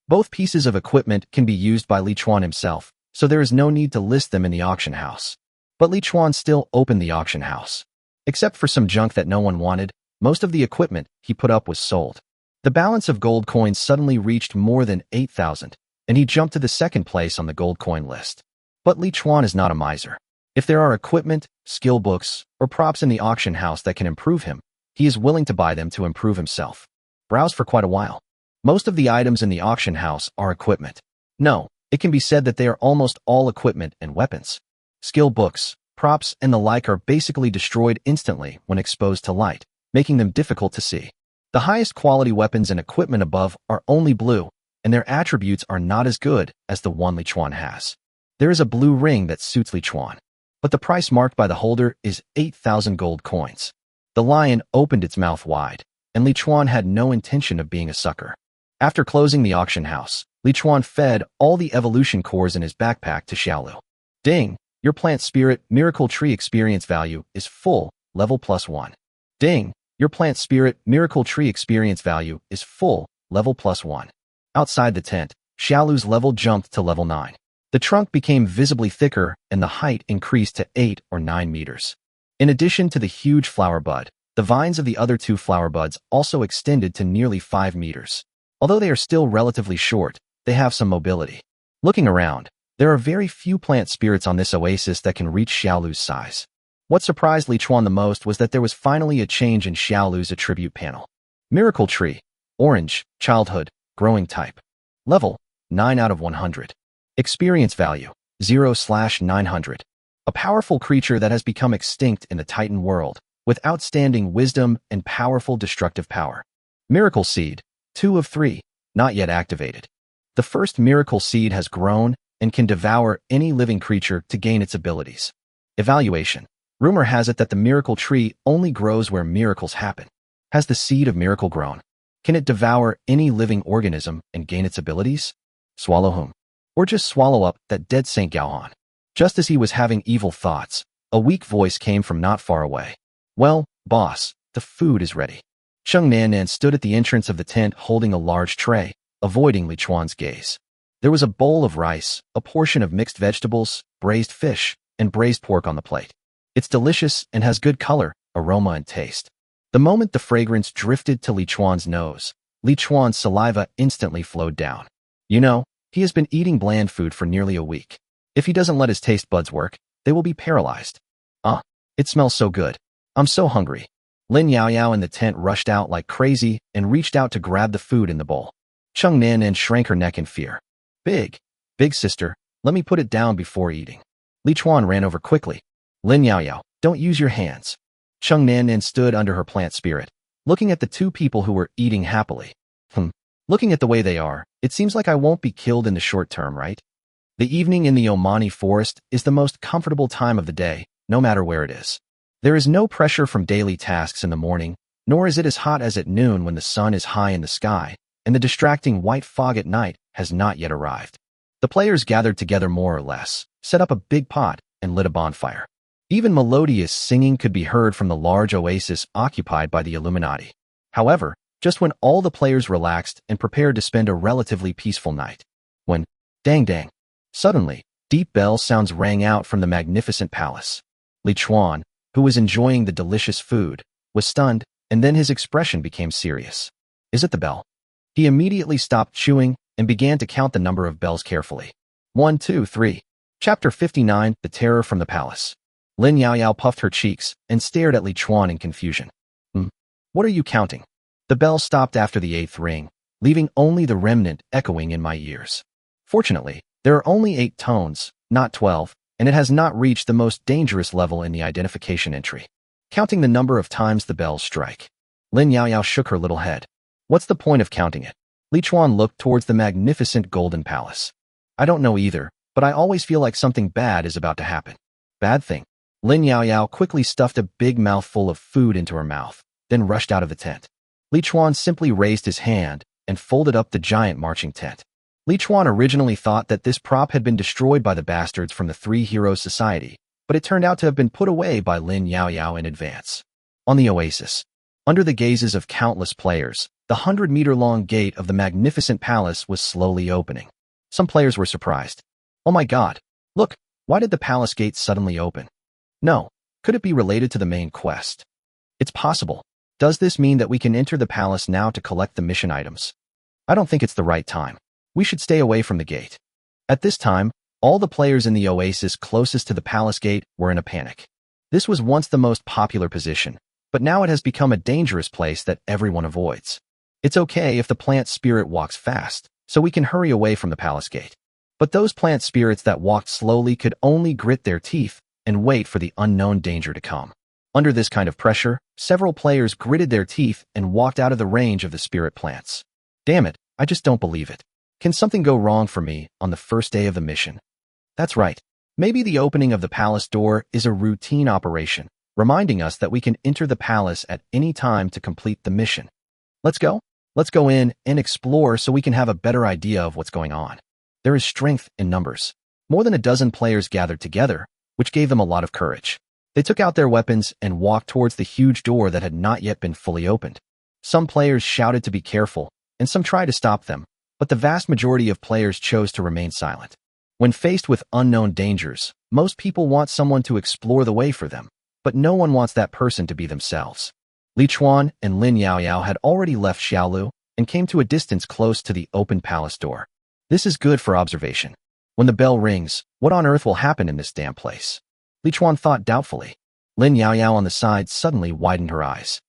Both pieces of equipment can be used by Li Chuan himself, so there is no need to list them in the auction house. But Li Chuan still opened the auction house. Except for some junk that no one wanted, most of the equipment he put up was sold. The balance of gold coins suddenly reached more than 8,000, and he jumped to the second place on the gold coin list. But Li Chuan is not a miser. If there are equipment, skill books, or props in the auction house that can improve him, he is willing to buy them to improve himself. Browse for quite a while. Most of the items in the auction house are equipment. No, it can be said that they are almost all equipment and weapons. Skill books, props, and the like are basically destroyed instantly when exposed to light, making them difficult to see. The highest quality weapons and equipment above are only blue, and their attributes are not as good as the one Li Chuan has. There is a blue ring that suits Li Chuan, but the price marked by the holder is 8,000 gold coins. The lion opened its mouth wide, and Li Chuan had no intention of being a sucker. After closing the auction house, Li Chuan fed all the evolution cores in his backpack to Xiaolu. Ding, your plant spirit miracle tree experience value is full, level +1. Ding, your plant spirit miracle tree experience value is full, level +1. Outside the tent, Xiaolu's level jumped to level 9. The trunk became visibly thicker and the height increased to 8 or 9 meters. In addition to the huge flower bud, the vines of the other 2 flower buds also extended to nearly 5 meters. Although they are still relatively short, they have some mobility. Looking around, there are very few plant spirits on this oasis that can reach Xiaolu's size. What surprised Li Chuan the most was that there was finally a change in Xiaolu's attribute panel. Miracle Tree, Orange, Childhood, Growing Type. Level, 9 out of 100. Experience value, 0/900. A powerful creature that has become extinct in the Titan world, with outstanding wisdom and powerful destructive power. Miracle Seed, 2 of 3, not yet activated. The first Miracle Seed has grown and can devour any living creature to gain its abilities. Evaluation. Rumor has it that the Miracle Tree only grows where miracles happen. Has the Seed of Miracle grown? Can it devour any living organism and gain its abilities? Swallow whom? Or just swallow up that dead Saint Gaohan? Just as he was having evil thoughts, a weak voice came from not far away. Well, boss, the food is ready. Cheng Nan stood at the entrance of the tent holding a large tray, avoiding Li Chuan's gaze. There was a bowl of rice, a portion of mixed vegetables, braised fish, and braised pork on the plate. It's delicious and has good color, aroma, and taste. The moment the fragrance drifted to Li Chuan's nose, Li Chuan's saliva instantly flowed down. You know, he has been eating bland food for nearly a week. If he doesn't let his taste buds work, they will be paralyzed. It smells so good. I'm so hungry. Lin Yaoyao in the tent rushed out like crazy and reached out to grab the food in the bowl. Cheng Nin shrank her neck in fear. Big sister, let me put it down before eating. Li Chuan ran over quickly. Lin Yaoyao, don't use your hands. Cheng Nin stood under her plant spirit, looking at the two people who were eating happily. Looking at the way they are, it seems like I won't be killed in the short term, right? The evening in the Omani forest is the most comfortable time of the day, no matter where it is. There is no pressure from daily tasks in the morning, nor is it as hot as at noon when the sun is high in the sky, and the distracting white fog at night has not yet arrived. The players gathered together more or less, set up a big pot, and lit a bonfire. Even melodious singing could be heard from the large oasis occupied by the Illuminati. However, just when all the players relaxed and prepared to spend a relatively peaceful night, when, dang, suddenly, deep bell sounds rang out from the magnificent palace. Li Chuan, who was enjoying the delicious food, was stunned, and then his expression became serious. Is it the bell? He immediately stopped chewing and began to count the number of bells carefully. 1, 2, 3. Chapter 59, The Terror from the Palace. Lin Yaoyao puffed her cheeks and stared at Li Chuan in confusion. What are you counting? The bell stopped after the 8th ring, leaving only the remnant echoing in my ears. Fortunately, there are only 8 tones, not 12, and it has not reached the most dangerous level in the identification entry. Counting the number of times the bells strike. Lin Yaoyao shook her little head. What's the point of counting it? Li Chuan looked towards the magnificent golden palace. I don't know either, but I always feel like something bad is about to happen. Bad thing. Lin Yaoyao quickly stuffed a big mouthful of food into her mouth, then rushed out of the tent. Li Chuan simply raised his hand and folded up the giant marching tent. Li Chuan originally thought that this prop had been destroyed by the bastards from the Three Heroes Society, but it turned out to have been put away by Lin Yaoyao in advance. On the oasis, under the gazes of countless players, the 100-meter-long gate of the magnificent palace was slowly opening. Some players were surprised. Oh my god, look, why did the palace gate suddenly open? No, could it be related to the main quest? It's possible. Does this mean that we can enter the palace now to collect the mission items? I don't think it's the right time. We should stay away from the gate. At this time, all the players in the oasis closest to the palace gate were in a panic. This was once the most popular position, but now it has become a dangerous place that everyone avoids. It's okay if the plant spirit walks fast, so we can hurry away from the palace gate. But those plant spirits that walked slowly could only grit their teeth and wait for the unknown danger to come. Under this kind of pressure, several players gritted their teeth and walked out of the range of the spirit plants. Damn it, I just don't believe it. Can something go wrong for me on the first day of the mission? That's right. Maybe the opening of the palace door is a routine operation, reminding us that we can enter the palace at any time to complete the mission. Let's go? Let's go in and explore so we can have a better idea of what's going on. There is strength in numbers. More than a dozen players gathered together, which gave them a lot of courage. They took out their weapons and walked towards the huge door that had not yet been fully opened. Some players shouted to be careful, and some tried to stop them, but the vast majority of players chose to remain silent. When faced with unknown dangers, most people want someone to explore the way for them, but no one wants that person to be themselves. Li Chuan and Lin Yaoyao had already left Xiaolu and came to a distance close to the open palace door. This is good for observation. When the bell rings, what on earth will happen in this damn place? Li Chuan thought doubtfully. Lin Yaoyao on the side suddenly widened her eyes.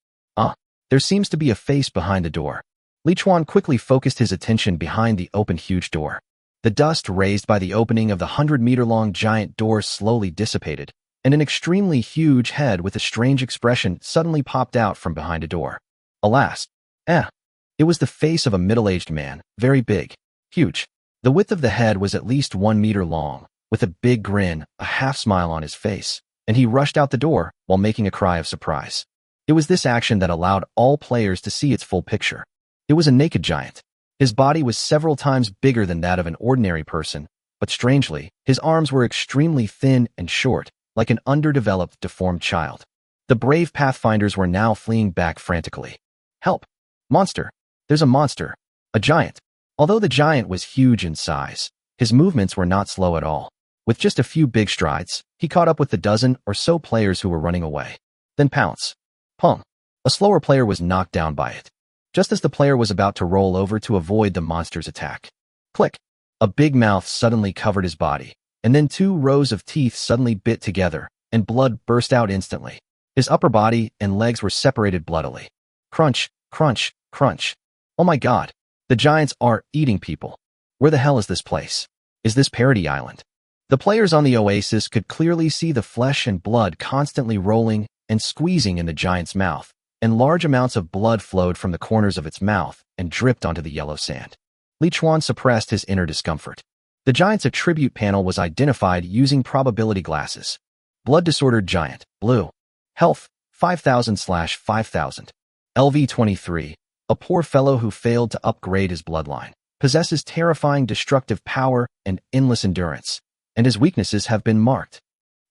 There seems to be a face behind the door. Li Chuan quickly focused his attention behind the open huge door. The dust raised by the opening of the 100-meter-long giant door slowly dissipated, and an extremely huge head with a strange expression suddenly popped out from behind a door. Alas! It was the face of a middle-aged man, very big, huge. The width of the head was at least 1 meter long, with a big grin, a half-smile on his face, and he rushed out the door while making a cry of surprise. It was this action that allowed all players to see its full picture. It was a naked giant. His body was several times bigger than that of an ordinary person, but strangely, his arms were extremely thin and short, like an underdeveloped, deformed child. The brave pathfinders were now fleeing back frantically. Help! Monster! There's a monster! A giant! Although the giant was huge in size, his movements were not slow at all. With just a few big strides, he caught up with the dozen or so players who were running away. Then pounce. Pong. A slower player was knocked down by it. Just as the player was about to roll over to avoid the monster's attack. Click. A big mouth suddenly covered his body, and then 2 rows of teeth suddenly bit together, and blood burst out instantly. His upper body and legs were separated bloodily. Crunch, crunch, crunch. Oh my god. The giants are eating people. Where the hell is this place? Is this Parody Island? The players on the oasis could clearly see the flesh and blood constantly rolling and squeezing in the giant's mouth, and large amounts of blood flowed from the corners of its mouth and dripped onto the yellow sand. Li Chuan suppressed his inner discomfort. The giant's attribute panel was identified using probability glasses. Blood disordered giant, blue. Health, 5000/5000. LV23, a poor fellow who failed to upgrade his bloodline, possesses terrifying destructive power and endless endurance, and his weaknesses have been marked.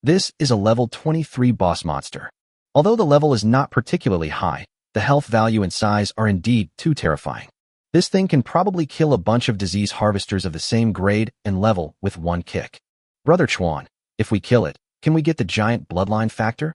This is a level 23 boss monster. Although the level is not particularly high, the health value and size are indeed too terrifying. This thing can probably kill a bunch of disease harvesters of the same grade and level with one kick. Brother Chuan, if we kill it, can we get the giant bloodline factor?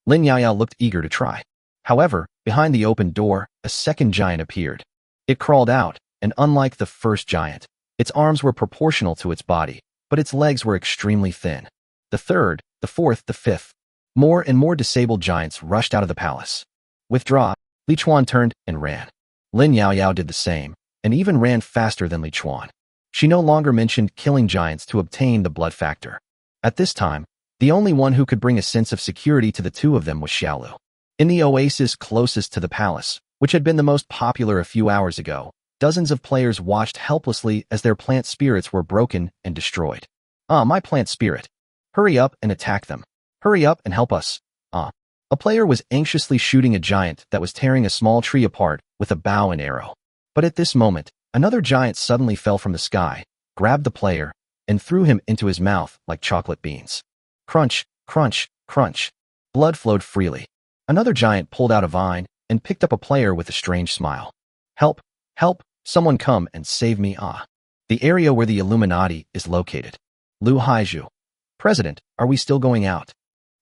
Lin Yaya looked eager to try. However, behind the open door, a second giant appeared. It crawled out, and unlike the first giant, its arms were proportional to its body, but its legs were extremely thin. The third, the fourth, the fifth. More and more disabled giants rushed out of the palace. Withdraw. Li Chuan turned and ran. Lin Yaoyao did the same, and even ran faster than Li Chuan. She no longer mentioned killing giants to obtain the blood factor. At this time, the only one who could bring a sense of security to the two of them was Xiaolu. In the oasis closest to the palace, which had been the most popular a few hours ago, dozens of players watched helplessly as their plant spirits were broken and destroyed. My plant spirit. Hurry up and attack them. Hurry up and help us. A player was anxiously shooting a giant that was tearing a small tree apart with a bow and arrow. But at this moment, another giant suddenly fell from the sky, grabbed the player, and threw him into his mouth like chocolate beans. Crunch, crunch, crunch. Blood flowed freely. Another giant pulled out a vine and picked up a player with a strange smile. Help, help, someone come and save me. The area where the Illuminati is located. Lu Haizhu. President, are we still going out?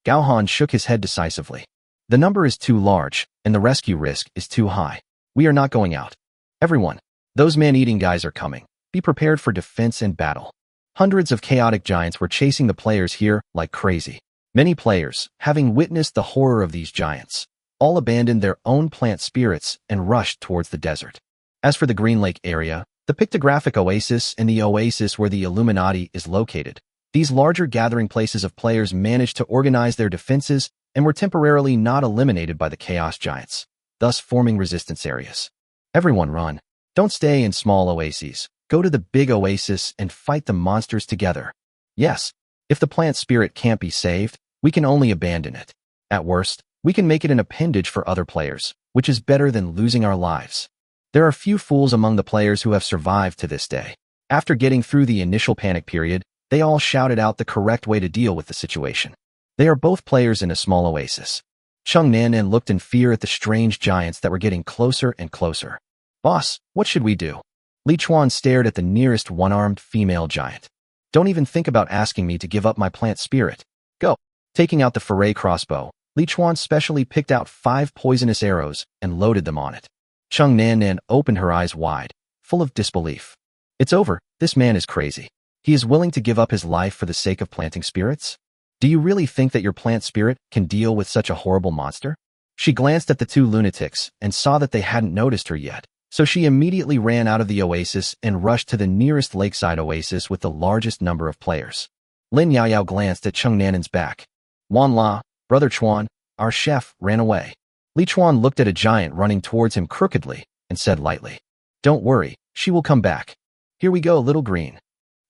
Gao Han shook his head decisively. The number is too large, and the rescue risk is too high. We are not going out. Everyone, those man-eating guys are coming. Be prepared for defense and battle. Hundreds of chaotic giants were chasing the players here like crazy. Many players, having witnessed the horror of these giants, all abandoned their own plant spirits and rushed towards the desert. As for the Green Lake area, the pictographic oasis and the oasis where the Illuminati is located, these larger gathering places of players managed to organize their defenses and were temporarily not eliminated by the Chaos Giants, thus forming resistance areas. Everyone run. Don't stay in small oases. Go to the big oasis and fight the monsters together. Yes, if the plant spirit can't be saved, we can only abandon it. At worst, we can make it an appendage for other players, which is better than losing our lives. There are few fools among the players who have survived to this day. After getting through the initial panic period, they all shouted out the correct way to deal with the situation. They are both players in a small oasis. Chung Nanan looked in fear at the strange giants that were getting closer and closer. Boss, what should we do? Li Chuan stared at the nearest one-armed female giant. Don't even think about asking me to give up my plant spirit. Go. Taking out the foray crossbow, Li Chuan specially picked out 5 poisonous arrows and loaded them on it. Chung Nanan opened her eyes wide, full of disbelief. It's over. This man is crazy. He is willing to give up his life for the sake of planting spirits? Do you really think that your plant spirit can deal with such a horrible monster? She glanced at the 2 lunatics and saw that they hadn't noticed her yet, so she immediately ran out of the oasis and rushed to the nearest lakeside oasis with the largest number of players. Lin Yaoyao glanced at Chung Nanan's back. Wan La, Brother Chuan, our chef, ran away. Li Chuan looked at a giant running towards him crookedly and said lightly, Don't worry, she will come back. Here we go, little green.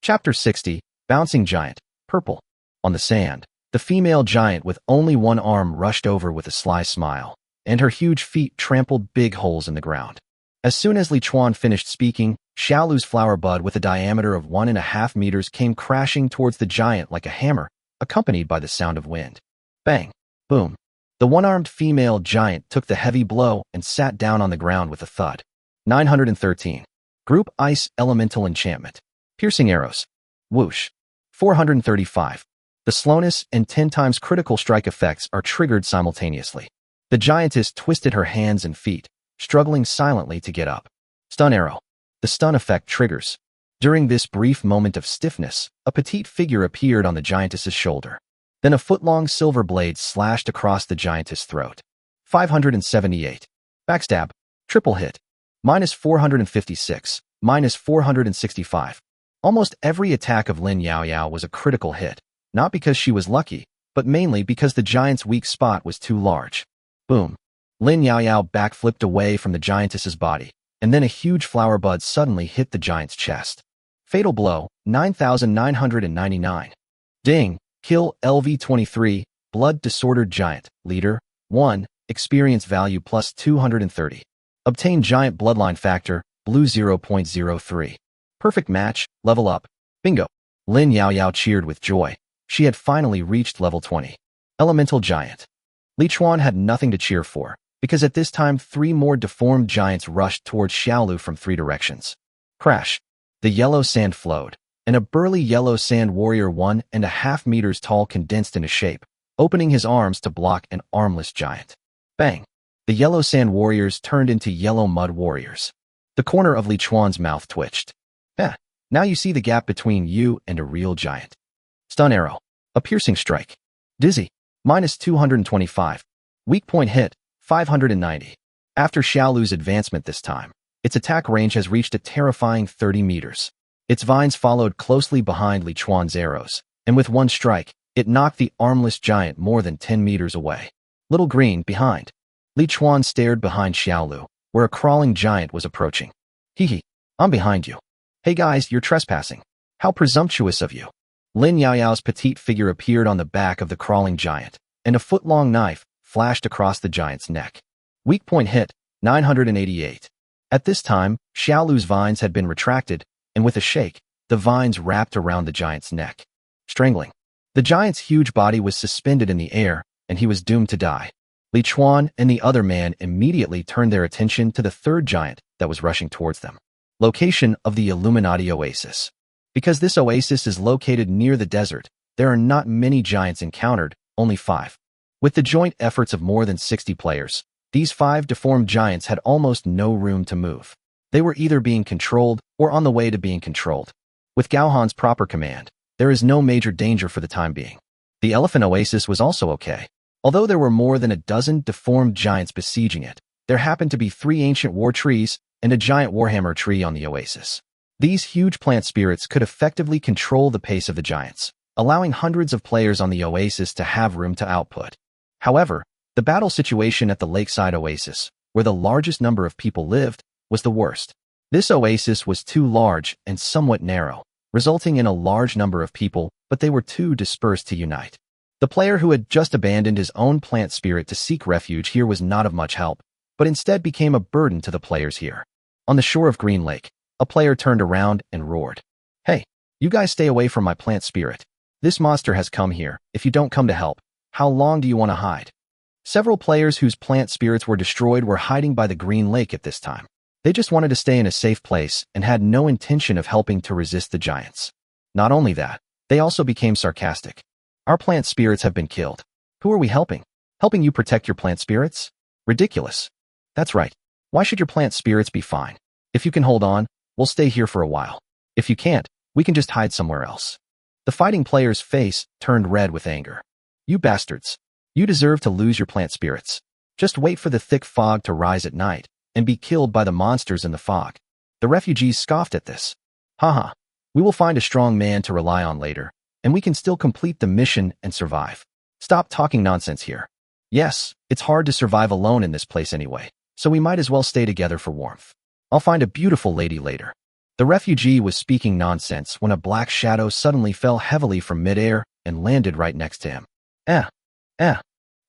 Chapter 60, Bouncing Giant, Purple. On the sand, the female giant with only one arm rushed over with a sly smile, and her huge feet trampled big holes in the ground. As soon as Li Chuan finished speaking, Xiaolu's flower bud with a diameter of 1.5 meters came crashing towards the giant like a hammer, accompanied by the sound of wind. Bang! Boom! The one-armed female giant took the heavy blow and sat down on the ground with a thud. 913. Group Ice Elemental Enchantment. Piercing Arrows. Whoosh. 435. The slowness and 10 times critical strike effects are triggered simultaneously. The giantess twisted her hands and feet, struggling silently to get up. Stun Arrow. The stun effect triggers. During this brief moment of stiffness, a petite figure appeared on the giantess's shoulder. Then a foot-long silver blade slashed across the giantess' throat. 578. Backstab. Triple hit. Minus 456. Minus 465. Almost every attack of Lin Yaoyao was a critical hit, not because she was lucky, but mainly because the giant's weak spot was too large. Boom. Lin Yaoyao backflipped away from the giantess's body, and then a huge flower bud suddenly hit the giant's chest. Fatal blow, 9,999. Ding. Kill LV-23, Blood Disordered Giant, Leader, 1, Experience Value plus 230. Obtain Giant Bloodline Factor, Blue 0.03. Perfect match, level up. Bingo. Lin Yaoyao cheered with joy. She had finally reached level 20. Elemental Giant. Li Chuan had nothing to cheer for, because at this time 3 more deformed giants rushed towards Xiaolu from 3 directions. Crash. The yellow sand flowed, and a burly yellow sand warrior 1.5 meters tall condensed into shape, opening his arms to block an armless giant. Bang! The yellow sand warriors turned into yellow mud warriors. The corner of Li Chuan's mouth twitched. Now you see the gap between you and a real giant. Stun arrow. A piercing strike. Dizzy. Minus 225. Weak point hit. 590. After Xiaolu's advancement this time, its attack range has reached a terrifying 30 meters. Its vines followed closely behind Li Chuan's arrows, and with one strike, it knocked the armless giant more than 10 meters away. Little green, behind. Li Chuan stared behind Xiaolu, where a crawling giant was approaching. Hee, I'm behind you. Hey guys, you're trespassing. How presumptuous of you. Lin Yaoyao's petite figure appeared on the back of the crawling giant, and a foot-long knife flashed across the giant's neck. Weak point hit, 988. At this time, Xiaolu's vines had been retracted, and with a shake, the vines wrapped around the giant's neck, strangling. The giant's huge body was suspended in the air, and he was doomed to die. Li Chuan and the other man immediately turned their attention to the third giant that was rushing towards them. Location of the Illuminati Oasis. Because this oasis is located near the desert, there are not many giants encountered, only 5. With the joint efforts of more than 60 players, these 5 deformed giants had almost no room to move. They were either being controlled or on the way to being controlled. With Gao Han's proper command, there is no major danger for the time being. The Elephant Oasis was also okay. Although there were more than a dozen deformed giants besieging it, there happened to be 3 ancient war trees and a giant warhammer tree on the oasis. These huge plant spirits could effectively control the pace of the giants, allowing hundreds of players on the oasis to have room to output. However, the battle situation at the lakeside oasis, where the largest number of people lived, was the worst. This oasis was too large and somewhat narrow, resulting in a large number of people, but they were too dispersed to unite. The player who had just abandoned his own plant spirit to seek refuge here was not of much help, but instead became a burden to the players here. On the shore of Green Lake, a player turned around and roared. Hey, you guys stay away from my plant spirit. This monster has come here. If you don't come to help, how long do you want to hide? Several players whose plant spirits were destroyed were hiding by the Green Lake at this time. They just wanted to stay in a safe place and had no intention of helping to resist the giants. Not only that, they also became sarcastic. Our plant spirits have been killed. Who are we helping? Helping you protect your plant spirits? Ridiculous. That's right. Why should your plant spirits be fine? If you can hold on, we'll stay here for a while. If you can't, we can just hide somewhere else. The fighting player's face turned red with anger. You bastards. You deserve to lose your plant spirits. Just wait for the thick fog to rise at night and be killed by the monsters in the fog. The refugees scoffed at this. Haha, we will find a strong man to rely on later, and we can still complete the mission and survive. Stop talking nonsense here. Yes, it's hard to survive alone in this place anyway, so we might as well stay together for warmth. I'll find a beautiful lady later. The refugee was speaking nonsense when a black shadow suddenly fell heavily from midair and landed right next to him.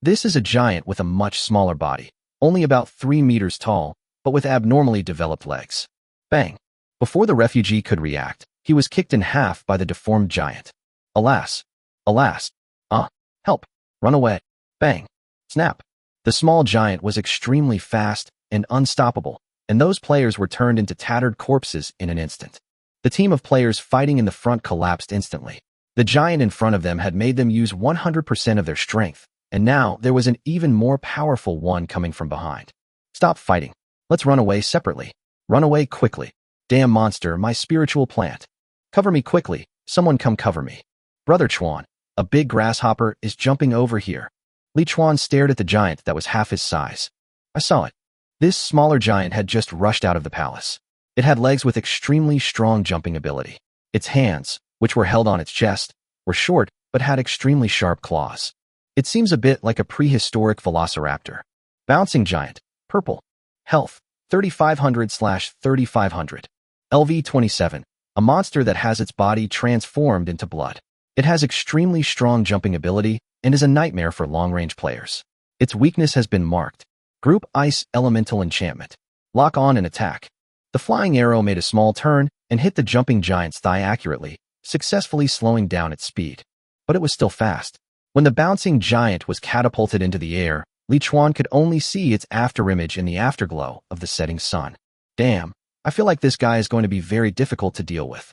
This is a giant with a much smaller body, only about 3 meters tall, but with abnormally developed legs. Bang! Before the refugee could react, he was kicked in half by the deformed giant. Alas! Help! Run away! Bang! Snap! The small giant was extremely fast and unstoppable, and those players were turned into tattered corpses in an instant. The team of players fighting in the front collapsed instantly. The giant in front of them had made them use 100% of their strength, and now there was an even more powerful one coming from behind. Stop fighting. Let's run away separately. Run away quickly. Damn monster, my spiritual plant. Cover me quickly. Someone come cover me. Brother Chuan, A big grasshopper is jumping over here. Li Chuan stared at the giant that was half his size. I saw it. This smaller giant had just rushed out of the palace. It had legs with extremely strong jumping ability. Its hands, which were held on its chest, were short but had extremely sharp claws. It seems a bit like a prehistoric velociraptor. Bouncing giant, purple. Health, 3500/3500. LV27, a monster that has its body transformed into blood. It has extremely strong jumping ability and is a nightmare for long-range players. Its weakness has been marked. Group Ice Elemental Enchantment. Lock on and attack. The flying arrow made a small turn and hit the jumping giant's thigh accurately, successfully slowing down its speed. But it was still fast. When the bouncing giant was catapulted into the air, Li Chuan could only see its afterimage in the afterglow of the setting sun. Damn, I feel like this guy is going to be very difficult to deal with.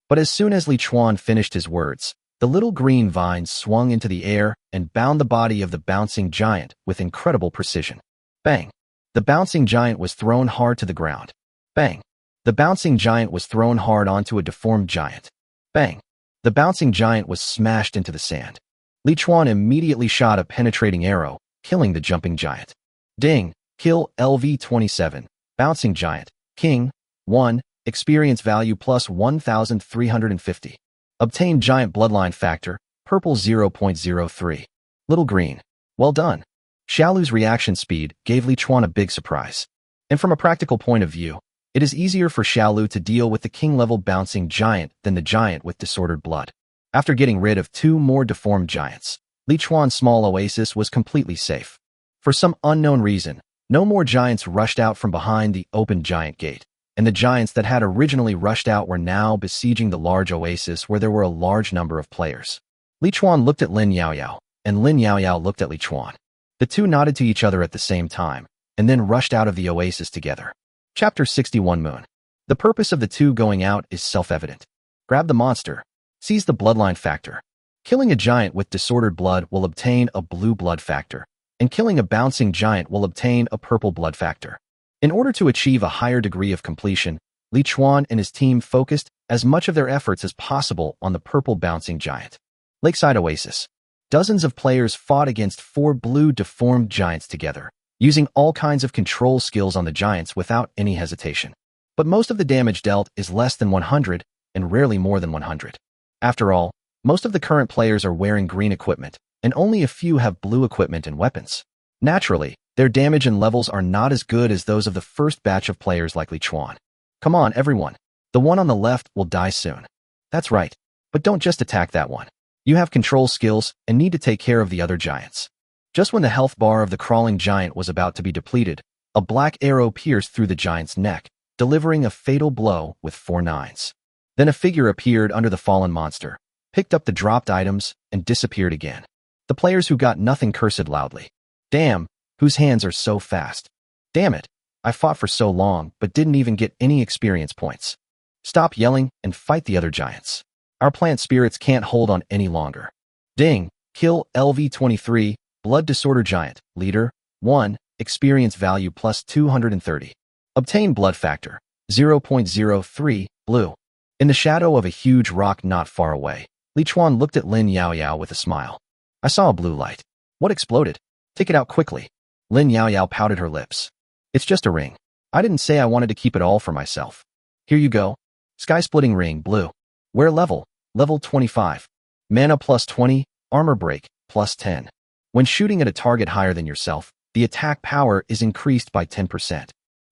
But as soon as Li Chuan finished his words, the little green vine swung into the air and bound the body of the bouncing giant with incredible precision. Bang! The bouncing giant was thrown hard to the ground. Bang! The bouncing giant was thrown hard onto a deformed giant. Bang! The bouncing giant was smashed into the sand. Li Chuan immediately shot a penetrating arrow, killing the jumping giant. Ding! Kill LV27. Bouncing giant. King. 1. Experience value plus 1,350. Obtain giant bloodline factor, purple 0.03. Little green. Well done. Xiaolu's reaction speed gave Li Chuan a big surprise. And from a practical point of view, it is easier for Xiaolu to deal with the king-level bouncing giant than the giant with disordered blood. After getting rid of 2 more deformed giants, Li Chuan's small oasis was completely safe. For some unknown reason, no more giants rushed out from behind the open giant gate, and the giants that had originally rushed out were now besieging the large oasis where there were a large number of players. Li Chuan looked at Lin Yaoyao, and Lin Yaoyao looked at Li Chuan. The two nodded to each other at the same time, and then rushed out of the oasis together. Chapter 61 Moon. The purpose of the two going out is self-evident. Grab the monster. Seize the bloodline factor. Killing a giant with disordered blood will obtain a blue blood factor, and killing a bouncing giant will obtain a purple blood factor. In order to achieve a higher degree of completion, Li Chuan and his team focused as much of their efforts as possible on the purple bouncing giant. Lakeside Oasis. Dozens of players fought against 4 blue deformed giants together, using all kinds of control skills on the giants without any hesitation. But most of the damage dealt is less than 100, and rarely more than 100. After all, most of the current players are wearing green equipment, and only a few have blue equipment and weapons. Naturally, their damage and levels are not as good as those of the first batch of players like Li Chuan. Come on, everyone. The one on the left will die soon. That's right. But don't just attack that one. You have control skills and need to take care of the other giants. Just when the health bar of the crawling giant was about to be depleted, a black arrow pierced through the giant's neck, delivering a fatal blow with 4 nines. Then a figure appeared under the fallen monster, picked up the dropped items, and disappeared again. The players who got nothing cursed loudly. Damn, whose hands are so fast. Damn it, I fought for so long but didn't even get any experience points. Stop yelling and fight the other giants. Our plant spirits can't hold on any longer. Ding, kill LV23, blood disorder giant, leader, 1, experience value plus 230. Obtain blood factor, 0.03, blue. In the shadow of a huge rock not far away, Li Chuan looked at Lin Yaoyao with a smile. I saw a blue light. What exploded? Take it out quickly. Lin Yaoyao pouted her lips. It's just a ring. I didn't say I wanted to keep it all for myself. Here you go. Sky-splitting ring, blue. Wear level? Level 25. Mana plus 20, armor break, plus 10. When shooting at a target higher than yourself, the attack power is increased by 10%.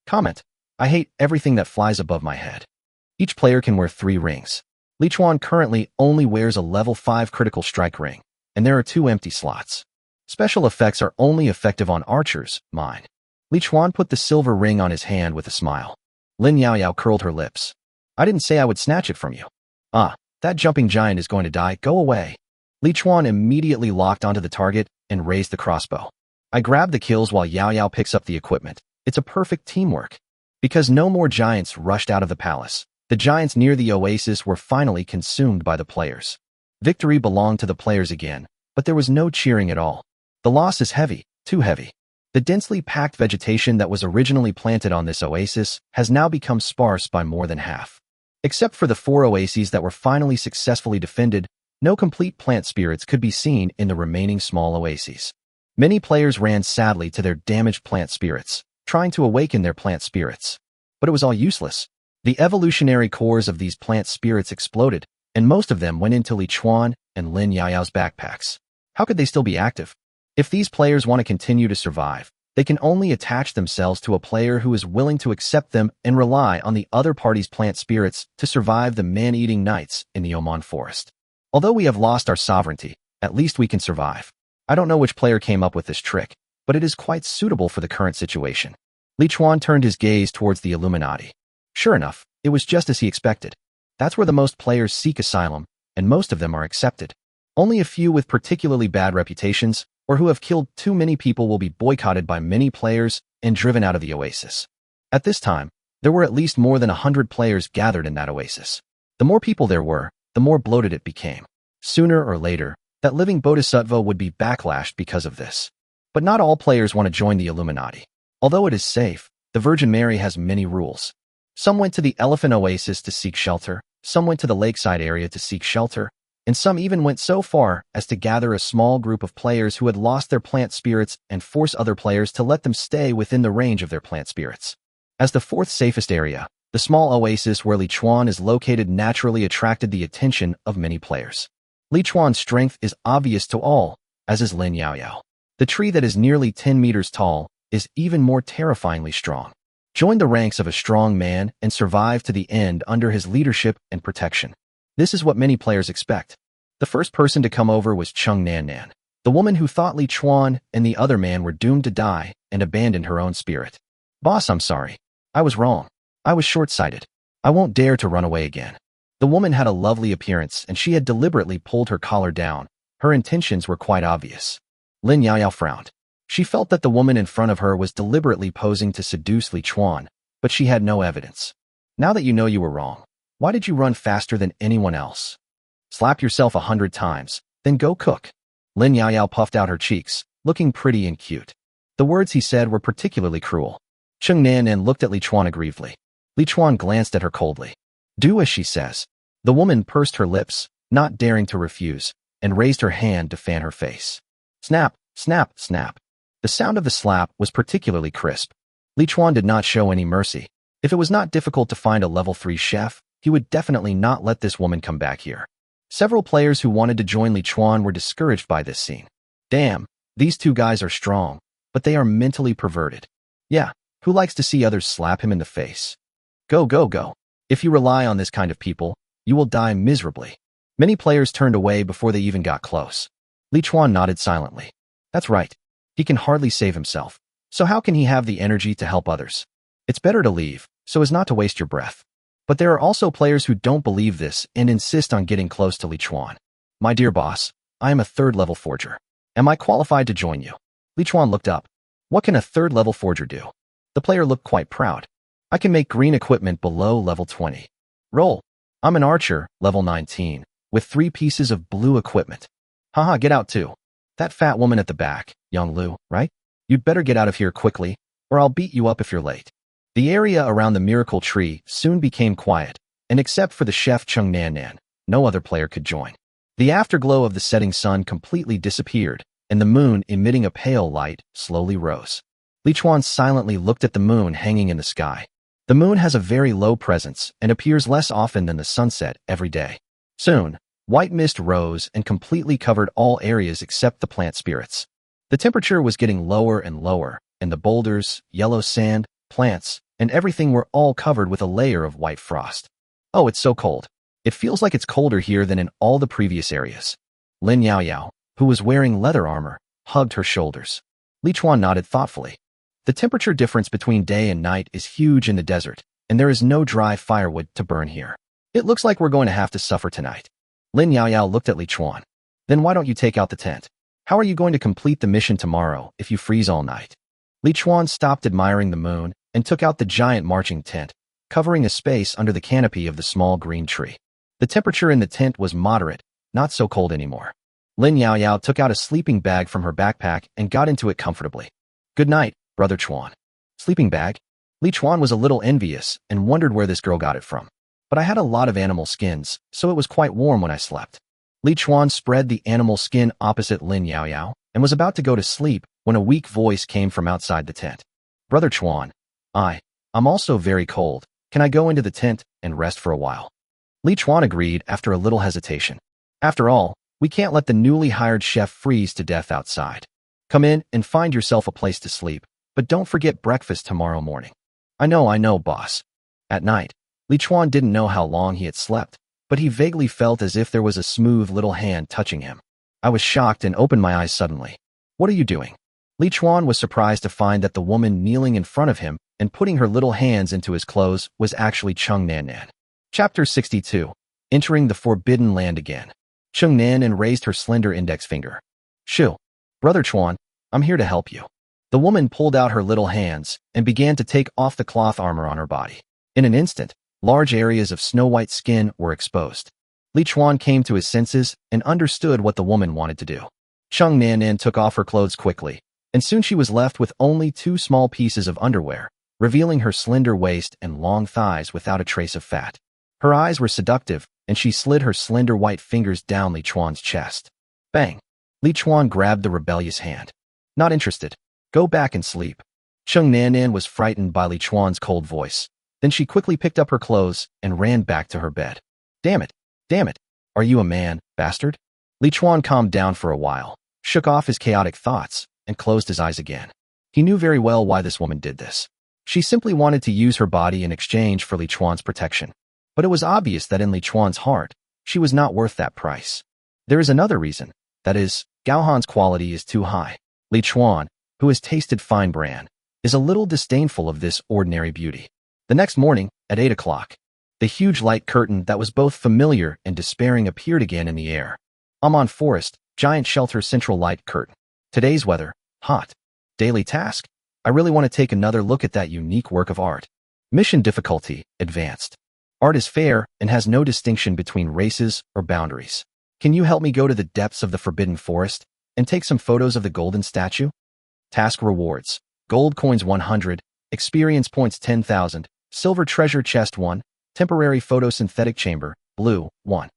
Comment. I hate everything that flies above my head. Each player can wear 3 rings. Li Chuan currently only wears a level 5 critical strike ring, and there are 2 empty slots. Special effects are only effective on archers, mine. Li Chuan put the silver ring on his hand with a smile. Lin Yaoyao curled her lips. I didn't say I would snatch it from you. Ah, that jumping giant is going to die, go away. Li Chuan immediately locked onto the target and raised the crossbow. I grabbed the kills while Yaoyao picks up the equipment. It's a perfect teamwork. Because no more giants rushed out of the palace, the giants near the oasis were finally consumed by the players. Victory belonged to the players again, but there was no cheering at all. The loss is heavy, too heavy. The densely packed vegetation that was originally planted on this oasis has now become sparse by more than half. Except for the 4 oases that were finally successfully defended, No complete plant spirits could be seen in the remaining small oases. Many players ran sadly to their damaged plant spirits, trying to awaken their plant spirits. But it was all useless. The evolutionary cores of these plant spirits exploded, and most of them went into Li Chuan and Lin Yaoyao's backpacks. How could they still be active? If these players want to continue to survive, they can only attach themselves to a player who is willing to accept them and rely on the other party's plant spirits to survive the man-eating nights in the Oman forest. Although we have lost our sovereignty, at least we can survive. I don't know which player came up with this trick, but it is quite suitable for the current situation. Li Chuan turned his gaze towards the Illuminati. Sure enough, it was just as he expected. That's where the most players seek asylum, and most of them are accepted. Only a few with particularly bad reputations or who have killed too many people will be boycotted by many players and driven out of the oasis. At this time, there were at least more than 100 players gathered in that oasis. The more people there were, the more bloated it became. Sooner or later, that living bodhisattva would be backlashed because of this. But not all players want to join the Illuminati. Although it is safe, the Virgin Mary has many rules. Some went to the Elephant Oasis to seek shelter, some went to the lakeside area to seek shelter, and some even went so far as to gather a small group of players who had lost their plant spirits and force other players to let them stay within the range of their plant spirits. As the fourth safest area, the small oasis where Li Chuan is located naturally attracted the attention of many players. Li Chuan's strength is obvious to all, as is Lin Yaoyao. The tree that is nearly 10 meters tall is even more terrifyingly strong. Join the ranks of a strong man and survive to the end under his leadership and protection. This is what many players expect. The first person to come over was Cheng Nan, the woman who thought Li Chuan and the other man were doomed to die and abandoned her own spirit. Boss, I'm sorry. I was wrong. I was short-sighted. I won't dare to run away again. The woman had a lovely appearance and she had deliberately pulled her collar down. Her intentions were quite obvious. Lin Yaoyao frowned. She felt that the woman in front of her was deliberately posing to seduce Li Chuan, but she had no evidence. Now that you know you were wrong, why did you run faster than anyone else? Slap yourself 100 times, then go cook. Lin Yaoyao puffed out her cheeks, looking pretty and cute. The words he said were particularly cruel. Cheng Nan looked at Li Chuan aggrievedly. Li Chuan glanced at her coldly. Do as she says. The woman pursed her lips, not daring to refuse, and raised her hand to fan her face. Snap, snap, snap. The sound of the slap was particularly crisp. Li Chuan did not show any mercy. If it was not difficult to find a level 3 chef, he would definitely not let this woman come back here. Several players who wanted to join Li Chuan were discouraged by this scene. Damn, these two guys are strong, but they are mentally perverted. Yeah, who likes to see others slap him in the face? Go, go, go. If you rely on this kind of people, you will die miserably. Many players turned away before they even got close. Li Chuan nodded silently. That's right. He can hardly save himself. So how can he have the energy to help others? It's better to leave, so as not to waste your breath. But there are also players who don't believe this and insist on getting close to Li Chuan. My dear boss, I am a 3rd level forger. Am I qualified to join you? Li Chuan looked up. What can a 3rd level forger do? The player looked quite proud. I can make green equipment below level 20. Roll. I'm an archer, level 19, with 3 pieces of blue equipment. Haha, get out too. That fat woman at the back, Young Lu, right? You'd better get out of here quickly, or I'll beat you up if you're late. The area around the miracle tree soon became quiet, and except for the chef Cheng Nan, no other player could join. The afterglow of the setting sun completely disappeared, and the moon, emitting a pale light, slowly rose. Li Chuan silently looked at the moon hanging in the sky. The moon has a very low presence and appears less often than the sunset every day. Soon, white mist rose and completely covered all areas except the plant spirits. The temperature was getting lower and lower, and the boulders, yellow sand, plants, and everything were all covered with a layer of white frost. Oh, it's so cold. It feels like it's colder here than in all the previous areas. Lin Yaoyao, who was wearing leather armor, hugged her shoulders. Li Chuan nodded thoughtfully. The temperature difference between day and night is huge in the desert, and there is no dry firewood to burn here. It looks like we're going to have to suffer tonight. Lin Yaoyao looked at Li Chuan. Then why don't you take out the tent? How are you going to complete the mission tomorrow if you freeze all night? Li Chuan stopped admiring the moon and took out the giant marching tent, covering a space under the canopy of the small green tree. The temperature in the tent was moderate, not so cold anymore. Lin Yaoyao took out a sleeping bag from her backpack and got into it comfortably. Good night, Brother Chuan. Sleeping bag? Li Chuan was a little envious and wondered where this girl got it from. But I had a lot of animal skins, so it was quite warm when I slept. Li Chuan spread the animal skin opposite Lin Yaoyao and was about to go to sleep when a weak voice came from outside the tent. Brother Chuan, I'm also very cold. Can I go into the tent and rest for a while? Li Chuan agreed after a little hesitation. After all, we can't let the newly hired chef freeze to death outside. Come in and find yourself a place to sleep, but don't forget breakfast tomorrow morning. I know, boss. At night, Li Chuan didn't know how long he had slept, but he vaguely felt as if there was a smooth little hand touching him. I was shocked and opened my eyes suddenly. What are you doing? Li Chuan was surprised to find that the woman kneeling in front of him and putting her little hands into his clothes was actually Chung Nan. Chapter 62. Entering the Forbidden Land again. Chung Nan raised her slender index finger. Shoo. Brother Chuan, I'm here to help you. The woman pulled out her little hands and began to take off the cloth armor on her body. In an instant, large areas of snow-white skin were exposed. Li Chuan came to his senses and understood what the woman wanted to do. Chung Nan took off her clothes quickly, and soon she was left with only 2 small pieces of underwear, revealing her slender waist and long thighs without a trace of fat. Her eyes were seductive, and she slid her slender white fingers down Li Chuan's chest. Bang! Li Chuan grabbed the rebellious hand. Not interested. Go back and sleep. Chung Nan was frightened by Li Chuan's cold voice. Then she quickly picked up her clothes and ran back to her bed. Damn it! Are you a man, bastard? Li Chuan calmed down for a while, shook off his chaotic thoughts, and closed his eyes again. He knew very well why this woman did this. She simply wanted to use her body in exchange for Li Chuan's protection. But it was obvious that in Li Chuan's heart, she was not worth that price. There is another reason. That is, Gao Han's quality is too high. Li Chuan, who has tasted fine bran, is a little disdainful of this ordinary beauty. The next morning, at 8 o'clock, the huge light curtain that was both familiar and despairing appeared again in the air. Amon Forest, giant shelter central light curtain. Today's weather, hot. Daily task. I really want to take another look at that unique work of art. Mission difficulty, advanced. Art is fair and has no distinction between races or boundaries. Can you help me go to the depths of the Forbidden Forest and take some photos of the golden statue? Task rewards. Gold coins 100, experience points 10,000, silver treasure chest 1, temporary photosynthetic chamber, blue 1.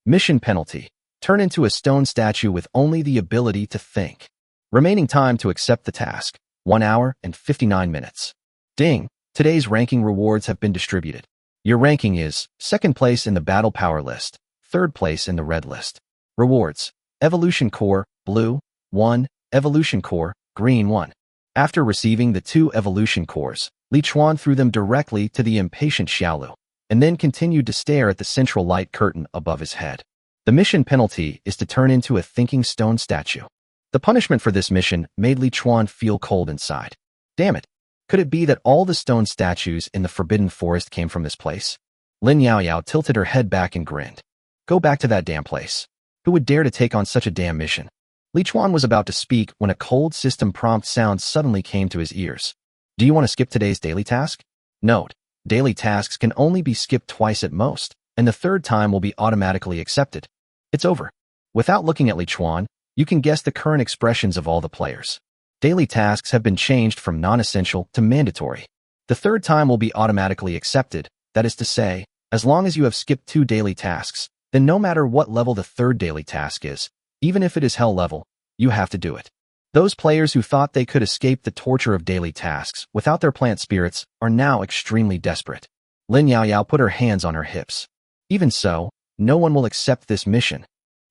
Mission penalty. Turn into a stone statue with only the ability to think. Remaining time to accept the task, 1 hour and 59 minutes. Ding! Today's ranking rewards have been distributed. Your ranking is 2nd place in the battle power list, 3rd place in the red list. Rewards. Evolution Core, blue, 1, Evolution Core, green 1. After receiving the 2 evolution cores, Li Chuan threw them directly to the impatient Xiaolu, and then continued to stare at the central light curtain above his head. The mission penalty is to turn into a thinking stone statue. The punishment for this mission made Li Chuan feel cold inside. Damn it! Could it be that all the stone statues in the Forbidden Forest came from this place? Lin Yaoyao tilted her head back and grinned. Go back to that damn place. Who would dare to take on such a damn mission? Li Chuan was about to speak when a cold system prompt sound suddenly came to his ears. Do you want to skip today's daily task? Note, daily tasks can only be skipped twice at most, and the 3rd time will be automatically accepted. It's over. Without looking at Li Chuan, you can guess the current expressions of all the players. Daily tasks have been changed from non-essential to mandatory. The 3rd time will be automatically accepted, that is to say, as long as you have skipped 2 daily tasks, then no matter what level the 3rd daily task is, even if it is hell level, you have to do it. Those players who thought they could escape the torture of daily tasks without their plant spirits are now extremely desperate. Lin Yaoyao put her hands on her hips. Even so, no one will accept this mission.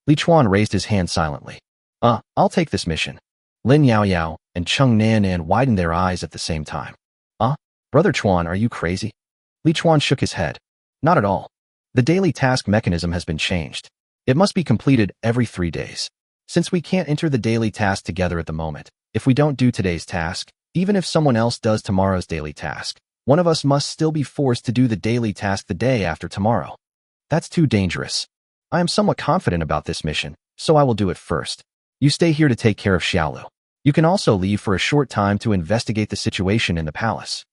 Li Chuan raised his hand silently. I'll take this mission. Lin Yaoyao and Chung Nan widened their eyes at the same time. Brother Chuan, are you crazy? Li Chuan shook his head. Not at all. The daily task mechanism has been changed. It must be completed every 3 days. Since we can't enter the daily task together at the moment, if we don't do today's task, even if someone else does tomorrow's daily task, one of us must still be forced to do the daily task the day after tomorrow. That's too dangerous. I am somewhat confident about this mission, so I will do it first. You stay here to take care of Xiaolu. You can also leave for a short time to investigate the situation in the palace.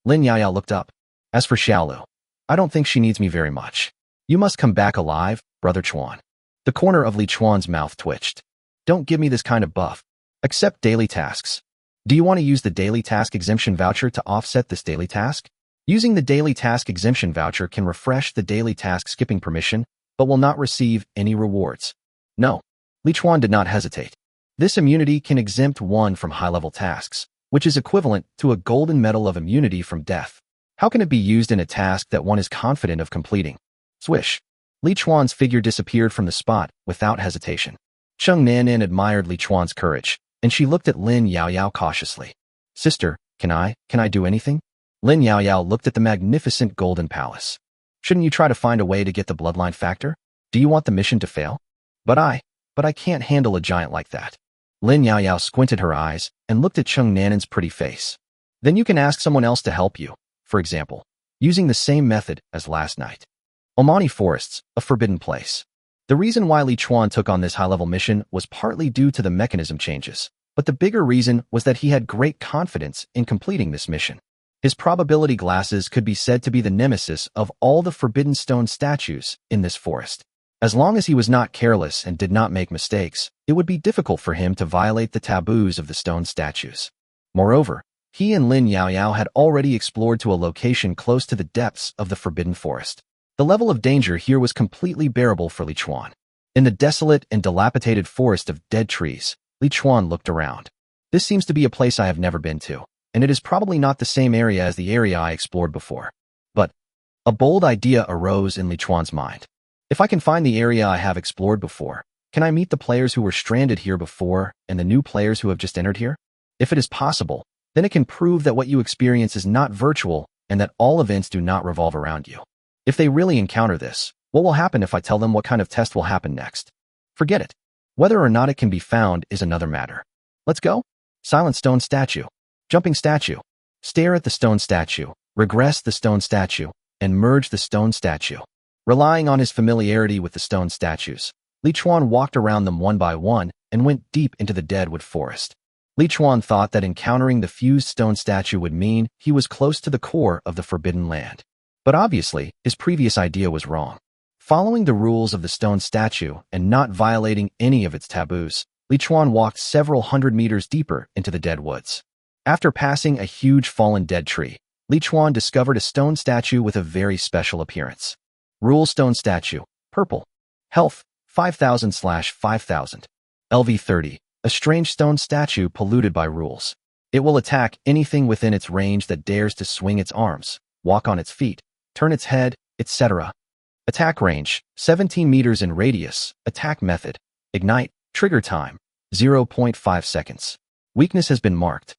Lin Yaoyao looked up. As for Xiaolu, I don't think she needs me very much. You must come back alive, Brother Chuan. The corner of Li Chuan's mouth twitched. Don't give me this kind of buff. Accept daily tasks. Do you want to use the daily task exemption voucher to offset this daily task? Using the daily task exemption voucher can refresh the daily task skipping permission, but will not receive any rewards. No. Li Chuan did not hesitate. This immunity can exempt one from high-level tasks, which is equivalent to a golden medal of immunity from death. How can it be used in a task that one is confident of completing? Swish. Li Chuan's figure disappeared from the spot without hesitation. Cheng Nanan admired Li Chuan's courage, and she looked at Lin Yaoyao cautiously. Sister, can I do anything? Lin Yaoyao looked at the magnificent golden palace. Shouldn't you try to find a way to get the bloodline factor? Do you want the mission to fail? But I can't handle a giant like that. Lin Yaoyao squinted her eyes and looked at Cheng Nanan's pretty face. Then you can ask someone else to help you, for example, using the same method as last night. Omani Forests, a forbidden place. The reason why Li Chuan took on this high-level mission was partly due to the mechanism changes, but the bigger reason was that he had great confidence in completing this mission. His probability glasses could be said to be the nemesis of all the forbidden stone statues in this forest. As long as he was not careless and did not make mistakes, it would be difficult for him to violate the taboos of the stone statues. Moreover, he and Lin Yaoyao had already explored to a location close to the depths of the forbidden forest. The level of danger here was completely bearable for Li Chuan. In the desolate and dilapidated forest of dead trees, Li Chuan looked around. This seems to be a place I have never been to, and it is probably not the same area as the area I explored before. But a bold idea arose in Li Chuan's mind. If I can find the area I have explored before, can I meet the players who were stranded here before and the new players who have just entered here? If it is possible, then it can prove that what you experience is not virtual and that all events do not revolve around you. If they really encounter this, what will happen if I tell them what kind of test will happen next? Forget it. Whether or not it can be found is another matter. Let's go. Silent stone statue. Jumping statue. Stare at the stone statue. Regress the stone statue. And merge the stone statue. Relying on his familiarity with the stone statues, Li Chuan walked around them one by one and went deep into the deadwood forest. Li Chuan thought that encountering the fused stone statue would mean he was close to the core of the forbidden land. But obviously, his previous idea was wrong. Following the rules of the stone statue and not violating any of its taboos, Li Chuan walked several hundred meters deeper into the dead woods. After passing a huge fallen dead tree, Li Chuan discovered a stone statue with a very special appearance. Rule stone statue, purple. Health, 5000/5000. LV 30, a strange stone statue polluted by rules. It will attack anything within its range that dares to swing its arms, walk on its feet, turn its head, etc. Attack range, 17 meters in radius. Attack method, ignite. Trigger time, 0.5 seconds. Weakness has been marked.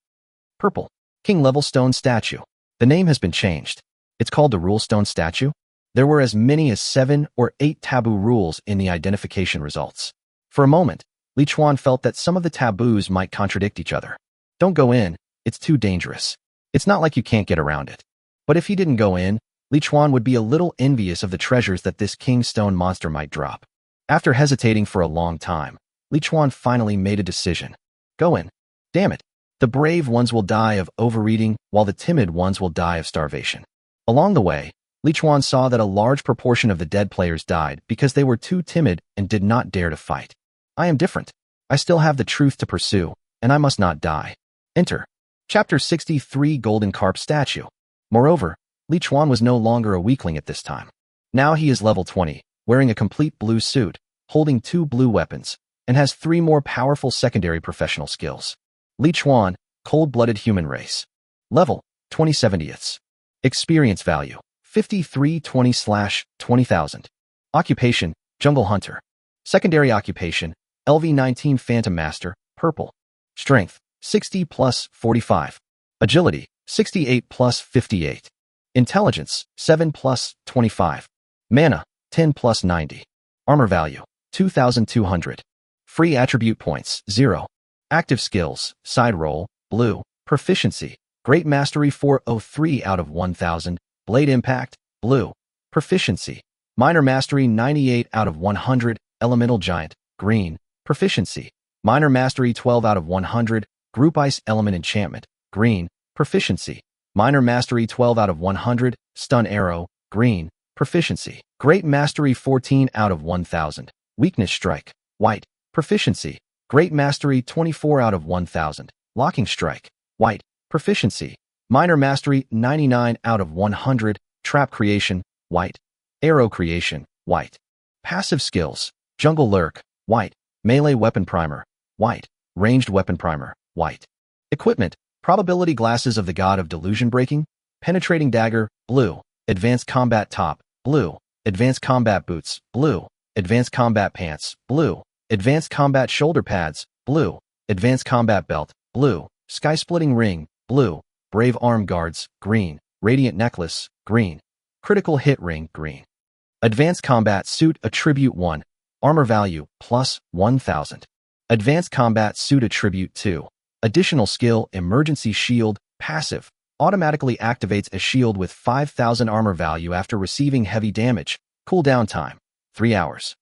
Purple. King level stone statue. The name has been changed. It's called the rule stone statue. There were as many as 7 or 8 taboo rules in the identification results. For a moment, Li Chuan felt that some of the taboos might contradict each other. Don't go in, it's too dangerous. It's not like you can't get around it. But if he didn't go in, Li Chuan would be a little envious of the treasures that this king stone monster might drop. After hesitating for a long time, Li Chuan finally made a decision. Go in. Damn it. The brave ones will die of overeating, while the timid ones will die of starvation. Along the way, Li Chuan saw that a large proportion of the dead players died because they were too timid and did not dare to fight. I am different. I still have the truth to pursue, and I must not die. Enter. Chapter 63 Golden Carp Statue. Moreover, Li Chuan was no longer a weakling at this time. Now he is level 20, wearing a complete blue suit, holding 2 blue weapons, and has 3 more powerful secondary professional skills. Li Chuan, cold-blooded human race. Level, 20/70ths. Experience value, 5320/20,000. Occupation, jungle hunter. Secondary occupation, LV19 Phantom Master, purple. Strength, 60+45. Agility, 68+58. Intelligence, 7+25. Mana, 10+90. Armor value, 2,200. Free attribute points, 0. Active skills, side roll, blue. Proficiency, Great Mastery 403 out of 1,000. Blade Impact, blue. Proficiency, Minor Mastery 98 out of 100. Elemental Giant, green. Proficiency, Minor Mastery 12 out of 100. Group Ice Element Enchantment, green. Proficiency, Minor Mastery 12 out of 100. Stun Arrow, green. Proficiency, Great Mastery 14 out of 1,000. Weakness Strike, white. Proficiency, Great Mastery 24 out of 1,000. Locking Strike, white. Proficiency, Minor Mastery 99 out of 100. Trap Creation, white. Arrow Creation, white. Passive skills, Jungle Lurk, white. Melee weapon primer, white. Ranged weapon primer, white. Equipment, probability glasses of the god of delusion breaking, penetrating dagger, blue. Advanced combat top, blue. Advanced combat boots, blue. Advanced combat pants, blue. Advanced combat shoulder pads, blue. Advanced combat belt, blue. Sky-splitting ring, blue. Brave arm guards, green. Radiant necklace, green. Critical hit ring, green. Advanced combat suit attribute 1. Armor value, plus 1000. Advanced combat suit attribute 2. Additional skill, emergency shield, passive. Automatically activates a shield with 5000 armor value after receiving heavy damage. Cooldown time, 3 hours.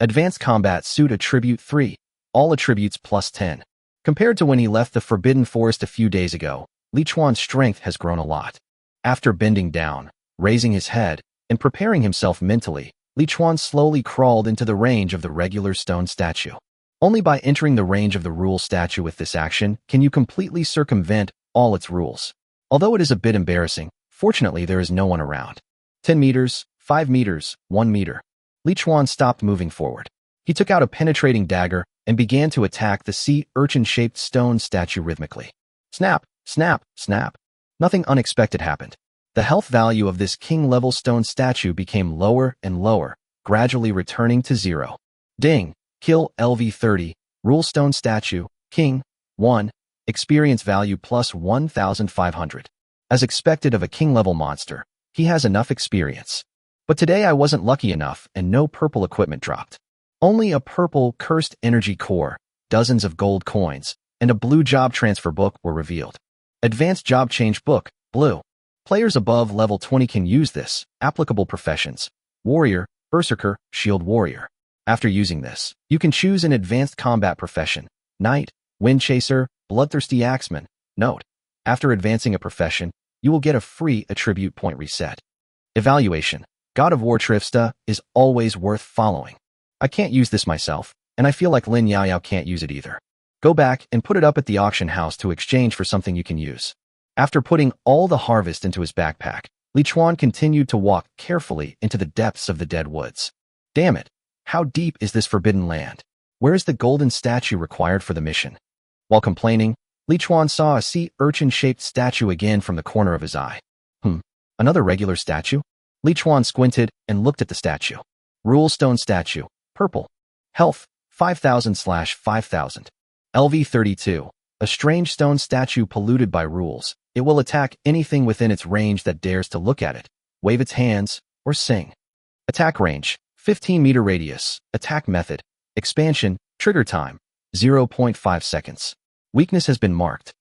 Advanced combat suit attribute 3. All attributes plus 10. Compared to when he left the Forbidden Forest a few days ago, Li Chuan's strength has grown a lot. After bending down, raising his head, and preparing himself mentally, Li Chuan slowly crawled into the range of the regular stone statue. Only by entering the range of the rule statue with this action can you completely circumvent all its rules. Although it is a bit embarrassing, fortunately there is no one around. 10 meters, 5 meters, 1 meter. Li Chuan stopped moving forward. He took out a penetrating dagger and began to attack the sea urchin-shaped stone statue rhythmically. Snap, snap, snap. Nothing unexpected happened. The health value of this king-level stone statue became lower and lower, gradually returning to 0. Ding! Kill LV30, Rule Stone Statue, King, 1, experience value plus 1,500. As expected of a king-level monster, he has enough experience. But today I wasn't lucky enough and no purple equipment dropped. Only a purple cursed energy core, dozens of gold coins, and a blue job transfer book were revealed. Advanced Job Change Book, blue. Players above level 20 can use this. Applicable professions: Warrior, Berserker, Shield Warrior. After using this, you can choose an advanced combat profession: Knight, Wind Chaser, Bloodthirsty Axeman. Note: after advancing a profession, you will get a free attribute point reset. Evaluation: God of War Trifsta is always worth following. I can't use this myself, and I feel like Lin Yaoyao can't use it either. Go back and put it up at the auction house to exchange for something you can use. After putting all the harvest into his backpack, Li Chuan continued to walk carefully into the depths of the dead woods. Damn it! How deep is this forbidden land? Where is the golden statue required for the mission? While complaining, Li Chuan saw a sea urchin-shaped statue again from the corner of his eye. Another regular statue? Li Chuan squinted and looked at the statue. Rule Stone Statue, purple. Health, 5,000/5,000. LV32, a strange stone statue polluted by rules. It will attack anything within its range that dares to look at it, wave its hands, or sing. Attack range, 15-meter radius. Attack method, expansion, trigger time, 0.5 seconds. Weakness has been marked.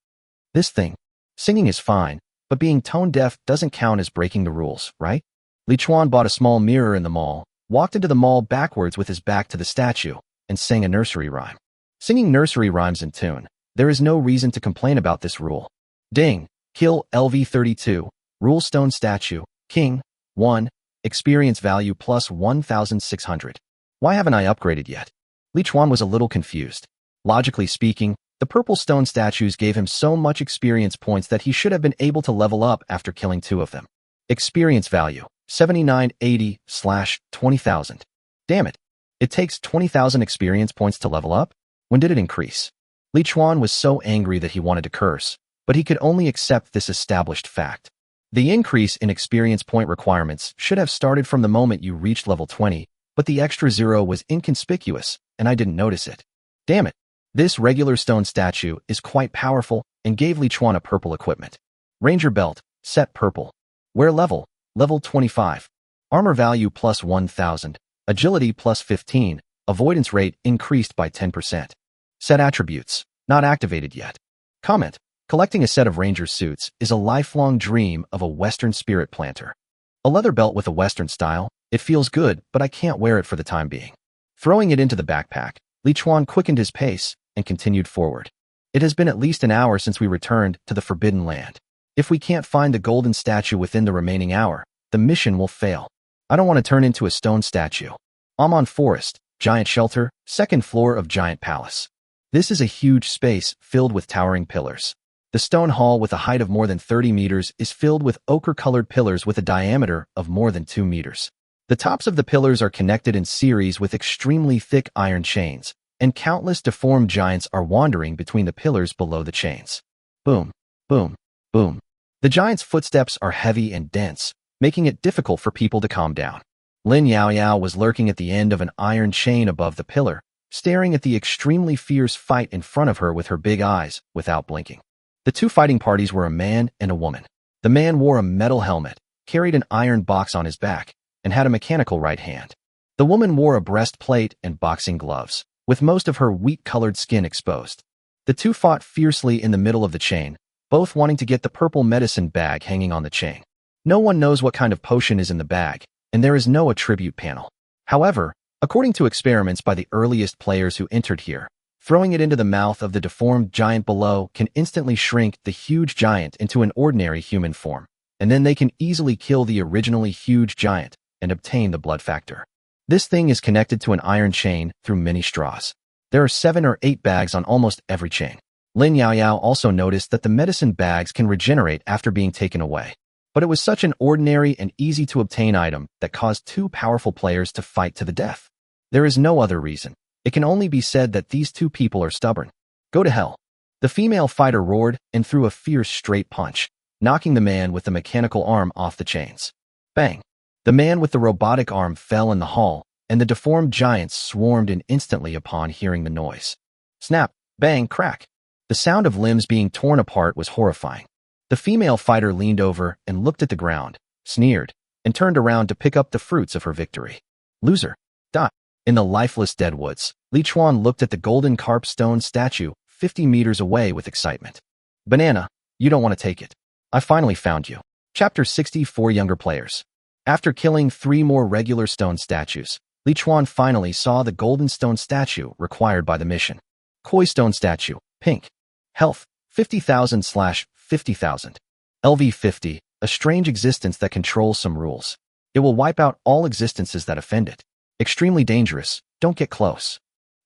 This thing. Singing is fine, but being tone-deaf doesn't count as breaking the rules, right? Li Chuan bought a small mirror in the mall, walked into the mall backwards with his back to the statue, and sang a nursery rhyme. Singing nursery rhymes in tune, there is no reason to complain about this rule. Ding! Kill LV32, Rule Stone Statue, King, 1, experience value plus 1,600. Why haven't I upgraded yet? Li Chuan was a little confused. Logically speaking, the purple stone statues gave him so much experience points that he should have been able to level up after killing 2 of them. Experience value, 7980/20,000. Damn it. It takes 20,000 experience points to level up? When did it increase? Li Chuan was so angry that he wanted to curse, but he could only accept this established fact. The increase in experience point requirements should have started from the moment you reached level 20, but the extra 0 was inconspicuous, and I didn't notice it. Damn it. This regular stone statue is quite powerful and gave Li Chuan a purple equipment. Ranger Belt, set purple. Wear level, level 25. Armor value plus 1,000. Agility plus 15. Avoidance rate increased by 10%. Set attributes, not activated yet. Comment: collecting a set of ranger suits is a lifelong dream of a Western spirit planter. A leather belt with a Western style, it feels good, but I can't wear it for the time being. Throwing it into the backpack, Li Chuan quickened his pace and continued forward. It has been at least an hour since we returned to the Forbidden Land. If we can't find the golden statue within the remaining hour, the mission will fail. I don't want to turn into a stone statue. Amon Forest, Giant Shelter, 2nd floor of Giant Palace. This is a huge space filled with towering pillars. The stone hall with a height of more than 30 meters is filled with ochre-colored pillars with a diameter of more than 2 meters. The tops of the pillars are connected in series with extremely thick iron chains, and countless deformed giants are wandering between the pillars below the chains. Boom, boom, boom. The giants' footsteps are heavy and dense, making it difficult for people to calm down. Lin Yaoyao was lurking at the end of an iron chain above the pillar, staring at the extremely fierce fight in front of her with her big eyes, without blinking. The two fighting parties were a man and a woman. The man wore a metal helmet, carried an iron box on his back, and had a mechanical right hand. The woman wore a breastplate and boxing gloves, with most of her wheat-colored skin exposed. The two fought fiercely in the middle of the chain, both wanting to get the purple medicine bag hanging on the chain. No one knows what kind of potion is in the bag, and there is no attribute panel. However, according to experiments by the earliest players who entered here, throwing it into the mouth of the deformed giant below can instantly shrink the huge giant into an ordinary human form, and then they can easily kill the originally huge giant and obtain the blood factor. This thing is connected to an iron chain through many straws. There are 7 or 8 bags on almost every chain. Lin Yaoyao also noticed that the medicine bags can regenerate after being taken away. But it was such an ordinary and easy-to-obtain item that caused 2 powerful players to fight to the death. There is no other reason. It can only be said that these 2 people are stubborn. Go to hell. The female fighter roared and threw a fierce straight punch, knocking the man with the mechanical arm off the chains. Bang! The man with the robotic arm fell in the hall, and the deformed giants swarmed in instantly upon hearing the noise. Snap, bang, crack. The sound of limbs being torn apart was horrifying. The female fighter leaned over and looked at the ground, sneered, and turned around to pick up the fruits of her victory. Loser. Dot. In the lifeless deadwoods, Li Chuan looked at the golden carp stone statue 50 meters away with excitement. Banana, you don't want to take it. I finally found you. Chapter 64 Younger Players. After killing 3 more regular stone statues, Li Chuan finally saw the golden stone statue required by the mission. Koi stone statue, pink. Health, 50,000/50,000. LV50, a strange existence that controls some rules. It will wipe out all existences that offend it. Extremely dangerous, don't get close.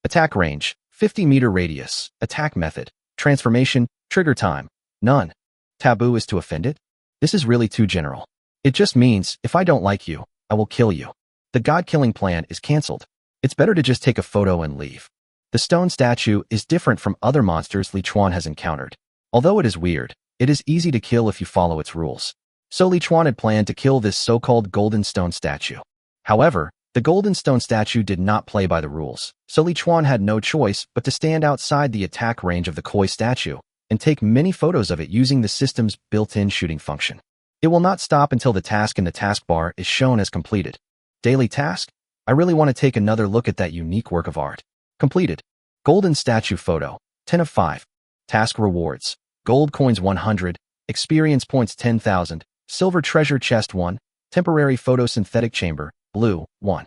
Attack range, 50-meter radius. Attack method, transformation, trigger time, none. Taboo is to offend it? This is really too general. It just means, if I don't like you, I will kill you. The god-killing plan is cancelled. It's better to just take a photo and leave. The stone statue is different from other monsters Li Chuan has encountered. Although it is weird, it is easy to kill if you follow its rules. So Li Chuan had planned to kill this so-called golden stone statue. However, the golden stone statue did not play by the rules, so Li Chuan had no choice but to stand outside the attack range of the koi statue and take many photos of it using the system's built-in shooting function. It will not stop until the task in the taskbar is shown as completed. Daily task? I really want to take another look at that unique work of art. Completed. Golden statue photo, 10 of 5. Task rewards. Gold coins 100, experience points 10,000, silver treasure chest 1, temporary photosynthetic chamber, blue, 1.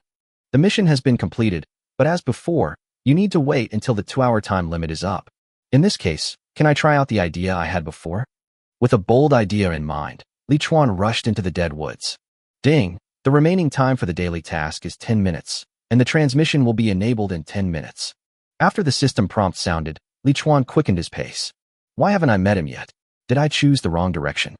The mission has been completed, but as before, you need to wait until the 2-hour time limit is up. In this case, can I try out the idea I had before? With a bold idea in mind, Li Chuan rushed into the dead woods. Ding! The remaining time for the daily task is 10 minutes, and the transmission will be enabled in 10 minutes. After the system prompt sounded, Li Chuan quickened his pace. Why haven't I met him yet? Did I choose the wrong direction?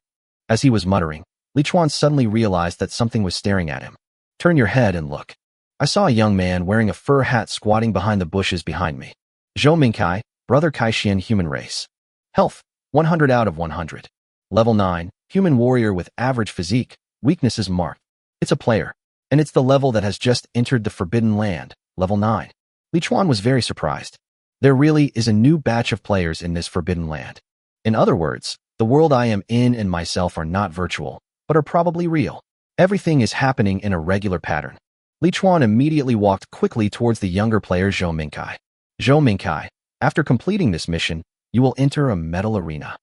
As he was muttering, Li Chuan suddenly realized that something was staring at him. Turn your head and look. I saw a young man wearing a fur hat squatting behind the bushes behind me. Zhou Mingkai, brother Kaishian human race. Health, 100 out of 100. Level 9, human warrior with average physique, weaknesses marked. It's a player, and it's the level that has just entered the Forbidden Land, level 9. Li Chuan was very surprised. There really is a new batch of players in this Forbidden Land. In other words, the world I am in and myself are not virtual, but are probably real. Everything is happening in a regular pattern. Li Chuan immediately walked quickly towards the younger player Zhou Mingkai. Zhou Mingkai, after completing this mission, you will enter a metal arena.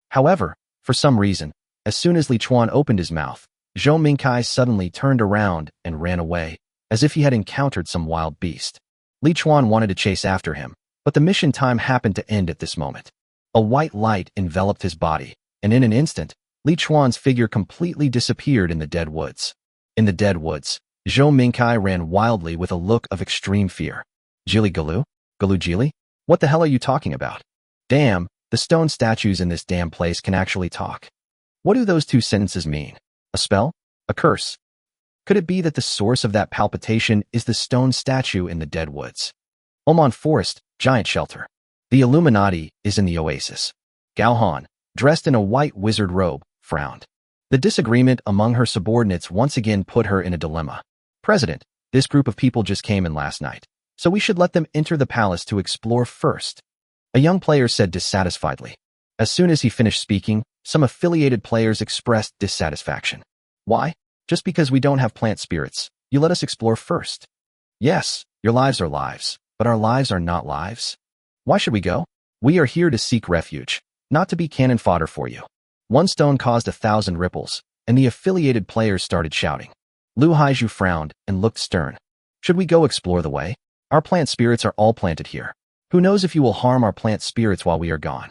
However, for some reason, as soon as Li Chuan opened his mouth, Zhou Mingkai suddenly turned around and ran away, as if he had encountered some wild beast. Li Chuan wanted to chase after him, but the mission time happened to end at this moment. A white light enveloped his body, and in an instant, Li Chuan's figure completely disappeared in the dead woods. In the dead woods, Zhou Mingkai ran wildly with a look of extreme fear. Jili Galu? Galu Jili? What the hell are you talking about? Damn, the stone statues in this damn place can actually talk. What do those 2 sentences mean? A spell? A curse? Could it be that the source of that palpitation is the stone statue in the Dead Woods? Oman Forest, giant shelter. The Illuminati is in the oasis. Gao Han, dressed in a white wizard robe, frowned. The disagreement among her subordinates once again put her in a dilemma. President, this group of people just came in last night, so we should let them enter the palace to explore first. A young player said dissatisfiedly. As soon as he finished speaking, some affiliated players expressed dissatisfaction. Why? Just because we don't have plant spirits, you let us explore first. Yes, your lives are lives, but our lives are not lives. Why should we go? We are here to seek refuge, not to be cannon fodder for you. One stone caused 1,000 ripples, and the affiliated players started shouting. Lu Haizhu frowned and looked stern. Should we go explore the way? Our plant spirits are all planted here. Who knows if you will harm our plant spirits while we are gone?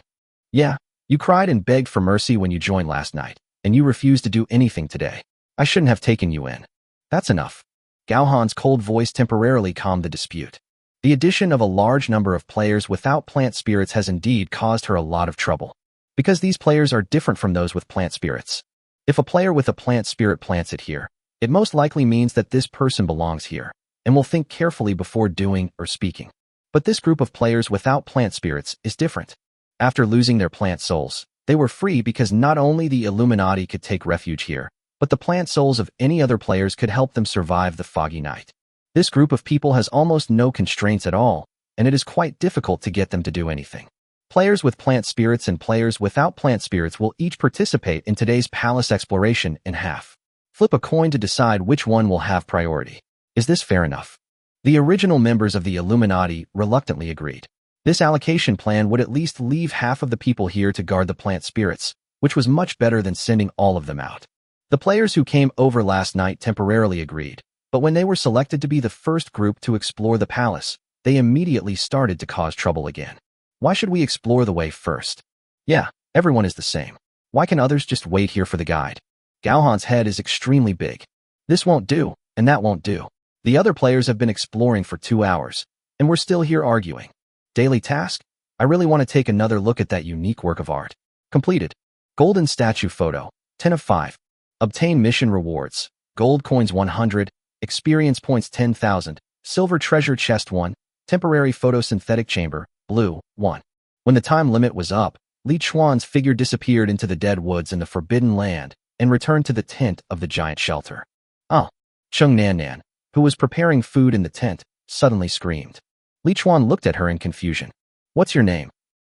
Yeah, you cried and begged for mercy when you joined last night, and you refused to do anything today. I shouldn't have taken you in. That's enough. Gao Han's cold voice temporarily calmed the dispute. The addition of a large number of players without plant spirits has indeed caused her a lot of trouble, because these players are different from those with plant spirits. If a player with a plant spirit plants it here, it most likely means that this person belongs here, and will think carefully before doing or speaking. But this group of players without plant spirits is different. After losing their plant souls, they were free because not only the Illuminati could take refuge here, but the plant souls of any other players could help them survive the foggy night. This group of people has almost no constraints at all, and it is quite difficult to get them to do anything. Players with plant spirits and players without plant spirits will each participate in today's palace exploration in half. Flip a coin to decide which one will have priority. Is this fair enough? The original members of the Illuminati reluctantly agreed. This allocation plan would at least leave half of the people here to guard the plant spirits, which was much better than sending all of them out. The players who came over last night temporarily agreed, but when they were selected to be the first group to explore the palace, they immediately started to cause trouble again. Why should we explore the way first? Yeah, everyone is the same. Why can others just wait here for the guide? Gao Han's head is extremely big. This won't do, and that won't do. The other players have been exploring for 2 hours, and we're still here arguing. Daily task? I really want to take another look at that unique work of art. Completed. Golden statue photo, 10 of 5. Obtain mission rewards. Gold coins 100, experience points 10,000, silver treasure chest 1, temporary photosynthetic chamber, blue, 1. When the time limit was up, Li Chuan's figure disappeared into the Dead Woods in the Forbidden Land and returned to the tent of the giant shelter. Oh, Cheng Nan, who was preparing food in the tent, suddenly screamed. Li Chuan looked at her in confusion. What's your name?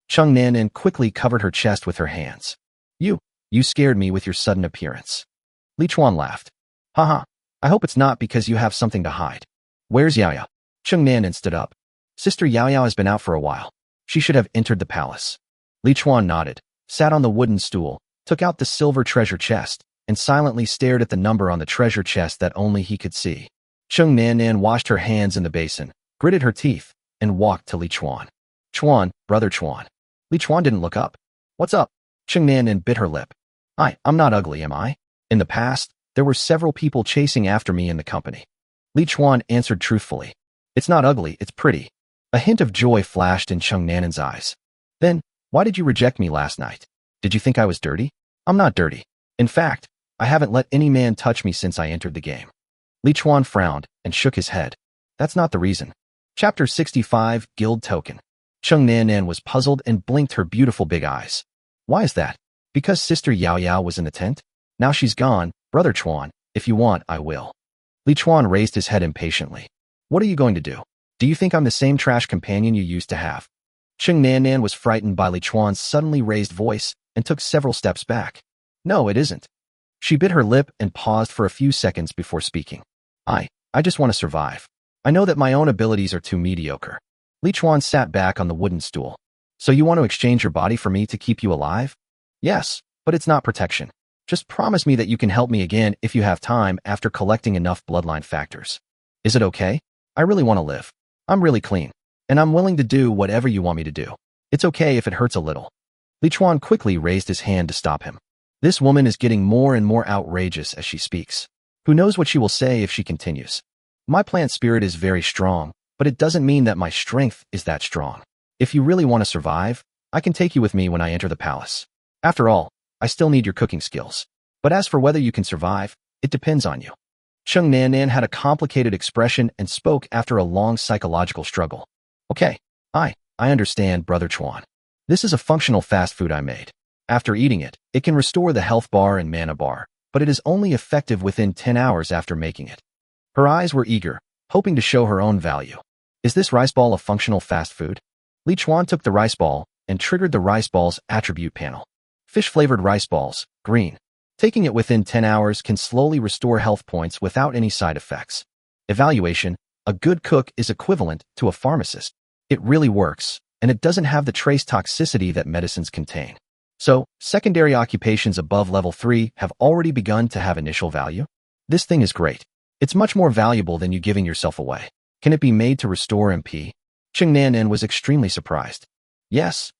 Cheng Nan quickly covered her chest with her hands. You scared me with your sudden appearance. Li Chuan laughed. Haha, I hope it's not because you have something to hide. Where's Yaoyao? Cheng Nan stood up. Sister Yaoyao has been out for a while. She should have entered the palace. Li Chuan nodded, sat on the wooden stool, took out the silver treasure chest, and silently stared at the number on the treasure chest that only he could see. Cheng Nan washed her hands in the basin, gritted her teeth, and walked to Li Chuan. Chuan, brother Chuan. Li Chuan didn't look up. What's up? Cheng Nan bit her lip. I'm not ugly, am I? In the past, there were several people chasing after me in the company. Li Chuan answered truthfully. It's not ugly, it's pretty. A hint of joy flashed in Cheng Nan's eyes. Then, why did you reject me last night? Did you think I was dirty? I'm not dirty. In fact, I haven't let any man touch me since I entered the game. Li Chuan frowned and shook his head. That's not the reason. Chapter 65, Guild Token. Cheng Nan was puzzled and blinked her beautiful big eyes. Why is that? Because Sister Yaoyao was in the tent? Now she's gone, Brother Chuan. If you want, I will. Li Chuan raised his head impatiently. What are you going to do? Do you think I'm the same trash companion you used to have? Cheng Nan was frightened by Li Chuan's suddenly raised voice and took several steps back. No, it isn't. She bit her lip and paused for a few seconds before speaking. I just want to survive. I know that my own abilities are too mediocre. Li Chuan sat back on the wooden stool. So you want to exchange your body for me to keep you alive? Yes, but it's not protection. Just promise me that you can help me again if you have time after collecting enough bloodline factors. Is it okay? I really want to live. I'm really clean, and I'm willing to do whatever you want me to do. It's okay if it hurts a little. Li Chuan quickly raised his hand to stop him. This woman is getting more and more outrageous as she speaks. Who knows what she will say if she continues? My plant spirit is very strong, but it doesn't mean that my strength is that strong. If you really want to survive, I can take you with me when I enter the palace. After all, I still need your cooking skills. But as for whether you can survive, it depends on you. Chung Nan had a complicated expression and spoke after a long psychological struggle. Okay, I understand, Brother Chuan. This is a functional fast food I made. After eating it, it can restore the health bar and mana bar, but it is only effective within 10 hours after making it. Her eyes were eager, hoping to show her own value. Is this rice ball a functional fast food? Li Chuan took the rice ball and triggered the rice ball's attribute panel. Fish-flavored rice balls, green. Taking it within 10 hours can slowly restore health points without any side effects. Evaluation: a good cook is equivalent to a pharmacist. It really works, and it doesn't have the trace toxicity that medicines contain. So, secondary occupations above level 3 have already begun to have initial value? This thing is great. It's much more valuable than you giving yourself away. Can it be made to restore MP? Chung Nan was extremely surprised. Yes,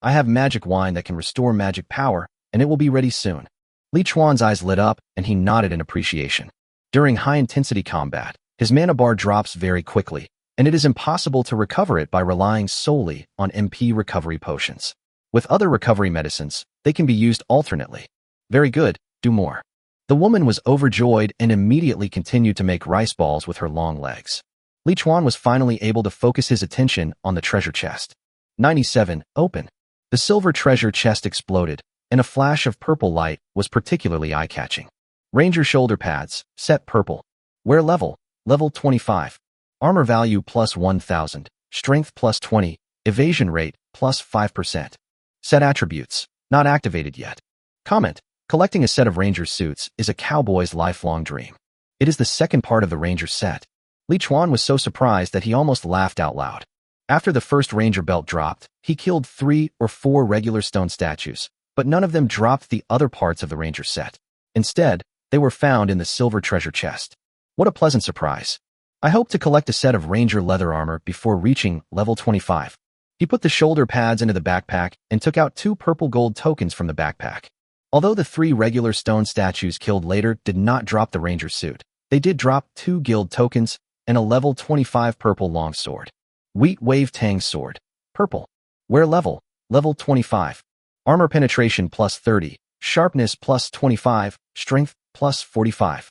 I have magic wine that can restore magic power, and it will be ready soon. Li Chuan's eyes lit up, and he nodded in appreciation. During high-intensity combat, his mana bar drops very quickly, and it is impossible to recover it by relying solely on MP recovery potions. With other recovery medicines, they can be used alternately. Very good, do more. The woman was overjoyed and immediately continued to make rice balls with her long legs. Li Chuan was finally able to focus his attention on the treasure chest. 97, open. The silver treasure chest exploded, and a flash of purple light was particularly eye-catching. Ranger shoulder pads, set purple. Wear level, level 25. Armor value plus 1000, strength plus 20, evasion rate plus 5%. Set attributes, not activated yet. Comment: collecting a set of Ranger suits is a cowboy's lifelong dream. It is the second part of the Ranger set. Li Chuan was so surprised that he almost laughed out loud. After the first Ranger belt dropped, he killed 3 or 4 regular stone statues, but none of them dropped the other parts of the Ranger set. Instead, they were found in the silver treasure chest. What a pleasant surprise. I hope to collect a set of Ranger leather armor before reaching level 25. He put the shoulder pads into the backpack and took out 2 purple gold tokens from the backpack. Although the 3 regular stone statues killed later did not drop the Ranger suit, they did drop 2 guild tokens and a level 25 purple longsword. Wheat Wave Tang Sword, purple. Wear level, level 25. Armor penetration plus 30, sharpness plus 25, strength plus 45.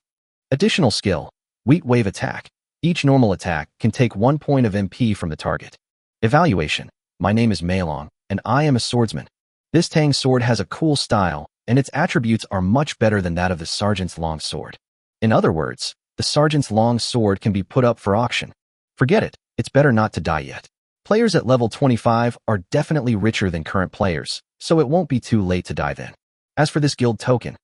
Additional skill, Wheat Wave Attack. Each normal attack can take 1 point of MP from the target. Evaluation: my name is Mei Long, and I am a swordsman. This Tang sword has a cool style, and its attributes are much better than that of the sergeant's long sword. In other words, the sergeant's long sword can be put up for auction. Forget it, it's better not to die yet. Players at level 25 are definitely richer than current players, so it won't be too late to die then. As for this guild token,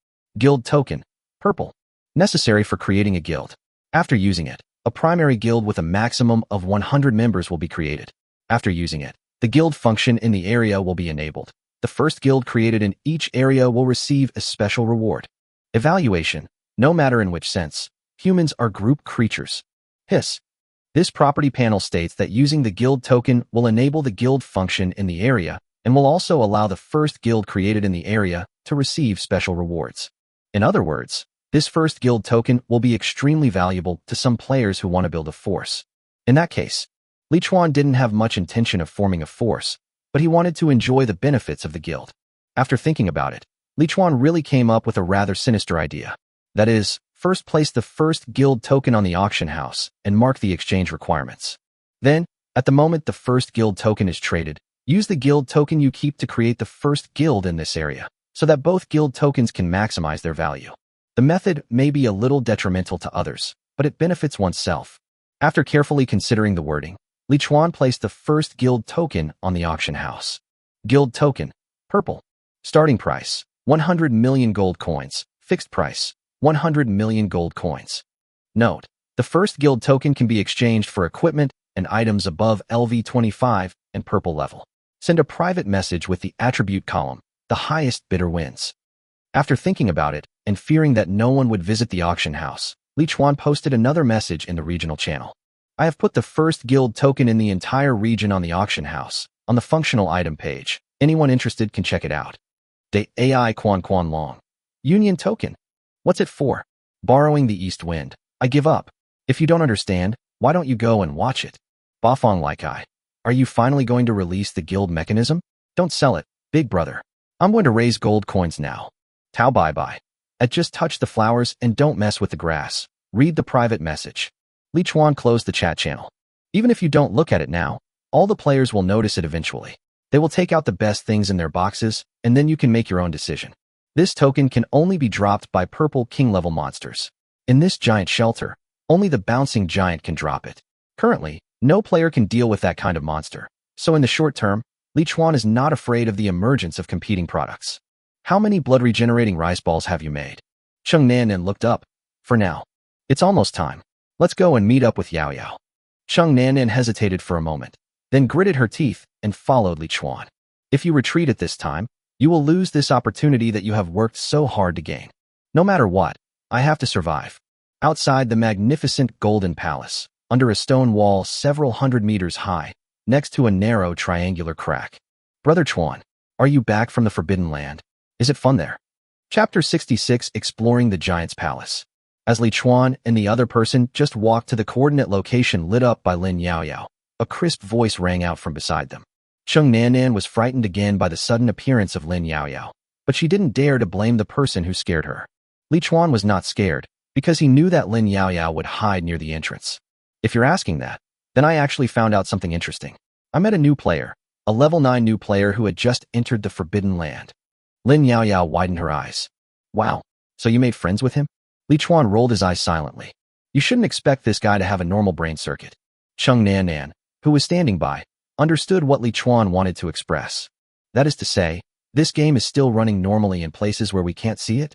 purple. Necessary for creating a guild. After using it, a primary guild with a maximum of 100 members will be created. After using it, the guild function in the area will be enabled. The first guild created in each area will receive a special reward. Evaluation: no matter in which sense, humans are group creatures. Hiss. This property panel states that using the guild token will enable the guild function in the area and will also allow the first guild created in the area to receive special rewards. In other words, this first guild token will be extremely valuable to some players who want to build a force. In that case, Li Chuan didn't have much intention of forming a force, but he wanted to enjoy the benefits of the guild. After thinking about it, Li Chuan really came up with a rather sinister idea. That is, first place the first guild token on the auction house and mark the exchange requirements. Then, at the moment the first guild token is traded, use the guild token you keep to create the first guild in this area, so that both guild tokens can maximize their value. The method may be a little detrimental to others, but it benefits oneself. After carefully considering the wording, Li Chuan placed the first guild token on the auction house. Guild token, purple. Starting price, 100 million gold coins. Fixed price, 100 million gold coins. Note: the first guild token can be exchanged for equipment and items above LV 25 and purple level. Send a private message with the attribute column. The highest bidder wins. After thinking about it, and fearing that no one would visit the auction house, Li Chuan posted another message in the regional channel. I have put the first guild token in the entire region on the auction house, on the functional item page. Anyone interested can check it out. De AI Quan Long. Union token. What's it for? Borrowing the east wind. I give up. If you don't understand, why don't you go and watch it? Bafong Like I. Are you finally going to release the guild mechanism? Don't sell it, big brother. I'm going to raise gold coins now. Tao bye bye. Just touch the flowers and don't mess with the grass. Read the private message. Li Chuan closed the chat channel. Even if you don't look at it now, all the players will notice it eventually. They will take out the best things in their boxes, and then you can make your own decision. This token can only be dropped by purple king-level monsters. In this giant shelter, only the bouncing giant can drop it. Currently, no player can deal with that kind of monster, so in the short term, Li Chuan is not afraid of the emergence of competing products. How many blood-regenerating rice balls have you made? Cheng Nanan looked up. For now. It's almost time. Let's go and meet up with Yao Yao. Cheng Nanan hesitated for a moment, then gritted her teeth and followed Li Chuan. If you retreat at this time, you will lose this opportunity that you have worked so hard to gain. No matter what, I have to survive. Outside the magnificent Golden Palace, under a stone wall several hundred meters high, next to a narrow triangular crack. Brother Chuan, are you back from the Forbidden Land? Is it fun there? Chapter 66 Exploring the Giant's Palace. As Li Chuan and the other person just walked to the coordinate location lit up by Lin Yao Yao, a crisp voice rang out from beside them. Cheng Nanan was frightened again by the sudden appearance of Lin Yao Yao, but she didn't dare to blame the person who scared her. Li Chuan was not scared, because he knew that Lin Yao Yao would hide near the entrance. If you're asking that, then I actually found out something interesting. I met a new player, a level 9 new player who had just entered the Forbidden Land. Lin Yao Yao widened her eyes. Wow, so you made friends with him? Li Chuan rolled his eyes silently. You shouldn't expect this guy to have a normal brain circuit. Cheng Nanan, who was standing by, understood what Li Chuan wanted to express. That is to say, this game is still running normally in places where we can't see it?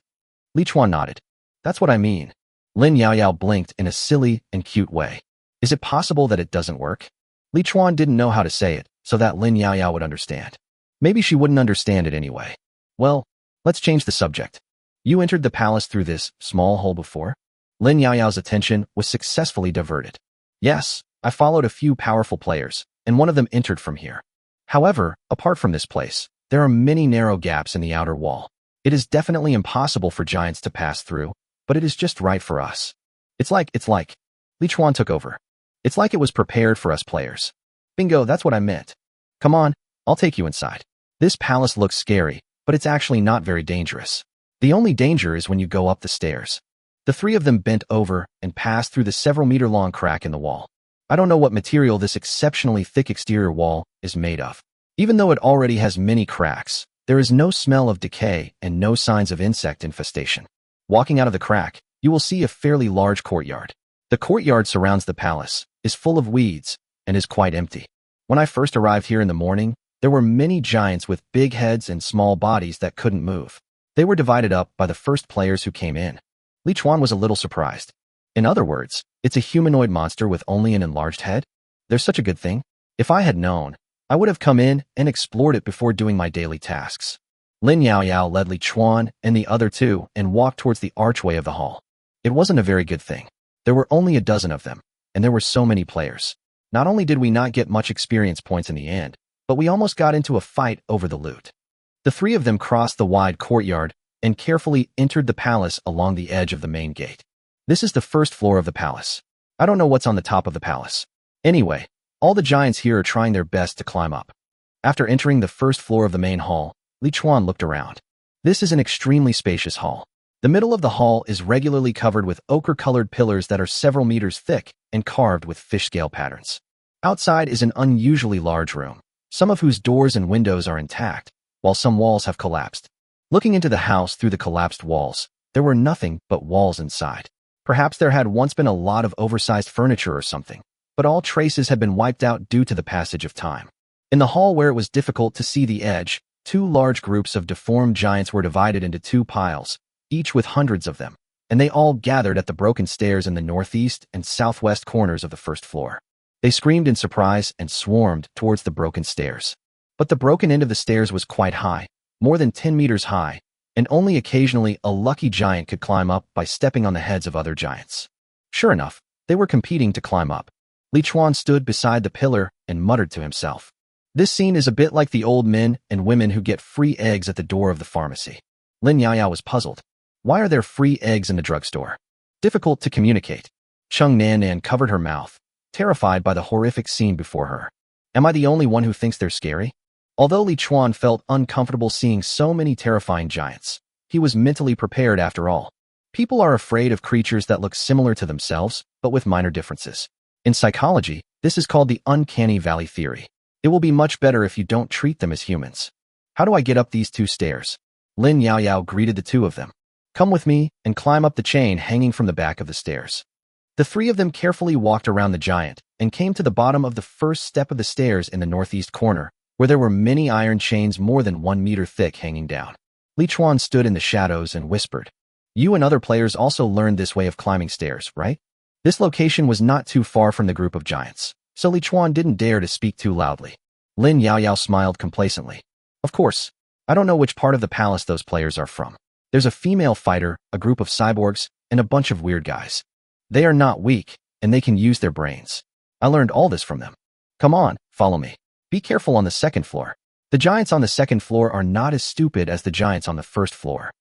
Li Chuan nodded. That's what I mean. Lin Yao Yao blinked in a silly and cute way. Is it possible that it doesn't work? Li Chuan didn't know how to say it, so that Lin Yao Yao would understand. Maybe she wouldn't understand it anyway. Well, let's change the subject. You entered the palace through this small hole before? Lin Yao Yao's attention was successfully diverted. Yes, I followed a few powerful players, and one of them entered from here. However, apart from this place, there are many narrow gaps in the outer wall. It is definitely impossible for giants to pass through, but it is just right for us. It's like. Li Chuan took over. It's like it was prepared for us players. Bingo, that's what I meant. Come on, I'll take you inside. This palace looks scary, but it's actually not very dangerous. The only danger is when you go up the stairs. The three of them bent over and passed through the several-meter-long crack in the wall. I don't know what material this exceptionally thick exterior wall is made of. Even though it already has many cracks, there is no smell of decay and no signs of insect infestation. Walking out of the crack, you will see a fairly large courtyard. The courtyard surrounds the palace, is full of weeds, and is quite empty. When I first arrived here in the morning, there were many giants with big heads and small bodies that couldn't move. They were divided up by the first players who came in. Li Chuan was a little surprised. In other words, it's a humanoid monster with only an enlarged head? There's such a good thing. If I had known, I would have come in and explored it before doing my daily tasks. Lin Yao Yao led Li Chuan and the other two and walked towards the archway of the hall. It wasn't a very good thing. There were only a dozen of them, and there were so many players. Not only did we not get much experience points in the end, but we almost got into a fight over the loot. The three of them crossed the wide courtyard and carefully entered the palace along the edge of the main gate. This is the first floor of the palace. I don't know what's on the top of the palace. Anyway, all the giants here are trying their best to climb up. After entering the first floor of the main hall, Li Chuan looked around. This is an extremely spacious hall. The middle of the hall is regularly covered with ochre-colored pillars that are several meters thick and carved with fish scale patterns. Outside is an unusually large room, some of whose doors and windows are intact, while some walls have collapsed. Looking into the house through the collapsed walls, there were nothing but walls inside. Perhaps there had once been a lot of oversized furniture or something, but all traces had been wiped out due to the passage of time. In the hall where it was difficult to see the edge, two large groups of deformed giants were divided into two piles, each with hundreds of them, and they all gathered at the broken stairs in the northeast and southwest corners of the first floor. They screamed in surprise and swarmed towards the broken stairs. But the broken end of the stairs was quite high, more than 10 meters high, and only occasionally a lucky giant could climb up by stepping on the heads of other giants. Sure enough, they were competing to climb up. Li Chuan stood beside the pillar and muttered to himself. This scene is a bit like the old men and women who get free eggs at the door of the pharmacy. Lin Yao Yao was puzzled. Why are there free eggs in the drugstore? Difficult to communicate. Cheng Nanan covered her mouth, terrified by the horrific scene before her. Am I the only one who thinks they're scary? Although Li Chuan felt uncomfortable seeing so many terrifying giants, he was mentally prepared after all. People are afraid of creatures that look similar to themselves, but with minor differences. In psychology, this is called the uncanny valley theory. It will be much better if you don't treat them as humans. How do I get up these 2 stairs? Lin Yaoyao greeted the 2 of them. Come with me and climb up the chain hanging from the back of the stairs. The 3 of them carefully walked around the giant and came to the bottom of the first step of the stairs in the northeast corner, where there were many iron chains more than 1 meter thick hanging down. Li Chuan stood in the shadows and whispered, "You and other players also learned this way of climbing stairs, right?" This location was not too far from the group of giants, so Li Chuan didn't dare to speak too loudly. Lin Yaoyao smiled complacently. Of course, I don't know which part of the palace those players are from. There's a female fighter, a group of cyborgs, and a bunch of weird guys. They are not weak, and they can use their brains. I learned all this from them. Come on, follow me. Be careful on the 2nd floor. The giants on the 2nd floor are not as stupid as the giants on the 1st floor.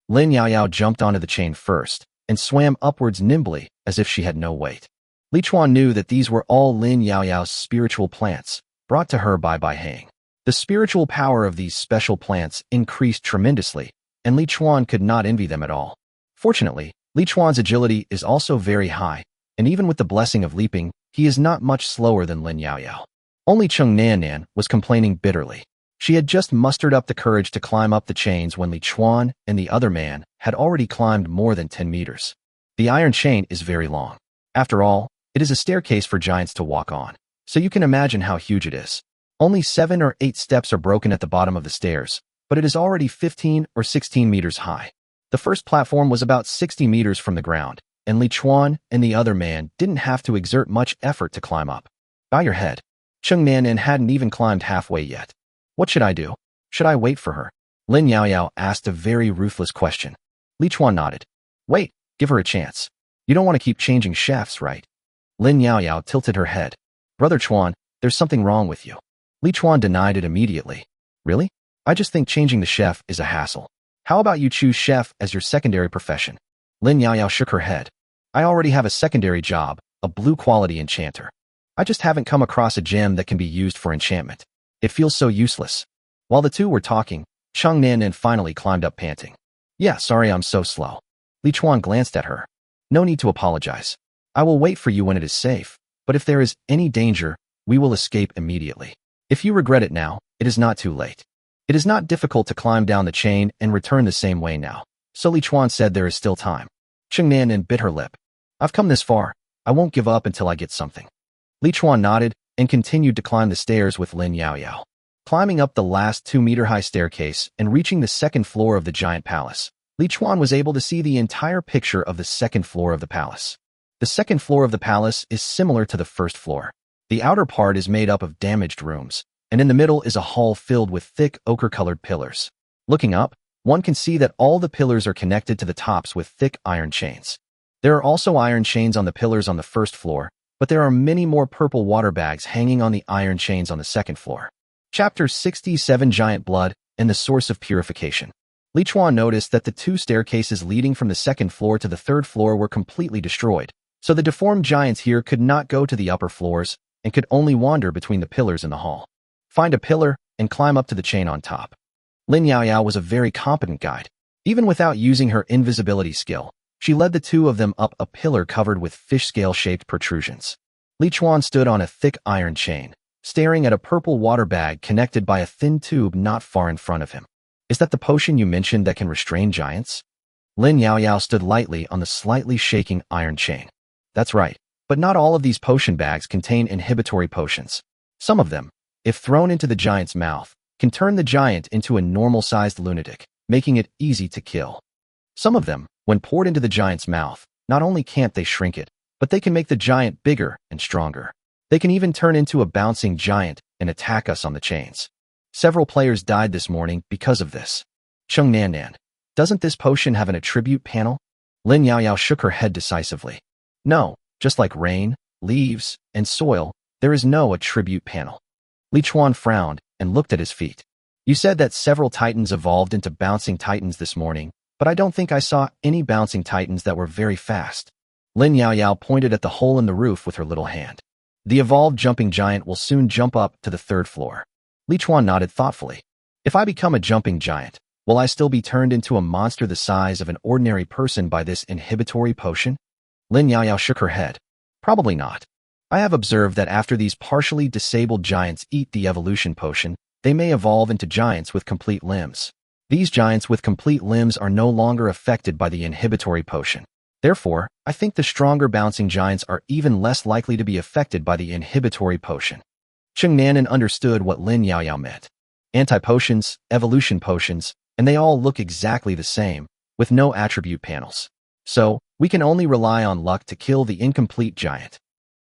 Lin Yaoyao jumped onto the chain first and swam upwards nimbly as if she had no weight. Li Chuan knew that these were all Lin Yaoyao's spiritual plants, brought to her by Bai Hang. The spiritual power of these special plants increased tremendously, and Li Chuan could not envy them at all. Fortunately, Li Chuan's agility is also very high, and even with the blessing of leaping, he is not much slower than Lin Yaoyao. Only Cheng Nannan was complaining bitterly. She had just mustered up the courage to climb up the chains when Li Chuan and the other man had already climbed more than 10 meters. The iron chain is very long. After all, it is a staircase for giants to walk on, so you can imagine how huge it is. Only 7 or 8 steps are broken at the bottom of the stairs, but it is already 15 or 16 meters high. The first platform was about 60 meters from the ground, and Li Chuan and the other man didn't have to exert much effort to climb up. Bow your head. Cheng Nannan hadn't even climbed halfway yet. What should I do? Should I wait for her? Lin Yaoyao asked a very ruthless question. Li Chuan nodded. Wait, give her a chance. You don't want to keep changing chefs, right? Lin Yaoyao tilted her head. Brother Chuan, there's something wrong with you. Li Chuan denied it immediately. Really? I just think changing the chef is a hassle. How about you choose chef as your secondary profession? Lin Yaoyao shook her head. I already have a secondary job, a blue quality enchanter. I just haven't come across a gem that can be used for enchantment. It feels so useless. While the 2 were talking, Cheng Nannan finally climbed up panting. Yeah, sorry I'm so slow. Li Chuan glanced at her. No need to apologize. I will wait for you when it is safe, but if there is any danger, we will escape immediately. If you regret it now, it is not too late. It is not difficult to climb down the chain and return the same way now. So Li Chuan said there is still time. Cheng Nannan bit her lip. I've come this far. I won't give up until I get something. Li Chuan nodded and continued to climb the stairs with Lin Yaoyao. Climbing up the last 2-meter-high staircase and reaching the 2nd floor of the giant palace, Li Chuan was able to see the entire picture of the 2nd floor of the palace. The 2nd floor of the palace is similar to the 1st floor. The outer part is made up of damaged rooms, and in the middle is a hall filled with thick ochre-colored pillars. Looking up, one can see that all the pillars are connected to the tops with thick iron chains. There are also iron chains on the pillars on the 1st floor, but there are many more purple water bags hanging on the iron chains on the 2nd floor. Chapter 67 Giant Blood and the Source of Purification. Li Chuan noticed that the 2 staircases leading from the 2nd floor to the 3rd floor were completely destroyed, so the deformed giants here could not go to the upper floors and could only wander between the pillars in the hall. Find a pillar and climb up to the chain on top. Lin Yaoyao was a very competent guide. Even without using her invisibility skill, she led the 2 of them up a pillar covered with fish scale-shaped protrusions. Li Chuan stood on a thick iron chain, staring at a purple water bag connected by a thin tube not far in front of him. Is that the potion you mentioned that can restrain giants? Lin Yaoyao stood lightly on the slightly shaking iron chain. That's right, but not all of these potion bags contain inhibitory potions. Some of them, if thrown into the giant's mouth, can turn the giant into a normal-sized lunatic, making it easy to kill. Some of them, when poured into the giant's mouth, not only can't they shrink it, but they can make the giant bigger and stronger. They can even turn into a bouncing giant and attack us on the chains. Several players died this morning because of this. Cheng Nannan, doesn't this potion have an attribute panel? Lin Yaoyao shook her head decisively. No, just like rain, leaves, and soil, there is no attribute panel. Li Chuan frowned and looked at his feet. You said that several titans evolved into bouncing titans this morning, but I don't think I saw any bouncing titans that were very fast. Lin Yaoyao pointed at the hole in the roof with her little hand. The evolved jumping giant will soon jump up to the 3rd floor. Li Chuan nodded thoughtfully. If I become a jumping giant, Will I still be turned into a monster the size of an ordinary person by this inhibitory potion? Lin Yaoyao shook her head. Probably not. I have observed that after these partially disabled giants eat the evolution potion, they may evolve into giants with complete limbs. These giants with complete limbs are no longer affected by the inhibitory potion. Therefore, I think the stronger bouncing giants are even less likely to be affected by the inhibitory potion. Cheng Nanan understood what Lin Yaoyao meant. Anti-potions, evolution potions, and they all look exactly the same, with no attribute panels. So, we can only rely on luck to kill the incomplete giant.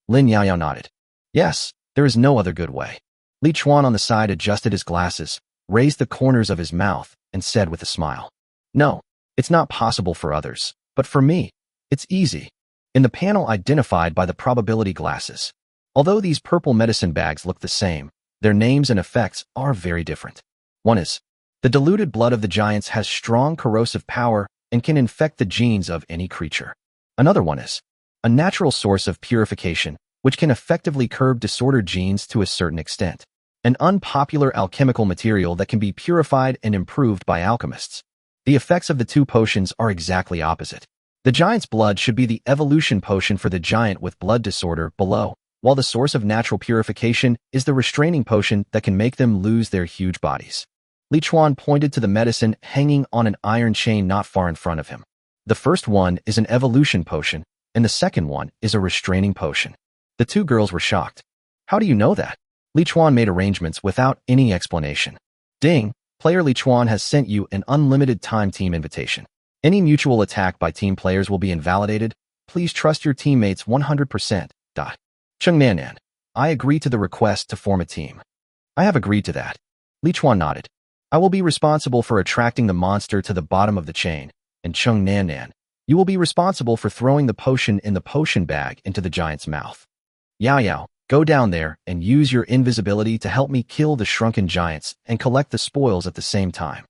Lin Yaoyao nodded. Yes, there is no other good way. Li Chuan on the side adjusted his glasses, raised the corners of his mouth, and said with a smile. No, it's not possible for others, but for me, it's easy. In the panel identified by the probability glasses, although these purple medicine bags look the same, their names and effects are very different. One is, the diluted blood of the giants has strong corrosive power and can infect the genes of any creature. Another one is, a natural source of purification, which can effectively curb disordered genes to a certain extent. An unpopular alchemical material that can be purified and improved by alchemists. The effects of the two potions are exactly opposite. The giant's blood should be the evolution potion for the giant with blood disorder below, while the source of natural purification is the restraining potion that can make them lose their huge bodies. Li Chuan pointed to the medicine hanging on an iron chain not far in front of him. The first one is an evolution potion, and the second one is a restraining potion. The two girls were shocked. How do you know that? Li Chuan made arrangements without any explanation. Ding, player Li Chuan has sent you an unlimited time team invitation. Any mutual attack by team players will be invalidated. Please trust your teammates 100%. Cheng Nanan, I agree to the request to form a team. I have agreed to that. Li Chuan nodded. I will be responsible for attracting the monster to the bottom of the chain, and Cheng Nanan, you will be responsible for throwing the potion in the potion bag into the giant's mouth. Yao Yao, go down there and use your invisibility to help me kill the shrunken giants and collect the spoils at the same time.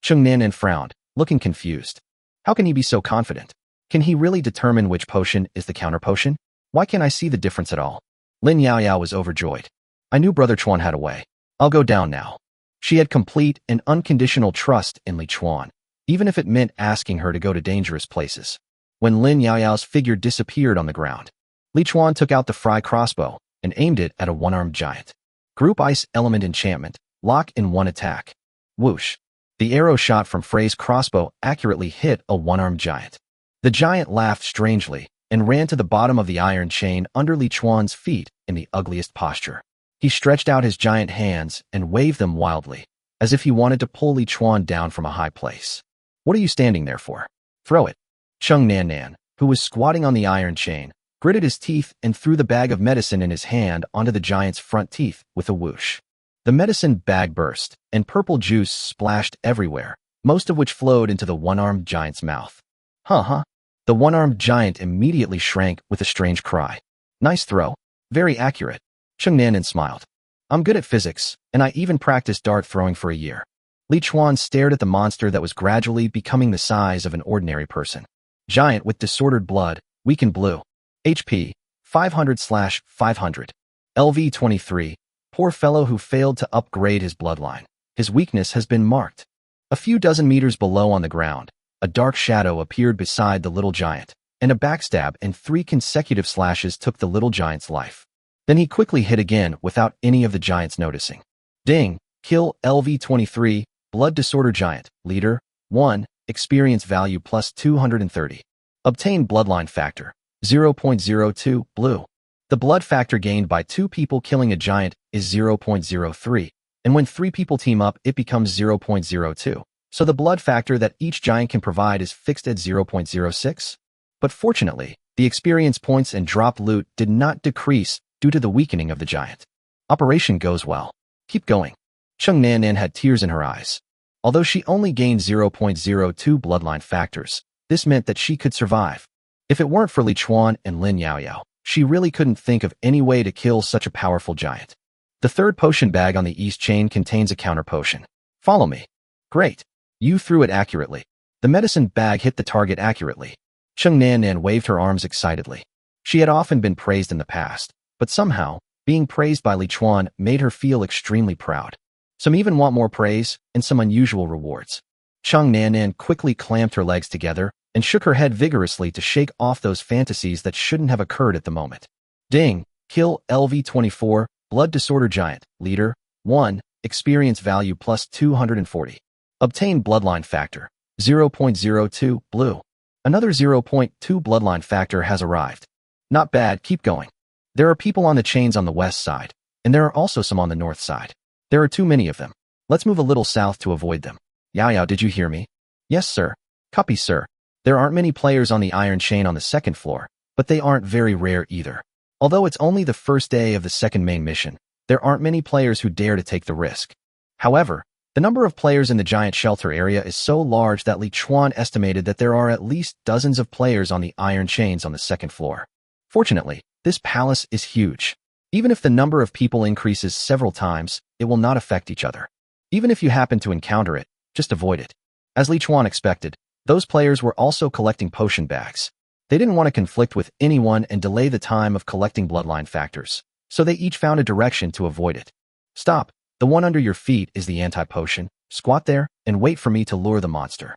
Cheng Nanan frowned, looking confused. How can he be so confident? Can he really determine which potion is the counter potion? Why can't I see the difference at all? Lin Yaoyao was overjoyed. I knew Brother Chuan had a way. I'll go down now. She had complete and unconditional trust in Li Chuan, even if it meant asking her to go to dangerous places. When Lin Yaoyao's figure disappeared on the ground, Li Chuan took out the Fry crossbow and aimed it at a one-armed giant. Group Ice Element Enchantment, lock in one attack. Whoosh. The arrow shot from Frey's crossbow accurately hit a one-armed giant. The giant laughed strangely and ran to the bottom of the iron chain under Li Chuan's feet in the ugliest posture. He stretched out his giant hands and waved them wildly, as if he wanted to pull Li Chuan down from a high place. What are you standing there for? Throw it. Cheng Nanan, who was squatting on the iron chain, gritted his teeth and threw the bag of medicine in his hand onto the giant's front teeth with a whoosh. The medicine bag burst, and purple juice splashed everywhere, most of which flowed into the one-armed giant's mouth. Huh. The one-armed giant immediately shrank with a strange cry. Nice throw. Very accurate. Cheng Nanan smiled. I'm good at physics, and I even practiced dart throwing for a year. Li Chuan stared at the monster that was gradually becoming the size of an ordinary person. Giant with disordered blood, weak and blue. HP, 500/500. LV 23. Poor fellow who failed to upgrade his bloodline. His weakness has been marked. A few dozen meters below on the ground, a dark shadow appeared beside the little giant, and a backstab and 3 consecutive slashes took the little giant's life. Then he quickly hit again without any of the giants noticing. Ding, kill LV 23, blood disorder giant, leader, 1, experience value plus 230. Obtain bloodline factor, 0.02, blue. The blood factor gained by 2 people killing a giant is 0.03, and when 3 people team up, it becomes 0.02. So the blood factor that each giant can provide is fixed at 0.06. But fortunately, the experience points and dropped loot did not decrease due to the weakening of the giant. Operation goes well. Keep going. Cheng Nanan had tears in her eyes. Although she only gained 0.02 bloodline factors, this meant that she could survive. If it weren't for Li Chuan and Lin Yaoyao, she really couldn't think of any way to kill such a powerful giant. The third potion bag on the east chain contains a counter potion. Follow me. Great. You threw it accurately. The medicine bag hit the target accurately. Cheng Nanan waved her arms excitedly. She had often been praised in the past, but somehow, being praised by Li Chuan made her feel extremely proud. Some even want more praise and some unusual rewards. Chung Nanan quickly clamped her legs together and shook her head vigorously to shake off those fantasies that shouldn't have occurred at the moment. Ding! Kill LV-24, Blood Disorder Giant, Leader, 1, Experience Value plus 240. Obtain Bloodline Factor, 0.02, Blue. Another 0.2 Bloodline Factor has arrived. Not bad, keep going. There are people on the chains on the west side, and there are also some on the north side. There are too many of them. Let's move a little south to avoid them. Yao Yao, did you hear me? Yes, sir. Copy, sir. There aren't many players on the Iron Chain on the second floor, but they aren't very rare either. Although it's only the first day of the second main mission, there aren't many players who dare to take the risk. However, the number of players in the giant shelter area is so large that Li Chuan estimated that there are at least dozens of players on the Iron Chains on the second floor. Fortunately, this palace is huge. Even if the number of people increases several times, it will not affect each other. Even if you happen to encounter it, just avoid it. As Li Chuan expected, those players were also collecting potion bags. They didn't want to conflict with anyone and delay the time of collecting bloodline factors, so they each found a direction to avoid it. Stop, the one under your feet is the anti-potion. Squat there and wait for me to lure the monster.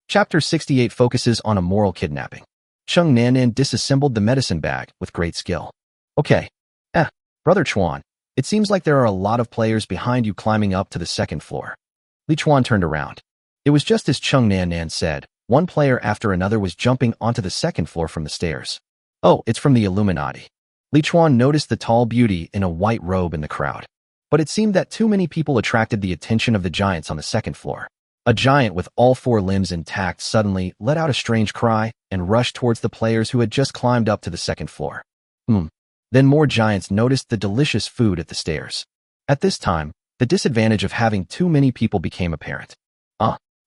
Chapter 68 focuses on a moral kidnapping. Chung Nanan disassembled the medicine bag with great skill. Okay. Brother Chuan, it seems like there are a lot of players behind you climbing up to the second floor. Li Chuan turned around. It was just as Chung Nanan said. One player after another was jumping onto the second floor from the stairs. Oh, it's from the Illuminati. Li Chuan noticed the tall beauty in a white robe in the crowd. But it seemed that too many people attracted the attention of the giants on the second floor. A giant with all four limbs intact suddenly let out a strange cry and rushed towards the players who had just climbed up to the second floor. Then more giants noticed the delicious food at the stairs. At this time, the disadvantage of having too many people became apparent.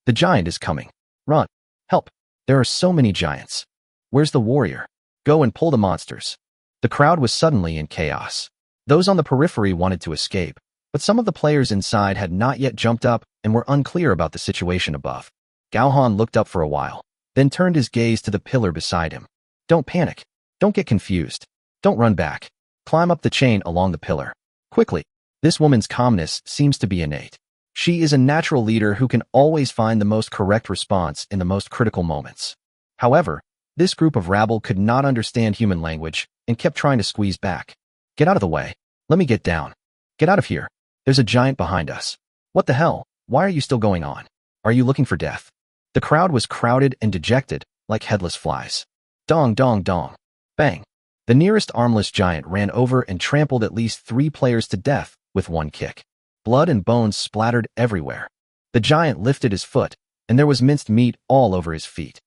The giant is coming. Run. Help. There are so many giants. Where's the warrior? Go and pull the monsters. The crowd was suddenly in chaos. Those on the periphery wanted to escape, but some of the players inside had not yet jumped up and were unclear about the situation above. Gao Han looked up for a while, then turned his gaze to the pillar beside him. Don't panic. Don't get confused. Don't run back. Climb up the chain along the pillar. Quickly. This woman's calmness seems to be innate. She is a natural leader who can always find the most correct response in the most critical moments. However, this group of rabble could not understand human language and kept trying to squeeze back. Get out of the way. Let me get down. Get out of here. There's a giant behind us. What the hell? Why are you still going on? Are you looking for death? The crowd was crowded and dejected, like headless flies. Dong, dong, dong. Bang. The nearest armless giant ran over and trampled at least 3 players to death with one kick. Blood and bones splattered everywhere. The giant lifted his foot, and there was minced meat all over his feet.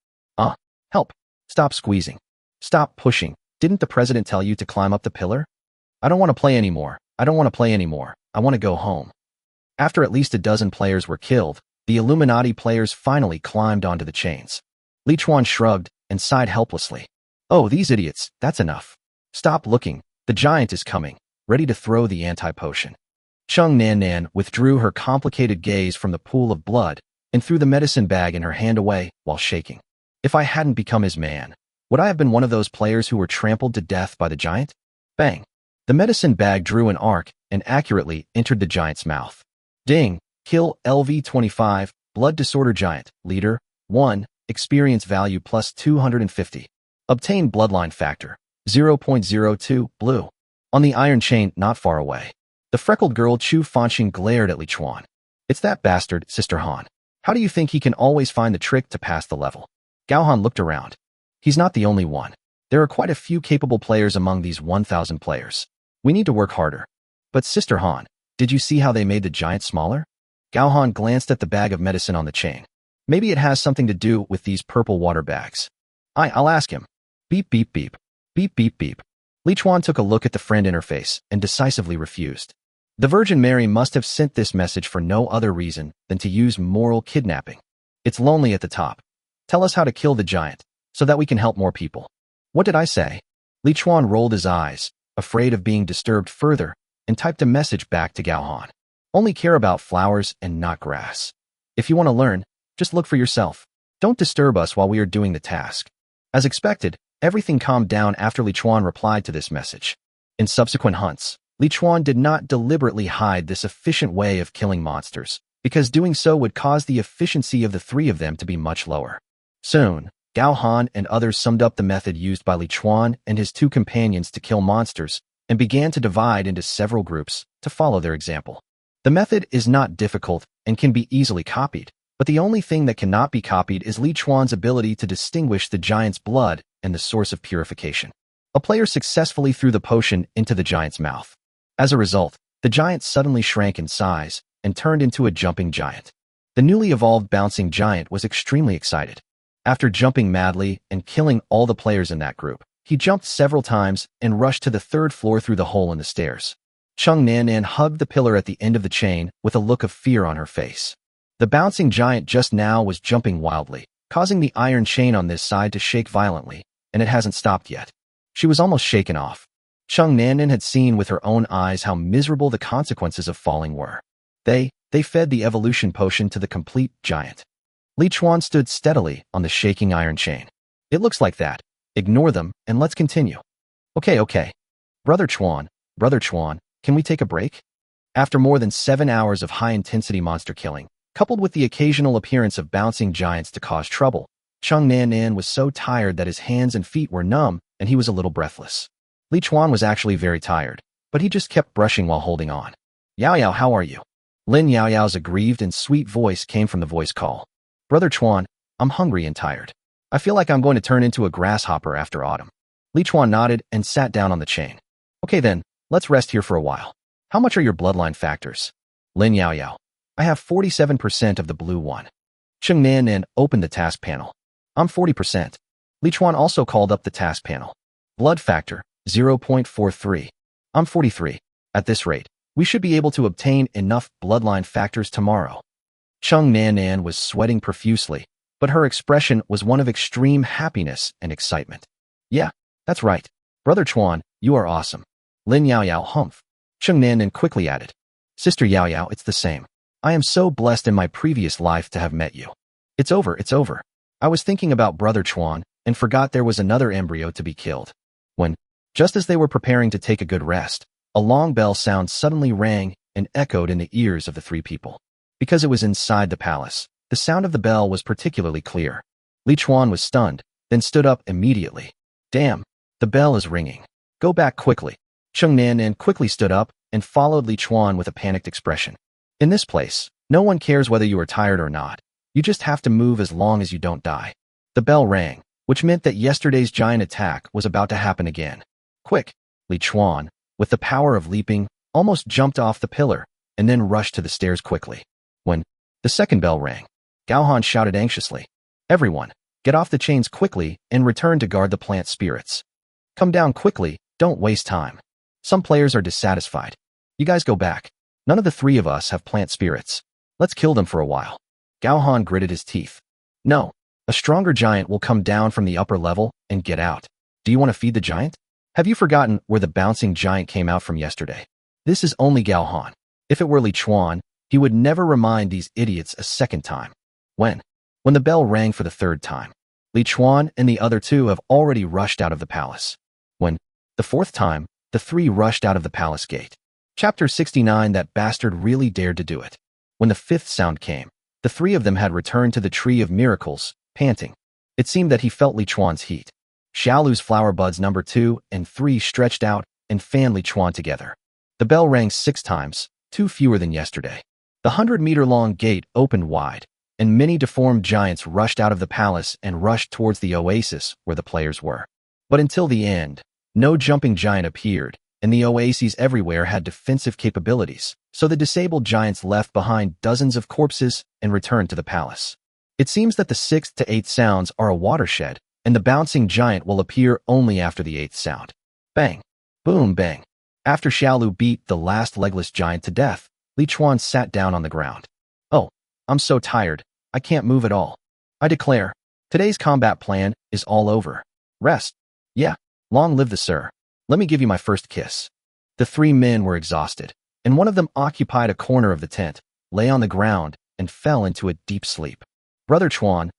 Help. Stop squeezing. Stop pushing. Didn't the president tell you to climb up the pillar? I don't want to play anymore. I don't want to play anymore. I want to go home. After at least a dozen players were killed, the Illuminati players finally climbed onto the chains. Li Chuan shrugged and sighed helplessly. Oh, these idiots, that's enough. Stop looking. The giant is coming, ready to throw the anti-potion. Chung Nanan withdrew her complicated gaze from the pool of blood and threw the medicine bag in her hand away while shaking. If I hadn't become his man, would I have been one of those players who were trampled to death by the giant? Bang! The medicine bag drew an arc and accurately entered the giant's mouth. Ding! Kill LV-25, Blood Disorder Giant, Leader, 1, Experience Value plus 250. Obtain Bloodline Factor, 0.02, Blue. On the Iron Chain not far away, the freckled girl Chu Fanxing glared at Li Chuan. It's that bastard, Sister Han. How do you think he can always find the trick to pass the level? Gao Han looked around. He's not the only one. There are quite a few capable players among these 1,000 players. We need to work harder. But Sister Han, did you see how they made the giant smaller? Gao Han glanced at the bag of medicine on the chain. Maybe it has something to do with these purple water bags. I'll ask him. Beep, beep, beep. Beep, beep, beep. Li Chuan took a look at the friend interface and decisively refused. The Virgin Mary must have sent this message for no other reason than to use moral kidnapping. It's lonely at the top. Tell us how to kill the giant, so that we can help more people. What did I say? Li Chuan rolled his eyes, afraid of being disturbed further, and typed a message back to Gao Han. Only care about flowers and not grass. If you want to learn, just look for yourself. Don't disturb us while we are doing the task. As expected, everything calmed down after Li Chuan replied to this message. In subsequent hunts, Li Chuan did not deliberately hide this efficient way of killing monsters, because doing so would cause the efficiency of the three of them to be much lower. Soon, Gao Han and others summed up the method used by Li Chuan and his two companions to kill monsters and began to divide into several groups to follow their example. The method is not difficult and can be easily copied, but the only thing that cannot be copied is Li Chuan's ability to distinguish the giant's blood and the source of purification. A player successfully threw the potion into the giant's mouth. As a result, the giant suddenly shrank in size and turned into a jumping giant. The newly evolved bouncing giant was extremely excited. After jumping madly and killing all the players in that group, he jumped several times and rushed to the third floor through the hole in the stairs. Chung Nan hugged the pillar at the end of the chain with a look of fear on her face. The bouncing giant just now was jumping wildly, causing the iron chain on this side to shake violently, and it hasn't stopped yet. She was almost shaken off. Chung Nan had seen with her own eyes how miserable the consequences of falling were. They fed the evolution potion to the complete giant. Li Chuan stood steadily on the shaking iron chain. It looks like that. Ignore them, and let's continue. Okay. Brother Chuan, can we take a break? After more than 7 hours of high-intensity monster killing, coupled with the occasional appearance of bouncing giants to cause trouble, Chung Nan was so tired that his hands and feet were numb and he was a little breathless. Li Chuan was actually very tired, but he just kept brushing while holding on. Yao, how are you? Lin Yao's aggrieved and sweet voice came from the voice call. Brother Chuan, I'm hungry and tired. I feel like I'm going to turn into a grasshopper after autumn. Li Chuan nodded and sat down on the chain. Okay then, let's rest here for a while. How much are your bloodline factors? Lin Yao. I have 47% of the blue one. Chung Nan opened the task panel. I'm 40%. Li Chuan also called up the task panel. Blood factor, 0.43. I'm 43. At this rate, we should be able to obtain enough bloodline factors tomorrow. Chung Nan was sweating profusely, but her expression was one of extreme happiness and excitement. Yeah, that's right. Brother Chuan, you are awesome. Lin Yao humph. Chung Nan quickly added. Sister Yao, it's the same. I am so blessed in my previous life to have met you. It's over. I was thinking about Brother Chuan and forgot there was another embryo to be killed. When, just as they were preparing to take a good rest, a long bell sound suddenly rang and echoed in the ears of the three people. Because it was inside the palace, the sound of the bell was particularly clear. Li Chuan was stunned, then stood up immediately. Damn, the bell is ringing. Go back quickly. Chung Nan quickly stood up and followed Li Chuan with a panicked expression. In this place, no one cares whether you are tired or not. You just have to move as long as you don't die. The bell rang, which meant that yesterday's giant attack was about to happen again. Quick! Li Chuan, with the power of leaping, almost jumped off the pillar and then rushed to the stairs quickly. When the second bell rang, Gao Han shouted anxiously, Everyone, get off the chains quickly and return to guard the plant spirits. Come down quickly, don't waste time. Some players are dissatisfied. You guys go back. None of the three of us have plant spirits. Let's kill them for a while. Gao Han gritted his teeth. No, a stronger giant will come down from the upper level and get out. Do you want to feed the giant? Have you forgotten where the bouncing giant came out from yesterday? This is only Gao Han. If it were Li Chuan, he would never remind these idiots a second time. When the bell rang for the third time, Li Chuan and the other two have already rushed out of the palace. When the fourth time, the three rushed out of the palace gate. Chapter 69. That bastard really dared to do it. When the fifth sound came, the three of them had returned to the Tree of Miracles, panting. It seemed that he felt Li Chuan's heat. Xiaolu's flower buds number 2 and 3 stretched out and fanned Li Chuan together. The bell rang 6 times, 2 fewer than yesterday. The 100-meter-long gate opened wide, and many deformed giants rushed out of the palace and rushed towards the oasis where the players were. But until the end, no jumping giant appeared, and the oases everywhere had defensive capabilities, so the disabled giants left behind dozens of corpses and returned to the palace. It seems that the 6th to 8th sounds are a watershed, and the bouncing giant will appear only after the 8th sound. Bang! Boom! Bang! After Xiaolu beat the last legless giant to death, Li Chuan sat down on the ground. Oh, I'm so tired, I can't move at all. I declare, today's combat plan is all over. Rest. Yeah, long live the Sir. Let me give you my first kiss. The 3 men were exhausted, and one of them occupied a corner of the tent, lay on the ground, and fell into a deep sleep. Brother Chuan,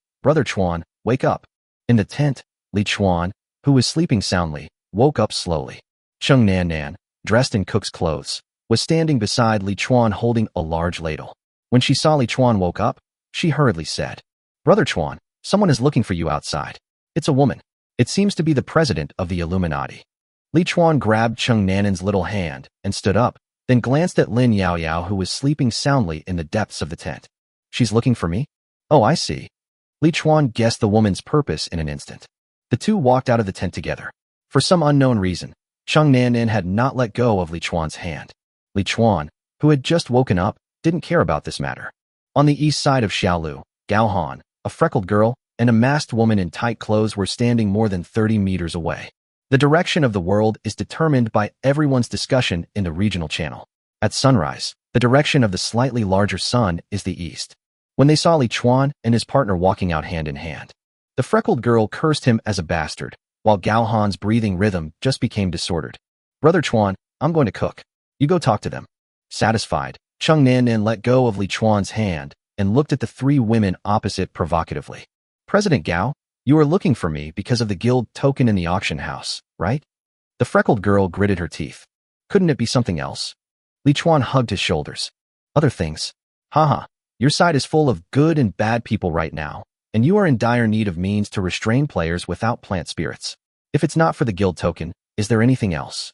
wake up. In the tent, Li Chuan, who was sleeping soundly, woke up slowly. Chung Nan, dressed in cook's clothes, was standing beside Li Chuan holding a large ladle. When she saw Li Chuan woke up, she hurriedly said, "Brother Chuan, someone is looking for you outside. It's a woman. It seems to be the president of the Illuminati." Li Chuan grabbed Cheng Nanin's little hand and stood up, then glanced at Lin Yaoyao, who was sleeping soundly in the depths of the tent. "She's looking for me? Oh, I see." Li Chuan guessed the woman's purpose in an instant. The two walked out of the tent together. For some unknown reason, Cheng Nanin had not let go of Li Chuan's hand. Li Chuan, who had just woken up, didn't care about this matter. On the east side of Xiaolu, Gao Han, a freckled girl, and a masked woman in tight clothes were standing more than 30 meters away. The direction of the world is determined by everyone's discussion in the regional channel. At sunrise, the direction of the slightly larger sun is the east. When they saw Li Chuan and his partner walking out hand in hand, the freckled girl cursed him as a bastard, while Gao Han's breathing rhythm just became disordered. "Brother Chuan, I'm going to cook. You go talk to them." Satisfied, Cheng Nanin let go of Li Chuan's hand and looked at the three women opposite provocatively. "President Gao, you are looking for me because of the guild token in the auction house, right?" The freckled girl gritted her teeth. "Couldn't it be something else?" Li Chuan hugged his shoulders. "Other things. Haha, your side is full of good and bad people right now, and you are in dire need of means to restrain players without plant spirits. If it's not for the guild token, is there anything else?"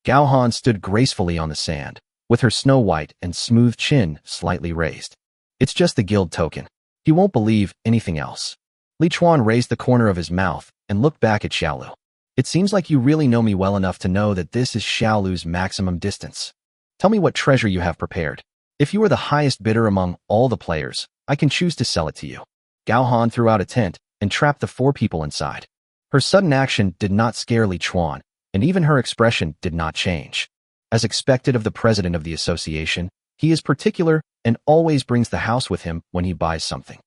Gao Han stood gracefully on the sand, with her snow-white and smooth chin slightly raised. "It's just the guild token. He won't believe anything else." Li Chuan raised the corner of his mouth and looked back at Xiaolu. "It seems like you really know me well enough to know that this is Xiaolu's maximum distance. Tell me what treasure you have prepared. If you are the highest bidder among all the players, I can choose to sell it to you." Gao Han threw out a tent and trapped the four people inside. Her sudden action did not scare Li Chuan, and even her expression did not change. As expected of the president of the association, he is particular and always brings the house with him when he buys something.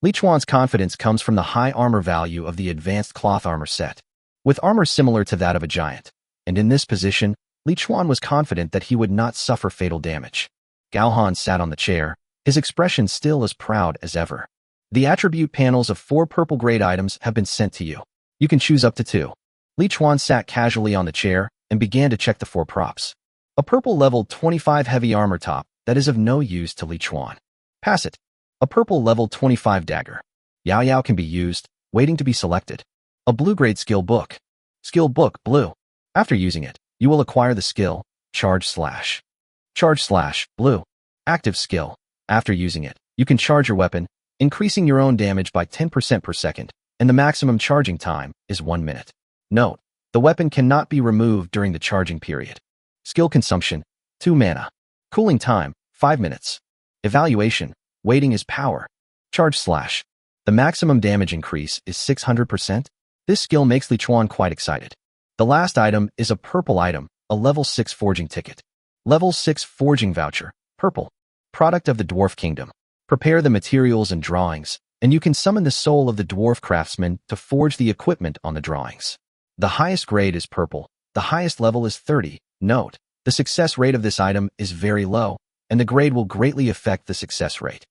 Li Chuan's confidence comes from the high armor value of the advanced cloth armor set, with armor similar to that of a giant, and in this position, Li Chuan was confident that he would not suffer fatal damage. Gao Han sat on the chair, his expression still as proud as ever. "The attribute panels of 4 purple grade items have been sent to you. You can choose up to 2. Li Chuan sat casually on the chair and began to check the 4 props. A purple level 25 heavy armor top that is of no use to Li Chuan. Pass it. A purple level 25 dagger. Yao Yao can be used, waiting to be selected. A blue grade skill book. Skill book, blue. After using it, you will acquire the skill, Charge Slash. Charge Slash, blue. Active skill. After using it, you can charge your weapon, increasing your own damage by 10% per second, and the maximum charging time is 1 minute. Note, the weapon cannot be removed during the charging period. Skill consumption, 2 mana. Cooling time, 5 minutes. Evaluation, waiting is power. Charge Slash. The maximum damage increase is 600%. This skill makes Li Chuan quite excited. The last item is a purple item, a level 6 forging ticket. Level 6 forging voucher, purple. Product of the Dwarf Kingdom. Prepare the materials and drawings, and you can summon the soul of the dwarf craftsman to forge the equipment on the drawings. The highest grade is purple. The highest level is 30. Note, the success rate of this item is very low, and the grade will greatly affect the success rate.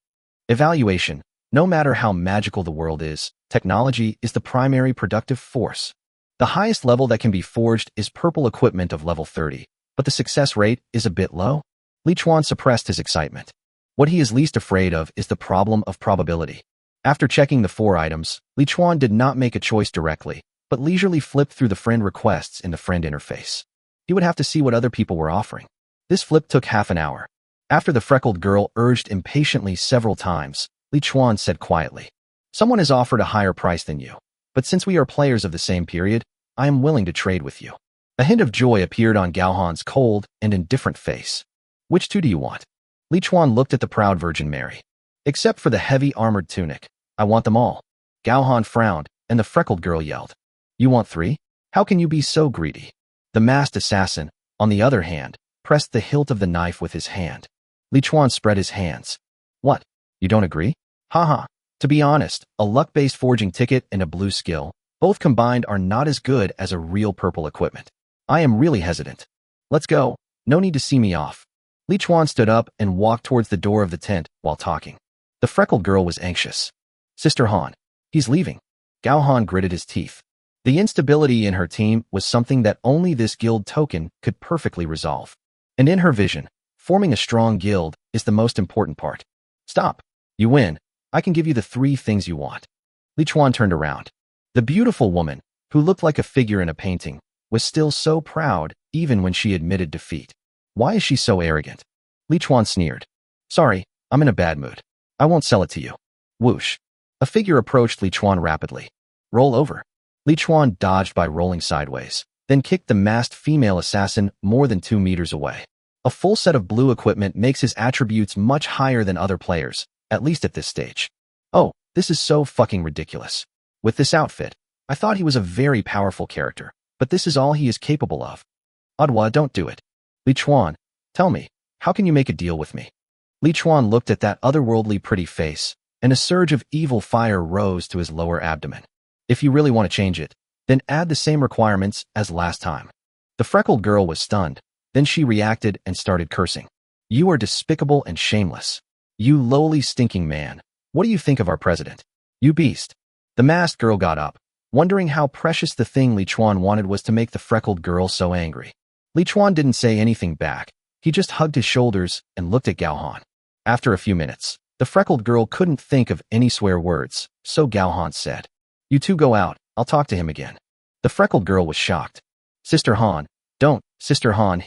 Evaluation. No matter how magical the world is, technology is the primary productive force. The highest level that can be forged is purple equipment of level 30, but the success rate is a bit low. Li Chuan suppressed his excitement. What he is least afraid of is the problem of probability. After checking the 4 items, Li Chuan did not make a choice directly, but leisurely flipped through the friend requests in the friend interface. He would have to see what other people were offering. This flip took half an hour. After the freckled girl urged impatiently several times, Li Chuan said quietly, "Someone has offered a higher price than you, but since we are players of the same period, I am willing to trade with you." A hint of joy appeared on Gao Han's cold and indifferent face. "Which 2 do you want?" Li Chuan looked at the proud Virgin Mary. "Except for the heavy armored tunic, I want them all." Gao Han frowned, and the freckled girl yelled, "You want 3? How can you be so greedy?" The masked assassin, on the other hand, pressed the hilt of the knife with his hand. Li Chuan spread his hands. "What? You don't agree?" "Haha. To be honest, a luck-based forging ticket and a blue skill, both combined are not as good as a real purple equipment. I am really hesitant. Let's go. No need to see me off." Li Chuan stood up and walked towards the door of the tent while talking. The freckled girl was anxious. "Sister Han, he's leaving." Gao Han gritted his teeth. The instability in her team was something that only this guild token could perfectly resolve. And in her vision, forming a strong guild is the most important part. Stop. You win. I can give you the 3 things you want. Li Chuan turned around. The beautiful woman, who looked like a figure in a painting, was still so proud even when she admitted defeat. Why is she so arrogant? Li Chuan sneered. Sorry, I'm in a bad mood. I won't sell it to you. Whoosh. A figure approached Li Chuan rapidly. Roll over. Li Chuan dodged by rolling sideways, then kicked the masked female assassin more than 2 meters away. A full set of blue equipment makes his attributes much higher than other players, at least at this stage. Oh, this is so fucking ridiculous. With this outfit, I thought he was a very powerful character, but this is all he is capable of. Adwa, don't do it. Li Chuan, tell me, how can you make a deal with me? Li Chuan looked at that otherworldly pretty face, and a surge of evil fire rose to his lower abdomen. If you really want to change it, then add the same requirements as last time. The freckled girl was stunned, then she reacted and started cursing. You are despicable and shameless. You lowly stinking man. What do you think of our president? You beast. The masked girl got up, wondering how precious the thing Li Chuan wanted was to make the freckled girl so angry. Li Chuan didn't say anything back. He just hugged his shoulders and looked at Gao Han. After a few minutes, the freckled girl couldn't think of any swear words, so Gao Han said, You two go out, I'll talk to him again. The freckled girl was shocked. Sister Han, don't, Sister Han,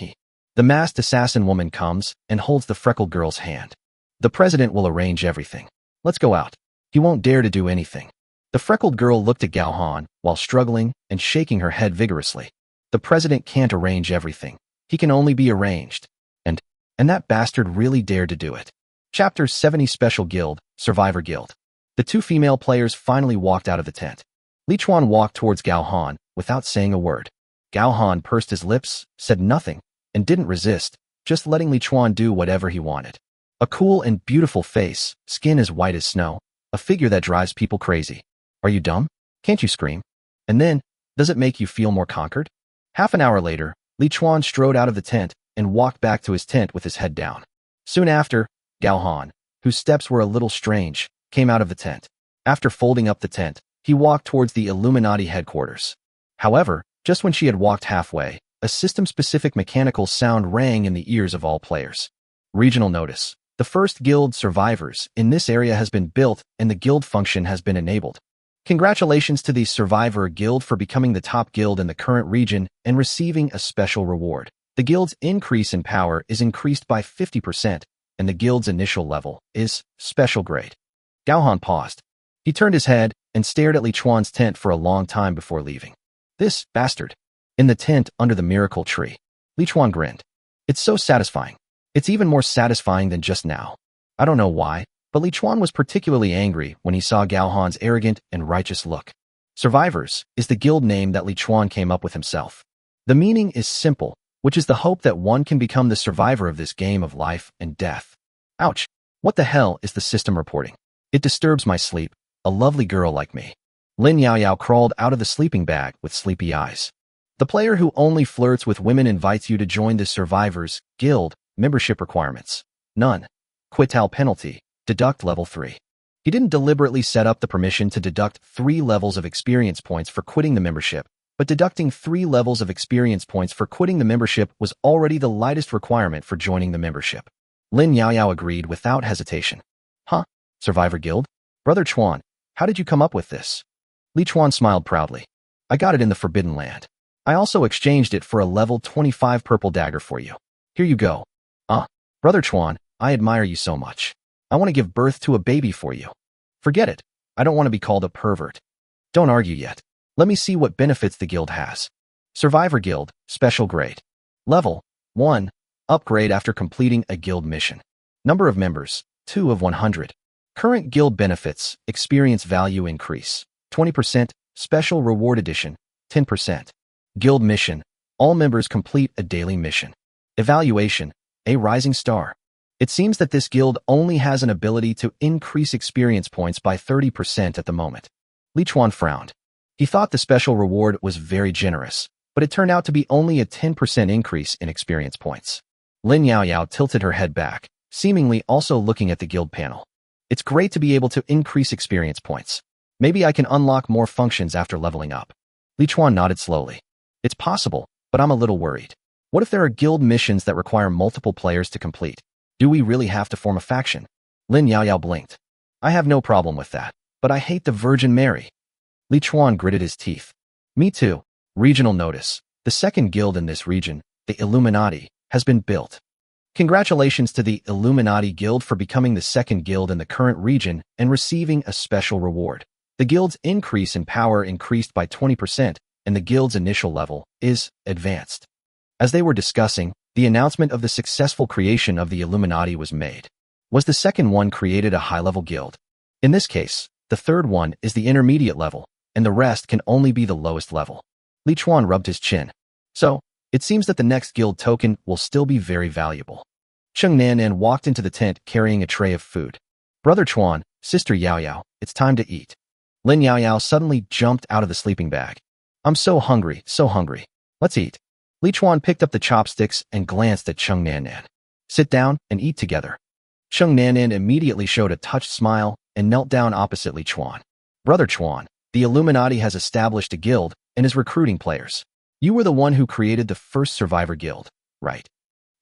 The masked assassin woman comes and holds the freckled girl's hand. The president will arrange everything. Let's go out. He won't dare to do anything. The freckled girl looked at Gao Han while struggling and shaking her head vigorously. The president can't arrange everything. He can only be arranged. And that bastard really dared to do it. Chapter 70 Special Guild, Survivor Guild. The 2 female players finally walked out of the tent. Li Chuan walked towards Gao Han without saying a word. Gao Han pursed his lips, said nothing, and didn't resist, just letting Li Chuan do whatever he wanted. A cool and beautiful face, skin as white as snow, a figure that drives people crazy. Are you dumb? Can't you scream? And then, does it make you feel more conquered? Half an hour later, Li Chuan strode out of the tent and walked back to his tent with his head down. Soon after, Gao Han, whose steps were a little strange, came out of the tent. After folding up the tent, he walked towards the Illuminati headquarters. However, just when she had walked halfway, a system-specific mechanical sound rang in the ears of all players. Regional notice. The first guild, Survivors, in this area has been built and the guild function has been enabled. Congratulations to the Survivor Guild for becoming the top guild in the current region and receiving a special reward. The guild's increase in power is increased by 50%, and the guild's initial level is special grade. Gao Han paused. He turned his head and stared at Li Chuan's tent for a long time before leaving. This bastard. In the tent under the miracle tree. Li Chuan grinned. It's so satisfying. It's even more satisfying than just now. I don't know why, but Li Chuan was particularly angry when he saw Gao Han's arrogant and righteous look. Survivors is the guild name that Li Chuan came up with himself. The meaning is simple, which is the hope that one can become the survivor of this game of life and death. Ouch. What the hell is the system reporting? It disturbs my sleep, a lovely girl like me. Lin Yaoyao crawled out of the sleeping bag with sleepy eyes. The player who only flirts with women invites you to join the Survivors Guild. Membership requirements. None. Quital penalty. Deduct level 3. He didn't deliberately set up the permission to deduct 3 levels of experience points for quitting the membership, but deducting 3 levels of experience points for quitting the membership was already the lightest requirement for joining the membership. Lin Yaoyao agreed without hesitation. Huh? Survivor Guild? Brother Chuan, how did you come up with this? Li Chuan smiled proudly. I got it in the Forbidden Land. I also exchanged it for a level 25 purple dagger for you. Here you go. Brother Chuan, I admire you so much. I want to give birth to a baby for you. Forget it. I don't want to be called a pervert. Don't argue yet. Let me see what benefits the guild has. Survivor Guild, Special Grade. Level 1. Upgrade after completing a guild mission. Number of members, 2 of 100. Current guild benefits, experience value increase, 20%, special reward edition, 10%. Guild mission, all members complete a daily mission. Evaluation, a rising star. It seems that this guild only has an ability to increase experience points by 30% at the moment. Li Chuan frowned. He thought the special reward was very generous, but it turned out to be only a 10% increase in experience points. Lin Yaoyao tilted her head back, seemingly also looking at the guild panel. It's great to be able to increase experience points. Maybe I can unlock more functions after leveling up. Li Chuan nodded slowly. It's possible, but I'm a little worried. What if there are guild missions that require multiple players to complete? Do we really have to form a faction? Lin Yaoyao blinked. I have no problem with that, but I hate the Virgin Mary. Li Chuan gritted his teeth. Me too. Regional notice. The second guild in this region, the Illuminati, has been built. Congratulations to the Illuminati Guild for becoming the second guild in the current region and receiving a special reward. The guild's increase in power increased by 20%, and the guild's initial level is advanced. As they were discussing, the announcement of the successful creation of the Illuminati was made. Was the second one created a high-level guild? In this case, the third one is the intermediate level, and the rest can only be the lowest level. Li Chuan rubbed his chin. So, it seems that the next guild token will still be very valuable. Cheng Nanan walked into the tent carrying a tray of food. Brother Chuan, Sister Yaoyao, it's time to eat. Lin Yaoyao suddenly jumped out of the sleeping bag. I'm so hungry, so hungry. Let's eat. Li Chuan picked up the chopsticks and glanced at Cheng Nanan. Sit down and eat together. Cheng Nanan immediately showed a touched smile and knelt down opposite Li Chuan. Brother Chuan, the Illuminati has established a guild and is recruiting players. You were the one who created the first Survivor Guild, right?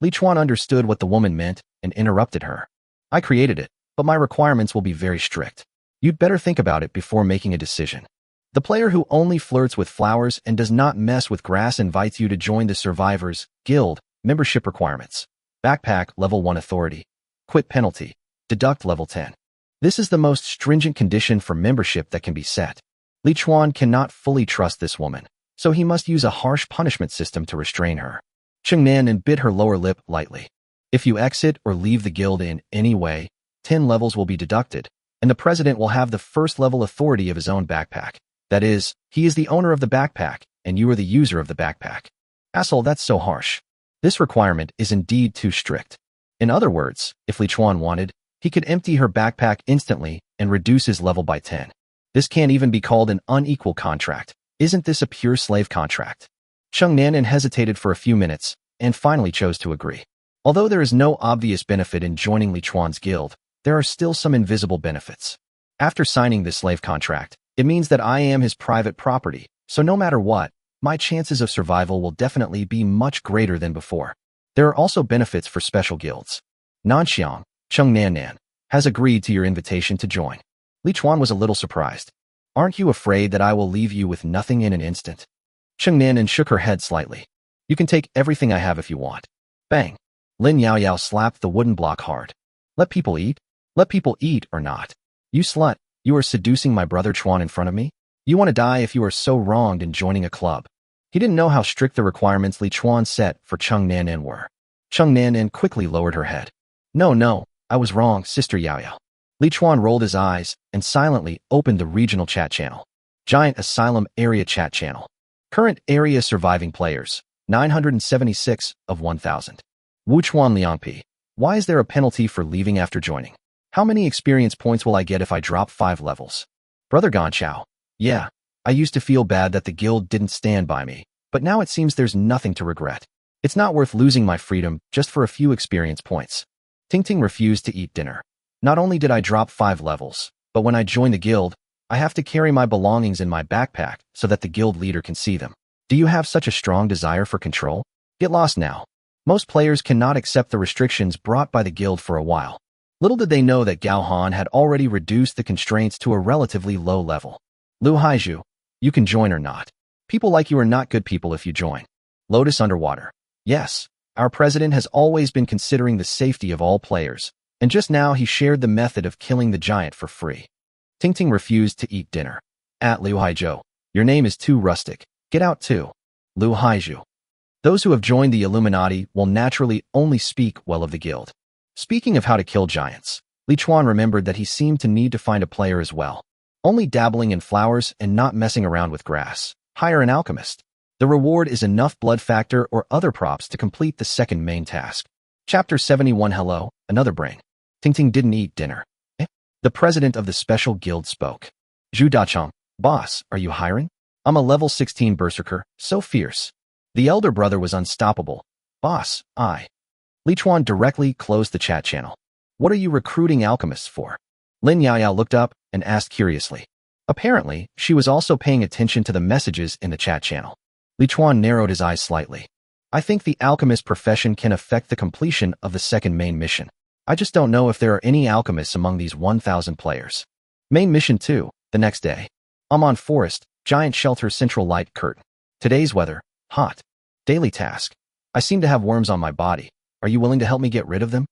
Li Chuan understood what the woman meant and interrupted her. I created it, but my requirements will be very strict. You'd better think about it before making a decision. The player who only flirts with flowers and does not mess with grass invites you to join the Survivors Guild. Membership requirements. Backpack level 1 authority. Quit penalty. Deduct level 10. This is the most stringent condition for membership that can be set. Li Chuan cannot fully trust this woman, so he must use a harsh punishment system to restrain her. Cheng Nanan bit her lower lip lightly. If you exit or leave the guild in any way, 10 levels will be deducted, and the president will have the first level authority of his own backpack. That is, he is the owner of the backpack, and you are the user of the backpack. Asshole, that's so harsh. This requirement is indeed too strict. In other words, if Li Chuan wanted, he could empty her backpack instantly and reduce his level by 10. This can't even be called an unequal contract. Isn't this a pure slave contract? Cheng Nanan hesitated for a few minutes and finally chose to agree. Although there is no obvious benefit in joining Li Chuan's guild, there are still some invisible benefits. After signing this slave contract, it means that I am his private property, so no matter what, my chances of survival will definitely be much greater than before. There are also benefits for special guilds. Nanxiang, Cheng Nanan, has agreed to your invitation to join. Li Chuan was a little surprised. Aren't you afraid that I will leave you with nothing in an instant? Cheng Nanan shook her head slightly. You can take everything I have if you want. Bang. Lin Yaoyao slapped the wooden block hard. Let people eat? Let people eat or not. You slut, you are seducing my brother Chuan in front of me? You want to die if you are so wronged in joining a club. He didn't know how strict the requirements Li Chuan set for Cheng Nanan were. Cheng Nanan quickly lowered her head. No, I was wrong, Sister Yaoyao. Li Chuan rolled his eyes and silently opened the regional chat channel. Giant Asylum Area Chat Channel. Current area surviving players, 976 of 1,000. Wu Chuan Liangpi. Why is there a penalty for leaving after joining? How many experience points will I get if I drop 5 levels? Brother Ganchao. Yeah, I used to feel bad that the guild didn't stand by me, but now it seems there's nothing to regret. It's not worth losing my freedom just for a few experience points. Tingting refused to eat dinner. Not only did I drop 5 levels, but when I join the guild, I have to carry my belongings in my backpack so that the guild leader can see them. Do you have such a strong desire for control? Get lost now. Most players cannot accept the restrictions brought by the guild for a while. Little did they know that Gao Han had already reduced the constraints to a relatively low level. Lu Haizhu, you can join or not. People like you are not good people if you join. Lotus Underwater. Yes, our president has always been considering the safety of all players, and just now he shared the method of killing the giant for free. Tingting refused to eat dinner. At Liu Haizhou, your name is too rustic. Get out too. Lu Haizhou. Those who have joined the Illuminati will naturally only speak well of the guild. Speaking of how to kill giants, Li Chuan remembered that he seemed to need to find a player as well. Only dabbling in flowers and not messing around with grass. Hire an alchemist. The reward is enough blood factor or other props to complete the second main task. Chapter 71. Hello, another brain. Tingting didn't eat dinner. The president of the special guild spoke. Zhu Dachong, boss, are you hiring? I'm a level 16 berserker, so fierce. The elder brother was unstoppable. Boss, Li Chuan directly closed the chat channel. What are you recruiting alchemists for? Lin Yaoyao looked up and asked curiously. Apparently, she was also paying attention to the messages in the chat channel. Li Chuan narrowed his eyes slightly. I think the alchemist profession can affect the completion of the second main mission. I just don't know if there are any alchemists among these 1,000 players. Main mission 2, the next day. Amon Forest, giant shelter central light curtain. Today's weather, hot. Daily task. I seem to have worms on my body. Are you willing to help me get rid of them?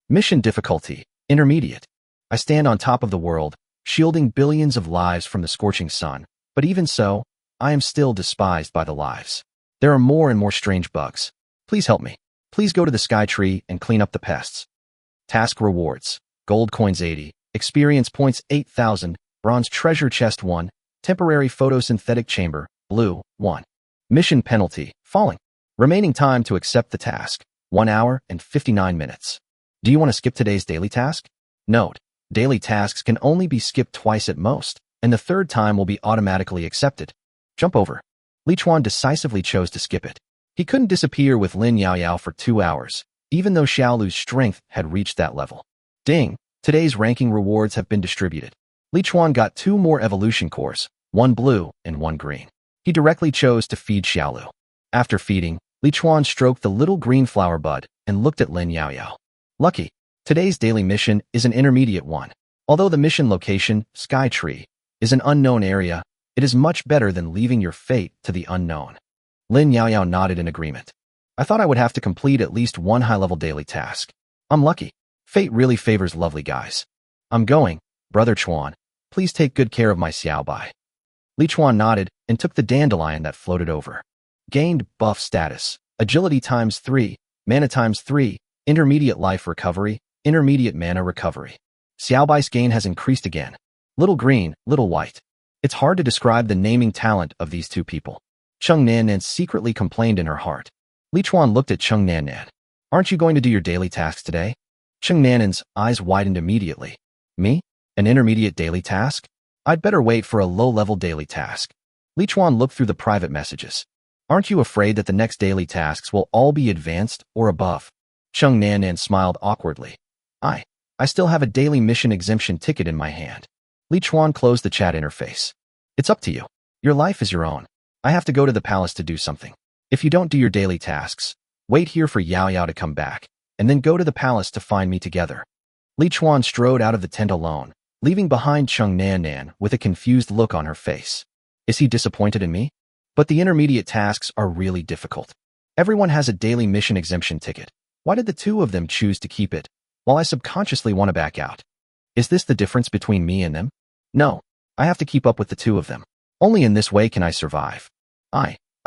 Mission difficulty, intermediate. I stand on top of the world, shielding billions of lives from the scorching sun, but even so, I am still despised by the lives. There are more and more strange bugs. Please help me. Please go to the sky tree and clean up the pests. Task rewards. Gold coins 80, experience points 8,000, bronze treasure chest 1, temporary photosynthetic chamber, blue, 1. Mission penalty, falling. Remaining time to accept the task, 1 hour and 59 minutes. Do you want to skip today's daily task? Note, daily tasks can only be skipped twice at most, and the third time will be automatically accepted. Jump over. Li Chuan decisively chose to skip it. He couldn't disappear with Lin Yaoyao for 2 hours, even though Xiaolu's strength had reached that level. Ding! Today's ranking rewards have been distributed. Li Chuan got 2 more evolution cores, 1 blue and 1 green. He directly chose to feed Xiaolu. After feeding, Li Chuan stroked the little green flower bud and looked at Lin Yaoyao. Lucky. Today's daily mission is an intermediate one. Although the mission location, Sky Tree, is an unknown area, it is much better than leaving your fate to the unknown. Lin Yaoyao nodded in agreement. I thought I would have to complete at least 1 high-level daily task. I'm lucky. Fate really favors lovely guys. I'm going, Brother Chuan. Please take good care of my Xiaobai. Li Chuan nodded and took the dandelion that floated over. Gained buff status, agility times 3, mana times 3, intermediate life recovery, intermediate mana recovery. Xiaobai's gain has increased again. Little green, little white. It's hard to describe the naming talent of these 2 people. Cheng Nannan secretly complained in her heart. Li Chuan looked at Cheng Nannan. Aren't you going to do your daily tasks today? Cheng Nannan's eyes widened immediately. Me? An intermediate daily task? I'd better wait for a low-level daily task. Li Chuan looked through the private messages. Aren't you afraid that the next daily tasks will all be advanced or above? Cheng Nannan smiled awkwardly. I still have a daily mission exemption ticket in my hand. Li Chuan closed the chat interface. It's up to you. Your life is your own. I have to go to the palace to do something. If you don't do your daily tasks, wait here for Yaoyao to come back, and then go to the palace to find me together. Li Chuan strode out of the tent alone, leaving behind Cheng Nannan with a confused look on her face. Is he disappointed in me? But the intermediate tasks are really difficult. Everyone has a daily mission exemption ticket. Why did the 2 of them choose to keep it, while I subconsciously want to back out? Is this the difference between me and them? No, I have to keep up with the 2 of them. Only in this way can I survive.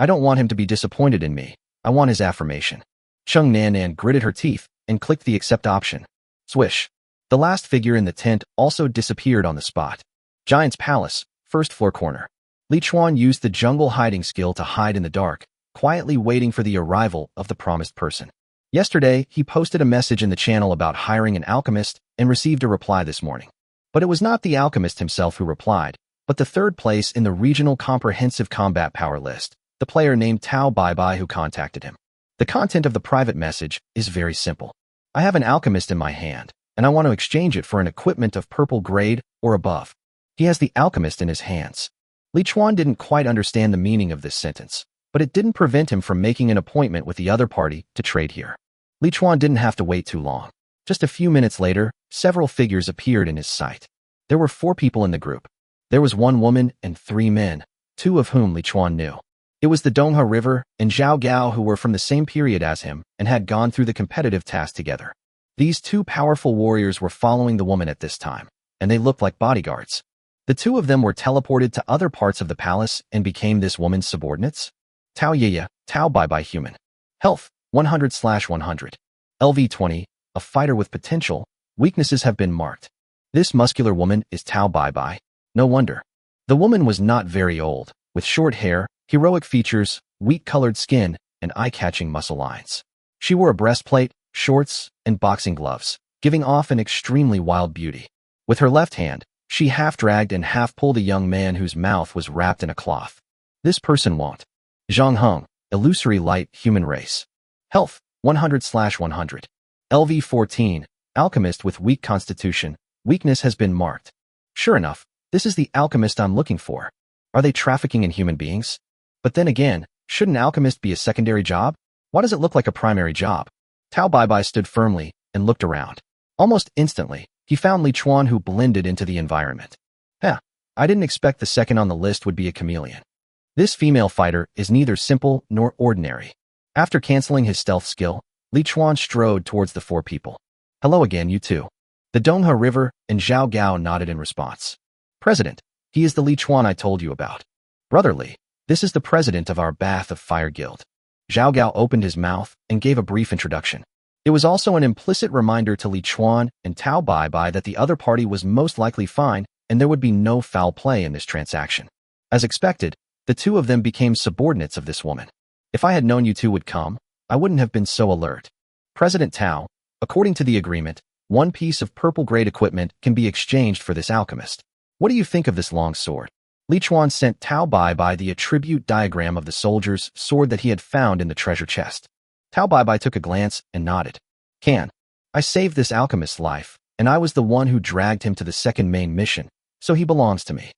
I don't want him to be disappointed in me. I want his affirmation. Cheng Nannan gritted her teeth and clicked the accept option. Swish. The last figure in the tent also disappeared on the spot. Giant's Palace, first floor corner. Li Chuan used the jungle hiding skill to hide in the dark, quietly waiting for the arrival of the promised person. Yesterday, he posted a message in the channel about hiring an alchemist and received a reply this morning. But it was not the alchemist himself who replied, but the 3rd place in the regional comprehensive combat power list, the player named Tao Baibai who contacted him. The content of the private message is very simple. I have an alchemist in my hand, and I want to exchange it for an equipment of purple grade or above. He has the alchemist in his hands. Li Chuan didn't quite understand the meaning of this sentence, but it didn't prevent him from making an appointment with the other party to trade here. Li Chuan didn't have to wait too long. Just a few minutes later, several figures appeared in his sight. There were 4 people in the group. There was 1 woman and 3 men, 2 of whom Li Chuan knew. It was the Dongha River and Zhao Gao who were from the same period as him and had gone through the competitive task together. These 2 powerful warriors were following the woman at this time, and they looked like bodyguards. The 2 of them were teleported to other parts of the palace and became this woman's subordinates. Tao Yaya, Tao Baibai human. Health, 100/100. LV20, a fighter with potential, weaknesses have been marked. This muscular woman is Tao Baibai. No wonder. The woman was not very old, with short hair, heroic features, wheat-colored skin, and eye-catching muscle lines. She wore a breastplate, shorts, and boxing gloves, giving off an extremely wild beauty. With her left hand, she half-dragged and half-pulled a young man whose mouth was wrapped in a cloth. This person won't. Zhang Heng, illusory light human race. Health, 100/100. LV14, alchemist with weak constitution, weakness has been marked. Sure enough, this is the alchemist I'm looking for. Are they trafficking in human beings? But then again, should an alchemist be a secondary job? Why does it look like a primary job? Tao Baibai stood firmly and looked around. Almost instantly, he found Li Chuan, who blended into the environment. I didn't expect the second on the list would be a chameleon. This female fighter is neither simple nor ordinary. After canceling his stealth skill, Li Chuan strode towards the four people. Hello again, you two. The Donghe River and Zhao Gao nodded in response. President, he is the Li Chuan I told you about. Brother Li, this is the president of our Bath of Fire Guild. Zhao Gao opened his mouth and gave a brief introduction. It was also an implicit reminder to Li Chuan and Tao Bai that the other party was most likely fine and there would be no foul play in this transaction. As expected, the two of them became subordinates of this woman. If I had known you two would come, I wouldn't have been so alert. President Tao, according to the agreement, one piece of purple-grade equipment can be exchanged for this alchemist. What do you think of this long sword? Li Chuan sent Tao Bai the attribute diagram of the soldier's sword that he had found in the treasure chest. Tao Bai took a glance and nodded. I saved this alchemist's life, and I was the one who dragged him to the second main mission, so he belongs to me.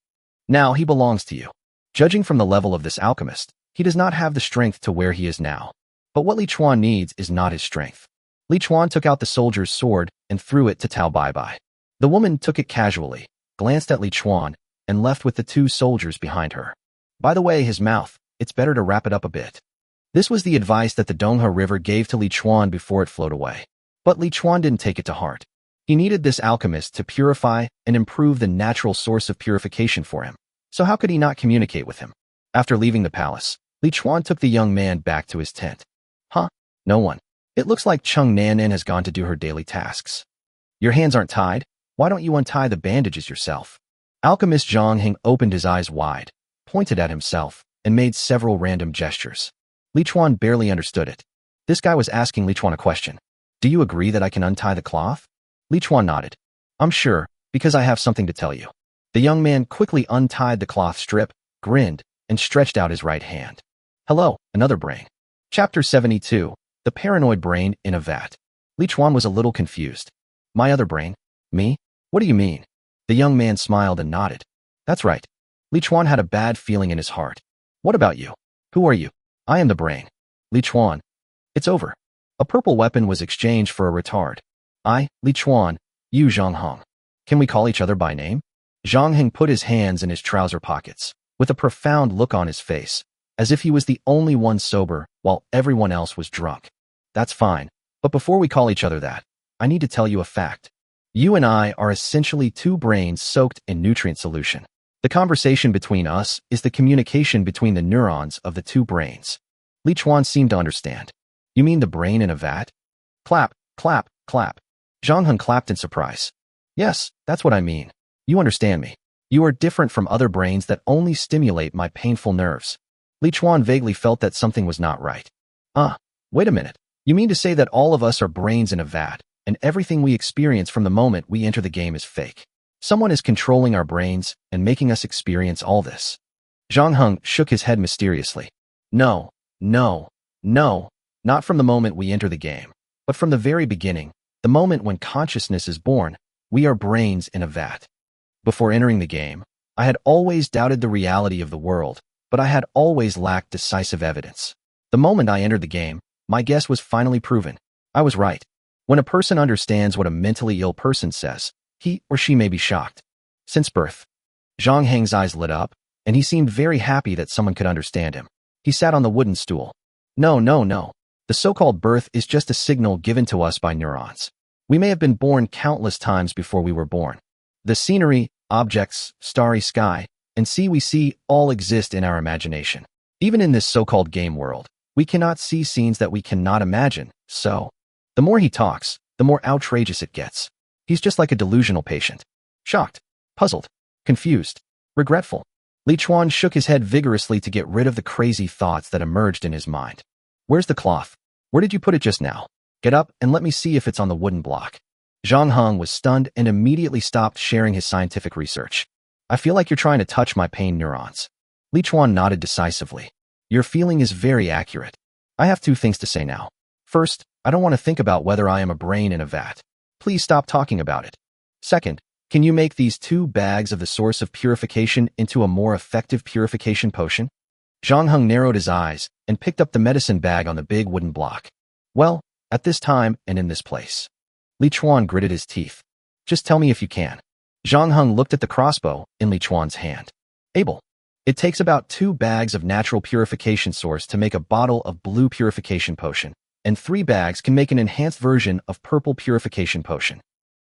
Now he belongs to you. Judging from the level of this alchemist, he does not have the strength to where he is now. But what Li Chuan needs is not his strength. Li Chuan took out the soldier's sword and threw it to Tao Bai. The woman took it casually, glanced at Li Chuan, and left with the two soldiers behind her. By the way, his mouth, it's better to wrap it up a bit. This was the advice that the Donghe River gave to Li Chuan before it flowed away. But Li Chuan didn't take it to heart. He needed this alchemist to purify and improve the natural source of purification for him. So how could he not communicate with him? After leaving the palace, Li Chuan took the young man back to his tent. No one. It looks like Chung Nanan has gone to do her daily tasks. Your hands aren't tied? Why don't you untie the bandages yourself? Alchemist Zhang Heng opened his eyes wide, pointed at himself, and made several random gestures. Li Chuan barely understood it. This guy was asking Li Chuan a question. Do you agree that I can untie the cloth? Li Chuan nodded. I'm sure, because I have something to tell you. The young man quickly untied the cloth strip, grinned, and stretched out his right hand. Hello, another brain. Chapter 72, The Paranoid Brain in a Vat. Li Chuan was a little confused. My other brain? Me? What do you mean? The young man smiled and nodded. That's right. Li Chuan had a bad feeling in his heart. What about you? Who are you? I am the brain. Li Chuan. It's over. A purple weapon was exchanged for a retard. I, Li Chuan, you Zhang Heng. Can we call each other by name? Zhang Heng put his hands in his trouser pockets, with a profound look on his face, as if he was the only one sober while everyone else was drunk. That's fine, but before we call each other that, I need to tell you a fact. You and I are essentially two brains soaked in nutrient solution. The conversation between us is the communication between the neurons of the two brains. Li Chuan seemed to understand. You mean the brain in a vat? Clap, clap, clap. Zhang Heng clapped in surprise. Yes, that's what I mean. You understand me. You are different from other brains that only stimulate my painful nerves. Li Chuan vaguely felt that something was not right. Wait a minute. You mean to say that all of us are brains in a vat, and everything we experience from the moment we enter the game is fake? Someone is controlling our brains and making us experience all this. Zhang Heng shook his head mysteriously. No, not from the moment we enter the game, but from the very beginning, the moment when consciousness is born, we are brains in a vat. Before entering the game, I had always doubted the reality of the world, but I had always lacked decisive evidence. The moment I entered the game, my guess was finally proven. I was right. When a person understands what a mentally ill person says, he or she may be shocked. Since birth. Zhang Heng's eyes lit up, and he seemed very happy that someone could understand him. He sat on the wooden stool. No. The so-called birth is just a signal given to us by neurons. We may have been born countless times before we were born. The scenery, objects, starry sky, and sea we see all exist in our imagination. Even in this so-called game world, we cannot see scenes that we cannot imagine, so the more he talks, the more outrageous it gets. He's just like a delusional patient. Shocked, puzzled, confused, regretful. Li Chuan shook his head vigorously to get rid of the crazy thoughts that emerged in his mind. Where's the cloth? Where did you put it just now? Get up and let me see if it's on the wooden block. Zhang Heng was stunned and immediately stopped sharing his scientific research. I feel like you're trying to touch my pain neurons. Li Chuan nodded decisively. Your feeling is very accurate. I have two things to say now. First, I don't want to think about whether I am a brain in a vat. Please stop talking about it. Second, can you make these 2 bags of the source of purification into a more effective purification potion? Zhang Heng narrowed his eyes and picked up the medicine bag on the big wooden block. Well, at this time and in this place. Li Chuan gritted his teeth. Just tell me if you can. Zhang Heng looked at the crossbow in Li Chuan's hand. Abel. It takes about 2 bags of natural purification source to make a bottle of blue purification potion, and 3 bags can make an enhanced version of purple purification potion.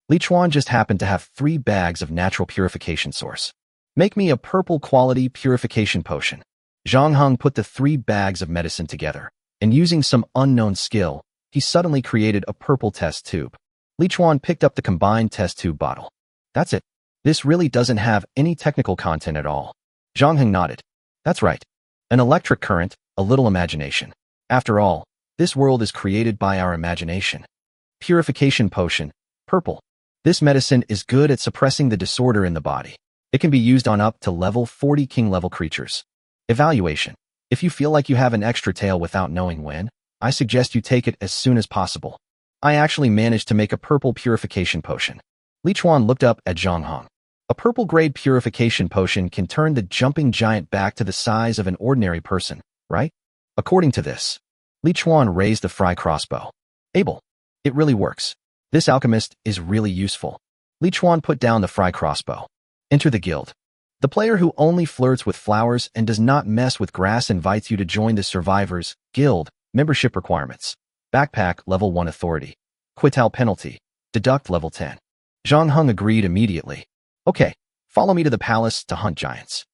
Li Chuan just happened to have 3 bags of natural purification source. Make me a purple quality purification potion. Zhang Heng put the 3 bags of medicine together, and using some unknown skill, he suddenly created a purple test tube. Li Chuan picked up the combined test tube bottle. That's it. This really doesn't have any technical content at all. Zhang Heng nodded. That's right. An electric current, a little imagination. After all, this world is created by our imagination. Purification potion, purple. This medicine is good at suppressing the disorder in the body. It can be used on up to level 40 king level creatures. Evaluation. If you feel like you have an extra tail without knowing when, I suggest you take it as soon as possible. I actually managed to make a purple purification potion. Li Chuan looked up at Zhang Heng. A purple-grade purification potion can turn the jumping giant back to the size of an ordinary person, right? According to this, Li Chuan raised the fry crossbow. Abel. It really works. This alchemist is really useful. Li Chuan put down the fry crossbow. Enter the guild. The player who only flirts with flowers and does not mess with grass invites you to join the Survivors Guild. Membership requirements. Backpack level 1 authority. Quital penalty. Deduct level 10. Zhang Heng agreed immediately. Okay, follow me to the palace to hunt giants.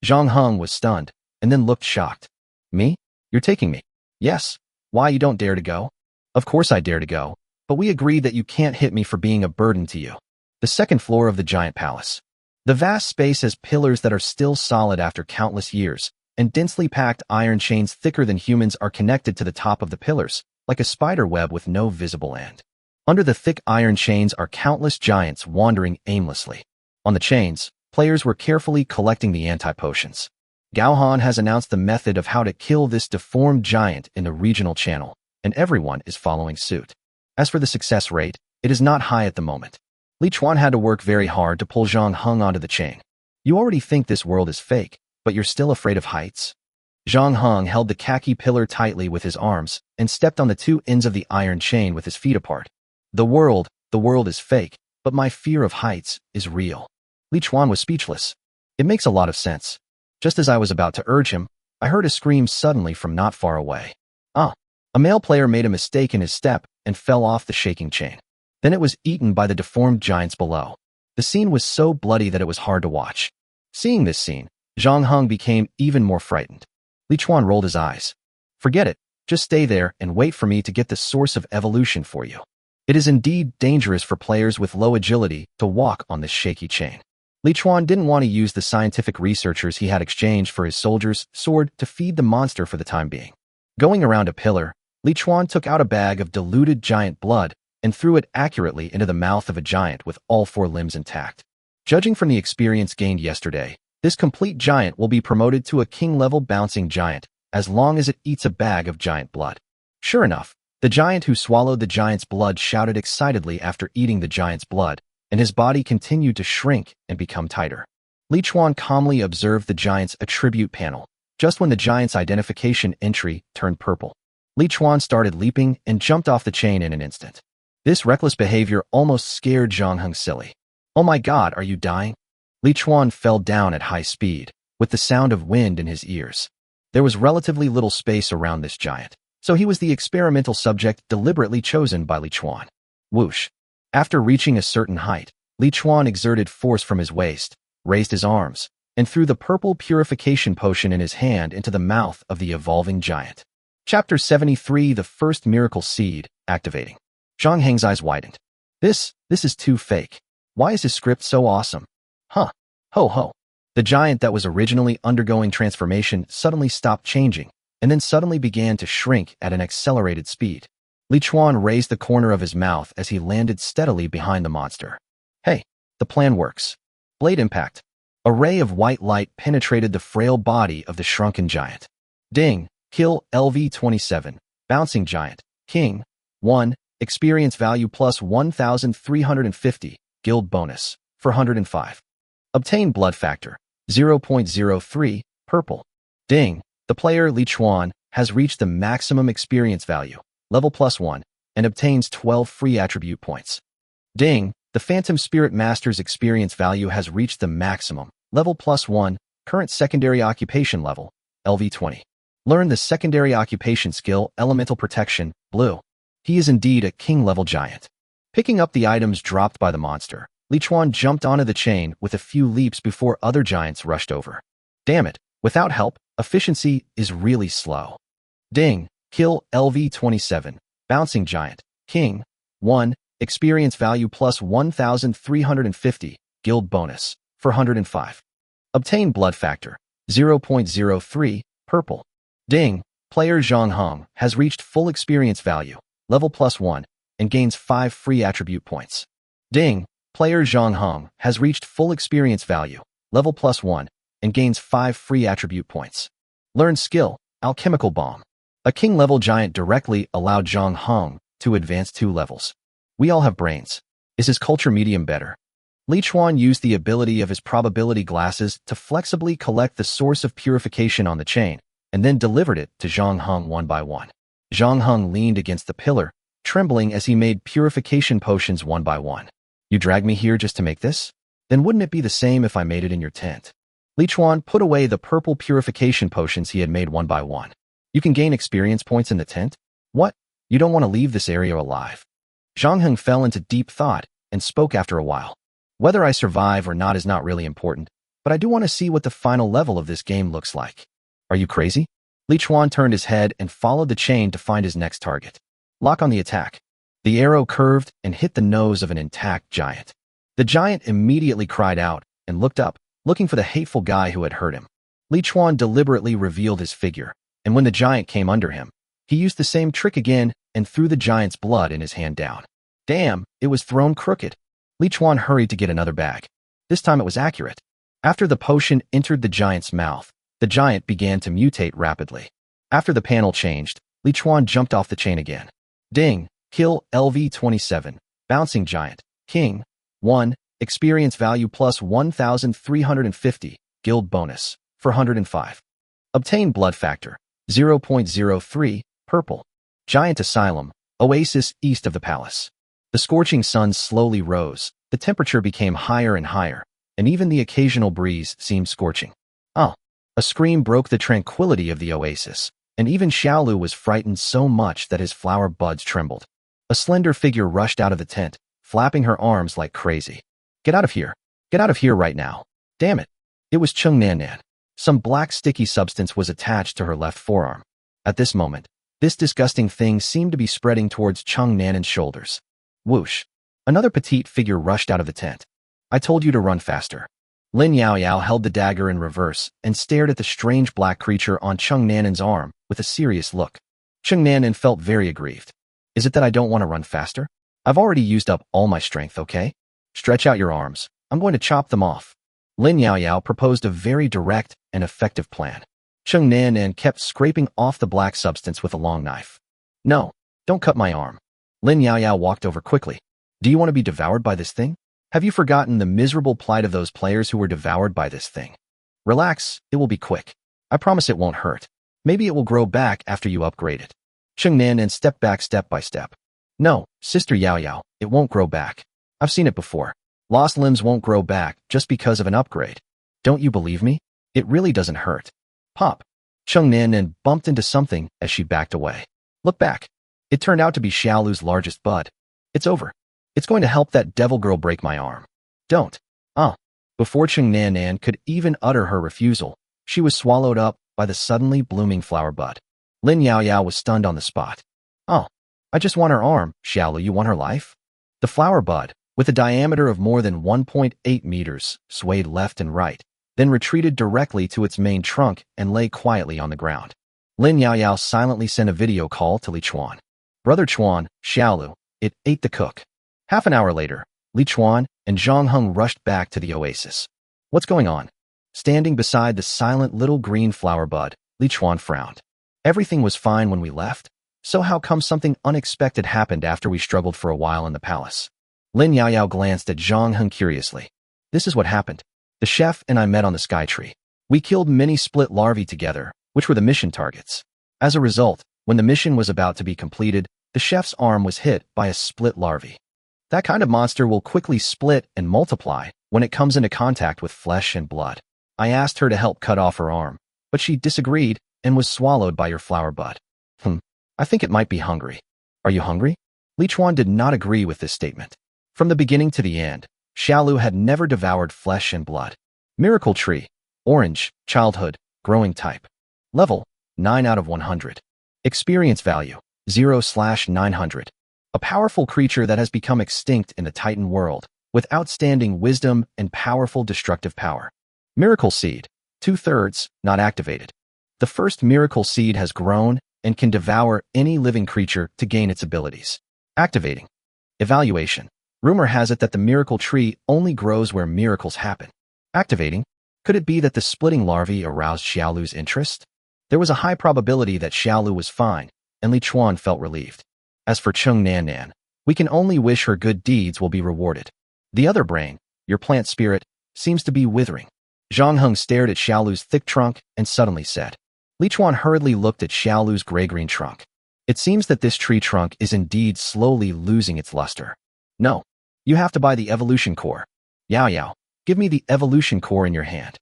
Zhang Heng was stunned, and then looked shocked. Me? You're taking me? Yes. Why you don't dare to go? Of course I dare to go, but we agreed that you can't hit me for being a burden to you. The second floor of the giant palace. The vast space has pillars that are still solid after countless years, and densely packed iron chains thicker than humans are connected to the top of the pillars, like a spider web with no visible end. Under the thick iron chains are countless giants wandering aimlessly. On the chains, players were carefully collecting the anti-potions. Gao Han has announced the method of how to kill this deformed giant in the regional channel, and everyone is following suit. As for the success rate, it is not high at the moment. Li Chuan had to work very hard to pull Zhang Heng onto the chain. You already think this world is fake, but you're still afraid of heights? Zhang Heng held the khaki pillar tightly with his arms and stepped on the 2 ends of the iron chain with his feet apart. The world is fake, but my fear of heights is real. Li Chuan was speechless. It makes a lot of sense. Just as I was about to urge him, I heard a scream suddenly from not far away. A male player made a mistake in his step and fell off the shaking chain. Then it was eaten by the deformed giants below. The scene was so bloody that it was hard to watch. Seeing this scene, Zhang Heng became even more frightened. Li Chuan rolled his eyes. Forget it. Just stay there and wait for me to get the source of evolution for you. It is indeed dangerous for players with low agility to walk on this shaky chain. Li Chuan didn't want to use the scientific researchers he had exchanged for his soldier's sword to feed the monster for the time being. Going around a pillar, Li Chuan took out a bag of diluted giant blood and threw it accurately into the mouth of a giant with all 4 limbs intact. Judging from the experience gained yesterday, this complete giant will be promoted to a king-level bouncing giant as long as it eats a bag of giant blood. Sure enough, the giant who swallowed the giant's blood shouted excitedly after eating the giant's blood, and his body continued to shrink and become tighter. Li Chuan calmly observed the giant's attribute panel. Just when the giant's identification entry turned purple, Li Chuan started leaping and jumped off the chain in an instant. This reckless behavior almost scared Zhang Heng silly. Oh my god, are you dying? Li Chuan fell down at high speed, with the sound of wind in his ears. There was relatively little space around this giant, so he was the experimental subject deliberately chosen by Li Chuan. Whoosh. After reaching a certain height, Li Chuan exerted force from his waist, raised his arms, and threw the purple purification potion in his hand into the mouth of the evolving giant. Chapter 73, The First Miracle Seed, Activating. Zhang Heng's eyes widened. This is too fake. Why is his script so awesome? Huh. Ho ho. The giant that was originally undergoing transformation suddenly stopped changing, and then suddenly began to shrink at an accelerated speed. Li Chuan raised the corner of his mouth as he landed steadily behind the monster. Hey, the plan works. Blade impact. A ray of white light penetrated the frail body of the shrunken giant. Ding, kill LV-27, bouncing giant, king, 1, experience value plus 1,350, guild bonus, 405. Obtain blood factor, 0.03, purple. Ding, the player Li Chuan has reached the maximum experience value, level plus 1, and obtains 12 free attribute points. Ding! The Phantom Spirit Master's experience value has reached the maximum. Level +1, current secondary occupation level, LV20. Learn the secondary occupation skill, Elemental Protection, Blue. He is indeed a king-level giant. Picking up the items dropped by the monster, Li Chuan jumped onto the chain with a few leaps before other giants rushed over. Damn it, without help, efficiency is really slow. Ding! Kill LV27, Bouncing Giant, King, 1, experience value plus 1,350, guild bonus, 405. Obtain blood factor, 0.03, purple. Ding! Player Zhang Heng has reached full experience value, level +1, and gains 5 free attribute points. Ding! Player Zhang Heng has reached full experience value, level +1, and gains 5 free attribute points. Learn skill, Alchemical Bomb. A king-level giant directly allowed Zhang Heng to advance 2 levels. We all have brains. Is his culture medium better? Li Chuan used the ability of his probability glasses to flexibly collect the source of purification on the chain, and then delivered it to Zhang Heng one by one. Zhang Heng leaned against the pillar, trembling as he made purification potions one by one. You drag me here just to make this? Then wouldn't it be the same if I made it in your tent? Li Chuan put away the purple purification potions he had made one by one. You can gain experience points in the tent? What? You don't want to leave this area alive. Zhang Heng fell into deep thought and spoke after a while. Whether I survive or not is not really important, but I do want to see what the final level of this game looks like. Are you crazy? Li Chuan turned his head and followed the chain to find his next target. Lock on the attack. The arrow curved and hit the nose of an intact giant. The giant immediately cried out and looked up, looking for the hateful guy who had hurt him. Li Chuan deliberately revealed his figure, and when the giant came under him, he used the same trick again and threw the giant's blood in his hand down. Damn, it was thrown crooked. Li Chuan hurried to get another bag. This time it was accurate. After the potion entered the giant's mouth, the giant began to mutate rapidly. After the panel changed, Li Chuan jumped off the chain again. Ding! Kill LV27, Bouncing Giant, King, 1, experience value plus 1,350, guild bonus, 405. Obtain blood factor, 0.03, purple. Giant Asylum, oasis east of the palace. The scorching sun slowly rose, the temperature became higher and higher, and even the occasional breeze seemed scorching. Oh! A scream broke the tranquility of the oasis, and even Xiaolu was frightened so much that his flower buds trembled. A slender figure rushed out of the tent, flapping her arms like crazy. Get out of here! Get out of here right now! Damn it! It was Cheng Nan. Some black sticky substance was attached to her left forearm. At this moment, this disgusting thing seemed to be spreading towards Cheng Nan's shoulders. Whoosh! Another petite figure rushed out of the tent. I told you to run faster. Lin Yaoyao held the dagger in reverse and stared at the strange black creature on Cheng Nan's arm with a serious look. Cheng Nan felt very aggrieved. Is it that I don't want to run faster? I've already used up all my strength, okay? Stretch out your arms. I'm going to chop them off. Lin Yaoyao proposed a very direct and effective plan. Cheng Nan kept scraping off the black substance with a long knife. No, don't cut my arm. Lin Yaoyao walked over quickly. Do you want to be devoured by this thing? Have you forgotten the miserable plight of those players who were devoured by this thing? Relax, it will be quick. I promise it won't hurt. Maybe it will grow back after you upgrade it. Cheng Nan stepped back step by step. No, Sister Yaoyao, it won't grow back. I've seen it before. Lost limbs won't grow back just because of an upgrade. Don't you believe me? It really doesn't hurt. Pop. Cheng Nan bumped into something as she backed away. Look back. It turned out to be Xiaolu's largest bud. It's over. It's going to help that devil girl break my arm. Don't. Before Cheng Nan could even utter her refusal, she was swallowed up by the suddenly blooming flower bud. Lin Yaoyao was stunned on the spot. Oh, I just want her arm. Xiaolu, you want her life? The flower bud, with a diameter of more than 1.8 meters, swayed left and right, then retreated directly to its main trunk and lay quietly on the ground. Lin Yaoyao silently sent a video call to Li Chuan. Brother Chuan, Xiaolu, it ate the cook. Half an hour later, Li Chuan and Zhang Heng rushed back to the oasis. What's going on? Standing beside the silent little green flower bud, Li Chuan frowned. Everything was fine when we left, so how come something unexpected happened after we struggled for a while in the palace? Lin Yaoyao glanced at Zhang Heng curiously. This is what happened. The chef and I met on the sky tree. We killed many split larvae together, which were the mission targets. As a result, when the mission was about to be completed, the chef's arm was hit by a split larvae. That kind of monster will quickly split and multiply when it comes into contact with flesh and blood. I asked her to help cut off her arm, but she disagreed and was swallowed by your flower bud. I think it might be hungry. Are you hungry? Li Chuan did not agree with this statement. From the beginning to the end, Xiaolu had never devoured flesh and blood. Miracle Tree, Orange, Childhood, Growing Type. Level, 9 out of 100. Experience Value, 0/900. A powerful creature that has become extinct in the Titan world, with outstanding wisdom and powerful destructive power. Miracle Seed, 2/3, not activated. The first Miracle Seed has grown and can devour any living creature to gain its abilities. Activating. Evaluation. Rumor has it that the Miracle Tree only grows where miracles happen. Activating. Could it be that the splitting larvae aroused Xiaolu's interest? There was a high probability that Xiaolu was fine, and Li Chuan felt relieved. As for Cheng Nan, we can only wish her good deeds will be rewarded. The other brain, your plant spirit, seems to be withering. Zhang Heng stared at Xiaolu's thick trunk and suddenly said. Li Chuan hurriedly looked at Xiaolu's gray-green trunk. It seems that this tree trunk is indeed slowly losing its luster. No, you have to buy the evolution core. Yao Yao, give me the evolution core in your hand.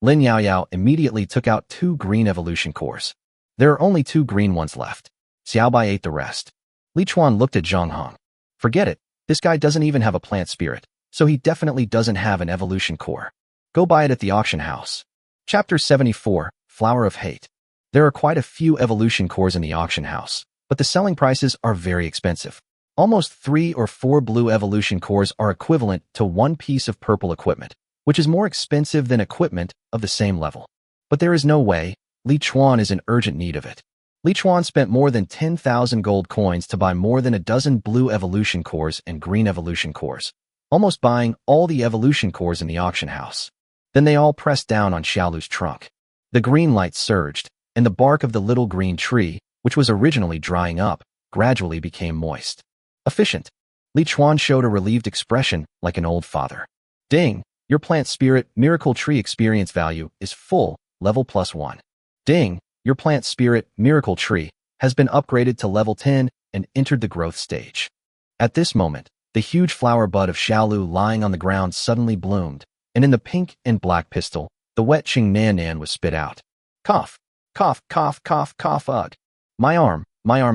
Lin Yao Yao immediately took out 2 green evolution cores. There are only 2 green ones left. Xiaobai ate the rest. Li Chuan looked at Zhang Heng. Forget it, this guy doesn't even have a plant spirit, so he definitely doesn't have an evolution core. Go buy it at the auction house. Chapter 74, Flower of Hate. There are quite a few evolution cores in the auction house, but the selling prices are very expensive. Almost 3 or 4 blue evolution cores are equivalent to 1 piece of purple equipment, which is more expensive than equipment of the same level. But there is no way, Li Chuan is in urgent need of it. Li Chuan spent more than 10,000 gold coins to buy more than a dozen blue evolution cores and green evolution cores, almost buying all the evolution cores in the auction house. Then they all pressed down on Xiaolu's trunk. The green light surged, and the bark of the little green tree, which was originally drying up, gradually became moist. Efficient. Li Chuan showed a relieved expression like an old father. Ding, your plant spirit miracle tree experience value is full, level +1. Ding, your plant spirit miracle tree has been upgraded to level 10 and entered the growth stage. At this moment, the huge flower bud of Xiaolu lying on the ground suddenly bloomed, and in the pink and black pistil, the wet Cheng Nan was spit out. Cough, cough, cough, cough, cough, ugh. My arm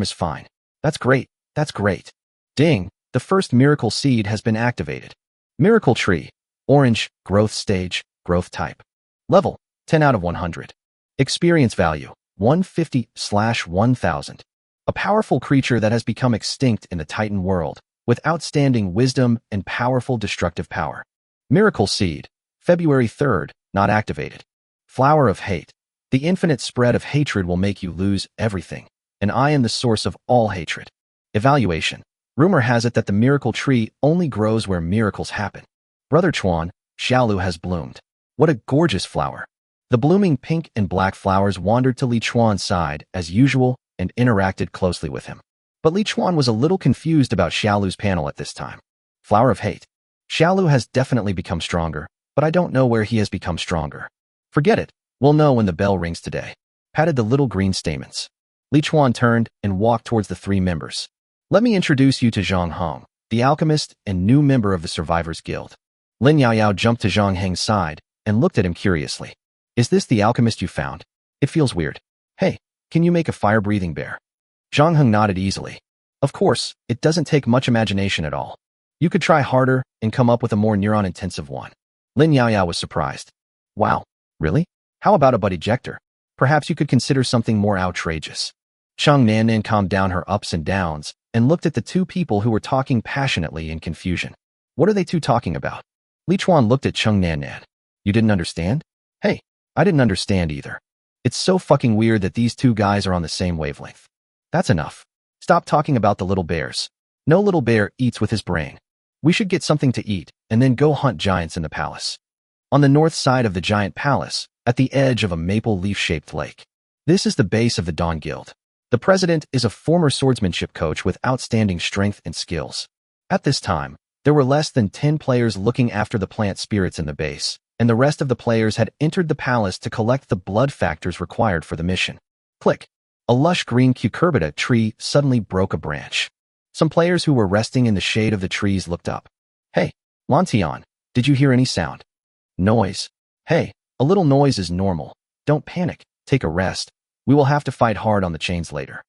is fine. That's great, that's great. Ding, the first miracle seed has been activated. Miracle Tree, Orange, Growth Stage, Growth Type. Level, 10 out of 100. Experience Value, 150/1000. A powerful creature that has become extinct in the Titan world, with outstanding wisdom and powerful destructive power. Miracle Seed, February 3rd, not activated. Flower of Hate. The infinite spread of hatred will make you lose everything, and I am the source of all hatred. Evaluation. Rumor has it that the miracle tree only grows where miracles happen. Brother Chuan, Xiaolu has bloomed. What a gorgeous flower. The blooming pink and black flowers wandered to Li Chuan's side as usual and interacted closely with him. But Li Chuan was a little confused about Xiaolu's panel at this time. Flower of Hate. Xiaolu has definitely become stronger, but I don't know where he has become stronger. Forget it, we'll know when the bell rings today. Patted the little green stamens. Li Chuan turned and walked towards the 3 members. Let me introduce you to Zhang Heng, the alchemist and new member of the Survivors Guild. Lin Yao Yao jumped to Zhang Heng's side and looked at him curiously. Is this the alchemist you found? It feels weird. Hey, can you make a fire-breathing bear? Zhang Heng nodded easily. Of course, it doesn't take much imagination at all. You could try harder and come up with a more neuron-intensive one. Lin Yao Yao was surprised. Wow, really? How about a butt ejector? Perhaps you could consider something more outrageous. Cheng Nan calmed down her ups and downs and looked at the 2 people who were talking passionately in confusion. What are they 2 talking about? Li Chuan looked at Cheng Nan. You didn't understand? Hey, I didn't understand either. It's so fucking weird that these 2 guys are on the same wavelength. That's enough. Stop talking about the little bears. No little bear eats with his brain. We should get something to eat and then go hunt giants in the palace. On the north side of the giant palace, at the edge of a maple leaf-shaped lake. This is the base of the Dawn Guild. The president is a former swordsmanship coach with outstanding strength and skills. At this time, there were less than 10 players looking after the plant spirits in the base, and the rest of the players had entered the palace to collect the blood factors required for the mission. Click. A lush green cucurbita tree suddenly broke a branch. Some players who were resting in the shade of the trees looked up. Hey, Lantian, did you hear any sound? Noise. Hey, a little noise is normal. Don't panic, take a rest. We will have to fight hard on the chains later.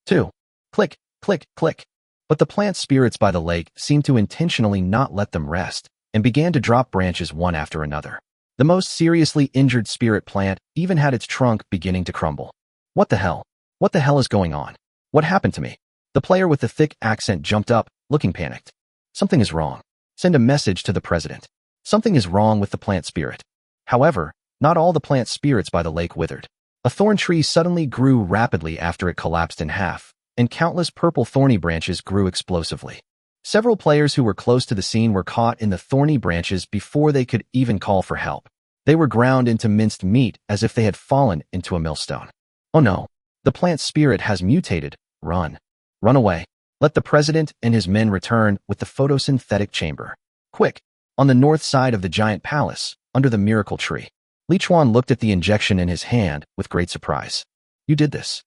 2. Click, click, click. But the plant spirits by the lake seemed to intentionally not let them rest, and began to drop branches one after another. The most seriously injured spirit plant even had its trunk beginning to crumble. What the hell? What the hell is going on? What happened to me? The player with the thick accent jumped up, looking panicked. Something is wrong. Send a message to the president. Something is wrong with the plant spirit. However, not all the plant spirits by the lake withered. A thorn tree suddenly grew rapidly after it collapsed in half, and countless purple thorny branches grew explosively. Several players who were close to the scene were caught in the thorny branches before they could even call for help. They were ground into minced meat as if they had fallen into a millstone. Oh no, the plant spirit has mutated. Run. Run away. Let the president and his men return with the photosynthetic chamber. Quick. On the north side of the giant palace, under the miracle tree. Li Chuan looked at the injection in his hand with great surprise. You did this.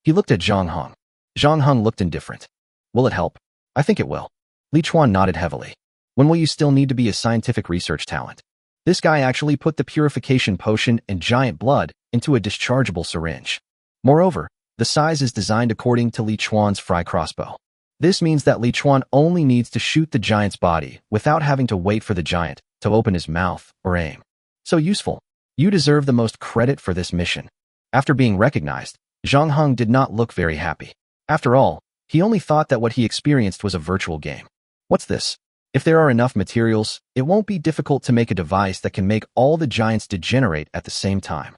He looked at Zhang Heng. Zhang Heng looked indifferent. Will it help? I think it will. Li Chuan nodded heavily. When will you still need to be a scientific research talent? This guy actually put the purification potion and giant blood into a dischargeable syringe. Moreover, the size is designed according to Li Chuan's fry crossbow. This means that Li Chuan only needs to shoot the giant's body without having to wait for the giant to open his mouth or aim. So useful. You deserve the most credit for this mission. After being recognized, Zhang Heng did not look very happy. After all, he only thought that what he experienced was a virtual game. What's this? If there are enough materials, it won't be difficult to make a device that can make all the giants degenerate at the same time.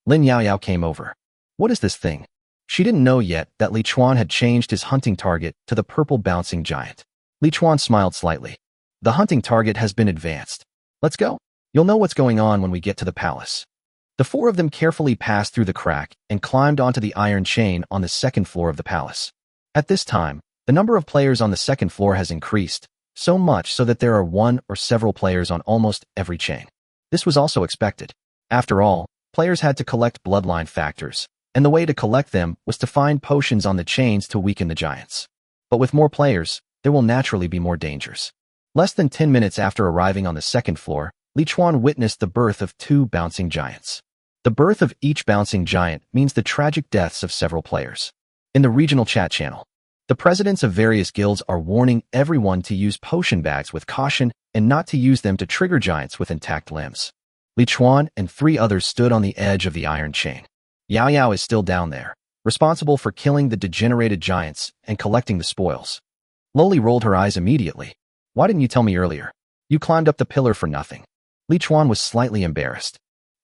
Lin Yaoyao came over. What is this thing? She didn't know yet that Li Chuan had changed his hunting target to the purple bouncing giant. Li Chuan smiled slightly. The hunting target has been advanced. Let's go. You'll know what's going on when we get to the palace. The four of them carefully passed through the crack and climbed onto the iron chain on the second floor of the palace. At this time, the number of players on the second floor has increased, so much so that there are one or several players on almost every chain. This was also expected. After all, players had to collect bloodline factors, and the way to collect them was to find potions on the chains to weaken the giants. But with more players, there will naturally be more dangers. Less than 10 minutes after arriving on the second floor, Li Chuan witnessed the birth of 2 bouncing giants. The birth of each bouncing giant means the tragic deaths of several players. In the regional chat channel, the presidents of various guilds are warning everyone to use potion bags with caution and not to use them to trigger giants with intact limbs. Li Chuan and 3 others stood on the edge of the iron chain. Yao Yao is still down there, responsible for killing the degenerated giants and collecting the spoils. Loli rolled her eyes immediately. Why didn't you tell me earlier? You climbed up the pillar for nothing. Li Chuan was slightly embarrassed.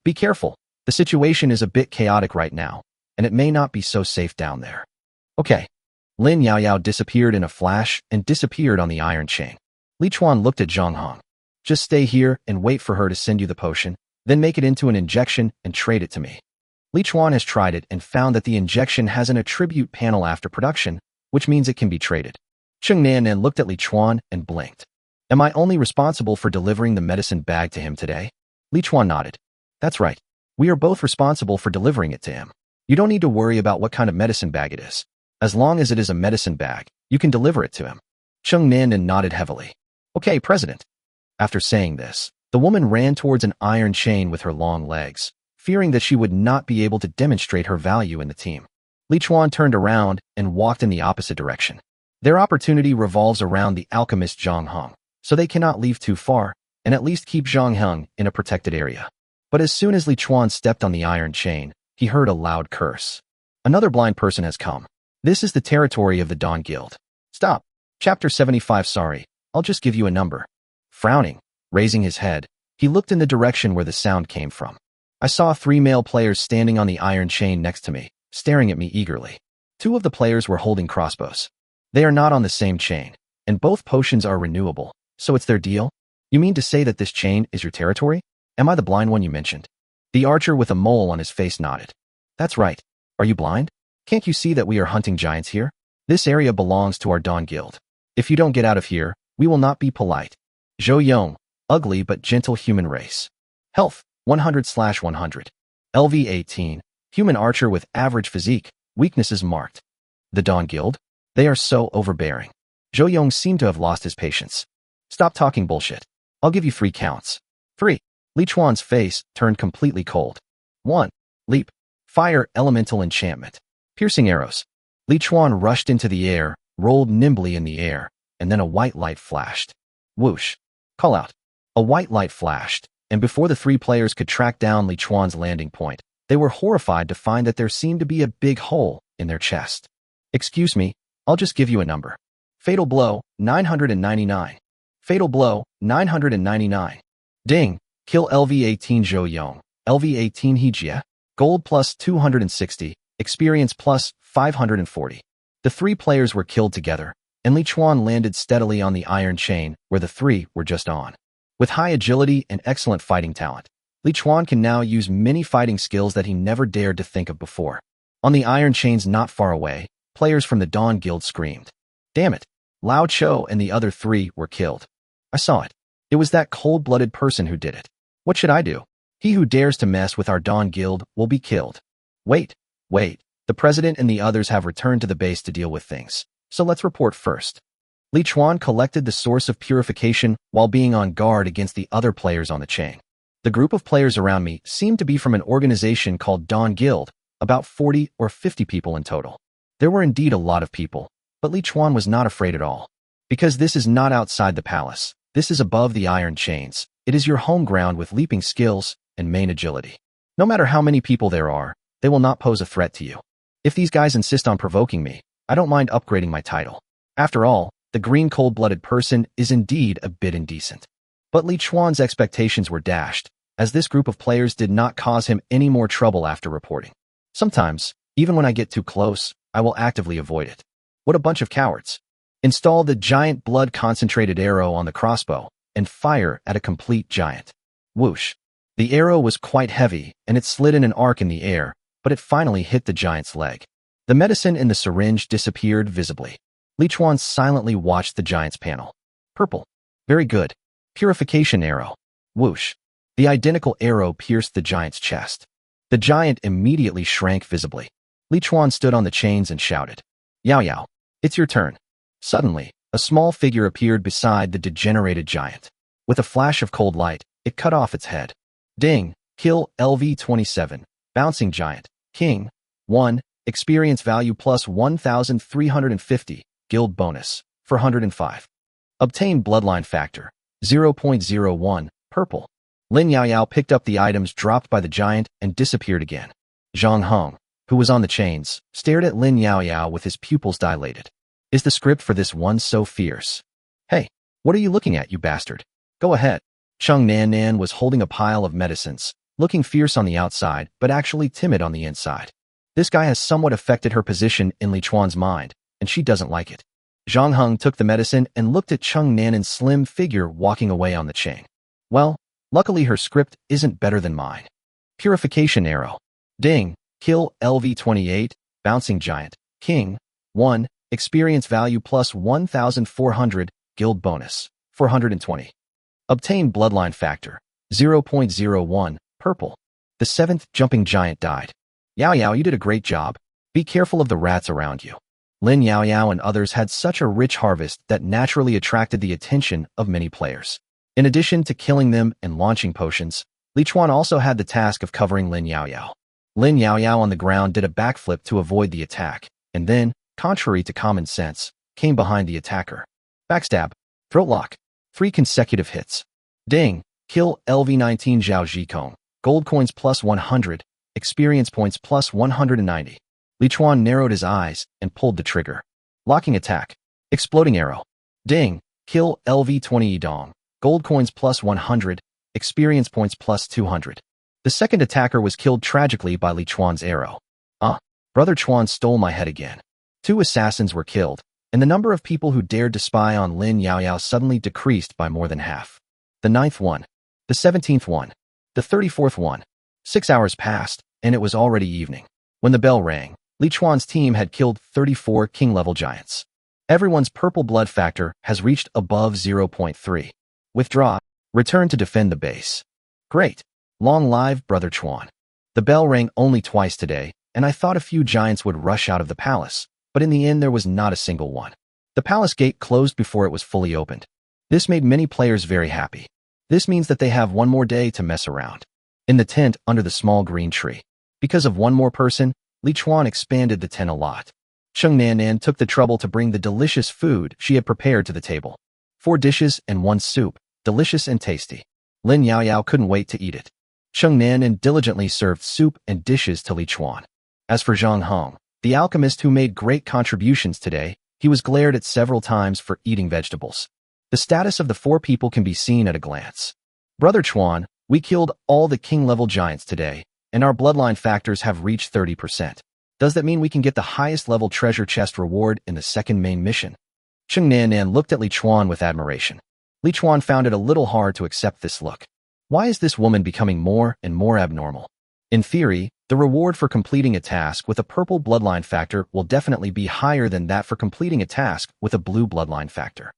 Be careful. The situation is a bit chaotic right now, and it may not be so safe down there. Okay. Lin Yaoyao disappeared in a flash and disappeared on the iron chain. Li Chuan looked at Zhang Heng. Just stay here and wait for her to send you the potion, then make it into an injection and trade it to me. Li Chuan has tried it and found that the injection has an attribute panel after production, which means it can be traded. Cheng Nan looked at Li Chuan and blinked. Am I only responsible for delivering the medicine bag to him today? Li Chuan nodded. That's right. We are both responsible for delivering it to him. You don't need to worry about what kind of medicine bag it is. As long as it is a medicine bag, you can deliver it to him. Cheng Nan nodded heavily. Okay, President. After saying this, the woman ran towards an iron chain with her long legs, fearing that she would not be able to demonstrate her value in the team. Li Chuan turned around and walked in the opposite direction. Their opportunity revolves around the alchemist Zhang Heng, so they cannot leave too far, and at least keep Zhang Heng in a protected area. But as soon as Li Chuan stepped on the iron chain, he heard a loud curse. Another blind person has come. This is the territory of the Dawn Guild. Stop. Chapter 75. Sorry, I'll just give you a number. Frowning, raising his head, he looked in the direction where the sound came from. I saw 3 male players standing on the iron chain next to me, staring at me eagerly. 2 of the players were holding crossbows. They are not on the same chain, and both potions are renewable, so it's their deal? You mean to say that this chain is your territory? Am I the blind one you mentioned? The archer with a mole on his face nodded. That's right. Are you blind? Can't you see that we are hunting giants here? This area belongs to our Dawn Guild. If you don't get out of here, we will not be polite. Zhou Yong, ugly but gentle human race. Health, 100/100. LV 18, human archer with average physique, weaknesses marked. The Dawn Guild? They are so overbearing. Zhou Yong seemed to have lost his patience. Stop talking bullshit. I'll give you 3 counts. 3. Li Chuan's face turned completely cold. 1. Leap. Fire elemental enchantment. Piercing arrows. Li Chuan rushed into the air, rolled nimbly in the air, and then a white light flashed. Whoosh. Call out. A white light flashed, and before the 3 players could track down Li Chuan's landing point, they were horrified to find that there seemed to be a big hole in their chest. Excuse me, I'll just give you a number. Fatal blow, 999. Fatal blow, 999. Ding. Kill LV18 Zhou Yong. LV18 Hejia. Gold plus 260. Experience plus 540. The 3 players were killed together, and Li Chuan landed steadily on the iron chain where the 3 were just on. With high agility and excellent fighting talent, Li Chuan can now use many fighting skills that he never dared to think of before. On the iron chains not far away, players from the Dawn Guild screamed. Damn it! Lao Cho and the other 3 were killed. I saw it. It was that cold-blooded person who did it. What should I do? He who dares to mess with our Dawn Guild will be killed. Wait. The president and the others have returned to the base to deal with things. So let's report first. Li Chuan collected the source of purification while being on guard against the other players on the chain. The group of players around me seemed to be from an organization called Dawn Guild, about 40 or 50 people in total. There were indeed a lot of people, but Li Chuan was not afraid at all. Because this is not outside the palace, this is above the iron chains. It is your home ground with leaping skills and main agility. No matter how many people there are, they will not pose a threat to you. If these guys insist on provoking me, I don't mind upgrading my title. After all, the green cold-blooded person is indeed a bit indecent. But Li Chuan's expectations were dashed, as this group of players did not cause him any more trouble after reporting. Sometimes, even when I get too close, I will actively avoid it. What a bunch of cowards. Install the giant blood-concentrated arrow on the crossbow and fire at a complete giant. Whoosh. The arrow was quite heavy, and it slid in an arc in the air, but it finally hit the giant's leg. The medicine in the syringe disappeared visibly. Li Chuan silently watched the giant's panel. Purple. Very good. Purification arrow. Whoosh. The identical arrow pierced the giant's chest. The giant immediately shrank visibly. Li Chuan stood on the chains and shouted, Yao Yao, it's your turn. Suddenly, a small figure appeared beside the degenerated giant. With a flash of cold light, it cut off its head. Ding. Kill LV27. Bouncing Giant. King. 1. Experience value plus 1,350. Guild bonus. 405. Obtain Bloodline Factor. 0.01. Purple. Lin Yaoyao picked up the items dropped by the giant and disappeared again. Zhang Heng, who was on the chains, stared at Lin Yaoyao with his pupils dilated. Is the script for this one so fierce? Hey, what are you looking at, you bastard? Go ahead. Chung Nan Nan was holding a pile of medicines, looking fierce on the outside, but actually timid on the inside. This guy has somewhat affected her position in Li Chuan's mind, and she doesn't like it. Zhang Heng took the medicine and looked at Chung Nan's slim figure walking away on the chain. Well, luckily her script isn't better than mine. Purification arrow. Ding. Kill LV28. Bouncing Giant. King. 1. Experience value plus 1,400. Guild bonus. 420. Obtain Bloodline Factor. 0.01. Purple. The 7th Jumping Giant died. Yao Yao, you did a great job. Be careful of the rats around you. Lin Yaoyao and others had such a rich harvest that naturally attracted the attention of many players. In addition to killing them and launching potions, Li Chuan also had the task of covering Lin Yaoyao. Lin Yaoyao on the ground did a backflip to avoid the attack, and then, contrary to common sense, came behind the attacker. Backstab. Throat lock. 3 consecutive hits. Ding. Kill LV19 Zhao Zhikong. Gold coins plus 100. Experience points plus 190. Li Chuan narrowed his eyes and pulled the trigger. Locking attack. Exploding arrow. Ding. Kill LV20 Yidong. Gold coins plus 100. Experience points plus 200. The second attacker was killed tragically by Li Chuan's arrow. Brother Chuan stole my head again. 2 assassins were killed, and the number of people who dared to spy on Lin Yaoyao suddenly decreased by more than half. The 9th one. The 17th one. The 34th one. 6 hours passed, and it was already evening. When the bell rang, Li Chuan's team had killed 34 king-level giants. Everyone's purple blood factor has reached above 0.3. Withdraw. Return to defend the base. Great. Long live Brother Chuan. The bell rang only twice today, and I thought a few giants would rush out of the palace, but in the end there was not a single one. The palace gate closed before it was fully opened. This made many players very happy. This means that they have one more day to mess around. In the tent under the small green tree. Because of one more person, Li Chuan expanded the tent a lot. Cheng Nan took the trouble to bring the delicious food she had prepared to the table. 4 dishes and 1 soup, delicious and tasty. Lin Yaoyao couldn't wait to eat it. Cheng Nan diligently served soup and dishes to Li Chuan. As for Zhang Hong, the alchemist who made great contributions today, he was glared at several times for eating vegetables. The status of the 4 people can be seen at a glance. Brother Chuan, we killed all the king-level giants today, and our bloodline factors have reached 30%. Does that mean we can get the highest level treasure chest reward in the second main mission? Cheng Nan looked at Li Chuan with admiration. Li Chuan found it a little hard to accept this look. Why is this woman becoming more and more abnormal? In theory, the reward for completing a task with a purple bloodline factor will definitely be higher than that for completing a task with a blue bloodline factor.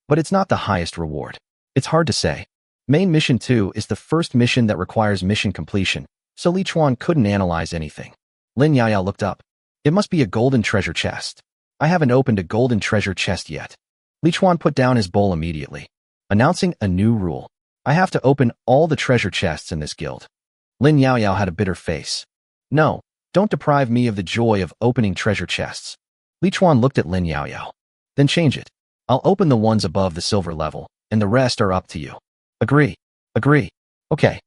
But it's not the highest reward. It's hard to say. Main Mission 2 is the first mission that requires mission completion, so Li Chuan couldn't analyze anything. Lin Yaoyao looked up. It must be a golden treasure chest. I haven't opened a golden treasure chest yet. Li Chuan put down his bowl immediately, announcing a new rule. I have to open all the treasure chests in this guild. Lin Yaoyao had a bitter face. No, don't deprive me of the joy of opening treasure chests. Li Chuan looked at Lin Yaoyao. Then change it. I'll open the ones above the silver level, and the rest are up to you. Agree. Agree. Okay.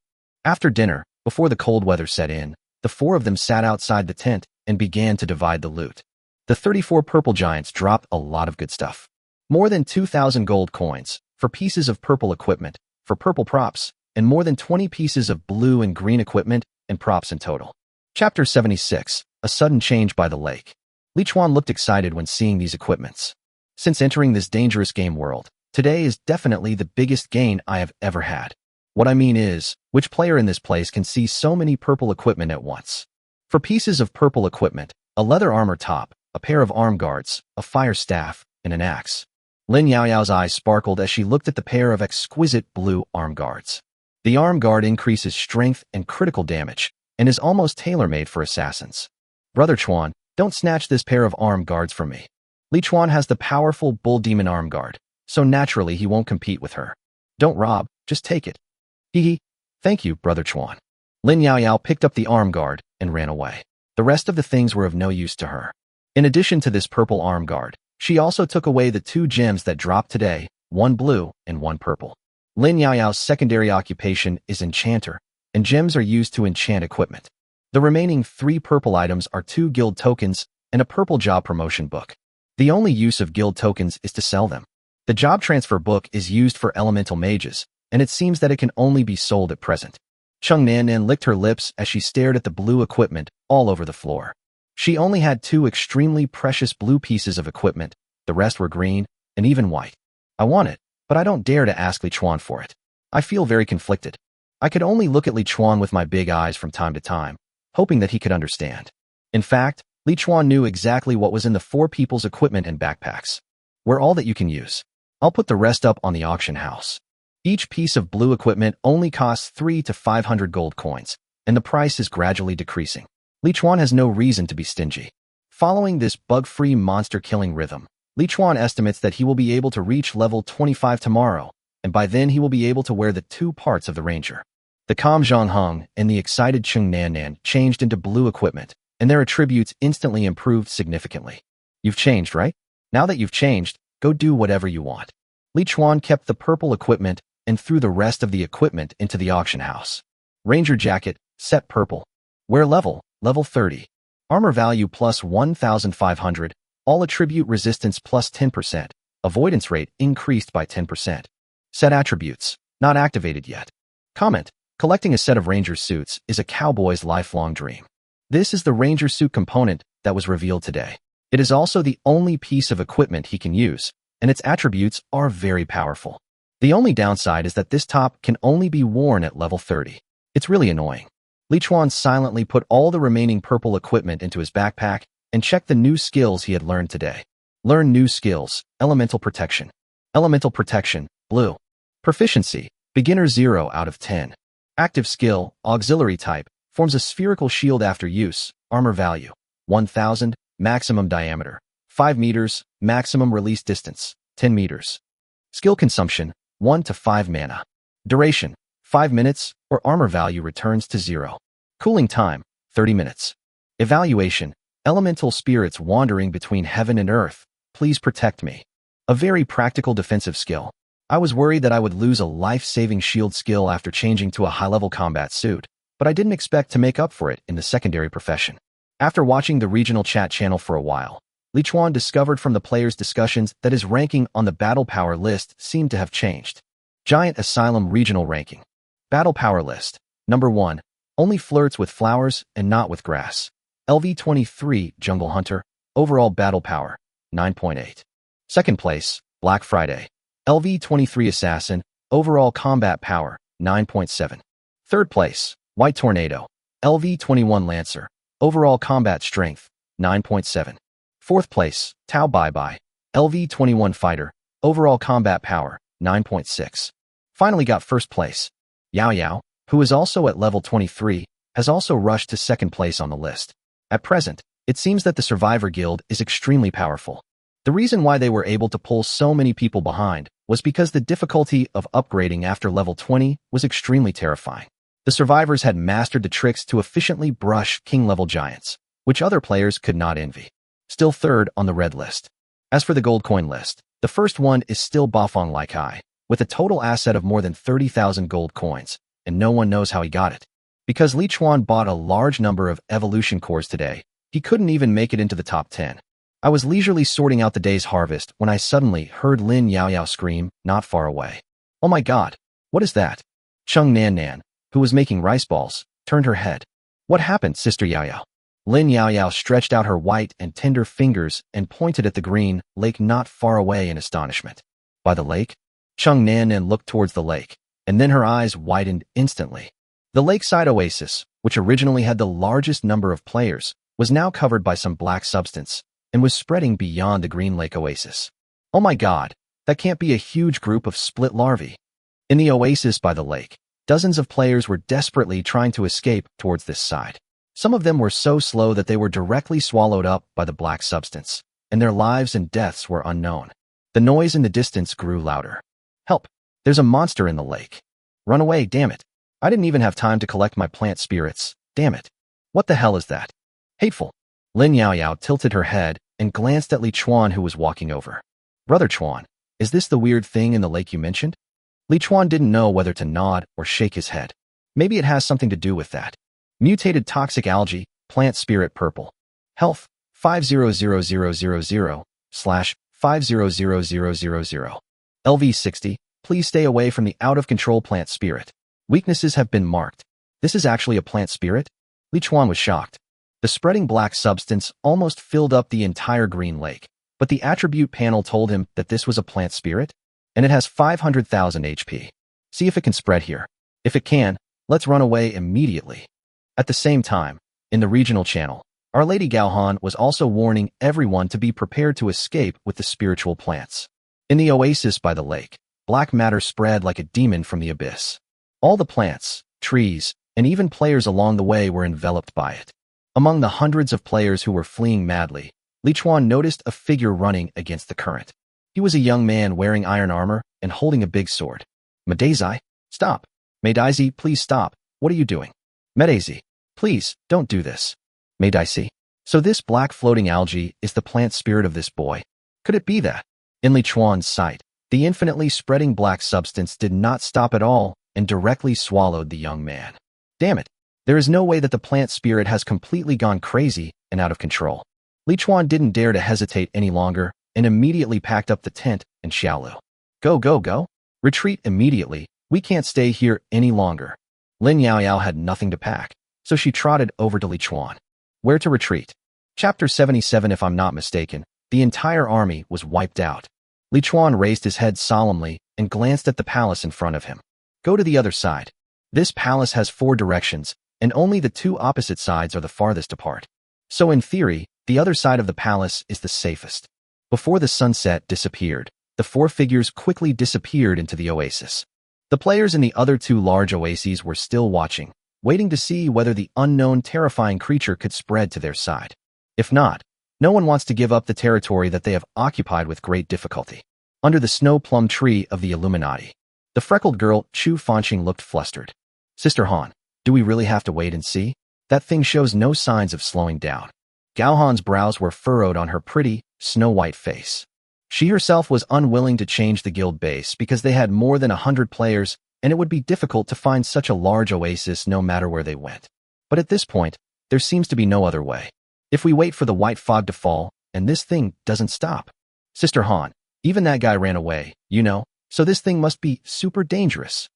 After dinner, before the cold weather set in, the 4 of them sat outside the tent and began to divide the loot. The 34 purple giants dropped a lot of good stuff. More than 2,000 gold coins, for pieces of purple equipment, for purple props, and more than 20 pieces of blue and green equipment and props in total. Chapter 76, A Sudden Change by the Lake. Li Chuan looked excited when seeing these equipments. Since entering this dangerous game world, today is definitely the biggest gain I have ever had. What I mean is, which player in this place can see so many purple equipment at once? For pieces of purple equipment, a leather armor top, a pair of arm guards, a fire staff, and an axe. Lin Yaoyao's eyes sparkled as she looked at the pair of exquisite blue arm guards. The arm guard increases strength and critical damage, and is almost tailor-made for assassins. Brother Chuan, don't snatch this pair of arm guards from me. Li Chuan has the powerful bull demon arm guard, so naturally he won't compete with her. Don't rob, just take it. Hee. Thank you, Brother Chuan. Lin Yaoyao picked up the arm guard and ran away. The rest of the things were of no use to her. In addition to this purple arm guard, she also took away the 2 gems that dropped today, 1 blue and 1 purple. Lin Yaoyao's secondary occupation is enchanter, and gems are used to enchant equipment. The remaining 3 purple items are 2 guild tokens and a purple job promotion book. The only use of guild tokens is to sell them. The job transfer book is used for elemental mages, and it seems that it can only be sold at present. Cheng Nan licked her lips as she stared at the blue equipment all over the floor. She only had 2 extremely precious blue pieces of equipment, the rest were green, and even white. I want it, but I don't dare to ask Li Chuan for it. I feel very conflicted. I could only look at Li Chuan with my big eyes from time to time, hoping that he could understand. In fact, Li Chuan knew exactly what was in the 4 people's equipment and backpacks. We're all that you can use. I'll put the rest up on the auction house. Each piece of blue equipment only costs 300 to 500 gold coins, and the price is gradually decreasing. Li Chuan has no reason to be stingy. Following this bug-free monster-killing rhythm, Li Chuan estimates that he will be able to reach level 25 tomorrow, and by then he will be able to wear the 2 parts of the ranger. The calm Zhang Hong and the excited Cheng Nan changed into blue equipment, and their attributes instantly improved significantly. You've changed, right? Now that you've changed, go do whatever you want. Li Chuan kept the purple equipment and threw the rest of the equipment into the auction house. Ranger jacket, set purple. Wear level 30. Armor value plus 1,500. All attribute resistance plus 10%. Avoidance rate increased by 10%. Set attributes, not activated yet. Comment, collecting a set of ranger suits is a cowboy's lifelong dream. This is the ranger suit component that was revealed today. It is also the only piece of equipment he can use, and its attributes are very powerful. The only downside is that this top can only be worn at level 30. It's really annoying. Li Chuan silently put all the remaining purple equipment into his backpack and checked the new skills he had learned today. Learn new skills, Elemental Protection. Elemental Protection, blue. Proficiency, beginner 0 out of 10. Active skill, auxiliary type, forms a spherical shield after use, armor value, 1000, maximum diameter, 5 meters. Maximum release distance, 10 meters. Skill consumption, 1 to 5 mana. Duration, 5 minutes, or armor value returns to 0. Cooling time, 30 minutes. Evaluation, elemental spirits wandering between heaven and earth, please protect me. A very practical defensive skill. I was worried that I would lose a life-saving shield skill after changing to a high-level combat suit, but I didn't expect to make up for it in the secondary profession. After watching the regional chat channel for a while, Lichuan discovered from the players' discussions that his ranking on the Battle Power list seemed to have changed. Giant Asylum Regional Ranking. Battle Power List. Number 1. Only flirts with flowers and not with grass. LV23 Jungle Hunter. Overall Battle Power, 9.8. Second place, Black Friday. LV23 Assassin. Overall Combat Power, 9.7. Third place, White Tornado. LV21 Lancer. Overall Combat Strength, 9.7. Fourth place, Tao Bai Bai. LV21 Fighter. Overall Combat Power, 9.6. Finally got first place. Yao Yao, who is also at level 23, has also rushed to second place on the list. At present, it seems that the Survivor Guild is extremely powerful. The reason why they were able to pull so many people behind was because the difficulty of upgrading after level 20 was extremely terrifying. The survivors had mastered the tricks to efficiently brush king-level giants, which other players could not envy. Still third on the red list. As for the gold coin list, the first one is still Bafong Lai Kai, with a total asset of more than 30,000 gold coins, and no one knows how he got it. Because Lichuan bought a large number of evolution cores today, he couldn't even make it into the top 10. I was leisurely sorting out the day's harvest when I suddenly heard Lin Yao Yao scream not far away. Oh my god, what is that? Chung Nan Nan, who was making rice balls, turned her head. What happened, Sister Yao Yao? Lin Yao Yao stretched out her white and tender fingers and pointed at the green lake not far away in astonishment. By the lake? Chung Nan Nan looked towards the lake, and then her eyes widened instantly. The lakeside oasis, which originally had the largest number of players, was now covered by some black substance and was spreading beyond the green lake oasis. Oh my god, that can't be a huge group of split larvae. In the oasis by the lake, dozens of players were desperately trying to escape towards this side. Some of them were so slow that they were directly swallowed up by the black substance, and their lives and deaths were unknown. The noise in the distance grew louder. Help! There's a monster in the lake. Run away, damn it. I didn't even have time to collect my plant spirits, damn it. What the hell is that? Hateful. Lin Yao Yao tilted her head and glanced at Li Chuan, who was walking over. Brother Chuan, is this the weird thing in the lake you mentioned? Li Chuan didn't know whether to nod or shake his head. Maybe it has something to do with that. Mutated toxic algae, plant spirit purple. Health, 500000/500000. LV60, please stay away from the out-of-control plant spirit. Weaknesses have been marked. This is actually a plant spirit? Li Chuan was shocked. The spreading black substance almost filled up the entire green lake, but the attribute panel told him that this was a plant spirit, and it has 500,000 HP. See if it can spread here. If it can, let's run away immediately. At the same time, in the regional channel, Our Lady Gaohan was also warning everyone to be prepared to escape with the spiritual plants. In the oasis by the lake, black matter spread like a demon from the abyss. All the plants, trees, and even players along the way were enveloped by it. Among the hundreds of players who were fleeing madly, Lichuan noticed a figure running against the current. He was a young man wearing iron armor and holding a big sword. Medaisy, stop. Medaisy, please stop. What are you doing? Medaisy, please, don't do this. Medaisy. So this black floating algae is the plant spirit of this boy. Could it be that? In Lichuan's sight, the infinitely spreading black substance did not stop at all and directly swallowed the young man. Damn it. There is no way that the plant spirit has completely gone crazy and out of control. Lichuan didn't dare to hesitate any longer and immediately packed up the tent and Xiaolu. Go, go, go. Retreat immediately. We can't stay here any longer. Lin Yao Yao had nothing to pack, so she trotted over to Lichuan. Where to retreat? Chapter 77. If I'm not mistaken, the entire army was wiped out. Lichuan raised his head solemnly and glanced at the palace in front of him. Go to the other side. This palace has 4 directions, and only the 2 opposite sides are the farthest apart. So in theory, the other side of the palace is the safest. Before the sunset disappeared, the 4 figures quickly disappeared into the oasis. The players in the other 2 large oases were still watching, waiting to see whether the unknown terrifying creature could spread to their side. If not, No one wants to give up the territory that they have occupied with great difficulty. Under the snow plum tree of the Illuminati, the freckled girl, Chu Fanqing, looked flustered. Sister Han, do we really have to wait and see? That thing shows no signs of slowing down. Gao Han's brows were furrowed on her pretty, snow-white face. She herself was unwilling to change the guild base because they had more than 100 players, and it would be difficult to find such a large oasis no matter where they went. But at this point, there seems to be no other way. If we wait for the white fog to fall, and this thing doesn't stop. Sister Han, even that guy ran away, you know, so this thing must be super dangerous.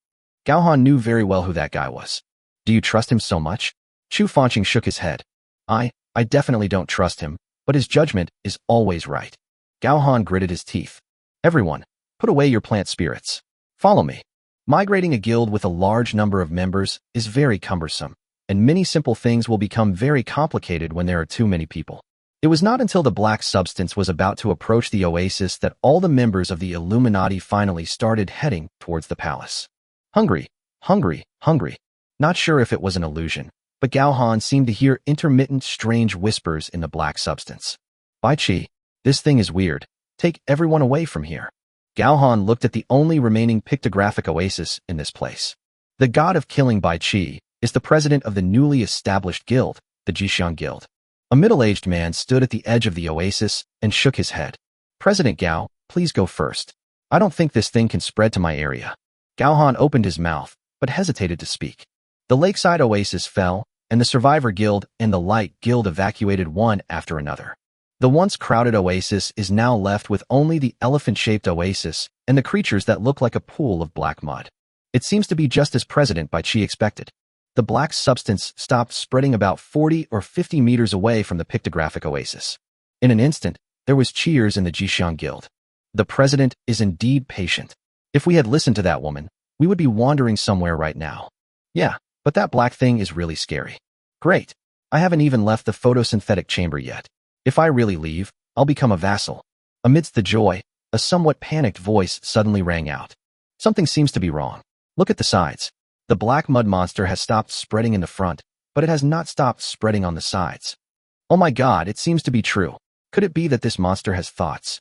Gao Han knew very well who that guy was. Do you trust him so much? Chu Fanqing shook his head. I definitely don't trust him, but his judgment is always right. Gao Han gritted his teeth. Everyone, put away your plant spirits. Follow me. Migrating a guild with a large number of members is very cumbersome, and many simple things will become very complicated when there are too many people. It was not until the black substance was about to approach the oasis that all the members of the Illuminati finally started heading towards the palace. Hungry, hungry, hungry. Not sure if it was an illusion, but Gao Han seemed to hear intermittent, strange whispers in the black substance. Bai Qi, this thing is weird. Take everyone away from here. Gao Han looked at the only remaining pictographic oasis in this place. The god of killing, Bai Qi, is the president of the newly established guild, the Jixiang Guild. A middle-aged man stood at the edge of the oasis and shook his head. President Gao, please go first. I don't think this thing can spread to my area. Gao Han opened his mouth, but hesitated to speak. The lakeside oasis fell, and the Survivor Guild and the Light Guild evacuated one after another. The once crowded oasis is now left with only the elephant-shaped oasis and the creatures that look like a pool of black mud. It seems to be just as President Bai Qi expected. The black substance stopped spreading about 40 or 50 meters away from the pictographic oasis. In an instant, there was cheers in the Jixiang Guild. The president is indeed patient. If we had listened to that woman, we would be wandering somewhere right now. Yeah, but that black thing is really scary. Great. I haven't even left the photosynthetic chamber yet. If I really leave, I'll become a vassal. Amidst the joy, a somewhat panicked voice suddenly rang out. Something seems to be wrong. Look at the sides. The black mud monster has stopped spreading in the front, but it has not stopped spreading on the sides. Oh my god, it seems to be true. Could it be that this monster has thoughts?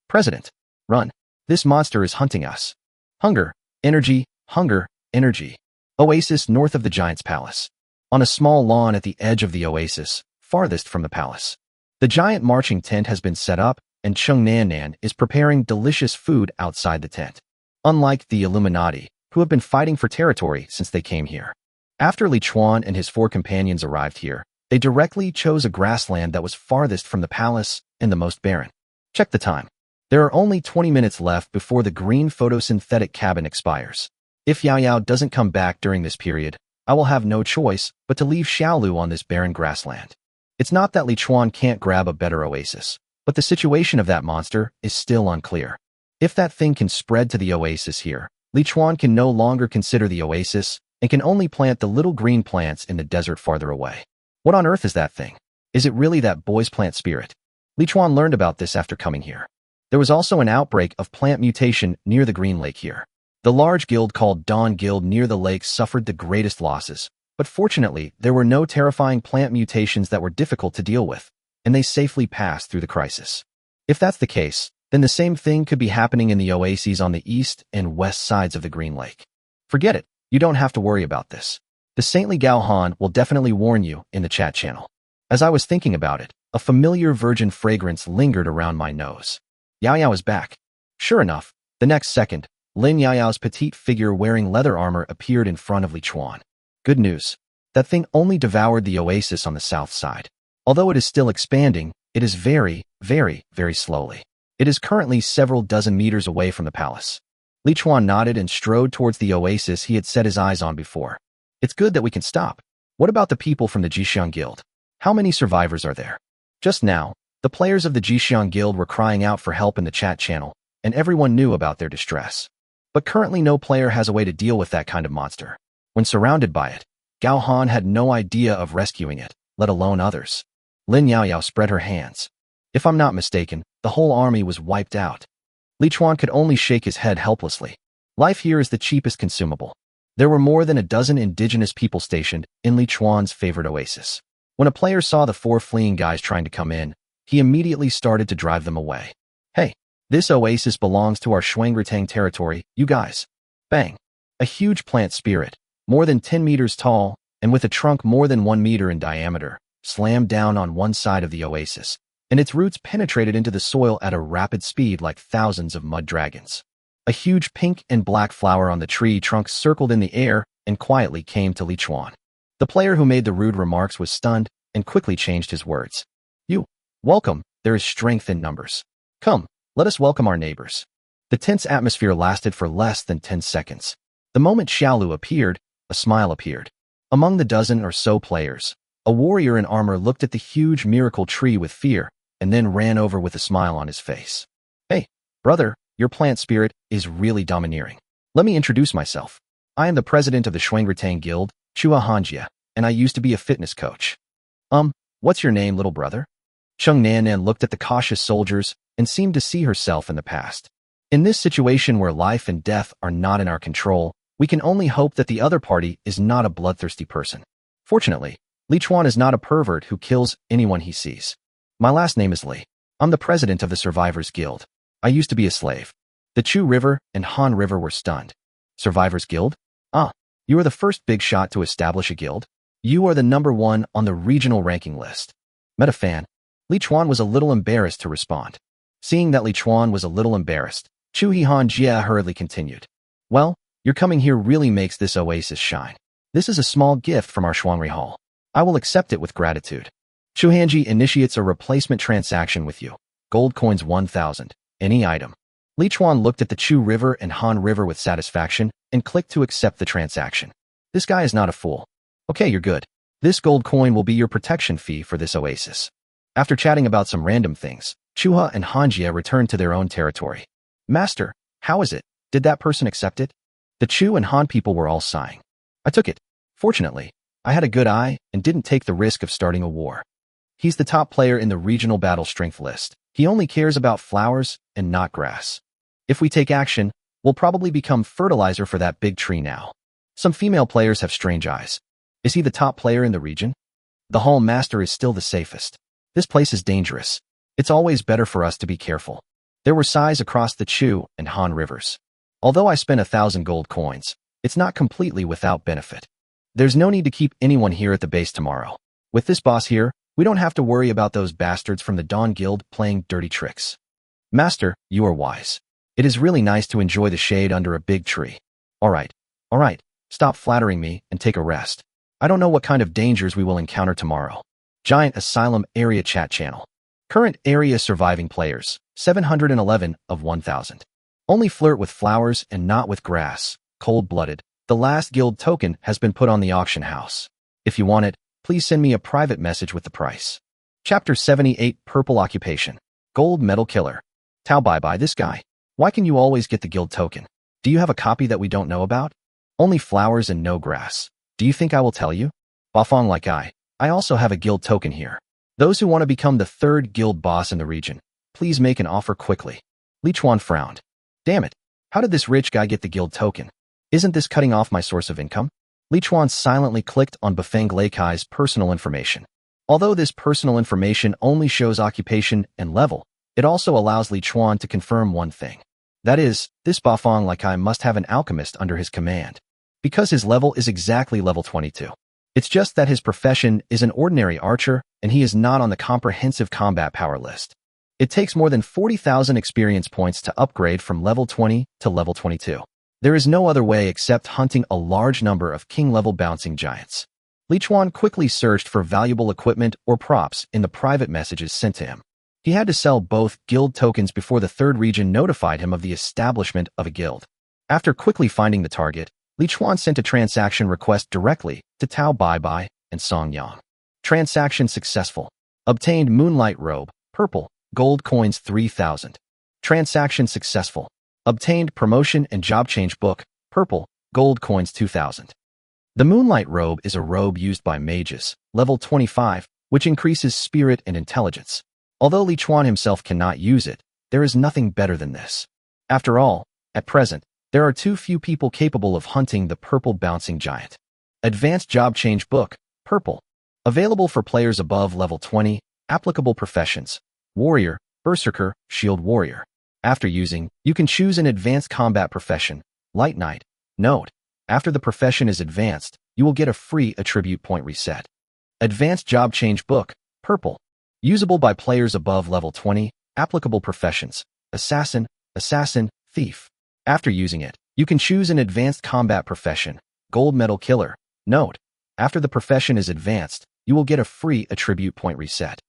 President, run. This monster is hunting us. Hunger, energy, hunger, energy. Oasis north of the Giant's Palace. On a small lawn at the edge of the oasis, farthest from the palace. The giant marching tent has been set up, and Chung Nan is preparing delicious food outside the tent. Unlike the Illuminati, who have been fighting for territory since they came here. After Li Chuan and his 4 companions arrived here, they directly chose a grassland that was farthest from the palace and the most barren. Check the time. There are only 20 minutes left before the green photosynthetic cabin expires. If Yao Yao doesn't come back during this period, I will have no choice but to leave Xiaolu on this barren grassland. It's not that Li Chuan can't grab a better oasis, but the situation of that monster is still unclear. If that thing can spread to the oasis here, Li Chuan can no longer consider the oasis and can only plant the little green plants in the desert farther away. What on earth is that thing? Is it really that boy's plant spirit? Li Chuan learned about this after coming here. There was also an outbreak of plant mutation near the Green Lake here. The large guild called Dawn Guild near the lake suffered the greatest losses, but fortunately there were no terrifying plant mutations that were difficult to deal with, and they safely passed through the crisis. If that's the case, then the same thing could be happening in the oases on the east and west sides of the Green Lake. Forget it, you don't have to worry about this. The saintly Gao Han will definitely warn you in the chat channel. As I was thinking about it, a familiar virgin fragrance lingered around my nose. Yao Yao is back. Sure enough, the next second, Lin Yao's petite figure wearing leather armor appeared in front of Li Chuan. Good news. That thing only devoured the oasis on the south side. Although it is still expanding, it is very, very, very slowly. It is currently several dozen meters away from the palace. Li Chuan nodded and strode towards the oasis he had set his eyes on before. It's good that we can stop. What about the people from the Jixiang Guild? How many survivors are there? Just now, the players of the Jixiang Guild were crying out for help in the chat channel, and everyone knew about their distress. But currently no player has a way to deal with that kind of monster. When surrounded by it, Gao Han had no idea of rescuing it, let alone others. Lin Yao spread her hands. If I'm not mistaken, the whole army was wiped out. Li Chuan could only shake his head helplessly. Life here is the cheapest consumable. There were more than a dozen indigenous people stationed in Li Chuan's favorite oasis. When a player saw the 4 fleeing guys trying to come in, he immediately started to drive them away. Hey, this oasis belongs to our Shuangritang territory, you guys. Bang. A huge plant spirit, more than 10 meters tall, and with a trunk more than 1 meter in diameter, slammed down on one side of the oasis, and its roots penetrated into the soil at a rapid speed like thousands of mud dragons. A huge pink and black flower on the tree trunk circled in the air and quietly came to Li Chuan. The player who made the rude remarks was stunned and quickly changed his words. Welcome, there is strength in numbers. Come, let us welcome our neighbors. The tense atmosphere lasted for less than 10 seconds. The moment Xiaolu appeared, a smile appeared. Among the dozen or so players, a warrior in armor looked at the huge miracle tree with fear and then ran over with a smile on his face. Hey, brother, your plant spirit is really domineering. Let me introduce myself. I am the president of the Shuangritang Guild, Chua Hanjia, and I used to be a fitness coach. What's your name, little brother? Cheng Nan looked at the cautious soldiers and seemed to see herself in the past. In this situation where life and death are not in our control, we can only hope that the other party is not a bloodthirsty person. Fortunately, Li Chuan is not a pervert who kills anyone he sees. My last name is Li. I'm the president of the Survivors Guild. I used to be a slave. The Chu River and Han River were stunned. Survivors Guild? You are the first big shot to establish a guild? You are the #1 on the regional ranking list. Metafan. Li Chuan was a little embarrassed to respond. Seeing that Li Chuan was a little embarrassed, Chu Hanjia hurriedly continued. Well, your coming here really makes this oasis shine. This is a small gift from our Shuangri Hall. I will accept it with gratitude. Chu Hanji initiates a replacement transaction with you. Gold coins 1,000. Any item. Li Chuan looked at the Chu River and Han River with satisfaction and clicked to accept the transaction. This guy is not a fool. Okay, you're good. This gold coin will be your protection fee for this oasis. After chatting about some random things, Chuha and Hanjia returned to their own territory. Master, how is it? Did that person accept it? The Chu and Han people were all sighing. I took it. Fortunately, I had a good eye and didn't take the risk of starting a war. He's the top player in the regional battle strength list. He only cares about flowers and not grass. If we take action, we'll probably become fertilizer for that big tree now. Some female players have strange eyes. Is he the top player in the region? The Hall Master is still the safest. This place is dangerous. It's always better for us to be careful. There were sighs across the Chu and Han rivers. Although I spent 1,000 gold coins, it's not completely without benefit. There's no need to keep anyone here at the base tomorrow. With this boss here, we don't have to worry about those bastards from the Dawn Guild playing dirty tricks. Master, you are wise. It is really nice to enjoy the shade under a big tree. All right. Stop flattering me and take a rest. I don't know what kind of dangers we will encounter tomorrow. Giant Asylum Area Chat Channel. Current area surviving players, 711 of 1,000. Only flirt with flowers and not with grass. Cold-blooded. The last guild token has been put on the auction house. If you want it, please send me a private message with the price. Chapter 78 Purple Occupation. Gold Medal Killer. Tao bye this guy. Why can you always get the guild token? Do you have a copy that we don't know about? Only flowers and no grass. Do you think I will tell you? Bafong like I also have a guild token here. Those who want to become the 3rd guild boss in the region, please make an offer quickly. Li Chuan frowned. Damn it. How did this rich guy get the guild token? Isn't this cutting off my source of income? Li Chuan silently clicked on Bafeng Leikai's personal information. Although this personal information only shows occupation and level, it also allows Li Chuan to confirm one thing. That is, this Bafong Leikai must have an alchemist under his command. Because his level is exactly level 22. It's just that his profession is an ordinary archer, and he is not on the comprehensive combat power list. It takes more than 40,000 experience points to upgrade from level 20 to level 22. There is no other way except hunting a large number of king-level bouncing giants. Li Chuan quickly searched for valuable equipment or props in the private messages sent to him. He had to sell both guild tokens before the 3rd region notified him of the establishment of a guild. After quickly finding the target, Li Chuan sent a transaction request directly to Tao Bai and Song Yang. Transaction successful. Obtained Moonlight Robe, purple, gold coins 3,000. Transaction successful. Obtained Promotion and Job Change Book, purple, gold coins 2,000. The Moonlight Robe is a robe used by mages, level 25, which increases spirit and intelligence. Although Li Chuan himself cannot use it, there is nothing better than this. After all, at present, there are too few people capable of hunting the purple bouncing giant. Advanced Job Change Book, purple. Available for players above level 20, applicable professions, Warrior, Berserker, Shield Warrior. After using, you can choose an advanced combat profession, Light Knight. Note: after the profession is advanced, you will get a free attribute point reset. Advanced Job Change Book, Purple. Usable by players above level 20, applicable professions, Assassin, Assassin, Thief. After using it, you can choose an advanced combat profession, Gold Medal Killer. Note: after the profession is advanced, you will get a free attribute point reset.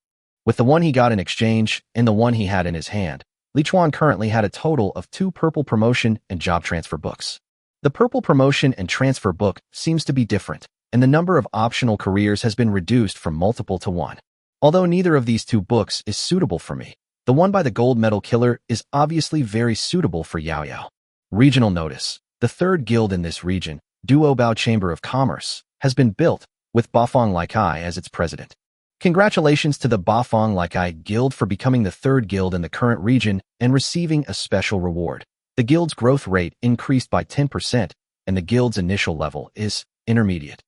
With the one he got in exchange and the one he had in his hand, Lichuan currently had a total of 2 purple promotion and job transfer books. The purple promotion and transfer book seems to be different, and the number of optional careers has been reduced from multiple to 1. Although neither of these 2 books is suitable for me, the one by the Gold Medal Killer is obviously very suitable for Yao Yao. Regional notice: the 3rd guild in this region, Duobao Chamber of Commerce, has been built, with Bafang Laikai as its president. Congratulations to the Bafang Laikai Guild for becoming the 3rd guild in the current region and receiving a special reward. The guild's growth rate increased by 10%, and the guild's initial level is intermediate.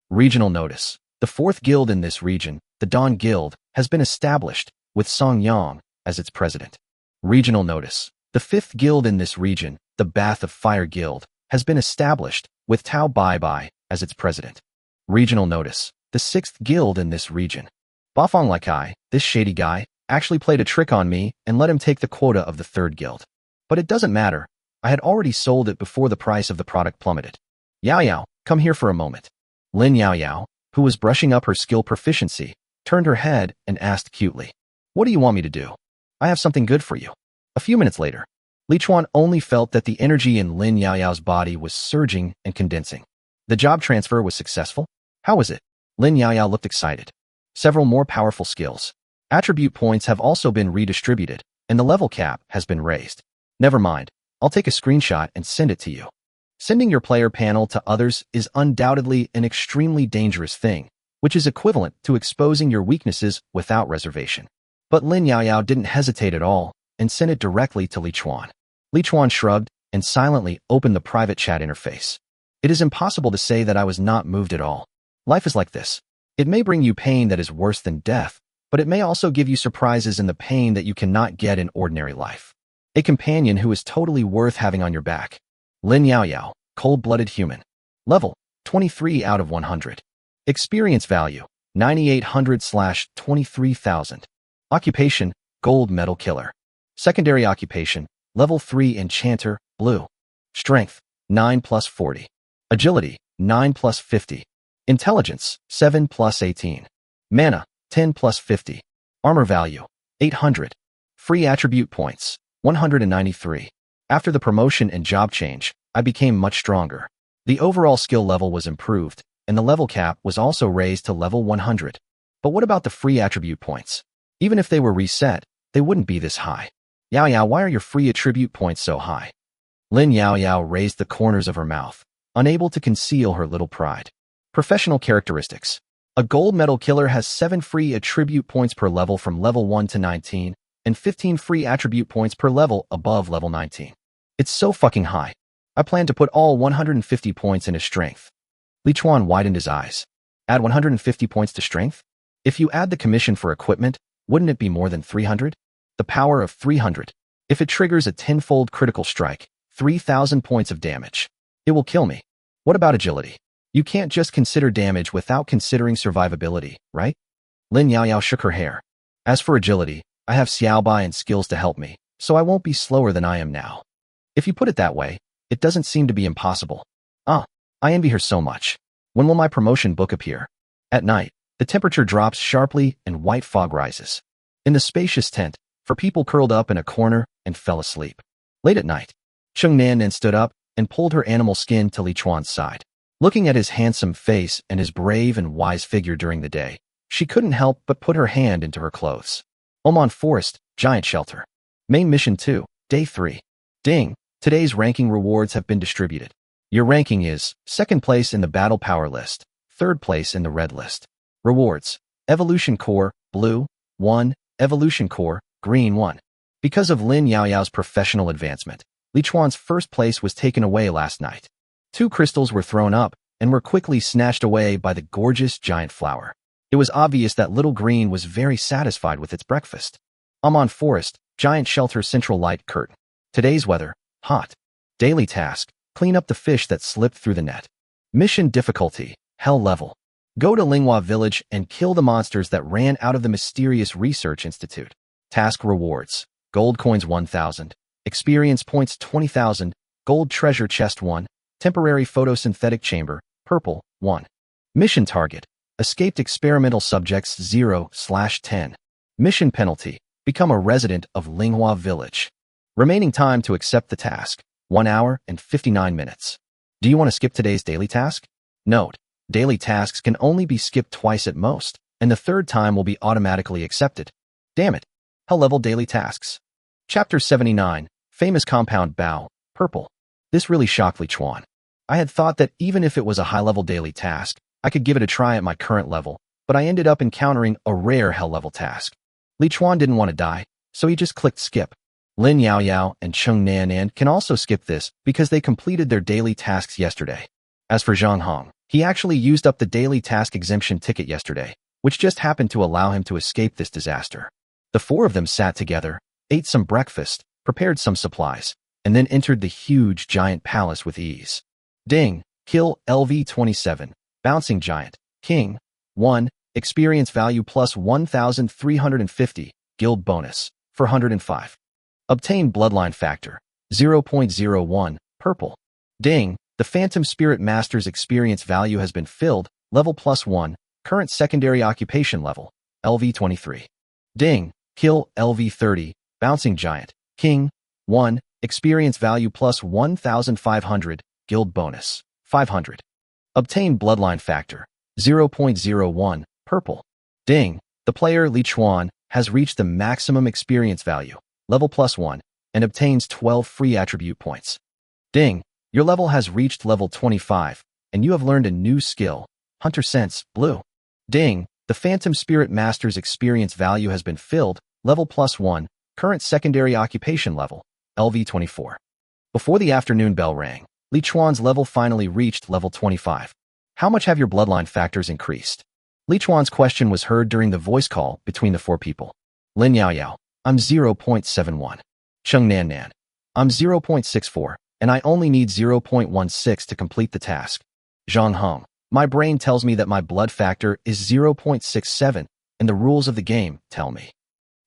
Regional notice: the 4th guild in this region, the Dawn Guild, has been established, with Song Yang as its president. Regional notice: the 5th guild in this region, the Bath of Fire Guild, has been established, with Tao Bai Bai as its president. Regional notice: the 6th guild in this region. Bafang Laikai, this shady guy, actually played a trick on me and let him take the quota of the 3rd guild. But it doesn't matter. I had already sold it before the price of the product plummeted. Yao Yao, come here for a moment. Lin Yao Yao, who was brushing up her skill proficiency, turned her head and asked cutely, "What do you want me to do? I have something good for you." A few minutes later, Lichuan only felt that the energy in Lin Yao Yao's body was surging and condensing. The job transfer was successful? How was it? Lin Yao Yao looked excited. Several more powerful skills. Attribute points have also been redistributed, and the level cap has been raised. Never mind, I'll take a screenshot and send it to you. Sending your player panel to others is undoubtedly an extremely dangerous thing, which is equivalent to exposing your weaknesses without reservation. But Lin Yao Yao didn't hesitate at all and sent it directly to Lichuan. Lichuan shrugged and silently opened the private chat interface. It is impossible to say that I was not moved at all. Life is like this. It may bring you pain that is worse than death, but it may also give you surprises in the pain that you cannot get in ordinary life. A companion who is totally worth having on your back. Lin Yao Yao, cold-blooded human. Level, 23 out of 100. Experience value, 9,800/23,000. Occupation, Gold Medal Killer. Secondary occupation, Level 3 Enchanter, Blue. Strength, 9+40. Agility, 9+50. Intelligence, 7+18. Mana, 10+50. Armor value, 800. Free attribute points, 193. After the promotion and job change, I became much stronger. The overall skill level was improved, and the level cap was also raised to level 100. But what about the free attribute points? Even if they were reset, they wouldn't be this high. Yao Yao, why are your free attribute points so high? Lin Yao Yao raised the corners of her mouth, unable to conceal her little pride. Professional characteristics. A Gold Medal Killer has 7 free attribute points per level from level 1 to 19, and 15 free attribute points per level above level 19. It's so fucking high. I plan to put all 150 points into strength. Lichuan widened his eyes. Add 150 points to strength? If you add the commission for equipment, wouldn't it be more than 300? The power of 300. If it triggers a 10-fold critical strike, 3,000 points of damage. It will kill me. What about agility? You can't just consider damage without considering survivability, right? Lin Yao Yao shook her hair. As for agility, I have Xiaobai and skills to help me, so I won't be slower than I am now. If you put it that way, it doesn't seem to be impossible. I envy her so much. When will my promotion book appear? At night, the temperature drops sharply and white fog rises. In the spacious tent, for people curled up in a corner and fell asleep. Late at night, Chung Nan stood up and pulled her animal skin to Lichuan's side. Looking at his handsome face and his brave and wise figure during the day, she couldn't help but put her hand into her clothes. Oman Forest, Giant Shelter. Main Mission 2, Day 3. Ding, today's ranking rewards have been distributed. Your ranking is 2nd place in the Battle Power list, 3rd place in the Red list. Rewards, Evolution Core, Blue, 1, Evolution Core, Green 1. Because of Lin Yao Yao's professional advancement, Lichuan's 1st place was taken away last night. 2 crystals were thrown up and were quickly snatched away by the gorgeous giant flower. It was obvious that Little Green was very satisfied with its breakfast. Amon Forest, Giant Shelter Central Light Curtain. Today's weather, hot. Daily task, clean up the fish that slipped through the net. Mission difficulty, hell level. Go to Linghua Village and kill the monsters that ran out of the mysterious research institute. Task rewards, gold coins 1,000, experience points 20,000, gold treasure chest 1, temporary photosynthetic chamber, purple, 1. Mission target, escaped experimental subjects 0/10. Mission penalty, become a resident of Linghua Village. Remaining time to accept the task, 1 hour and 59 minutes. Do you want to skip today's daily task? Note, daily tasks can only be skipped twice at most, and the third time will be automatically accepted. Damn it. Hell-level daily tasks. Chapter 79, Famous Compound Bao, purple. This really shocked Li Chuan. I had thought that even if it was a high-level daily task, I could give it a try at my current level, but I ended up encountering a rare hell-level task. Li Chuan didn't want to die, so he just clicked skip. Lin Yaoyao and Cheng Nanan can also skip this because they completed their daily tasks yesterday. As for Zhang Hong, he actually used up the daily task exemption ticket yesterday, which just happened to allow him to escape this disaster. The four of them sat together, ate some breakfast, prepared some supplies, and then entered the huge giant palace with ease. Ding, kill LV-27, Bouncing Giant, King, 1, experience value plus 1,350, guild bonus, 405. Obtain bloodline factor, 0.01, purple. Ding, the Phantom Spirit Master's experience value has been filled, level plus 1, current secondary occupation level, LV-23. Ding, kill LV-30, Bouncing Giant, King, 1, experience value plus 1,500, guild bonus, 500. Obtain bloodline factor, 0.01, purple. Ding, the player Li Chuan has reached the maximum experience value, level plus 1, and obtains 12 free attribute points. Ding, your level has reached level 25, and you have learned a new skill, Hunter Sense, blue. Ding, the Phantom Spirit Master's experience value has been filled, level plus 1, current secondary occupation level, LV-24. Before the afternoon bell rang, Li Chuan's level finally reached level 25. How much have your bloodline factors increased? Li Chuan's question was heard during the voice call between the four people. Lin Yaoyao, I'm 0.71. Cheng Nanan, I'm 0.64, and I only need 0.16 to complete the task. Zhang Hong, my brain tells me that my blood factor is 0.67, and the rules of the game tell me.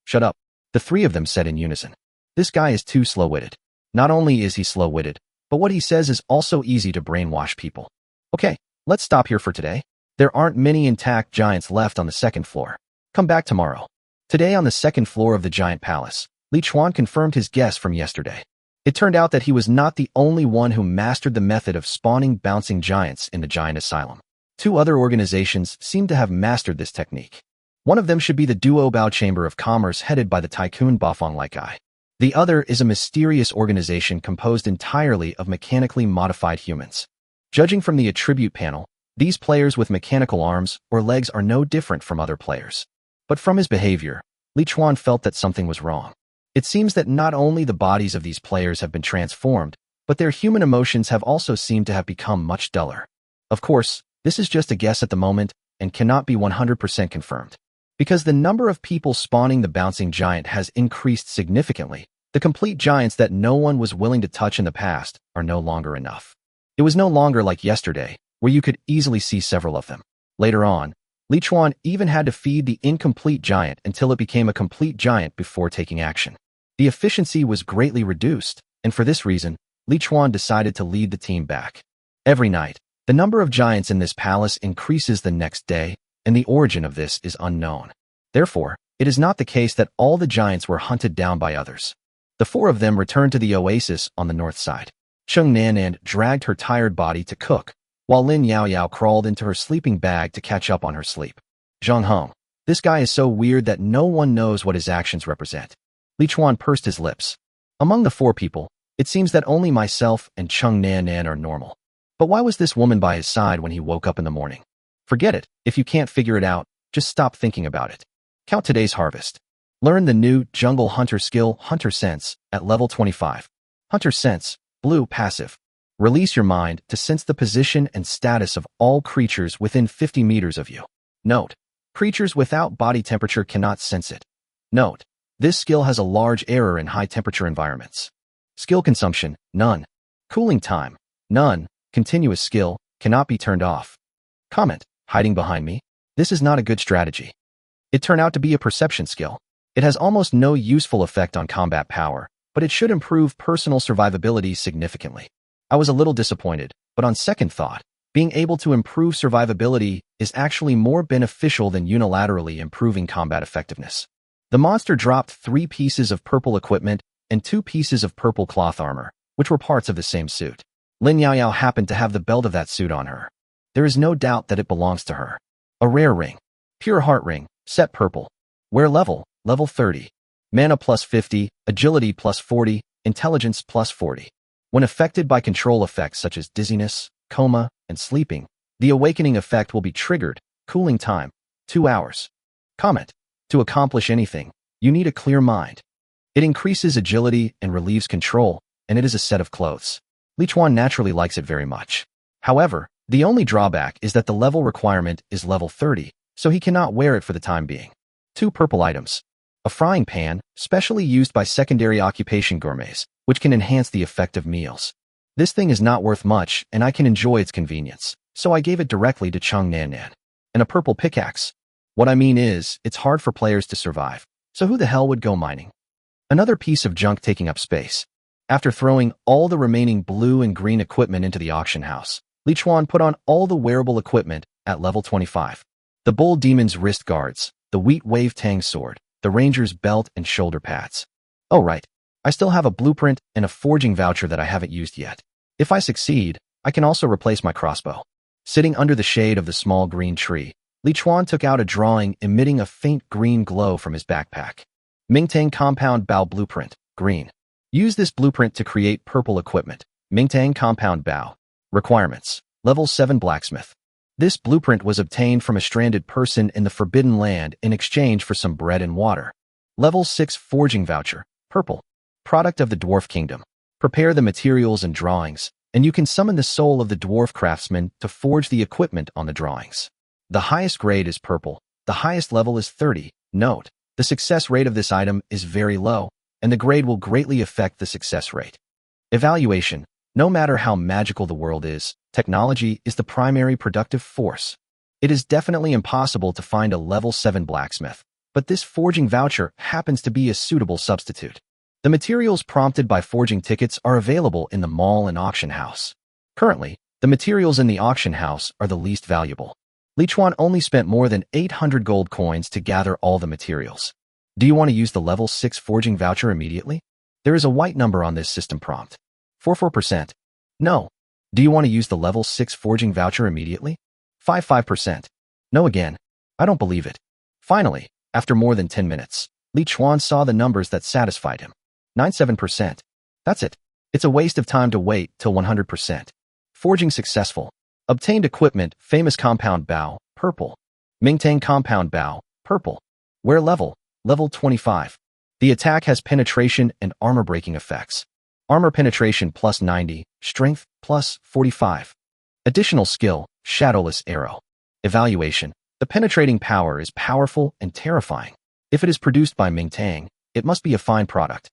Shut up, the three of them said in unison. This guy is too slow-witted. Not only is he slow-witted, but what he says is also easy to brainwash people. Okay, let's stop here for today. There aren't many intact giants left on the second floor. Come back tomorrow. Today on the second floor of the giant palace, Li Chuan confirmed his guess from yesterday. It turned out that he was not the only one who mastered the method of spawning bouncing giants in the giant asylum. 2 other organizations seem to have mastered this technique. One of them should be the Duo Bao Chamber of Commerce headed by the tycoon Bafang Lai Kai. The other is a mysterious organization composed entirely of mechanically modified humans. Judging from the attribute panel, these players with mechanical arms or legs are no different from other players. But from his behavior, Li Chuan felt that something was wrong. It seems that not only the bodies of these players have been transformed, but their human emotions have also seemed to have become much duller. Of course, this is just a guess at the moment and cannot be 100% confirmed. Because the number of people spawning the bouncing giant has increased significantly, the complete giants that no one was willing to touch in the past are no longer enough. It was no longer like yesterday, where you could easily see several of them. Later on, Li Chuan even had to feed the incomplete giant until it became a complete giant before taking action. The efficiency was greatly reduced, and for this reason, Li Chuan decided to lead the team back. Every night, the number of giants in this palace increases the next day, and the origin of this is unknown. Therefore, it is not the case that all the giants were hunted down by others. The 4 of them returned to the oasis on the north side. Cheng Nanan dragged her tired body to cook, while Lin Yaoyao crawled into her sleeping bag to catch up on her sleep. Zhang Hong, this guy is so weird that no one knows what his actions represent. Li Chuan pursed his lips. Among the 4 people, it seems that only myself and Cheng Nanan are normal. But why was this woman by his side when he woke up in the morning? Forget it. If you can't figure it out, just stop thinking about it. Count today's harvest. Learn the new Jungle Hunter skill, Hunter Sense, at level 25. Hunter Sense, blue passive. Release your mind to sense the position and status of all creatures within 50 meters of you. Note, creatures without body temperature cannot sense it. Note, This skill has a large error in high-temperature environments. Skill consumption, none. Cooling time, none. Continuous skill, cannot be turned off. Comment, hiding behind me? This is not a good strategy. It turned out to be a perception skill. It has almost no useful effect on combat power, but it should improve personal survivability significantly. I was a little disappointed, but on second thought, being able to improve survivability is actually more beneficial than unilaterally improving combat effectiveness. The monster dropped 3 pieces of purple equipment and 2 pieces of purple cloth armor, which were parts of the same suit. Lin Yaoyao happened to have the belt of that suit on her. There is no doubt that it belongs to her. A rare ring. Pure heart ring, set purple. Wear level 30. Mana plus 50, agility plus 40, intelligence plus 40. When affected by control effects such as dizziness, coma, and sleeping, the awakening effect will be triggered. Cooling time, 2 hours. Comment. To accomplish anything, you need a clear mind. It increases agility and relieves control, and it is a set of clothes. Li Chuan naturally likes it very much. However, the only drawback is that the level requirement is level 30, so he cannot wear it for the time being. 2 purple items. A frying pan, specially used by secondary occupation gourmets, which can enhance the effect of meals. This thing is not worth much, and I can enjoy its convenience, so I gave it directly to Chung Nan. And a purple pickaxe. What I mean is, it's hard for players to survive, so who the hell would go mining? Another piece of junk taking up space. After throwing all the remaining blue and green equipment into the auction house, Li Chuan put on all the wearable equipment at level 25. The Bull Demon's wrist guards, the Wheat Wave Tang sword, the Ranger's belt and shoulder pads. Oh right, I still have a blueprint and a forging voucher that I haven't used yet. If I succeed, I can also replace my crossbow. Sitting under the shade of the small green tree, Li Chuan took out a drawing emitting a faint green glow from his backpack. Mingtang Compound Bow Blueprint, green. Use this blueprint to create purple equipment. Mingtang Compound Bow. Requirements. Level 7 Blacksmith. This blueprint was obtained from a stranded person in the Forbidden Land in exchange for some bread and water. Level 6 Forging Voucher, purple. Product of the Dwarf Kingdom. Prepare the materials and drawings, and you can summon the soul of the dwarf craftsman to forge the equipment on the drawings. The highest grade is purple. The highest level is 30. Note, the success rate of this item is very low, and the grade will greatly affect the success rate. Evaluation. No matter how magical the world is, technology is the primary productive force. It is definitely impossible to find a level 7 blacksmith, but this forging voucher happens to be a suitable substitute. The materials prompted by forging tickets are available in the mall and auction house. Currently, the materials in the auction house are the least valuable. Li Chuan only spent more than 800 gold coins to gather all the materials. Do you want to use the level 6 forging voucher immediately? There is a white number on this system prompt. 44%. No. Do you want to use the level 6 forging voucher immediately? 55%. No again. I don't believe it. Finally, after more than 10 minutes, Li Chuan saw the numbers that satisfied him. 97%. That's it. It's a waste of time to wait till 100%. Forging successful. Obtained equipment, famous compound bow, purple. Mingtang compound bow, purple. Wear level 25. The attack has penetration and armor breaking effects. Armor penetration plus 90, strength plus 45. Additional skill, Shadowless Arrow. Evaluation. The penetrating power is powerful and terrifying. If it is produced by Mingtang, it must be a fine product.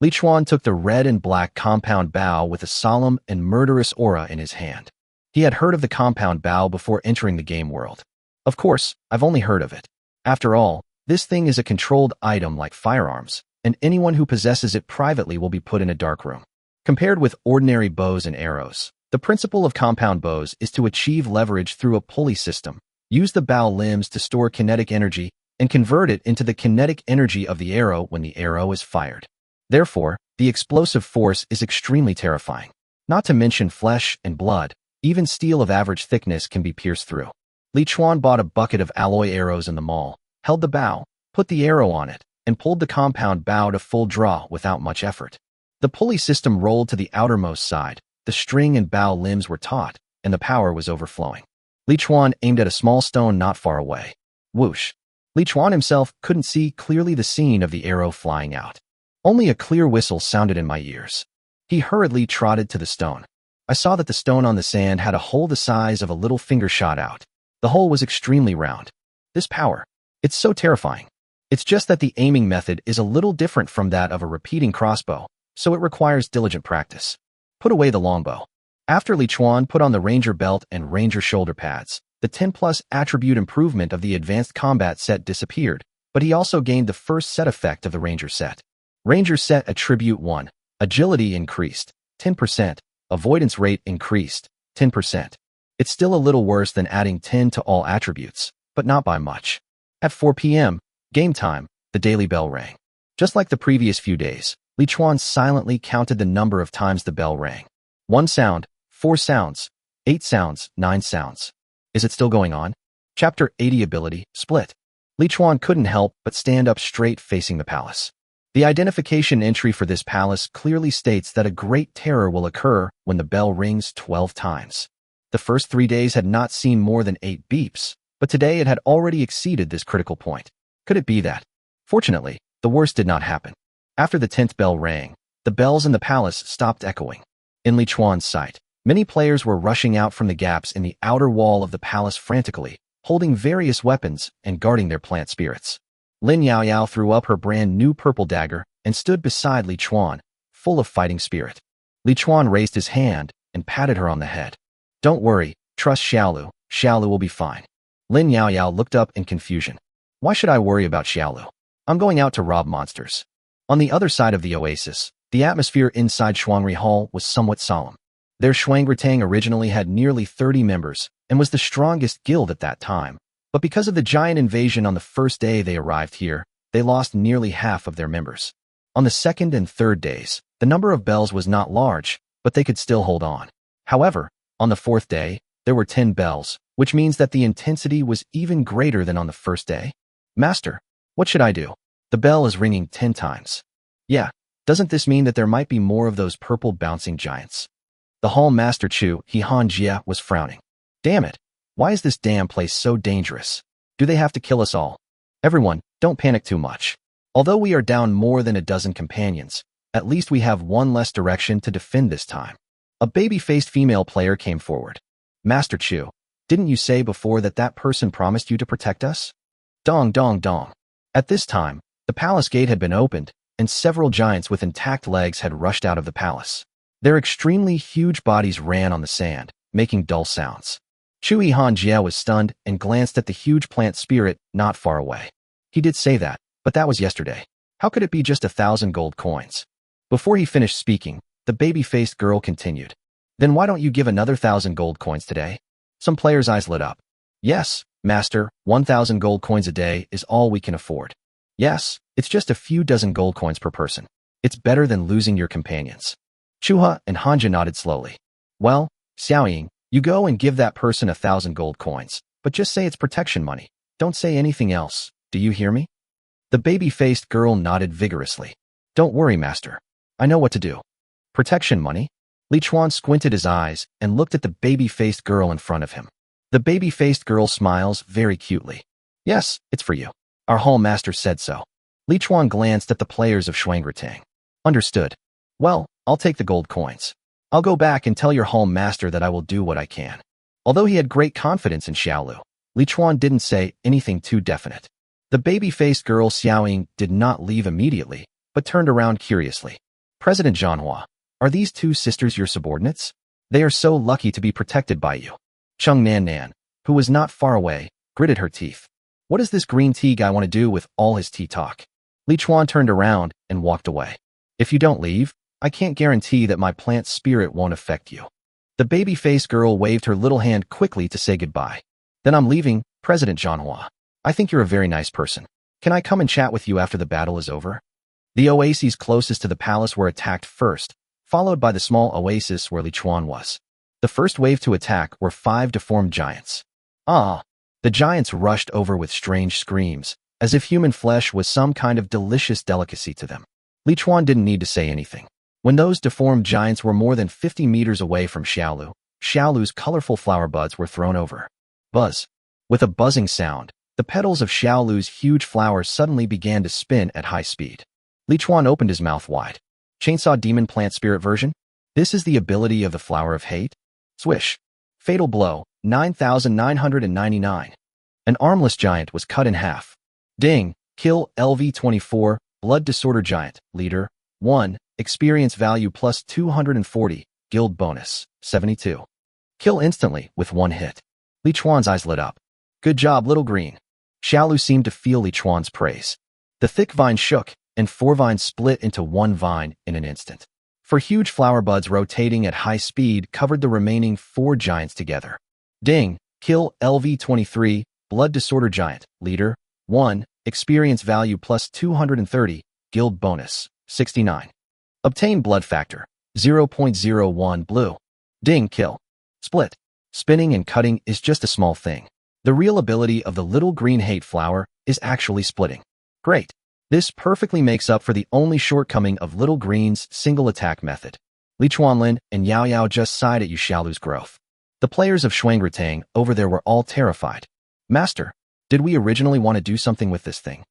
Li Chuan took the red and black compound bow with a solemn and murderous aura in his hand. He had heard of the compound bow before entering the game world. Of course, I've only heard of it. After all, this thing is a controlled item like firearms, and anyone who possesses it privately will be put in a dark room. Compared with ordinary bows and arrows, the principle of compound bows is to achieve leverage through a pulley system, use the bow limbs to store kinetic energy, and convert it into the kinetic energy of the arrow when the arrow is fired. Therefore, the explosive force is extremely terrifying. Not to mention flesh and blood, even steel of average thickness can be pierced through. Li Chuan bought a bucket of alloy arrows in the mall, held the bow, put the arrow on it, and pulled the compound bow to full draw without much effort. The pulley system rolled to the outermost side, the string and bow limbs were taut, and the power was overflowing. Li Chuan aimed at a small stone not far away. Whoosh! Li Chuan himself couldn't see clearly the scene of the arrow flying out. Only a clear whistle sounded in my ears. He hurriedly trotted to the stone. I saw that the stone on the sand had a hole the size of a little finger shot out. The hole was extremely round. This power, it's so terrifying. It's just that the aiming method is a little different from that of a repeating crossbow, so it requires diligent practice. Put away the longbow. After Li Chuan put on the Ranger belt and Ranger shoulder pads, the 10+ attribute improvement of the advanced combat set disappeared, but he also gained the first set effect of the Ranger set. Ranger set attribute 1. Agility increased, 10%. Avoidance rate increased, 10%. It's still a little worse than adding 10 to all attributes, but not by much. At 4 p.m., game time, the daily bell rang. Just like the previous few days, Li Chuan silently counted the number of times the bell rang. 1 sound, 4 sounds, 8 sounds, 9 sounds. Is it still going on? Chapter 80 Ability, Split. Li Chuan couldn't help but stand up straight facing the palace. The identification entry for this palace clearly states that a great terror will occur when the bell rings 12 times. The first 3 days had not seen more than 8 beeps, but today it had already exceeded this critical point. Could it be that? Fortunately, the worst did not happen. After the 10th bell rang, the bells in the palace stopped echoing. In Li Chuan's sight, many players were rushing out from the gaps in the outer wall of the palace frantically, holding various weapons and guarding their plant spirits. Lin Yaoyao threw up her brand new purple dagger and stood beside Li Chuan, full of fighting spirit. Li Chuan raised his hand and patted her on the head. Don't worry, trust Xiaolu. Xiaolu will be fine. Lin Yaoyao looked up in confusion. Why should I worry about Xiaolu? I'm going out to rob monsters. On the other side of the oasis, the atmosphere inside Shuangri Hall was somewhat solemn. Their Shuangritang originally had nearly 30 members and was the strongest guild at that time, but because of the giant invasion on the first day they arrived here, they lost nearly half of their members. On the second and third days, the number of bells was not large, but they could still hold on. However, on the fourth day, there were 10 bells, which means that the intensity was even greater than on the first day. Master, what should I do? The bell is ringing 10 times. Yeah, doesn't this mean that there might be more of those purple bouncing giants? The hall master Chu Hihan Jia was frowning. Damn it, why is this damn place so dangerous? Do they have to kill us all? Everyone, don't panic too much. Although we are down more than a dozen companions, at least we have one less direction to defend this time. A baby-faced female player came forward. Master Chu, didn't you say before that that person promised you to protect us? Dong dong dong. At this time, the palace gate had been opened, and several giants with intact legs had rushed out of the palace. Their extremely huge bodies ran on the sand, making dull sounds. Chu Yihan Jia was stunned and glanced at the huge plant spirit not far away. He did say that, but that was yesterday. How could it be just 1,000 gold coins? Before he finished speaking, the baby-faced girl continued. Then why don't you give another 1,000 gold coins today? Some players' eyes lit up. Yes, master, 1,000 gold coins a day is all we can afford. Yes, it's just a few dozen gold coins per person. It's better than losing your companions. Chuha and Hanja nodded slowly. Well, Xiaoying, you go and give that person 1,000 gold coins, but just say it's protection money. Don't say anything else. Do you hear me? The baby-faced girl nodded vigorously. Don't worry, master. I know what to do. Protection money? Li Chuan squinted his eyes and looked at the baby-faced girl in front of him. The baby-faced girl smiles very cutely. Yes, it's for you. Our hall master said so. Li Chuan glanced at the players of Shuangritang. Understood. Well, I'll take the gold coins. I'll go back and tell your hall master that I will do what I can. Although he had great confidence in Xiaolu, Li Chuan didn't say anything too definite. The baby-faced girl Xiaoying did not leave immediately, but turned around curiously. President Zhanhua, are these two sisters your subordinates? They are so lucky to be protected by you. Cheng Nan Nan, who was not far away, gritted her teeth. What does this green tea guy want to do with all his tea talk? Li Chuan turned around and walked away. If you don't leave, I can't guarantee that my plant spirit won't affect you. The baby-faced girl waved her little hand quickly to say goodbye. Then I'm leaving, President Zhanhua. I think you're a very nice person. Can I come and chat with you after the battle is over? The oases closest to the palace were attacked first, followed by the small oasis where Li Chuan was. The first wave to attack were 5 deformed giants. Ah! The giants rushed over with strange screams, as if human flesh was some kind of delicious delicacy to them. Li Chuan didn't need to say anything. When those deformed giants were more than 50 meters away from Xiaolu, Xiaolu's colorful flower buds were thrown over. Buzz. With a buzzing sound, the petals of Xiaolu's huge flowers suddenly began to spin at high speed. Li Chuan opened his mouth wide. Chainsaw Demon Plant Spirit version? This is the ability of the Flower of Hate? Swish. Fatal blow, 9,999. An armless giant was cut in half. Ding, Kill LV24, Blood Disorder Giant, Leader, 1, Experience value plus 240, Guild bonus, 72. Kill instantly with one hit. Li Chuan's eyes lit up. Good job, Little Green. Xiaolu seemed to feel Li Chuan's praise. The thick vine shook, and 4 vines split into 1 vine in an instant. 4 huge flower buds rotating at high speed covered the remaining 4 giants together. Ding! Kill LV23, Blood Disorder Giant, Leader, 1, Experience value plus 230, Guild bonus, 69. Obtain Blood Factor, 0.01 blue. Ding! Kill. Split. Spinning and cutting is just a small thing. The real ability of the Little Green Hate Flower is actually splitting. Great. This perfectly makes up for the only shortcoming of Little Green's single attack method. Li Chuanlin and Yao Yao just sighed at Xiaolu's growth. The players of Xuangrotang over there were all terrified. Master, did we originally want to do something with this thing?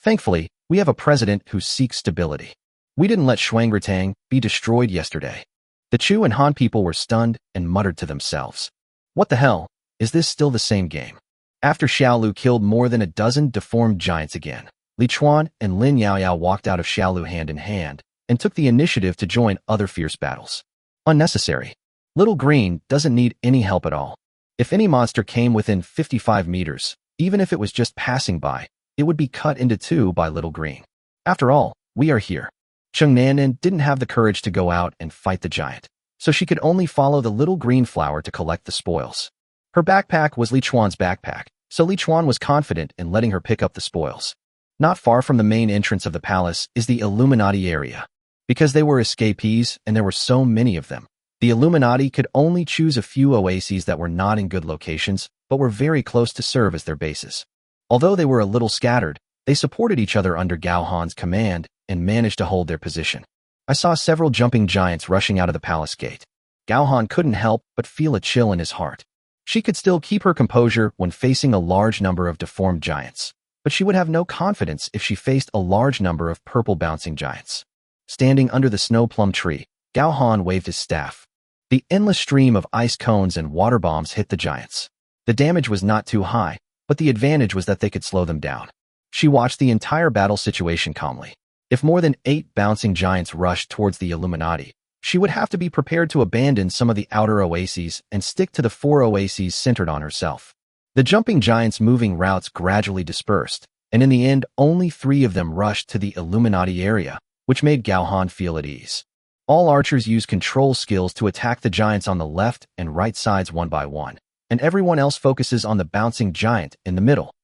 Thankfully, we have a president who seeks stability. We didn't let Xuangrotang be destroyed yesterday. The Chu and Han people were stunned and muttered to themselves. What the hell? Is this still the same game? After Xiaolu killed more than a dozen deformed giants again, Li Chuan and Lin Yaoyao walked out of Xiaolu hand in hand and took the initiative to join other fierce battles. Unnecessary. Little Green doesn't need any help at all. If any monster came within 55 meters, even if it was just passing by, it would be cut into 2 by Little Green. After all, we are here. Cheng Nanan didn't have the courage to go out and fight the giant, so she could only follow the Little Green Flower to collect the spoils. Her backpack was Li Chuan's backpack, so Li Chuan was confident in letting her pick up the spoils. Not far from the main entrance of the palace is the Illuminati area. Because they were escapees and there were so many of them, the Illuminati could only choose a few oases that were not in good locations, but were very close to serve as their bases. Although they were a little scattered, they supported each other under Gao Han's command and managed to hold their position. I saw several jumping giants rushing out of the palace gate. Gao Han couldn't help but feel a chill in his heart. She could still keep her composure when facing a large number of deformed giants, but she would have no confidence if she faced a large number of purple bouncing giants. Standing under the snow plum tree, Gao Han waved his staff. The endless stream of ice cones and water bombs hit the giants. The damage was not too high, but the advantage was that they could slow them down. She watched the entire battle situation calmly. If more than 8 bouncing giants rushed towards the Illuminati, she would have to be prepared to abandon some of the outer oases and stick to the 4 oases centered on herself. The jumping giants' moving routes gradually dispersed, and in the end, only 3 of them rushed to the Illuminati area, which made Gao Han feel at ease. All archers use control skills to attack the giants on the left and right sides one by one, and everyone else focuses on the bouncing giant in the middle.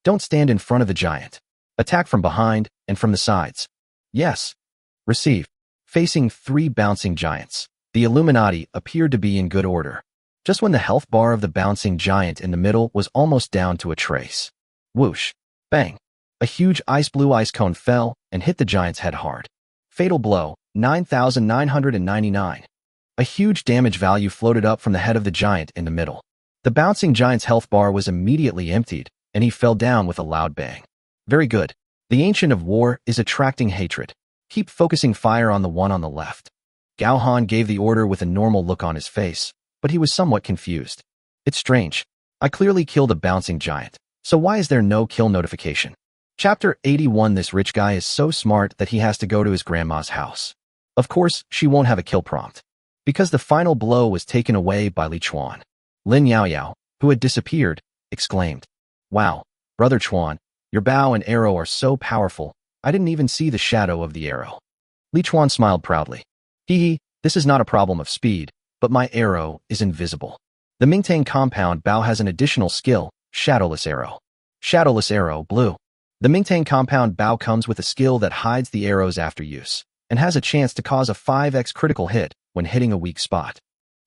Don't stand in front of the giant. Attack from behind and from the sides. Yes. Receive. Facing 3 bouncing giants, the Illuminati appeared to be in good order. Just when the health bar of the bouncing giant in the middle was almost down to a trace. Whoosh. Bang. A huge ice blue ice cone fell and hit the giant's head hard. Fatal blow, 9,999. A huge damage value floated up from the head of the giant in the middle. The bouncing giant's health bar was immediately emptied, and he fell down with a loud bang. Very good. The Ancient of War is attracting hatred. Keep focusing fire on the one on the left. Gao Han gave the order with a normal look on his face, but he was somewhat confused. It's strange. I clearly killed a bouncing giant, so why is there no kill notification? Chapter 81. This rich guy is so smart that he has to go to his grandma's house. Of course, she won't have a kill prompt, because the final blow was taken away by Li Chuan. Lin Yaoyao, who had disappeared, exclaimed, "Wow, Brother Chuan, your bow and arrow are so powerful, I didn't even see the shadow of the arrow." Li Chuan smiled proudly. Hee, this is not a problem of speed, but my arrow is invisible. The Mingtang compound bow has an additional skill, Shadowless Arrow. Shadowless Arrow, blue. The Mingtang compound bow comes with a skill that hides the arrows after use, and has a chance to cause a 5x critical hit when hitting a weak spot.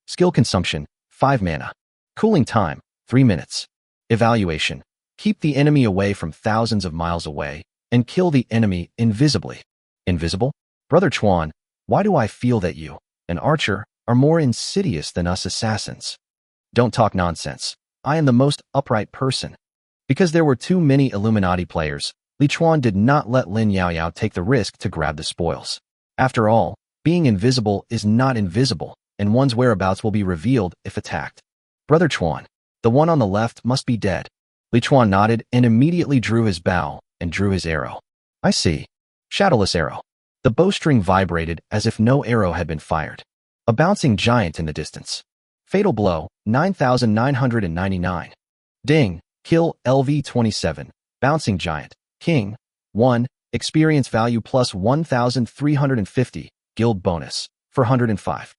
Skill consumption, 5 mana. Cooling time, 3 minutes. Evaluation. Keep the enemy away from thousands of miles away, and kill the enemy invisibly. Invisible? Brother Chuan, why do I feel that you, an archer, are more insidious than us assassins? Don't talk nonsense. I am the most upright person. Because there were too many Illuminati players, Li Chuan did not let Lin Yaoyao take the risk to grab the spoils. After all, being invisible is not invisible, and one's whereabouts will be revealed if attacked. Brother Chuan, the one on the left must be dead. Li Chuan nodded and immediately drew his bow and drew his arrow. I see. Shadowless arrow. The bowstring vibrated as if no arrow had been fired. A bouncing giant in the distance. Fatal blow, 9,999. Ding, kill LV-27, bouncing giant, king, 1, experience value plus 1,350, guild bonus, 405.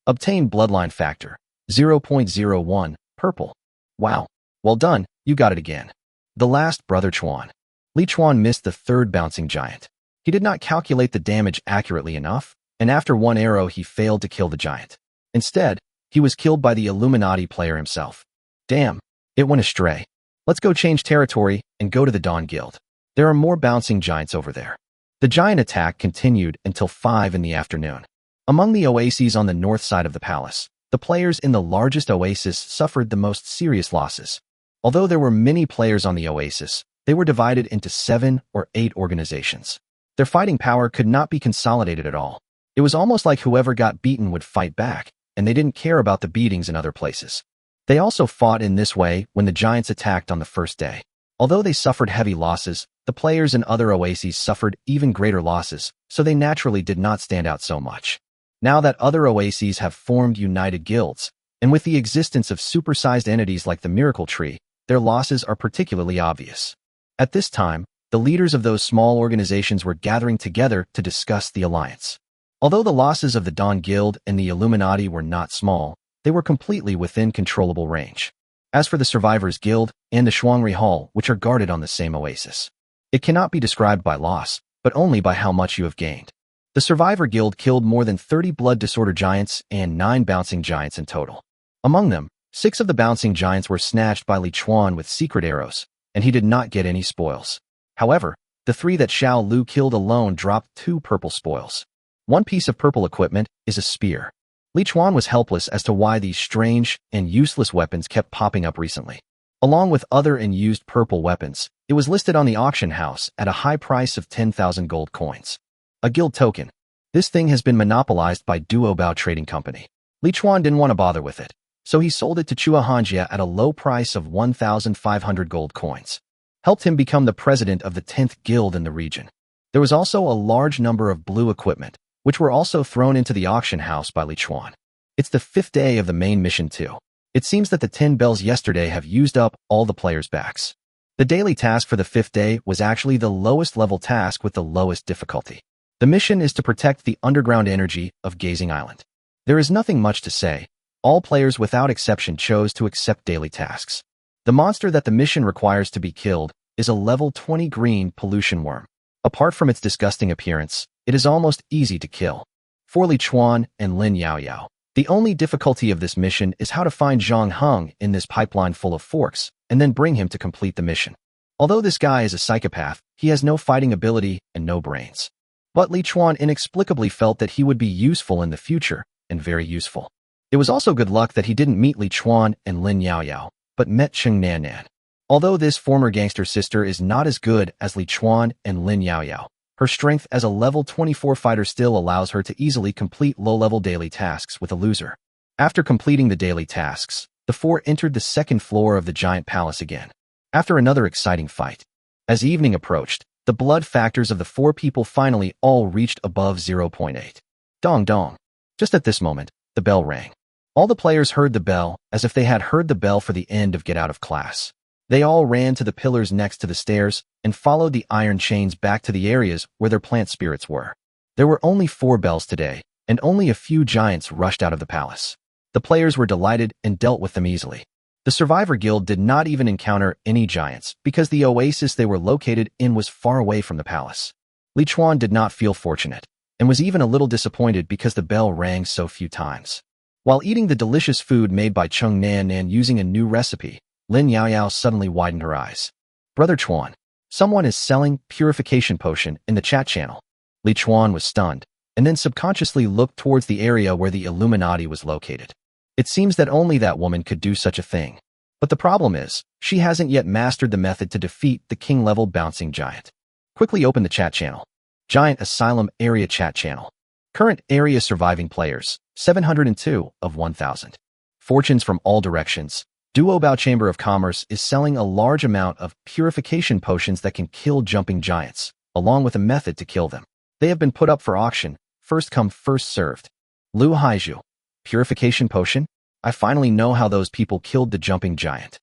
Obtain bloodline factor, 0.01, purple. Wow. Well done, you got it again. The last brother Chuan. Li Chuan missed the third bouncing giant. He did not calculate the damage accurately enough, and after one arrow he failed to kill the giant. Instead, he was killed by the Illuminati player himself. Damn, it went astray. Let's go change territory and go to the Dawn Guild. There are more bouncing giants over there. The giant attack continued until 5 in the afternoon. Among the oases on the north side of the palace, the players in the largest oasis suffered the most serious losses. Although there were many players on the oasis, they were divided into 7 or 8 organizations. Their fighting power could not be consolidated at all. It was almost like whoever got beaten would fight back, and they didn't care about the beatings in other places. They also fought in this way when the giants attacked on the first day. Although they suffered heavy losses, the players in other oases suffered even greater losses, so they naturally did not stand out so much. Now that other oases have formed united guilds, and with the existence of supersized entities like the Miracle Tree, their losses are particularly obvious. At this time, the leaders of those small organizations were gathering together to discuss the alliance. Although the losses of the Dawn Guild and the Illuminati were not small, they were completely within controllable range. As for the Survivors Guild and the Shuangri Hall, which are guarded on the same oasis, it cannot be described by loss, but only by how much you have gained. The Survivor Guild killed more than 30 Blood Disorder Giants and 9 Bouncing Giants in total. Among them, 6 of the Bouncing Giants were snatched by Li Chuan with secret arrows, and he did not get any spoils. However, the 3 that Xiao Lu killed alone dropped 2 purple spoils. One piece of purple equipment is a spear. Li Chuan was helpless as to why these strange and useless weapons kept popping up recently. Along with other and used purple weapons, it was listed on the auction house at a high price of 10,000 gold coins. A guild token. This thing has been monopolized by Duobao Trading Company. Li Chuan didn't want to bother with it, so he sold it to Chua Hanjia at a low price of 1,500 gold coins. Helped him become the president of the 10th guild in the region. There was also a large number of blue equipment, which were also thrown into the auction house by Li Chuan. It's the 5th day of the main mission too. It seems that the 10 bells yesterday have used up all the players' backs. The daily task for the 5th day was actually the lowest level task with the lowest difficulty. The mission is to protect the underground energy of Gazing Island. There is nothing much to say. All players without exception chose to accept daily tasks. The monster that the mission requires to be killed is a level 20 green pollution worm. Apart from its disgusting appearance, it is almost easy to kill. For Li Chuan and Lin Yaoyao, the only difficulty of this mission is how to find Zhang Heng in this pipeline full of forks and then bring him to complete the mission. Although this guy is a psychopath, he has no fighting ability and no brains. But Li Chuan inexplicably felt that he would be useful in the future, and very useful. It was also good luck that he didn't meet Li Chuan and Lin Yaoyao, but met Cheng Nan. Although this former gangster sister is not as good as Li Chuan and Lin Yaoyao, her strength as a level 24 fighter still allows her to easily complete low-level daily tasks with a loser. After completing the daily tasks, the 4 entered the 2nd floor of the giant palace again. After another exciting fight. As evening approached, the blood factors of the 4 people finally all reached above 0.8. Dong dong. Just at this moment, the bell rang. All the players heard the bell as if they had heard the bell for the end of Get Out of Class. They all ran to the pillars next to the stairs and followed the iron chains back to the areas where their plant spirits were. There were only 4 bells today, and only a few giants rushed out of the palace. The players were delighted and dealt with them easily. The Survivor Guild did not even encounter any giants because the oasis they were located in was far away from the palace. Li Chuan did not feel fortunate, and was even a little disappointed because the bell rang so few times. While eating the delicious food made by Cheng Nan using a new recipe, Lin Yaoyao suddenly widened her eyes. Brother Chuan, someone is selling purification potion in the chat channel. Li Chuan was stunned, and then subconsciously looked towards the area where the Illuminati was located. It seems that only that woman could do such a thing. But the problem is, she hasn't yet mastered the method to defeat the king-level bouncing giant. Quickly open the chat channel. Giant Asylum Area Chat Channel. Current area surviving players, 702 of 1,000. Fortunes from all directions. Duobao Chamber of Commerce is selling a large amount of purification potions that can kill jumping giants, along with a method to kill them. They have been put up for auction, first come, first served. Lu Haizhu. Purification potion? I finally know how those people killed the jumping giant.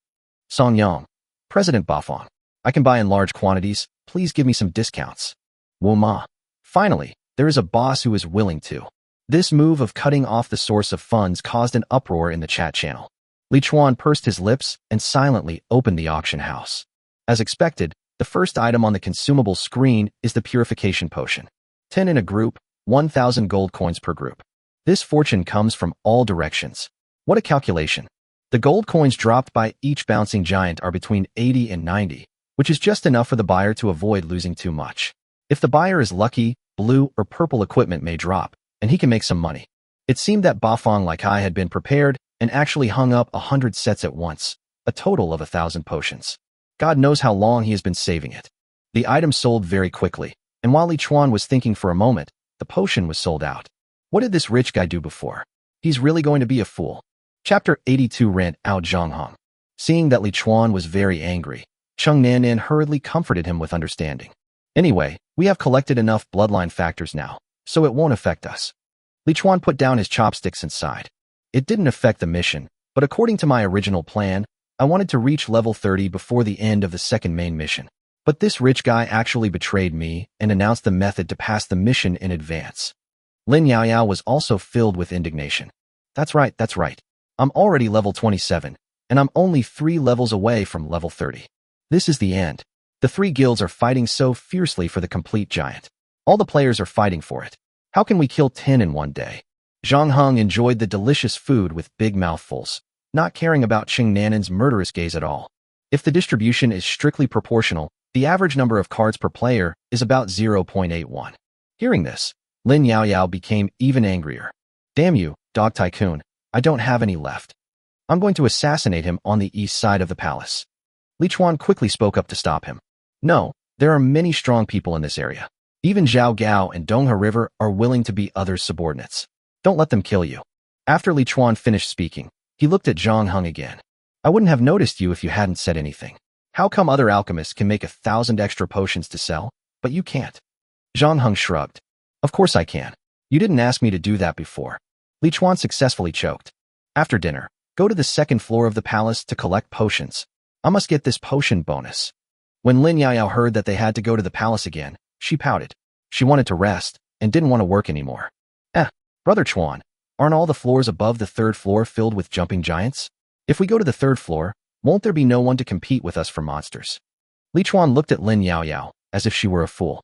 Song Yang. President Bafang. I can buy in large quantities, please give me some discounts. Wu Ma. Finally, there is a boss who is willing to. This move of cutting off the source of funds caused an uproar in the chat channel. Li Chuan pursed his lips and silently opened the auction house. As expected, the first item on the consumable screen is the purification potion. 10 in a group, 1,000 gold coins per group. This fortune comes from all directions. What a calculation. The gold coins dropped by each bouncing giant are between 80 and 90, which is just enough for the buyer to avoid losing too much. If the buyer is lucky, blue or purple equipment may drop, and he can make some money. It seemed that Bafang like I had been prepared and actually hung up 100 sets at once, a total of 1,000 potions. God knows how long he has been saving it. The item sold very quickly, and while Li Chuan was thinking for a moment, the potion was sold out. What did this rich guy do before? He's really going to be a fool. Chapter 82 Rent out Zhonghong. Seeing that Li Chuan was very angry, Cheng Nanan hurriedly comforted him with understanding. Anyway, we have collected enough bloodline factors now, so it won't affect us. Li Chuan put down his chopsticks and sighed. It didn't affect the mission, but according to my original plan, I wanted to reach level 30 before the end of the second main mission. But this rich guy actually betrayed me and announced the method to pass the mission in advance. Lin Yaoyao was also filled with indignation. That's right. I'm already level 27, and I'm only 3 levels away from level 30. This is the end. The 3 guilds are fighting so fiercely for the complete giant. All the players are fighting for it. How can we kill 10 in one day? Zhang Heng enjoyed the delicious food with big mouthfuls, not caring about Cheng Nanan's murderous gaze at all. If the distribution is strictly proportional, the average number of cards per player is about 0.81. Hearing this, Lin Yaoyao became even angrier. Damn you, Dog Tycoon, I don't have any left. I'm going to assassinate him on the east side of the palace. Li Chuan quickly spoke up to stop him. No, there are many strong people in this area. Even Zhao Gao and Donghe River are willing to be others' subordinates. Don't let them kill you. After Li Chuan finished speaking, he looked at Zhang Heng again. I wouldn't have noticed you if you hadn't said anything. How come other alchemists can make 1,000 extra potions to sell, but you can't? Zhang Heng shrugged. Of course I can. You didn't ask me to do that before. Li Chuan successfully choked. After dinner, go to the second floor of the palace to collect potions. I must get this potion bonus. When Lin Yaoyao heard that they had to go to the palace again, she pouted. She wanted to rest and didn't want to work anymore. Brother Chuan, aren't all the floors above the 3rd floor filled with jumping giants? If we go to the 3rd floor, won't there be no one to compete with us for monsters? Li Chuan looked at Lin Yaoyao as if she were a fool.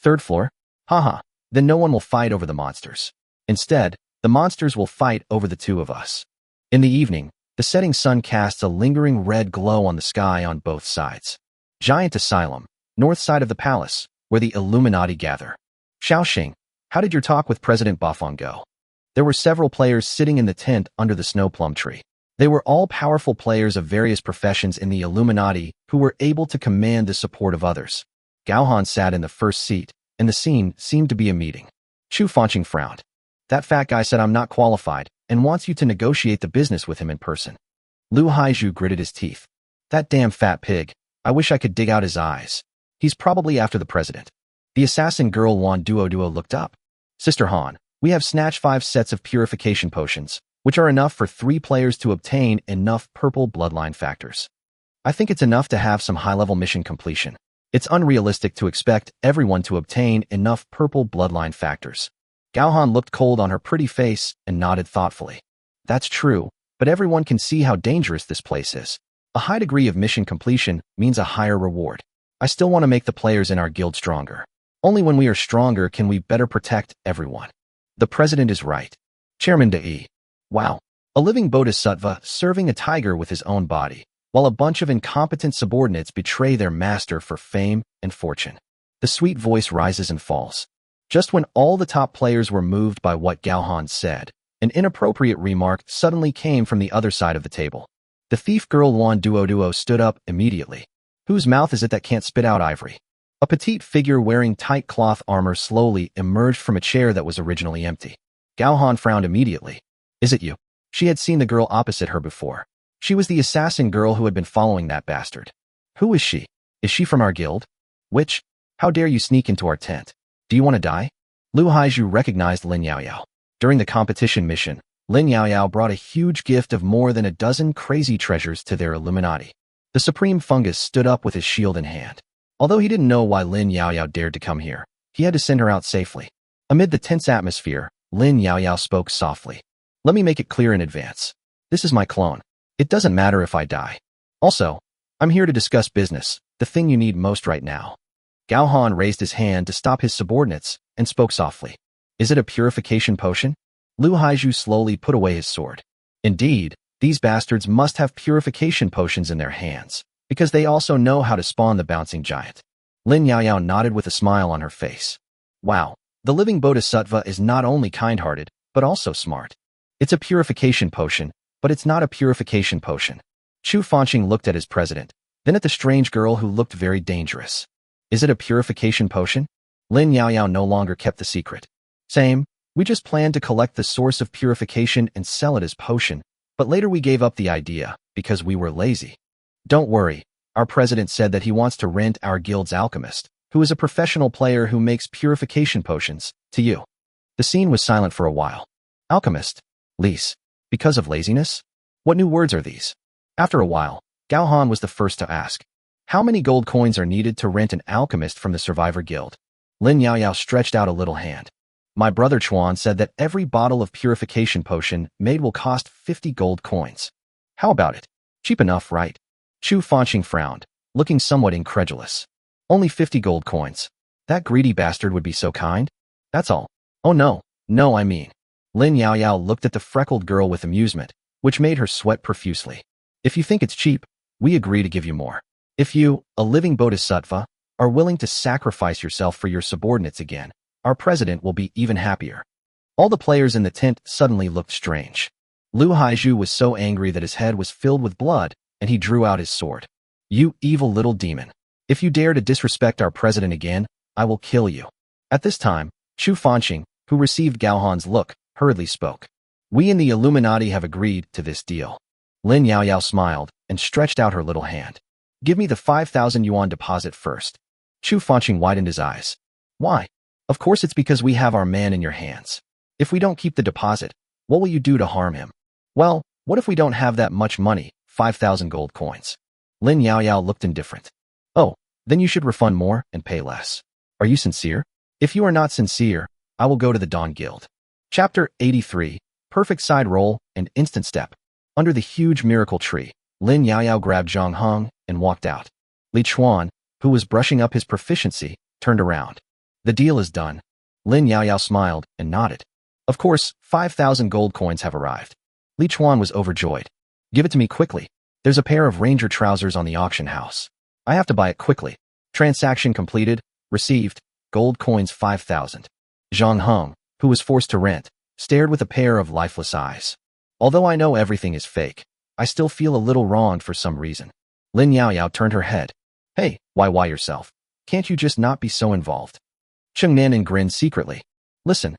3rd floor? Haha, then no one will fight over the monsters. Instead, the monsters will fight over the 2 of us. In the evening, the setting sun casts a lingering red glow on the sky on both sides. Giant Asylum, north side of the palace, where the Illuminati gather. Xiaoxing, how did your talk with President Bafang go? There were several players sitting in the tent under the snow plum tree. They were all powerful players of various professions in the Illuminati who were able to command the support of others. Gao Han sat in the first seat, and the scene seemed to be a meeting. Chu Fanqing frowned. That fat guy said I'm not qualified and wants you to negotiate the business with him in person. Lu Haizhu gritted his teeth. That damn fat pig, I wish I could dig out his eyes. He's probably after the president. The assassin girl Wan Duo looked up. Sister Han, we have snatched 5 sets of purification potions, which are enough for 3 players to obtain enough purple bloodline factors. I think it's enough to have some high-level mission completion. It's unrealistic to expect everyone to obtain enough purple bloodline factors. Gao Han looked cold on her pretty face and nodded thoughtfully. That's true, but everyone can see how dangerous this place is. A high degree of mission completion means a higher reward. I still want to make the players in our guild stronger. Only when we are stronger can we better protect everyone. The president is right. Chairman Dai. Wow. A living bodhisattva serving a tiger with his own body, while a bunch of incompetent subordinates betray their master for fame and fortune. The sweet voice rises and falls. Just when all the top players were moved by what Gao Han said, an inappropriate remark suddenly came from the other side of the table. The thief girl Wan Duo stood up immediately. Whose mouth is it that can't spit out ivory? A petite figure wearing tight cloth armor slowly emerged from a chair that was originally empty. Gao Han frowned immediately. Is it you? She had seen the girl opposite her before. She was the assassin girl who had been following that bastard. Who is she? Is she from our guild? Which? How dare you sneak into our tent? Do you want to die? Lu Haizhu recognized Lin Yaoyao. During the competition mission, Lin Yaoyao brought a huge gift of more than a dozen crazy treasures to their Illuminati. The Supreme Fungus stood up with his shield in hand. Although he didn't know why Lin Yaoyao dared to come here, he had to send her out safely. Amid the tense atmosphere, Lin Yaoyao spoke softly. Let me make it clear in advance. This is my clone. It doesn't matter if I die. Also, I'm here to discuss business, the thing you need most right now. Gao Han raised his hand to stop his subordinates and spoke softly. Is it a purification potion? Lu Haizhu slowly put away his sword. Indeed, these bastards must have purification potions in their hands, because they also know how to spawn the bouncing giant. Lin Yaoyao nodded with a smile on her face. Wow, the living Bodhisattva is not only kind-hearted, but also smart. It's a purification potion, but it's not a purification potion. Chu Fanqing looked at his president, then at the strange girl who looked very dangerous. Is it a purification potion? Lin Yaoyao no longer kept the secret. Same, we just planned to collect the source of purification and sell it as potion, but later we gave up the idea because we were lazy. Don't worry, our president said that he wants to rent our guild's alchemist, who is a professional player who makes purification potions, to you. The scene was silent for a while. Alchemist? Lease. Because of laziness? What new words are these? After a while, Gao Han was the first to ask. How many gold coins are needed to rent an alchemist from the Survivor Guild? Lin Yaoyao stretched out a little hand. My brother Chuan said that every bottle of purification potion made will cost 50 gold coins. How about it? Cheap enough, right? Chu Fanqing frowned, looking somewhat incredulous. Only 50 gold coins. That greedy bastard would be so kind? That's all. Oh no, I mean. Lin Yaoyao looked at the freckled girl with amusement, which made her sweat profusely. If you think it's cheap, we agree to give you more. If you, a living bodhisattva, are willing to sacrifice yourself for your subordinates again, our president will be even happier. All the players in the tent suddenly looked strange. Lu Haizhu was so angry that his head was filled with blood, and he drew out his sword. You evil little demon. If you dare to disrespect our president again, I will kill you. At this time, Chu Fanqing, who received Gao Han's look, hurriedly spoke. We in the Illuminati have agreed to this deal. Lin Yaoyao smiled and stretched out her little hand. Give me the 5,000 yuan deposit first. Chu Fanqing widened his eyes. Why? Of course it's because we have our man in your hands. If we don't keep the deposit, what will you do to harm him? Well, what if we don't have that much money, 5,000 gold coins? Lin Yaoyao looked indifferent. Oh, then you should refund more and pay less. Are you sincere? If you are not sincere, I will go to the Dawn Guild. Chapter 83, Perfect Side Roll and Instant Step. Under the huge miracle tree, Lin Yaoyao grabbed Zhang Heng and walked out. Li Chuan, who was brushing up his proficiency, turned around. The deal is done. Lin Yaoyao smiled and nodded. Of course, 5,000 gold coins have arrived. Li Chuan was overjoyed. Give it to me quickly. There's a pair of ranger trousers on the auction house. I have to buy it quickly. Transaction completed. Received. Gold coins 5,000. Zhang Heng, who was forced to rent, stared with a pair of lifeless eyes. Although I know everything is fake, I still feel a little wronged for some reason. Lin Yaoyao turned her head. Hey, why yourself? Can't you just not be so involved? Cheng Nanan grinned secretly. Listen,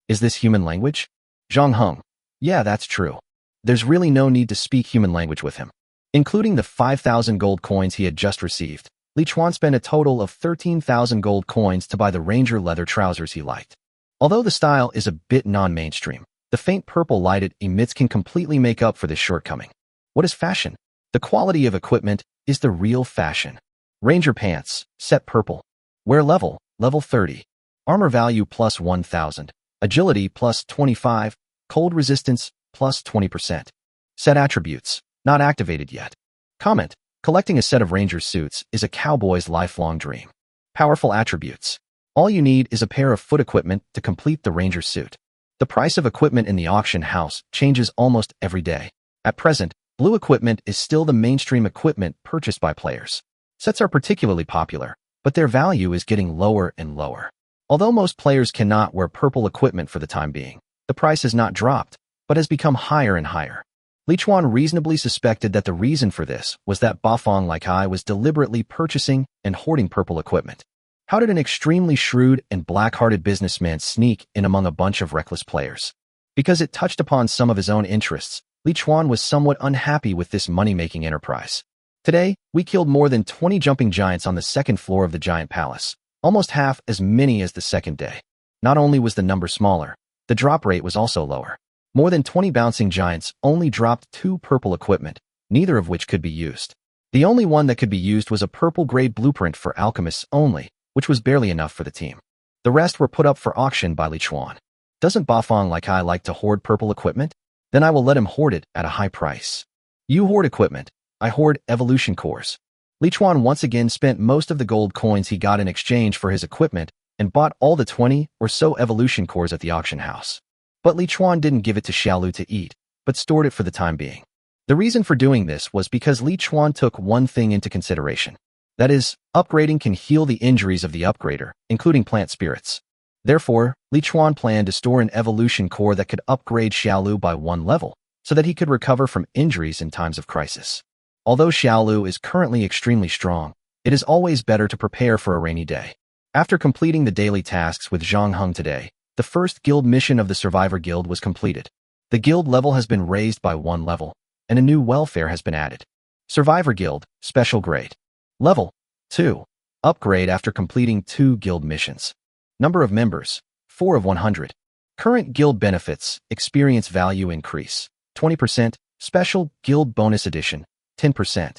is this human language? Zhang Heng. Yeah, that's true. There's really no need to speak human language with him. Including the 5,000 gold coins he had just received, Li Chuan spent a total of 13,000 gold coins to buy the ranger leather trousers he liked. Although the style is a bit non-mainstream, the faint purple light it emits can completely make up for this shortcoming. What is fashion? The quality of equipment is the real fashion. Ranger pants, set purple. Wear level 30. Armor value plus 1,000. Agility plus 25. Cold resistance plus 20%. Set attributes, not activated yet. Comment, collecting a set of ranger suits is a cowboy's lifelong dream. Powerful attributes. All you need is a pair of foot equipment to complete the ranger suit. The price of equipment in the auction house changes almost every day. At present, blue equipment is still the mainstream equipment purchased by players. Sets are particularly popular, but their value is getting lower and lower. Although most players cannot wear purple equipment for the time being, the price has not dropped, but has become higher and higher. Li Chuan reasonably suspected that the reason for this was that Bafang like I was deliberately purchasing and hoarding purple equipment. How did an extremely shrewd and black-hearted businessman sneak in among a bunch of reckless players? Because it touched upon some of his own interests, Li Chuan was somewhat unhappy with this money-making enterprise. Today, we killed more than 20 jumping giants on the second floor of the giant palace, almost half as many as the second day. Not only was the number smaller, the drop rate was also lower. More than 20 bouncing giants only dropped 2 purple equipment, neither of which could be used. The only one that could be used was a purple-grade blueprint for alchemists only, which was barely enough for the team. The rest were put up for auction by Li Chuan. Doesn't Bafang like to hoard purple equipment? Then I will let him hoard it at a high price. You hoard equipment, I hoard evolution cores. Li Chuan once again spent most of the gold coins he got in exchange for his equipment and bought all the 20 or so evolution cores at the auction house. But Li Chuan didn't give it to Xiaolu to eat, but stored it for the time being. The reason for doing this was because Li Chuan took one thing into consideration. That is, upgrading can heal the injuries of the upgrader, including plant spirits. Therefore, Li Chuan planned to store an evolution core that could upgrade Xiaolu by 1 level, so that he could recover from injuries in times of crisis. Although Xiaolu is currently extremely strong, it is always better to prepare for a rainy day. After completing the daily tasks with Zhang Heng today, the first guild mission of the Survivor Guild was completed. The guild level has been raised by 1 level, and a new welfare has been added. Survivor Guild, Special Grade. Level 2. Upgrade after completing 2 guild missions. Number of members, 4 of 100. Current guild benefits, experience value increase, 20%, special guild bonus addition, 10%.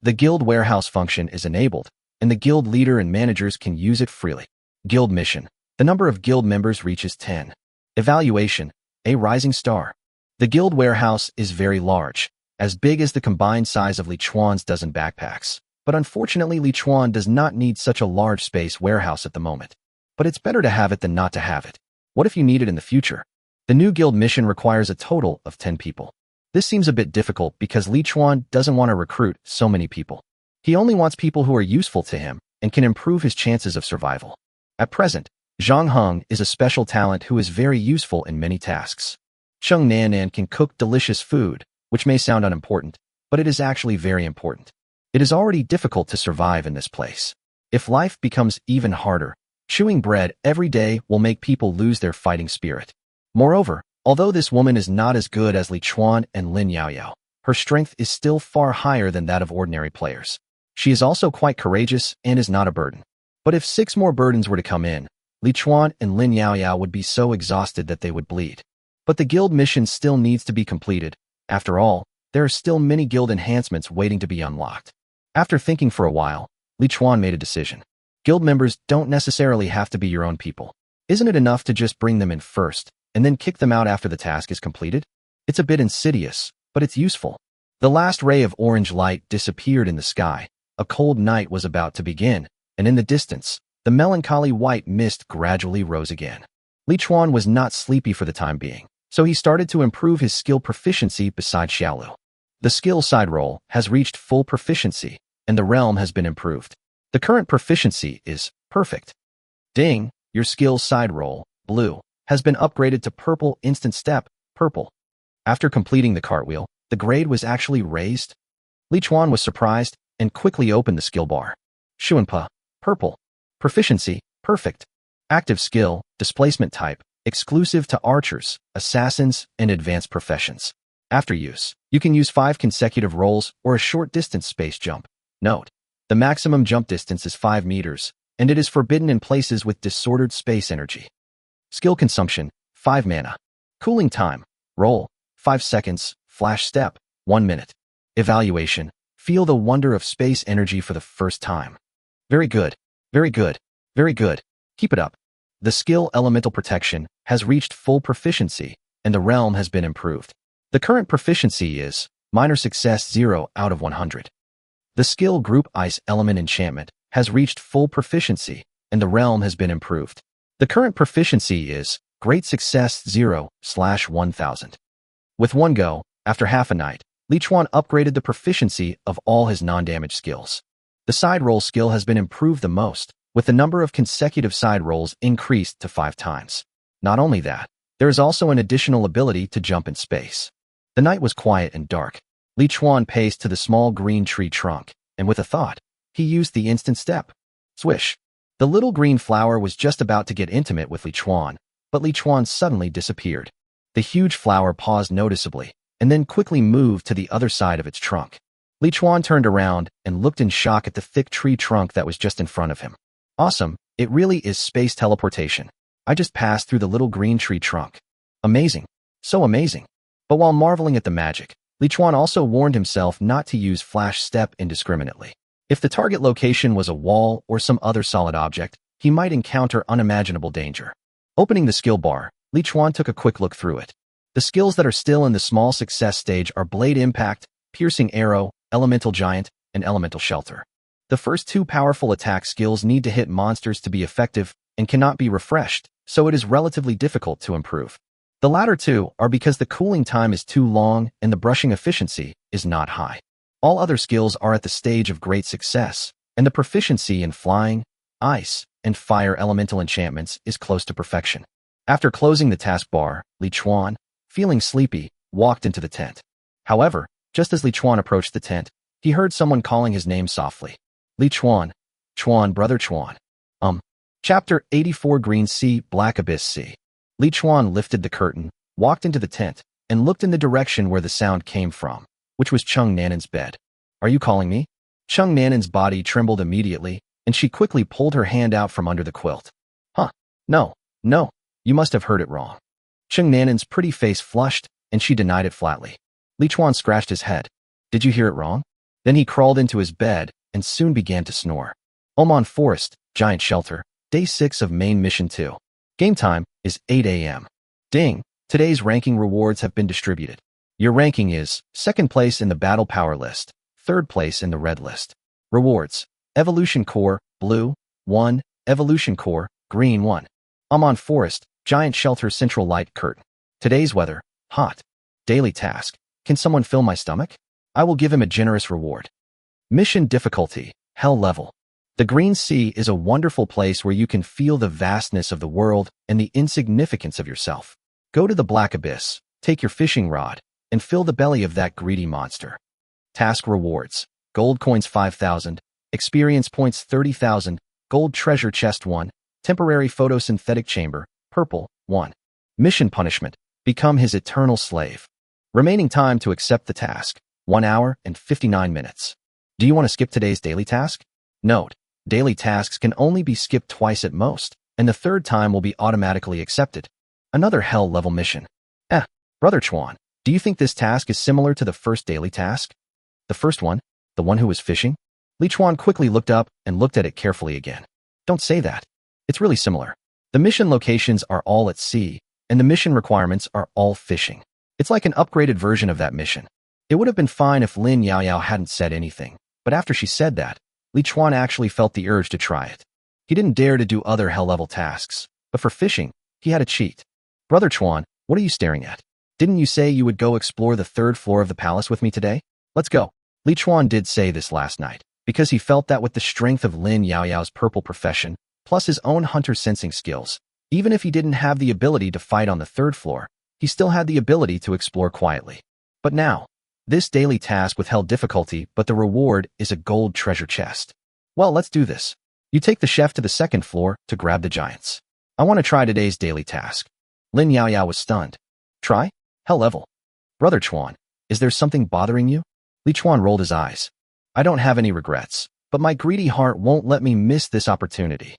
The guild warehouse function is enabled, and the guild leader and managers can use it freely. Guild mission. The number of guild members reaches 10. Evaluation, a rising star. The guild warehouse is very large, as big as the combined size of Li Chuan's dozen backpacks. But unfortunately, Li Chuan does not need such a large space warehouse at the moment. But it's better to have it than not to have it. What if you need it in the future? The new guild mission requires a total of 10 people. This seems a bit difficult because Li Chuan doesn't want to recruit so many people. He only wants people who are useful to him and can improve his chances of survival. At present, Zhang Heng is a special talent who is very useful in many tasks. Cheng Nanan can cook delicious food, which may sound unimportant, but it is actually very important. It is already difficult to survive in this place. If life becomes even harder, chewing bread every day will make people lose their fighting spirit. Moreover, although this woman is not as good as Li Chuan and Lin Yaoyao, her strength is still far higher than that of ordinary players. She is also quite courageous and is not a burden. But if 6 more burdens were to come in, Li Chuan and Lin Yaoyao would be so exhausted that they would bleed. But the guild mission still needs to be completed. After all, there are still many guild enhancements waiting to be unlocked. After thinking for a while, Li Chuan made a decision. Guild members don't necessarily have to be your own people. Isn't it enough to just bring them in first, and then kick them out after the task is completed? It's a bit insidious, but it's useful. The last ray of orange light disappeared in the sky. A cold night was about to begin, and in the distance, the melancholy white mist gradually rose again. Li Chuan was not sleepy for the time being, so he started to improve his skill proficiency beside Xiaolu. The skill side roll has reached full proficiency, and the realm has been improved. The current proficiency is perfect. Ding, your skill side roll, blue, has been upgraded to purple instant step, purple. After completing the cartwheel, the grade was actually raised. Li Chuan was surprised and quickly opened the skill bar. Xuanpa, purple. Proficiency, perfect. Active skill, displacement type, exclusive to archers, assassins, and advanced professions. After use, you can use 5 consecutive rolls or a short distance space jump. Note, the maximum jump distance is 5 meters, and it is forbidden in places with disordered space energy. Skill consumption, 5 mana. Cooling time, roll, 5 seconds, flash step, 1 minute. Evaluation, feel the wonder of space energy for the first time. Very good. Very good. Very good. Keep it up. The skill Elemental Protection has reached full proficiency, and the realm has been improved. The current proficiency is minor success 0 out of 100. The skill Group Ice Element Enchantment has reached full proficiency, and the realm has been improved. The current proficiency is Great Success 0/1000. With one go, after half a night, Li Chuan upgraded the proficiency of all his non-damage skills. The side roll skill has been improved the most, with the number of consecutive side rolls increased to 5 times. Not only that, there is also an additional ability to jump in space. The night was quiet and dark. Li Chuan paced to the small green tree trunk, and with a thought, he used the instant step. Swish! The little green flower was just about to get intimate with Li Chuan, but Li Chuan suddenly disappeared. The huge flower paused noticeably, and then quickly moved to the other side of its trunk. Li Chuan turned around and looked in shock at the thick tree trunk that was just in front of him. Awesome, it really is space teleportation. I just passed through the little green tree trunk. Amazing. So amazing. But while marveling at the magic, Li Chuan also warned himself not to use Flash Step indiscriminately. If the target location was a wall or some other solid object, he might encounter unimaginable danger. Opening the skill bar, Li Chuan took a quick look through it. The skills that are still in the small success stage are Blade Impact, Piercing Arrow, Elemental Giant, and Elemental Shelter. The first two powerful attack skills need to hit monsters to be effective and cannot be refreshed, so it is relatively difficult to improve. The latter two are because the cooling time is too long and the brushing efficiency is not high. All other skills are at the stage of great success, and the proficiency in flying, ice, and fire elemental enchantments is close to perfection. After closing the taskbar, Li Chuan, feeling sleepy, walked into the tent. However, just as Li Chuan approached the tent, he heard someone calling his name softly. Li Chuan. Chuan, brother Chuan. Chapter 84 Green Sea, Black Abyss Sea. Li Chuan lifted the curtain, walked into the tent, and looked in the direction where the sound came from, which was Chung Nanin's bed. Are you calling me? Chung Nanin's body trembled immediately, and she quickly pulled her hand out from under the quilt. No, you must have heard it wrong. Chung Nanin's pretty face flushed, and she denied it flatly. Li Chuan scratched his head. Did you hear it wrong? Then he crawled into his bed and soon began to snore. Oman Forest, Giant Shelter, Day 6 of Main Mission 2. Game time is 8 a.m. Ding! Today's ranking rewards have been distributed. Your ranking is 2nd place in the Battle Power list, 3rd place in the Red list. Rewards: Evolution Core, Blue, 1, Evolution Core, Green 1. Oman Forest, Giant Shelter Central Light Curtain. Today's weather, hot. Daily task: Can someone fill my stomach? I will give him a generous reward. Mission difficulty, Hell level. The Green Sea is a wonderful place where you can feel the vastness of the world and the insignificance of yourself. Go to the Black Abyss, take your fishing rod, and fill the belly of that greedy monster. Task rewards: Gold coins 5,000, experience points 30,000, gold treasure chest 1, temporary photosynthetic chamber, purple, 1. Mission punishment: Become his eternal slave. Remaining time to accept the task, 1 hour and 59 minutes. Do you want to skip today's daily task? Note: daily tasks can only be skipped twice at most, and the 3rd time will be automatically accepted. Another hell level mission. Brother Chuan, do you think this task is similar to the first daily task? The first one? The one who was fishing? Li Chuan quickly looked up and looked at it carefully again. Don't say that. It's really similar. The mission locations are all at sea, and the mission requirements are all fishing. It's like an upgraded version of that mission. It would have been fine if Lin Yaoyao hadn't said anything, but after she said that, Li Chuan actually felt the urge to try it. He didn't dare to do other hell-level tasks, but for fishing, he had to cheat. Brother Chuan, what are you staring at? Didn't you say you would go explore the 3rd floor of the palace with me today? Let's go. Li Chuan did say this last night, because he felt that with the strength of Lin Yaoyao's purple profession, plus his own hunter sensing skills, even if he didn't have the ability to fight on the 3rd floor, he still had the ability to explore quietly. But now, this daily task withheld difficulty, but the reward is a gold treasure chest. Well, let's do this. You take the chef to the 2nd floor to grab the giants. I want to try today's daily task. Lin Yaoyao was stunned. Try? Hell level. Brother Chuan, is there something bothering you? Li Chuan rolled his eyes. I don't have any regrets, but my greedy heart won't let me miss this opportunity.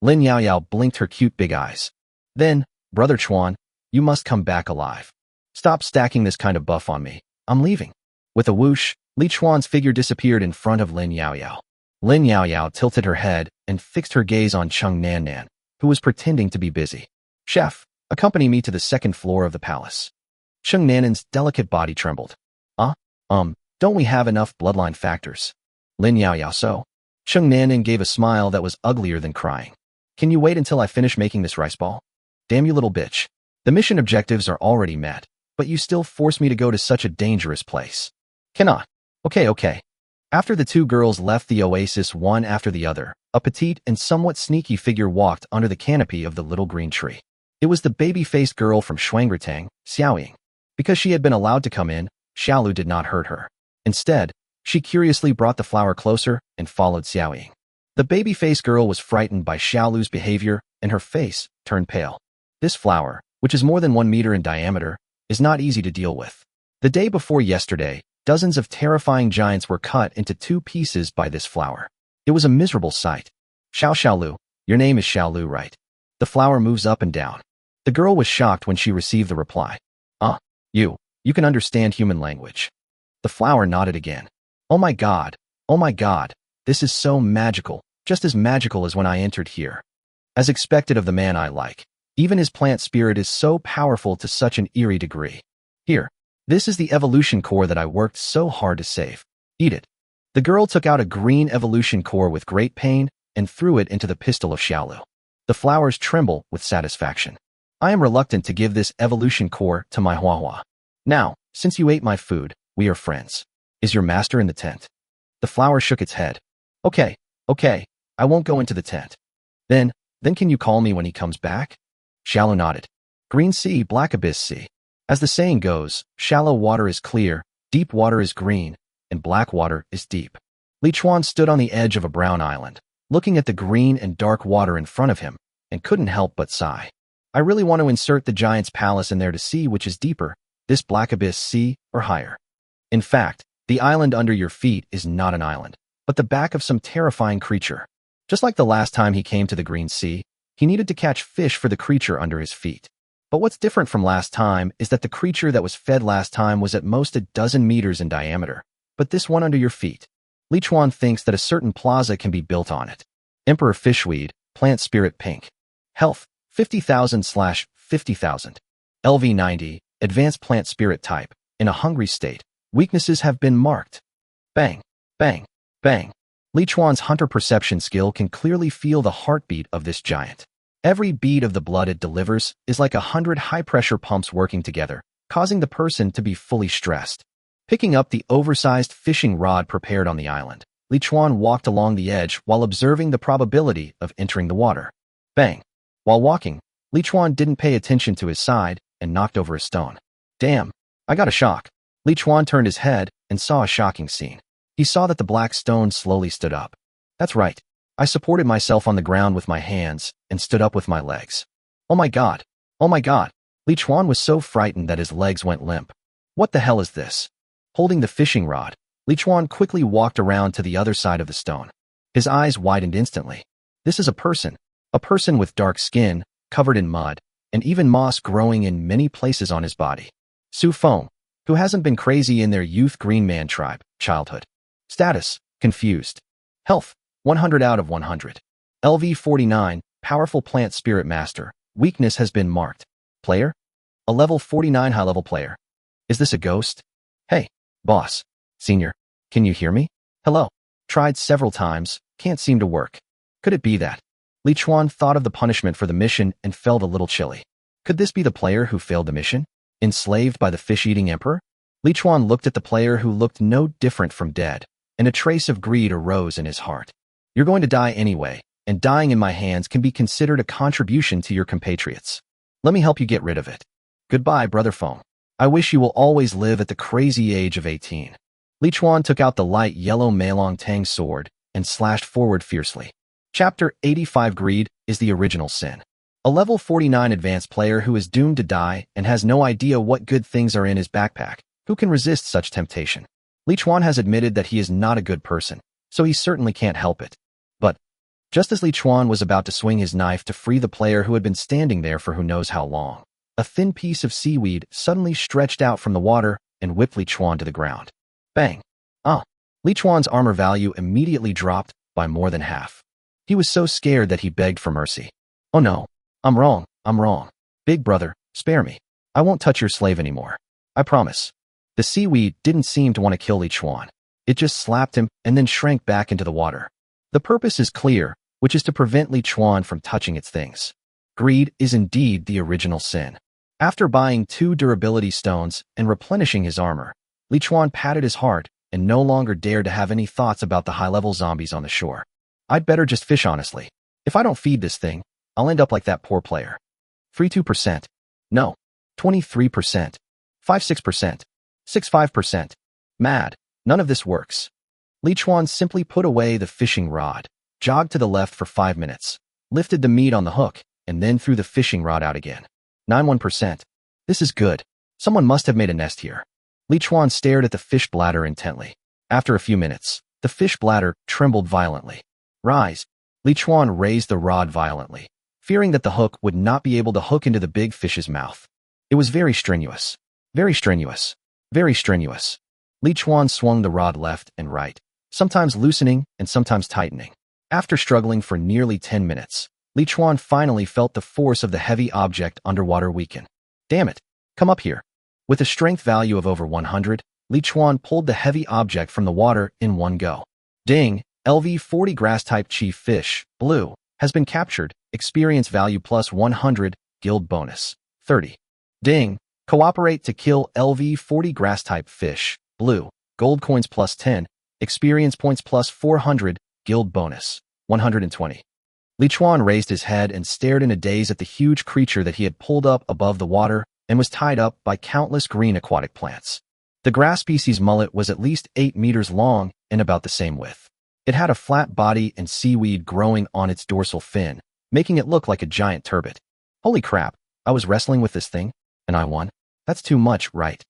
Lin Yaoyao blinked her cute big eyes. Then, Brother Chuan, you must come back alive. Stop stacking this kind of buff on me. I'm leaving. With a whoosh, Li Chuan's figure disappeared in front of Lin Yaoyao. Lin Yaoyao tilted her head and fixed her gaze on Chung Nanin, who was pretending to be busy. Chef, accompany me to the 2nd floor of the palace. Chung Nanin's delicate body trembled. Don't we have enough bloodline factors? Lin Yaoyao so? Chung Nanin gave a smile that was uglier than crying. Can you wait until I finish making this rice ball? Damn you little bitch. The mission objectives are already met, but you still force me to go to such a dangerous place. Cannot. Okay. After the two girls left the oasis one after the other, a petite and somewhat sneaky figure walked under the canopy of the little green tree. It was the baby-faced girl from Shuangritang, Xiaoying. Because she had been allowed to come in, Xiaolu did not hurt her. Instead, she curiously brought the flower closer and followed Xiaoying. The baby-faced girl was frightened by Xiaolu's behavior, and her face turned pale. This flower, which is more than 1 meter in diameter, is not easy to deal with. The day before yesterday, dozens of terrifying giants were cut into 2 pieces by this flower. It was a miserable sight. Xiaolu, your name is Xiaolu, right? The flower moves up and down. The girl was shocked when she received the reply. You can understand human language. The flower nodded again. Oh my god, this is so magical, just as magical as when I entered here. As expected of the man I like, even his plant spirit is so powerful to such an eerie degree. Here, this is the evolution core that I worked so hard to save. Eat it. The girl took out a green evolution core with great pain and threw it into the pistol of Xiaolu. The flowers tremble with satisfaction. I am reluctant to give this evolution core to my Huahua. Now, since you ate my food, we are friends. Is your master in the tent? The flower shook its head. Okay, I won't go into the tent. Then can you call me when he comes back? Xiaolu nodded. Green sea, black abyss sea. As the saying goes, shallow water is clear, deep water is green, and black water is deep. Li Chuan stood on the edge of a brown island, looking at the green and dark water in front of him, and couldn't help but sigh. I really want to insert the giant's palace in there to see which is deeper, this black abyss sea or higher. In fact, the island under your feet is not an island, but the back of some terrifying creature. Just like the last time he came to the Green Sea, he needed to catch fish for the creature under his feet. But what's different from last time is that the creature that was fed last time was at most a dozen meters in diameter, but this one under your feet. Li Chuan thinks that a certain plaza can be built on it. Emperor Fishweed, Plant Spirit Pink. Health, 50,000/50,000. LV 90, Advanced Plant Spirit Type. In a hungry state, weaknesses have been marked. Bang, bang, bang. Li Chuan's hunter perception skill can clearly feel the heartbeat of this giant. Every beat of the blood it delivers is like 100 high-pressure pumps working together, causing the person to be fully stressed. Picking up the oversized fishing rod prepared on the island, Li Chuan walked along the edge while observing the probability of entering the water. Bang. While walking, Li Chuan didn't pay attention to his side and knocked over a stone. Damn, I got a shock. Li Chuan turned his head and saw a shocking scene. He saw that the black stone slowly stood up. That's right. I supported myself on the ground with my hands and stood up with my legs. Oh my god. Li Chuan was so frightened that his legs went limp. What the hell is this? Holding the fishing rod, Li Chuan quickly walked around to the other side of the stone. His eyes widened instantly. This is a person with dark skin, covered in mud, and even moss growing in many places on his body. Su Feng, who hasn't been crazy in their youth Green Man tribe, childhood. Status, confused. Health, 100 out of 100. LV 49, Powerful Plant Spirit Master. Weakness has been marked. Player? A level 49 high-level player. Is this a ghost? Hey, boss. Senior, can you hear me? Hello. Tried several times, can't seem to work. Could it be that? Li Chuan thought of the punishment for the mission and felt a little chilly. Could this be the player who failed the mission? Enslaved by the fish-eating emperor? Li Chuan looked at the player who looked no different from dead, and a trace of greed arose in his heart. You're going to die anyway, and dying in my hands can be considered a contribution to your compatriots. Let me help you get rid of it. Goodbye, Brother Feng. I wish you will always live at the crazy age of 18. Li Chuan took out the light yellow Meilong Tang sword and slashed forward fiercely. Chapter 85 Greed is the original sin. A level 49 advanced player who is doomed to die and has no idea what good things are in his backpack. Who can resist such temptation? Li Chuan has admitted that he is not a good person, so he certainly can't help it. But, just as Li Chuan was about to swing his knife to free the player who had been standing there for who knows how long, a thin piece of seaweed suddenly stretched out from the water and whipped Li Chuan to the ground. Bang! Li Chuan's armor value immediately dropped by more than half. He was so scared that he begged for mercy. Oh no, I'm wrong. Big brother, spare me. I won't touch your slave anymore. I promise. The seaweed didn't seem to want to kill Li Chuan. It just slapped him and then shrank back into the water. The purpose is clear, which is to prevent Li Chuan from touching its things. Greed is indeed the original sin. After buying 2 durability stones and replenishing his armor, Li Chuan patted his heart and no longer dared to have any thoughts about the high-level zombies on the shore. I'd better just fish honestly. If I don't feed this thing, I'll end up like that poor player. 32%. No. 23%. 56%. 65%. Mad. None of this works. Li Chuan simply put away the fishing rod, jogged to the left for 5 minutes, lifted the meat on the hook, and then threw the fishing rod out again. 91%. This is good. Someone must have made a nest here. Li Chuan stared at the fish bladder intently. After a few minutes, the fish bladder trembled violently. Rise. Li Chuan raised the rod violently, fearing that the hook would not be able to hook into the big fish's mouth. It was very strenuous. Very strenuous. Very strenuous. Li Chuan swung the rod left and right, sometimes loosening and sometimes tightening. After struggling for nearly 10 minutes, Li Chuan finally felt the force of the heavy object underwater weaken. Damn it! Come up here. With a strength value of over 100, Li Chuan pulled the heavy object from the water in one go. Ding! LV-40 grass-type chief fish, blue, has been captured. Experience value plus 100, guild bonus, 30. Ding! Cooperate to kill LV-40 grass-type fish, blue, gold coins plus 10, experience points plus 400, guild bonus, 120. Li Chuan raised his head and stared in a daze at the huge creature that he had pulled up above the water and was tied up by countless green aquatic plants. The grass species mullet was at least 8 meters long and about the same width. It had a flat body and seaweed growing on its dorsal fin, making it look like a giant turbot. Holy crap, I was wrestling with this thing, and I won? That's too much, right?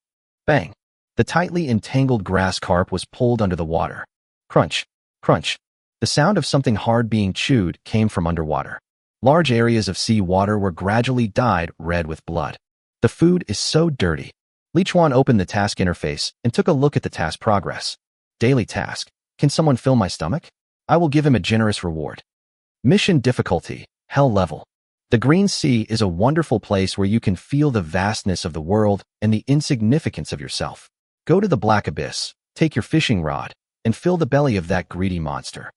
Bang! The tightly entangled grass carp was pulled under the water. Crunch, crunch. The sound of something hard being chewed came from underwater. Large areas of sea water were gradually dyed red with blood. The food is so dirty. Li Chuan opened the task interface and took a look at the task progress. Daily task. Can someone fill my stomach? I will give him a generous reward. Mission difficulty, hell level. The Green Sea is a wonderful place where you can feel the vastness of the world and the insignificance of yourself. Go to the Black Abyss, take your fishing rod, and fill the belly of that greedy monster.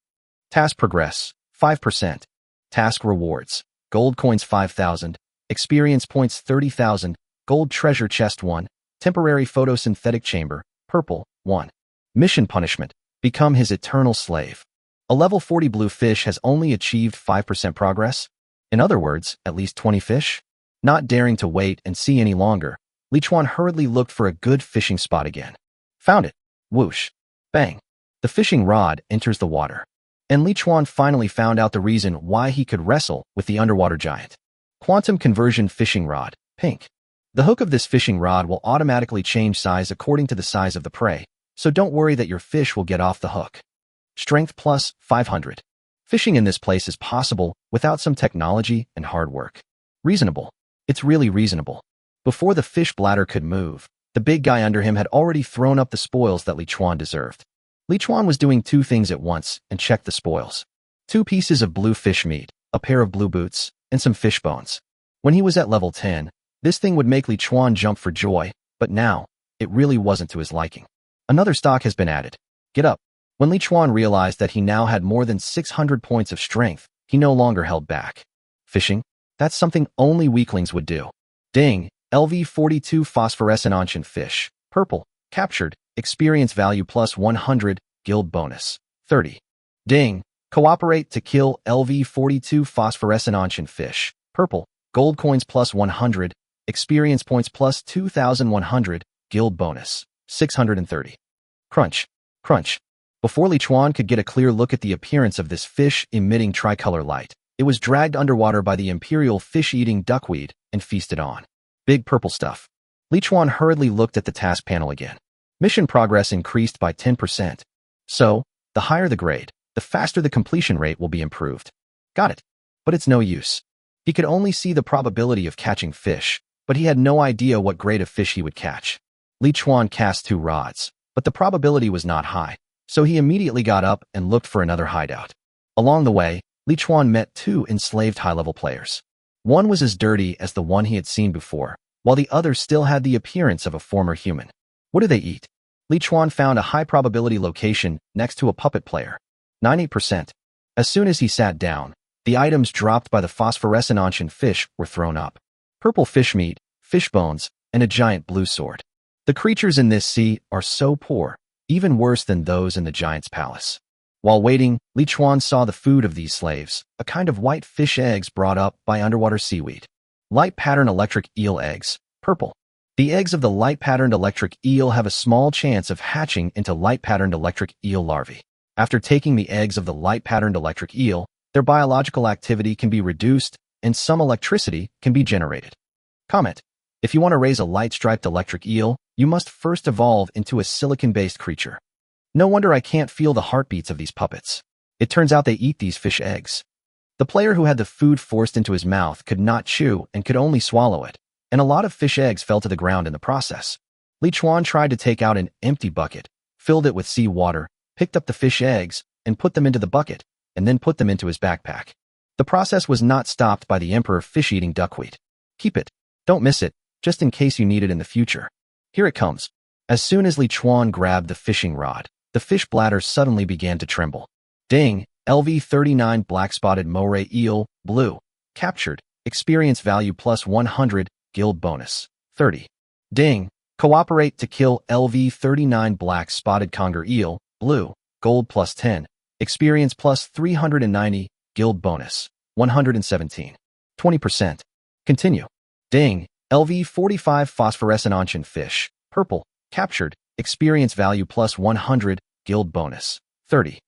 Task progress, 5%. Task rewards, gold coins 5,000, experience points 30,000, gold treasure chest 1, temporary photosynthetic chamber, purple, 1. Mission punishment, become his eternal slave. A level 40 blue fish has only achieved 5% progress. In other words, at least 20 fish? Not daring to wait and see any longer, Li Chuan hurriedly looked for a good fishing spot again. Found it. Whoosh. Bang. The fishing rod enters the water. And Li Chuan finally found out the reason why he could wrestle with the underwater giant. Quantum conversion fishing rod, pink. The hook of this fishing rod will automatically change size according to the size of the prey, so don't worry that your fish will get off the hook. Strength plus 500. Fishing in this place is possible without some technology and hard work. Reasonable. It's really reasonable. Before the fish bladder could move, the big guy under him had already thrown up the spoils that Li Chuan deserved. Li Chuan was doing two things at once and checked the spoils. 2 pieces of blue fish meat, a pair of blue boots, and some fish bones. When he was at level 10, this thing would make Li Chuan jump for joy, but now, it really wasn't to his liking. Another stock has been added. Get up. When Li Chuan realized that he now had more than 600 points of strength, he no longer held back. Fishing? That's something only weaklings would do. Ding! LV-42 phosphorescent ancient fish. Purple. Captured. Experience value plus 100. Guild bonus. 30. Ding! Cooperate to kill LV-42 phosphorescent ancient fish. Purple. Gold coins plus 100. Experience points plus 2,100. Guild bonus. 630. Crunch. Crunch. Before Li Chuan could get a clear look at the appearance of this fish emitting tricolor light, it was dragged underwater by the imperial fish-eating duckweed and feasted on. Big purple stuff. Li Chuan hurriedly looked at the task panel again. Mission progress increased by 10%. So, the higher the grade, the faster the completion rate will be improved. Got it. But it's no use. He could only see the probability of catching fish, but he had no idea what grade of fish he would catch. Li Chuan cast 2 rods, but the probability was not high, so he immediately got up and looked for another hideout. Along the way, Li Chuan met 2 enslaved high-level players. One was as dirty as the one he had seen before, while the other still had the appearance of a former human. What do they eat? Li Chuan found a high-probability location next to a puppet player. 98%. As soon as he sat down, the items dropped by the phosphorescent ancient fish were thrown up. Purple fish meat, fish bones, and a giant blue sword. The creatures in this sea are so poor, even worse than those in the giant's palace. While waiting, Li Chuan saw the food of these slaves, a kind of white fish eggs brought up by underwater seaweed. Light pattern electric eel eggs, purple. The eggs of the light-patterned electric eel have a small chance of hatching into light-patterned electric eel larvae. After taking the eggs of the light-patterned electric eel, their biological activity can be reduced and some electricity can be generated. Comment. If you want to raise a light-striped electric eel, You must first evolve into a silicon-based creature. No wonder I can't feel the heartbeats of these puppets. It turns out they eat these fish eggs. The player who had the food forced into his mouth could not chew and could only swallow it, and a lot of fish eggs fell to the ground in the process. Li Chuan tried to take out an empty bucket, filled it with sea water, picked up the fish eggs, and put them into the bucket, and then put them into his backpack. The process was not stopped by the Emperor fish-eating duckweed. Keep it. Don't miss it, just in case you need it in the future. Here it comes. As soon as Li Chuan grabbed the fishing rod, the fish bladder suddenly began to tremble. Ding! LV39 black-spotted moray eel, blue. Captured. Experience value plus 100, guild bonus. 30. Ding! Cooperate to kill LV39 black-spotted conger eel, blue. Gold plus 10. Experience plus 390, guild bonus. 117. 20%. Continue. Ding! LV45 phosphorescent ancient fish, purple. Captured. Experience value plus 100, guild bonus. 30.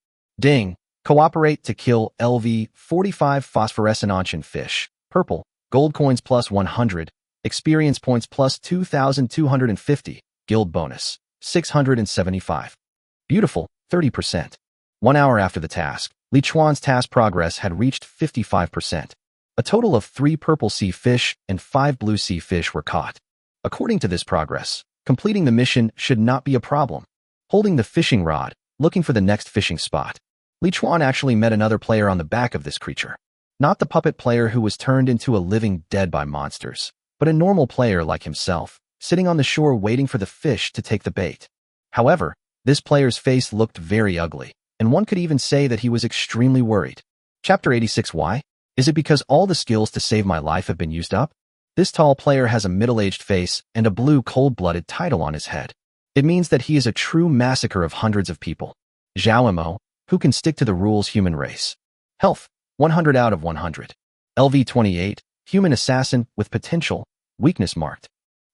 Ding! Cooperate to kill LV45 phosphorescent ancient fish, purple. Gold coins plus 100. Experience points plus 2,250. Guild bonus. 675. Beautiful. 30%. 1 hour after the task, Li Chuan's task progress had reached 55%. A total of 3 purple sea fish and 5 blue sea fish were caught. According to this progress, completing the mission should not be a problem. Holding the fishing rod, looking for the next fishing spot, Li Chuan actually met another player on the back of this creature. Not the puppet player who was turned into a living dead by monsters, but a normal player like himself, sitting on the shore waiting for the fish to take the bait. However, this player's face looked very ugly, and one could even say that he was extremely worried. Chapter 86. Why? Is it because all the skills to save my life have been used up? This tall player has a middle-aged face and a blue cold-blooded title on his head. It means that he is a true massacre of hundreds of people. Zhao Mo, who can stick to the rules human race. Health, 100 out of 100. LV28, human assassin with potential, weakness marked.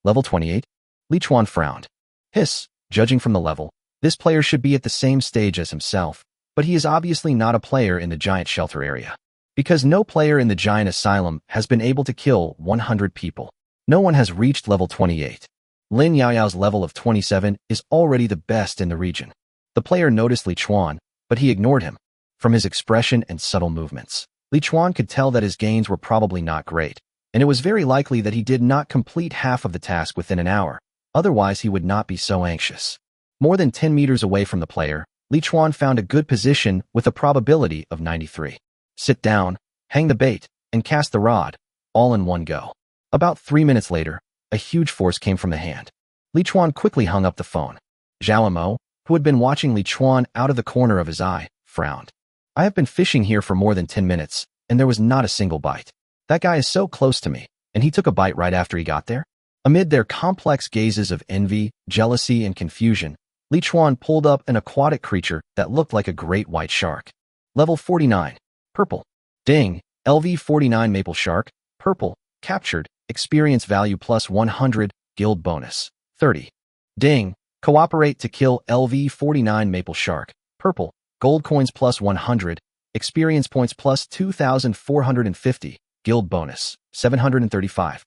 Level 28. Li Chuan frowned. Hiss, judging from the level, this player should be at the same stage as himself, but he is obviously not a player in the giant shelter area. Because no player in the giant asylum has been able to kill 100 people. No one has reached level 28. Lin Yaoyao's level of 27 is already the best in the region. The player noticed Li Chuan, but he ignored him. From his expression and subtle movements, Li Chuan could tell that his gains were probably not great, and it was very likely that he did not complete half of the task within an hour, otherwise he would not be so anxious. More than 10 meters away from the player, Li Chuan found a good position with a probability of 93. Sit down, hang the bait, and cast the rod, all in one go. About 3 minutes later, a huge force came from the hand. Li Chuan quickly hung up the phone. Zhao Mo, who had been watching Li Chuan out of the corner of his eye, frowned. I have been fishing here for more than 10 minutes, and there was not a single bite. That guy is so close to me, and he took a bite right after he got there? Amid their complex gazes of envy, jealousy, and confusion, Li Chuan pulled up an aquatic creature that looked like a great white shark. Level 49. Purple. Ding! LV49 maple shark, purple. Captured. Experience value plus 100, guild bonus. 30. Ding! Cooperate to kill LV49 maple shark, purple. Gold coins plus 100. Experience points plus 2,450, guild bonus. 735.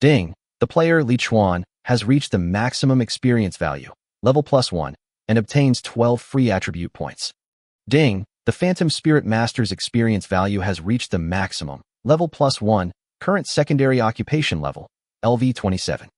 Ding! The player Li Chuan has reached the maximum experience value, level plus 1, and obtains 12 free attribute points. Ding! The Phantom Spirit Master's experience value has reached the maximum, level plus 1, current secondary occupation level, LV27.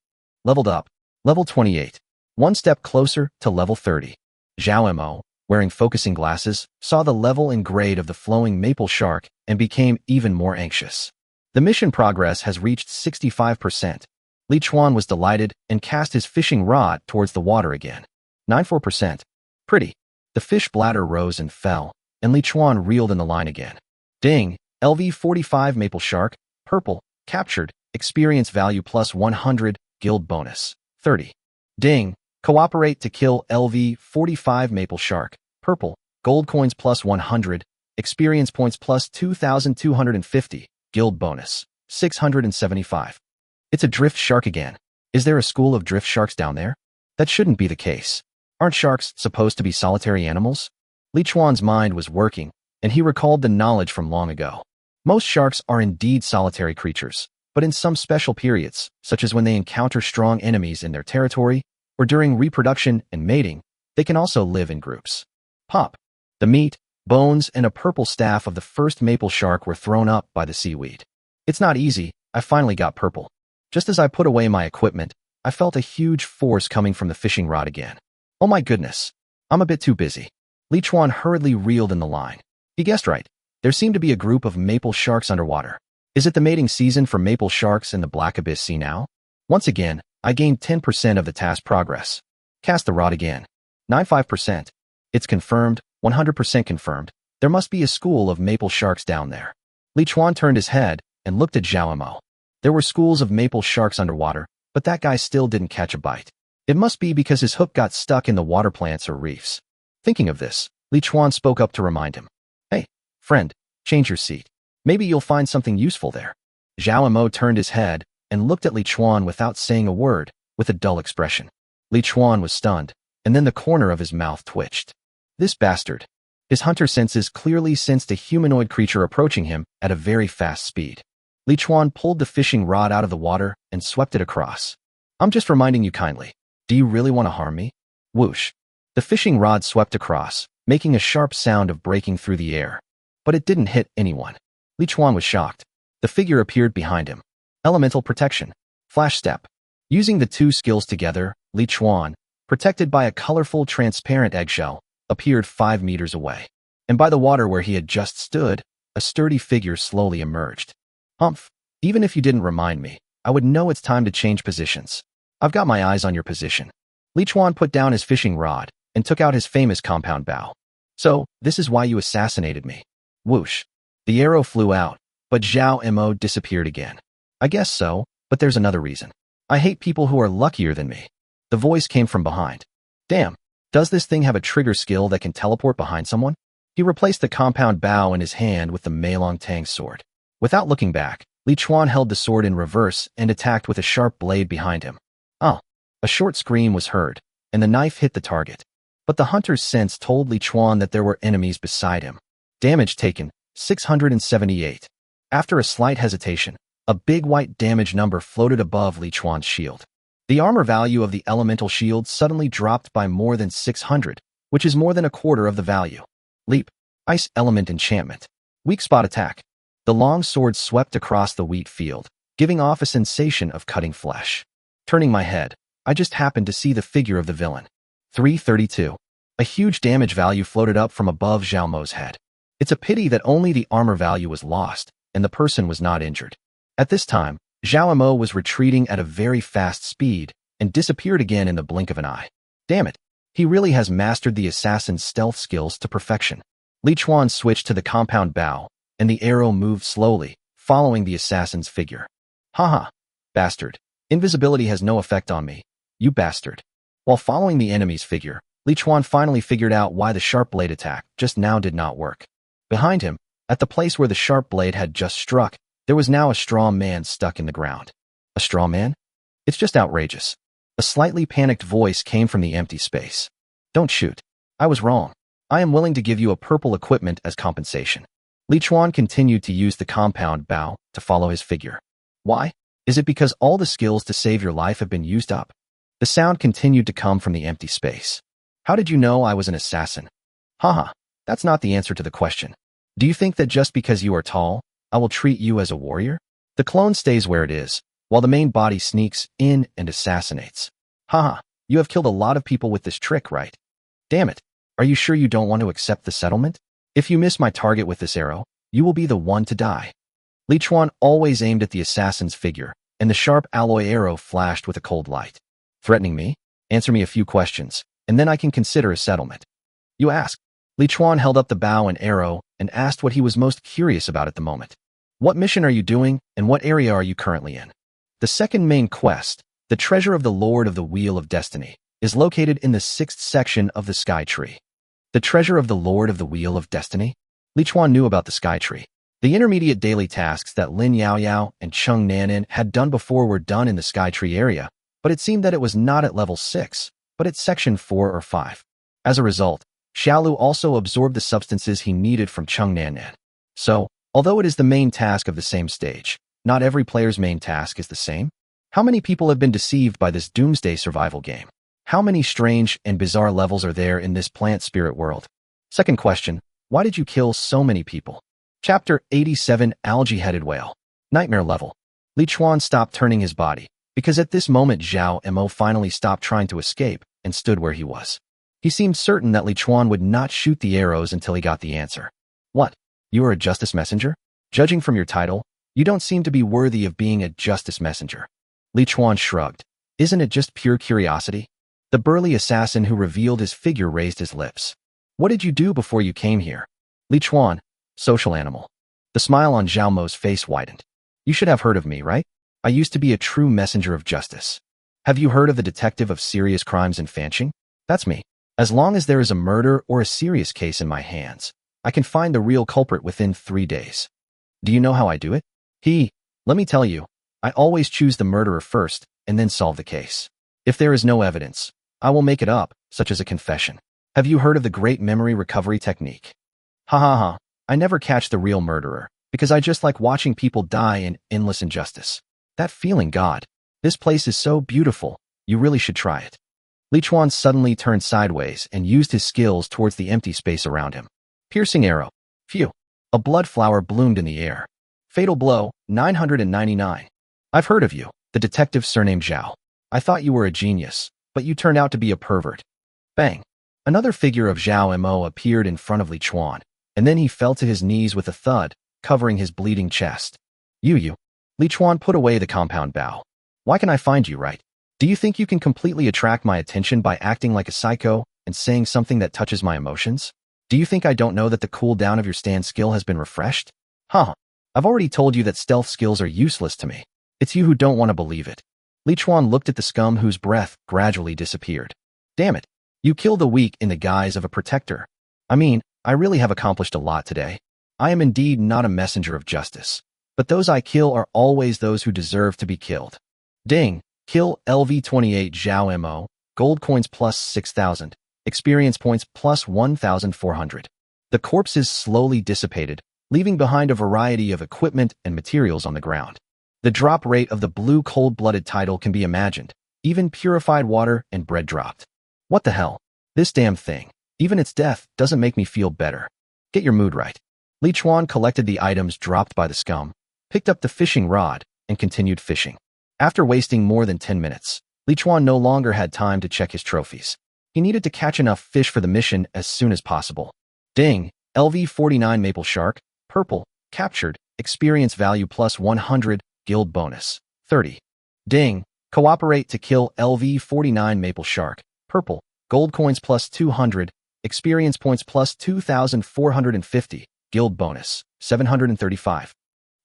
Leveled up, level 28. One step closer to level 30. Zhao Mo, wearing focusing glasses, saw the level and grade of the flowing maple shark and became even more anxious. The mission progress has reached 65%. Li Chuan was delighted and cast his fishing rod towards the water again. 94%. Pretty. The fish bladder rose and fell, and Li Chuan reeled in the line again. Ding! LV45 maple shark, purple. Captured. Experience value plus 100, guild bonus. 30. Ding! Cooperate to kill LV45 maple shark, purple. Gold coins plus 100. Experience points plus 2,250, guild bonus. 675. It's a drift shark again. Is there a school of drift sharks down there? That shouldn't be the case. Aren't sharks supposed to be solitary animals? Li Chuan's mind was working, and he recalled the knowledge from long ago. Most sharks are indeed solitary creatures, but in some special periods, such as when they encounter strong enemies in their territory, or during reproduction and mating, they can also live in groups. Pop. The meat, bones, and a purple staff of the first maple shark were thrown up by the seaweed. It's not easy, I finally got purple. Just as I put away my equipment, I felt a huge force coming from the fishing rod again. Oh my goodness. I'm a bit too busy. Li Chuan hurriedly reeled in the line. He guessed right. There seemed to be a group of maple sharks underwater. Is it the mating season for maple sharks in the Black Abyss Sea now? Once again, I gained 10% of the task progress. Cast the rod again. 95%. It's confirmed, 100% confirmed. There must be a school of maple sharks down there. Li Chuan turned his head and looked at Zhao Mo. There were schools of maple sharks underwater, but that guy still didn't catch a bite. It must be because his hook got stuck in the water plants or reefs. Thinking of this, Li Chuan spoke up to remind him. Hey, friend, change your seat. Maybe you'll find something useful there. Zhao Mo turned his head and looked at Li Chuan without saying a word, with a dull expression. Li Chuan was stunned, and then the corner of his mouth twitched. This bastard. His hunter senses clearly sensed a humanoid creature approaching him at a very fast speed. Li Chuan pulled the fishing rod out of the water and swept it across. I'm just reminding you kindly. Do you really want to harm me? Whoosh. The fishing rod swept across, making a sharp sound of breaking through the air. But it didn't hit anyone. Li Chuan was shocked. The figure appeared behind him. Elemental protection. Flash step. Using the two skills together, Li Chuan, protected by a colorful transparent eggshell, appeared 5 meters away. And by the water where he had just stood, a sturdy figure slowly emerged. Humph. Even if you didn't remind me, I would know it's time to change positions. I've got my eyes on your position. Li Chuan put down his fishing rod and took out his famous compound bow. So, this is why you assassinated me. Whoosh. The arrow flew out, but Zhao Mo disappeared again. I guess so, but there's another reason. I hate people who are luckier than me. The voice came from behind. Damn, does this thing have a trigger skill that can teleport behind someone? He replaced the compound bow in his hand with the Mei Long Tang's sword. Without looking back, Li Chuan held the sword in reverse and attacked with a sharp blade behind him. Oh, a short scream was heard, and the knife hit the target. But the hunter's sense told Li Chuan that there were enemies beside him. Damage taken, 678. After a slight hesitation, a big white damage number floated above Li Chuan's shield. The armor value of the elemental shield suddenly dropped by more than 600, which is more than a quarter of the value. Leap. Ice element enchantment. Weak spot attack. The long sword swept across the wheat field, giving off a sensation of cutting flesh. Turning my head, I just happened to see the figure of the villain. 332. A huge damage value floated up from above Zhao Mo's head. It's a pity that only the armor value was lost, and the person was not injured. At this time, Zhao Mo was retreating at a very fast speed and disappeared again in the blink of an eye. Damn it, he really has mastered the assassin's stealth skills to perfection. Li Chuan switched to the compound bow, and the arrow moved slowly, following the assassin's figure. Haha, bastard. Invisibility has no effect on me, you bastard. While following the enemy's figure, Li Chuan finally figured out why the sharp blade attack just now did not work. Behind him, at the place where the sharp blade had just struck, there was now a straw man stuck in the ground. A straw man? It's just outrageous. A slightly panicked voice came from the empty space. Don't shoot. I was wrong. I am willing to give you a purple equipment as compensation. Li Chuan continued to use the compound bow to follow his figure. Why? Is it because all the skills to save your life have been used up? The sound continued to come from the empty space. How did you know I was an assassin? Haha, that's not the answer to the question. Do you think that just because you are tall, I will treat you as a warrior? The clone stays where it is, while the main body sneaks in and assassinates. Haha, you have killed a lot of people with this trick, right? Damn it, are you sure you don't want to accept the settlement? If you miss my target with this arrow, you will be the one to die. Li Chuan always aimed at the assassin's figure, and the sharp alloy arrow flashed with a cold light. Threatening me? Answer me a few questions, and then I can consider a settlement. You ask. Li Chuan held up the bow and arrow and asked what he was most curious about at the moment. What mission are you doing, and what area are you currently in? The second main quest, the treasure of the Lord of the Wheel of Destiny, is located in the 6th section of the Sky Tree. The treasure of the Lord of the Wheel of Destiny? Li Chuan knew about the Sky Tree. The intermediate daily tasks that Lin Yaoyao and Cheng Nanan had done before were done in the Sky Tree area, but it seemed that it was not at level 6, but at section 4 or 5. As a result, Xiaolu also absorbed the substances he needed from Cheng Nanan. So, although it is the main task of the same stage, not every player's main task is the same. How many people have been deceived by this doomsday survival game? How many strange and bizarre levels are there in this plant spirit world? Second question, why did you kill so many people? Chapter 87, Algae-Headed Whale. Nightmare level. Li Chuan stopped turning his body, because at this moment Zhao Mo finally stopped trying to escape and stood where he was. He seemed certain that Li Chuan would not shoot the arrows until he got the answer. What? You are a justice messenger? Judging from your title, you don't seem to be worthy of being a justice messenger. Li Chuan shrugged. Isn't it just pure curiosity? The burly assassin who revealed his figure raised his lips. What did you do before you came here? Li Chuan, social animal. The smile on Zhao Mo's face widened. You should have heard of me, right? I used to be a true messenger of justice. Have you heard of the detective of serious crimes in Fanqing? That's me. As long as there is a murder or a serious case in my hands, I can find the real culprit within 3 days. Do you know how I do it? Let me tell you, I always choose the murderer first and then solve the case. If there is no evidence, I will make it up, such as a confession. Have you heard of the great memory recovery technique? Ha ha ha, I never catch the real murderer, because I just like watching people die in endless injustice. That feeling, God. This place is so beautiful, you really should try it. Li Chuan suddenly turned sideways and used his skills towards the empty space around him. Piercing arrow. Phew. A blood flower bloomed in the air. Fatal blow, 999. I've heard of you, the detective surnamed Zhao. I thought you were a genius, but you turned out to be a pervert. Bang. Another figure of Zhao Mo appeared in front of Li Chuan, and then he fell to his knees with a thud, covering his bleeding chest. You. Li Chuan put away the compound bow. Why can I find you, right? Do you think you can completely attract my attention by acting like a psycho and saying something that touches my emotions? Do you think I don't know that the cooldown of your stand skill has been refreshed? Huh. I've already told you that stealth skills are useless to me. It's you who don't want to believe it. Li Chuan looked at the scum whose breath gradually disappeared. Damn it. You kill the weak in the guise of a protector. I mean, I really have accomplished a lot today. I am indeed not a messenger of justice, but those I kill are always those who deserve to be killed. Ding. Kill LV28 Zhao Mo, gold coins plus 6,000, experience points plus 1,400. The corpses slowly dissipated, leaving behind a variety of equipment and materials on the ground. The drop rate of the blue cold-blooded title can be imagined. Even purified water and bread dropped. What the hell? This damn thing. Even its death doesn't make me feel better. Get your mood right. Li Chuan collected the items dropped by the scum, picked up the fishing rod, and continued fishing. After wasting more than 10 minutes, Li Chuan no longer had time to check his trophies. He needed to catch enough fish for the mission as soon as possible. Ding. LV49 Maple Shark, purple, captured, experience value plus 100, guild bonus, 30. Ding. Cooperate to kill LV49 Maple Shark, purple, gold coins plus 200, experience points plus 2,450, guild bonus, 735.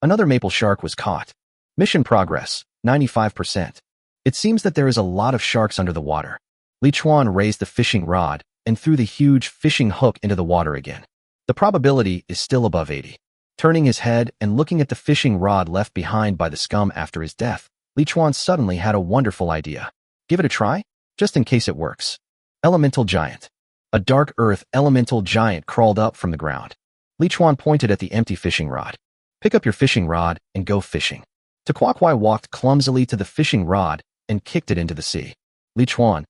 Another maple shark was caught. Mission progress, 95%. It seems that there is a lot of sharks under the water. Li Chuan raised the fishing rod and threw the huge fishing hook into the water again. The probability is still above 80. Turning his head and looking at the fishing rod left behind by the scum after his death, Li Chuan suddenly had a wonderful idea. Give it a try, just in case it works. Elemental Giant. A dark earth elemental giant crawled up from the ground. Li Chuan pointed at the empty fishing rod. Pick up your fishing rod and go fishing. Taquaquai walked clumsily to the fishing rod and kicked it into the sea. Li Chuan.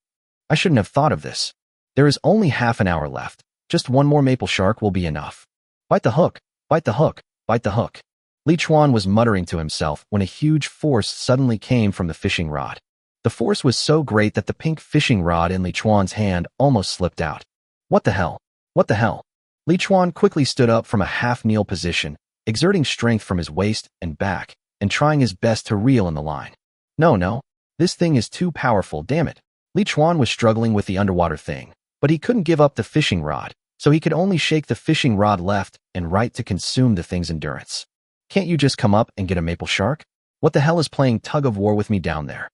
I shouldn't have thought of this. There is only half an hour left. Just one more maple shark will be enough. Bite the hook, bite the hook, bite the hook. Li Chuan was muttering to himself when a huge force suddenly came from the fishing rod. The force was so great that the pink fishing rod in Li Chuan's hand almost slipped out. What the hell? What the hell? Li Chuan quickly stood up from a half-kneel position, exerting strength from his waist and back, and trying his best to reel in the line. No. This thing is too powerful, damn it. Li Chuan was struggling with the underwater thing, but he couldn't give up the fishing rod, so he could only shake the fishing rod left and right to consume the thing's endurance. Can't you just come up and get a maple shark? What the hell is playing tug-of-war with me down there?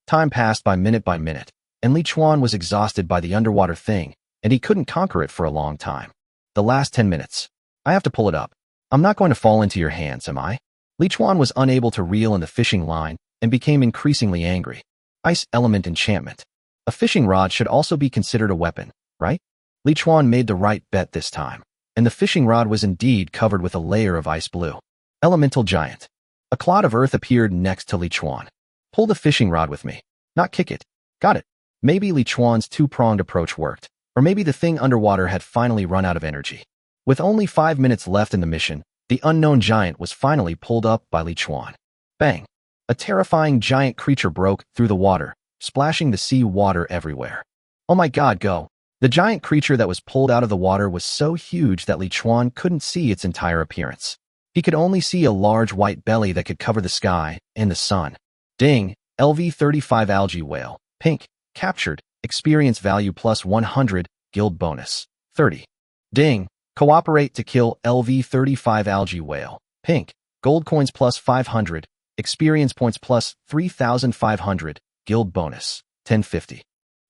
Time passed by minute, and Li Chuan was exhausted by the underwater thing, and he couldn't conquer it for a long time. The last 10 minutes. I have to pull it up. I'm not going to fall into your hands, am I? Li Chuan was unable to reel in the fishing line and became increasingly angry. Ice element enchantment. A fishing rod should also be considered a weapon, right? Li Chuan made the right bet this time, and the fishing rod was indeed covered with a layer of ice blue. Elemental Giant. A clod of earth appeared next to Li Chuan. Pull the fishing rod with me. Not kick it. Got it. Maybe Li Chuan's two-pronged approach worked, or maybe the thing underwater had finally run out of energy. With only 5 minutes left in the mission, the unknown giant was finally pulled up by Li Chuan. Bang! A terrifying giant creature broke through the water, splashing the sea water everywhere. Oh my god, go! The giant creature that was pulled out of the water was so huge that Li Chuan couldn't see its entire appearance. He could only see a large white belly that could cover the sky and the sun. Ding! LV-35 algae whale. Pink. Captured. Experience value plus 100. Guild bonus. 30. Ding! Cooperate to kill LV-35 algae whale. Pink. Gold coins plus 500. Experience points plus 3,500. Guild bonus. 1050.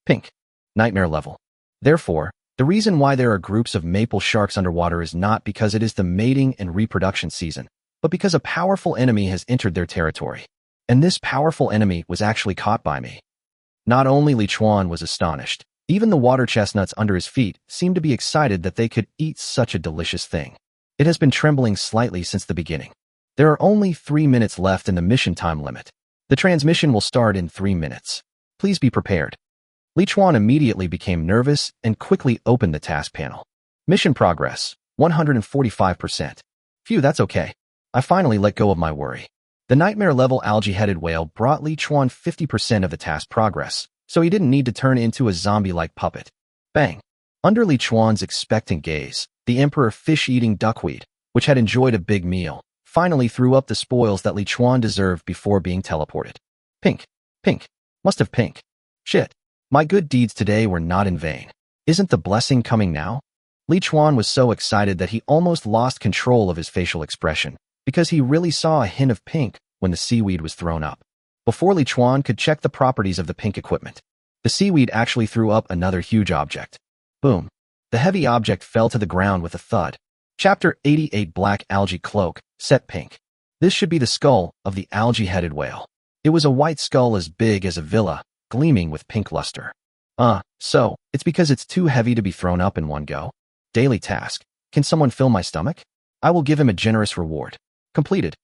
Pink. Nightmare level. Therefore, the reason why there are groups of maple sharks underwater is not because it is the mating and reproduction season, but because a powerful enemy has entered their territory. And this powerful enemy was actually caught by me. Not only Li Chuan was astonished, even the water chestnuts under his feet seemed to be excited that they could eat such a delicious thing. It has been trembling slightly since the beginning. There are only 3 minutes left in the mission time limit. The transmission will start in 3 minutes. Please be prepared. Li Chuan immediately became nervous and quickly opened the task panel. Mission progress, 145%. Phew, that's okay. I finally let go of my worry. The nightmare-level algae-headed whale brought Li Chuan 50% of the task progress, so he didn't need to turn into a zombie-like puppet. Bang! Under Li Chuan's expectant gaze, the emperor fish-eating duckweed, which had enjoyed a big meal, finally threw up the spoils that Li Chuan deserved before being teleported. Pink. Pink. Must have pink. Shit. My good deeds today were not in vain. Isn't the blessing coming now? Li Chuan was so excited that he almost lost control of his facial expression, because he really saw a hint of pink when the seaweed was thrown up. Before Li Chuan could check the properties of the pink equipment, the seaweed actually threw up another huge object. Boom. The heavy object fell to the ground with a thud. Chapter 88 Black Algae Cloak, set pink. This should be the skull of the algae-headed whale. It was a white skull as big as a villa, gleaming with pink luster. So, it's because it's too heavy to be thrown up in one go? Daily task. Can someone fill my stomach? I will give him a generous reward. Completed.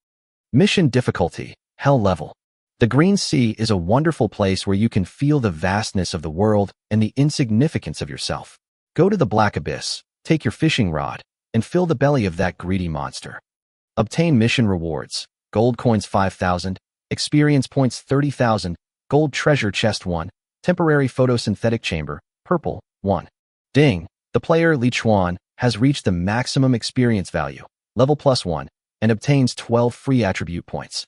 Mission difficulty, Hell level. The Green Sea is a wonderful place where you can feel the vastness of the world and the insignificance of yourself. Go to the Black Abyss, take your fishing rod, and fill the belly of that greedy monster. Obtain mission rewards, gold coins 5,000, experience points 30,000, gold treasure chest 1, temporary photosynthetic chamber, purple, 1. Ding! The player Li Chuan has reached the maximum experience value, level plus 1, and obtains 12 free attribute points.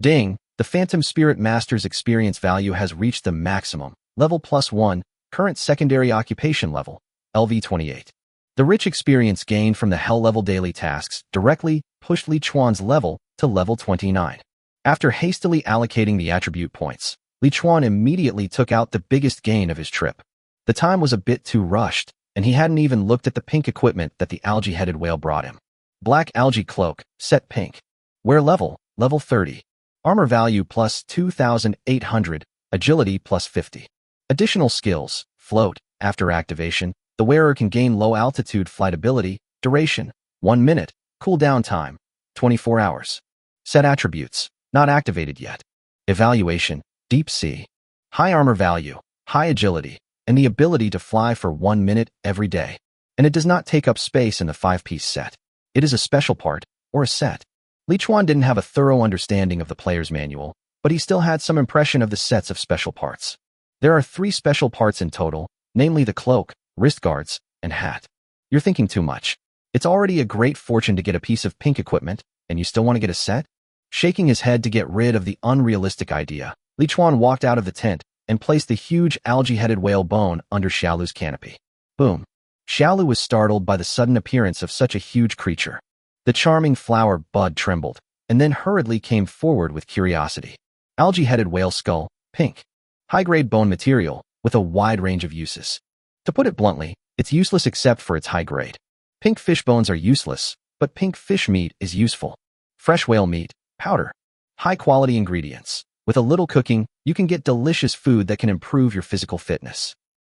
Ding! The Phantom Spirit Master's experience value has reached the maximum, level plus 1, current secondary occupation level, LV28. The rich experience gained from the Hell level daily tasks directly pushed Li Chuan's level to level 29. After hastily allocating the attribute points, Li Chuan immediately took out the biggest gain of his trip. The time was a bit too rushed, and he hadn't even looked at the pink equipment that the algae-headed whale brought him. Black Algae Cloak, set pink. Wear level, level 30. Armor value plus 2,800, agility plus 50. Additional skills, float. After activation, the wearer can gain low-altitude flight ability, duration, 1 minute, cooldown time, 24 hours. Set attributes, not activated yet. Evaluation, deep sea. High armor value, high agility, and the ability to fly for 1 minute every day. And it does not take up space in the 5-piece set. It is a special part, or a set. Li Chuan didn't have a thorough understanding of the player's manual, but he still had some impression of the sets of special parts. There are 3 special parts in total, namely the cloak, wrist guards, and hat. You're thinking too much. It's already a great fortune to get a piece of pink equipment, and you still want to get a set? Shaking his head to get rid of the unrealistic idea, Li Chuan walked out of the tent and placed the huge algae-headed whale bone under Xiaolu's canopy. Boom. Xiaolu was startled by the sudden appearance of such a huge creature. The charming flower bud trembled, and then hurriedly came forward with curiosity. Algae-headed whale skull, pink. High-grade bone material, with a wide range of uses. To put it bluntly, it's useless except for its high grade. Pink fish bones are useless, but pink fish meat is useful. Fresh whale meat, powder. High-quality ingredients. With a little cooking, you can get delicious food that can improve your physical fitness.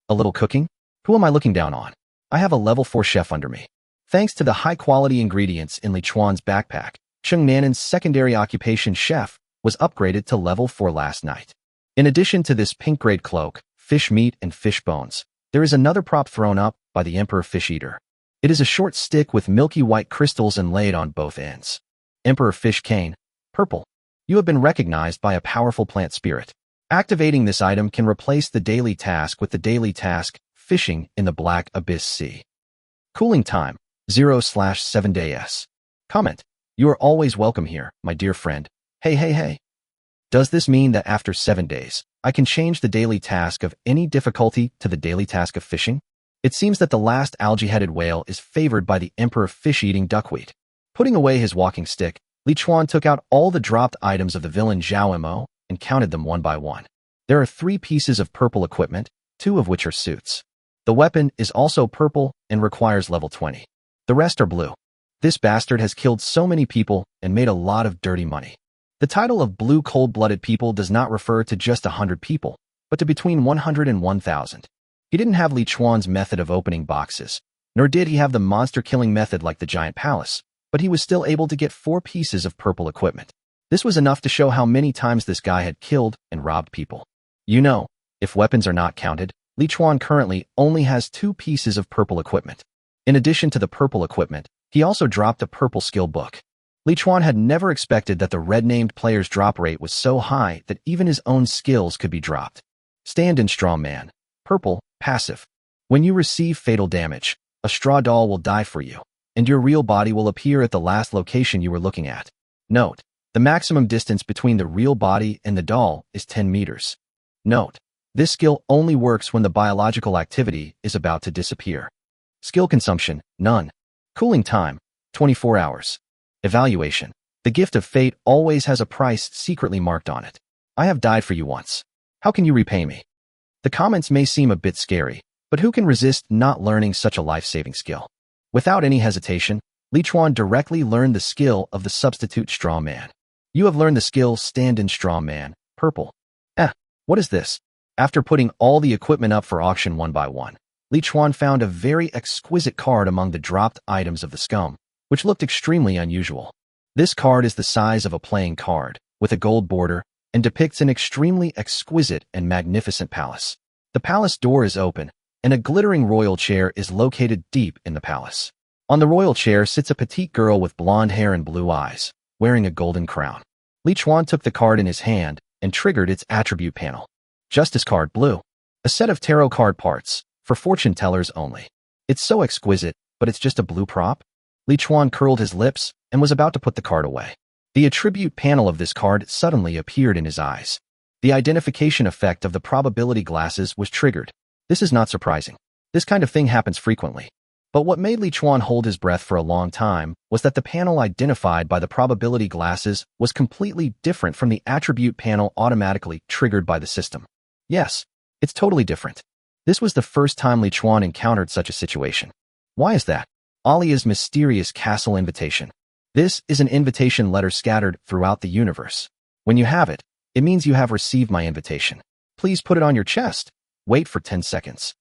A little cooking? Who am I looking down on? I have a level 4 chef under me. Thanks to the high-quality ingredients in Li Chuan's backpack, Cheng Nanen's secondary occupation chef was upgraded to level 4 last night. In addition to this pink-grade cloak, fish meat and fish bones. There is another prop thrown up by the Emperor Fish Eater. It is a short stick with milky white crystals inlaid on both ends. Emperor Fish Cane, purple. You have been recognized by a powerful plant spirit. Activating this item can replace the daily task with the daily task, fishing in the Black Abyss Sea. Cooling time, 0/7 days. Comment. You are always welcome here, my dear friend. Hey. Does this mean that after 7 days, I can change the daily task of any difficulty to the daily task of fishing? It seems that the last algae-headed whale is favored by the Emperor Fish-Eating Duckweed. Putting away his walking stick, Li Chuan took out all the dropped items of the villain Zhao Mo and counted them one by one. There are 3 pieces of purple equipment, 2 of which are suits. The weapon is also purple and requires level 20. The rest are blue. This bastard has killed so many people and made a lot of dirty money. The title of blue cold-blooded people does not refer to just 100 people, but to between 100 and 1,000. He didn't have Li Chuan's method of opening boxes, nor did he have the monster-killing method like the Giant Palace, but he was still able to get 4 pieces of purple equipment. This was enough to show how many times this guy had killed and robbed people. You know, if weapons are not counted, Li Chuan currently only has 2 pieces of purple equipment. In addition to the purple equipment, he also dropped a purple skill book. Li Chuan had never expected that the red-named player's drop rate was so high that even his own skills could be dropped. Stand in Strong Man. Purple, passive. When you receive fatal damage, a straw doll will die for you, and your real body will appear at the last location you were looking at. Note, the maximum distance between the real body and the doll is 10 meters. Note, this skill only works when the biological activity is about to disappear. Skill consumption, none. Cooling time, 24 hours. Evaluation. The gift of fate always has a price secretly marked on it. I have died for you once. How can you repay me? The comments may seem a bit scary, but who can resist not learning such a life-saving skill? Without any hesitation, Li Chuan directly learned the skill of the substitute Straw Man. You have learned the skill Stand in Straw Man, purple. What is this? After putting all the equipment up for auction one by one, Li Chuan found a very exquisite card among the dropped items of the scum, which looked extremely unusual. This card is the size of a playing card, with a gold border, and depicts an extremely exquisite and magnificent palace. The palace door is open, and a glittering royal chair is located deep in the palace. On the royal chair sits a petite girl with blonde hair and blue eyes, wearing a golden crown. Li Chuan took the card in his hand and triggered its attribute panel. Justice card blue. A set of tarot card parts, for fortune tellers only. It's so exquisite, but it's just a blue prop? Li Chuan curled his lips and was about to put the card away. The attribute panel of this card suddenly appeared in his eyes. The identification effect of the probability glasses was triggered. This is not surprising. This kind of thing happens frequently. But what made Li Chuan hold his breath for a long time was that the panel identified by the probability glasses was completely different from the attribute panel automatically triggered by the system. Yes, it's totally different. This was the first time Li Chuan encountered such a situation. Why is that? Alia's mysterious castle invitation. This is an invitation letter scattered throughout the universe. When you have it, it means you have received my invitation. Please put it on your chest. Wait for 10 seconds.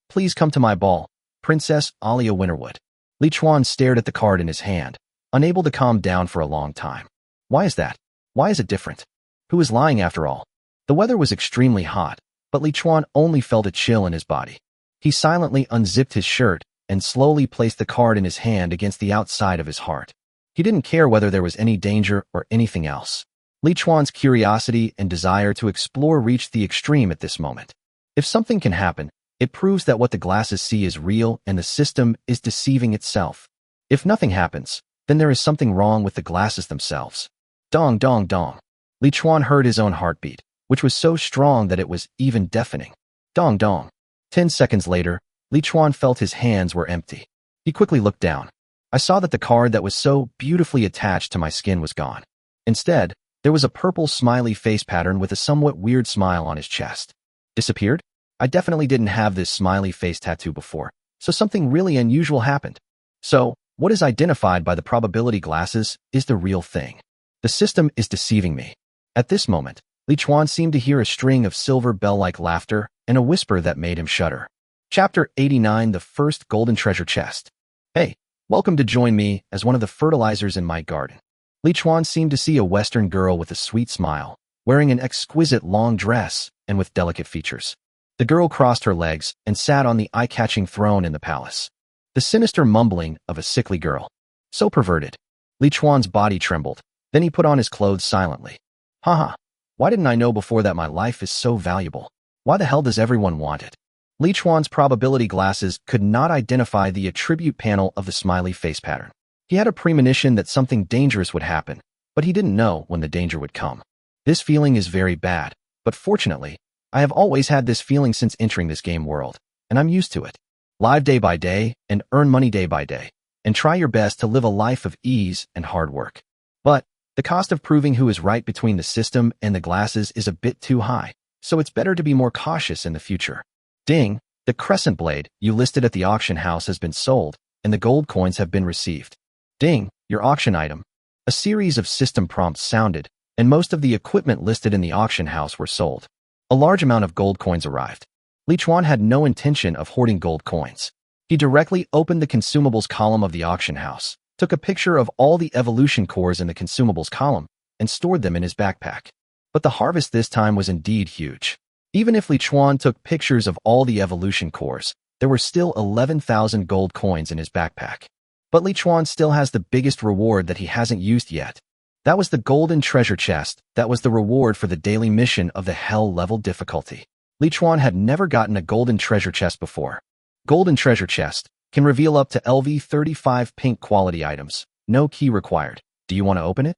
Please come to my ball, Princess Alia Winterwood. Li Chuan stared at the card in his hand, unable to calm down for a long time. Why is that? Why is it different? Who is lying after all? The weather was extremely hot, but Li Chuan only felt a chill in his body. He silently unzipped his shirt and slowly placed the card in his hand against the outside of his heart. He didn't care whether there was any danger or anything else. Li Chuan's curiosity and desire to explore reached the extreme at this moment. If something can happen, it proves that what the glasses see is real and the system is deceiving itself. If nothing happens, then there is something wrong with the glasses themselves. Dong dong dong. Li Chuan heard his own heartbeat, which was so strong that it was even deafening. Dong dong. 10 seconds later, Li Chuan felt his hands were empty. He quickly looked down. I saw that the card that was so beautifully attached to my skin was gone. Instead, there was a purple smiley face pattern with a somewhat weird smile on his chest. Disappeared? I definitely didn't have this smiley face tattoo before, so something really unusual happened. So, what is identified by the probability glasses is the real thing. The system is deceiving me. At this moment, Li Chuan seemed to hear a string of silver bell-like laughter and a whisper that made him shudder. Chapter 89: The First Golden Treasure Chest. Hey, welcome to join me as one of the fertilizers in my garden. Li Chuan seemed to see a Western girl with a sweet smile, wearing an exquisite long dress and with delicate features. The girl crossed her legs and sat on the eye-catching throne in the palace. The sinister mumbling of a sickly girl. So perverted. Li Chuan's body trembled. Then he put on his clothes silently. Haha. Why didn't I know before that my life is so valuable? Why the hell does everyone want it? Li Chuan's probability glasses could not identify the attribute panel of the smiley face pattern. He had a premonition that something dangerous would happen, but he didn't know when the danger would come. This feeling is very bad, but fortunately, I have always had this feeling since entering this game world, and I'm used to it. Live day by day and earn money day by day, and try your best to live a life of ease and hard work. But the cost of proving who is right between the system and the glasses is a bit too high, so it's better to be more cautious in the future. Ding, the crescent blade you listed at the auction house has been sold, and the gold coins have been received. Ding, your auction item. A series of system prompts sounded, and most of the equipment listed in the auction house were sold. A large amount of gold coins arrived. Li Chuan had no intention of hoarding gold coins. He directly opened the consumables column of the auction house, took a picture of all the evolution cores in the consumables column, and stored them in his backpack. But the harvest this time was indeed huge. Even if Li Chuan took pictures of all the evolution cores, there were still 11,000 gold coins in his backpack. But Li Chuan still has the biggest reward that he hasn't used yet. That was the golden treasure chest. That was the reward for the daily mission of the hell level difficulty. Li Chuan had never gotten a golden treasure chest before. Golden treasure chest can reveal up to LV35 pink quality items. No key required. Do you want to open it?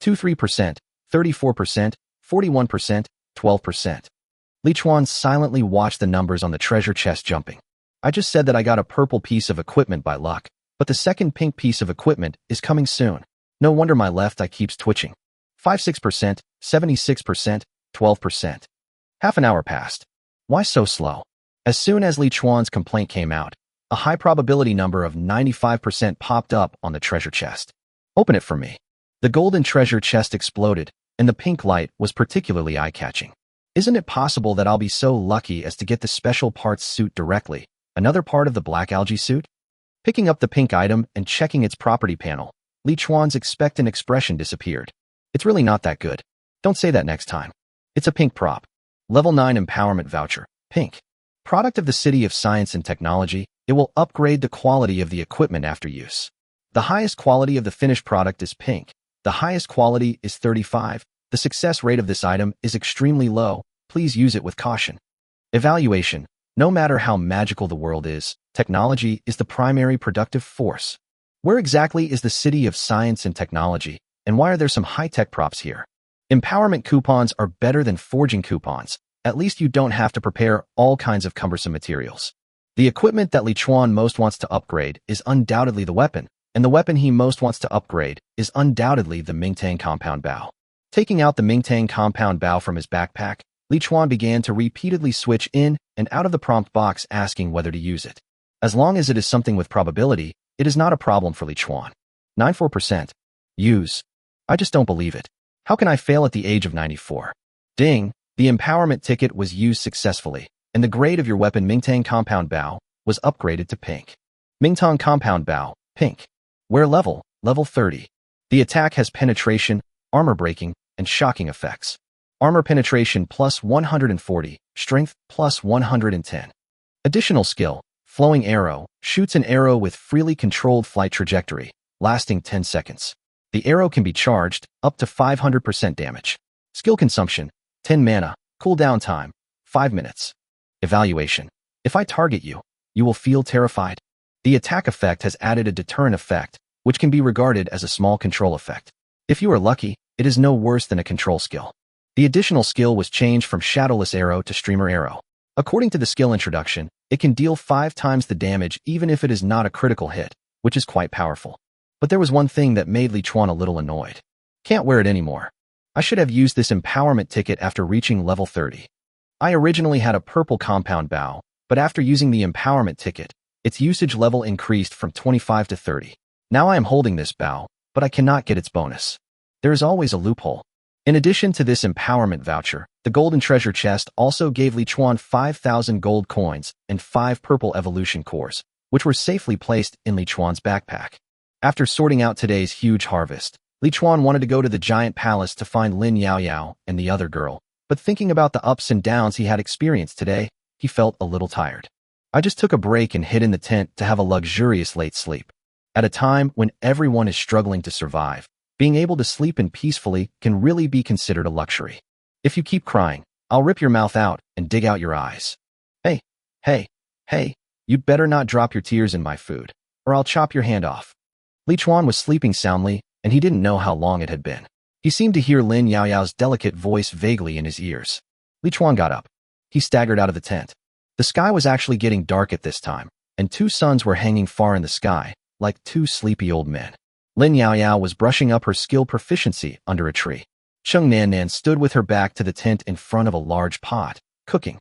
23%, 34%, 41%, 12%. Li Chuan silently watched the numbers on the treasure chest jumping. I just said that I got a purple piece of equipment by luck, but the second pink piece of equipment is coming soon. No wonder my left eye keeps twitching. 56%, 76%, 12%. Half an hour passed. Why so slow? As soon as Li Chuan's complaint came out, a high probability number of 95% popped up on the treasure chest. Open it for me. The golden treasure chest exploded, and the pink light was particularly eye-catching. Isn't it possible that I'll be so lucky as to get the special parts suit directly, another part of the black algae suit? Picking up the pink item and checking its property panel, Li Chuan's expectant expression disappeared. It's really not that good. Don't say that next time. It's a pink prop. Level 9 empowerment voucher. Pink. Product of the City of Science and Technology, it will upgrade the quality of the equipment after use. The highest quality of the finished product is pink. The highest quality is 35. The success rate of this item is extremely low. Please use it with caution. Evaluation. No matter how magical the world is, technology is the primary productive force. Where exactly is the City of Science and Technology, and why are there some high-tech props here? Empowerment coupons are better than forging coupons. At least you don't have to prepare all kinds of cumbersome materials. The equipment that Li Chuan most wants to upgrade is undoubtedly the weapon, and the weapon he most wants to upgrade is undoubtedly the Mingtang compound bow. Taking out the Mingtang compound bow from his backpack, Li Chuan began to repeatedly switch in and out of the prompt box asking whether to use it. As long as it is something with probability, it is not a problem for Li Chuan. 94%. Use. I just don't believe it. How can I fail at the age of 94? Ding, the empowerment ticket was used successfully, and the grade of your weapon Mingtang compound bow was upgraded to pink. Mingtang compound bow, pink. Wear level, level 30. The attack has penetration, armor breaking, and shocking effects. Armor penetration plus 140, strength plus 110. Additional skill, flowing arrow, shoots an arrow with freely controlled flight trajectory, lasting 10 seconds. The arrow can be charged, up to 500% damage. Skill consumption, 10 mana, cooldown time, 5 minutes. Evaluation. If I target you, you will feel terrified. The attack effect has added a deterrent effect, which can be regarded as a small control effect. If you are lucky, it is no worse than a control skill. The additional skill was changed from Shadowless Arrow to Streamer Arrow. According to the skill introduction, it can deal 5 times the damage even if it is not a critical hit, which is quite powerful. But there was one thing that made Li Chuan a little annoyed. Can't wear it anymore. I should have used this empowerment ticket after reaching level 30. I originally had a purple compound bow, but after using the empowerment ticket, its usage level increased from 25 to 30. Now I am holding this bow, but I cannot get its bonus. There is always a loophole. In addition to this empowerment voucher, the golden treasure chest also gave Li Chuan 5,000 gold coins and 5 purple evolution cores, which were safely placed in Li Chuan's backpack. After sorting out today's huge harvest, Li Chuan wanted to go to the giant palace to find Lin Yaoyao and the other girl, but thinking about the ups and downs he had experienced today, he felt a little tired. I just took a break and hid in the tent to have a luxurious late sleep. At a time when everyone is struggling to survive, being able to sleep in peacefully can really be considered a luxury. If you keep crying, I'll rip your mouth out and dig out your eyes. Hey, hey, hey, you'd better not drop your tears in my food, or I'll chop your hand off. Li Chuan was sleeping soundly, and he didn't know how long it had been. He seemed to hear Lin Yaoyao's delicate voice vaguely in his ears. Li Chuan got up. He staggered out of the tent. The sky was actually getting dark at this time, and two suns were hanging far in the sky, like two sleepy old men. Lin Yaoyao was brushing up her skill proficiency under a tree. Cheng Nan stood with her back to the tent in front of a large pot, cooking.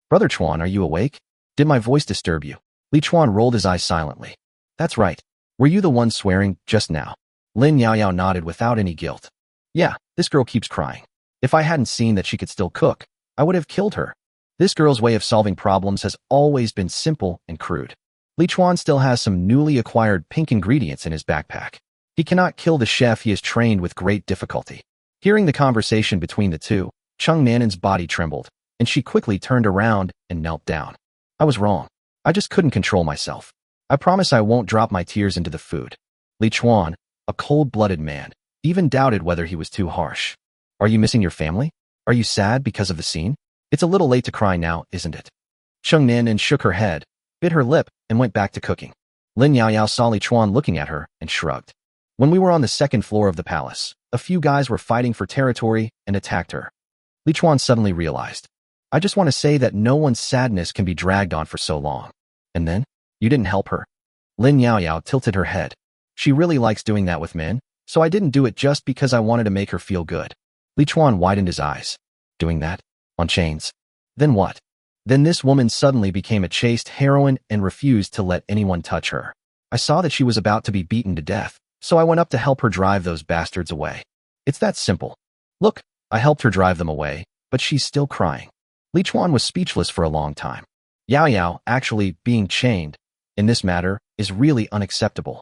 Brother Chuan, are you awake? Did my voice disturb you? Li Chuan rolled his eyes silently. That's right. Were you the one swearing just now? Lin Yaoyao nodded without any guilt. Yeah, this girl keeps crying. If I hadn't seen that she could still cook, I would have killed her. This girl's way of solving problems has always been simple and crude. Li Chuan still has some newly acquired pink ingredients in his backpack. He cannot kill the chef he has trained with great difficulty. Hearing the conversation between the two, Cheng Nan's body trembled, and she quickly turned around and knelt down. I was wrong. I just couldn't control myself. I promise I won't drop my tears into the food. Li Chuan, a cold-blooded man, even doubted whether he was too harsh. Are you missing your family? Are you sad because of the scene? It's a little late to cry now, isn't it? Cheng Nan shook her head, bit her lip, and went back to cooking. Lin Yaoyao saw Li Chuan looking at her and shrugged. When we were on the second floor of the palace, a few guys were fighting for territory and attacked her. Li Chuan suddenly realized. I just want to say that no one's sadness can be dragged on for so long. And then? You didn't help her. Lin Yaoyao tilted her head. She really likes doing that with men, so I didn't do it just because I wanted to make her feel good. Li Chuan widened his eyes. Doing that? On chains. Then what? Then this woman suddenly became a chaste heroine and refused to let anyone touch her. I saw that she was about to be beaten to death, so I went up to help her drive those bastards away. It's that simple. Look, I helped her drive them away, but she's still crying. Li Chuan was speechless for a long time. Yaoyao actually being chained, in this matter, is really unacceptable.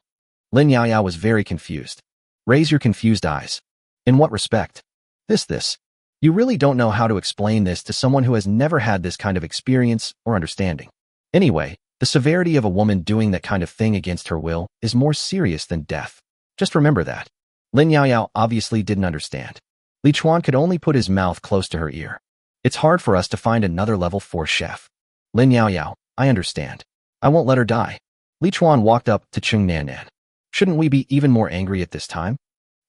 Lin Yaoyao was very confused. Raise your confused eyes. In what respect? This. You really don't know how to explain this to someone who has never had this kind of experience or understanding. Anyway, the severity of a woman doing that kind of thing against her will is more serious than death. Just remember that. Lin Yaoyao obviously didn't understand. Li Chuan could only put his mouth close to her ear. It's hard for us to find another level 4 chef. Lin Yaoyao, I understand. I won't let her die. Li Chuan walked up to Cheng Nan. Shouldn't we be even more angry at this time?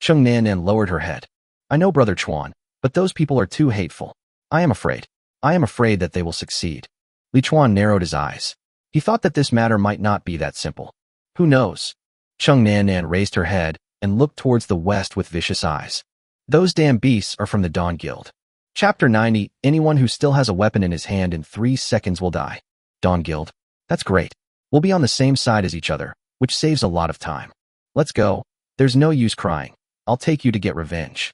Cheng Nan lowered her head. I know, Brother Chuan, but those people are too hateful. I am afraid. I am afraid that they will succeed. Li Chuan narrowed his eyes. He thought that this matter might not be that simple. Who knows? Cheng Nan raised her head and looked towards the west with vicious eyes. Those damn beasts are from the Dawn Guild. Chapter 90, anyone who still has a weapon in his hand in 3 seconds will die. Dawn Guild. That's great. We'll be on the same side as each other, which saves a lot of time. Let's go. There's no use crying. I'll take you to get revenge.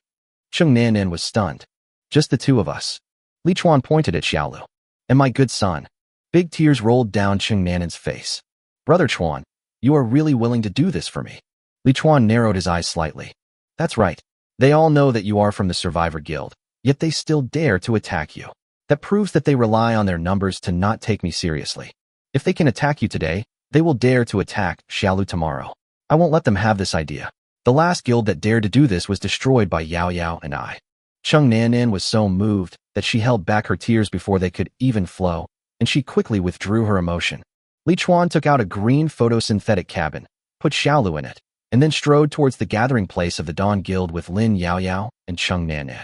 Cheng Nan was stunned. Just the two of us. Li Chuan pointed at Xiaolu. And my good son. Big tears rolled down Cheng Nan's face. Brother Chuan, you are really willing to do this for me. Li Chuan narrowed his eyes slightly. That's right. They all know that you are from the Survivor Guild, yet they still dare to attack you. That proves that they rely on their numbers to not take me seriously. If they can attack you today, they will dare to attack Xiaolu tomorrow. I won't let them have this idea. The last guild that dared to do this was destroyed by Yaoyao and I. Cheng Nan was so moved that she held back her tears before they could even flow, and she quickly withdrew her emotion. Li Chuan took out a green photosynthetic cabin, put Xiaolu in it, and then strode towards the gathering place of the Dawn Guild with Lin Yaoyao and Cheng Nan.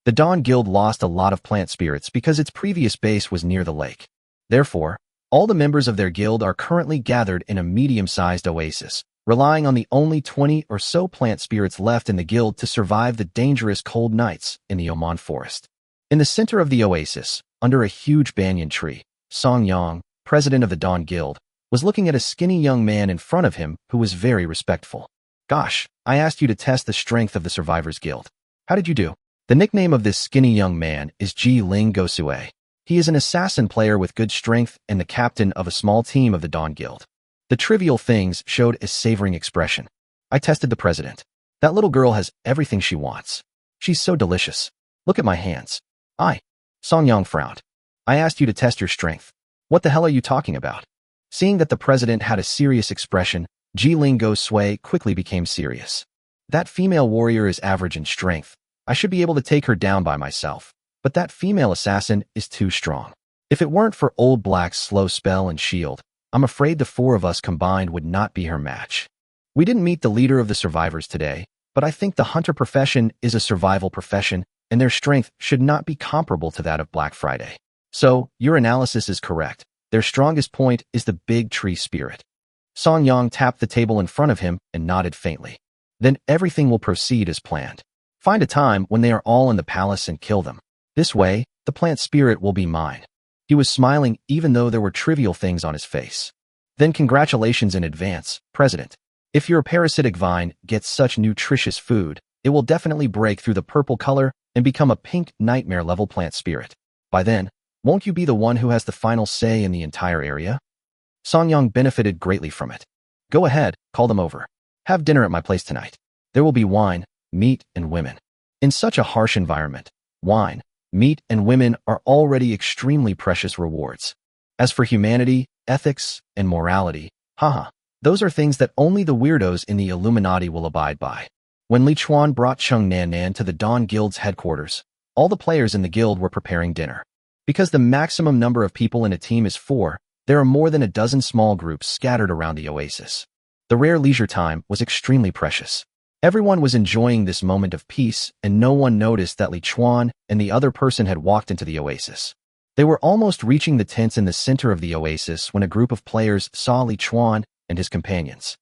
The Dawn Guild lost a lot of plant spirits because its previous base was near the lake. Therefore, all the members of their guild are currently gathered in a medium-sized oasis, relying on the only 20 or so plant spirits left in the guild to survive the dangerous cold nights in the Oman forest. In the center of the oasis, under a huge banyan tree, Song Yang, president of the Dawn Guild, was looking at a skinny young man in front of him who was very respectful. Gosh, I asked you to test the strength of the Survivors Guild. How did you do? The nickname of this skinny young man is Ji Ling Gosue. He is an assassin player with good strength and the captain of a small team of the Dawn Guild. The trivial things showed a savoring expression. I tested the president. That little girl has everything she wants. She's so delicious. Look at my hands. Song Yang frowned. I asked you to test your strength. What the hell are you talking about? Seeing that the president had a serious expression, Ji Ling Go's sway quickly became serious. That female warrior is average in strength. I should be able to take her down by myself. But that female assassin is too strong. If it weren't for Old Black's slow spell and shield, I'm afraid the four of us combined would not be her match. We didn't meet the leader of the survivors today, but I think the hunter profession is a survival profession, and their strength should not be comparable to that of Black Friday. So, your analysis is correct. Their strongest point is the big tree spirit. Song Yang tapped the table in front of him and nodded faintly. Then everything will proceed as planned. Find a time when they are all in the palace and kill them. This way, the plant spirit will be mine. He was smiling even though there were trivial things on his face. Then congratulations in advance, President. If your parasitic vine gets such nutritious food, it will definitely break through the purple color and become a pink nightmare-level plant spirit. By then, won't you be the one who has the final say in the entire area? Song Yang benefited greatly from it. Go ahead, call them over. Have dinner at my place tonight. There will be wine, meat, and women. In such a harsh environment, wine, meat, and women are already extremely precious rewards. As for humanity, ethics, and morality, those are things that only the weirdos in the Illuminati will abide by. When Li Chuan brought Chung Nan to the Dawn Guild's headquarters, all the players in the guild were preparing dinner. Because the maximum number of people in a team is 4, there are more than a dozen small groups scattered around the oasis. The rare leisure time was extremely precious. Everyone was enjoying this moment of peace, and no one noticed that Li Chuan and the other person had walked into the oasis. They were almost reaching the tents in the center of the oasis when a group of players saw Li Chuan and his companions.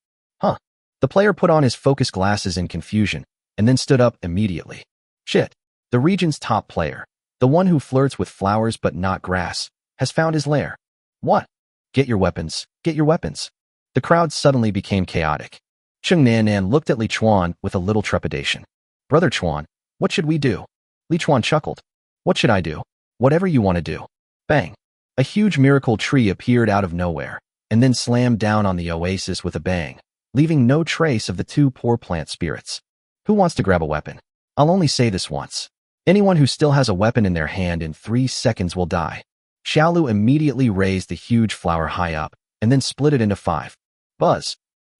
The player put on his focus glasses in confusion, and then stood up immediately. Shit, the region's top player, the one who flirts with flowers but not grass, has found his lair. What? Get your weapons, get your weapons. The crowd suddenly became chaotic. Chung Nan looked at Li Chuan with a little trepidation. Brother Chuan, what should we do? Li Chuan chuckled. What should I do? Whatever you want to do. Bang. A huge miracle tree appeared out of nowhere, and then slammed down on the oasis with a bang, leaving no trace of the 2 poor plant spirits. Who wants to grab a weapon? I'll only say this once. Anyone who still has a weapon in their hand in 3 seconds will die. Xiaolu immediately raised the huge flower high up, and then split it into 5. Buzz.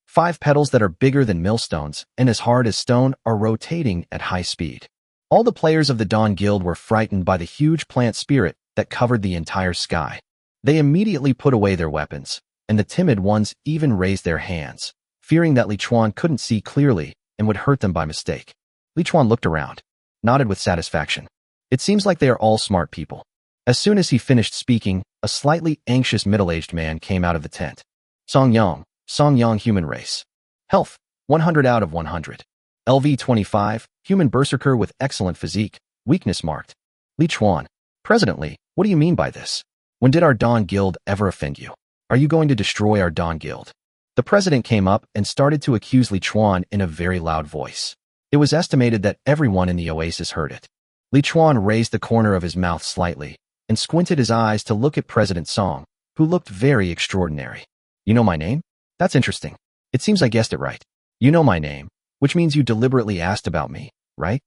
5 petals that are bigger than millstones and as hard as stone are rotating at high speed. All the players of the Dawn Guild were frightened by the huge plant spirit that covered the entire sky. They immediately put away their weapons, and the timid ones even raised their hands, fearing that Li Chuan couldn't see clearly and would hurt them by mistake. Li Chuan looked around, nodded with satisfaction. It seems like they are all smart people. As soon as he finished speaking, a slightly anxious middle-aged man came out of the tent. Song Yang human race. Health, 100 out of 100. LV 25, human berserker with excellent physique, weakness marked. Li Chuan, President Li, what do you mean by this? When did our Dawn Guild ever offend you? Are you going to destroy our Dawn Guild? The president came up and started to accuse Li Chuan in a very loud voice. It was estimated that everyone in the oasis heard it. Li Chuan raised the corner of his mouth slightly and squinted his eyes to look at President Song, who looked very extraordinary. You know my name? That's interesting. It seems I guessed it right. You know my name, which means you deliberately asked about me, right?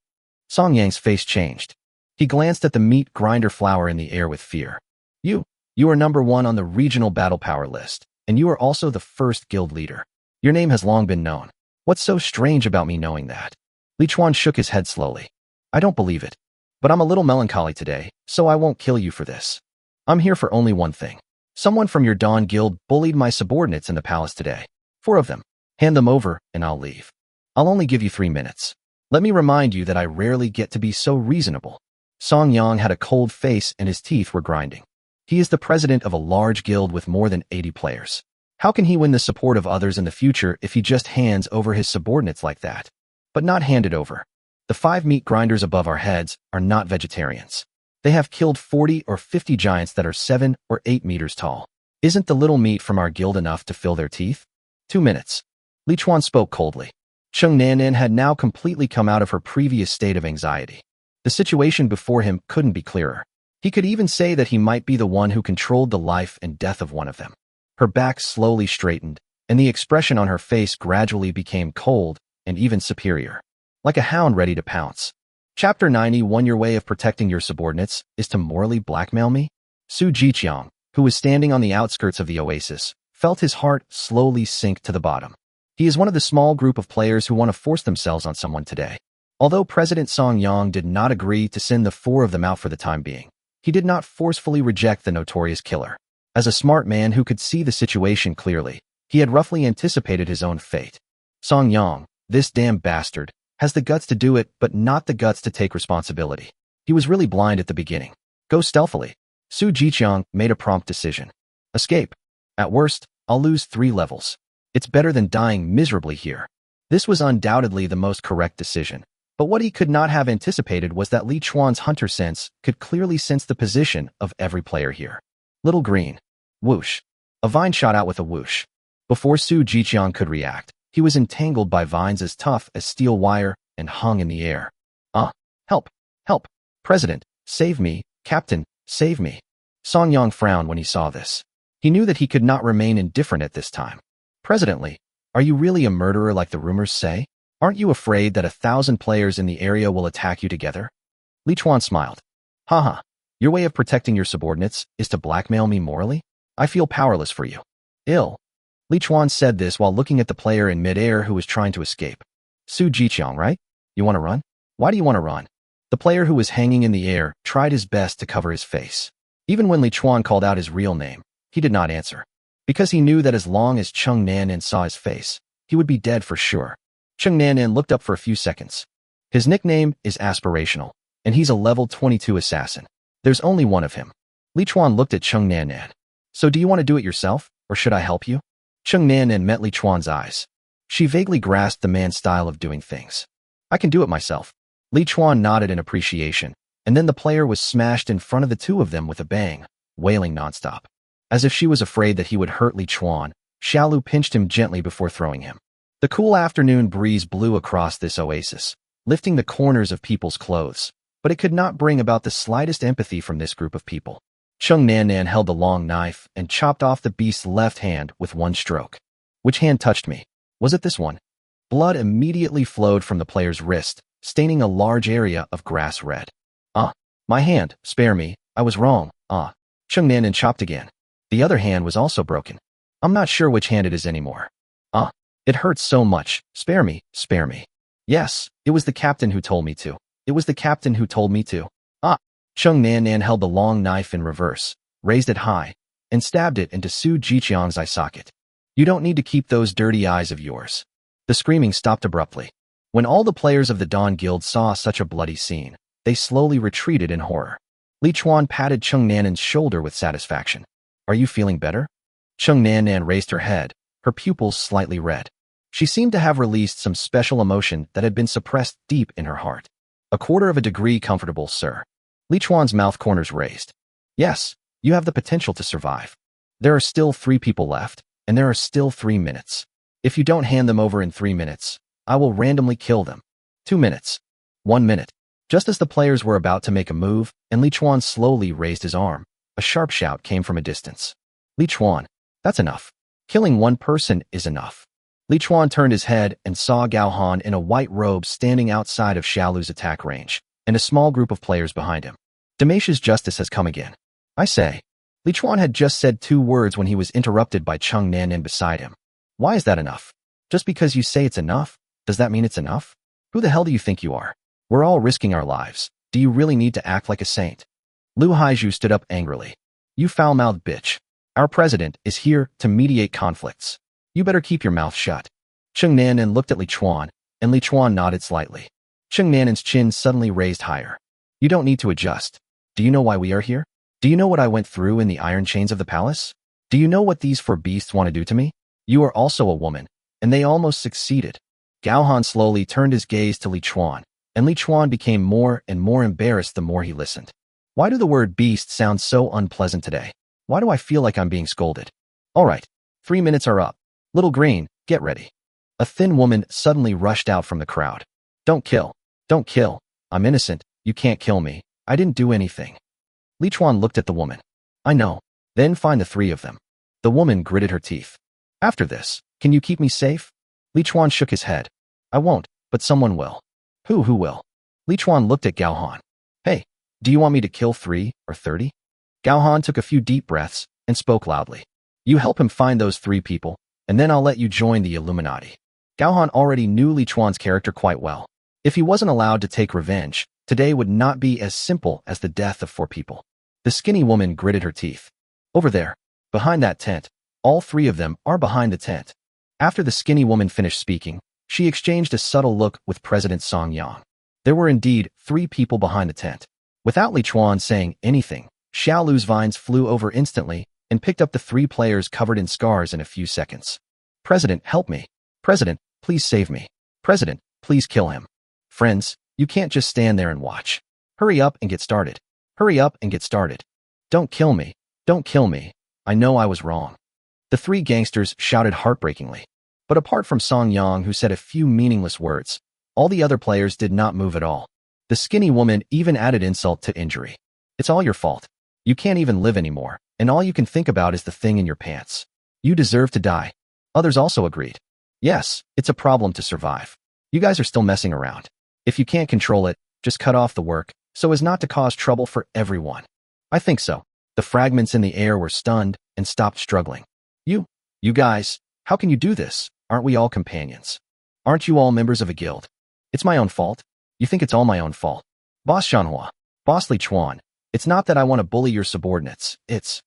Song Yang's face changed. He glanced at the meat grinder flower in the air with fear. You are number 1 on the regional battle power list, and you are also the first guild leader. Your name has long been known. What's so strange about me knowing that? Li Chuan shook his head slowly. I don't believe it. But I'm a little melancholy today, so I won't kill you for this. I'm here for only one thing. Someone from your Dawn Guild bullied my subordinates in the palace today. 4 of them. Hand them over, and I'll leave. I'll only give you 3 minutes. Let me remind you that I rarely get to be so reasonable. Song Yang had a cold face and his teeth were grinding. He is the president of a large guild with more than 80 players. How can he win the support of others in the future if he just hands over his subordinates like that? But not handed over. The 5 meat grinders above our heads are not vegetarians. They have killed 40 or 50 giants that are 7 or 8 meters tall. Isn't the little meat from our guild enough to fill their teeth? 2 minutes. Li Chuan spoke coldly. Chung Nan had now completely come out of her previous state of anxiety. The situation before him couldn't be clearer. He could even say that he might be the one who controlled the life and death of one of them. Her back slowly straightened, and the expression on her face gradually became cold and even superior, like a hound ready to pounce. Chapter 91. Your way of protecting your subordinates is to morally blackmail me? Su Jiqiang, who was standing on the outskirts of the oasis, felt his heart slowly sink to the bottom. He is one of the small group of players who want to force themselves on someone today. Although President Song Yang did not agree to send the four of them out for the time being, he did not forcefully reject the notorious killer. As a smart man who could see the situation clearly, he had roughly anticipated his own fate. Song Yang, this damn bastard, has the guts to do it but not the guts to take responsibility. He was really blind at the beginning. Go stealthily. Su Jiqiang made a prompt decision. Escape. At worst, I'll lose 3 levels. It's better than dying miserably here. This was undoubtedly the most correct decision, but what he could not have anticipated was that Li Chuan's hunter sense could clearly sense the position of every player here. Little green. Whoosh. A vine shot out with a whoosh. Before Su Jiqiang could react, he was entangled by vines as tough as steel wire and hung in the air. Help! Help! President, save me! Captain, save me! Song Yang frowned when he saw this. He knew that he could not remain indifferent at this time. President Li, are you really a murderer like the rumors say? Aren't you afraid that 1,000 players in the area will attack you together? Li Chuan smiled. Haha, your way of protecting your subordinates is to blackmail me morally? I feel powerless for you. Ill. Li Chuan said this while looking at the player in midair who was trying to escape. Su Jiqiang, right? You want to run? Why do you want to run? The player who was hanging in the air tried his best to cover his face. Even when Li Chuan called out his real name, he did not answer. Because he knew that as long as Cheng Nanan saw his face, he would be dead for sure. Cheng Nanan looked up for a few seconds. His nickname is Aspirational, and he's a level 22 assassin. There's only one of him. Li Chuan looked at Cheng Nanan. So do you want to do it yourself, or should I help you? Cheng Nanan met Li Chuan's eyes. She vaguely grasped the man's style of doing things. I can do it myself. Li Chuan nodded in appreciation, and then the player was smashed in front of the two of them with a bang, wailing nonstop. As if she was afraid that he would hurt Li Chuan, Xiaolu pinched him gently before throwing him. The cool afternoon breeze blew across this oasis, lifting the corners of people's clothes, but it could not bring about the slightest empathy from this group of people. Cheng Nanan held the long knife and chopped off the beast's left hand with one stroke. Which hand touched me? Was it this one? Blood immediately flowed from the player's wrist, staining a large area of grass red. My hand, spare me, I was wrong, Cheng Nanan chopped again. The other hand was also broken. I'm not sure which hand it is anymore. It hurts so much, spare me, spare me. Yes, it was the captain who told me to. It was the captain who told me to. Cheng Nanan held the long knife in reverse, raised it high, and stabbed it into Su Jiqiang's eye socket. You don't need to keep those dirty eyes of yours. The screaming stopped abruptly. When all the players of the Dawn Guild saw such a bloody scene, they slowly retreated in horror. Li Chuan patted Cheng Nanan's shoulder with satisfaction. Are you feeling better? Cheng Nanan raised her head, her pupils slightly red. She seemed to have released some special emotion that had been suppressed deep in her heart. 1/4 of a degree comfortable, sir. Li Chuan's mouth corners raised. Yes, you have the potential to survive. There are still 3 people left, and there are still 3 minutes. If you don't hand them over in 3 minutes, I will randomly kill them. 2 minutes. 1 minute. Just as the players were about to make a move, and Li Chuan slowly raised his arm, a sharp shout came from a distance. Li Chuan, that's enough. Killing one person is enough. Li Chuan turned his head and saw Gao Han in a white robe standing outside of Xiaolu's attack range, and a small group of players behind him. Damash's justice has come again. I say. Li Chuan had just said 2 words when he was interrupted by Cheng Nanan beside him. Why is that enough? Just because you say it's enough, does that mean it's enough? Who the hell do you think you are? We're all risking our lives. Do you really need to act like a saint? Lu Haizhu stood up angrily. You foul-mouthed bitch. Our president is here to mediate conflicts. You better keep your mouth shut. Cheng Nanan looked at Li Chuan, and Li Chuan nodded slightly. Cheng Nanan's chin suddenly raised higher. You don't need to adjust. Do you know why we are here? Do you know what I went through in the iron chains of the palace? Do you know what these 4 beasts want to do to me? You are also a woman, and they almost succeeded. Gao Han slowly turned his gaze to Li Chuan, and Li Chuan became more and more embarrassed the more he listened. Why do the word beast sound so unpleasant today? Why do I feel like I'm being scolded? All right, 3 minutes are up. Little Green, get ready. A thin woman suddenly rushed out from the crowd. Don't kill. Don't kill. I'm innocent. You can't kill me. I didn't do anything. Li Chuan looked at the woman. I know. Then find the 3 of them. The woman gritted her teeth. After this, can you keep me safe? Li Chuan shook his head. I won't, but someone will. Who will? Li Chuan looked at Gao Han. Hey, do you want me to kill 3 or 30? Gao Han took a few deep breaths and spoke loudly. You help him find those 3 people, and then I'll let you join the Illuminati. Gao Han already knew Li Chuan's character quite well. If he wasn't allowed to take revenge, today would not be as simple as the death of 4 people. The skinny woman gritted her teeth. Over there, behind that tent. All 3 of them are behind the tent. After the skinny woman finished speaking, she exchanged a subtle look with President Song Yang. There were indeed 3 people behind the tent. Without Li Chuan saying anything, Xiao Lu's vines flew over instantly and picked up the 3 players covered in scars in a few seconds. President, help me. President, please save me. President, please kill him. Friends, you can't just stand there and watch. Hurry up and get started. Hurry up and get started. Don't kill me. Don't kill me. I know I was wrong. The 3 gangsters shouted heartbreakingly. But apart from Song Yang, who said a few meaningless words, all the other players did not move at all. The skinny woman even added insult to injury. It's all your fault. You can't even live anymore, and all you can think about is the thing in your pants. You deserve to die. Others also agreed. Yes, it's a problem to survive. You guys are still messing around. If you can't control it, just cut off the work, so as not to cause trouble for everyone. I think so. The fragments in the air were stunned and stopped struggling. You guys, how can you do this? Aren't we all companions? Aren't you all members of a guild? It's my own fault. You think it's all my own fault. Boss Shanhua, Boss Li Chuan, it's not that I want to bully your subordinates, it's...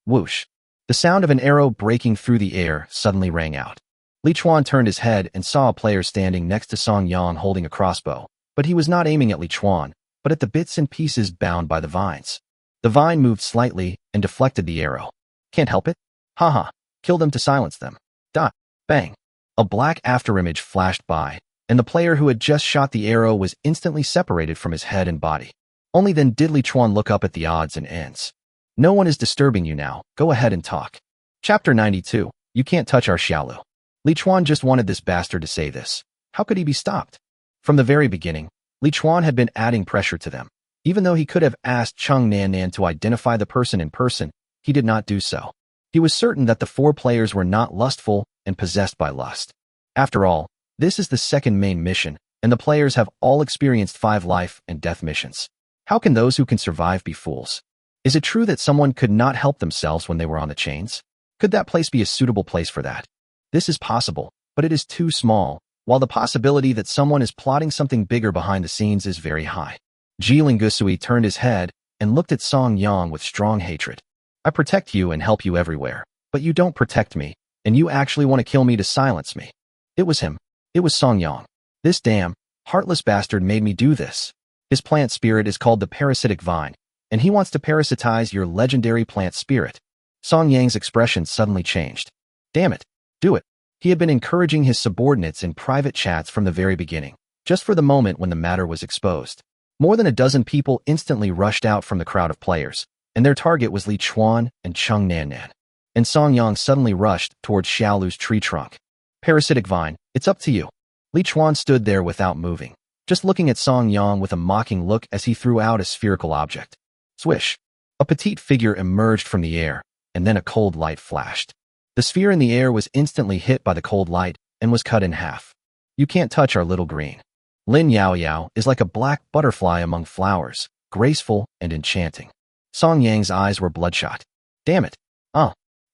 Whoosh. The sound of an arrow breaking through the air suddenly rang out. Li Chuan turned his head and saw a player standing next to Song Yang holding a crossbow, but he was not aiming at Li Chuan, but at the bits and pieces bound by the vines. The vine moved slightly and deflected the arrow. Can't help it? Haha. Kill them to silence them. Dot. Bang. A black afterimage flashed by, and the player who had just shot the arrow was instantly separated from his head and body. Only then did Li Chuan look up at the odds and ends. No one is disturbing you now. Go ahead and talk. Chapter 92. You can't touch our Xiaolu. Li Chuan just wanted this bastard to say this. How could he be stopped? From the very beginning, Li Chuan had been adding pressure to them. Even though he could have asked Chung Nan to identify the person in person, he did not do so. He was certain that the 4 players were not lustful and possessed by lust. After all, this is the second main mission, and the players have all experienced 5 life and death missions. How can those who can survive be fools? Is it true that someone could not help themselves when they were on the chains? Could that place be a suitable place for that? This is possible, but it is too small, while the possibility that someone is plotting something bigger behind the scenes is very high. Ji Lingusui turned his head and looked at Song Yang with strong hatred. I protect you and help you everywhere, but you don't protect me, and you actually want to kill me to silence me. It was him. It was Song Yang. This damn, heartless bastard made me do this. His plant spirit is called the parasitic vine, and he wants to parasitize your legendary plant spirit. Song Yang's expression suddenly changed. Damn it. Do it. He had been encouraging his subordinates in private chats from the very beginning, just for the moment when the matter was exposed. More than a dozen people instantly rushed out from the crowd of players, and their target was Li Chuan and Chung Nan. And Song Yang suddenly rushed towards Xiaolu's tree trunk. Parasitic vine, it's up to you. Li Chuan stood there without moving, just looking at Song Yang with a mocking look as he threw out a spherical object. Swish. A petite figure emerged from the air, and then a cold light flashed. The sphere in the air was instantly hit by the cold light and was cut in half. You can't touch our little green. Lin Yao Yao is like a black butterfly among flowers, graceful and enchanting. Song Yang's eyes were bloodshot. Damn it.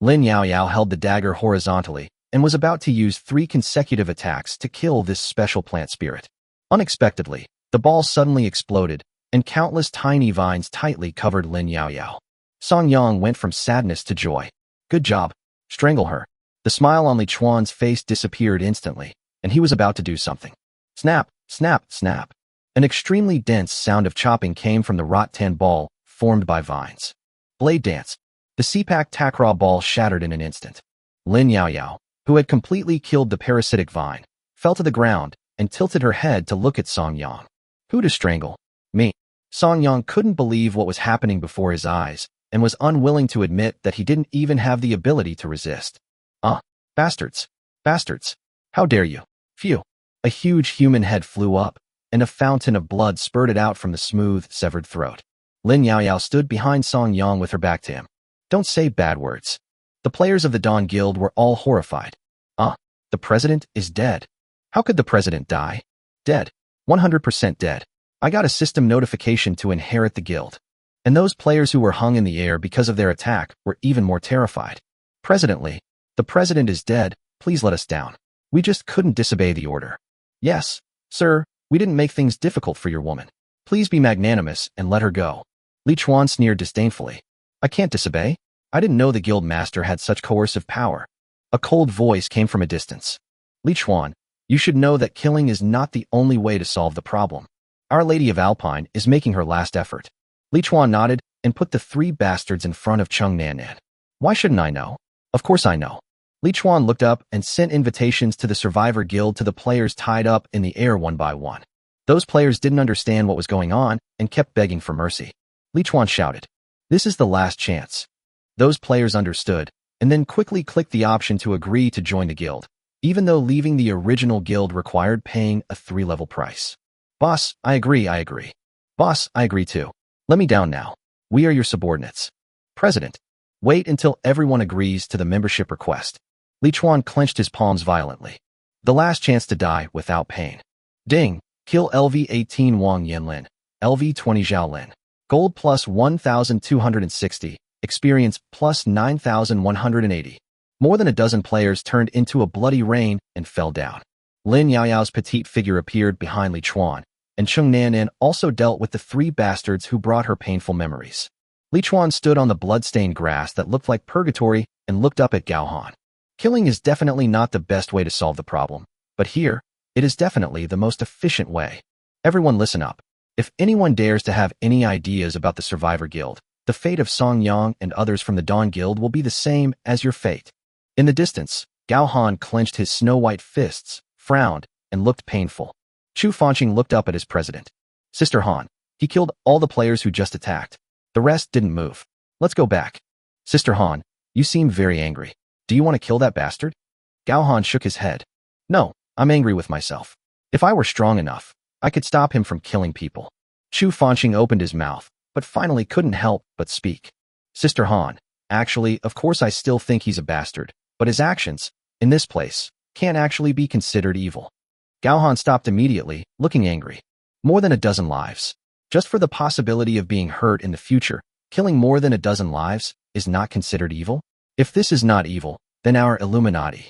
Lin Yao Yao held the dagger horizontally and was about to use 3 consecutive attacks to kill this special plant spirit. Unexpectedly, the ball suddenly exploded, and countless tiny vines tightly covered Lin Yao Yao. Song Yang went from sadness to joy. Good job. Strangle her. The smile on Li Chuan's face disappeared instantly, and he was about to do something. Snap, snap, snap. An extremely dense sound of chopping came from the rattan ball formed by vines. Blade dance. The Sepak Takraw ball shattered in an instant. Lin Yao Yao, who had completely killed the parasitic vine, fell to the ground and tilted her head to look at Song Yang. Who to strangle? Me. Song Yang couldn't believe what was happening before his eyes and was unwilling to admit that he didn't even have the ability to resist. Bastards. Bastards. How dare you? Phew. A huge human head flew up, and a fountain of blood spurted out from the smooth, severed throat. Lin Yao Yao stood behind Song Yang with her back to him. Don't say bad words. The players of the Dawn Guild were all horrified. The president is dead. How could the president die? Dead. 100% dead. I got a system notification to inherit the guild. And those players who were hung in the air because of their attack were even more terrified. President Lee, the president is dead, please let us down. We just couldn't disobey the order. Yes, sir, we didn't make things difficult for your woman. Please be magnanimous and let her go. Li Chuan sneered disdainfully. I can't disobey. I didn't know the guild master had such coercive power. A cold voice came from a distance. Li Chuan, you should know that killing is not the only way to solve the problem. Our Lady of Alpine is making her last effort. Li Chuan nodded and put the 3 bastards in front of Cheng Nanan. Why shouldn't I know? Of course I know. Li Chuan looked up and sent invitations to the Survivor Guild to the players tied up in the air one by one. Those players didn't understand what was going on and kept begging for mercy. Li Chuan shouted, "This is the last chance." Those players understood and then quickly clicked the option to agree to join the guild, even though leaving the original guild required paying a 3-level price. Boss, I agree. Boss, I agree too. Let me down now. We are your subordinates. President, wait until everyone agrees to the membership request. Li Chuan clenched his palms violently. The last chance to die without pain. Ding, kill LV-18 Wang Yanlin, LV-20 Zhao Lin. Gold plus 1,260, experience plus 9,180. More than a dozen players turned into a bloody rain and fell down. Lin Yaoyao's petite figure appeared behind Li Chuan, and Cheng Nanan also dealt with the 3 bastards who brought her painful memories. Li Chuan stood on the blood-stained grass that looked like purgatory and looked up at Gao Han. Killing is definitely not the best way to solve the problem, but here, it is definitely the most efficient way. Everyone listen up. If anyone dares to have any ideas about the Survivor Guild, the fate of Song Yang and others from the Dawn Guild will be the same as your fate. In the distance, Gao Han clenched his snow-white fists, frowned, and looked painful. Chu Fanqing looked up at his president. Sister Han, he killed all the players who just attacked. The rest didn't move. Let's go back. Sister Han, you seem very angry. Do you want to kill that bastard? Gao Han shook his head. No, I'm angry with myself. If I were strong enough, I could stop him from killing people. Chu Fanqing opened his mouth, but finally couldn't help but speak. Sister Han, actually, of course I still think he's a bastard, but his actions, in this place, can't actually be considered evil. Gao Han stopped immediately, looking angry. More than a dozen lives. Just for the possibility of being hurt in the future, killing more than a dozen lives is not considered evil? If this is not evil, then our Illuminati.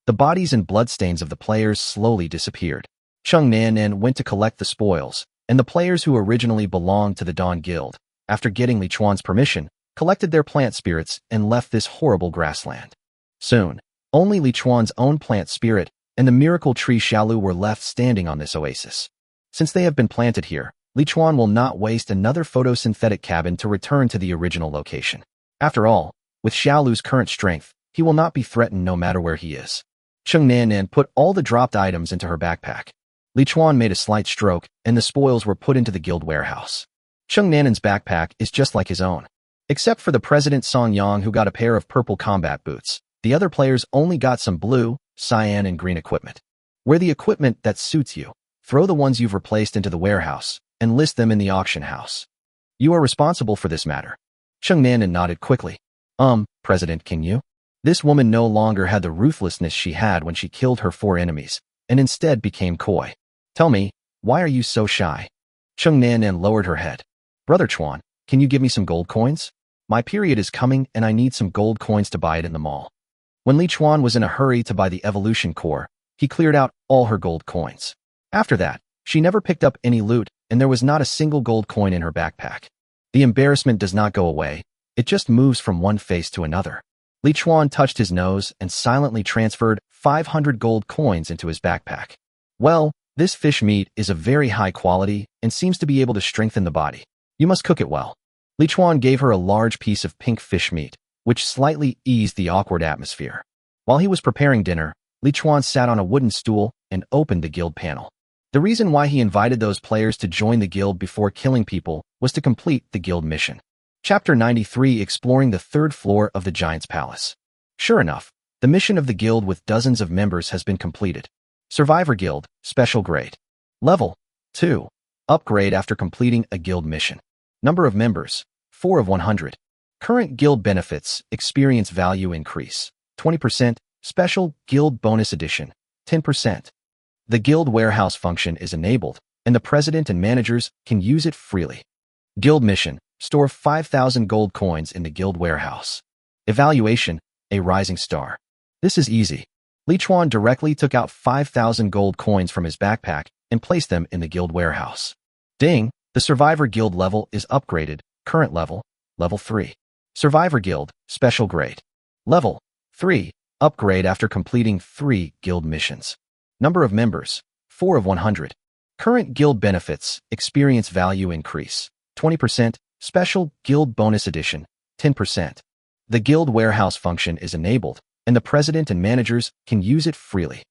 The bodies and bloodstains of the players slowly disappeared. Cheng Nanan went to collect the spoils, and the players who originally belonged to the Dawn Guild, after getting Li Chuan's permission, collected their plant spirits and left this horrible grassland. Soon, only Li Chuan's own plant spirit and the miracle tree Xiaolu were left standing on this oasis. Since they have been planted here, Li Chuan will not waste another photosynthetic cabin to return to the original location. After all, with Xiaolu's current strength, he will not be threatened no matter where he is. Cheng Nanan put all the dropped items into her backpack. Li Chuan made a slight stroke, and the spoils were put into the guild warehouse. Cheng Nanan's backpack is just like his own. Except for the President Song Yang who got a pair of purple combat boots, the other players only got some blue, cyan, and green equipment. Wear the equipment that suits you. Throw the ones you've replaced into the warehouse, and list them in the auction house. You are responsible for this matter. Cheng Nanan nodded quickly. President, can you? This woman no longer had the ruthlessness she had when she killed her 4 enemies, and instead became coy. Tell me, why are you so shy? Cheng Nanan lowered her head. Brother Chuan, can you give me some gold coins? My period is coming and I need some gold coins to buy it in the mall. When Li Chuan was in a hurry to buy the evolution core, he cleared out all her gold coins. After that, she never picked up any loot, and there was not a single gold coin in her backpack. The embarrassment does not go away, it just moves from one face to another. Li Chuan touched his nose and silently transferred 500 gold coins into his backpack. Well, this fish meat is of very high quality and seems to be able to strengthen the body. You must cook it well. Li Chuan gave her a large piece of pink fish meat, which slightly eased the awkward atmosphere. While he was preparing dinner, Li Chuan sat on a wooden stool and opened the guild panel. The reason why he invited those players to join the guild before killing people was to complete the guild mission. Chapter 93, Exploring the 3rd floor of the Giant's Palace. Sure enough, the mission of the guild with dozens of members has been completed. Survivor Guild, Special Grade. Level 2. Upgrade after completing a guild mission. Number of members, 4 of 100. Current guild benefits, experience value increase, 20%, special guild bonus edition, 10%. The guild warehouse function is enabled, and the president and managers can use it freely. Guild mission, Store 5,000 gold coins in the guild warehouse. Evaluation, a rising star. This is easy. Li Chuan directly took out 5,000 gold coins from his backpack and placed them in the guild warehouse. Ding! The Survivor Guild level is upgraded. Current level, level 3. Survivor Guild, special grade. Level 3. Upgrade after completing 3 guild missions. Number of members, 4 of 100. Current guild benefits, experience value increase, 20%, special guild bonus edition, 10%. The guild warehouse function is enabled, and the president and managers can use it freely.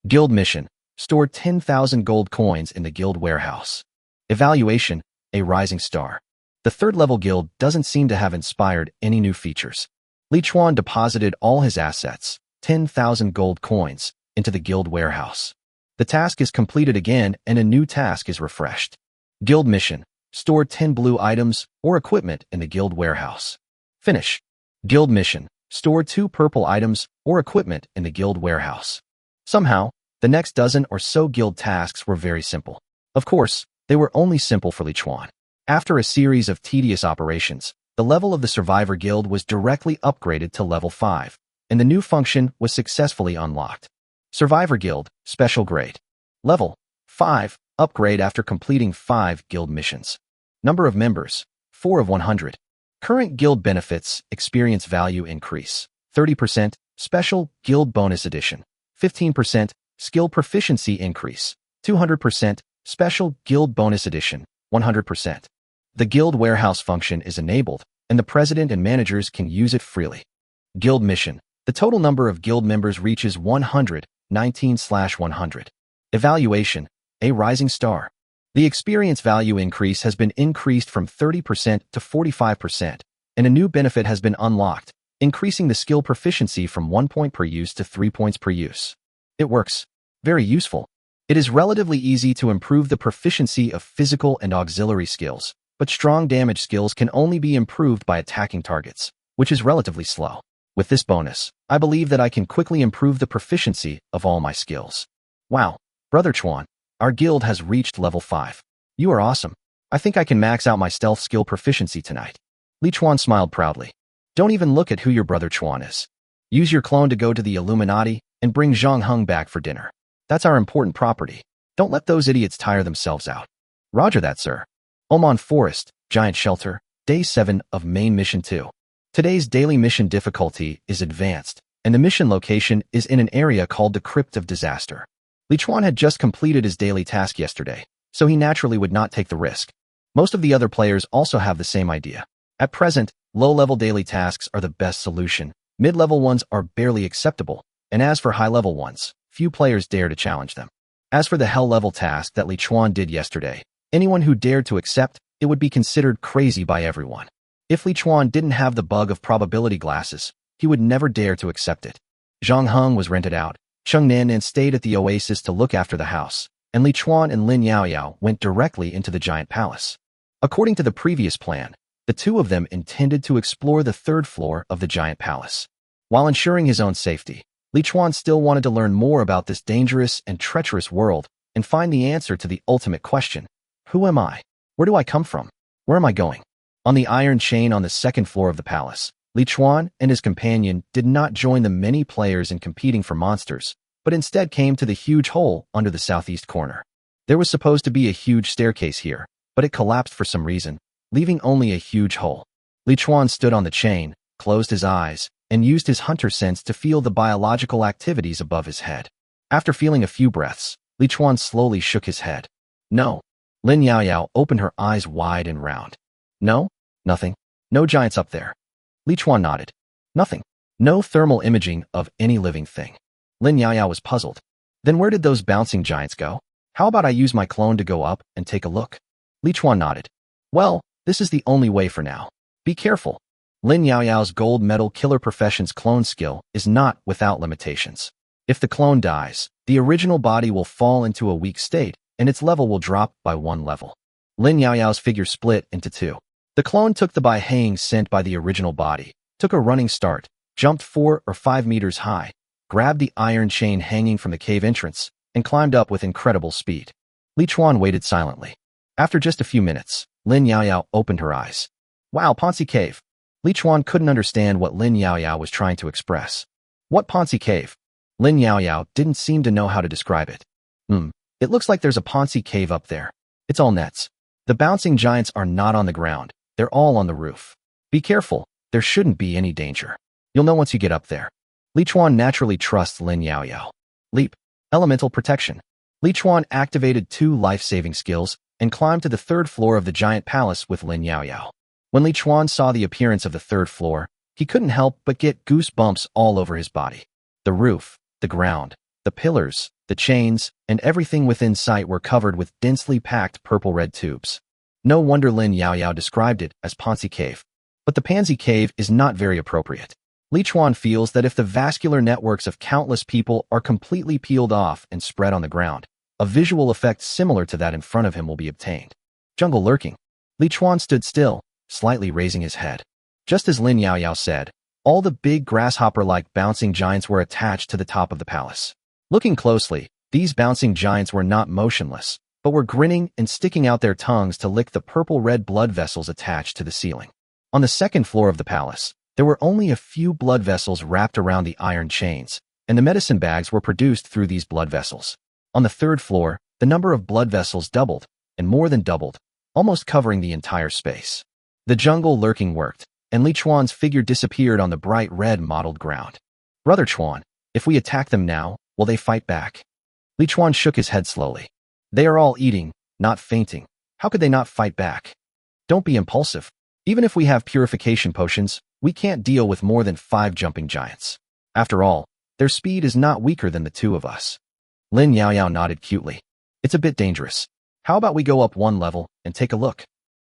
Guild mission, store 10,000 gold coins in the guild warehouse. Evaluation, a rising star. The third level guild doesn't seem to have inspired any new features. Li Chuan deposited all his assets, 10,000 gold coins, into the guild warehouse. The task is completed again and a new task is refreshed. Guild mission, store 10 blue items or equipment in the guild warehouse. Finish. Guild mission, store 2 purple items or equipment in the guild warehouse. Somehow, the next dozen or so guild tasks were very simple. Of course, they were only simple for Li Chuan. After a series of tedious operations, the level of the Survivor Guild was directly upgraded to level 5, and the new function was successfully unlocked. Survivor Guild, special grade. Level 5, upgrade after completing 5 guild missions. Number of members, 4 of 100. Current guild benefits, experience value increase, 30%, special guild bonus edition, 15%, skill proficiency increase, 200%, special guild bonus edition, 100%. The guild warehouse function is enabled, and the president and managers can use it freely. Guild mission, the total number of guild members reaches 119/100. Evaluation, a rising star. The experience value increase has been increased from 30% to 45%, and a new benefit has been unlocked, increasing the skill proficiency from 1 point per use to 3 points per use. It works. Very useful. It is relatively easy to improve the proficiency of physical and auxiliary skills, but strong damage skills can only be improved by attacking targets, which is relatively slow. With this bonus, I believe that I can quickly improve the proficiency of all my skills. Wow, Brother Chuan, our guild has reached level 5. You are awesome. I think I can max out my stealth skill proficiency tonight. Li Chuan smiled proudly. Don't even look at who your Brother Chuan is. Use your clone to go to the Illuminati and bring Zhang Heng back for dinner. That's our important property. Don't let those idiots tire themselves out. Roger that, sir. Oman Forest, Giant Shelter, Day 7 of Main Mission 2. Today's daily mission difficulty is advanced, and the mission location is in an area called the Crypt of Disaster. Li Chuan had just completed his daily task yesterday, so he naturally would not take the risk. Most of the other players also have the same idea. At present, low-level daily tasks are the best solution, mid-level ones are barely acceptable, and as for high-level ones, few players dare to challenge them. As for the hell-level task that Li Chuan did yesterday, anyone who dared to accept it would be considered crazy by everyone. If Li Chuan didn't have the bug of probability glasses, he would never dare to accept it. Zhang Heng was rented out. Cheng Nan stayed at the oasis to look after the house, and Li Chuan and Lin Yaoyao went directly into the giant palace. According to the previous plan, the two of them intended to explore the 3rd floor of the giant palace. While ensuring his own safety, Li Chuan still wanted to learn more about this dangerous and treacherous world and find the answer to the ultimate question. Who am I? Where do I come from? Where am I going? On the iron chain on the 2nd floor of the palace, Li Chuan and his companion did not join the many players in competing for monsters, but instead came to the huge hole under the southeast corner. There was supposed to be a huge staircase here, but it collapsed for some reason, leaving only a huge hole. Li Chuan stood on the chain, closed his eyes, and used his hunter sense to feel the biological activities above his head. After feeling a few breaths, Li Chuan slowly shook his head. No. Lin Yaoyao opened her eyes wide and round. No? Nothing. No giants up there. Li Chuan nodded. Nothing. No thermal imaging of any living thing. Lin Yaoyao was puzzled. Then where did those bouncing giants go? How about I use my clone to go up and take a look? Li Chuan nodded. Well, this is the only way for now. Be careful. Lin Yaoyao's gold medal killer profession's clone skill is not without limitations. If the clone dies, the original body will fall into a weak state, and its level will drop by 1 level. Lin Yaoyao's figure split into 2. The clone took the Bai Hang sent by the original body, took a running start, jumped 4 or 5 meters high, grabbed the iron chain hanging from the cave entrance, and climbed up with incredible speed. Li Chuan waited silently. After just a few minutes, Lin Yaoyao opened her eyes. Wow, Ponzi Cave. Li Chuan couldn't understand what Lin Yaoyao was trying to express. What Ponzi Cave? Lin Yaoyao didn't seem to know how to describe it. It looks like there's a Ponzi Cave up there. It's all nets. The bouncing giants are not on the ground. They're all on the roof. Be careful. There shouldn't be any danger. You'll know once you get up there. Li Chuan naturally trusts Lin Yaoyao. Leap. Elemental protection. Li Chuan activated 2 life-saving skills and climbed to the 3rd floor of the giant palace with Lin Yaoyao. When Li Chuan saw the appearance of the 3rd floor, he couldn't help but get goosebumps all over his body. The roof, the ground, the pillars, the chains, and everything within sight were covered with densely packed purple-red tubes. No wonder Lin Yaoyao described it as Ponzi Cave. But the Pansy Cave is not very appropriate. Li Chuan feels that if the vascular networks of countless people are completely peeled off and spread on the ground, a visual effect similar to that in front of him will be obtained. Jungle lurking. Li Chuan stood still, slightly raising his head. Just as Lin Yaoyao said, all the big grasshopper-like bouncing giants were attached to the top of the palace. Looking closely, these bouncing giants were not motionless, but were grinning and sticking out their tongues to lick the purple-red blood vessels attached to the ceiling. On the 2nd floor of the palace, there were only a few blood vessels wrapped around the iron chains, and the medicine bags were produced through these blood vessels. On the 3rd floor, the number of blood vessels doubled, and more than doubled, almost covering the entire space. The jungle lurking worked, and Li Chuan's figure disappeared on the bright red mottled ground. Brother Chuan, if we attack them now, will they fight back? Li Chuan shook his head slowly. They are all eating, not fainting. How could they not fight back? Don't be impulsive. Even if we have purification potions, we can't deal with more than 5 jumping giants. After all, their speed is not weaker than the 2 of us. Lin Yaoyao nodded cutely. It's a bit dangerous. How about we go up 1 level and take a look?